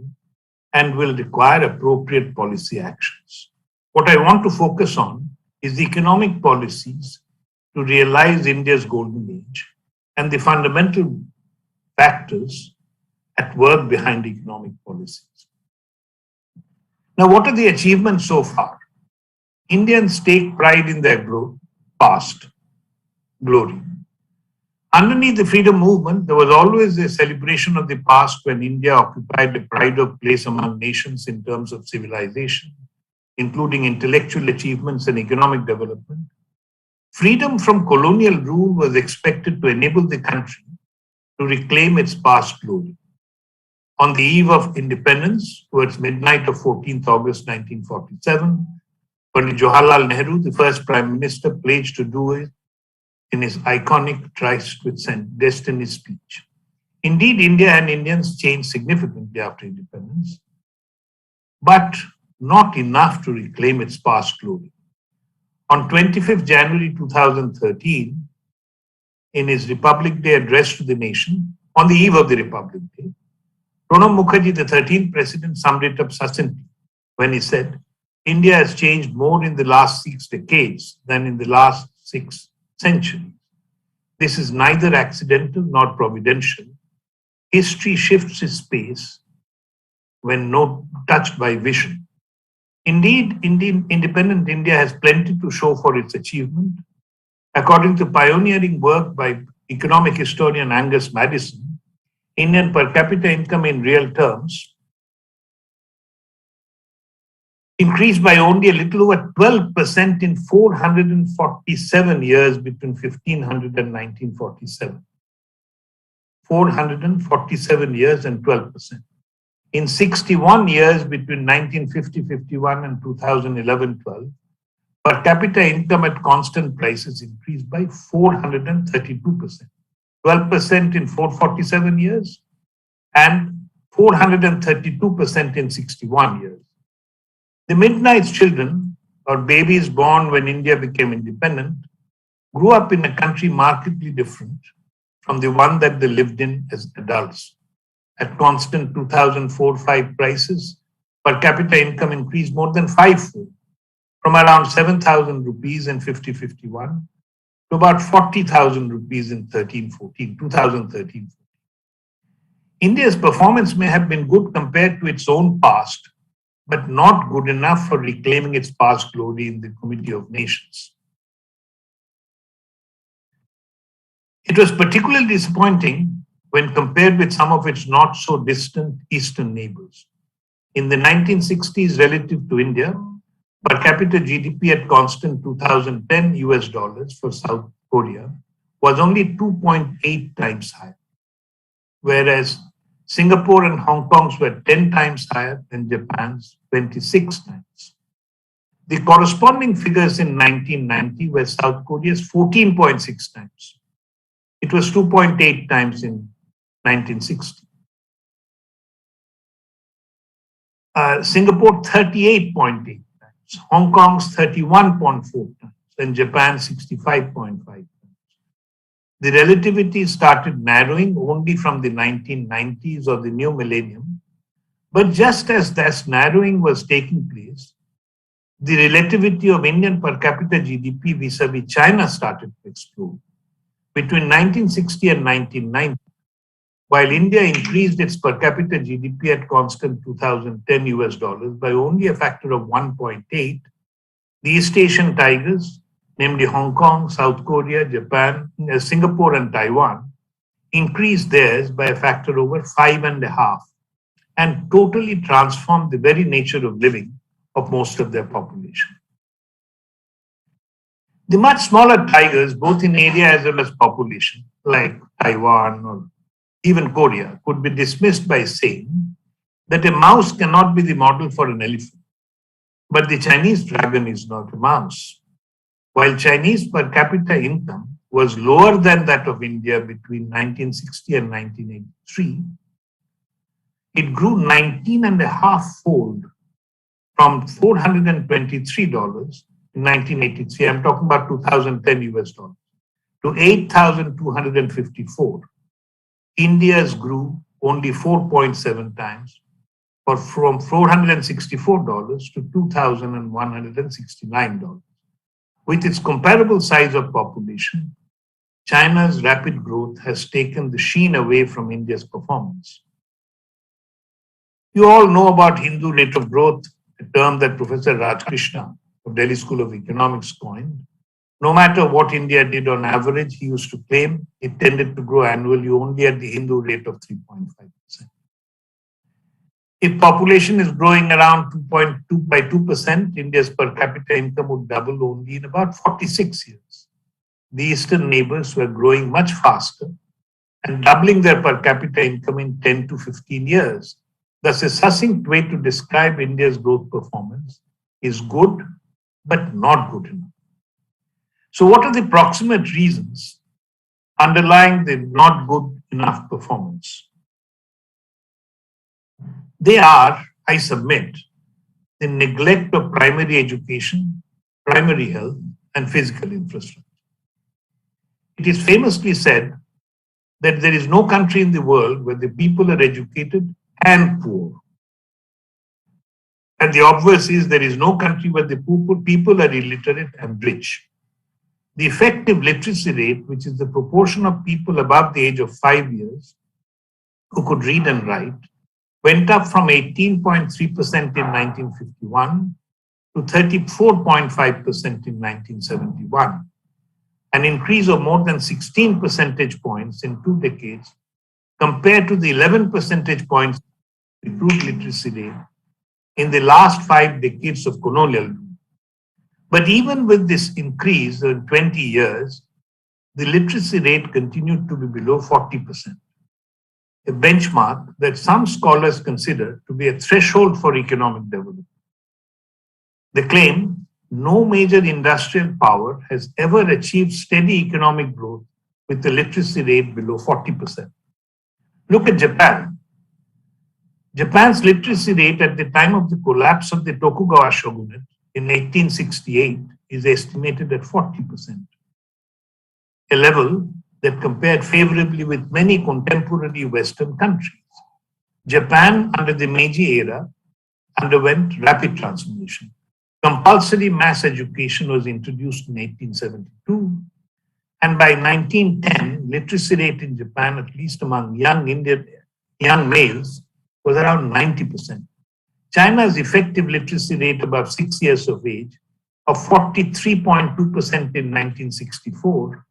and will require appropriate policy actions. What I want to focus on is the economic policies to realize India's golden age and the fundamental factors at work behind economic policies. Now, what are the achievements so far? Indians take pride in their past glory. Underneath the freedom movement, there was always a celebration of the past when India occupied a pride of place among nations in terms of civilization, including intellectual achievements and economic development. Freedom from colonial rule was expected to enable the country to reclaim its past glory. On the eve of independence, towards midnight of 14th August 1947, Pandit Jawaharlal Nehru, the first Prime Minister, pledged to do in his iconic Tryst with Destiny speech. Indeed, India and Indians changed significantly after independence, but not enough to reclaim its past glory. On 25th January 2013, in his Republic Day address to the nation, on the eve of the Republic Day, Pranab Mukherjee, the 13th president, summed it up succinctly when he said, India has changed more in the last 6 decades than in the last 6 centuries. This is neither accidental nor providential. History shifts its pace when not touched by vision. Indeed, independent India has plenty to show for its achievement. According to pioneering work by economic historian Angus Maddison, Indian per capita income in real terms increased by only a little over 12% in 447 years between 1500 and 1947. 447 years and 12%. In 61 years between 1950-51 and 2011-12, per capita income at constant prices increased by 432%. 12% in 447 years and 432% in 61 years. The Midnight's children, or babies born when India became independent, grew up in a country markedly different from the one that they lived in as adults. At constant 2004-5 prices, per capita income increased more than 5-fold, from around 7,000 rupees in 50-51 to about 40,000 rupees in 2013-14. India's performance may have been good compared to its own past, but not good enough for reclaiming its past glory in the Committee of Nations. It was particularly disappointing when compared with some of its not so distant eastern neighbors. In the 1960s, relative to India, per capita GDP at constant 2010 US dollars for South Korea was only 2.8 times higher, whereas Singapore and Hong Kong's were 10 times higher than Japan's 26 times. The corresponding figures in 1990 were South Korea's 14.6 times. It was 2.8 times in 1960. Singapore 38.8 times, Hong Kong's 31.4 times, and Japan 65.5 times. The relativity started narrowing only from the 1990s or the new millennium, but just as that narrowing was taking place, the relativity of Indian per capita GDP vis-a-vis China started to explode. Between 1960 and 1990, while India increased its per capita GDP at constant 2010 US dollars by only a factor of 1.8, the East Asian tigers, namely Hong Kong, South Korea, Japan, Singapore, and Taiwan, increased theirs by a factor over 5.5 and totally transformed the very nature of living of most of their population. The much smaller tigers, both in area as well as population, like Taiwan or even Korea, could be dismissed by saying that a mouse cannot be the model for an elephant, but the Chinese dragon is not a mouse. While Chinese per capita income was lower than that of India between 1960 and 1983, it grew 19.5-fold from $423 in 1983, I'm talking about 2010 US dollars, to 8,254. India's grew only 4.7 times, or from $464 to $2,169. With its comparable size of population, China's rapid growth has taken the sheen away from India's performance. You all know about Hindu rate of growth, a term that Professor Rajkrishna of Delhi School of Economics coined. No matter what India did on average, he used to claim it tended to grow annually only at the Hindu rate of 3.5%. If population is growing around 2.2 by 2%, India's per capita income would double only in about 46 years. The eastern neighbors were growing much faster and doubling their per capita income in 10 to 15 years. Thus, a succinct way to describe India's growth performance is good, but not good enough. So what are the proximate reasons underlying the not good enough performance? They are, I submit, the neglect of primary education, primary health, and physical infrastructure. It is famously said that there is no country in the world where the people are educated and poor. And the obverse is there is no country where the people are illiterate and rich. The effective literacy rate, which is the proportion of people above the age of 5 years who could read and write, went up from 18.3% in 1951 to 34.5% in 1971, an increase of more than 16 percentage points in 2 decades compared to the 11 percentage points improved literacy rate in the last 5 decades of colonial rule. But even with this increase in 20 years, the literacy rate continued to be below 40%, a benchmark that some scholars consider to be a threshold for economic development. They claim no major industrial power has ever achieved steady economic growth with a literacy rate below 40%. Look at Japan. Japan's literacy rate at the time of the collapse of the Tokugawa shogunate in 1868 is estimated at 40%, a level that compared favorably with many contemporary Western countries. Japan, under the Meiji era, underwent rapid transformation. Compulsory mass education was introduced in 1872, and by 1910, literacy rate in Japan, at least among young males, was around 90%. China's effective literacy rate above 6 years of age of 43.2% in 1964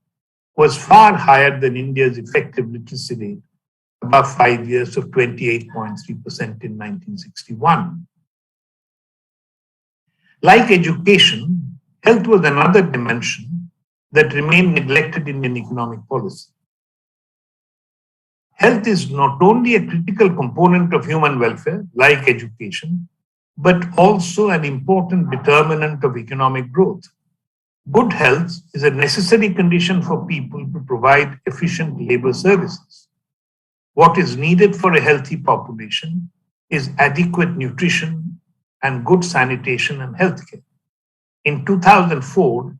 was far higher than India's effective literacy rate above 5 years of 28.3% in 1961. Like education, health was another dimension that remained neglected in Indian economic policy. Health is not only a critical component of human welfare, like education, but also an important determinant of economic growth. Good health is a necessary condition for people to provide efficient labor services. What is needed for a healthy population is adequate nutrition and good sanitation and healthcare. In 2004,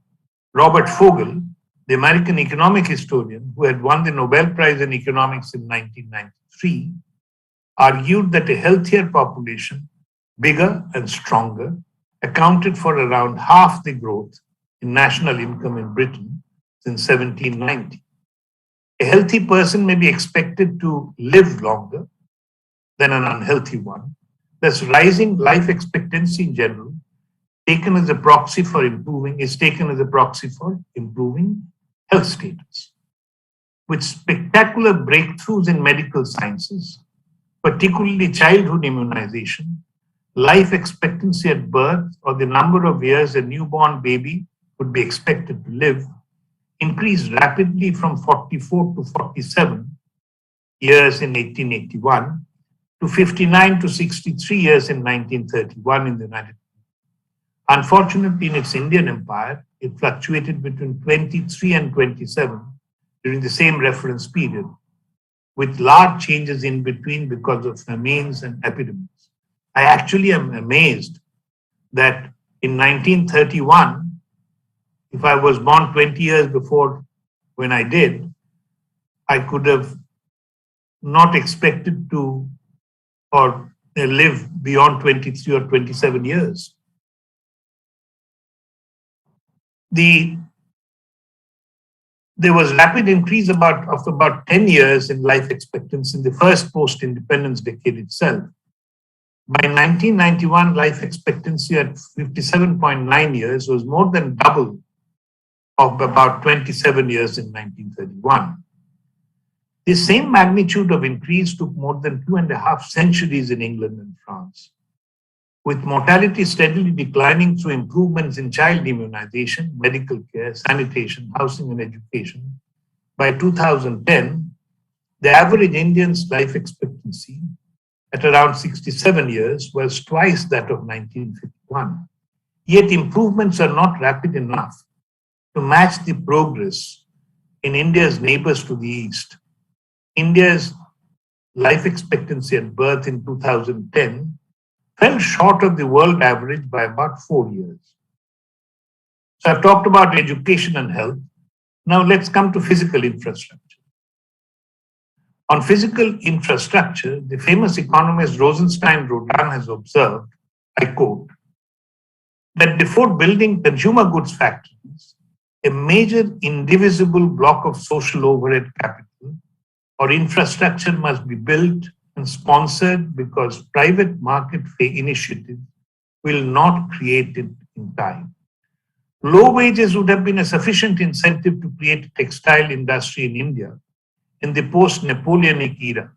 Robert Fogel, the American economic historian who had won the Nobel Prize in Economics in 1993, argued that a healthier population, bigger and stronger, accounted for around half the growth in national income in Britain since 1790. A healthy person may be expected to live longer than an unhealthy one. Thus, rising life expectancy in general is taken as a proxy for improving health status. With spectacular breakthroughs in medical sciences, particularly childhood immunization, life expectancy at birth or the number of years a newborn baby would be expected to live increased rapidly from 44 to 47 years in 1881 to 59 to 63 years in 1931 in the United States. Unfortunately, in its Indian empire, it fluctuated between 23 and 27 during the same reference period, with large changes in between because of famines and epidemics. I actually am amazed that in 1931, if I was born 20 years before when I did, I could have not expected to or live beyond 23 or 27 years. There was rapid increase of about 10 years in life expectancy in the first post-independence decade itself. By 1991, life expectancy at 57.9 years was more than double of about 27 years in 1931. The same magnitude of increase took more than 2.5 centuries in England and France. With mortality steadily declining through improvements in child immunization, medical care, sanitation, housing, and education, by 2010, the average Indian's life expectancy at around 67 years was twice that of 1951. Yet improvements are not rapid enough to match the progress in India's neighbors to the east. India's life expectancy at birth in 2010 fell short of the world average by about 4 years. So I've talked about education and health. Now let's come to physical infrastructure. On physical infrastructure, the famous economist Rosenstein-Rodan has observed, I quote, that before building consumer goods factories, a major indivisible block of social overhead capital or infrastructure must be built and sponsored because private market initiatives will not create it in time. Low wages would have been a sufficient incentive to create a textile industry in India in the post-Napoleonic era,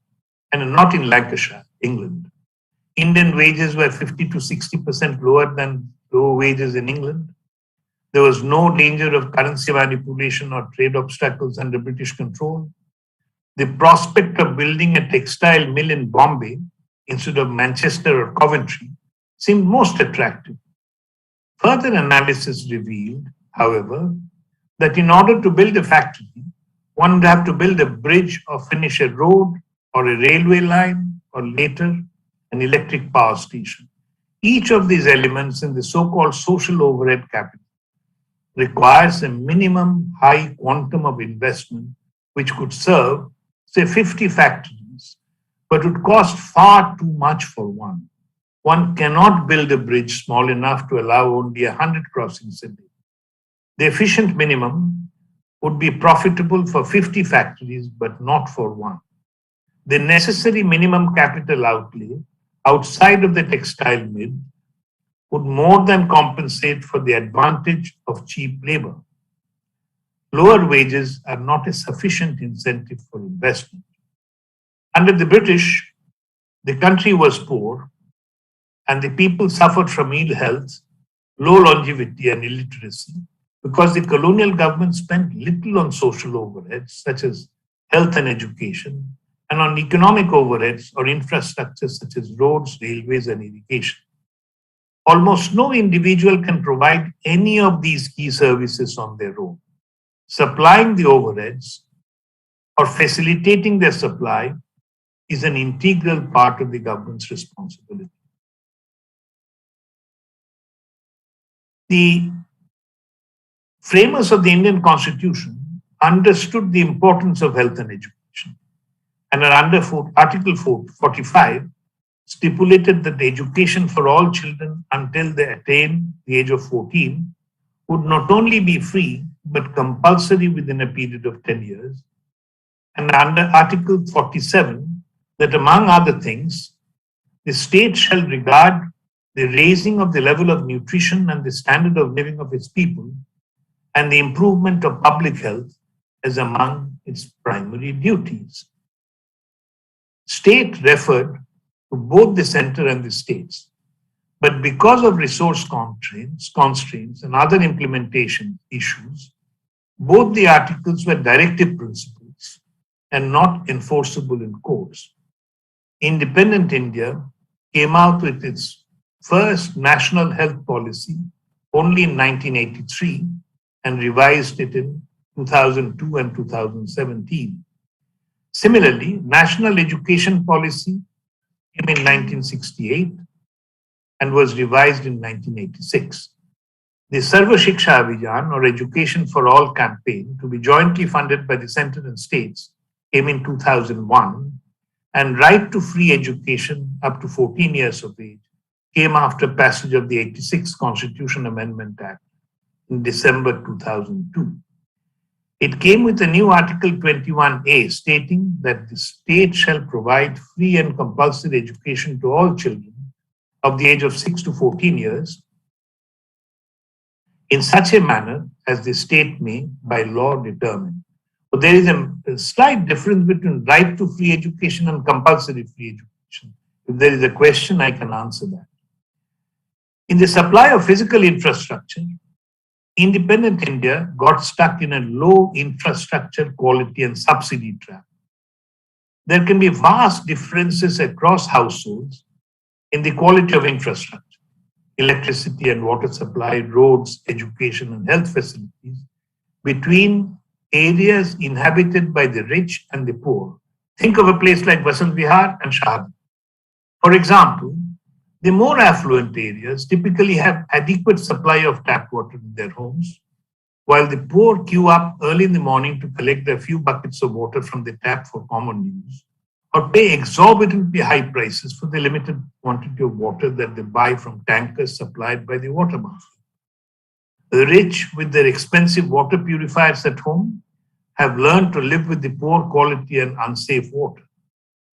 and not in Lancashire, England. Indian wages were 50 to 60% lower than low wages in England. There was no danger of currency manipulation or trade obstacles under British control. The prospect of building a textile mill in Bombay instead of Manchester or Coventry seemed most attractive. Further analysis revealed, however, that in order to build a factory, one would have to build a bridge or finish a road or a railway line or later an electric power station. Each of these elements in the so-called social overhead capital requires a minimum high quantum of investment which could serve, say, 50 factories, but would cost far too much for one. One cannot build a bridge small enough to allow only 100 crossings a day. The efficient minimum would be profitable for 50 factories, but not for one. The necessary minimum capital outlay outside of the textile mill would more than compensate for the advantage of cheap labor. Lower wages are not a sufficient incentive for investment. Under the British, the country was poor and the people suffered from ill health, low longevity and illiteracy because the colonial government spent little on social overheads such as health and education and on economic overheads or infrastructure such as roads, railways and irrigation. Almost no individual can provide any of these key services on their own. Supplying the overheads or facilitating their supply is an integral part of the government's responsibility. The framers of the Indian Constitution understood the importance of health and education, and under Article 45 stipulated that the education for all children until they attain the age of 14 would not only be free but compulsory within a period of 10 years, and under Article 47 that among other things, the state shall regard the raising of the level of nutrition and the standard of living of its people and the improvement of public health as among its primary duties. State referred to both the center and the states, but because of resource constraints and other implementation issues, both the articles were directive principles and not enforceable in courts. Independent India came out with its first national health policy only in 1983 and revised it in 2002 and 2017. Similarly, national education policy came in 1968 and was revised in 1986. The Sarva Shiksha Abhiyan or Education for All campaign, to be jointly funded by the center and states, came in 2001, and right to free education up to 14 years of age came after passage of the 86th Constitution Amendment Act in December 2002. It came with a new Article 21A stating that the state shall provide free and compulsory education to all children of the age of 6 to 14 years in such a manner as the state may by law determine. So there is a slight difference between right to free education and compulsory free education. If there is a question, I can answer that. In the supply of physical infrastructure, independent India got stuck in a low infrastructure quality and subsidy trap. There can be vast differences across households in the quality of infrastructure, electricity and water supply, roads, education and health facilities between areas inhabited by the rich and the poor. Think of a place like Vasant Vihar and Shahad. For example, the more affluent areas typically have adequate supply of tap water in their homes, while the poor queue up early in the morning to collect their few buckets of water from the tap for common use, or pay exorbitantly high prices for the limited quantity of water that they buy from tankers supplied by the water mafia. The rich, with their expensive water purifiers at home, have learned to live with the poor quality and unsafe water,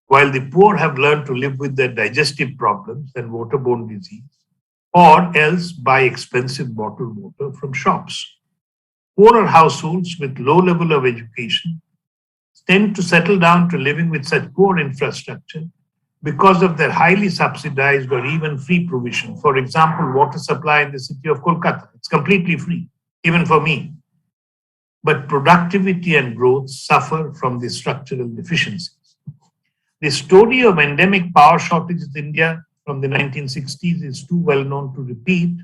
while the poor have learned to live with their digestive problems and waterborne disease, or else buy expensive bottled water from shops. Poorer households with low level of education tend to settle down to living with such poor infrastructure because of their highly subsidized or even free provision. For example, water supply in the city of Kolkata. It's completely free, even for me. But productivity and growth suffer from the structural deficiencies. The story of endemic power shortages in India from the 1960s is too well known to repeat.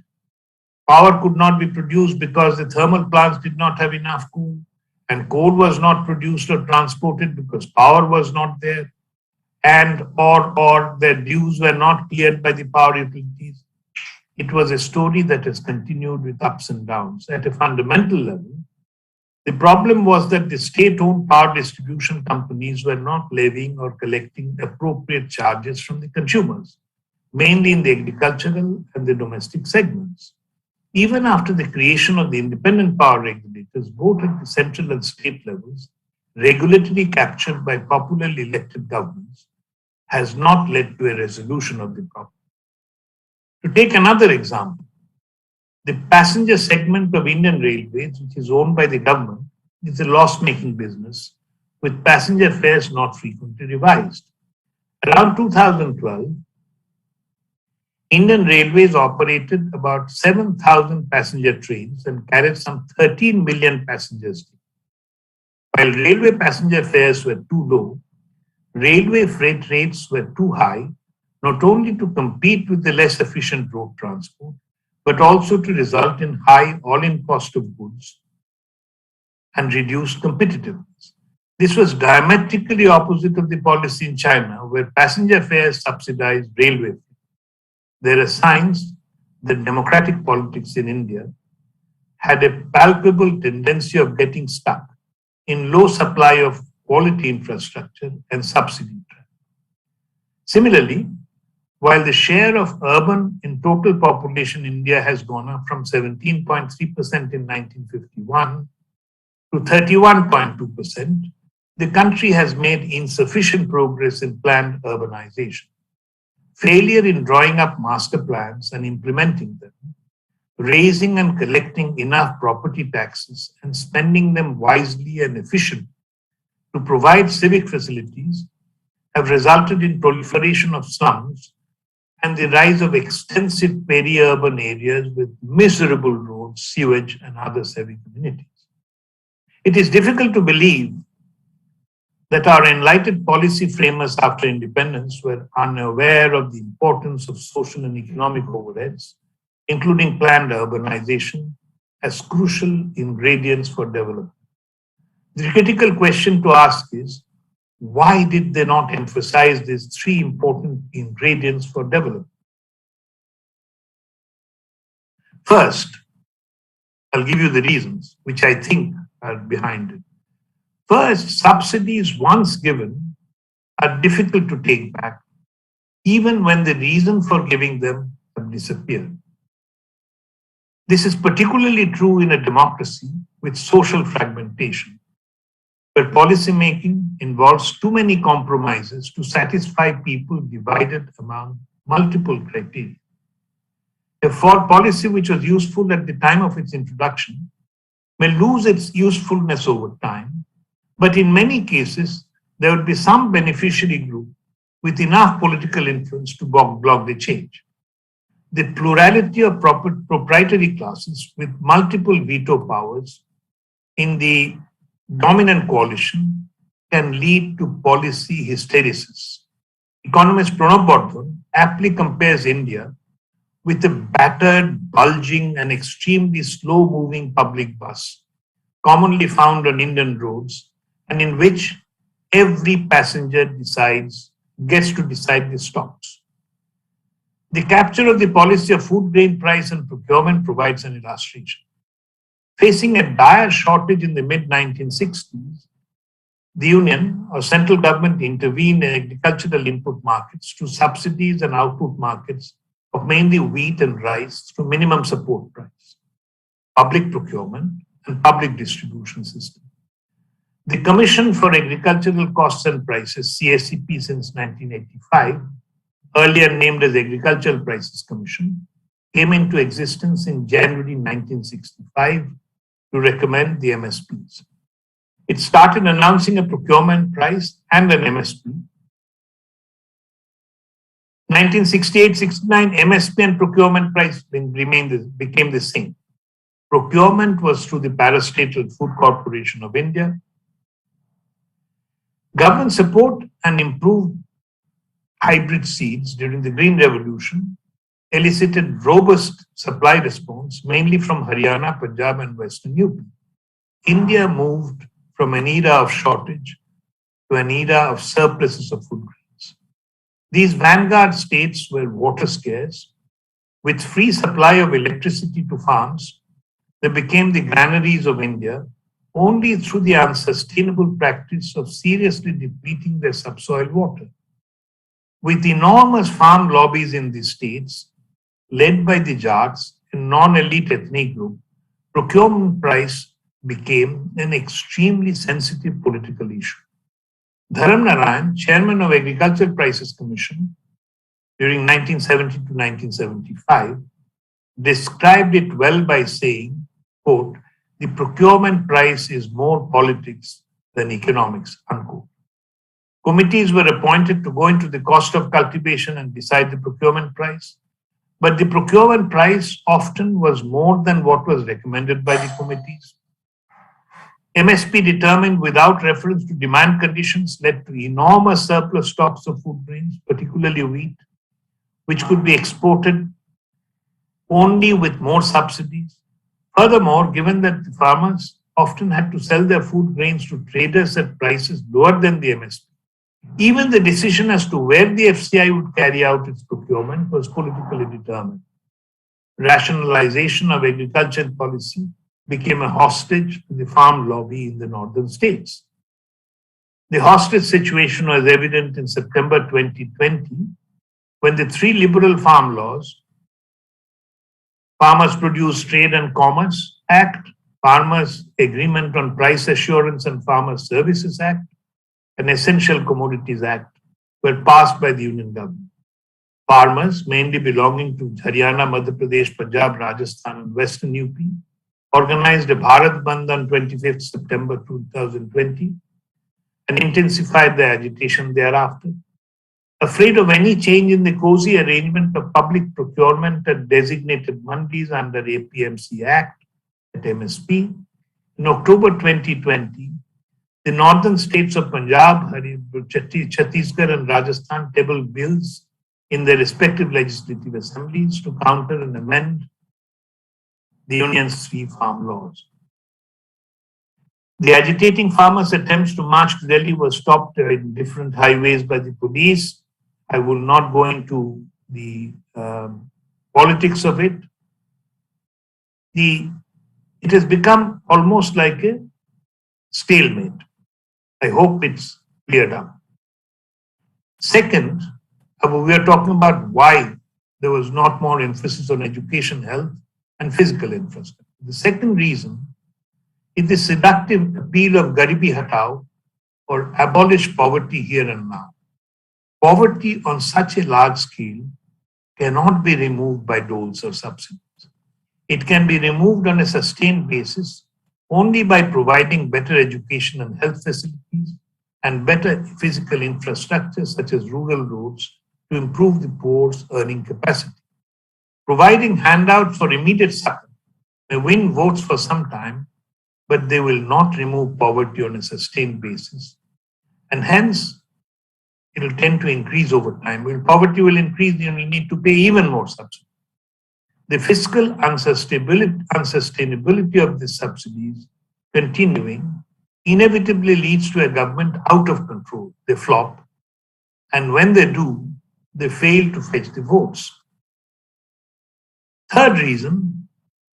Power could not be produced because the thermal plants did not have enough coal, and coal was not produced or transported because power was not there, and or their dues were not cleared by the power utilities. It was a story that has continued with ups and downs. At a fundamental level, the problem was that the state-owned power distribution companies were not levying or collecting appropriate charges from the consumers, mainly in the agricultural and the domestic segments. Even after the creation of the independent power regulators, both at the central and state levels, regulatory capture by popularly elected governments has not led to a resolution of the problem. To take another example, the passenger segment of Indian Railways, which is owned by the government, is a loss-making business with passenger fares not frequently revised. Around 2012, Indian Railways operated about 7,000 passenger trains and carried some 13 million passengers. While railway passenger fares were too low, railway freight rates were too high, not only to compete with the less efficient road transport, but also to result in high all-in cost of goods and reduced competitiveness. This was diametrically opposite of the policy in China, where passenger fares subsidized railway fares. There are signs that democratic politics in India had a palpable tendency of getting stuck in low supply of quality infrastructure and subsidy trend. Similarly, while the share of urban in total population in India has gone up from 17.3% in 1951 to 31.2%, the country has made insufficient progress in planned urbanization. Failure in drawing up master plans and implementing them, raising and collecting enough property taxes and spending them wisely and efficiently to provide civic facilities have resulted in proliferation of slums and the rise of extensive peri-urban areas with miserable roads, sewage, and other civic amenities. It is difficult to believe that our enlightened policy framers after independence were unaware of the importance of social and economic overheads, including planned urbanization, as crucial ingredients for development. The critical question to ask is, why did they not emphasize these three important ingredients for development? First, I'll give you the reasons which I think are behind it. First, subsidies once given are difficult to take back, even when the reason for giving them have disappeared. This is particularly true in a democracy with social fragmentation, where policymaking involves too many compromises to satisfy people divided among multiple criteria. A policy which was useful at the time of its introduction may lose its usefulness over time, but in many cases, there would be some beneficiary group with enough political influence to block the change. The plurality of proprietary classes with multiple veto powers in the dominant coalition can lead to policy hysteresis. Economist Pranab Bardhan aptly compares India with a battered, bulging, and extremely slow-moving public bus commonly found on Indian roads, and in which every passenger gets to decide the stocks. The capture of the policy of food grain price and procurement provides an illustration. Facing a dire shortage in the mid-1960s, the Union or central government intervened in agricultural input markets through subsidies and output markets of mainly wheat and rice through minimum support price, public procurement, and public distribution system. The Commission for Agricultural Costs and Prices, CACP since 1985, earlier named as Agricultural Prices Commission, came into existence in January 1965 to recommend the MSPs. It started announcing a procurement price and an MSP. 1968-69, MSP and procurement price became the same. Procurement was through the Parastatal Food Corporation of India. Government support and improved hybrid seeds during the Green Revolution elicited robust supply response, mainly from Haryana, Punjab, and Western UP. India moved from an era of shortage to an era of surpluses of food grains. These vanguard states were water scarce. With free supply of electricity to farms, they became the granaries of India only through the unsustainable practice of seriously depleting their subsoil water. With enormous farm lobbies in these states, led by the Jats, a non-elite ethnic group, procurement price became an extremely sensitive political issue. Dharam Narayan, chairman of Agricultural Prices Commission during 1970 to 1975, described it well by saying, quote, "The procurement price is more politics than economics," unquote. Committees were appointed to go into the cost of cultivation and decide the procurement price, but the procurement price often was more than what was recommended by the committees. MSP determined without reference to demand conditions led to enormous surplus stocks of food grains, particularly wheat, which could be exported only with more subsidies. Furthermore, given that the farmers often had to sell their food grains to traders at prices lower than the MSP, even the decision as to where the FCI would carry out its procurement was politically determined. Rationalization of agricultural policy became a hostage to the farm lobby in the northern states. The hostage situation was evident in September 2020 when the three liberal farm laws, Farmers Produce Trade and Commerce Act, Farmers Agreement on Price Assurance and Farmer Services Act, and Essential Commodities Act, were passed by the Union government. Farmers, mainly belonging to Haryana, Madhya Pradesh, Punjab, Rajasthan, and Western UP, organized a Bharat Bandh on 25th September 2020 and intensified their agitation thereafter. Afraid of any change in the cozy arrangement of public procurement at designated mandis under APMC Act at MSP, in October 2020, the northern states of Punjab, Chhattisgarh, and Rajasthan tabled bills in their respective legislative assemblies to counter and amend the union's three farm laws. The agitating farmers' attempts to march to Delhi were stopped in different highways by the police. I will not go into the politics of it. It has become almost like a stalemate. I hope it's cleared up. Second, we are talking about why there was not more emphasis on education, health, and physical infrastructure. The second reason is the seductive appeal of Garibi Hatao, or abolish poverty here and now. Poverty on such a large scale cannot be removed by doles or subsidies. It can be removed on a sustained basis only by providing better education and health facilities and better physical infrastructure such as rural roads to improve the poor's earning capacity. Providing handouts for immediate succor may win votes for some time, but they will not remove poverty on a sustained basis. And hence, it will tend to increase over time. When poverty will increase, then we need to pay even more subsidies. The fiscal unsustainability of the subsidies continuing inevitably leads to a government out of control. They flop, and when they do, they fail to fetch the votes. Third reason,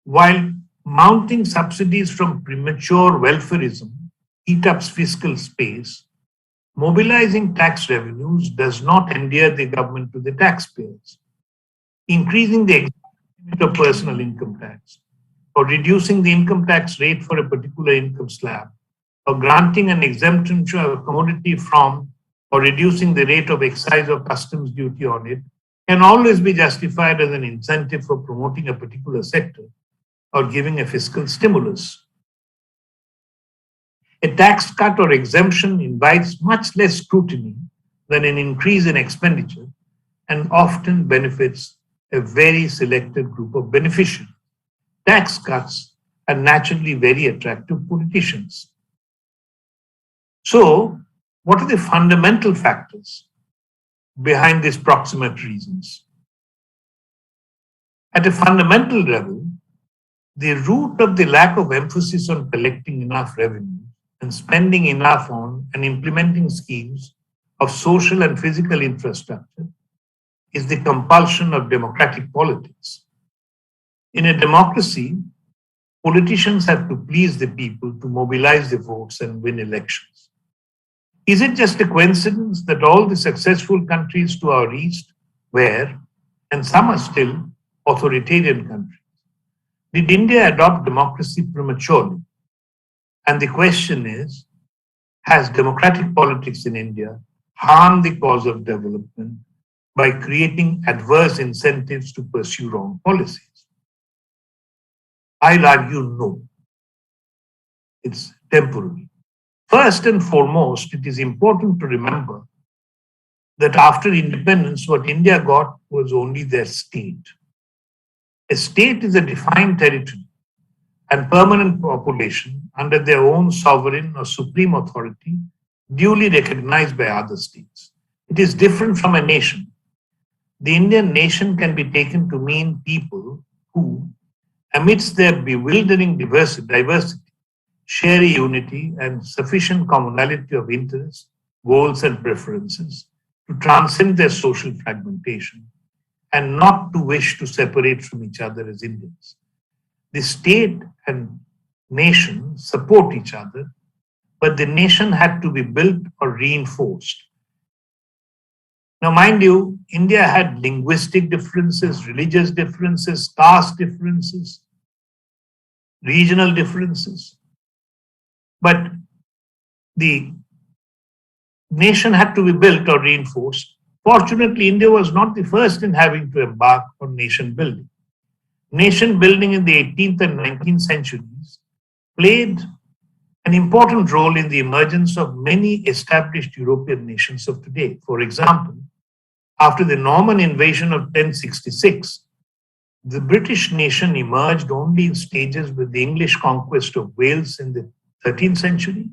while mounting subsidies from premature welfarism eat up fiscal space, mobilizing tax revenues does not endear the government to the taxpayers. Increasing the exemption of personal income tax, or reducing the income tax rate for a particular income slab, or granting an exemption to a commodity from, or reducing the rate of excise or customs duty on it, can always be justified as an incentive for promoting a particular sector or giving a fiscal stimulus. A tax cut or exemption invites much less scrutiny than an increase in expenditure and often benefits a very selected group of beneficiaries. Tax cuts are naturally very attractive politicians. So, what are the fundamental factors behind these proximate reasons? At a fundamental level, the root of the lack of emphasis on collecting enough revenue and spending enough on and implementing schemes of social and physical infrastructure is the compulsion of democratic politics. In a democracy, politicians have to please the people to mobilize the votes and win elections. Is it just a coincidence that all the successful countries to our east were, and some are still, authoritarian countries? Did India adopt democracy prematurely? And the question is, has democratic politics in India harmed the cause of development by creating adverse incentives to pursue wrong policies? I'll argue no. It's temporary. First and foremost, it is important to remember that after independence, what India got was only their state. A state is a defined territory and permanent population under their own sovereign or supreme authority, duly recognized by other states. It is different from a nation. The Indian nation can be taken to mean people who, amidst their bewildering diversity, share a unity and sufficient commonality of interests, goals, and preferences to transcend their social fragmentation and not to wish to separate from each other as Indians. The state and nation support each other, but the nation had to be built or reinforced. Now, mind you, India had linguistic differences, religious differences, caste differences, regional differences. But the nation had to be built or reinforced. Fortunately, India was not the first in having to embark on nation building. Nation building in the 18th and 19th centuries played an important role in the emergence of many established European nations of today. For example, after the Norman invasion of 1066, the British nation emerged only in stages with the English conquest of Wales in the 13th century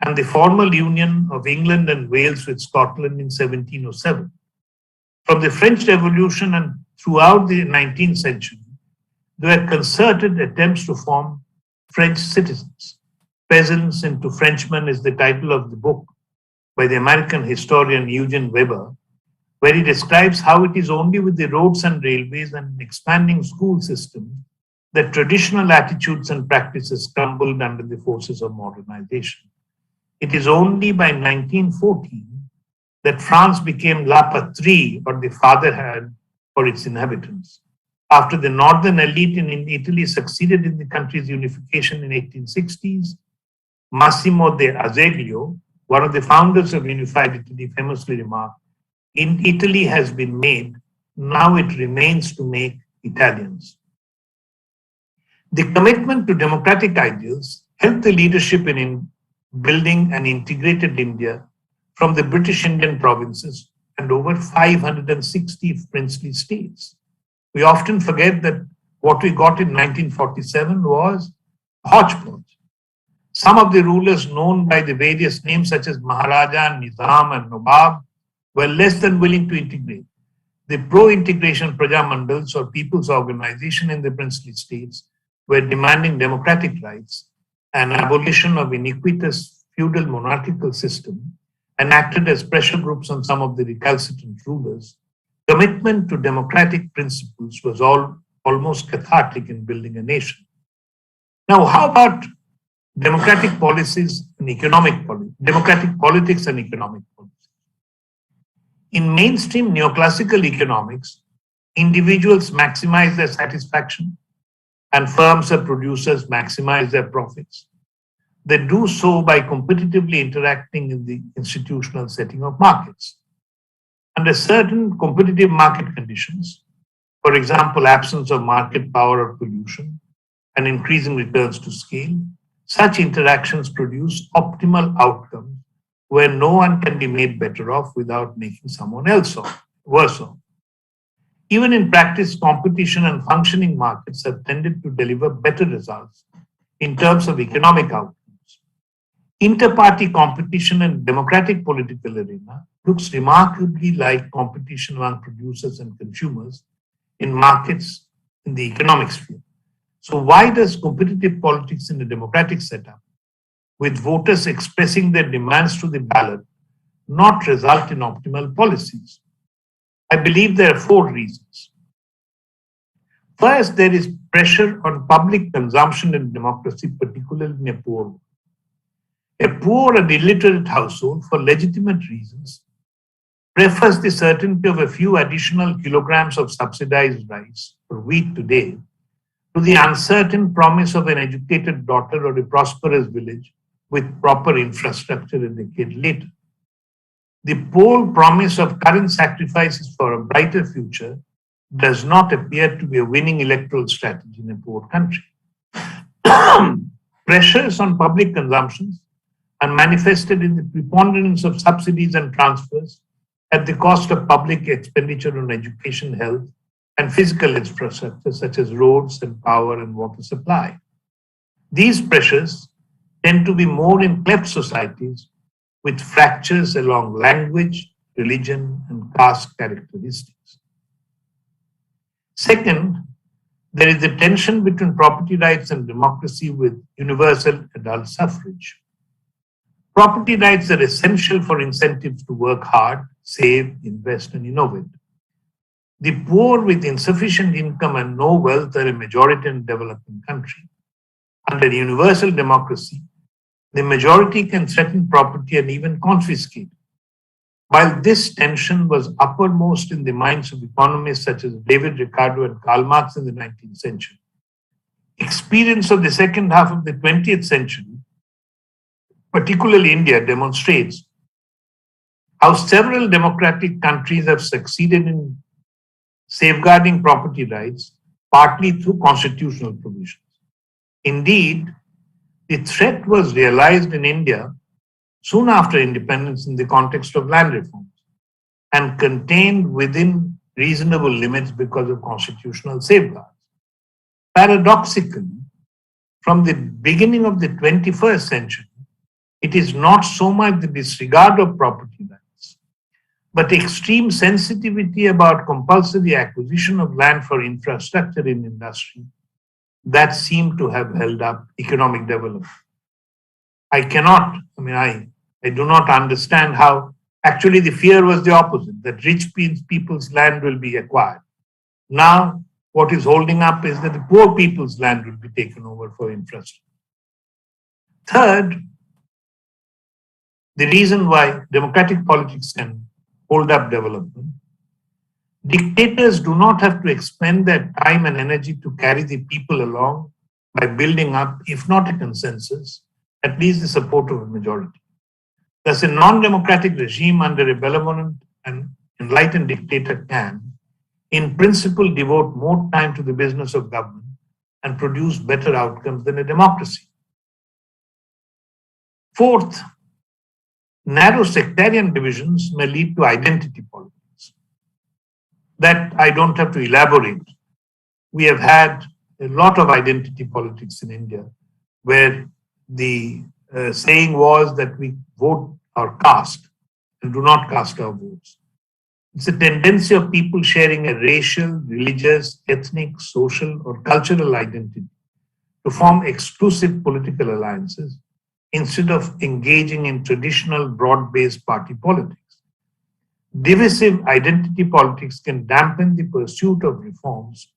and the formal union of England and Wales with Scotland in 1707. From the French Revolution and throughout the 19th century, there were concerted attempts to form French citizens. Peasants into Frenchmen is the title of the book by the American historian Eugene Weber, where he describes how it is only with the roads and railways and an expanding school system that traditional attitudes and practices crumbled under the forces of modernization. It is only by 1914 that France became la patrie, or the fatherland, for its inhabitants. After the northern elite in Italy succeeded in the country's unification in 1860s, Massimo de Azeglio, one of the founders of unified Italy, famously remarked, "In Italy has been made, now it remains to make Italians." The commitment to democratic ideals helped the leadership in building an integrated India from the British Indian provinces and over 560 princely states. We often forget that what we got in 1947 was hodgepodge. Some of the rulers known by the various names such as Maharaja, Nizam, and Nawab were less than willing to integrate. The pro-integration Praja Mandals, or people's organization in the princely states, were demanding democratic rights, and abolition of iniquitous feudal monarchical system enacted as pressure groups on some of the recalcitrant rulers, commitment to democratic principles was almost cathartic in building a nation. Now, how about democratic policies and democratic politics and economic policies? In mainstream neoclassical economics, individuals maximize their satisfaction and firms or producers maximize their profits. They do so by competitively interacting in the institutional setting of markets. Under certain competitive market conditions, for example, absence of market power or pollution, and increasing returns to scale, such interactions produce optimal outcomes where no one can be made better off without making someone else worse off. Even in practice, competition and functioning markets have tended to deliver better results in terms of economic outcomes. Inter-party competition in democratic political arena looks remarkably like competition among producers and consumers in markets in the economic sphere. So why does competitive politics in a democratic setup, with voters expressing their demands to the ballot, not result in optimal policies? I believe there are 4 reasons. First, there is pressure on public consumption in democracy, particularly in a poor one. A poor and illiterate household, for legitimate reasons, prefers the certainty of a few additional kilograms of subsidized rice or wheat today to the uncertain promise of an educated daughter or a prosperous village with proper infrastructure a decade later. The bold promise of current sacrifices for a brighter future does not appear to be a winning electoral strategy in a poor country. Pressures on public consumptions are manifested in the preponderance of subsidies and transfers at the cost of public expenditure on education, health, and physical infrastructure such as roads and power and water supply. These pressures tend to be more in cleft societies with fractures along language, religion, and caste characteristics. Second, there is the tension between property rights and democracy with universal adult suffrage. Property rights are essential for incentives to work hard, save, invest, and innovate. The poor with insufficient income and no wealth are a majority in a developing country. Under universal democracy, the majority can threaten property and even confiscate it. While this tension was uppermost in the minds of economists such as David Ricardo and Karl Marx in the 19th century, experience of the second half of the 20th century, particularly India, demonstrates how several democratic countries have succeeded in safeguarding property rights, partly through constitutional provisions. Indeed, the threat was realized in India soon after independence in the context of land reforms and contained within reasonable limits because of constitutional safeguards. Paradoxically, from the beginning of the 21st century, it is not so much the disregard of property rights, but extreme sensitivity about compulsory acquisition of land for infrastructure in industry that seem to have held up economic development. I do not understand how actually the fear was the opposite, that rich people's land will be acquired. Now, what is holding up is that the poor people's land will be taken over for infrastructure. Third, the reason why democratic politics can hold up development, dictators do not have to expend their time and energy to carry the people along by building up, if not a consensus, at least the support of a majority. Thus, a non-democratic regime under a benevolent and enlightened dictator can, in principle, devote more time to the business of government and produce better outcomes than a democracy. Fourth, narrow sectarian divisions may lead to identity politics. That I don't have to elaborate. We have had a lot of identity politics in India, where the saying was that we vote our caste and do not cast our votes. It's a tendency of people sharing a racial, religious, ethnic, social, or cultural identity to form exclusive political alliances instead of engaging in traditional broad-based party politics. Divisive identity politics can dampen the pursuit of reforms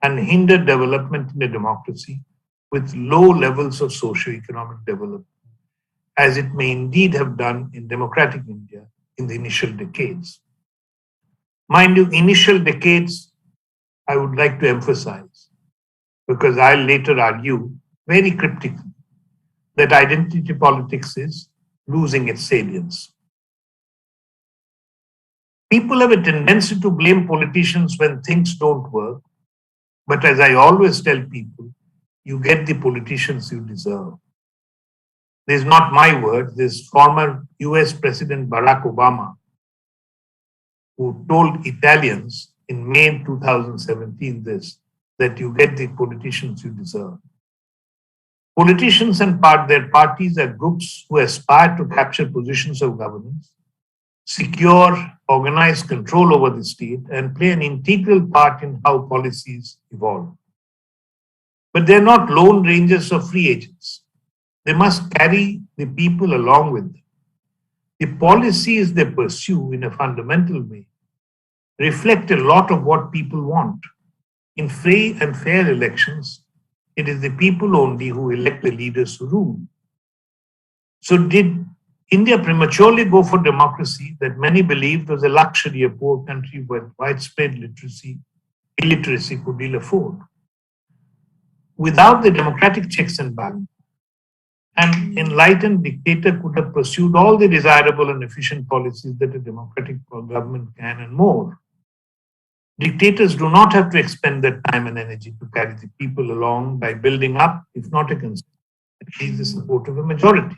and hinder development in a democracy with low levels of socio-economic development, as it may indeed have done in democratic India in the initial decades. Mind you, initial decades, I would like to emphasize, because I'll later argue very cryptically that identity politics is losing its salience. People have a tendency to blame politicians when things don't work, but as I always tell people, you get the politicians you deserve. This is not my word, this is former US President Barack Obama, who told Italians in May 2017 this, that you get the politicians you deserve. Politicians and their parties are groups who aspire to capture positions of governance, secure organized control over the state, and play an integral part in how policies evolve. But they're not lone rangers or free agents. They must carry the people along with them. The policies they pursue in a fundamental way reflect a lot of what people want. In free and fair elections, it is the people only who elect the leaders who rule. So did India prematurely go for democracy that many believed was a luxury a poor country with widespread illiteracy could ill afford? Without the democratic checks and balances, an enlightened dictator could have pursued all the desirable and efficient policies that a democratic government can and more. Dictators do not have to expend their time and energy to carry the people along by building up, if not a consensus, at least the support of a majority.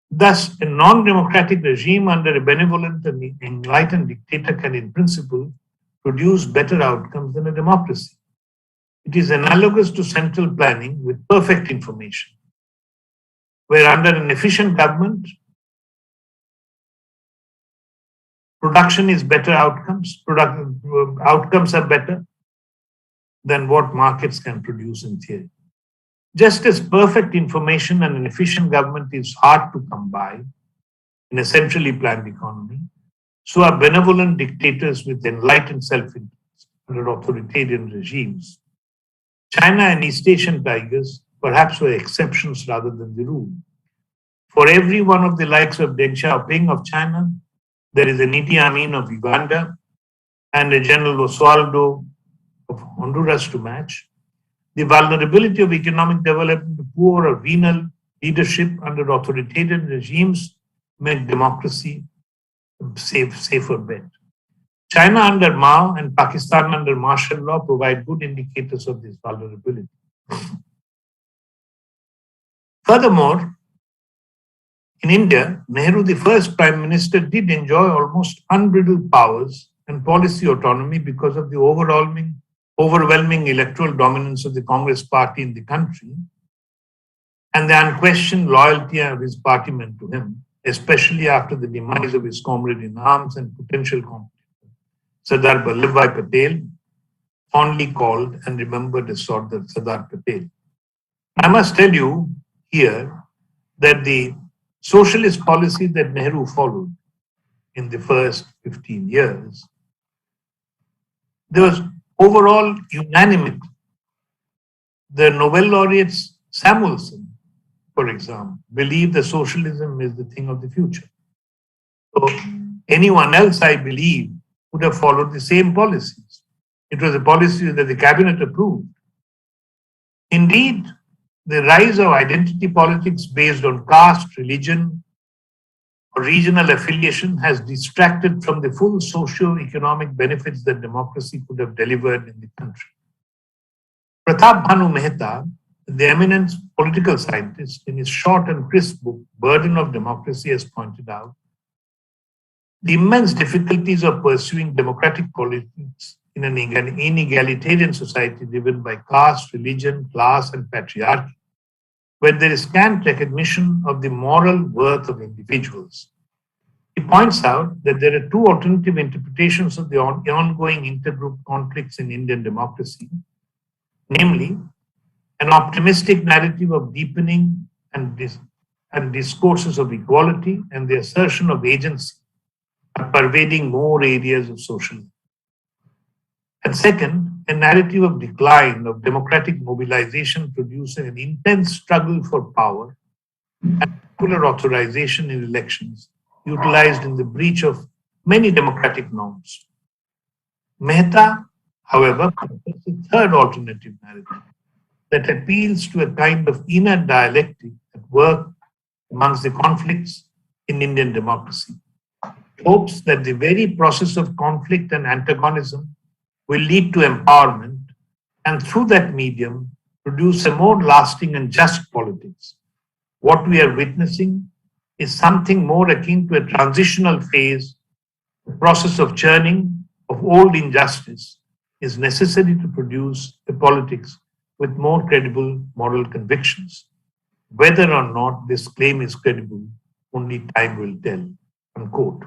Thus, a non-democratic regime under a benevolent and enlightened dictator can, in principle, produce better outcomes than a democracy. It is analogous to central planning with perfect information, where under an efficient government, production is better outcomes, outcomes are better than what markets can produce in theory. Just as perfect information and an efficient government is hard to come by in a centrally planned economy, so are benevolent dictators with enlightened self-interest under authoritarian regimes. China and East Asian tigers perhaps were exceptions rather than the rule. For every one of the likes of Deng Xiaoping of China, there is an Idi Amin of Uganda and a General Oswaldo of Honduras to match. The vulnerability of economic development to poor or venal leadership under authoritarian regimes make democracy a safer bet. China under Mao and Pakistan under martial law provide good indicators of this vulnerability. Furthermore, in India, Nehru, the first Prime Minister, did enjoy almost unbridled powers and policy autonomy because of the overwhelming electoral dominance of the Congress party in the country and the unquestioned loyalty of his partymen to him, especially after the demise of his comrade in arms and potential competitor, Sardar Vallabhbhai Patel, fondly called and remembered as Sardar Patel. I must tell you here that the socialist policy that Nehru followed in the first 15 years, there was overall unanimity. The Nobel laureates Samuelson, for example, believed that socialism is the thing of the future. So anyone else, I believe, would have followed the same policies. It was a policy that the cabinet approved. Indeed, the rise of identity politics based on caste, religion, or regional affiliation has distracted from the full socio-economic benefits that democracy could have delivered in the country. Pratap Bhanu Mehta, the eminent political scientist, in his short and crisp book, Burden of Democracy, has pointed out the immense difficulties of pursuing democratic politics in an inegalitarian society driven by caste, religion, class, and patriarchy, where there is scant recognition of the moral worth of individuals. He points out that there are two alternative interpretations of the ongoing intergroup conflicts in Indian democracy, namely, an optimistic narrative of deepening and discourses of equality and the assertion of agency are pervading more areas of social life. And second, a narrative of decline of democratic mobilization producing an intense struggle for power and popular authorization in elections utilized in the breach of many democratic norms. Mehta, however, proposes a third alternative narrative that appeals to a kind of inner dialectic at work amongst the conflicts in Indian democracy. It hopes that the very process of conflict and antagonism will lead to empowerment and through that medium produce a more lasting and just politics. What we are witnessing is something more akin to a transitional phase. The process of churning of old injustice is necessary to produce a politics with more credible moral convictions. Whether or not this claim is credible, only time will tell. Unquote.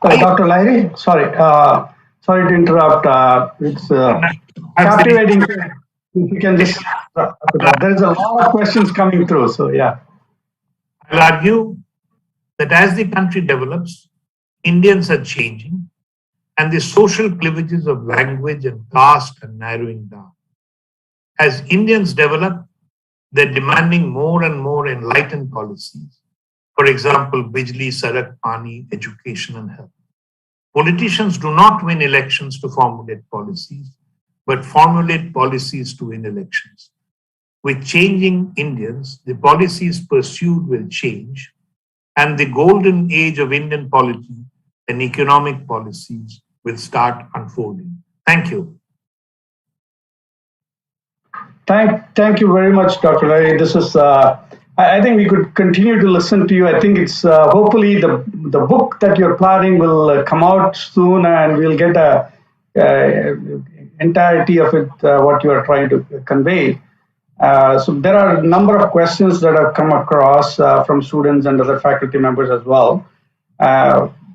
Dr. Lahiri, sorry to interrupt. It's captivating. If you can just wrap it up. There's a lot of questions coming through, so yeah. I'll argue that as the country develops, Indians are changing and the social cleavages of language and caste are narrowing down. As Indians develop, they're demanding more and more enlightened policies. For example, Bijli, Sarak, Pani, education and health. Politicians do not win elections to formulate policies, but formulate policies to win elections. With changing Indians, the policies pursued will change, and the golden age of Indian polity and economic policies will start unfolding. Thank you. Thank you very much, Dr. Lahiri. This is, I think we could continue to listen to you. I think it's hopefully the book that you're planning will come out soon, and we'll get a entirety of it, what you are trying to convey. So there are a number of questions that have come across from students and other faculty members as well.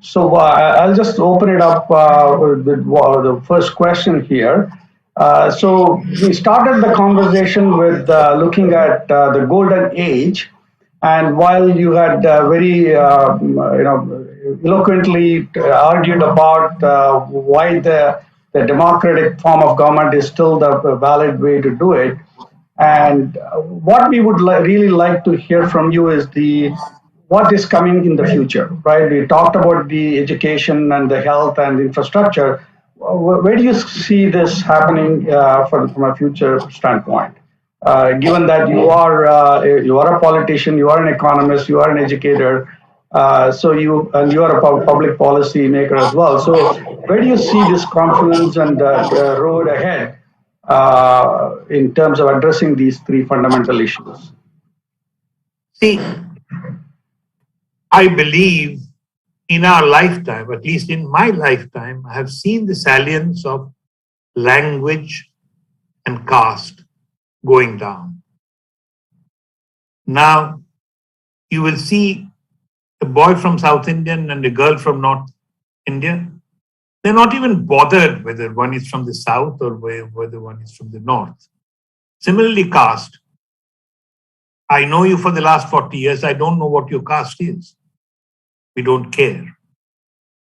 So I'll just open it up with the first question here. So we started the conversation with looking at the golden age, and while you had very eloquently argued about why the democratic form of government is still the valid way to do it, and what we would really like to hear from you is what is coming in the future, right? We talked about the education and the health and infrastructure. Where do you see this happening from a future standpoint? Given that you are a politician, you are an economist, you are an educator, so you are a public policy maker as well. So where do you see this confluence and the road ahead in terms of addressing these three fundamental issues? See, I believe in our lifetime, at least in my lifetime, I have seen the salience of language and caste going down. Now, you will see a boy from South India and a girl from North India. They're not even bothered whether one is from the South or whether one is from the North. Similarly, caste. I know you for the last 40 years. I don't know what your caste is. We don't care.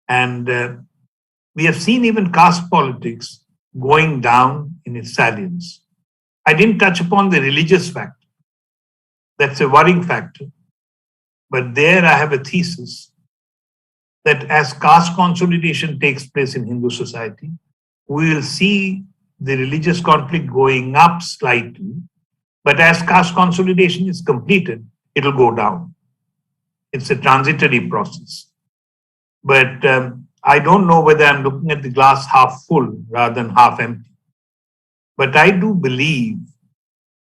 And we have seen even caste politics going down in its salience. I didn't touch upon the religious factor. That's a worrying factor. But there I have a thesis that as caste consolidation takes place in Hindu society, we will see the religious conflict going up slightly. But as caste consolidation is completed, it will go down. It's a transitory process. But I don't know whether I'm looking at the glass half full rather than half empty. But I do believe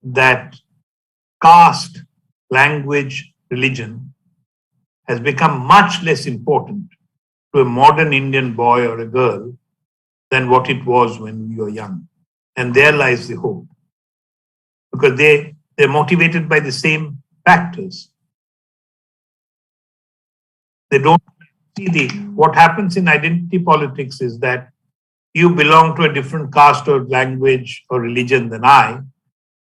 that caste, language, religion has become much less important to a modern Indian boy or a girl than what it was when we were young. And there lies the hope. Because they're motivated by the same factors. They don't see what happens in identity politics is that you belong to a different caste or language or religion than I,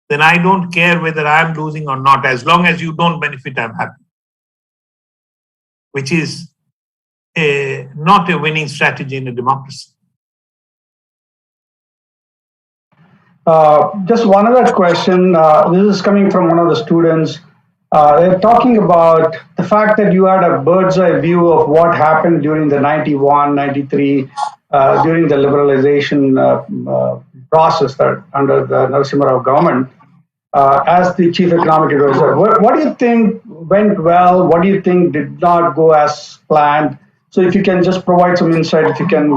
then I don't care whether I'm losing or not. As long as you don't benefit, I'm happy. Which is not a winning strategy in a democracy. Just one other question. This is coming from one of the students. They're talking about the fact that you had a bird's eye view of what happened during the 91, 93, during the liberalization process that under the Narasimha Rao government. As the chief economic advisor, what do you think went well? What do you think did not go as planned? So if you can just provide some insight, if you can,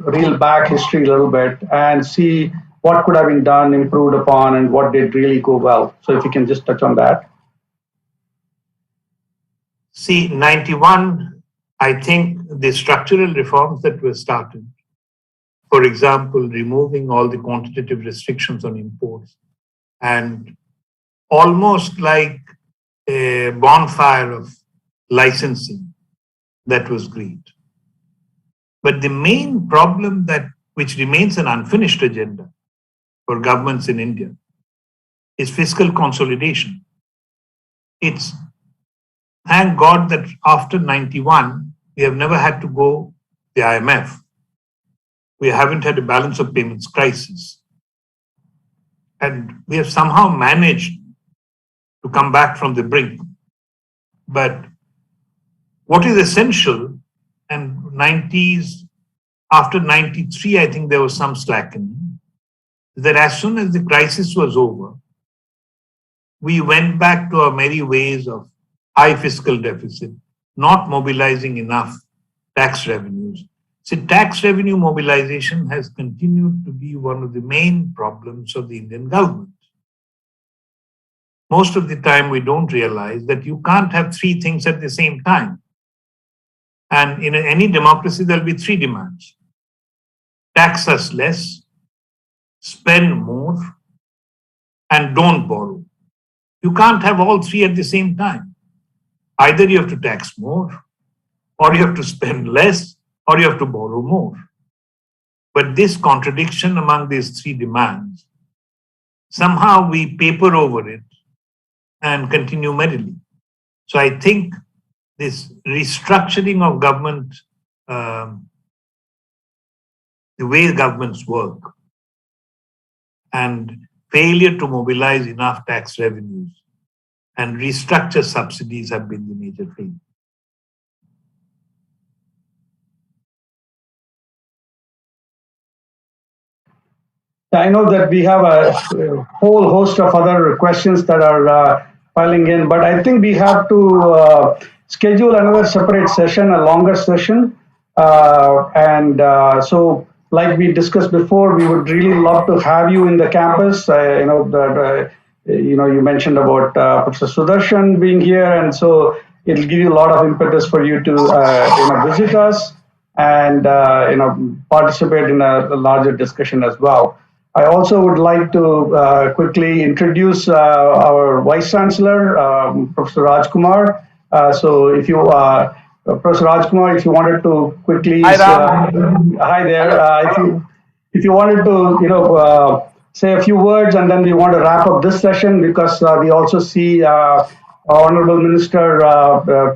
reel back history a little bit and see what could have been done, improved upon, and what did really go well. So if you can just touch on that. See, 91, I think the structural reforms that were started, for example, removing all the quantitative restrictions on imports, and almost like a bonfire of licensing, that was great. But the main problem which remains an unfinished agenda for governments in India is fiscal consolidation. It's, thank God that after 91, we have never had to go the IMF. We haven't had a balance of payments crisis. And we have somehow managed to come back from the brink. But what is essential, and 90s, after 93, I think there was some slackening, that as soon as the crisis was over, we went back to our merry ways of high fiscal deficit, not mobilizing enough tax revenues. So tax revenue mobilization has continued to be one of the main problems of the Indian government. Most of the time, we don't realize that you can't have three things at the same time. And in any democracy, there'll be three demands: tax us less, spend more, and don't borrow. You can't have all three at the same time. Either you have to tax more, or you have to spend less, or you have to borrow more. But this contradiction among these three demands, somehow we paper over it and continue merrily. So I think this restructuring of government, the way governments work, and failure to mobilize enough tax revenues and restructure subsidies have been the major failure. I know that we have a whole host of other questions that are piling in, but I think we have to schedule another separate session, a longer session. So, like we discussed before, we would really love to have you in the campus. You mentioned about Professor Sudarshan being here, and so it'll give you a lot of impetus for you to visit us and participate in a larger discussion as well. I also would like to quickly introduce our Vice Chancellor, Professor Rajkumar. So if you, Professor Rajkumar, if you wanted to quickly, hi there. If you wanted to, say a few words, and then we want to wrap up this session because we also see Honorable Minister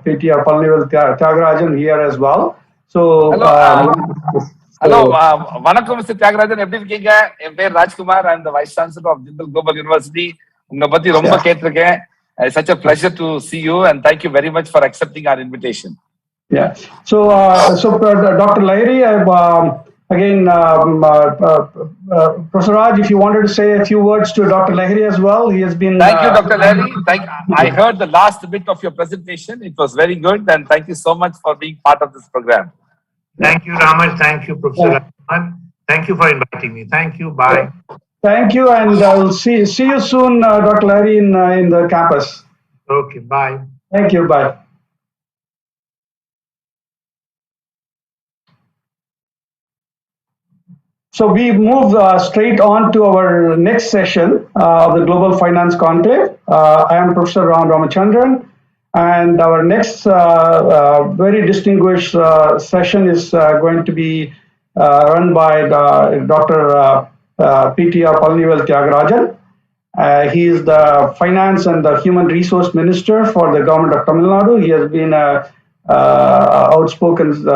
PTR Palnivel Tyagarajan here as well. So. Hello, வணக்கம் mister Thiagarajan, எப்படி இருக்கீங்க? என் பேர் Rajkumar. I'm the Vice Chancellor of Jindal Global University. உங்களை பத்தி ரொம்ப கேட்டிருக்கேன். It's such a pleasure to see you, and thank you very much for accepting our invitation. Yeah. So, Dr. Lahiri, again, Professor Raj, if you wanted to say a few words to Dr. Lahiri as well, he has been. Thank you, Dr. Lahiri. I heard the last bit of your presentation. It was very good, and thank you so much for being part of this program. Thank you, Ramesh. Thank you, Professor Rahman. Thank you for inviting me. Thank you. Bye. Thank you, and I'll see you soon, Dr. Lahiri, in the campus. Okay, bye. Thank you. Bye. So we move straight on to our next session of the Global Finance Conclave. I am Professor Ram Ramachandran, and our next very distinguished session is going to be run by Dr. PTR Palnivel Tyagarajan. He is the Finance and the Human Resource Minister for the government of Tamil Nadu. He has been a outspoken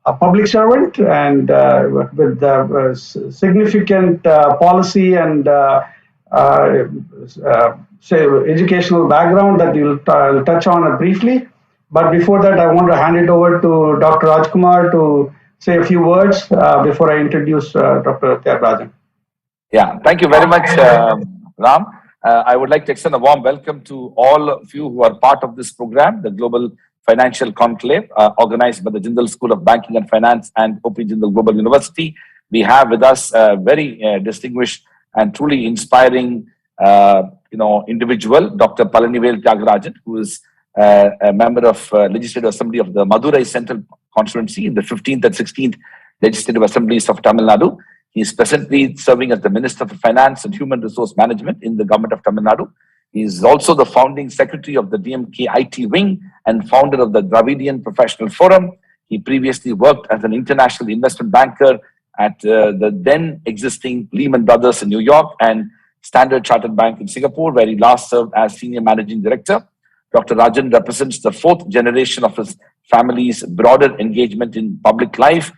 a public servant and with significant policy and say educational background that we'll touch on briefly. But before that, I want to hand it over to Dr. Rajkumar to say a few words before I introduce Dr. Tyagarajan. Yeah, thank you very much, Ram. I would like to extend a warm welcome to all of you who are part of this program, the Global Financial Conclave, organized by the Jindal School of Banking and Finance and OP Jindal Global University. We have with us a very distinguished and truly inspiring, individual, Dr. Palanivel Tyagarajan, who is a member of Legislative Assembly of the Madurai Central Constituency in the 15th and 16th Legislative Assemblies of Tamil Nadu. He is presently serving as the Minister for Finance and Human Resource Management in the government of Tamil Nadu. He is also the founding secretary of the DMK IT wing and founder of the Dravidian Professional Forum. He previously worked as an international investment banker at the then existing Lehman Brothers in New York and Standard Chartered Bank in Singapore, where he last served as senior managing director. Dr. Rajan represents the fourth generation of his family's broader engagement in public life,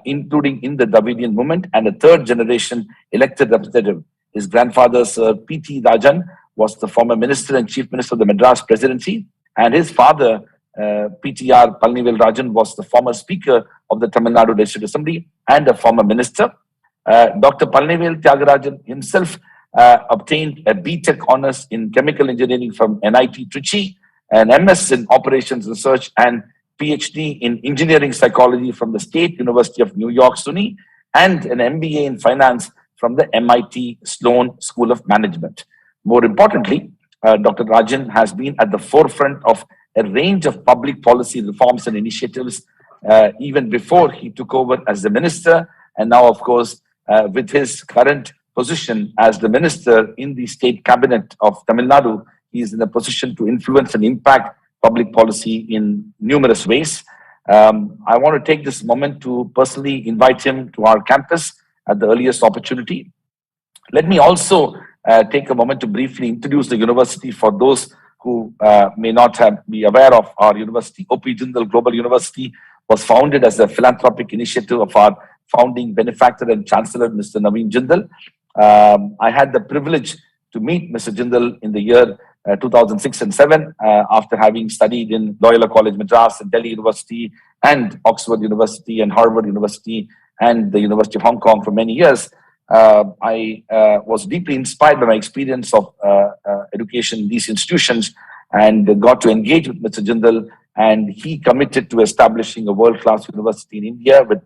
including in the Dravidian movement, and a third generation elected representative. His grandfather, Sir P.T. Rajan, was the former minister and chief minister of the Madras presidency, and his father, PTR Palanivel Rajan, was the former speaker of the Tamil Nadu Legislative Assembly and a former minister. Dr. Palanivel Tyagarajan himself obtained a B.Tech honors in chemical engineering from NIT Trichy, an MS in operations research, and PhD in engineering psychology from the State University of New York, SUNY, and an MBA in finance from the MIT Sloan School of Management. More importantly, Dr. Rajan has been at the forefront of a range of public policy reforms and initiatives even before he took over as the minister. And now, of course, with his current position as the minister in the state cabinet of Tamil Nadu, he is in a position to influence and impact public policy in numerous ways. I want to take this moment to personally invite him to our campus at the earliest opportunity. Let me also take a moment to briefly introduce the university for those who may not be aware of our university. OP Jindal Global University was founded as a philanthropic initiative of our founding benefactor and chancellor, Mr. Naveen Jindal. I had the privilege to meet Mr. Jindal in the year 2006 and 7 after having studied in Loyola College Madras and Delhi University and Oxford University and Harvard University and the University of Hong Kong for many years. I was deeply inspired by my experience of education in these institutions and got to engage with Mr. Jindal, and he committed to establishing a world-class university in India with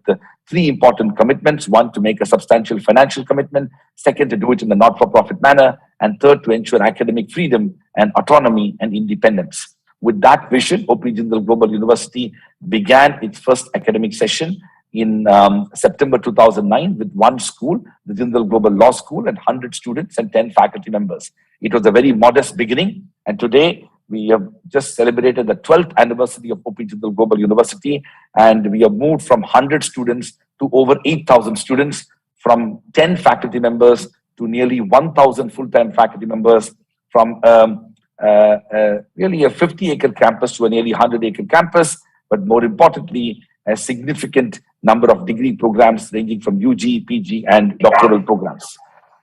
three important commitments. One, to make a substantial financial commitment. Second, to do it in a not-for-profit manner. And third, to ensure academic freedom and autonomy and independence. With that vision, OP Jindal Global University began its first academic session in September 2009 with one school, the Jindal Global Law School, and 100 students and 10 faculty members. It was a very modest beginning, and today we have just celebrated the 12th anniversary of OP Jindal Global University, and we have moved from 100 students to over 8,000 students, from 10 faculty members to nearly 1,000 full-time faculty members, from really a 50-acre campus to a nearly 100-acre campus, but more importantly, a significant number of degree programs ranging from UG, PG, and doctoral programs.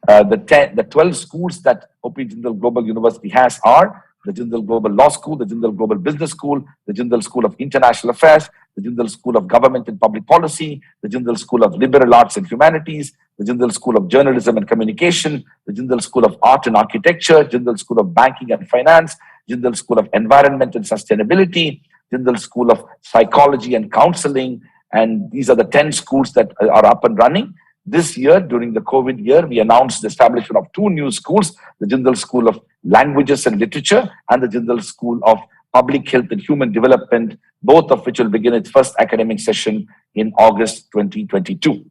The 12 schools that OP Jindal Global University has are the Jindal Global Law School, the Jindal Global Business School, the Jindal School of International Affairs, the Jindal School of Government and Public Policy, the Jindal School of Liberal Arts and Humanities, the Jindal School of Journalism and Communication, the Jindal School of Art and Architecture, Jindal School of Banking and Finance, Jindal School of Environment and Sustainability, Jindal School of Psychology and Counseling, and these are the 10 schools that are up and running. This year, during the COVID year, we announced the establishment of 2 new schools, the Jindal School of Languages and Literature and the Jindal School of Public Health and Human Development, both of which will begin its first academic session in August 2022.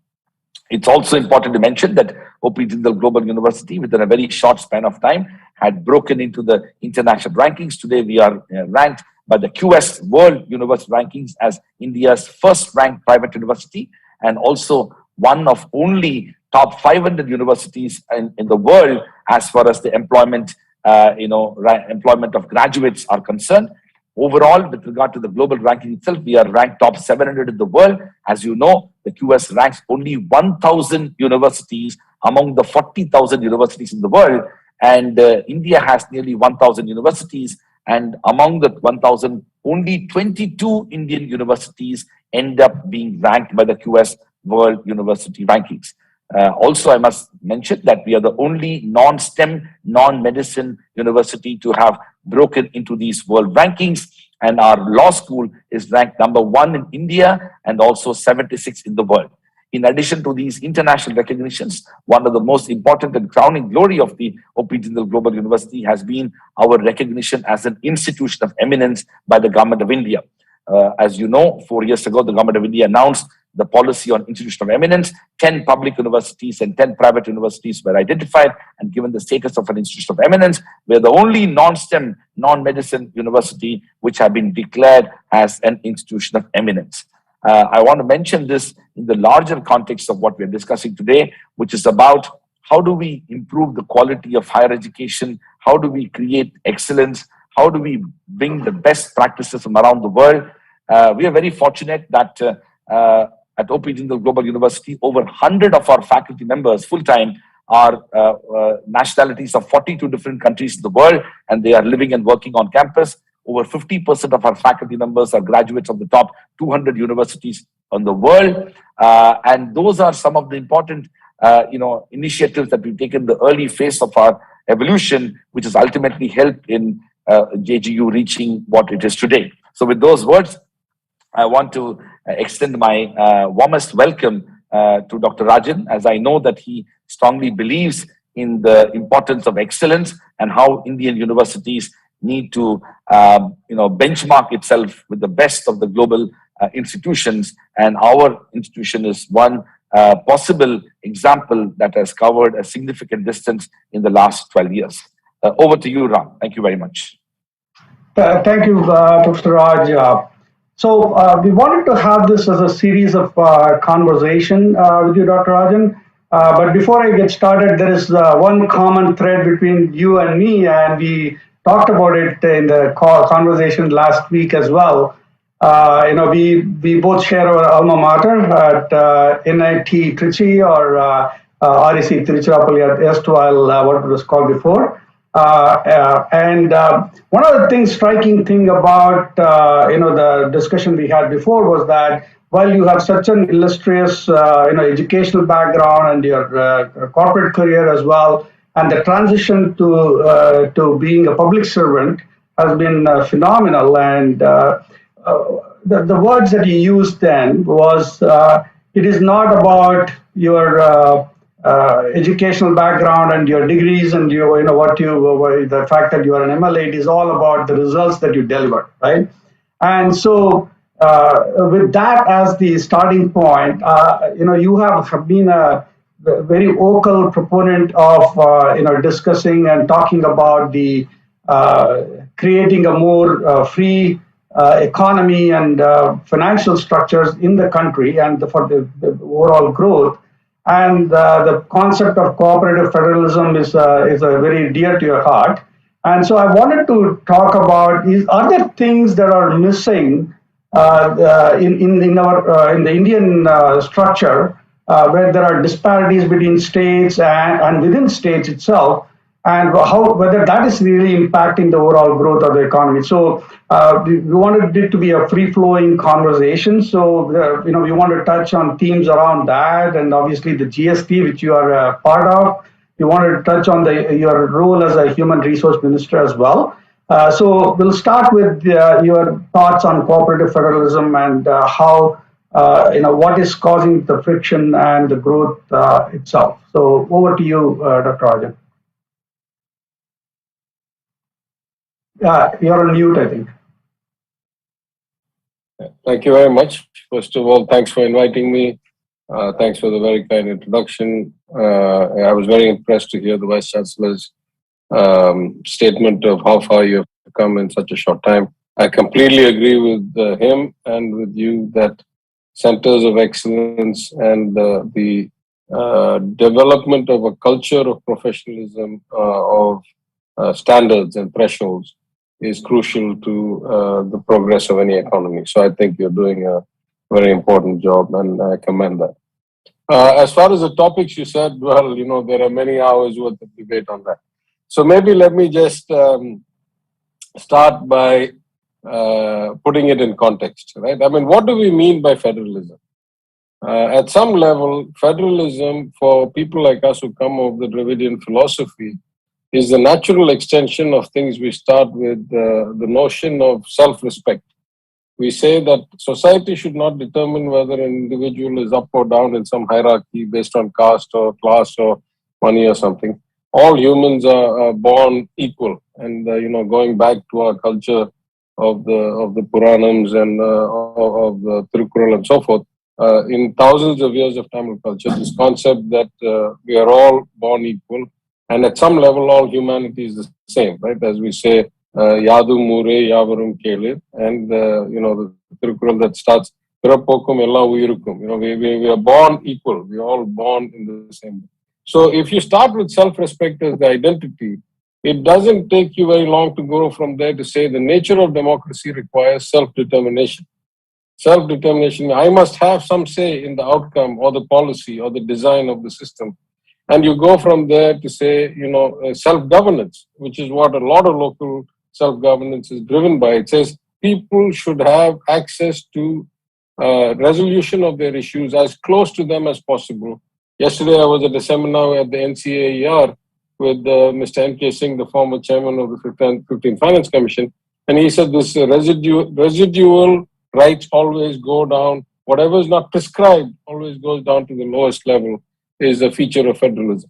It's also important to mention that OP Jindal Global University, within a very short span of time, had broken into the international rankings. Today, we are ranked by the QS World University Rankings as India's first ranked private university, and also one of only top 500 universities in the world as far as the employment, employment of graduates are concerned. Overall, with regard to the global ranking itself, we are ranked top 700 in the world. As you know, the QS ranks only 1,000 universities among the 40,000 universities in the world. And India has nearly 1,000 universities. And among the 1,000, only 22 Indian universities end up being ranked by the QS World University Rankings. Also, I must mention that we are the only non-STEM, non-medicine university to have broken into these world rankings. And our law school is ranked #1 in India and also 76 in the world. In addition to these international recognitions, one of the most important and crowning glory of the OP Jindal Global University has been our recognition as an institution of eminence by the Government of India. As you know, 4 years ago, the Government of India announced the policy on institution of eminence. 10 public universities and 10 private universities were identified and given the status of an institution of eminence. We're the only non-STEM, non-medicine university which have been declared as an institution of eminence. I want to mention this in the larger context of what we're discussing today, which is about how do we improve the quality of higher education? How do we create excellence? How do we bring the best practices from around the world? We are very fortunate that at OP Jindal Global University, over 100 of our faculty members full-time are nationalities of 42 different countries in the world, and they are living and working on campus. Over 50% of our faculty members are graduates of the top 200 universities in the world. And those are some of the important initiatives that we've taken in the early phase of our evolution, which has ultimately helped in JGU reaching what it is today. So with those words, I want to extend my warmest welcome to Dr. Rajan, as I know that he strongly believes in the importance of excellence and how Indian universities need to benchmark itself with the best of the global institutions. And our institution is one possible example that has covered a significant distance in the last 12 years. Over to you, Ram. Thank you very much. Thank you, Professor Raj. So we wanted to have this as a series of conversation with you, Dr. Rajan. But before I get started, there is one common thread between you and me, and we talked about it in the conversation last week as well. We both share our alma mater at NIT Trichy or REC Tiruchirappalli at erstwhile what it was called before. And one of the things, striking thing about the discussion we had before was that while you have such an illustrious educational background and your corporate career as well, and the transition to being a public servant has been phenomenal. And the words that you used then was it is not about your educational background and your degrees and the fact that you are an MLA. It is all about the results that you deliver, right? And so with that as the starting point, you have been a very vocal proponent of discussing and talking about the creating a more free economy and financial structures in the country and for the overall growth. And the concept of cooperative federalism is a very dear to your heart. And so I wanted to talk about are there things that are missing in the Indian structure where there are disparities between states and within states itself, and whether that is really impacting the overall growth of the economy. So we wanted it to be a free-flowing conversation. So we want to touch on themes around that, and obviously the GST, which you are a part of. We wanted to touch on your role as a human resource minister as well. So we'll start with your thoughts on cooperative federalism and how what is causing the friction and the growth itself. So over to you, Dr. Rajan. You're on mute, I think. Thank you very much. First of all, thanks for inviting me. Thanks for the very kind introduction. I was very impressed to hear the Vice Chancellor's statement of how far you have come in such a short time. I completely agree with him and with you that centers of excellence and the development of a culture of professionalism, of standards and thresholds is crucial to the progress of any economy. So I think you're doing a very important job, and I commend that. As far as the topics you said, well, there are many hours worth of debate on that. So maybe let me just start by putting it in context, right? I mean, what do we mean by federalism? At some level, federalism for people like us who come of the Dravidian philosophy is the natural extension of things. We start with the notion of self-respect. We say that society should not determine whether an individual is up or down in some hierarchy based on caste or class or money or something. All humans are born equal, and going back to our culture of the Puranams and of the Tirukkural and so forth, in thousands of years of Tamil culture, this concept that we are all born equal, and at some level, all humanity is the same, right? As we say, Yadu Mure Yavarum Kele, and the Tirukkural that starts Pirapokkum Ella Uyirukkum. We are born equal. We are all born in the same way. So if you start with self-respect as the identity, it doesn't take you very long to go from there to say the nature of democracy requires self-determination. Self-determination, I must have some say in the outcome or the policy or the design of the system. And you go from there to say, self-governance, which is what a lot of local self-governance is driven by. It says people should have access to resolution of their issues as close to them as possible. Yesterday, I was at a seminar at the NCAER with Mr. N.K. Singh, the former chairman of the 15th Finance Commission, and he said this residual rights always go down. Whatever is not prescribed always goes down to the lowest level is a feature of federalism.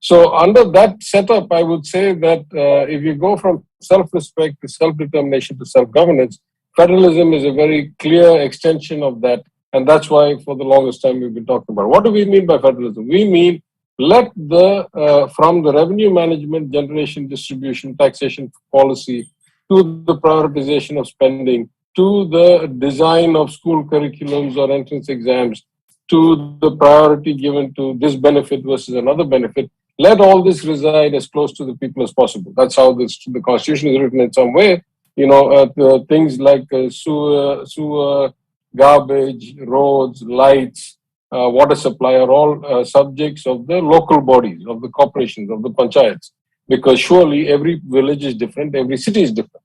So under that setup, I would say that if you go from self-respect to self-determination to self-governance, federalism is a very clear extension of that. And that's why for the longest time we've been talking about. What do we mean by federalism? We mean let from the revenue management, generation, distribution, taxation policy to the prioritization of spending, to the design of school curriculums or entrance exams, to the priority given to this benefit versus another benefit, let all this reside as close to the people as possible. That's how the Constitution is written in some way. Things like sewer, garbage, roads, lights, water supply are all subjects of the local bodies, of the corporations, of the panchayats, because surely every village is different, every city is different.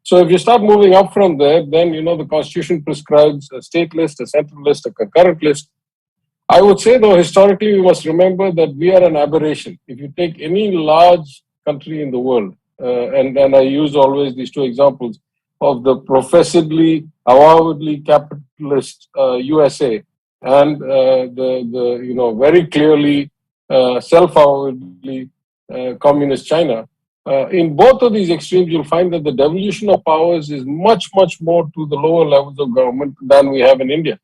So if you start moving up from there, then, the Constitution prescribes a state list, a central list, a concurrent list. I would say, though, historically, we must remember that we are an aberration. If you take any large country in the world, and I use always these two examples of the professedly, avowedly capitalist USA and the very clearly self-avowedly communist China. In both of these extremes, you'll find that the devolution of powers is much, much more to the lower levels of government than we have in India.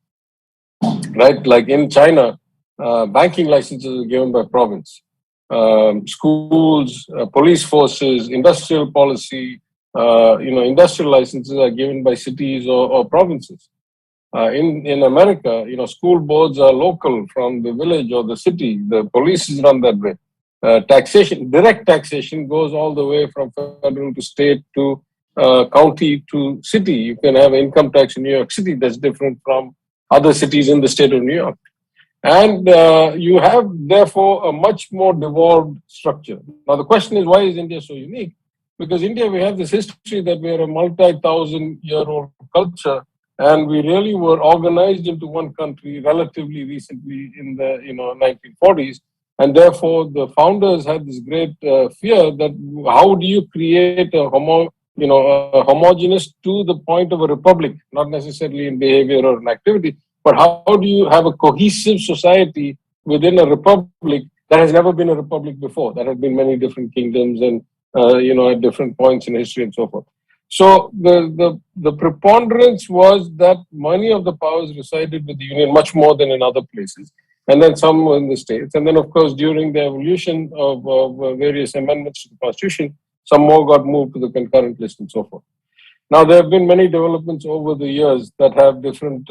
Right? Like in China, banking licenses are given by province. Schools, police forces, industrial policy, industrial licenses are given by cities or provinces. In America, school boards are local from the village or the city. The police is run that way. Taxation, direct taxation goes all the way from federal to state to county to city. You can have income tax in New York City that's different from other cities in the state of New York. And you have, therefore, a much more devolved structure. Now, the question is, why is India so unique? Because India, we have this history that we are a multi-thousand-year-old culture, and we really were organized into one country relatively recently in the 1940s. And therefore, the founders had this great fear that how do you create a homogeneous to the point of a republic, not necessarily in behavior or in activity, but how do you have a cohesive society within a republic that has never been a republic before? There have been many different kingdoms and, at different points in history and so forth. So the preponderance was that many of the powers resided with the Union much more than in other places. And then some were in the states. And then, of course, during the evolution of various amendments to the Constitution, some more got moved to the concurrent list and so forth. Now, there have been many developments over the years that have different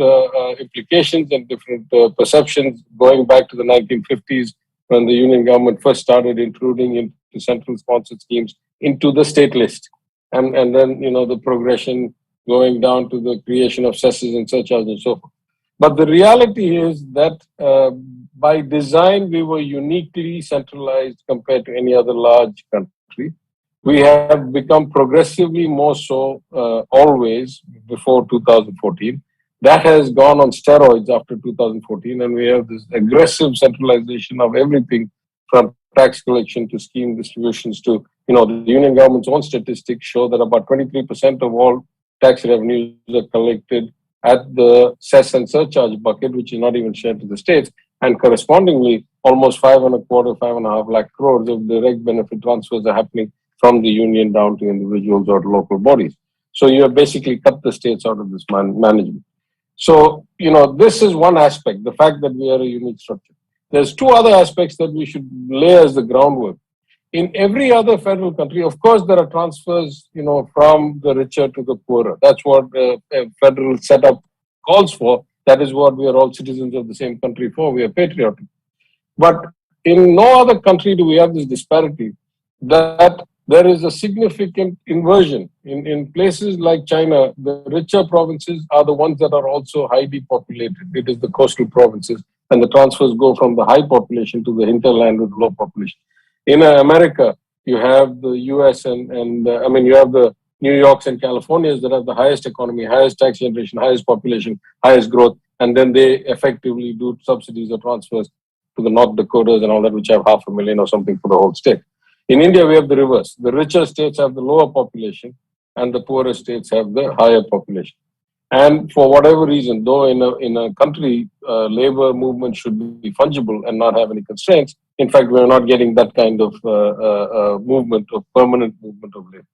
implications and different perceptions going back to the 1950s when the union government first started intruding into central sponsored schemes into the state list. And then, the progression going down to the creation of cesses and surcharges and so forth. But the reality is that by design, we were uniquely centralized compared to any other large country. We have become progressively more so always before 2014. That has gone on steroids after 2014, and we have this aggressive centralization of everything from tax collection to scheme distributions to, the union government's own statistics show that about 23% of all tax revenues are collected at the cess and surcharge bucket, which is not even shared to the states, and correspondingly, almost 5.25 lakh crores of direct benefit transfers are happening from the union down to individuals or local bodies. So you have basically cut the states out of this management. So, this is one aspect, the fact that we are a unique structure. There's two other aspects that we should lay as the groundwork. In every other federal country, of course, there are transfers, from the richer to the poorer. That's what a federal setup calls for. That is what we are all citizens of the same country for. We are patriotic. But in no other country do we have this disparity that there is a significant inversion. In places like China, the richer provinces are the ones that are also highly populated. It is the coastal provinces, and the transfers go from the high population to the hinterland with low population. In America, you have the US and you have the New Yorks and Californias that have the highest economy, highest tax generation, highest population, highest growth, and then they effectively do subsidies or transfers to the North Dakotas and all that, which have 500,000 or something for the whole state. In India, we have the reverse. The richer states have the lower population, and the poorer states have the higher population. And for whatever reason, though in a country, labor movement should be fungible and not have any constraints, in fact, we are not getting that kind of movement, of permanent movement of labor.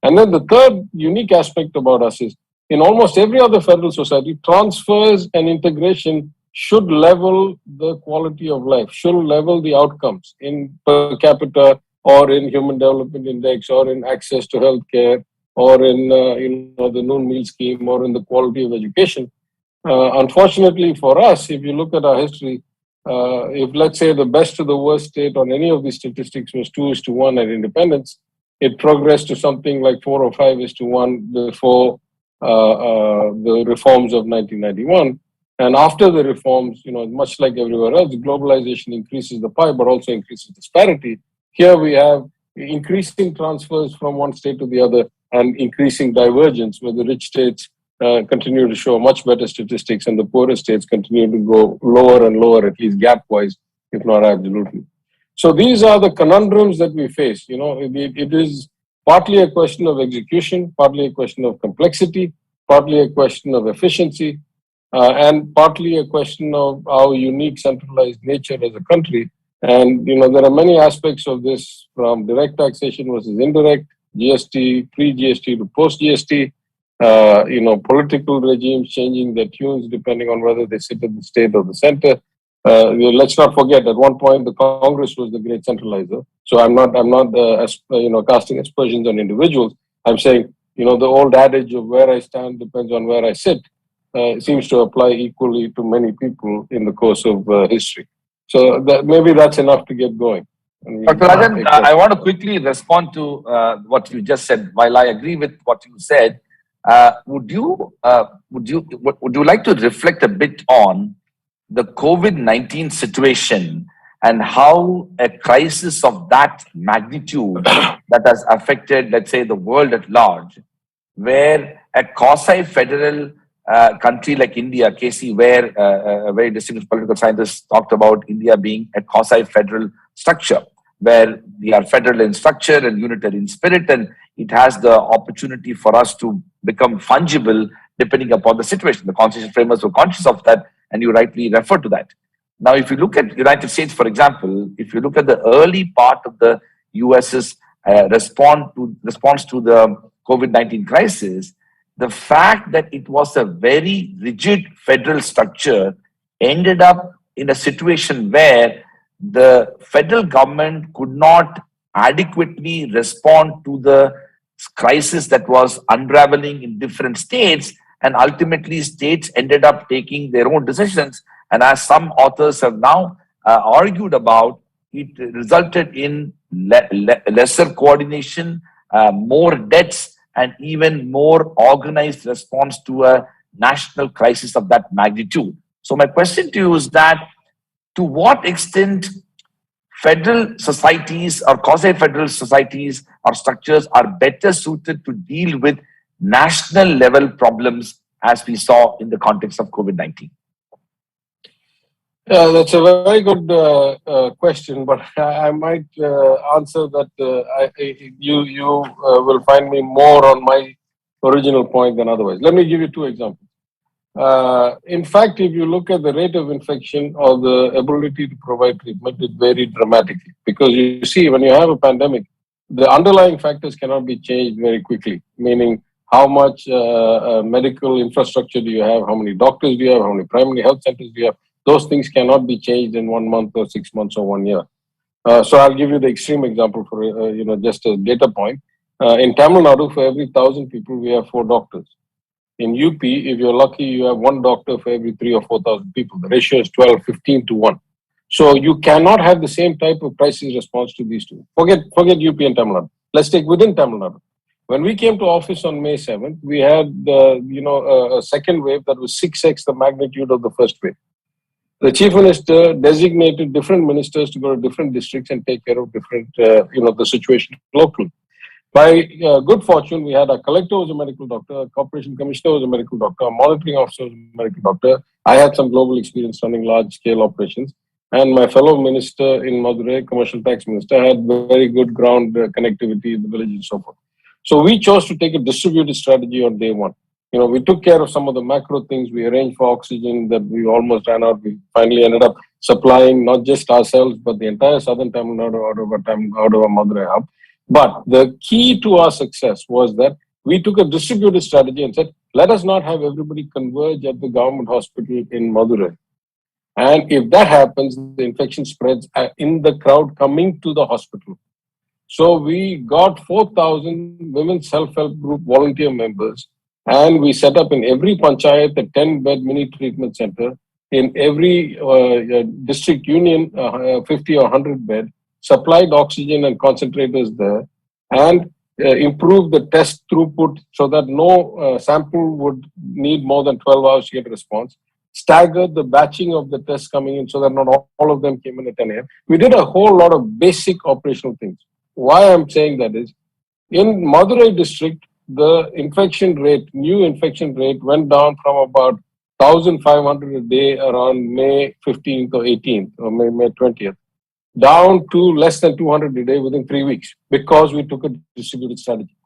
And then the third unique aspect about us is, in almost every other federal society, transfers and integration should level the quality of life, should level the outcomes in per capita or in human development index or in access to healthcare or in the noon meal scheme or in the quality of education. Unfortunately for us, if you look at our history, if let's say the best to the worst state on any of these statistics was 2:1 at independence, it progressed to something like 4 or 5:1 before the reforms of 1991. And after the reforms, much like everywhere else, globalization increases the pie, but also increases disparity. Here we have increasing transfers from one state to the other and increasing divergence, where the rich states continue to show much better statistics and the poorer states continue to go lower and lower, at least gap-wise, if not absolutely. So these are the conundrums that we face. It is partly a question of execution, partly a question of complexity, partly a question of efficiency, and partly a question of our unique centralized nature as a country. And, there are many aspects of this, from direct taxation versus indirect, GST, pre-GST to post-GST, political regimes changing their tunes depending on whether they sit at the state or the center. Let's not forget, at one point, the Congress was the great centralizer. So I'm not casting aspersions on individuals. I'm saying, the old adage of where I stand depends on where I sit seems to apply equally to many people in the course of history. So maybe that's enough to get going. Dr. Rajan, I want to quickly respond to what you just said. While I agree with what you said, would you like to reflect a bit on the COVID-19 situation and how a crisis of that magnitude that has affected, let's say, the world at large, where a quasi-federal country like India, Casey, where a very distinguished political scientist talked about India being a quasi-federal structure, where we are federal in structure and unitary in spirit, and it has the opportunity for us to become fungible depending upon the situation. The constitutional framers were conscious of that, and you rightly refer to that. Now, if you look at the United States, for example, if you look at the early part of the US's response to the COVID-19 crisis, the fact that it was a very rigid federal structure ended up in a situation where the federal government could not adequately respond to the crisis that was unraveling in different states, and ultimately states ended up taking their own decisions. And as some authors have now argued about, it resulted in lesser coordination, more debts, and even more organized response to a national crisis of that magnitude. So my question to you is that, to what extent federal societies or quasi-federal societies or structures are better suited to deal with national level problems as we saw in the context of COVID-19? Yeah, that's a very good question, but I might answer that. You will find me more on my original point than otherwise. Let me give you two examples. In fact, if you look at the rate of infection or the ability to provide treatment, it varied dramatically. Because you see, when you have a pandemic, the underlying factors cannot be changed very quickly, meaning how much medical infrastructure do you have, how many doctors do you have, how many primary health centers do you have. Those things cannot be changed in 1 month or 6 months or 1 year. So I'll give you the extreme example for just a data point. In Tamil Nadu, for every 1,000 people, we have 4 doctors. In UP, if you're lucky, you have 1 doctor for every 3,000 or 4,000 people. The ratio is 12, 15 to 1. So you cannot have the same type of crisis response to these two. Forget UP and Tamil Nadu. Let's take within Tamil Nadu. When we came to office on May 7th, we had a second wave that was 6x the magnitude of the first wave. The chief minister designated different ministers to go to different districts and take care of different, the situation locally. By good fortune, we had a collector was a medical doctor, a corporation commissioner was a medical doctor, a monitoring officer was a medical doctor. I had some global experience running large-scale operations. And my fellow minister in Madurai, commercial tax minister, had very good ground connectivity in the village and so forth. So we chose to take a distributed strategy on day one. We took care of some of the macro things. We arranged for oxygen that we almost ran out. We finally ended up supplying not just ourselves, but the entire southern Tamil Nadu out of our Madurai hub. But the key to our success was that we took a distributed strategy and said, let us not have everybody converge at the government hospital in Madurai. And if that happens, the infection spreads in the crowd coming to the hospital. So we got 4,000 women's self-help group volunteer members, and we set up in every panchayat a 10-bed mini treatment center, in every district union 50 or 100 bed, supplied oxygen and concentrators there, and improved the test throughput so that no sample would need more than 12 hours to get a response, staggered the batching of the tests coming in so that not all of them came in at 10 a.m. We did a whole lot of basic operational things. Why I'm saying that is, in Madurai district, the new infection rate went down from about 1,500 a day around May 15th or 18th or May 20th, down to less than 200 a day within 3 weeks because we took a distributed strategy.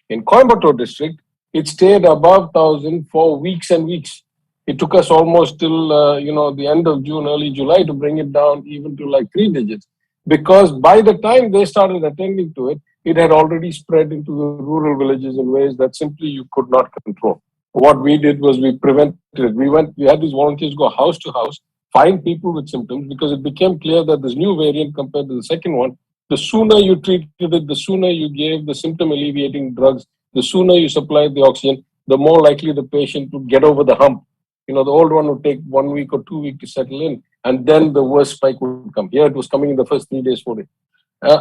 In Coimbatore district, it stayed above 1,000 for weeks and weeks. It took us almost till the end of June, early July to bring it down even to like 3 digits. Because by the time they started attending to it, it had already spread into the rural villages in ways that simply you could not control. What we did was we prevented it. We had these volunteers go house to house, find people with symptoms, because it became clear that this new variant compared to the second one, the sooner you treated it, the sooner you gave the symptom alleviating drugs, the sooner you supplied the oxygen, the more likely the patient would get over the hump. The old one would take 1 week or 2 weeks to settle in, and then the worst spike would come. Here it was coming in the first 3 days, 4 days.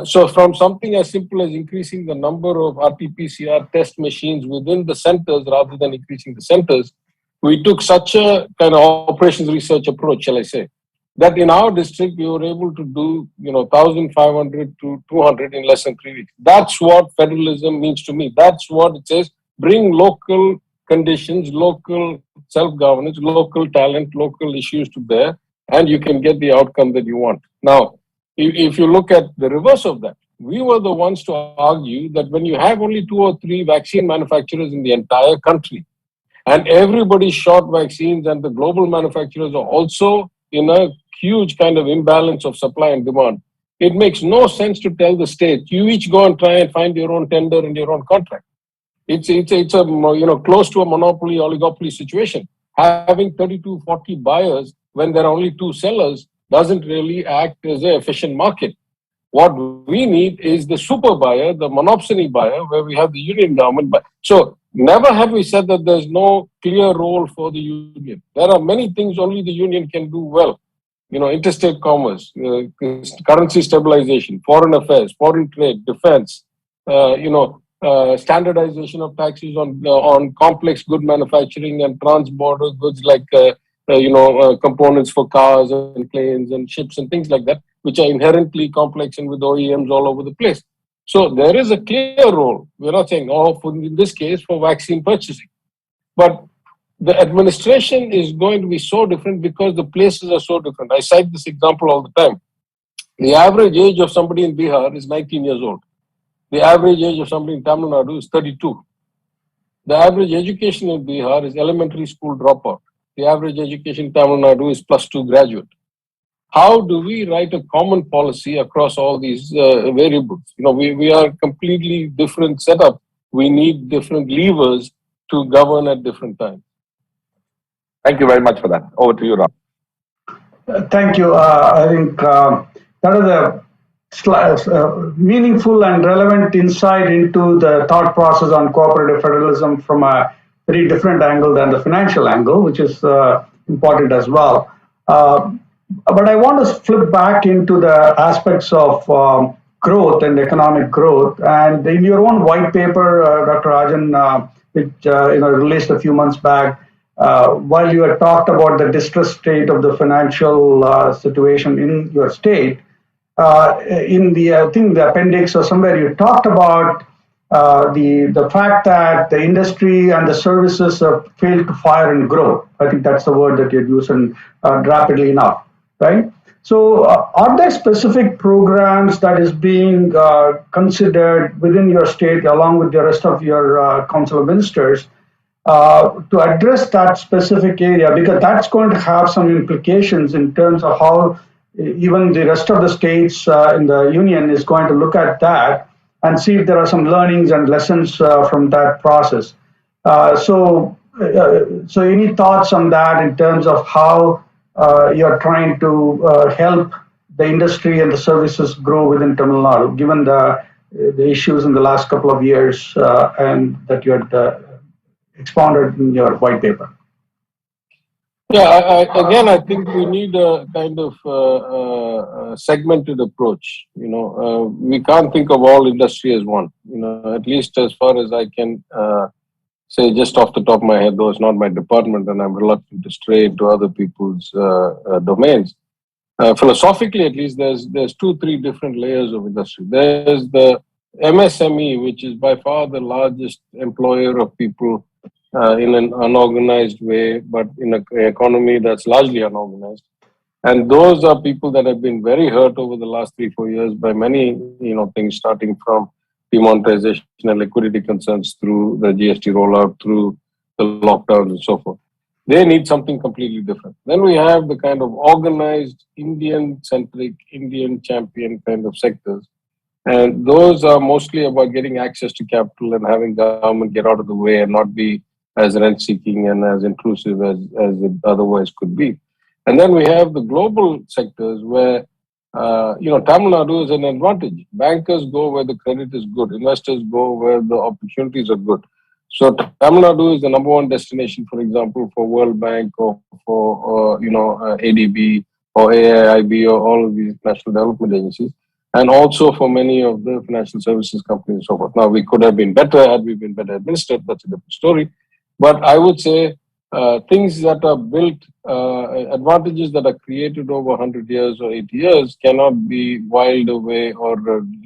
So from something as simple as increasing the number of RT-PCR test machines within the centers rather than increasing the centers, we took such a kind of operations research approach, shall I say, that in our district, we were able to do 1,500 to 200 in less than 3 weeks. That's what federalism means to me. That's what it says. Bring local conditions, local self-governance, local talent, local issues to bear, and you can get the outcome that you want. Now, if you look at the reverse of that, we were the ones to argue that when you have only 2 or 3 vaccine manufacturers in the entire country, and everybody short vaccines and the global manufacturers are also in a huge kind of imbalance of supply and demand, it makes no sense to tell the state, you each go and try and find your own tender and your own contract. It's a close to a monopoly, oligopoly situation. Having 30 to 40 buyers when there are only 2 sellers doesn't really act as an efficient market. What we need is the super buyer, the monopsony buyer, where we have the union government. But so never have we said that there's no clear role for the union. There are many things only the union can do well. Interstate commerce, currency stabilization, foreign affairs, foreign trade, defense, standardization of taxes on complex good manufacturing and trans-border goods like components for cars and planes and ships and things like that, which are inherently complex and with OEMs all over the place. So there is a clear role. We're not saying, in this case, for vaccine purchasing. But the administration is going to be so different because the places are so different. I cite this example all the time. The average age of somebody in Bihar is 19 years old. The average age of somebody in Tamil Nadu is 32. The average education in Bihar is elementary school dropout. The average education in Tamil Nadu is +2 graduate. How do we write a common policy across all these variables? We are completely different setup. We need different levers to govern at different times. Thank you very much for that. Over to you, Ram. Thank you. I think that is a meaningful and relevant insight into the thought process on cooperative federalism from a very different angle than the financial angle, which is important as well. But I want to flip back into the aspects of growth and economic growth. And in your own white paper, Dr. Rajan, which released a few months back, while you had talked about the distressed state of the financial situation in your state, in the I think the appendix or somewhere you talked about the fact that the industry and the services have failed to fire and grow. I think that's the word that you'd use, and rapidly enough, right? So are there specific programs that is being considered within your state along with the rest of your Council of Ministers to address that specific area, because that's going to have some implications in terms of how even the rest of the states in the union is going to look at that and see if there are some learnings and lessons from that process. So any thoughts on that in terms of how you're trying to help the industry and the services grow within Tamil Nadu, given the issues in the last couple of years and that you had expounded in your white paper? Yeah, I think we need a kind of segmented approach. We can't think of all industry as one. At least as far as I can say, just off the top of my head, though it's not my department, and I'm reluctant to stray into other people's domains. Philosophically, at least, there's 2-3 different layers of industry. There's the MSME, which is by far the largest employer of people in an unorganized way, but in an economy that's largely unorganized. And those are people that have been very hurt over the last 3-4 years by many, things, starting from demonetization and liquidity concerns through the GST rollout, through the lockdowns and so forth. They need something completely different. Then we have the kind of organized Indian-centric, Indian champion kind of sectors. And those are mostly about getting access to capital and having government get out of the way and not be as rent-seeking and as intrusive as it otherwise could be. And then we have the global sectors where, Tamil Nadu is an advantage. Bankers go where the credit is good. Investors go where the opportunities are good. So Tamil Nadu is the #1 destination, for example, for World Bank or for, ADB or AIIB or all of these national development agencies, and also for many of the financial services companies and so forth. Now, we could have been better had we been better administered. That's a different story. But I would say things that are built, advantages that are created over 100 years or 80 years cannot be wiled away or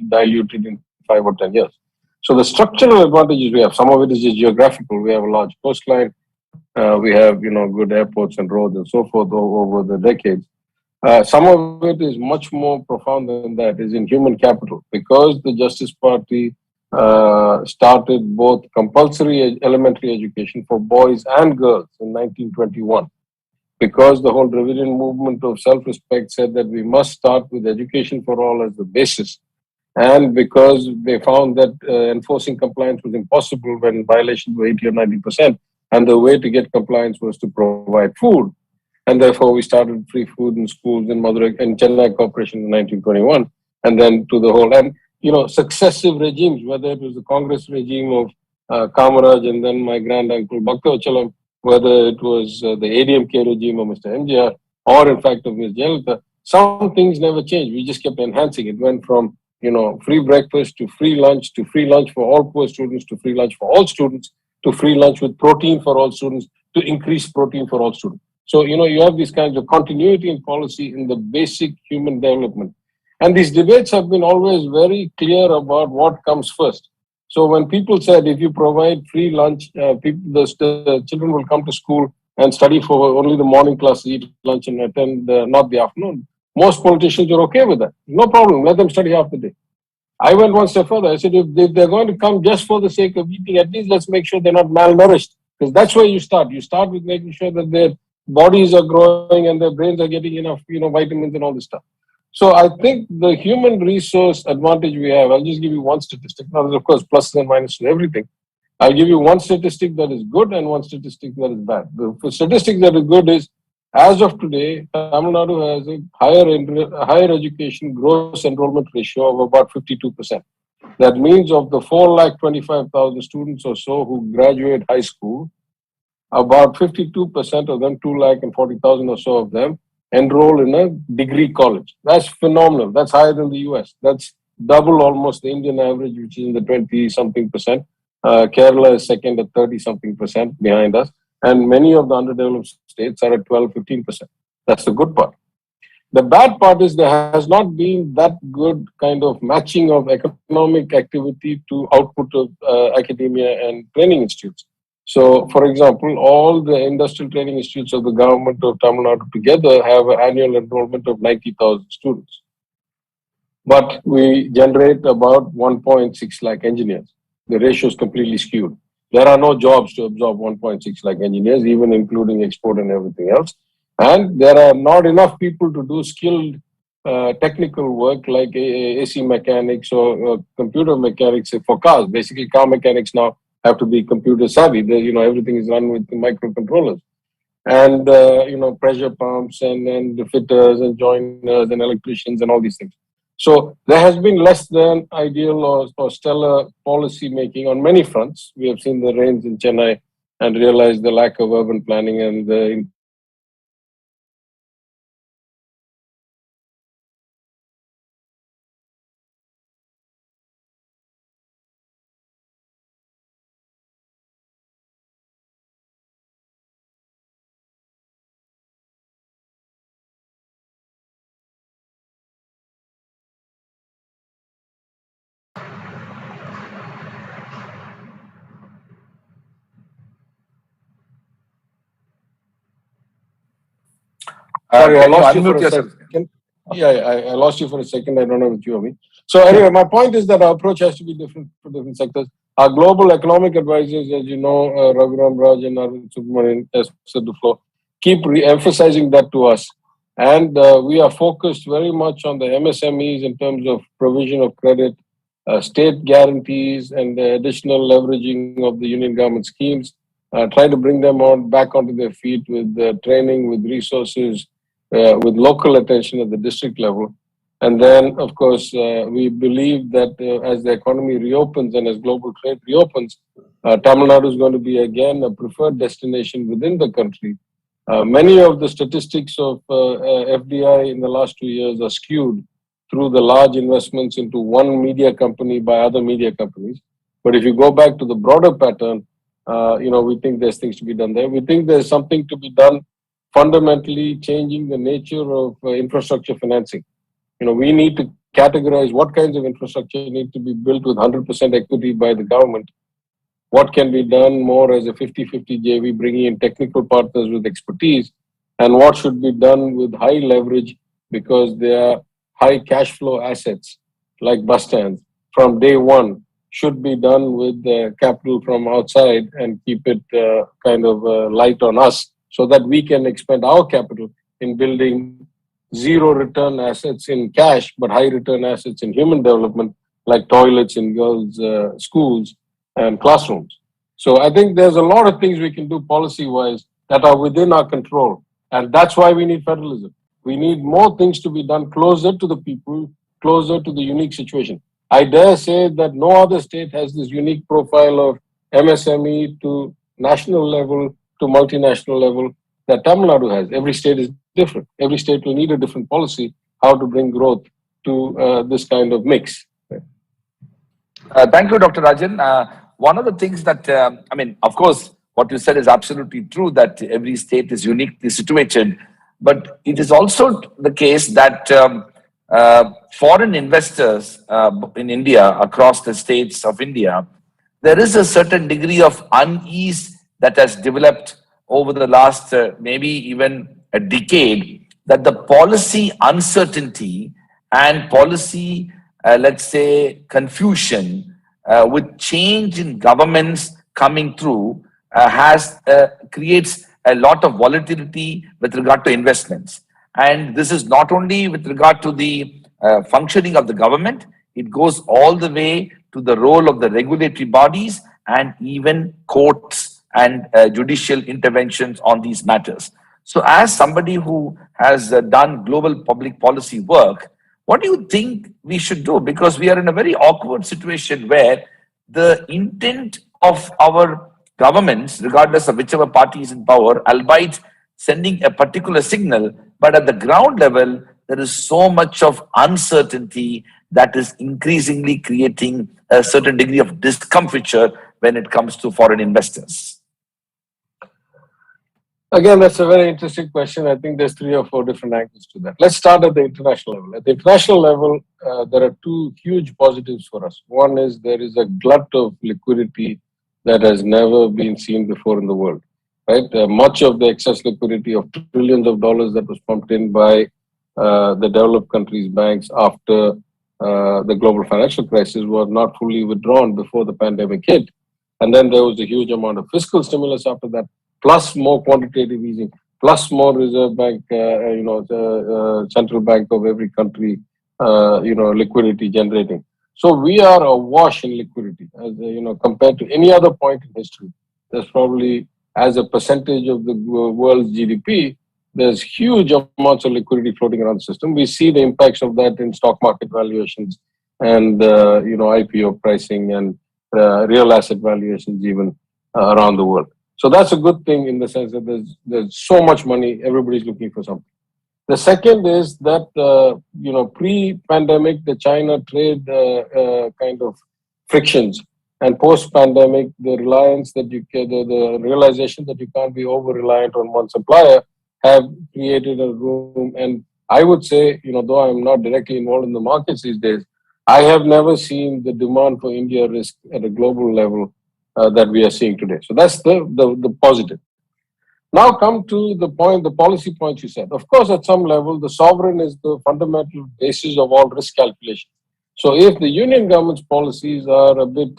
diluted in 5 or 10 years. So the structural advantages we have, some of it is just geographical. We have a large coastline. We have, good airports and roads and so forth over the decades. Some of it is much more profound than that, is in human capital, because the Justice Party started both compulsory elementary education for boys and girls in 1921, because the whole Dravidian movement of self-respect said that we must start with education for all as the basis, and because they found that enforcing compliance was impossible when violations were 80 or 90%, and the way to get compliance was to provide food, and therefore we started free food in schools in Madurai and Chennai Corporation in 1921. and then to the whole. And, successive regimes, whether it was the Congress regime of Kamaraj and then my granduncle Bhaktavachalam, whether it was the ADMK regime of Mr. MGR, or in fact of Ms. Jayalalitha, some things never changed. We just kept enhancing. It went from, free breakfast to free lunch for all poor students, to free lunch for all students, to free lunch with protein for all students, to increase protein for all students. So, you have these kinds of continuity in policy in the basic human development. And these debates have been always very clear about what comes first. So when people said if you provide free lunch, the children will come to school and study for only the morning class, eat lunch and attend not the afternoon. Most politicians are okay with that. No problem. Let them study half the day. I went one step further. I said, if they're going to come just for the sake of eating, at least let's make sure they're not malnourished. Because that's where you start. You start with making sure that their bodies are growing and their brains are getting enough, vitamins and all this stuff. So I think the human resource advantage we have, I'll just give you one statistic. Now, there's of course pluses and minuses to everything. I'll give you one statistic that is good and one statistic that is bad. The statistic that is good is, as of today, Tamil Nadu has a higher education gross enrollment ratio of about 52%. That means of the 4,25,000 students or so who graduate high school, about 52% of them, 2,40,000 or so of them, enroll in a degree college. That's phenomenal. That's higher than the US. That's double almost the Indian average, which is in the 20-something percent. Kerala is second at 30-something percent behind us. And many of the underdeveloped states are at 12-15%. That's the good part. The bad part is there has not been that good kind of matching of economic activity to output of academia and training institutes. So, for example, all the industrial training institutes of the government of Tamil Nadu together have an annual enrollment of 90,000 students. But we generate about 1.6 lakh engineers. The ratio is completely skewed. There are no jobs to absorb 1.6 lakh engineers, even including export and everything else. And there are not enough people to do skilled technical work like AC mechanics or computer mechanics for cars. Basically, car mechanics now have to be computer savvy. Everything is run with the microcontrollers. And, pressure pumps and the fitters and joiners and electricians and all these things. So there has been less than ideal or stellar policy making on many fronts. We have seen the rains in Chennai and realized the lack of urban planning and the Sorry, I lost you for a second. I lost you for a second. I don't know if you or me. So anyway, my point is that our approach has to be different for different sectors. Our global economic advisors, as you know, Raghuram Raj and Arvind Subramanian, as said before, keep emphasizing that to us. And we are focused very much on the MSMEs in terms of provision of credit, state guarantees, and the additional leveraging of the union government schemes. Try to bring them back onto their feet with training, with resources, with local attention at the district level. And then, of course, we believe that as the economy reopens and as global trade reopens, Tamil Nadu is going to be again a preferred destination within the country. Many of the statistics of FDI in the last 2 years are skewed through the large investments into one media company by other media companies. But if you go back to the broader pattern, we think there's things to be done there. We think there's something to be done fundamentally changing the nature of infrastructure financing. We need to categorize what kinds of infrastructure need to be built with 100% equity by the government. What can be done more as a 50-50 JV, bringing in technical partners with expertise, and what should be done with high leverage because they are high cash flow assets like bus stands from day one should be done with capital from outside and keep it light on us so that we can expend our capital in building zero return assets in cash, but high return assets in human development, like toilets in girls' schools and classrooms. So I think there's a lot of things we can do policy-wise that are within our control. And that's why we need federalism. We need more things to be done closer to the people closer to the unique situation. I dare say that no other state has this unique profile of MSME to national level to multinational level that Tamil Nadu has. Every state is different. Every state will need a different policy how to bring growth to this kind of mix. Thank you, Dr. Rajan. One of the things that, I mean, of course, what you said is absolutely true that every state is uniquely situated, but it is also the case that foreign investors in India, across the states of India, there is a certain degree of unease that has developed over the last maybe even a decade, that the policy uncertainty and policy, let's say, confusion with change in governments coming through creates a lot of volatility with regard to investments. And this is not only with regard to the functioning of the government, it goes all the way to the role of the regulatory bodies and even courts and judicial interventions on these matters. So as somebody who has done global public policy work, what do you think we should do? Because we are in a very awkward situation where the intent of our governments, regardless of whichever party is in power, albeit sending a particular signal, but at the ground level, there is so much of uncertainty that is increasingly creating a certain degree of discomfiture when it comes to foreign investors. Again, that's a very interesting question. I think there's 3 or 4 different angles to that. Let's start at the international level. At the international level, there are 2 huge positives for us. One is there is a glut of liquidity that has never been seen before in the world. Right? Much of the excess liquidity of trillions of dollars that was pumped in by the developed countries' banks after the global financial crisis was not fully withdrawn before the pandemic hit. And then there was a huge amount of fiscal stimulus after that, plus more quantitative easing, plus more Reserve Bank, the central bank of every country, liquidity generating. So we are awash in liquidity, as compared to any other point in history. There's probably, as a percentage of the world's GDP, there's huge amounts of liquidity floating around the system. We see the impacts of that in stock market valuations and IPO pricing and real asset valuations even around the world. So that's a good thing in the sense that there's so much money, everybody's looking for something. The second is that, pre-pandemic, the China trade kind of frictions, and post-pandemic, the reliance that the realization that you can't be over-reliant on one supplier have created a room. And I would say, though I'm not directly involved in the markets these days, I have never seen the demand for India risk at a global level that we are seeing today. So that's the positive. Now come to the point, the policy point you said. Of course, at some level, the sovereign is the fundamental basis of all risk calculation. So if the union government's policies are a bit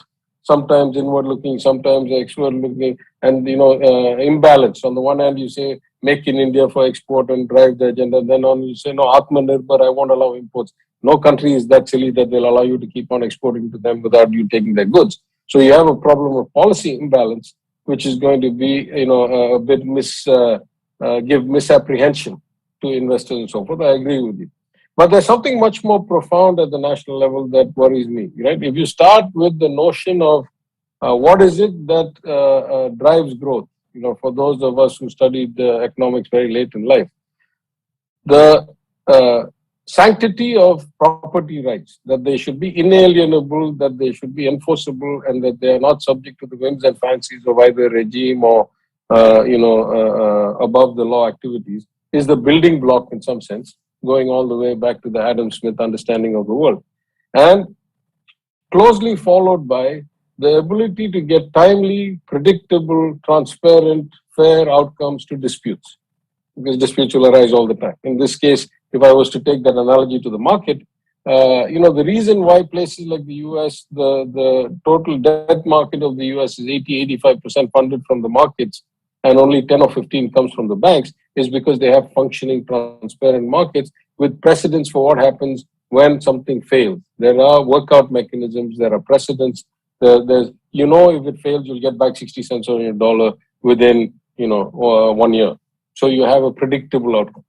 sometimes inward-looking, sometimes external-looking, and imbalanced. On the one hand, you say make in India for export and drive the agenda. Then on you say no, Atmanirbhar, I won't allow imports. No country is that silly that they'll allow you to keep on exporting to them without you taking their goods. So you have a problem of policy imbalance, which is going to be, a bit give misapprehension to investors and so forth. I agree with you. But there's something much more profound at the national level that worries me, right? If you start with the notion of what is it that drives growth, for those of us who studied economics very late in life, the sanctity of property rights, that they should be inalienable, that they should be enforceable, and that they are not subject to the whims and fancies of either regime or, above the law activities, is the building block in some sense, going all the way back to the Adam Smith understanding of the world. And closely followed by the ability to get timely, predictable, transparent, fair outcomes to disputes, because disputes will arise all the time. In this case, if I was to take that analogy to the market, the reason why places like the US, the total debt market of the US is 80-85% funded from the markets, and only 10 or 15 comes from the banks, is because they have functioning, transparent markets with precedents for what happens when something fails. There are workout mechanisms, there are precedents. There's, if it fails, you'll get back 60 cents on your dollar within, 1 year. So you have a predictable outcome.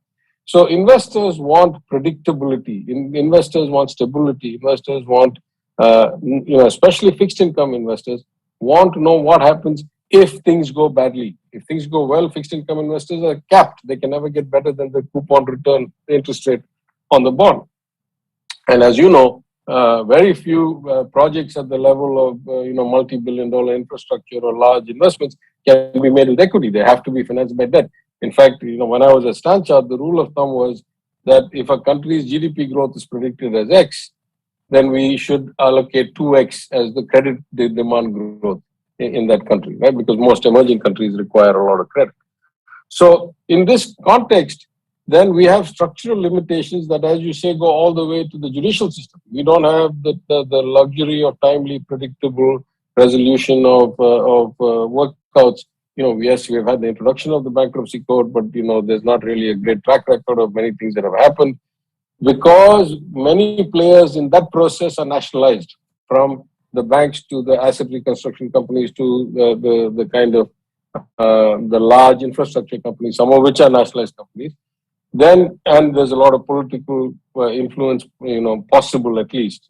So investors want predictability. Investors want stability. Investors want, especially fixed income investors want to know what happens if things go badly. If things go well, fixed income investors are capped. They can never get better than the coupon return interest rate on the bond. And as you know, very few projects at the level of multi-billion-dollar infrastructure or large investments can be made with equity. They have to be financed by debt. In fact, when I was at Stanchart, the rule of thumb was that if a country's GDP growth is predicted as X, then we should allocate 2X as the credit demand growth in that country, right? Because most emerging countries require a lot of credit. So in this context, then we have structural limitations that, as you say, go all the way to the judicial system. We don't have the luxury of timely, predictable resolution of workouts. Yes, we have had the introduction of the bankruptcy code, but there's not really a great track record of many things that have happened, because many players in that process are nationalized, from the banks to the asset reconstruction companies to the kind of the large infrastructure companies, some of which are nationalized companies. Then, and there's a lot of political influence, possible at least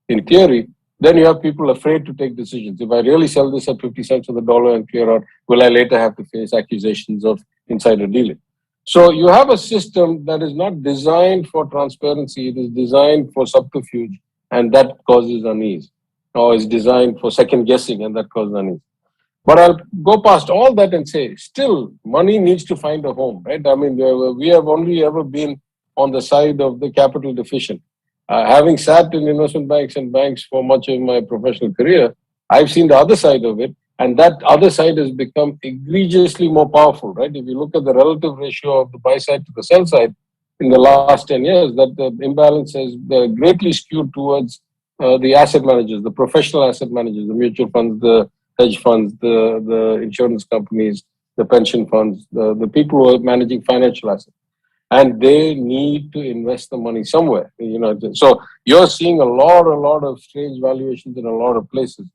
in theory. Then you have people afraid to take decisions. If I really sell this at 50 cents on the dollar and clear out, will I later have to face accusations of insider dealing? So you have a system that is not designed for transparency. It is designed for subterfuge, and that causes unease. Or is designed for second guessing, and that causes unease. But I'll go past all that and say, still, money needs to find a home, right? I mean, we have only ever been on the side of the capital deficient. Having sat in investment banks and banks for much of my professional career, I've seen the other side of it, and that other side has become egregiously more powerful, right? If you look at the relative ratio of the buy side to the sell side in the last 10 years, that the imbalance has greatly skewed towards the asset managers, the professional asset managers, the mutual funds, the hedge funds, the insurance companies, the pension funds, the people who are managing financial assets. And they need to invest the money somewhere. So you're seeing a lot of strange valuations in a lot of places.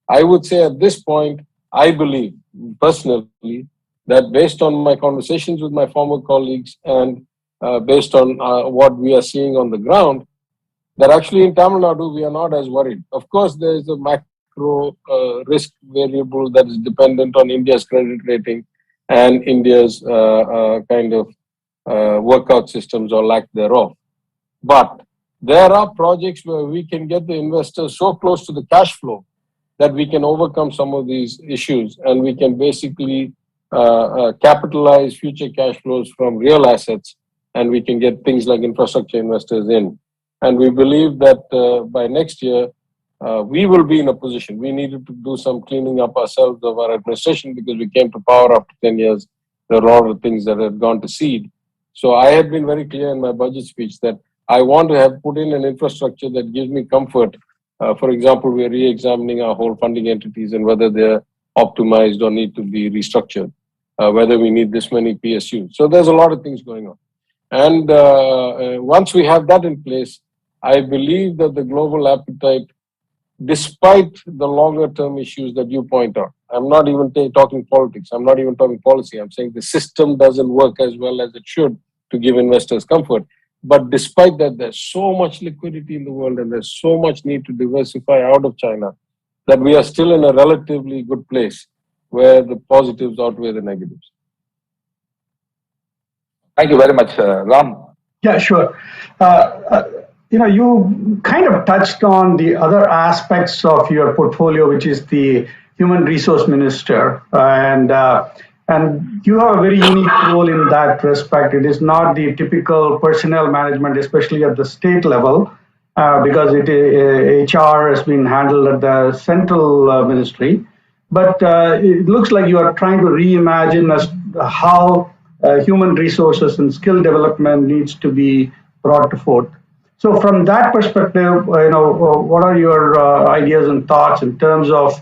I would say at this point, I believe personally that based on my conversations with my former colleagues and based on what we are seeing on the ground, that actually in Tamil Nadu, we are not as worried. Of course, there is a macro risk variable that is dependent on India's credit rating and India's kind of workout systems or lack thereof. But there are projects where we can get the investors so close to the cash flow that we can overcome some of these issues, and we can basically capitalize future cash flows from real assets, and we can get things like infrastructure investors in. And we believe that by next year, we will be in a position. We needed to do some cleaning up ourselves of our administration because we came to power after 10 years. There are a lot of things that had gone to seed. So I had been very clear in my budget speech that I want to have put in an infrastructure that gives me comfort. For example, we are re-examining our whole funding entities and whether they're optimized or need to be restructured, whether we need this many PSUs. So there's a lot of things going on. And once we have that in place, I believe that the global appetite, despite the longer term issues that you point out, I'm not even talking politics, I'm not even talking policy, I'm saying the system doesn't work as well as it should to give investors comfort. But despite that, there's so much liquidity in the world and there's so much need to diversify out of China that we are still in a relatively good place where the positives outweigh the negatives. Thank you very much, Ram. Yeah, sure. You kind of touched on the other aspects of your portfolio, which is the human resource minister, and you have a very unique role in that respect. It is not the typical personnel management, especially at the state level, because HR has been handled at the central ministry. But it looks like you are trying to reimagine how human resources and skill development needs to be brought forth. So from that perspective, what are your ideas and thoughts in terms of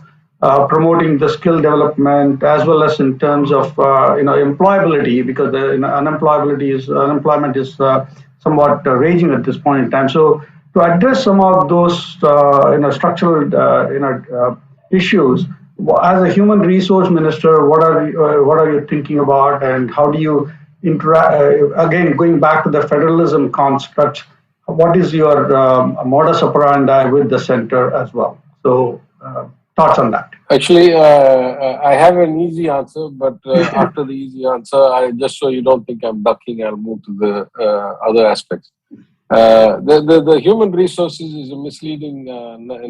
promoting the skill development as well as in terms of employability, because the unemployment is somewhat raging at this point in time. So to address some of those structural issues, as a human resource minister, what are you thinking about, and how do you again, going back to the federalism construct, what is your modus operandi with the center as well? So, thoughts on that? Actually, I have an easy answer, but after the easy answer, just so you don't think I'm ducking, I'll move to the other aspects. The human resources is a misleading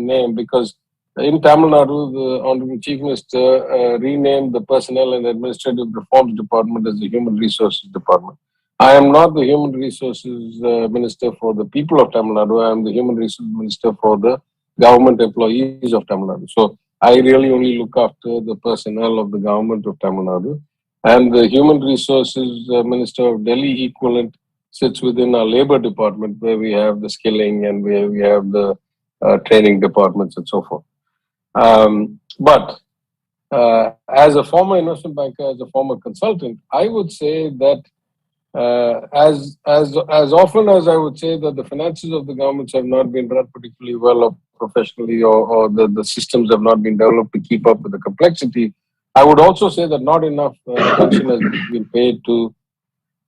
name because in Tamil Nadu, the Honorable Chief Minister renamed the Personnel and Administrative Reforms Department as the Human Resources Department. I am not the Human Resources Minister for the people of Tamil Nadu. I am the Human Resources Minister for the government employees of Tamil Nadu. So I really only look after the personnel of the government of Tamil Nadu. And the Human Resources Minister of Delhi equivalent sits within our labor department, where we have the skilling and where we have the training departments and so forth. But as a former investment banker, as a former consultant, I would say that as often as I would say that the finances of the governments have not been run particularly well or professionally, or the systems have not been developed to keep up with the complexity, I would also say that not enough attention has been paid to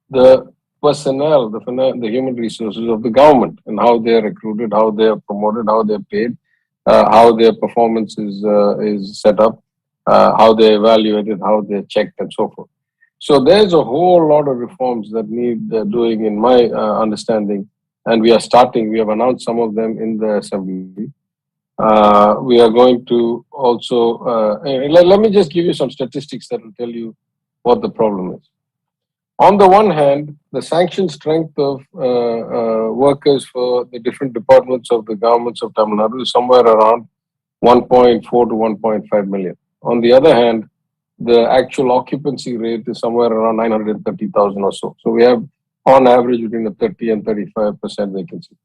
the personnel, the human resources of the government, and how they are recruited, how they are promoted, how they are paid, how their performance is set up, how they are evaluated, how they are checked, and so forth. So there's a whole lot of reforms that need doing, in my understanding, and we are starting. We have announced some of them in the assembly. We are going to also, let me just give you some statistics that will tell you what the problem is. On the one hand, the sanction strength of workers for the different departments of the governments of Tamil Nadu is somewhere around 1.4 to 1.5 million. On the other hand, the actual occupancy rate is somewhere around 930,000 or so. So we have, on average, between a 30 and 35% vacancy.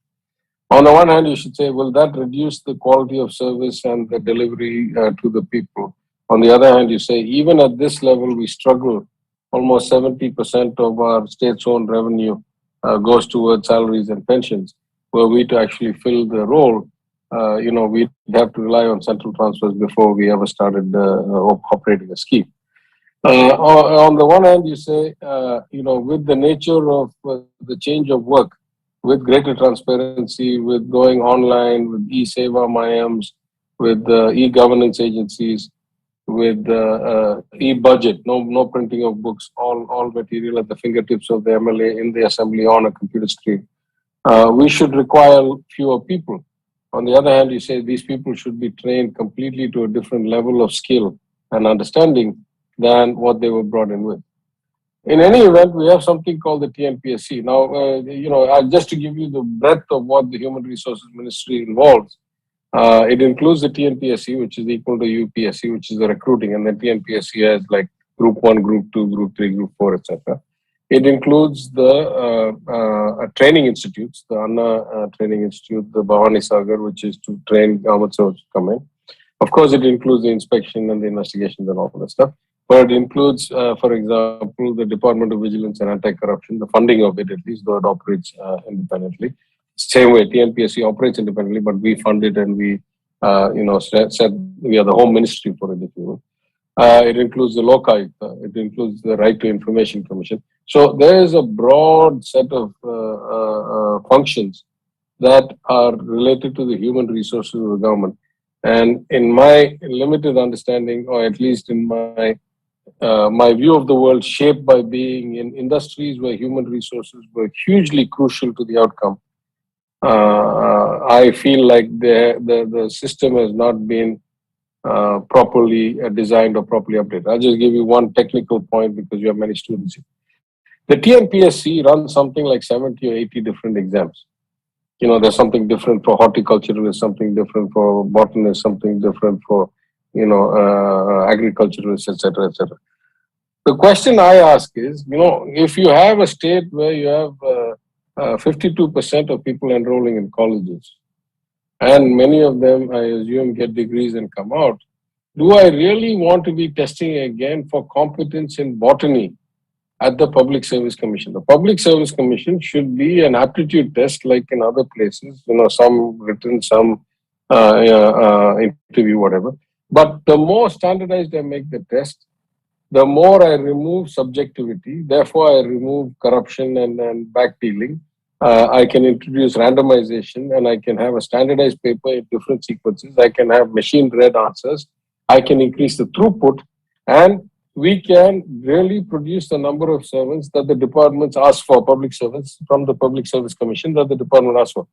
On the one hand, you should say, will that reduce the quality of service and the delivery to the people? On the other hand, you say, even at this level, we struggle. Almost 70% of our state's own revenue goes towards salaries and pensions. Were we to actually fill the role, we'd have to rely on central transfers before we ever started operating a scheme. On the one hand, you say, with the nature of the change of work, with greater transparency, with going online, with e-Seva Mayams, with e-governance agencies, with e-budget, no printing of books, all material at the fingertips of the MLA in the assembly on a computer screen. We should require fewer people. On the other hand, you say these people should be trained completely to a different level of skill and understanding than what they were brought in with. In any event, we have something called the TNPSC. Now, just to give you the breadth of what the Human Resources Ministry involves, it includes the TNPSC, which is equal to UPSC, which is the recruiting, and the TNPSC has like Group 1, Group 2, Group 3, Group 4, etc. It includes the training institutes, the Anna Training Institute, the Bhavani Sagar, which is to train government servants to come in. Of course, it includes the inspection and the investigations and all that stuff. But it includes, for example, the Department of Vigilance and Anti-Corruption, the funding of it at least, though it operates independently. Same way, TNPSC operates independently, but we fund it and we, said we are the home ministry for it, if you will. It includes the Lokayukta, it includes the Right to Information Commission. So there is a broad set of functions that are related to the human resources of the government. And in my limited understanding, or at least in my view of the world, shaped by being in industries where human resources were hugely crucial to the outcome, I feel like the system has not been properly designed or properly updated. I'll just give you one technical point because you have many students here. The TNPSC runs something like 70 or 80 different exams. There's something different for horticulturalists, something different for botanists, something different for, agriculturalists, etc., etc. The question I ask is, if you have a state where you have 52% of people enrolling in colleges, and many of them, I assume, get degrees and come out, do I really want to be testing again for competence in botany at the Public Service Commission? The Public Service Commission should be an aptitude test like in other places, some written, some interview, whatever. But the more standardized I make the test, the more I remove subjectivity, therefore I remove corruption and backdealing. I can introduce randomization and I can have a standardized paper in different sequences. I can have machine-read answers. I can increase the throughput, and we can really produce the number of servants that the departments ask for, public servants from the Public Service Commission that the department asks for.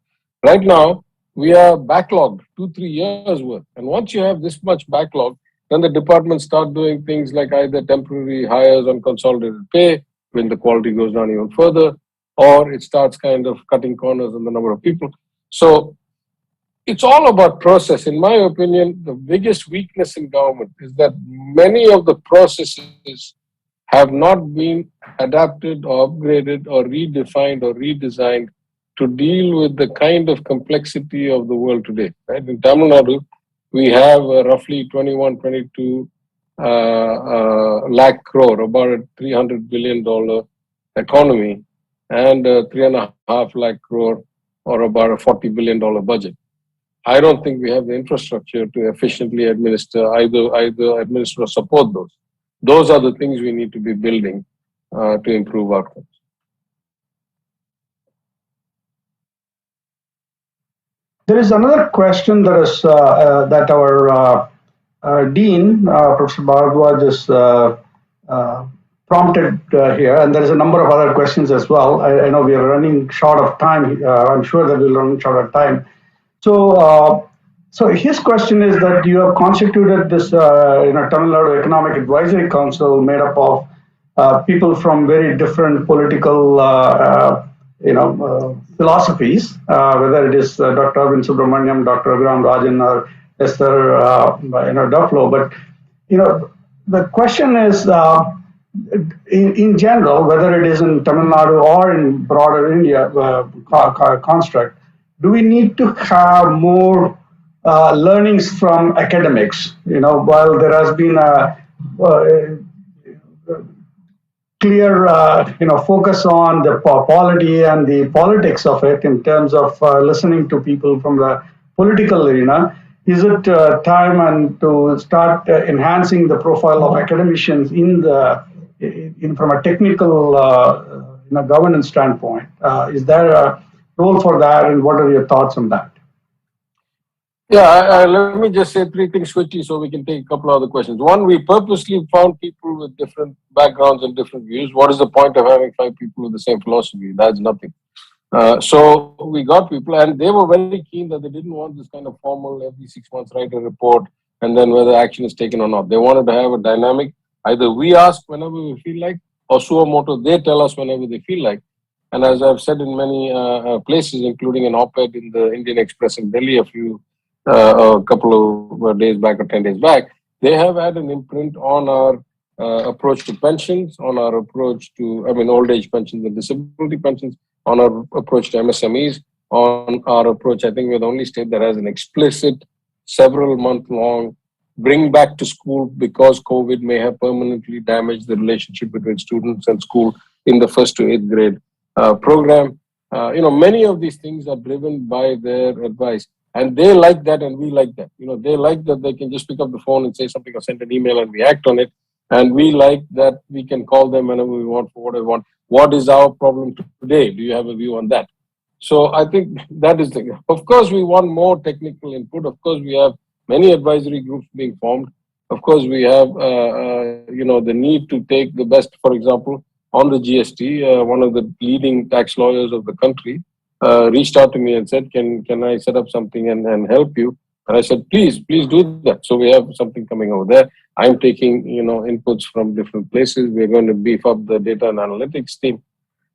Right now, we are backlogged 2-3 years worth. And once you have this much backlog, then the departments start doing things like either temporary hires on consolidated pay, when the quality goes down even further, or it starts kind of cutting corners on the number of people. So it's all about process. In my opinion, the biggest weakness in government is that many of the processes have not been adapted or upgraded or redefined or redesigned to deal with the kind of complexity of the world today. Right? In Tamil Nadu, we have roughly 21, 22 lakh crore, about a $300 billion economy, and 3.5 lakh crore, or about a $40 billion budget. I don't think we have the infrastructure to efficiently administer either administer or support those. Those are the things we need to be building to improve outcomes. There is another question that is that our Dean, Professor Bharadwaj, is prompted here, and there is a number of other questions as well. I know we are running short of time. I'm sure that we'll run short of time. So, so his question is that you have constituted this, Tamil Nadu Economic Advisory Council made up of people from very different political, philosophies, whether it is Dr. Arvind Subramaniam, Dr. Ram Rajan, or Esther, Duflo. But the question is, in general, whether it is in Tamil Nadu or in broader India construct, do we need to have more learnings from academics? While there has been a clear, focus on the polity and the politics of it in terms of listening to people from the political arena, is it time and to start enhancing the profile of academicians from a technical governance standpoint? Is there a role for that, and what are your thoughts on that? Yeah, let me just say 3 things quickly so we can take a couple of other questions. One, we purposely found people with different backgrounds and different views. What is the point of having 5 people with the same philosophy? That's nothing. So we got people, and they were very keen that they didn't want this kind of formal every 6 months write a report and then whether action is taken or not. They wanted to have a dynamic. Either we ask whenever we feel like, or suo moto, they tell us whenever they feel like. And as I've said in many places, including an op-ed in the Indian Express in Delhi a couple of days back or 10 days back, they have had an imprint on our approach to pensions, on our approach to, old age pensions and disability pensions, on our approach to MSMEs, on our approach, I think we're the only state that has an explicit several month-long bring back to school because COVID may have permanently damaged the relationship between students and school in the 1st to 8th grade program. Many of these things are driven by their advice. And they like that, and we like that. They like that they can just pick up the phone and say something or send an email and we act on it. And we like that we can call them whenever we want for what we want. What is our problem today? Do you have a view on that? So I think that is the. Of course, we want more technical input. Of course, we have many advisory groups being formed. Of course, we have the need to take the best. For example, on the GST, one of the leading tax lawyers of the country reached out to me and said, can I set up something and help you? And I said, please do that. So we have something coming over there. I'm taking, inputs from different places. We're going to beef up the data and analytics team.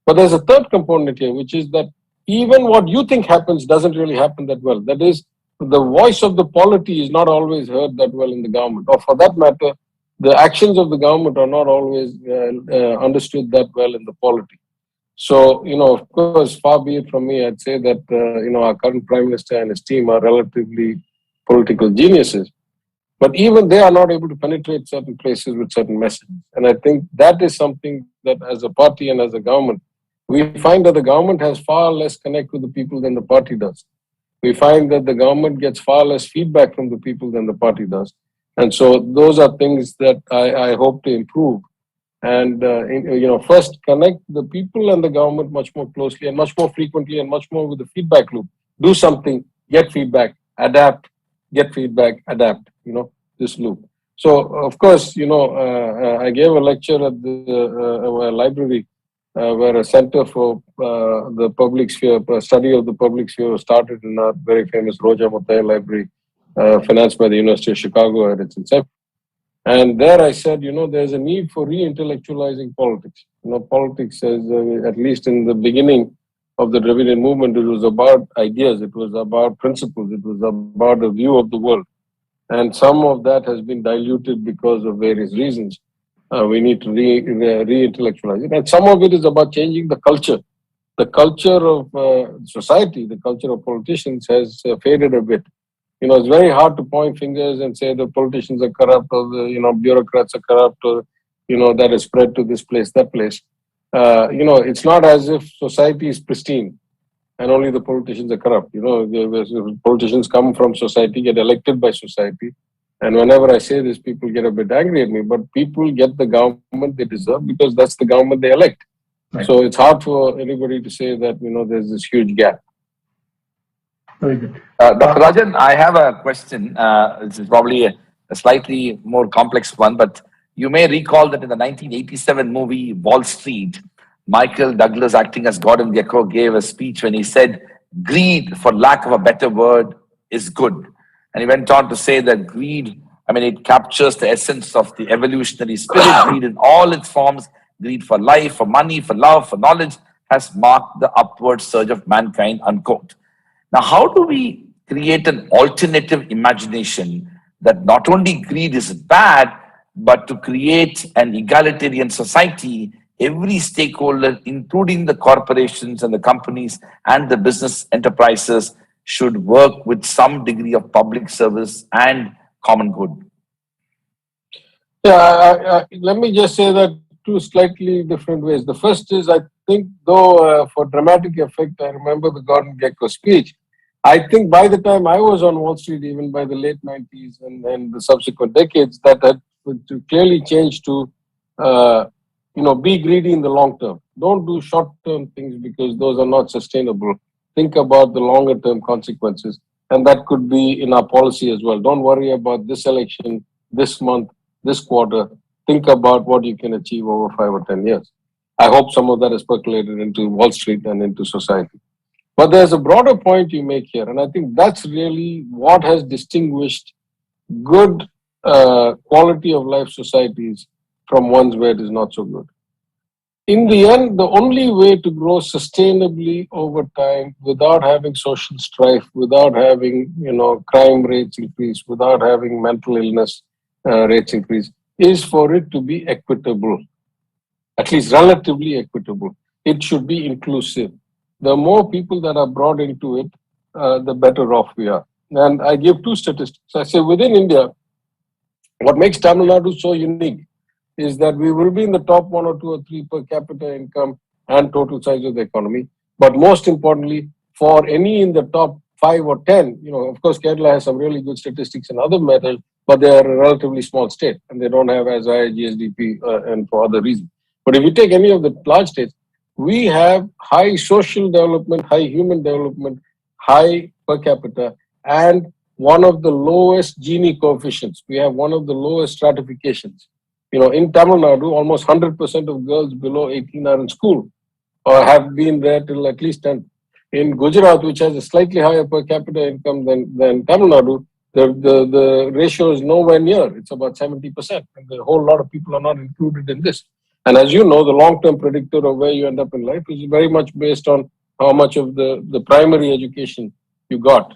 But there's a third component here, which is that even what you think happens doesn't really happen that well. That is, the voice of the polity is not always heard that well in the government. Or for that matter, the actions of the government are not always understood that well in the polity. So, of course, far be it from me, I'd say that, our current Prime Minister and his team are relatively political geniuses. But even they are not able to penetrate certain places with certain messages. And I think that is something that as a party and as a government, we find that the government has far less connect with the people than the party does. We find that the government gets far less feedback from the people than the party does. And so those are things that I hope to improve. And first connect the people and the government much more closely and much more frequently and much more with the feedback loop. Do something, get feedback, adapt, get feedback, adapt. This loop. So of course, I gave a lecture at the library where a center for the public sphere, study of the public sphere, was started in our very famous Roja Mutaya Library, financed by the University of Chicago at its inception. And there I said, there's a need for re-intellectualizing politics. Politics, at least in the beginning of the Dravidian movement, it was about ideas, it was about principles, it was about a view of the world. And some of that has been diluted because of various reasons. We need to re-intellectualize it. And some of it is about changing the culture. The culture of society, the culture of politicians has faded a bit. It's very hard to point fingers and say the politicians are corrupt or the, bureaucrats are corrupt or, that is spread to this place, that place. It's not as if society is pristine and only the politicians are corrupt. The politicians come from society, get elected by society. And whenever I say this, people get a bit angry at me, but people get the government they deserve because that's the government they elect. Right. So it's hard for anybody to say that, there's this huge gap. Very good. Dr. Rajan, I have a question. This is probably a slightly more complex one, but you may recall that in the 1987 movie Wall Street, Michael Douglas, acting as Gordon Gekko, gave a speech when he said, greed, for lack of a better word, is good. And he went on to say that greed, it captures the essence of the evolutionary spirit, greed in all its forms, greed for life, for money, for love, for knowledge, has marked the upward surge of mankind, unquote. Now, how do we create an alternative imagination that not only greed is bad, but to create an egalitarian society, every stakeholder, including the corporations and the companies and the business enterprises, should work with some degree of public service and common good? Yeah, let me just say that two slightly different ways. The first is, I think, though, for dramatic effect, I remember the Gordon Gekko speech. I think by the time I was on Wall Street, even by the late 90s and the subsequent decades, that had to clearly change to, be greedy in the long term. Don't do short-term things because those are not sustainable. Think about the longer-term consequences. And that could be in our policy as well. Don't worry about this election, this month, this quarter. Think about what you can achieve over 5 or 10 years. I hope some of that is percolated into Wall Street and into society. But there's a broader point you make here, and I think that's really what has distinguished good quality of life societies from ones where it is not so good. In the end, the only way to grow sustainably over time without having social strife, without having crime rates increase, without having mental illness rates increase, is for it to be equitable, at least relatively equitable. It should be inclusive. The more people that are brought into it, the better off we are. And I give two statistics. I say within India, what makes Tamil Nadu so unique is that we will be in the top 1 or 2 or 3 per capita income and total size of the economy. But most importantly, for any in the top 5 or 10, of course, Kerala has some really good statistics in other matters, but they are a relatively small state and they don't have as high GSDP and for other reasons. But if you take any of the large states, we have high social development, high human development, high per capita, and one of the lowest Gini coefficients. We have one of the lowest stratifications. In Tamil Nadu, almost 100% of girls below 18 are in school or have been there till at least 10. In Gujarat, which has a slightly higher per capita income than Tamil Nadu, the ratio is nowhere near. It's about 70%. And a whole lot of people are not included in this. And as you know, the long-term predictor of where you end up in life is very much based on how much of the primary education you got,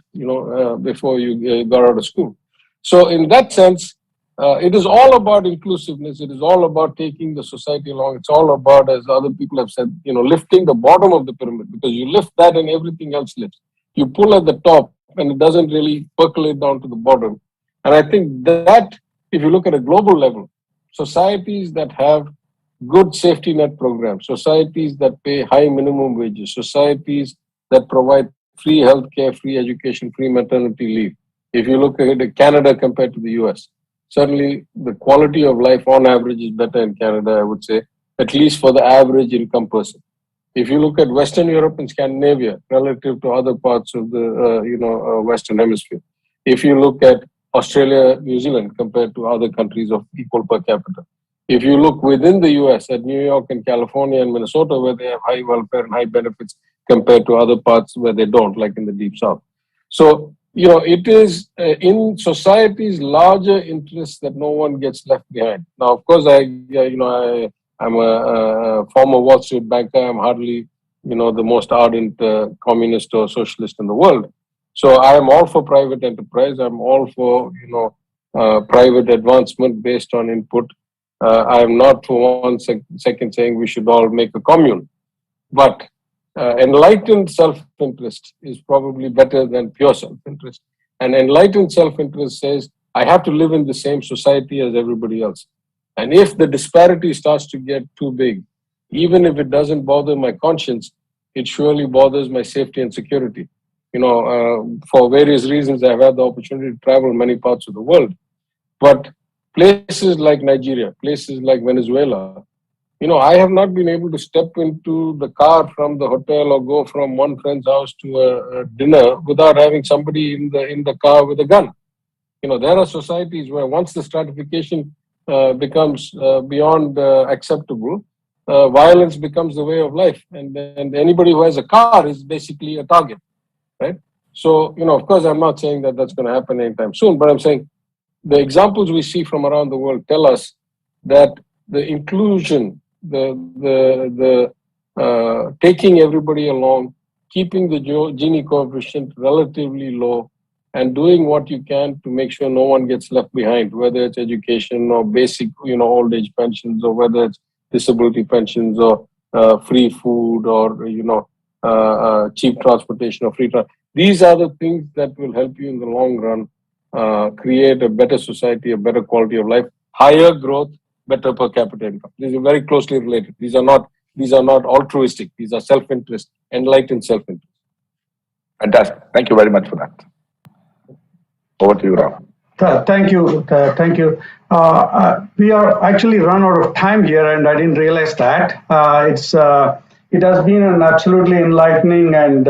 before you got out of school. So in that sense, it is all about inclusiveness. It is all about taking the society along. It's all about, as other people have said, lifting the bottom of the pyramid, because you lift that and everything else lifts. You pull at the top and it doesn't really percolate down to the bottom. And I think that, if you look at a global level, societies that have good safety net programs, societies that pay high minimum wages, societies that provide free healthcare, free education, free maternity leave. If you look at Canada compared to the US, certainly the quality of life on average is better in Canada, I would say, at least for the average income person. If you look at Western Europe and Scandinavia relative to other parts of the Western Hemisphere, if you look at Australia, New Zealand compared to other countries of equal per capita, if you look within the US at New York and California and Minnesota, where they have high welfare and high benefits compared to other parts where they don't, like in the Deep South. So, it is in society's larger interest that no one gets left behind. Now, of course, I'm a former Wall Street banker. I'm hardly, the most ardent communist or socialist in the world. So I am all for private enterprise. I'm all for, private advancement based on input. I am not for one second saying we should all make a commune. But enlightened self-interest is probably better than pure self-interest. And enlightened self-interest says, I have to live in the same society as everybody else. And if the disparity starts to get too big, even if it doesn't bother my conscience, it surely bothers my safety and security. For various reasons, I've had the opportunity to travel many parts of the world. But places like Nigeria, places like Venezuela, I have not been able to step into the car from the hotel or go from one friend's house to a dinner without having somebody in the car with a gun. There are societies where once the stratification becomes beyond acceptable, violence becomes the way of life, and anybody who has a car is basically a target, right? So, of course, I'm not saying that that's going to happen anytime soon, but I'm saying the examples we see from around the world tell us that the inclusion, the taking everybody along, keeping the Gini coefficient relatively low, and doing what you can to make sure no one gets left behind, whether it's education or basic, old age pensions, or whether it's disability pensions or free food or, cheap transportation or free transport. These are the things that will help you in the long run create a better society, a better quality of life, higher growth, better per capita income. These are very closely related. These are not altruistic. These are self-interest, enlightened self-interest. Fantastic. Thank you very much for that. Over to you, Ram. Thank you. We are actually run out of time here, and I didn't realize that. It has been an absolutely enlightening and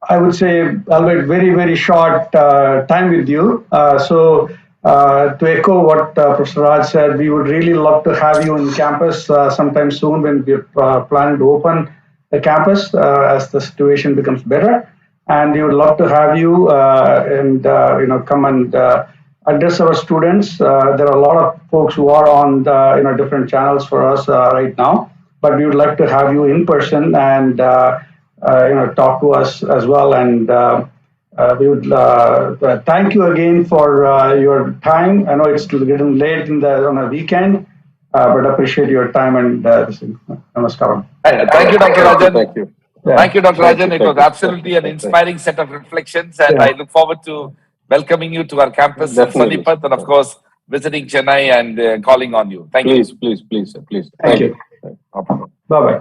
I would say, albeit very, very short time with you. So to echo what Professor Raj said, we would really love to have you on campus sometime soon when we're planning to open the campus as the situation becomes better. And we would love to have you and come and address our students. There are a lot of folks who are on the different channels for us right now, but we would like to have you in person and talk to us as well. And we would thank you again for your time. I know it's getting late on a weekend, but appreciate your time and namaskaram. Thank you, Dr. Rajan. Thank you. Yeah. Thank you, Dr. Rajan. It was absolutely an inspiring set of reflections, and I look forward to welcoming you to our campus in Sonipat, and of course, visiting Chennai and calling on you. Thank you. Please. Thank you. Bye-bye.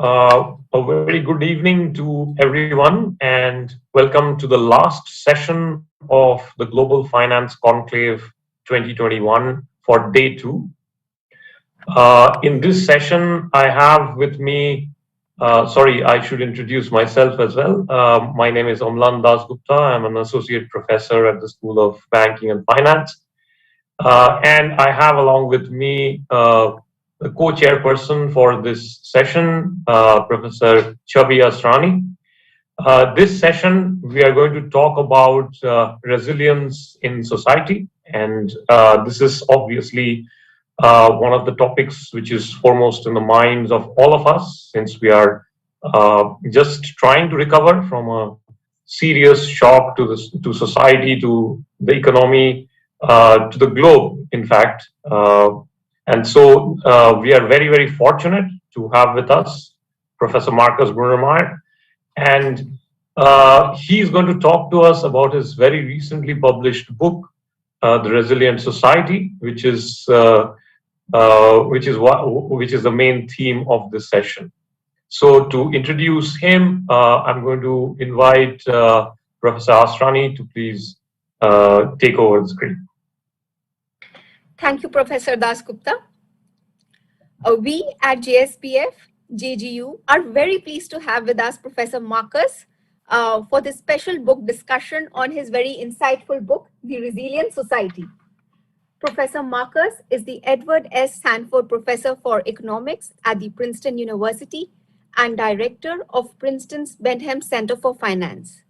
A very good evening to everyone, and welcome to the last session of the Global Finance Conclave 2021 for day 2. In this session, I have with me, sorry, I should introduce myself as well. My name is Omlan Dasgupta. I'm an associate professor at the School of Banking and Finance. And I have along with me the co-chairperson for this session, Professor Chabi Asrani. This session, we are going to talk about resilience in society. And this is obviously one of the topics which is foremost in the minds of all of us, since we are just trying to recover from a serious shock to society, to the economy, to the globe, in fact. And so we are very, very fortunate to have with us Professor Marcus Brunnermeier. And he's going to talk to us about his very recently published book, The Resilient Society, which is the main theme of this session. So to introduce him, I'm going to invite Professor Asrani to please take over the screen. Thank you, Professor Dasgupta. We at JSPF, JGU are very pleased to have with us Professor Marcus for this special book discussion on his very insightful book, The Resilient Society. Professor Marcus is the Edward S. Sanford Professor for Economics at the Princeton University and Director of Princeton's Bentham Center for Finance.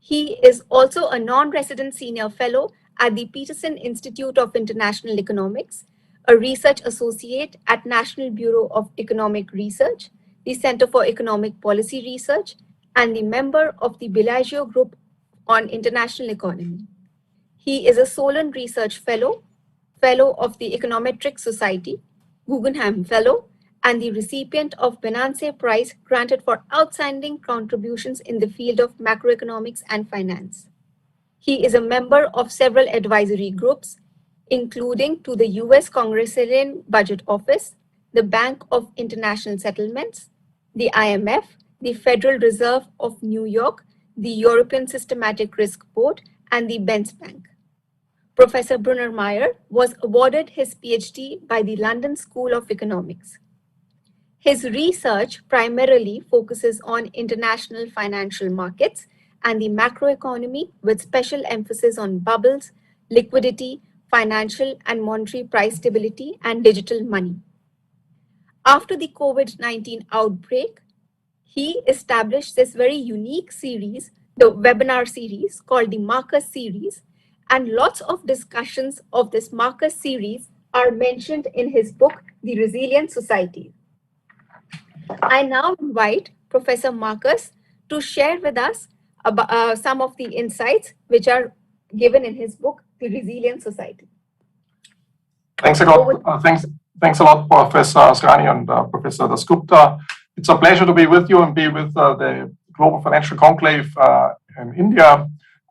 He is also a non-resident senior fellow at the Peterson Institute of International Economics, a research associate at National Bureau of Economic Research, the Center for Economic Policy Research, and the member of the Bellagio Group on International Economy. He is a Solon Research Fellow, Fellow of the Econometric Society, Guggenheim Fellow, and the recipient of Benanse Prize granted for outstanding contributions in the field of macroeconomics and finance. He is a member of several advisory groups, including to the US Congressional Budget Office, the Bank of International Settlements, the IMF, the Federal Reserve of New York, the European Systematic Risk Board, and the Benz Bank. Professor Brunnermeier was awarded his PhD by the London School of Economics. His research primarily focuses on international financial markets and the macroeconomy, with special emphasis on bubbles, liquidity, financial and monetary price stability, and digital money. After the COVID-19 outbreak, he established this very unique series, the webinar series called the Marcus series, and lots of discussions of this Marcus series are mentioned in his book, The Resilient Society. I now invite Professor Marcus to share with us about, some of the insights which are given in his book, The Resilient Society. Thanks a lot. Thanks a lot, Professor Asrani and Professor Dasgupta. It's a pleasure to be with you and be with the Global Financial Conclave in India.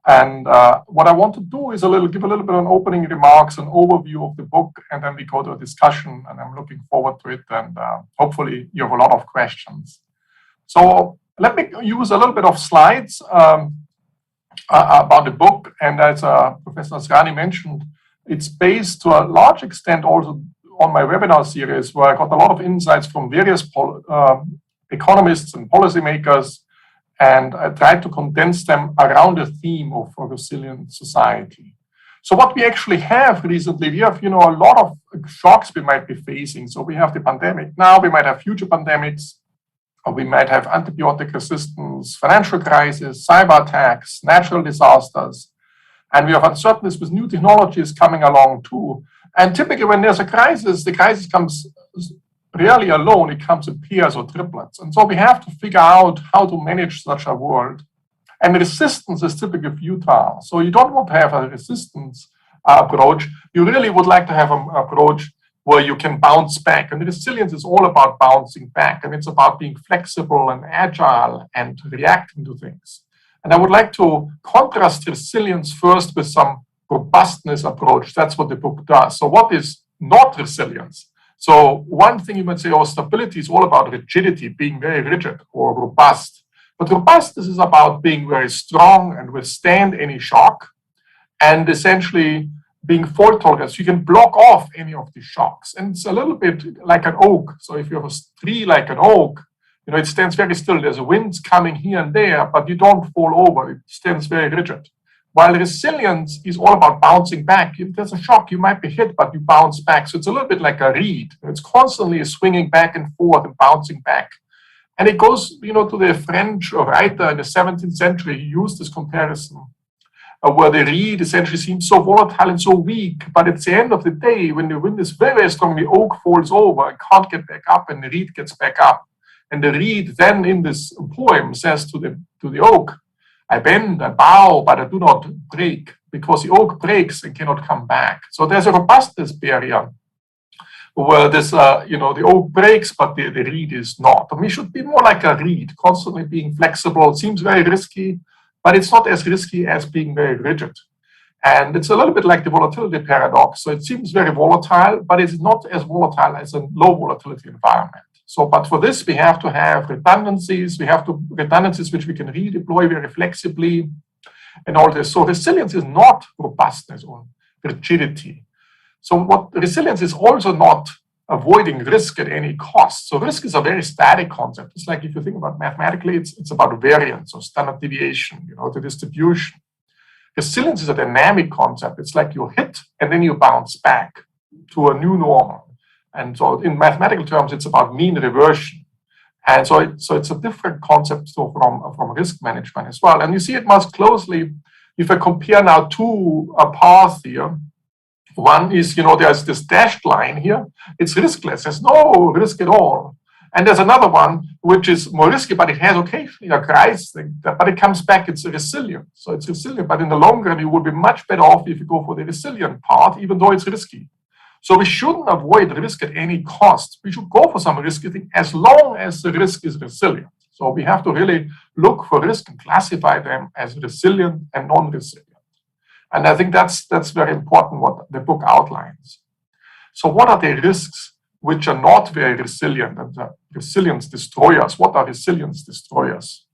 And what I want to do is give a little bit of an opening remarks, an overview of the book, and then we go to a discussion, and I'm looking forward to it, and hopefully you have a lot of questions. So let me use a little bit of slides about the book, and as Professor Asrani mentioned, it's based to a large extent also on my webinar series, where I got a lot of insights from various economists and policymakers, and I tried to condense them around the theme of a resilient society. So what we actually have recently, we have, a lot of shocks we might be facing. So we have the pandemic now, we might have future pandemics, or we might have antibiotic resistance, financial crisis, cyber attacks, natural disasters, and we have uncertainties with new technologies coming along too. And typically when there's a crisis, the crisis comes rarely alone, it comes in pairs or triplets. And so we have to figure out how to manage such a world. And resistance is typically futile. So you don't want to have a resistance approach. You really would like to have an approach where you can bounce back. And resilience is all about bouncing back. And it's about being flexible and agile and reacting to things. And I would like to contrast resilience first with some robustness approach. That's what the book does. So what is not resilience? So one thing you might say, oh, stability is all about rigidity, being very rigid or robust. But robustness is about being very strong and withstand any shock, and essentially being fault tolerant. So you can block off any of these shocks. And it's a little bit like an oak. So if you have a tree like an oak, it stands very still. There's winds coming here and there, but you don't fall over. It stands very rigid. While resilience is all about bouncing back. If there's a shock, you might be hit, but you bounce back. So it's a little bit like a reed. It's constantly swinging back and forth and bouncing back. And it goes, to the French writer in the 17th century. He used this comparison where the reed essentially seems so volatile and so weak, but at the end of the day, when the wind is very, very strong, the oak falls over and can't get back up, and the reed gets back up. And the reed then in this poem says to the oak, I bend, I bow, but I do not break, because the oak breaks and cannot come back. So there's a robustness barrier where this, the oak breaks, but the reed is not. And we should be more like a reed, constantly being flexible. It seems very risky, but it's not as risky as being very rigid. And it's a little bit like the volatility paradox. So it seems very volatile, but it's not as volatile as a low volatility environment. So, but for this, we have to have redundancies. We have to redundancies which we can redeploy very flexibly and all this. So resilience is not robustness or rigidity. So what resilience is also not avoiding risk at any cost. So risk is a very static concept. It's like if you think about mathematically, it's about variance or standard deviation, the distribution. Resilience is a dynamic concept. It's like you hit and then you bounce back to a new normal. And so in mathematical terms, it's about mean reversion. And so it's a different concept from risk management as well. And you see it most closely if I compare now two paths here. One is, there's this dashed line here. It's riskless. There's no risk at all. And there's another one which is more risky, but it has occasionally a crisis thing, but it comes back. It's resilient. So it's resilient, but in the long run, you would be much better off if you go for the resilient part, even though it's risky. So we shouldn't avoid risk at any cost. We should go for some risky thing as long as the risk is resilient. So we have to really look for risk and classify them as resilient and non-resilient. And I think that's very important what the book outlines. So what are the risks which are not very resilient and the resilience destroyers? What are resilience destroyers?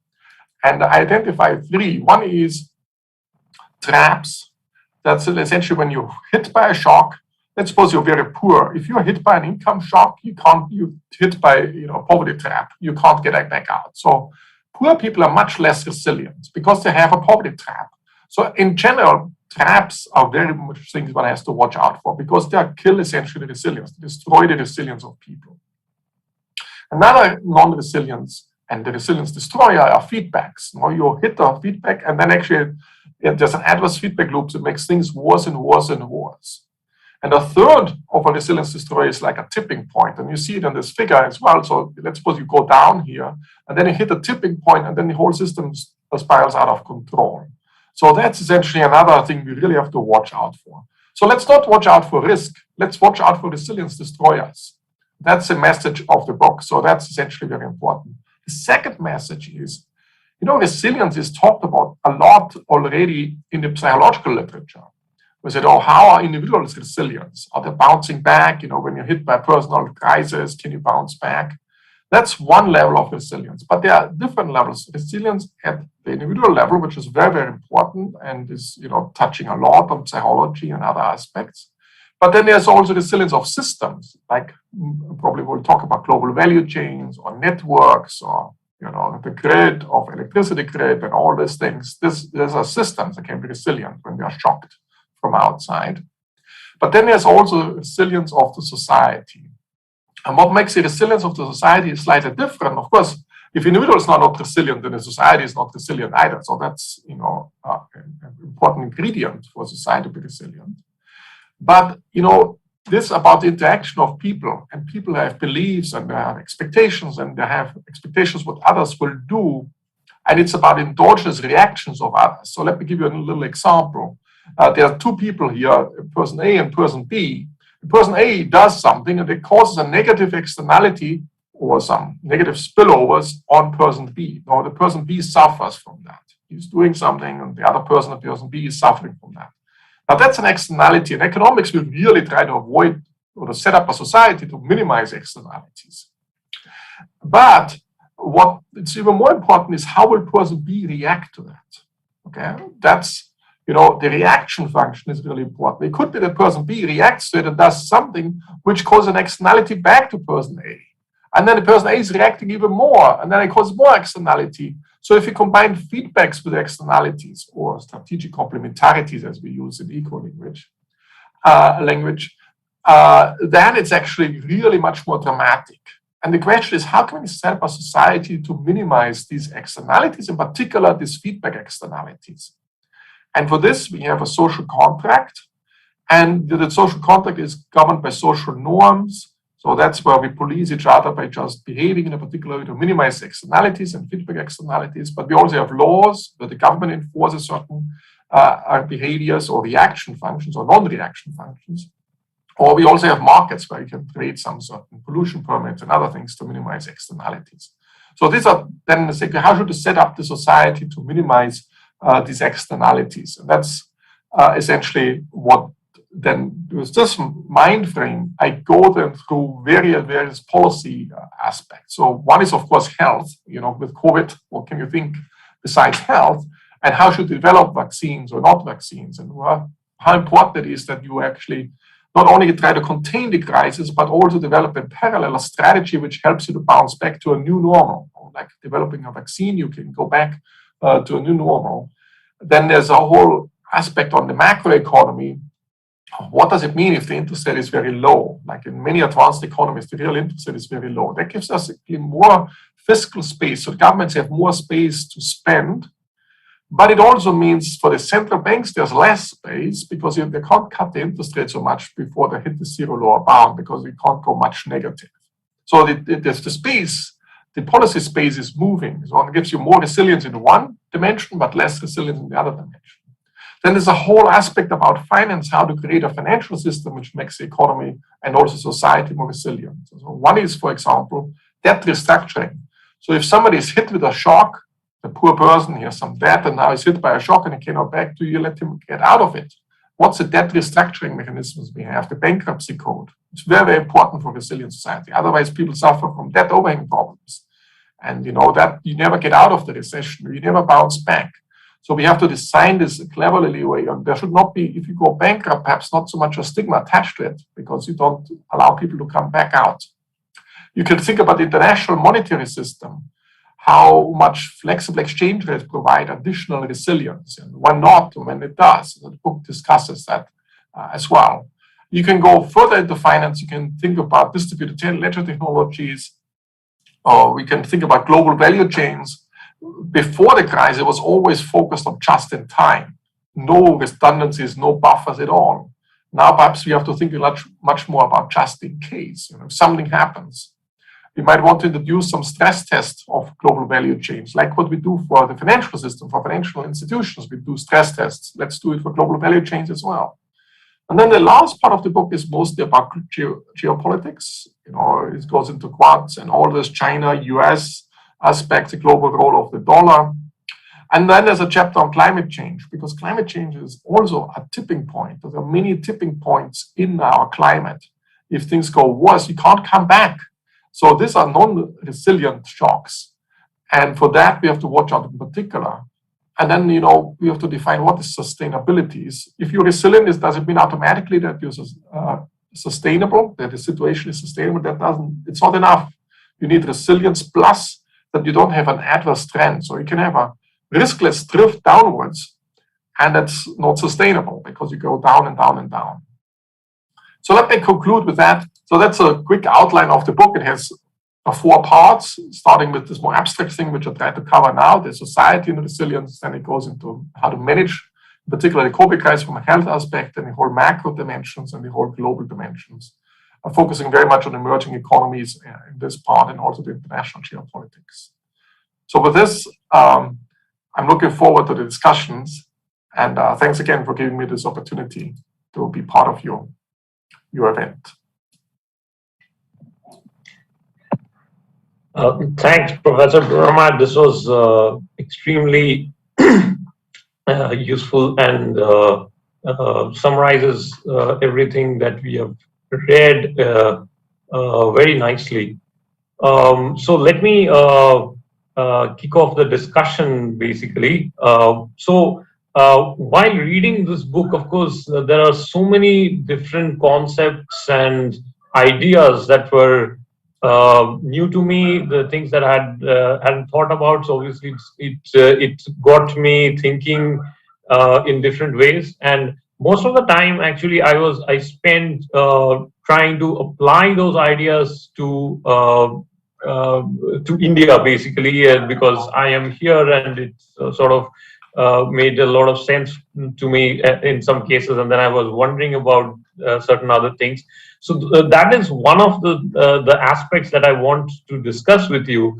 And I identify three. One is traps. That's essentially when you're hit by a shock. Let's suppose you're very poor. If you're hit by an income shock, you're hit by a poverty trap. You can't get back out. So poor people are much less resilient because they have a poverty trap. So in general, traps are very much things one has to watch out for because they kill essentially the resilience, they destroy the resilience of people. Another non-resilience and the resilience destroyer are feedbacks. You hit a feedback and then actually there's an adverse feedback loop that makes things worse and worse and worse. And a third of a resilience destroyer is like a tipping point. And you see it in this figure as well. So let's suppose you go down here and then you hit a tipping point and then the whole system spirals out of control. So that's essentially another thing we really have to watch out for. So let's not watch out for risk. Let's watch out for resilience destroyers. That's the message of the book. So that's essentially very important. The second message is, resilience is talked about a lot already in the psychological literature. We said, how are individuals resilient? Are they bouncing back? When you're hit by a personal crisis, can you bounce back? That's one level of resilience, but there are different levels. Resilience at the individual level, which is very, very important and is, touching a lot on psychology and other aspects. But then there's also resilience of systems, like probably we'll talk about global value chains or networks or, the grid of electricity grid and all these things. These are systems that can be resilient when they are shocked from outside. But then there's also resilience of the society. And what makes the resilience of the society slightly different? Of course, if individuals are not resilient, then the society is not resilient either. So that's, an important ingredient for society to be resilient. But, this about the interaction of people, and people have beliefs and they have expectations and they have expectations what others will do. And it's about endogenous reactions of others. So let me give you a little example. There are two people here, person A and person B. Person A does something and it causes a negative externality or some negative spillovers on person B. Now, the person B suffers from that. He's doing something and the other person, the person B, is suffering from that. Now, that's an externality. In economics, we really try to avoid or to set up a society to minimize externalities. But what it's even more important is how will person B react to that? Okay, that's, you know, the reaction function is really important. It could be that person B reacts to it and does something which causes an externality back to person A. And then the person A is reacting even more, and then it causes more externality. So if you combine feedbacks with externalities, or strategic complementarities as we use in eco language, then it's actually really much more dramatic. And the question is, how can we set up a society to minimize these externalities, in particular these feedback externalities? And for this, we have a social contract, and the social contract is governed by social norms. So that's where we police each other by just behaving in a particular way to minimize externalities and feedback externalities. But we also have laws where the government enforces certain behaviors or reaction functions or non-reaction functions. Or we also have markets where you can create some certain pollution permits and other things to minimize externalities. So these are then how should you set up the society to minimize these externalities? And that's essentially what then with this mind frame, I go then through various policy aspects. So one is, of course, health. You know, with COVID, what can you think besides health? And how should you develop vaccines or not vaccines? And how important it is that you actually not only try to contain the crisis, but also develop in parallel a strategy which helps you to bounce back to a new normal. Like developing a vaccine, you can go back to a new normal. Then there's a whole aspect on the macroeconomy. What does it mean if the interest rate is very low? Like in many advanced economies, the real interest rate is very low. That gives us more fiscal space. So the governments have more space to spend. But it also means for the central banks, there's less space because they can't cut the interest rate so much before they hit the zero lower bound because we can't go much negative. So there's the space, the policy space is moving. So it gives you more resilience in one dimension, but less resilience in the other dimension. Then there's a whole aspect about finance, how to create a financial system which makes the economy and also society more resilient. So one is, for example, debt restructuring. So if somebody is hit with a shock, the poor person, he has some debt and now he's hit by a shock and he cannot back, do you let him get out of it? What's the debt restructuring mechanisms we have? The bankruptcy code. It's very, very important for resilient society. Otherwise, people suffer from debt overhang problems. And you know that you never get out of the recession, you never bounce back. So we have to design this cleverly way. And there should not be, if you go bankrupt, perhaps not so much a stigma attached to it because you don't allow people to come back out. You can think about the international monetary system, how much flexible exchange rates provide additional resilience and when not, when it does. The book discusses that as well. You can go further into finance. You can think about distributed ledger technologies, or we can think about global value chains. Before the crisis, it was always focused on just in time. No redundancies, no buffers at all. Now perhaps we have to think much more about just in case. You know, if something happens, we might want to introduce some stress tests of global value chains, like what we do for the financial system, for financial institutions. We do stress tests. Let's do it for global value chains as well. And then the last part of the book is mostly about geopolitics. You know, it goes into quads and all this China, US aspects, the global role of the dollar. And then there's a chapter on climate change, because climate change is also a tipping point. There are many tipping points in our climate. If things go worse, you can't come back. So these are non-resilient shocks. And for that, we have to watch out in particular. And then, you know, we have to define what is sustainability. If you're resilient, does it mean automatically that you're sustainable, that the situation is sustainable? It's not enough. You need resilience plus that you don't have an adverse trend. So you can have a riskless drift downwards, and that's not sustainable because you go down and down and down. So let me conclude with that. So that's a quick outline of the book. It has 4 parts, starting with this more abstract thing, which I try to cover now, the society and resilience. Then it goes into how to manage, in particular the COVID crisis from a health aspect, and the whole macro dimensions and the whole global dimensions. Focusing very much on emerging economies in this part and also the international geopolitics. So with this, I'm looking forward to the discussions, and thanks again for giving me this opportunity to be part of your event. Thanks, Professor Burma. This was extremely useful and summarizes everything that we have read very nicely. So let me kick off the discussion basically. While reading this book, of course, there are so many different concepts and ideas that were new to me, the things that I hadn't thought about. So obviously, it got me thinking in different ways. And most of the time, actually, I spent trying to apply those ideas to India, basically, because I am here, and it's sort of made a lot of sense to me in some cases. And then I was wondering about certain other things. So that is one of the aspects that I want to discuss with you.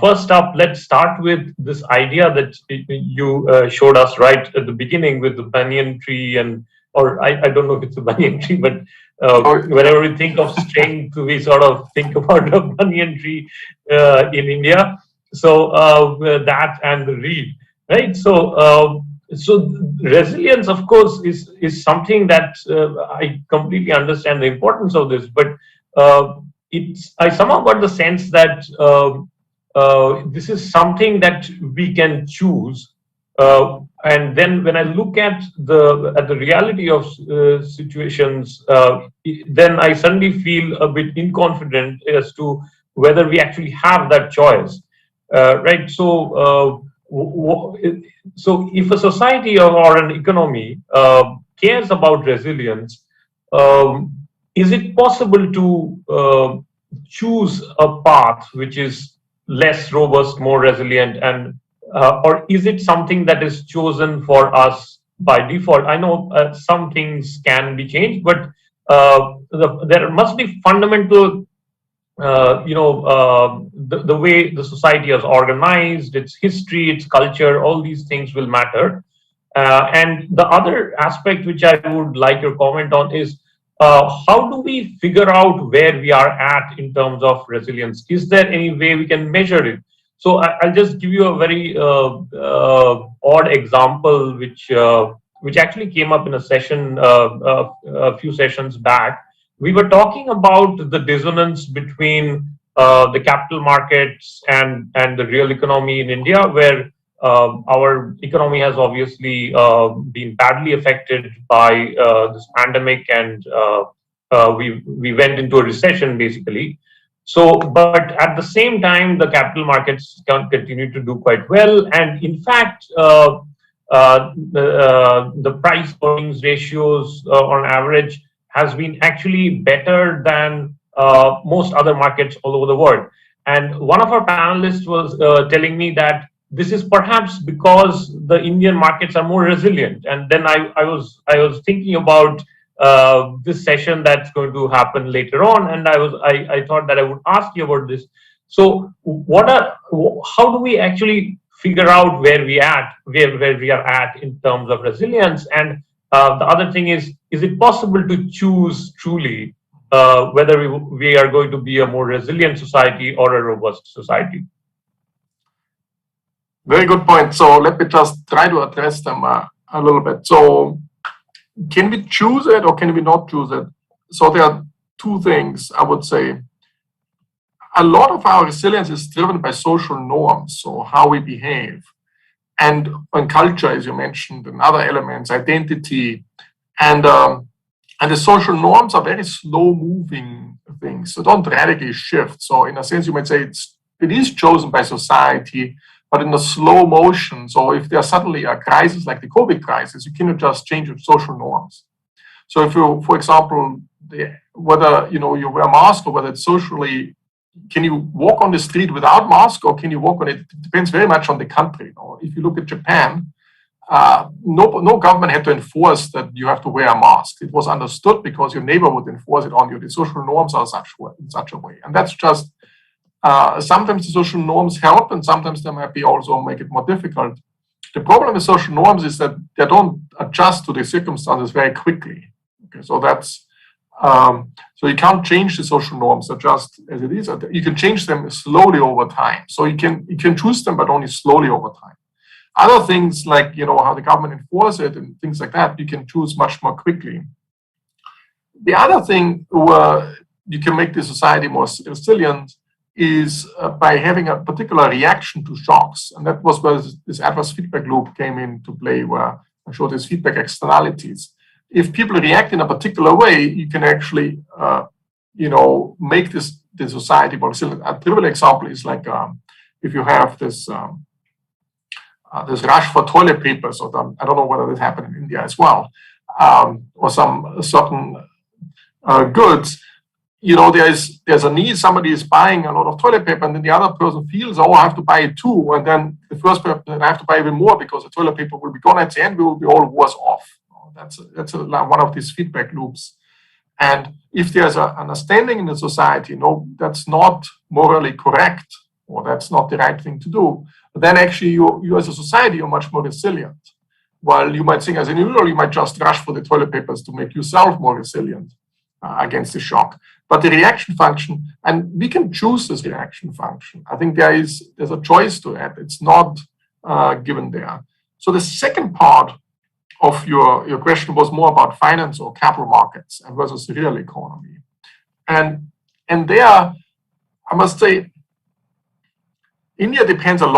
First up, let's start with this idea that you showed us right at the beginning with the banyan tree, or I don't know if it's a banyan tree, but whenever we think of strength, we sort of think about a banyan tree in India. So that and the reed, right? So resilience, of course, is something that I completely understand the importance of this, but I somehow got the sense that this is something that we can choose. And then when I look at the reality of situations, then I suddenly feel a bit inconfident as to whether we actually have that choice, right? So if a society or an economy cares about resilience, is it possible to choose a path which is less robust, more resilient, and or is it something that is chosen for us by default? I know some things can be changed, but there must be fundamental, the way the society is organized, its history, its culture, all these things will matter. And the other aspect which I would like your comment on is how do we figure out where we are at in terms of resilience? Is there any way we can measure it? So I'll just give you a very odd example, which actually came up in a session a few sessions back. We were talking about the dissonance between the capital markets and the real economy in India, where our economy has obviously been badly affected by this pandemic, and we went into a recession basically. So, but at the same time, the capital markets continue to do quite well, and in fact, the price earnings ratios on average has been actually better than most other markets all over the world. And one of our panelists was telling me that this is perhaps because the Indian markets are more resilient. And then I was thinking about this session that's going to happen later on, and I thought that I would ask you about this. So, how do we actually figure out where we are at in terms of resilience? And the other thing is it possible to choose truly whether we are going to be a more resilient society or a robust society? Very good point. So let me just try to address them a little bit. So can we choose it or can we not choose it? So there are two things I would say. A lot of our resilience is driven by social norms, so how we behave, and culture, as you mentioned, and other elements, identity, and the social norms are very slow-moving things, so don't radically shift. So in a sense, you might say it is chosen by society, but in a slow motion. So if there's suddenly a crisis like the COVID crisis, you cannot just change your social norms. So if you, for example, whether you wear a mask or whether it's socially, can you walk on the street without mask or can you walk on it? It depends very much on the country. If you look at Japan, no government had to enforce that you have to wear a mask. It was understood because your neighbor would enforce it on you. The social norms are in such a way. And that's just, sometimes the social norms help and sometimes they might be also make it more difficult. The problem with social norms is that they don't adjust to the circumstances very quickly. Okay, so that's, so you can't change the social norms just as it is. You can change them slowly over time. So you can choose them, but only slowly over time. Other things like, how the government enforces it and things like that, you can choose much more quickly. the other thing where you can make the society more resilient is by having a particular reaction to shocks. And that was where this adverse feedback loop came into play, where I showed these feedback externalities. If people react in a particular way, you can actually, make the society more resilient. A trivial example is like if you have this rush for toilet papers, or I don't know whether this happened in India as well, or some certain goods. There's a need, somebody is buying a lot of toilet paper, and then the other person feels, oh, I have to buy it too. And then the first person, I have to buy even more because the toilet paper will be gone at the end, we will be all worse off. That's one of these feedback loops. And if there's an understanding in the society, no, that's not morally correct, or that's not the right thing to do, then actually you as a society are much more resilient. While you might think as an individual, you might just rush for the toilet papers to make yourself more resilient against the shock. But the reaction function, and we can choose this reaction function. I think there's a choice to that. It's not given there. So the second part of your question was more about finance or capital markets and versus the real economy. And there, I must say, India depends a lot